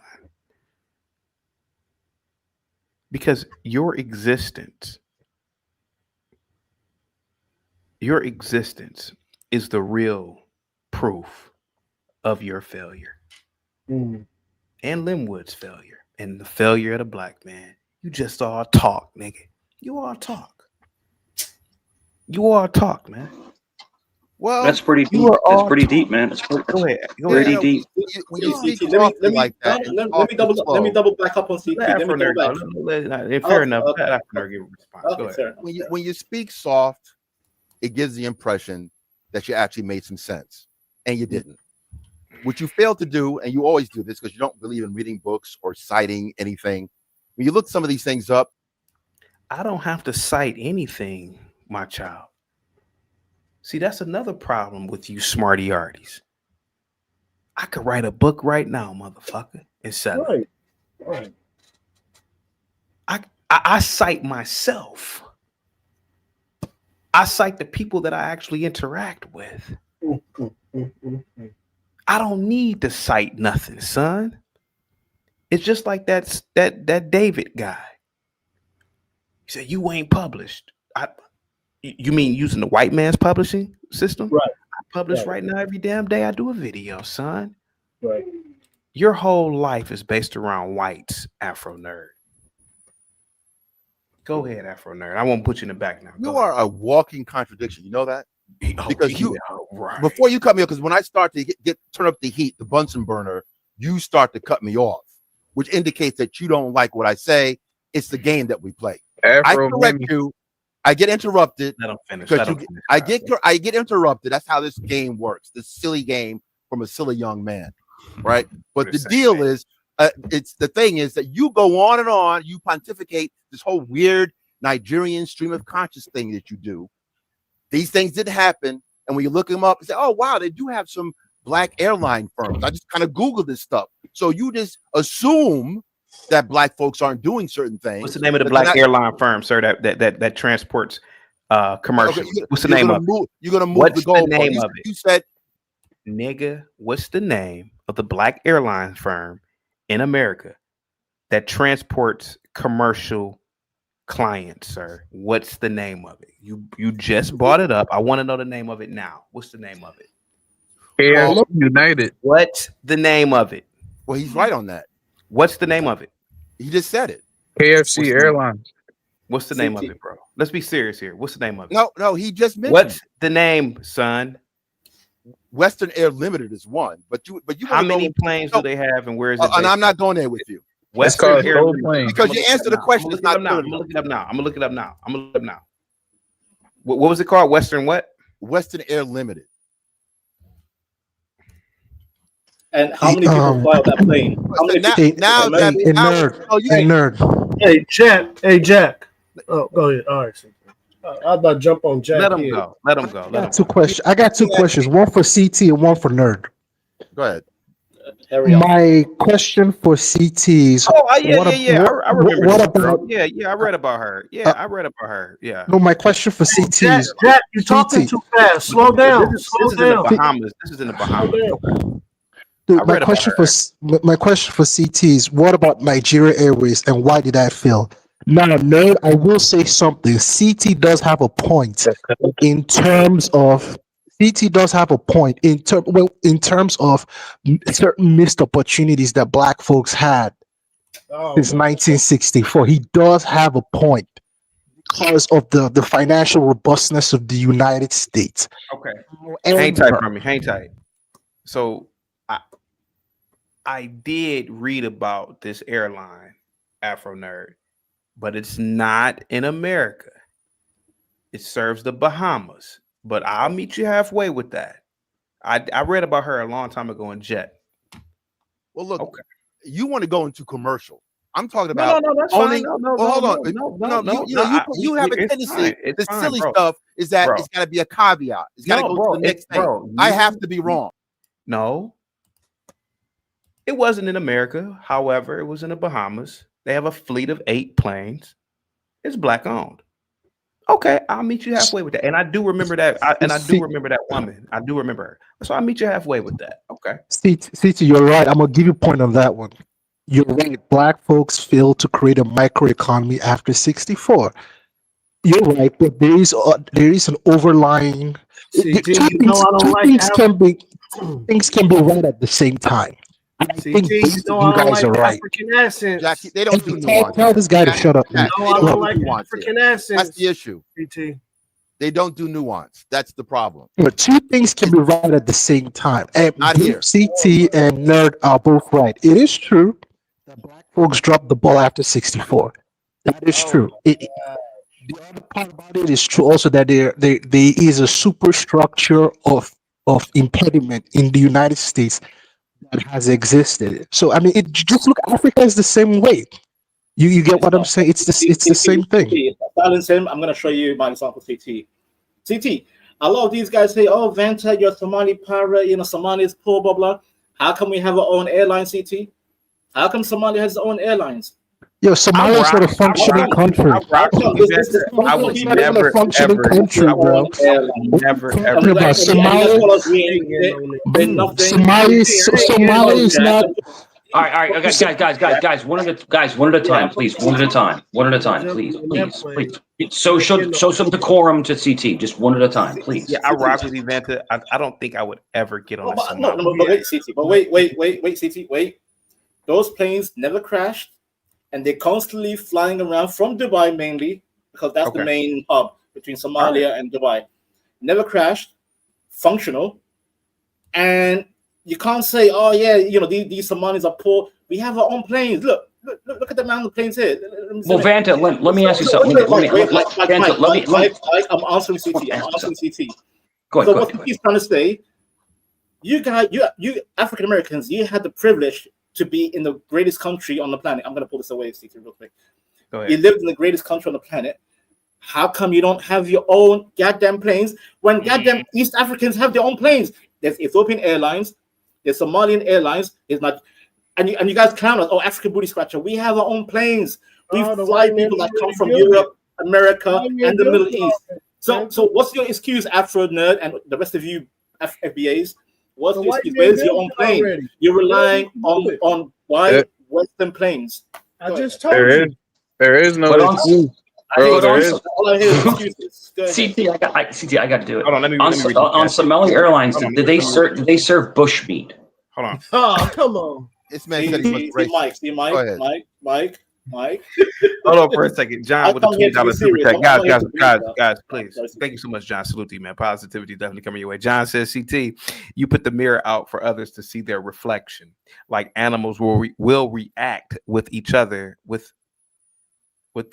Because your existence is the real proof of your failure. And Linwood's failure and the failure of the black man. You just all talk, nigga. You all talk. You all talk, man. Well, That's pretty deep. You are That's all pretty deep, man. That's pretty, Go ahead. Go pretty ahead. deep. When you speak CT, softly like that, and talk let me double back up on CT. Let Let me Afro double Nerd back. go. Fair enough. Let Afro Nerd give a response. Go Okay, ahead. fair enough. when you speak soft, it gives the impression that you actually made some sense, and you didn't. What you failed to do, and you always do this because you don't believe in reading books or citing anything. When you look some of these things up, I don't have to cite anything, my child. See, that's another problem with you smarty arties. I could write a book right now, motherfucker, and sell it. Right. I cite myself. I cite the people that I actually interact with. I don't need to cite nothing, son. It's just like that David guy. He said, you ain't published. You mean using the white man's publishing system? Right. I publish right now every damn day. I do a video, son. Right. Your whole life is based around whites, Afro Nerd. Go ahead, Afro Nerd. I won't put you in the back now. you are a walking contradiction. You know that? Because right. before you cut me off, because when I start to turn up the heat, the Bunsen burner, you start to cut me off, which indicates that you don't like what I say. It's the game that we play. I correct you. I get interrupted. Let him finish. Because I get interrupted. That's how this game works. This silly game from a silly young man, right? But the deal is, it's the thing is that you go on and on. You pontificate this whole weird Nigerian stream of conscious thing that you do. These things didn't happen, and when you look them up, and say, "Oh wow, they do have some black airline firms." I just kind of Googled this stuff, so you just assume that black folks aren't doing certain things. What's the name of the black airline firm, sir? That transports commercial. Okay, what's the name of it? You're gonna move What's the goal. the name of it? You said, nigga, what's the name of the black airline firm in America that transports commercial clients, sir? What's the name of it? You just brought it up. I want to know the name of it now. What's the name of it? KFC United. What's the name of it? Well, he's right on that. What's the name of it? He just said it. KFC Airlines. What's the name of it, bro? Let's be serious here. What's the name of it? No, he just mentioned. What's the name, son? Western Air Limited is one, but you. How many planes do they have, and where is it? And I'm not going there with you. Western Air Limited. Because you answered the question. It's not I'm gonna look it up now. What was it called? Western what? Western Air Limited. And how many people fly that plane? How many nerd. Hey, Jack. Oh, go ahead. All right. I'm about to jump on Jack. Let him go. Let him go. I got two questions. One for CT and one for Nerd. Go ahead. My question for CT is. I remember. What about? I read about her. I read about her. Yeah. No, my question for CT is. Jack, you're talking too fast. Slow down. This is in the Bahamas. This is in the Bahamas. Dude, my question for CT is, what about Nigeria Airways and why did that fail? Now, Nerd, I will say something. CT does have a point in terms of certain missed opportunities that black folks had since 1964. He does have a point because of the financial robustness of the United States. Okay. Hang tight for me. Hang tight. So I did read about this airline, Afro Nerd, but it's not in America. It serves the Bahamas, but I'll meet you halfway with that. I read about her a long time ago in Jet. Well, look, you want to go into commercial. I'm talking about that's owning. fine. Hold on. You have a tendency. The silly stuff is that it's got to be a caveat. It's got to go to the next thing. I have to be wrong. No. It wasn't in America. However, it was in the Bahamas. They have a fleet of 8 planes. It's black owned. Okay, I'll meet you halfway with that. And I do remember that. I do remember that woman. I do remember her. So I'll meet you halfway with that. Okay. CT, you're right. I'm going to give you a point on that one. You're right. Black folks failed to create a microeconomy after 64. You're right, but there is an overlying. Things can be right at the same time. I think you guys are right. African accents. Jackie, they don't do Tell this guy to shut up. I don't like African accents. That's the issue. CT. They don't do nuance. That's the problem. But two things can be right at the same time. And Not here. CT and Nerd are both right. It is true that black folks dropped the ball after 64. That is true. The other part about it is true also that there is a superstructure of impediment in the United States that has existed. So I mean, just look. Africa is the same way. You get what I'm saying? It's the same thing. Silence him. I'm going to show you my example. CT. A lot of these guys say, "Oh, Vanta, you're Somali pirate. Somalia is poor, blah blah." How come we have our own airline, CT? How come Somalia has its own airlines? Yo, Somalia is not a functioning country. I would never, functioning ever, country, bro. Never, ever. Somalia is not. All right, guys, one at a time, please. One at a time, please. So show some decorum to CT, just one at a time, please. Yeah, I rock with you, Vanta. I don't think I would ever get on a No, but wait, CT. But wait, CT, wait. Those planes never crashed, and they're constantly flying around from Dubai mainly, because that's the main hub between Somalia and Dubai. Never crashed, functional, and you can't say, "Oh yeah, these Somalis are poor." We have our own planes. Look at the amount of planes here. Well, Vanta, let me ask you something. I'm answering CT. Go ahead. So what he's trying to say, you African Americans, you had the privilege to be in the greatest country on the planet. I'm going to pull this away, CT, real quick. Go ahead. You lived in the greatest country on the planet. How come you don't have your own goddamn planes when goddamn East Africans have their own planes? There's Ethiopian Airlines, there's Somalian Airlines. It's not, and you guys clown us. Oh, African booty scratcher. We have our own planes. We fly people that come from Europe, America, and the Middle East. So what's your excuse, Afro Nerd, and the rest of you FBAs? What's your excuse? Where's your own plane? Already? You're relying on white Western planes. I just told you. There is no excuse. All I hear is excuses. CT, I got to do it. Hold on, let me on Somali Airlines, did they serve bush meat? Hold on. Oh, come on. This man said he was racist. Mike. Hold on for a second. John with the $20 super chat. Guys, please. Thank you so much, John. Salute to you, man. Positivity definitely coming your way. John says, CT, you put the mirror out for others to see their reflection. Like animals will react with each other with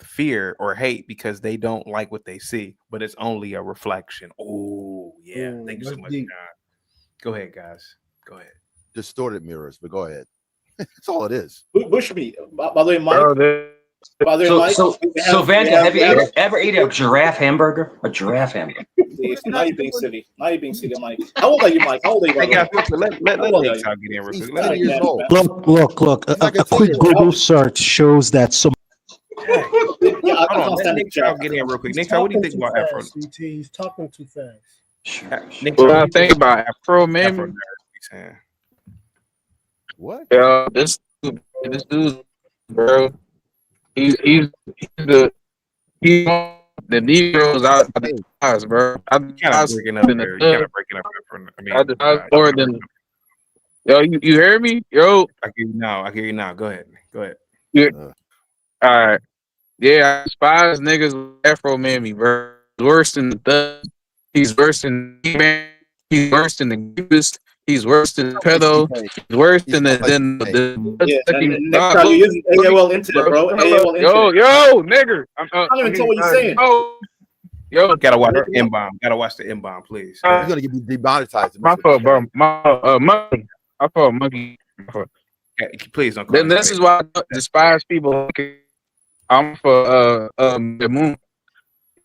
fear or hate because they don't like what they see, but it's only a reflection. Oh, yeah. Thank you so much, John. Go ahead, guys. Go ahead. Distorted mirrors, but go ahead. That's all it is. Bush meat. By the way, Mike. So Vanta, have you ever ate a giraffe hamburger? A giraffe hamburger. Now you're being silly. Mike. How old are you, Mike? How old are you? Let Nick get in real quick. 10 years old. Look. A quick Google search shows that some. Hold on, let Nick get in real quick. Nick, what do you think about Afro? He's talking too fast. Nick, what I think about Afro, man. What? Yeah, this dude, bro. He's the Negroes out of the class, bro. You kind of breaking up there. I was more than. Yo, you hear me? Yo, I hear you now. Go ahead. Yeah. All right. Yeah, I despise niggas with Afro Mammy, bro. He's worse than the thug. He's worse than the He's worse than the rapist. He's worse than the pedo. He's worse than the next time you're using AOL Internet, bro. AOL Internet. Yo, nigger. I don't even know what you're saying. Yo, gotta watch the M-bomb. Gotta watch the M-bomb, please. You're gonna get me demonetized. My fault, bro. Monkey. My fault, monkey. Please don't. Then this is why I despise people. I'm for the moon.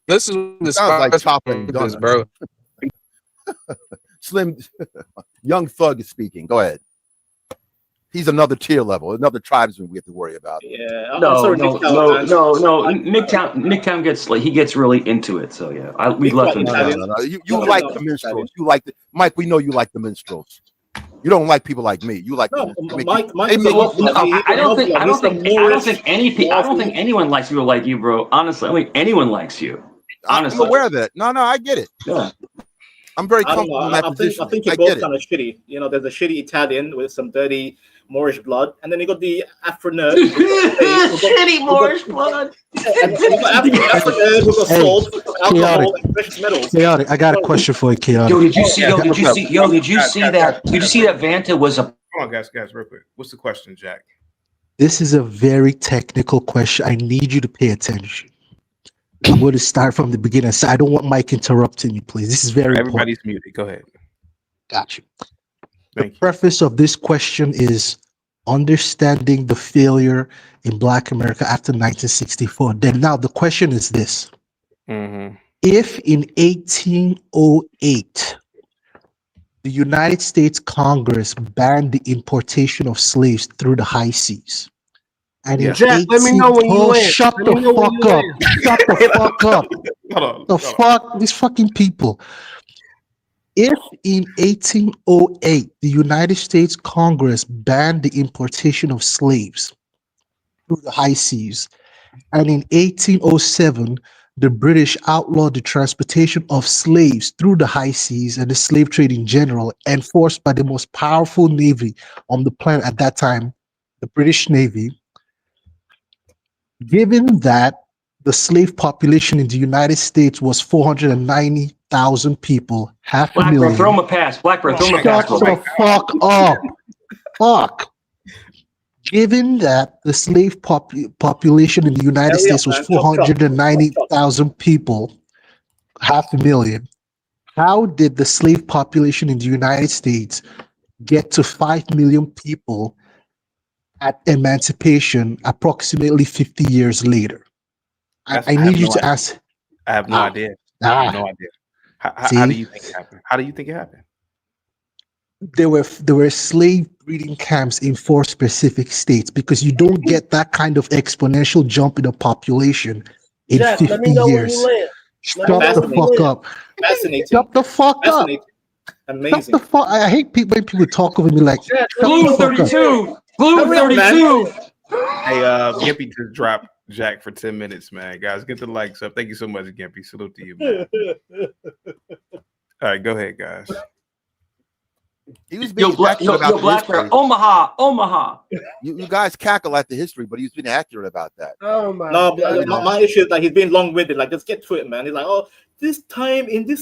This is the sounds like topping this, bro. Slim, Young Thug is speaking. Go ahead. He's another tier level, another tribesman we have to worry about. Yeah. No. Nicktown gets really into it. So yeah, we left him. No. You like the minstrels. You like Mike. We know you like the minstrels. You don't like people like me. You like Mike. I don't think anyone likes people like you, bro. Honestly, I don't think anyone likes you. Honestly, I'm aware of that. No, I get it. Yeah. I'm very comfortable in that position. I think you're both kind of shitty. There's a shitty Italian with some dirty Moorish blood, and then you got the Afro nerd. Shitty Moorish blood. And you got Afro nerd who got sold for alcohol and precious metals. Chaotic. I got a question for you, Chaotic. Yo, did you see? Did you see that? Did you see that Vanta was a? Come on, guys, real quick. What's the question, Jack? This is a very technical question. I need you to pay attention. I'm going to start from the beginning. So I don't want Mike interrupting you, please. This is very Everybody's important. muted. Go ahead. Got you. The preface of this question is understanding the failure in Black America after 1964. Then now the question is this. If in 1808, the United States Congress banned the importation of slaves through the high seas, and in Jack, let me know when you land. shut the fuck up. Shut the fuck up. The fuck, these fucking people. If in 1808 the United States Congress banned the importation of slaves through the high seas, and in 1807 the British outlawed the transportation of slaves through the high seas and the slave trade in general, enforced by the most powerful navy on the planet at that time, the British Navy, given that the slave population in the United States was 490,000 people, half a million. Blackburn, throw him a pass. Blackburn, throw him a pass. Shut the fuck up. Fuck. Given that the slave population in the United States was 490,000 people, half a million, how did the slave population in the United States get to 5 million people at emancipation approximately 50 years later? I need you to ask. I have no idea. I have no idea. How do you think it happened? How do you think it happened? There were slave breeding camps in 4 specific states, because you don't get that kind of exponential jump in the population in Jack, 50 let me know years. when you land. Shut the fuck up. Fascinating. Shut the fuck up. Amazing. Shut the fuck. I hate people when people talk over me like Jack, Blue 32. Blue 32. Hey, Gimpy just dropped Jack for 10 minutes, man. Guys, get the likes up. Thank you so much, Gimpy. Salute to you, man. All right, go ahead, guys. He was being accurate about the history. Omaha. You guys cackle at the history, but he's been accurate about that. Oh my No, God. my issue is like he's being long-winded. Like, just get to it, man. He's like, oh, this time with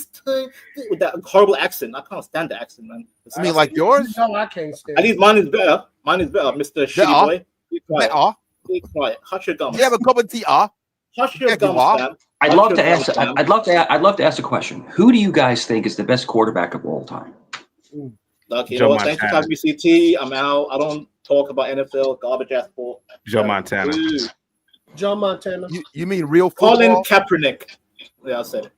that horrible accent. I can't stand the accent, man. I mean, like yours? No, I can't stand At least mine is better. Mr. Shitty Boy. Be quiet. Be quiet. Hush your gums. You have a cup of tea, Hush your gums, Sam. I'd love to ask a question. Who do you guys think is the best quarterback of all time? Okay, you know what? Thanks for having me, CT. I'm out. I don't talk about NFL, garbage ass sport. Joe Montana. Joe Montana. You mean real football? Colin Kaepernick. Yeah, I said it.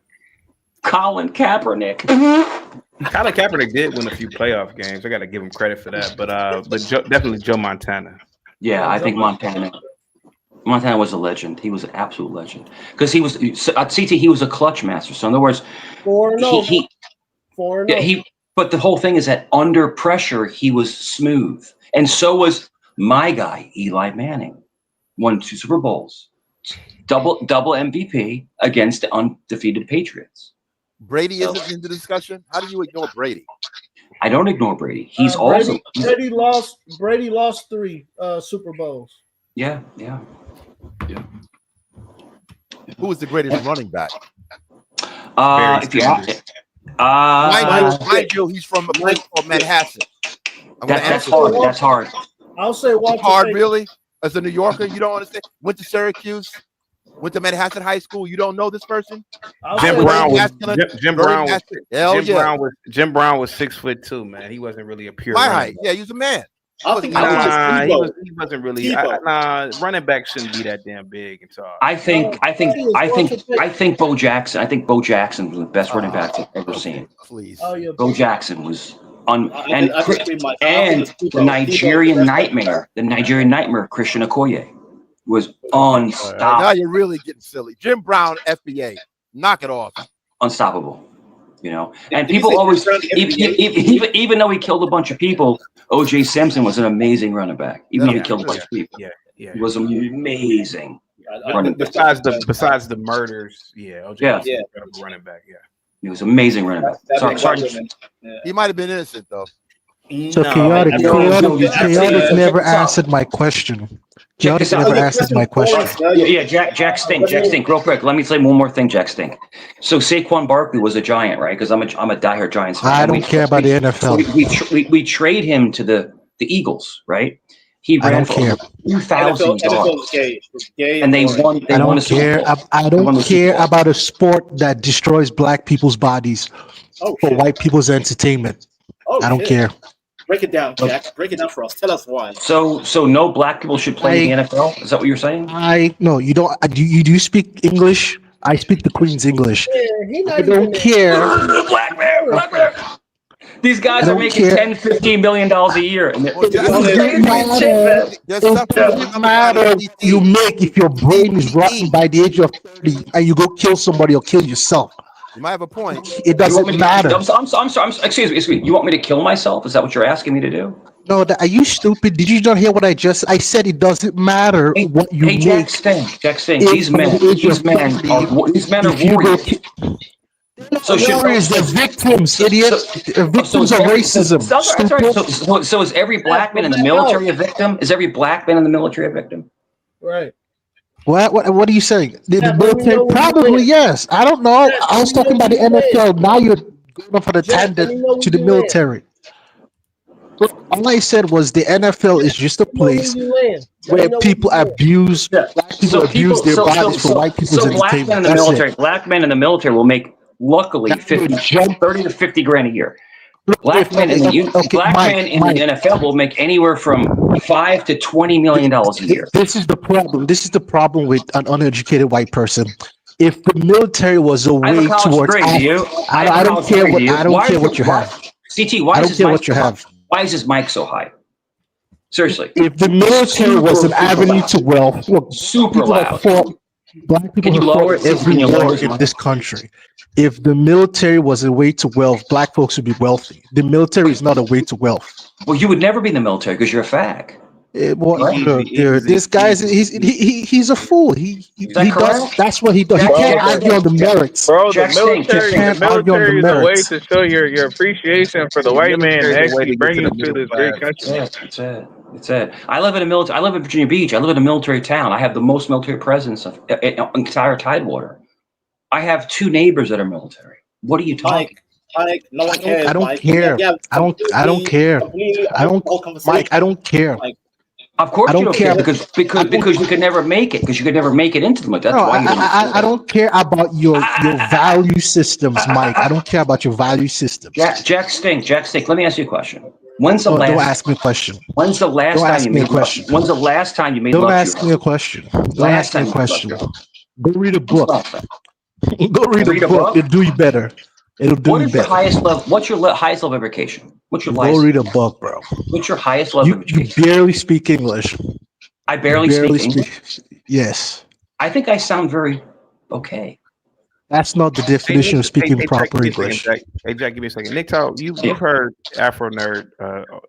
Colin Kaepernick. Colin Kaepernick did win a few playoff games. I got to give him credit for that. But definitely Joe Montana. Yeah, I think Montana. Montana was a legend. He was an absolute legend because he was at CT. He was a clutch master. So in other words, 4-0. But the whole thing is that under pressure he was smooth, and so was my guy Eli Manning. Won 2 Super Bowls, double MVP against the undefeated Patriots. Brady isn't in the discussion. How do you ignore Brady? I don't ignore Brady. He's Brady lost 3 Super Bowls. Yeah. Who was the greatest running back? If you mind you, he's from a place called Manhattan. That's hard. That's hard. I'll say Walter. Hard, really? As a New Yorker, you don't understand. Went to Syracuse, went to Manhattan High School. You don't know this person? Jim Brown was 6'2", man. He wasn't really a pure. My height. Yeah, he was a man. He wasn't really. Running back shouldn't be that damn big and tall. I think Bo Jackson. I think Bo Jackson was the best running back I've ever seen. Please, Bo Jackson was the Nigerian Nightmare, Christian Okoye, was unstoppable. Now you're really getting silly. Jim Brown, FBA, knock it off. Unstoppable. You know, and people always, even though he killed a bunch of people, O.J. Simpson was an amazing running back. Even though he killed a bunch of people, he was amazing. Besides the murders, O.J. was a running back. Yeah, he was amazing running back. He might have been innocent though. So chaotic never answered my question. Check this out. Never answered my question. Yeah, Jack Stink, real quick. Let me say one more thing, Jack Stink. So Saquon Barkley was a Giant, right? Because I'm a diehard Giants fan. I don't care about the NFL. We trade him to the Eagles, right? He ran for over 2,000 yards, and they won. They won a Super Bowl. I don't care about a sport that destroys black people's bodies for white people's entertainment. I don't care. Break it down, Jack. Break it down for us. Tell us why. So no black people should play in the NFL? Is that what you're saying? No, you don't. Do you speak English? I speak the Queen's English. I don't care. Black man. These guys are making $10-15 million a year. And it doesn't matter what you make if your brain is rotten by the age of 30 and you go kill somebody or kill yourself. You might have a point. It doesn't matter. I'm sorry. Excuse me. You want me to kill myself? Is that what you're asking me to do? No, are you stupid? Did you not hear what I said? It doesn't matter what you make. Jack Stink. These men are warriors. So warriors, they're victims, idiot. They're victims of racism. So is every black man in the military a victim? Is every black man in the military a victim? Right. What are you saying? The military? Probably yes. I don't know. I was talking about the NFL. Now you're going off on a tangent to the military. All I said was the NFL is just a place where people abuse their bodies for white people's entertainment. Black men in the military will make luckily 30 to 50 grand a year. Black men in the NFL will make anywhere from $5 to $20 million a year. This is the problem. This is the problem with an uneducated white person. If the military was a way towards, I don't care what you have. CT, why is his mic so high? Seriously. If the military was an avenue to wealth, look, super loud. Black people have fought every war in this country. If the military was a way to wealth, black folks would be wealthy. The military is not a way to wealth. Well, you would never be in the military because you're a fag. This guy he's a fool. He does. That's what he does. He can't argue on the merits. Bro, the military is a way to show your appreciation for the white man and actually bring you to this great country. It's it. I live in Virginia Beach. I live in a military town. I have the most military presence of entire Tidewater. I have 2 neighbors that are military. What are you talking? Mike, no one cares. I don't care. I don't care. Mike, I don't care. Of course you don't care because you could never make it. Because you could never make it into the military. That's why I don't care about your value systems, Mike. I don't care about your value systems. Jack Stink. Let me ask you a question. When's the last? Don't ask me a question. When's the last time you made a question? When's the last time you made? Don't ask me a question. Don't ask me a question. Go read a book. Go read a book. It'll do you better. It'll do you better. What's your highest level of education? What's your Go read a book, bro. What's your highest level of education? You barely speak English. I barely speak English? Yes. I think I sound very okay. That's not the definition of speaking proper English. Hey, Jack, give me a second. Nick, you've heard Afro Nerd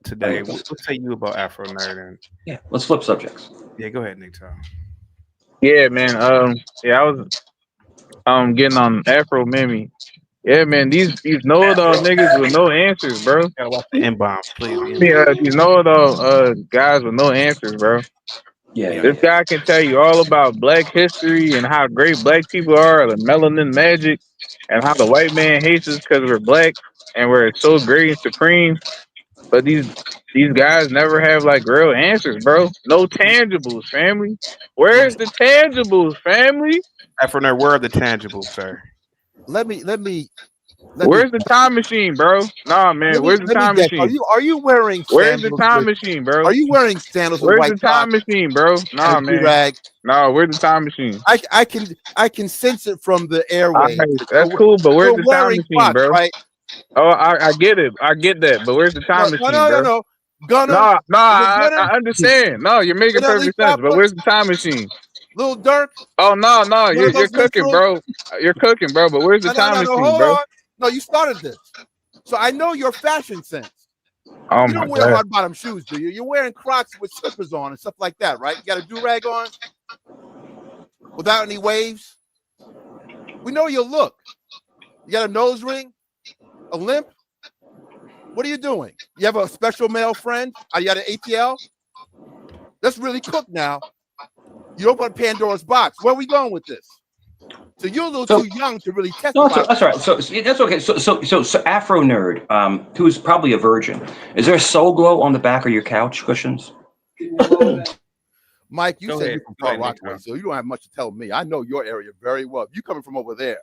today. What say you about Afro Nerd? Yeah, let's flip subjects. Yeah, go ahead, Nick. Yeah, man. I was getting on Afro Mimi. Yeah, man. These know-it-all niggas with no answers, bro. Gotta watch the N-bomb, please. Yeah, these know-it-all guys with no answers, bro. Yeah. This guy can tell you all about black history and how great black people are, the melanin magic, and how the white man hates us because we're black and we're so great and supreme. But these guys never have like real answers, bro. No tangibles, family. Where's the tangibles, family? Afro Nerd, where are the tangibles, sir? Let me. Where's the time machine, bro? Nah, man. Where's the time machine? Are you wearing? Where's the time machine, bro? Are you wearing sandals? Where's with the time machine, bro? Nah, man. Rag? No, where's the time machine? I can sense it from the airwaves. Right, that's cool, but where's the time machine, Crocs, bro? Right? Oh, I get it. I get that, but where's the time machine, bro? No. Gunner. No, I understand. No, you're making perfect sense, but where's the time machine? Lil Durk. Oh no, you're cooking, bro. You're cooking, bro. But where's the time machine, hold bro? on. No, you started this, so I know your fashion sense. Oh you my don't wear God. hard bottom shoes, do you? You're wearing Crocs with slippers on and stuff like that, right? You got a do-rag on without any waves. We know your look. You got a nose ring, a limp. What are you doing? You have a special male friend? Are you at an ATL? Let's really cook now. You open up Pandora's box. Where are we going with this? So you're a little too young to really testify. No, that's right. So that's okay. So Afro Nerd, who's probably a virgin, is there a soul glow on the back of your couch cushions? Mike, you Go said ahead. you're from Go Far ahead, Rockaway, so you don't have much to tell me. I know your area very well. You coming from over there.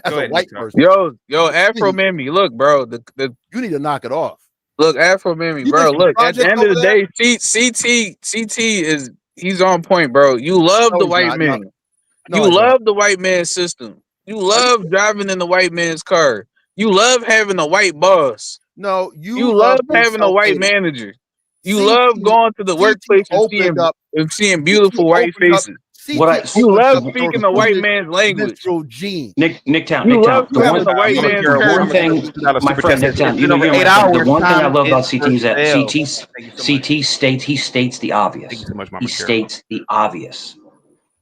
As a white person. Yo, Afro Mimi, look, bro. You need to knock it off. Look, Afro Mimi, You bro. think Look, at the Project end of the over day, CT is he's on point, bro. You love No, the he's white not. man. No, You I don't. love the white man system. You love driving in the white man's car. You love having a white boss. No, You love having a white manager. You love going to the workplace and seeing beautiful white faces. You love speaking the white man's language. Nicktown, You love the having a white man's one currency. thing, my friend Nicktown, you know, the one thing I love about CT is that CT states the obvious. He states the obvious.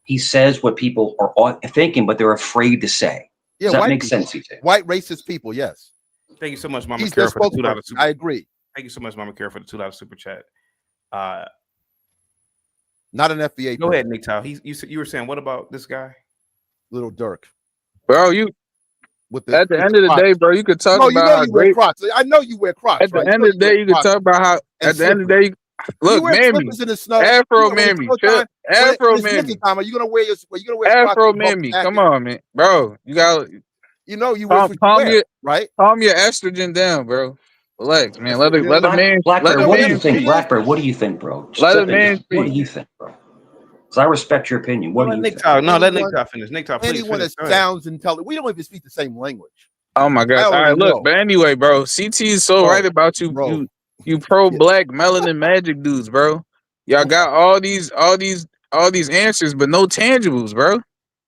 He says what people are thinking, but they're afraid to say. Does that make sense, CT? White racist people, yes. Thank you so much, Mama He's Kara, their for the $2 spokesperson. super. I agree. Thank you so much, Mama Kara, for the $2 super chat. Not an FBA. Go ahead, Nick Tao. You were saying what about this guy? Little Dirk. Bro, at the end of the day, bro, you could talk about how you wear great. Crocs. I know you wear Crocs. At the end of the day, you could talk about how. At the end of the day, look, Mammy, in the snow. Afro Mammy, Afro Mammy, Are you gonna wear your? Are you gonna wear Afro Crocs Mammy. Come on, man, bro. You got. You know you wear right? Calm your estrogen down, bro. Relax, man. Let a man. Blackbird, Let what a do you man think? speak. Blackbird, what do you think, bro? Let a man What do speak. you think, bro? Because I respect your opinion. What do you think? Let Nick Tao finish. Nick Tao, please Anyone finish. that sounds intelligent, we don't even speak the same language. Oh my God! I All right, already look, know. but anyway, bro, CT is so right about you. You pro black melanin magic dudes, bro. Y'all got all these answers, but no tangibles, bro.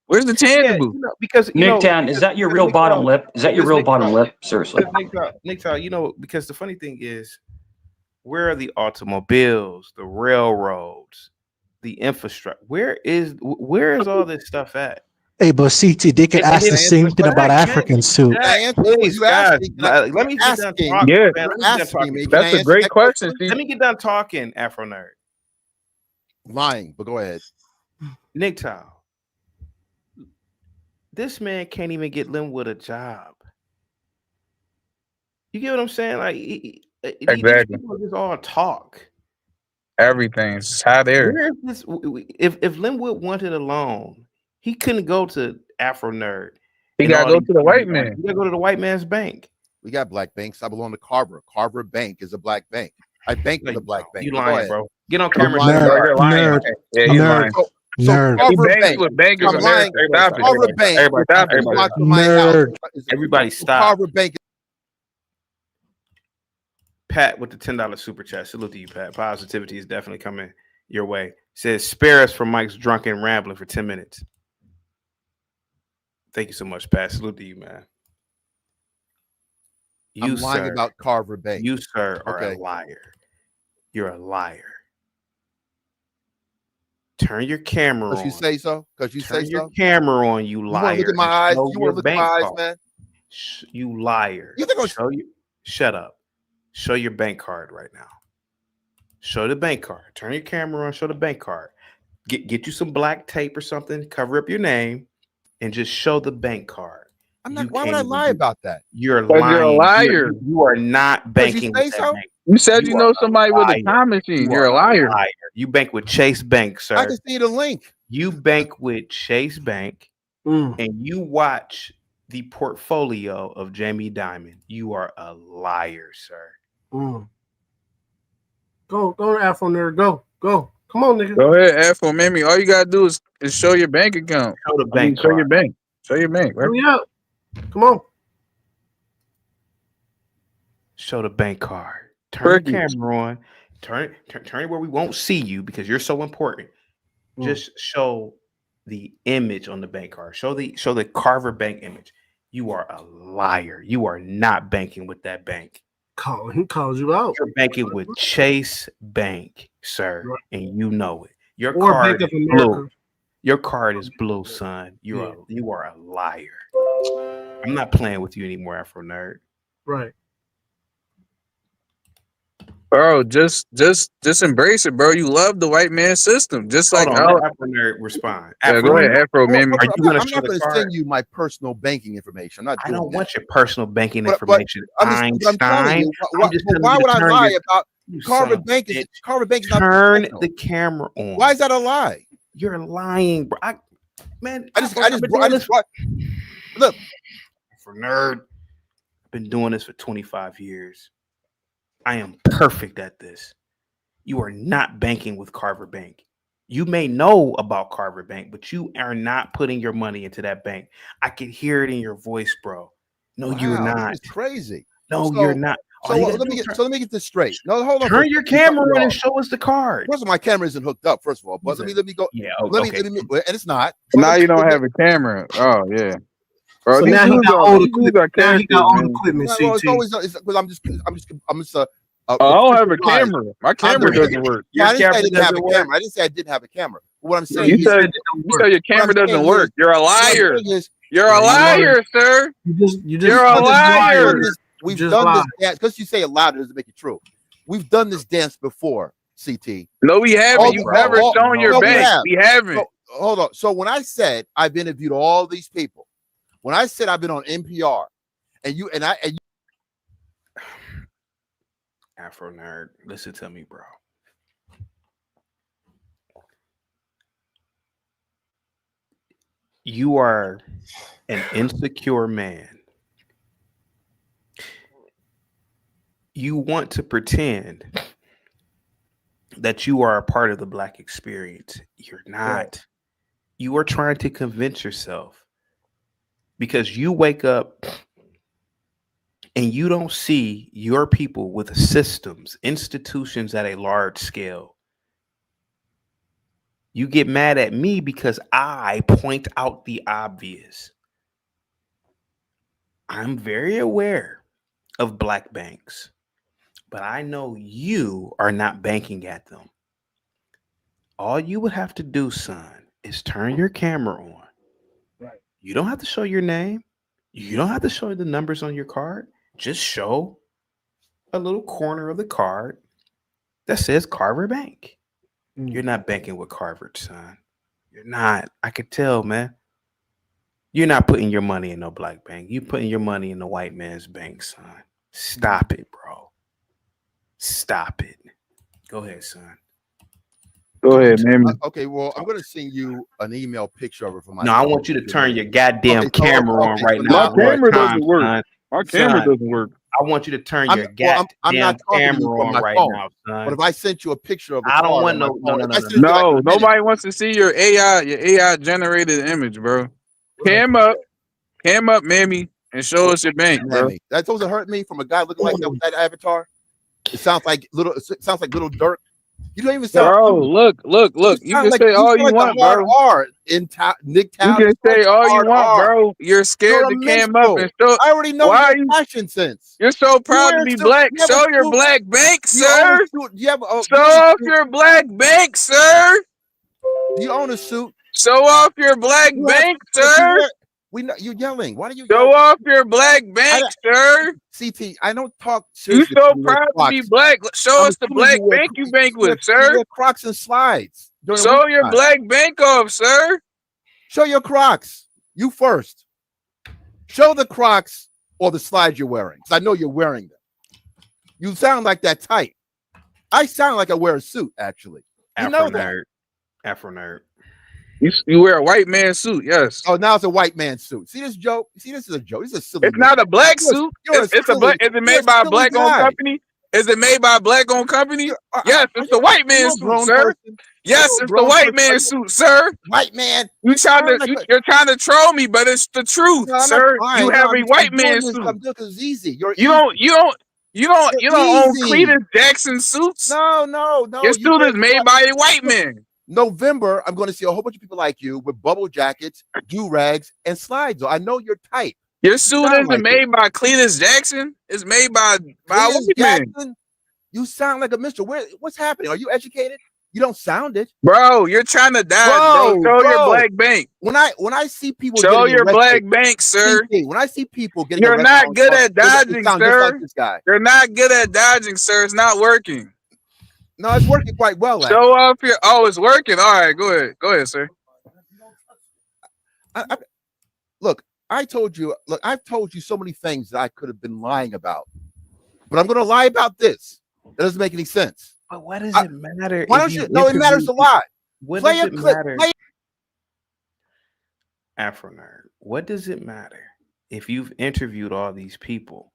Where's the tangible? Because Nicktown, is that your real bottom lip? Is that your real bottom lip? Seriously. Nick Tao, because the funny thing is, where are the automobiles, the railroads, the infrastructure? Where is all this stuff at? Hey, but CT, they can ask the same thing about Africans too. Please, guys, let me get done talking. Yeah, man. Let me get done talking. that's a great question. Let me get done talking, Afro Nerd. Lying, but go ahead. Nick Tao, this man can't even get Linwood a job. You get what I'm saying? Like, Exactly. People just all talk. Everything's hot air. Where is this? If Linwood wanted a loan, he couldn't go to Afro Nerd. He got to go to the white man. He got to go to the white man's bank. We got black banks. I belong to Carver. Carver Bank is a black bank. I bank with a black bank. You Go lying, ahead. bro? Get on camera. You're lying. Nerd. Yeah, he's lying. Nerd. Carver He banks Bank. with Bankers I'm lying. America. Stop it. Carver Bank. Everybody, stop it. Block from my Nerd. house. Everybody stop. Carver Bank. Pat with the $10 super chat. Salute to you, Pat. Positivity is definitely coming your way. Says spare us from Mike's drunken rambling for 10 minutes. Thank you so much, Pat. Salute to you, man. I'm lying about Carver Bank. You, sir, are Okay. a liar. You're a liar. Turn your camera on. Because you say so? Because you Turn say your so? camera on, you You liar. want to look at my and eyes? show You your want to look at bank my eyes, card. man? You liar. You think I'm Show you. Shut up. Show your bank card right now. Show the bank card. Turn your camera on. Show the bank card. Get you some black tape or something. Cover up your name, and just show the bank card. I'm not. Why would I lie about that? You're Because lying. you're a liar. You are not banking say with that so? bank. You said you are know somebody with a liar. time machine. You You're a are liar. You bank with Chase Bank, sir. I can see the link. You bank with Chase Bank, and you watch the portfolio of Jamie Dimon. You are a liar, sir. Go, Afro Nerd. Go. Come on, nigga. Go ahead, Afro Mimi. All you gotta do is show your bank account. Show the bank show card. your bank. Show your bank. Right? Hurry up. Come on. Show the bank card. Turn Perky. the camera on. Turn it where we won't see you because you're so important. Just show the image on the bank card. Show the Carver Bank image. You are a liar. You are not banking with that bank. He calls you out. You're banking with Chase Bank, sir, and you know it. Your Or card Bank of is America. blue. Your card is blue, son. You are a liar. I'm not playing with you anymore, Afro Nerd. Right. Bro, just embrace it, bro. You love the white man system, just Hold like on, let Afro Nerd respond. Yeah, go ahead, Afro man. Are you going to I'm show not the going to card? send you my personal banking information. I'm not I doing don't that. want your personal banking But information. I'm telling you, why would I lie about Carver Bank? Carver Bank is not turn the camera on. Why is that a lie? You're lying, bro. I just brought. Look, for nerd. I've been doing this for 25 years. I am perfect at this. You are not banking with Carver Bank. You may know about Carver Bank, but you are not putting your money into that bank. I can hear it in your voice, bro. No, you're not. It's crazy. No, you're not. So let me get this straight. No, hold on. Turn your camera on and show us the card. First of all, my camera isn't hooked up. First of all, but let me go. Yeah, let me, and it's not. Now you don't have a camera. Oh yeah. Bro, So now he got old equipment. Now he got old equipment. Well, it's always because I'm just. I don't have a camera. My camera doesn't work. Yeah, I didn't say I didn't have a camera. I didn't say I didn't have a camera. What I'm saying, you said your camera doesn't work. You're a liar. You're a liar, sir. You're a liar. We've done this dance because you say it loud, it doesn't make it true. We've done this dance before, CT. No, we haven't. You've never shown your bank. We haven't. So, hold on. So when I said I've interviewed all these people, when I said I've been on NPR, and you Afro Nerd, listen to me, bro. You are an insecure man. You want to pretend that you are a part of the Black experience. You're not. You are trying to convince yourself because you wake up and you don't see your people with systems, institutions at a large scale. You get mad at me because I point out the obvious. I'm very aware of Black banks, but I know you are not banking at them. All you would have to do, son, is turn your camera on. Right. You don't have to show your name. You don't have to show the numbers on your card. Just show a little corner of the card that says Carver Bank. You're not banking with Carver, son. You're not. I could tell, man. You're not putting your money in no Black bank. You're putting your money in the white man's bank, son. Stop it, bro. Stop it. Go ahead, son. Go ahead, man. Okay, well, I'm going to send you an email picture of it for my. No, I want you to turn your goddamn camera on right now. My camera doesn't work. My camera doesn't work. I want you to turn your goddamn camera on right now, son. But if I sent you a picture of it, I don't want no. Nobody wants to see your AI generated image, bro. Cam up, mammy, and show us your bank, bro. That's supposed to hurt me from a guy looking like that with that avatar. It sounds like little Dirk. You don't even sound. Bro, look. You can say all you want, bro. Nick you can say all you want, bro. You're scared to cam up and show. I already know your fashion sense. You're so proud to be Black. Show your Black bank, sir. Show off your Black bank, sir. Do you own a suit? Show off your Black bank, sir. We know you're yelling. Why do you show off your Black bank, sir? CT, I don't talk. You so proud to be Black. Show us the Black bank you bank with, sir. Crocs and slides. Show your Black bank off, sir. Show your Crocs. You first. Show the Crocs or the slides you're wearing. I know you're wearing them. You sound like that tight. I sound like I wear a suit, actually. You know that. Afro Nerd. You wear a white man suit, yes. Oh, now it's a white man suit. See this joke? See, this is a joke. This is a silly. It's not a Black suit. It's a black. Is it made by a Black-owned company? Is it made by a Black-owned company? Yes, it's the white man suit, sir. Yes, it's the white man suit, sir. White man. You're trying to troll me, but it's the truth, sir. You have a white man suit. It's easy. You don't own Cletus Jackson suits. No. Your suit is made by a white man. November, I'm going to see a whole bunch of people like you with bubble jackets, do-rags, and slides. I know you're tight. Your suit isn't made by Cletus Jackson. It's made by a white man. You sound like a mister. What's happening? Are you educated? You don't sound it, bro. You're trying to dodge, bro. Show your black bank. When I see people show getting your arrested, black bank, sir. when I see people getting You're arrested, not good at dodging, sound just sir. like this guy. You're not good at dodging, sir. It's not working. No, it's working quite well. Show off your. Oh, it's working. All right, go ahead, sir. Look, I told you. Look, I've told you so many things that I could have been lying about, but I'm going to lie about this. That doesn't make any sense. But what does it matter? Why don't you? No, it matters a lot. What Play does a it clip. matter? Play Afro nerd. What does it matter if you've interviewed all these people?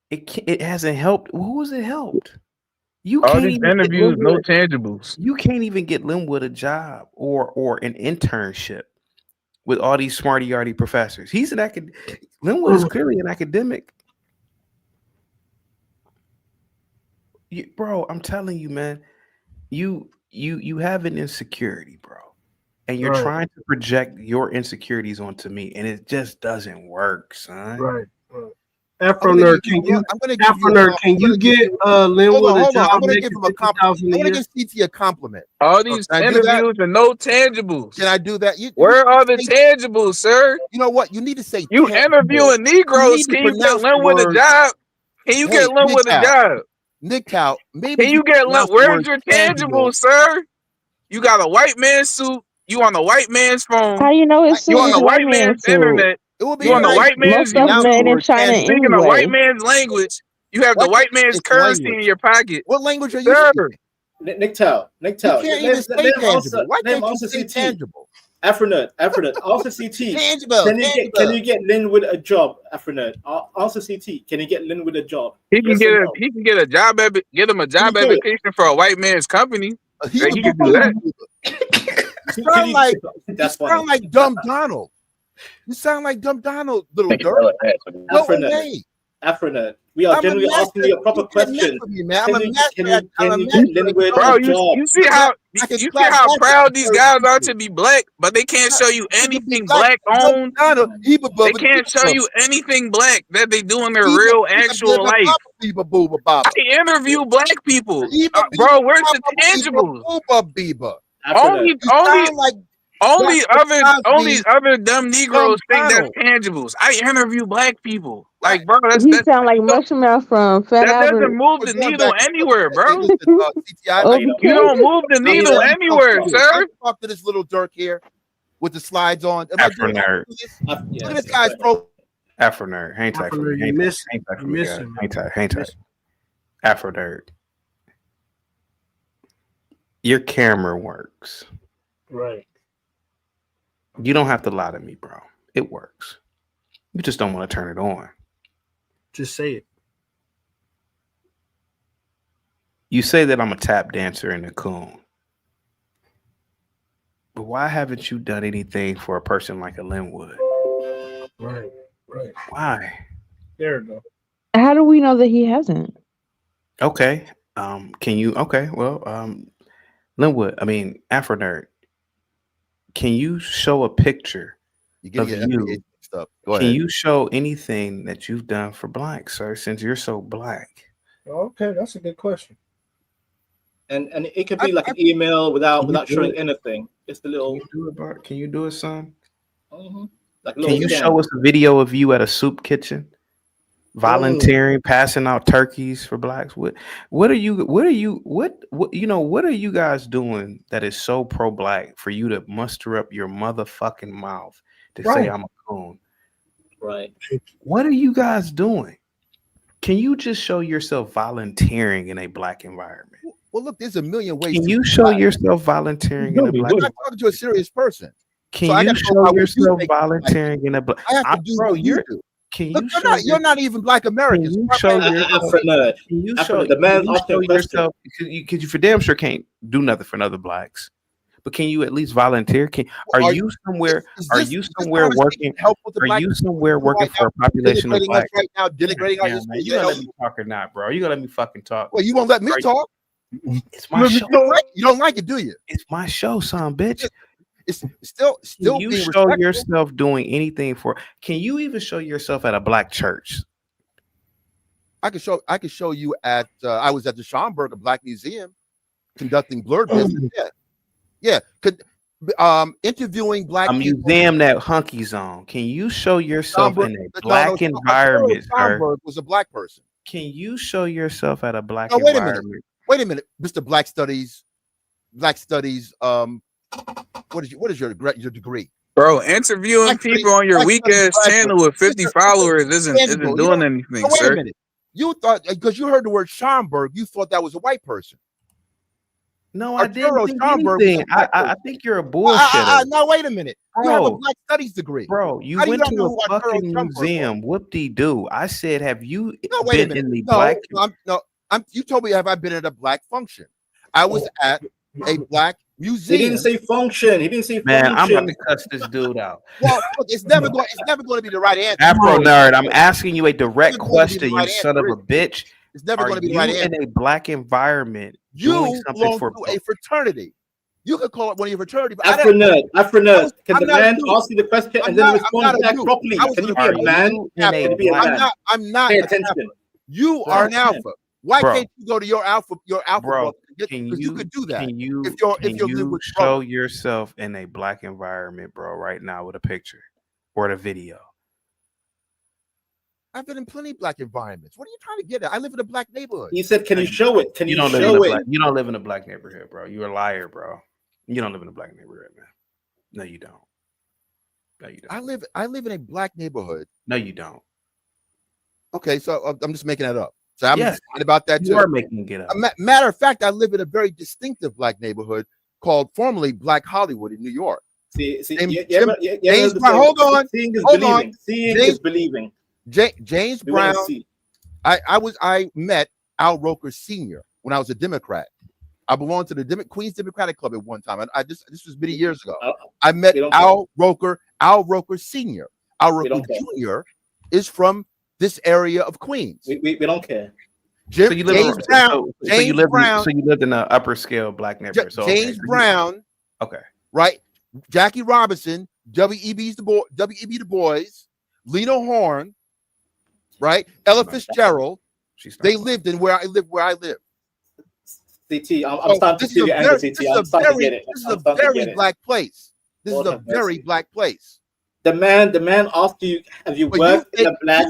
It hasn't helped. Who has it helped? You all can't these even get interviews, no Linwood- tangibles. You can't even get Linwood a job or an internship with all these smarty yardy professors. He's an academic. Linwood is clearly an academic. Bro, I'm telling you, man, you have an insecurity, bro, and you're Right. trying to project your insecurities onto me, and it just doesn't work, son. Right. Afro nerd, can you? Afro nerd, can you get Linwood a Hold on. job? I'm going to making give him a compliment. $50,000 I'm a going to year? give CT a compliment. All these Can I do that? interviews and no tangibles. Can I do that? Where are the tangibles, sir? You know what? You need to say You tangible. interviewing Negroes. Can you get Linwood a job? Can you get Linwood a job? Nick Cal, maybe Can you get pronounce the where's word your tangible. tangibles, sir? You got a white man's suit. You on the white man's phone. How you know it's You on the a white white man's man's suit? internet. It would be You on the nice white if man's Most stuff pronounce the made in word China tangible. speaking of white anyway. man's language. You have the What? white man's It's currency language. in your pocket. What language are you Sir, speaking? Nick Tao. You can't even say tangible. Why can't you say tangible? Afronet. Answer CT. Tangible. Can you get Linwood a job? Afronet. Answer CT. Can you get Linwood a job? he can Yes or no? get a job get him a job He could. application for a white man's company. He He can do that. You sound like Dumb Donald. You sound like Dumb Donald, little dirt. Go away. Afronet. We are I'm a generally master. asking you a proper You can't mess question. with me, man. I'm a master. Can I'm a you master. get Linwood Bro, a job? you see how proud these guys are to be black, but they can't show you anything black owned. They can't show you anything black that they do in their real actual life. I interview black people, bro. Where's the tangibles? Only other dumb Negroes think that's tangibles. I interview black people, like, bro. You sound like Mushmouth from Fat That Albert. doesn't move the needle anywhere, bro. Okay. You don't move the needle anywhere, sir. Talk to this little dirt here with the slides on. Afro nerd. Look at this guy's pro. Afro nerd. Hang tight for me. Hang tight for me, guys. Hang tight. Afro nerd. Your camera works. Right. You don't have to lie to me, bro. It works. You just don't want to turn it on. Just say it. You say that I'm a tap dancer and a coon. But why haven't you done anything for a person like a Linwood? Right. Why? There we go. How do we know that he hasn't? Okay. Can you Linwood, Afro nerd, can you show a picture of you? Stuff. Go Can ahead. you show anything that you've done for black, sir, since you're so black? Okay, that's a good question. And it could be like an email without showing anything. Just a little. Can you do it, son? Like a Can little you scan. show us a video of you at a soup kitchen, volunteering, passing out turkeys for blacks? What are you guys doing that is so pro-black for you to muster up your motherfucking mouth to say I'm a coon? Right. What are you guys doing? Can you just show yourself volunteering in a black environment? Well, look, there's a million ways. Can you show yourself volunteering in a black I'm not talking to a serious person. Can So I you gotta know show how you yourself make volunteering in a black? I have to do what you do. Can you Look, show you're not even black Americans. Can you show yourself? Can you show yourself? Because you for damn sure can't do nothing for other blacks. But can you at least volunteer? Are you somewhere? Are you somewhere working? Are you somewhere working for a population of blacks? Right now, denigrating our history. You gonna let me talk or not, bro? You gonna let me fucking talk? Well, you won't let me talk. It's my show. You don't like it, do you? It's my show, son, bitch. It's still. Can you being show respectful. yourself doing anything for? Can you even show yourself at a black church? I can show you at. I was at the Schomburg, a black museum. conducting blurred business. Interviewing black a people. museum that Hunky's on. Can you show yourself in a black environment, sir? Schomburg was a black person. Can you show yourself at a black Wait a environment? minute. Wait a minute, Mr. Black Studies. Black Studies. What is your degree? Bro, interviewing people on your weak ass channel with 50 followers isn't doing anything, wait sir. a minute. You thought because you heard the word Schomburg, you thought that was a white person. No, I didn't think anything. I think you're a bullshitter. No, wait a minute. You have a Black Studies degree. Bro, you How do went not to know a what fucking Schomburg museum. Whoop-de-doo. I said, have you wait a been minute. in the black? You told me have I been at a black function? I was at a black museum. He didn't say function. He didn't say Man, function. I'm about to cuss this dude out. Well, look, it's never going to be the right answer. Afro nerd, I'm asking you a direct question, you son of a bitch. It's never going to be the right answer. In a black environment, you doing something belong to a fraternity. You could call it one of your fraternity. But Afro nerd. Can the man ask you the question and then respond back properly? Can you be a man? I'm not. Pay attention. You are an alpha. Why can't you go to your alpha? Bro, because you could do that. Can you show show yourself in a black environment, bro, right now with a picture or the video? I've been in plenty of black environments. What are you trying to get at? I live in a black neighborhood. He said, "Can you show it? Can you don't show it?" You don't live in a black neighborhood, bro. You're a liar, bro. You don't live in a black neighborhood, man. No, you don't. No, you don't. I live in a black neighborhood. No, you don't. Okay, so I'm just making that up. So I'm excited about that too. You are making it up. Matter of fact, I live in a very distinctive black neighborhood called formerly Black Hollywood in New York. Hold on. Seeing is believing. Seeing is believing. James Brown. I met Al Roker Sr. when I was a Democrat. I belonged to the Queens Democratic Club at one time. This was many years ago. I met Al Roker Sr. Al Roker Jr. is from this area of Queens. We don't care. So you lived in an upper scale black neighborhood. James Brown. Okay. Right. Jackie Robinson, W.E.B. Du Bois, Lena Horne, right? Ella Fitzgerald. They lived in where I live. CT, I'm starting to see your anger, CT. I'm starting to get it. This is a very black place. This is a very black place. The man asked you, have you worked in a black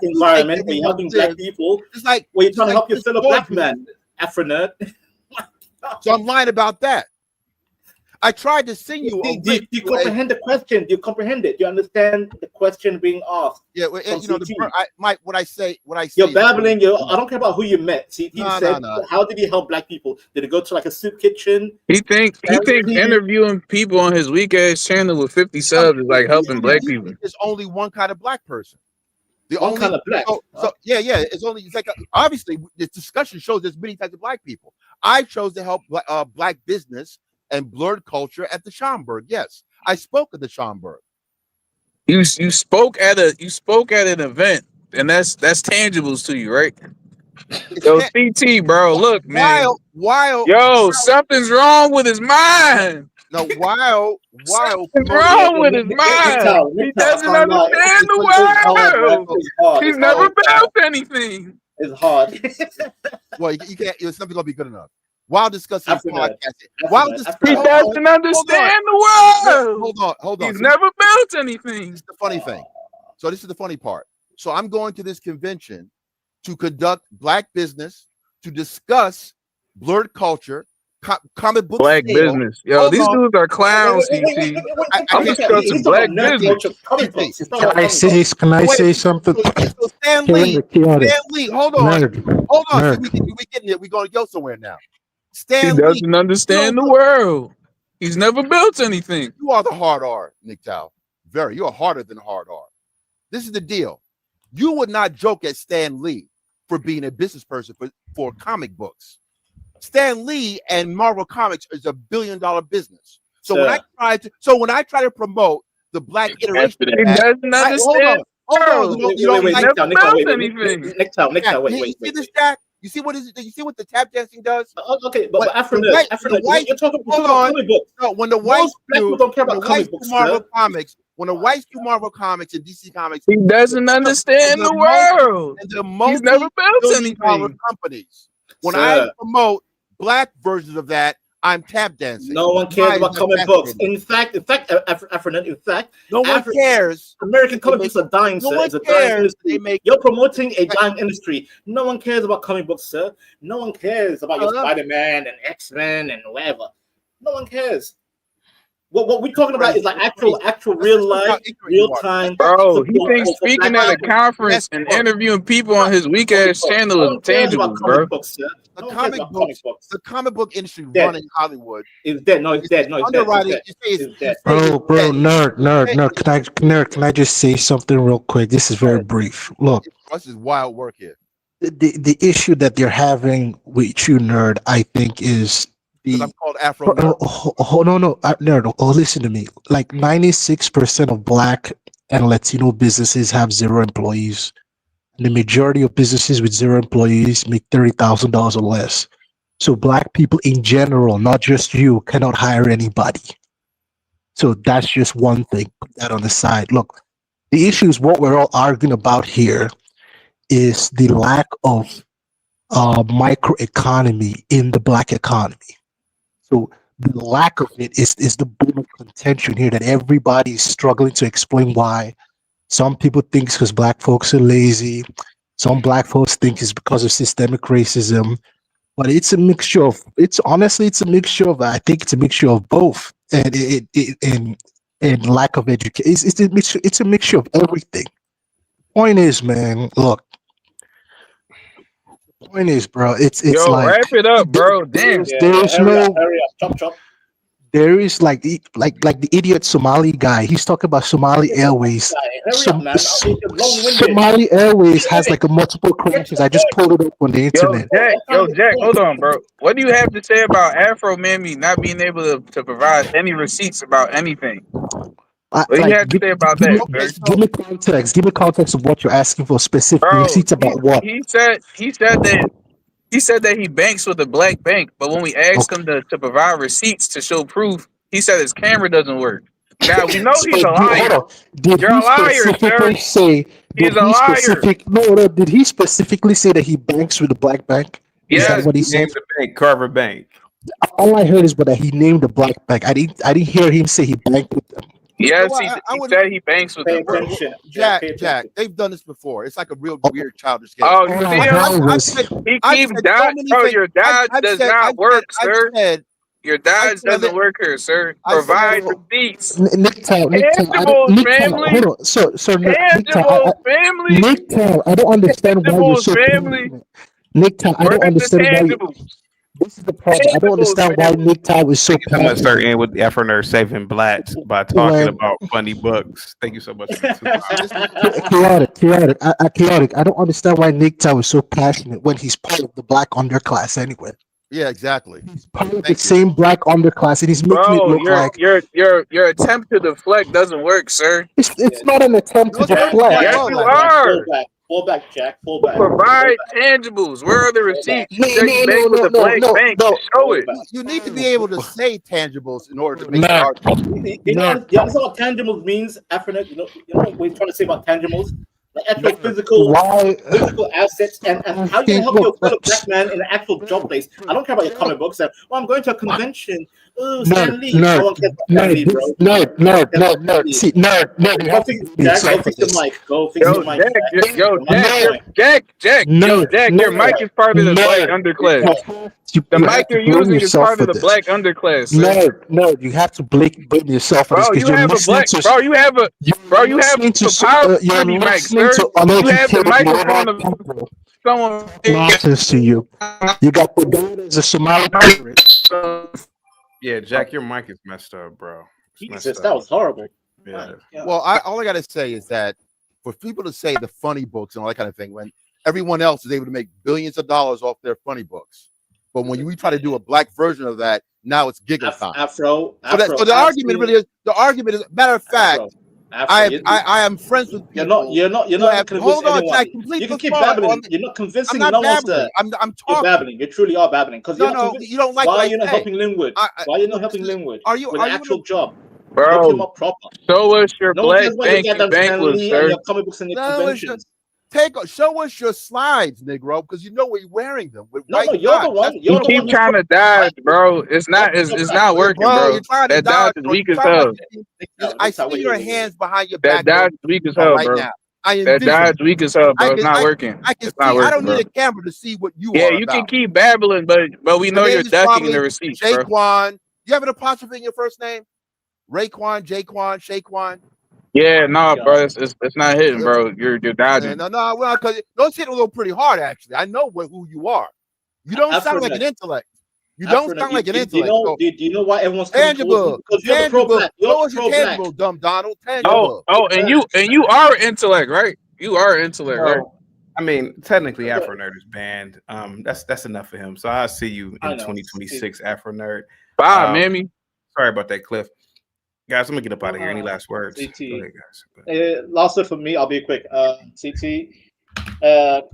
environment where you're helping black people? It's like where you're trying to help your fellow black man, Afro nerd. So I'm lying about that. I tried to send you. Do you comprehend the question? Do you comprehend it? Do you understand the question being asked? Yeah, what I say. You're babbling. I don't care about who you met. See, he said, how did he help black people? Did he go to like a soup kitchen? He thinks interviewing people on his weak ass channel with 50 subs is like helping black people. There's only one kind of black person. One kind of black. It's like obviously this discussion shows there's many types of black people. I chose to help black business and blurred culture at the Schomburg. Yes, I spoke at the Schomburg. You spoke at an event, and that's tangibles to you, right? Yo, CT, bro, look, man. Something's wrong with his mind. No, something's wrong with his mind. He doesn't understand the world. He's never built anything. It's hard. Well, you can't. It's never gonna be good enough. While discussing podcast, he doesn't understand the world. Hold on. He's never built anything. This is the funny thing. So this is the funny part. So I'm going to this convention to conduct black business, to discuss blurred culture, comic book black business. Yo, these dudes are clowns. I'm discussing black business. Can I say something? So Stan Lee, hold on. We getting it. We're going to go somewhere now. He doesn't understand the world. He's never built anything. You are the hard R, Nick Tao. You are harder than hard R. This is the deal. You would not joke at Stan Lee for being a business person for comic books. Stan Lee and Marvel Comics is $1 billion business. So when I try to promote the black iteration, he doesn't understand. Hold on. You don't Nick Tao, wait. You see this, Jack? You see what the tap dancing does? Okay, but Afro nerd, you're talking about comic books. No, when the whites don't care about comic books, Marvel Comics, when the whites do Marvel Comics and DC Comics, he doesn't understand the world. And the he's never built anything. companies. When I promote black versions of that, I'm tap dancing. No one cares about comic books. In fact, no one cares. American comic books are dying, no sir. one It's a dying cares. industry. You're promoting a dying industry. No one cares about comic books, sir. No one cares about your Spider-Man and X-Men and whatever. No one cares. What we're talking about is like actual real life, real time. Bro, he thinks speaking at a conference and interviewing people on his weak ass channel is tangible, bro. The comic book industry running Hollywood is dead. No, it's dead. No, it's underwriting. dead. Bro, nerd. Can I just say something real quick? This is very brief. Look, this is wild work here. The issue that they're having with you, nerd, I think is I'm called Afro. Nerd. Listen to me. Like 96% of Black and Latino businesses have 0 employees. The majority of businesses with 0 employees make $30,000 or less. So Black people in general, not just you, cannot hire anybody. So that's just one thing. Put that on the side. Look, the issue is what we're all arguing about here is the lack of microeconomy in the Black economy. So the lack of it is the bone of contention here that everybody is struggling to explain why. Some people think it's because Black folks are lazy. Some Black folks think it's because of systemic racism. But it's a mixture of. I think it's a mixture of both, and lack of education. It's a mixture of everything. Point is, man. Look. Point is, bro. It's Yo, like wrap it up, bro. Damn. There is like the idiot Somali guy. He's talking about Somali Airways. Somali Airways has like a multiple credentials. I just pulled it up on the internet. Jack, hold on, bro. What do you have to say about Afro Mammy not being able to provide any receipts about anything? What do you have to say about that? Give me context. Give me context of what you're asking for. Specific receipts about what? He said that he banks with a black bank, but when we asked him to provide receipts to show proof, he said his camera doesn't work. Now we know he's a liar. You're a liar, sir. He's a liar. Did he specifically say that he banks with a black bank? Is that what he said? Named the bank, Carver Bank. All I heard is that he named the black bank. I didn't hear him say he banked with them. Yes, he said he banks with them. Jack, they've done this before. It's like a real weird childish game. Oh, you see him? He keeps dodging. Bro, your dodge does not work, sir. Your dodge doesn't work here, sir. Provide receipts. Tangibles, family. Hold on, sir. Tangibles, family. Nick, I don't understand why you're so family. Nick, I don't understand why. This is the problem. I don't understand why Nick Ty was so I'm gonna start in with the Afro nerd saving blacks by talking about funny books. Thank you so much. Chaotic. I don't understand why Nick Ty was so passionate when he's part of the black underclass anyway. Yeah, exactly. He's part of the same black underclass, and he's making it look like your attempt to deflect doesn't work, sir. It's not an attempt to deflect. Yes, you are. Fall back, Jack. Fall back. Provide tangibles. Where are the receipts? You show it. You need to be able to say tangibles in order to make it hard. You know what tangibles means, Afronet? You know what we're trying to say about tangibles? Like actual physical assets and how you can help your fellow black man in an actual job place. I don't care about your comic books. I'm going to a convention. Oh, Stan Lee. No one cares about Stan Lee, bro. Nerd. See, nerd. Go fix the mic. Go fix the mic. Jack, your mic is part of the black underclass. The mic you're using is part of the black underclass. No, you have to blame yourself for this. You have a power mic, sir. You have the microphone of someone. Nonsense to you. You got put down as a Somali pirate. Yeah, Jack, your mic is messed up, bro. Jesus, that was horrible. Yeah. Well, all I gotta say is that for people to say the funny books and all that kind of thing, when everyone else is able to make billions of dollars off their funny books, but when we try to do a black version of that, now it's giggle time. So the argument really is. The argument is. Matter of fact, I am friends with people. You're not. Hold on, Jack. You can keep babbling. You're not convincing no one. I'm talking. You're babbling. You truly are babbling. Because you don't like. Why are you not helping Linwood? Why are you not helping Linwood? Are you? With an actual job? Bro, show us your black bank you bank with, sir. Your comic books and your conventions. Show us your slides, Negro, because you know we're wearing them. With No, you're the one. You keep trying to dodge, bro. It's not working, bro. You're trying to That dodge dodge, is bro. weak as hell. I see your hands behind your That back. dodge is weak as hell, right bro. now. I That envision dodge it. is weak as hell, bro. It's not working. I can It's see. not I don't working, need bro. a camera to see what you Yeah, are you about. can keep babbling, but we Your know name you're is ducking in probably the receipts, bro. Jaquan. You have an apostrophe in your first name? Raekwon, Jaquan, Shaquan. Yeah, no, bro. It's not hitting, bro. You're dodging. No, well, because those hit a little pretty hard, actually. I know who you are. You don't sound like an intellect. You don't sound like an intellect. Do you know why everyone's coming towards you? Tangible, Because you're the pro-black. You're Show us your pro-black. tangible, dumb Donald. Tangible. Oh, and you are intellect, right? You are intellect, right? Well, I mean, technically, Afro Nerd is banned. That's enough for him. So I'll see you in 2026, Afro Nerd. Bye, mammy. Sorry about that, Cliff. Guys, I'm gonna get up out of here. Any last words? CT. Go ahead, guys. Last word for me, I'll be quick. CT.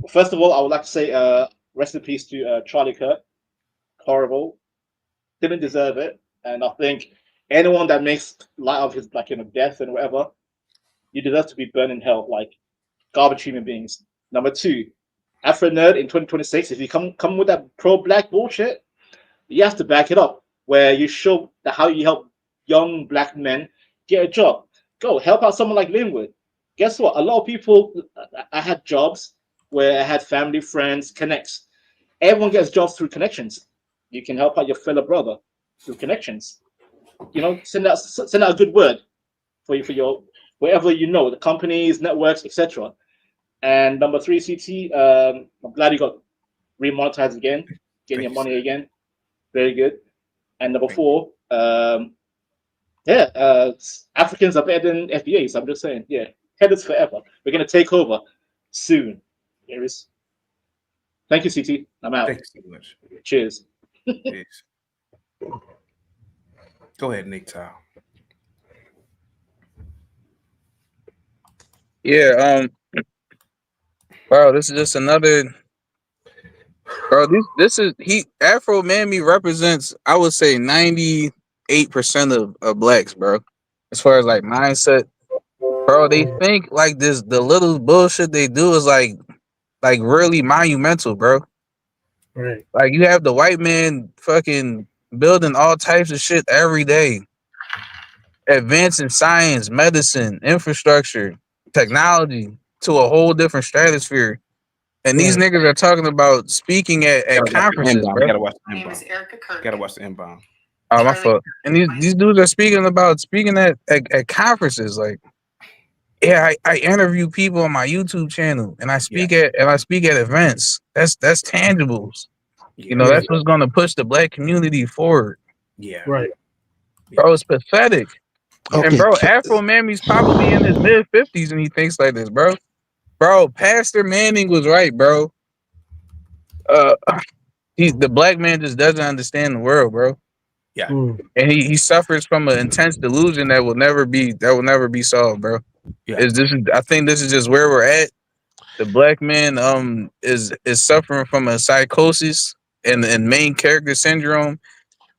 First of all, I would like to say rest in peace to Charlie Kirk. Horrible. Didn't deserve it. And I think anyone that makes light of his death and whatever, you deserve to be burned in hell like garbage human beings. Number two, Afro Nerd in 2026, if you come with that pro-black bullshit, you have to back it up, where you show how you help young black men get a job. Go help out someone like Linwood. Guess what? A lot of people, I had jobs where I had family, friends, connects. Everyone gets jobs through connections. You can help out your fellow brother through connections. Send out a good word for your wherever the companies, networks, etc. And number three, CT, I'm glad you got remonetized again, getting your money again. Very good. And number four, Africans are better than FBAs. I'm just saying, headers forever. We're gonna take over soon. There is. Thank you, CT. I'm out. Thanks so much. Cheers. Peace. Go ahead, Nick Tao. Yeah, bro, this is just another. Bro, this is Afro Mammy represents, I would say, 98% of blacks, bro. As far as like mindset, bro, they think like the little bullshit they do is like really monumental, bro. Right. Like you have the white man fucking building all types of shit every day, advancing science, medicine, infrastructure, technology to a whole different stratosphere. And these niggas are talking about speaking at conferences, bro. Gotta watch the inbound. Gotta watch the inbound. Oh, my fault. And these dudes are speaking at conferences. Like, yeah, I interview people on my YouTube channel, and I speak at events. That's tangibles. That's what's gonna push the black community forward. Yeah, right. Bro, it's pathetic. Okay. And bro, Afro Mammy's probably in his mid-50s, and he thinks like this, bro. Bro, Pastor Manning was right, bro. The black man just doesn't understand the world, bro. Yeah. And he suffers from an intense delusion that will never be solved, bro. Yeah. I think this is just where we're at. The black man is suffering from a psychosis and main character syndrome,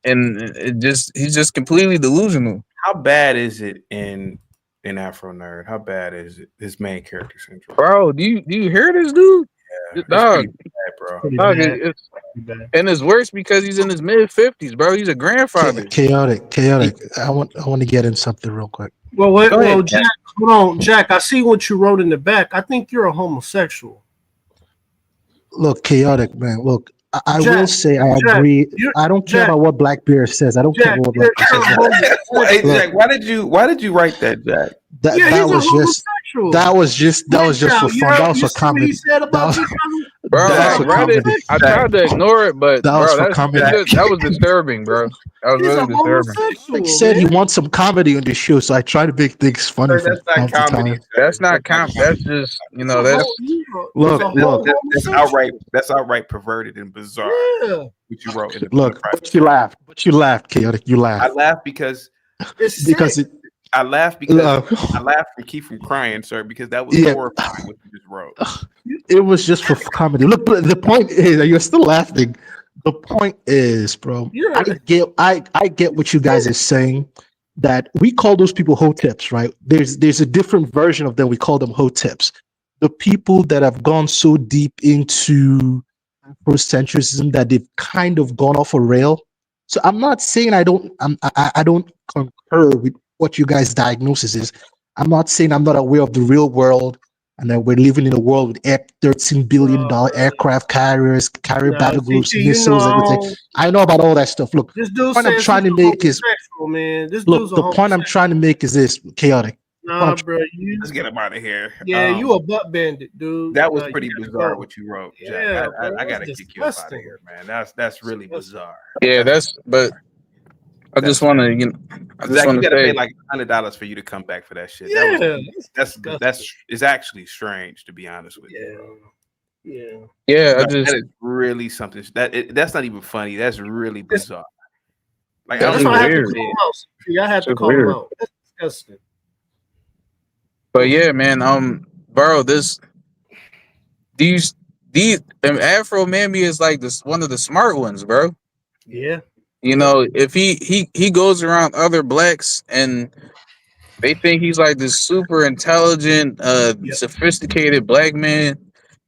and he's just completely delusional. How bad is it in Afro Nerd? How bad is it? His main character syndrome. Bro, do you hear this dude? Yeah, dog, bad, bro. Dog, and it's worse because he's in his mid-50s, bro. He's a grandfather. Chaotic. I want to get in something real quick. Well, Jack, hold on, Jack. I see what you wrote in the back. I think you're a homosexual. Look, chaotic, man. Look, I Jack, will say I Jack, agree. I don't care about what Blackbeard says. I don't care about what Blackbeard says. Hey, Jack, why did you write that, Jack? That was just for fun. That was for comedy. Bro, I tried to ignore it, but that was bro, for comedy. that was disturbing, bro. That was really disturbing. He said he wants some comedy on the show, so I try to make things funny. That's not comedy. That's not comedy. That's just that's that's outright perverted and bizarre. Yeah. What you wrote in the look, but you laughed, chaotic. You laughed. I laughed because I laughed from keep from crying, sir, because that was horrifying what you just wrote. It was just for comedy. Look, but the point is, you're still laughing. The point is, bro, I get what you guys are saying, that we call those people hoteps, right? There's a different version of them. We call them hoteps. the people that have gone so deep into Afrocentrism that they've kind of gone off a rail. So I'm not saying I don't concur with what you guys' diagnosis is. I'm not saying I'm not aware of the real world and that we're living in a world with $13 billion aircraft carriers, carrier battle groups, CT, missiles, everything. I know about all that stuff. Look, this the dude point I'm says trying he's to a make is homosexual, man. This look, dude's a the point I'm homosexual. trying to make is this chaotic. Nah, bro, Let's get him out of here. Yeah, you a butt bandit, dude. That was You pretty gotta bizarre go. what you wrote, Jack. Yeah, bro, I gotta that's kick you up out of disgusting. here, man. That's really bizarre. Yeah, but I just want to, I just Zach, want you to gotta pay say, like $100 for you to come back for that shit. Yeah, That's it's actually strange, to be honest with you, bro. Yeah. I Like, just that is really something that's not even funny. That's really bizarre. Like, That's why I had to weird. call him out. See, I had to It's call him weird. out. That's disgusting. But yeah, man, bro, these Afro Mammy is like this one of the smart ones, bro. Yeah. You know, if he goes around other blacks and they think he's like this super intelligent, sophisticated black man.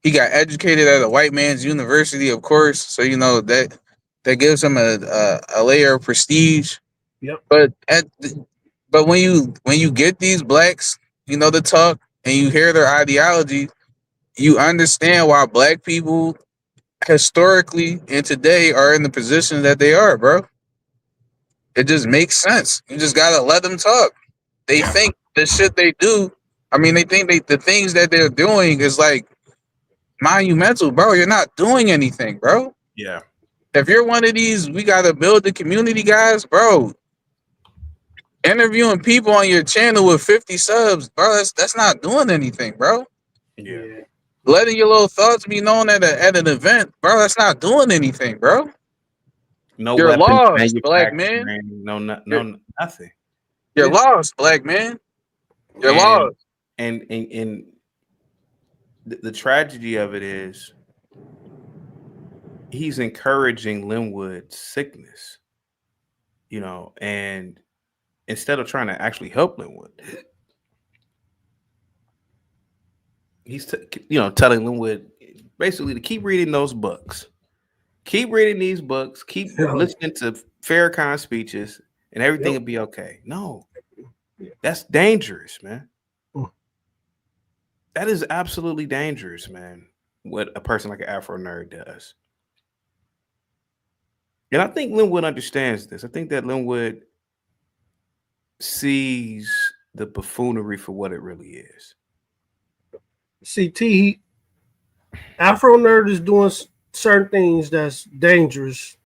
He got educated at a white man's university, of course. So you know that gives him a layer of prestige. Yep. But when you get these blacks, you know, to talk and you hear their ideology, you understand why black people historically and today are in the position that they are, bro. It just makes sense. You just gotta let them talk. They think the shit they do. I mean, they think the things that they're doing is like monumental, bro. You're not doing anything, bro. Yeah. If you're one of these, we gotta build the community guys, bro. Interviewing people on your channel with 50 subs, bro. That's not doing anything, bro. Yeah. Letting your little thoughts be known at an event, bro. That's not doing anything, bro. No You're weapons lost, black man. manufacturing, nothing. You're lost, black man. You're lost. And the tragedy of it is he's encouraging Linwood's sickness, you know, and instead of trying to actually help Linwood, he's telling Linwood basically to keep reading those books, keep reading these books, keep listening to Farrakhan speeches, and everything will be okay. No, that's dangerous, man. That is absolutely dangerous, man. What a person like an Afro nerd does. And I think Linwood understands this. I think that Linwood sees the buffoonery for what it really is. CT, Afro nerd is doing certain things that's dangerous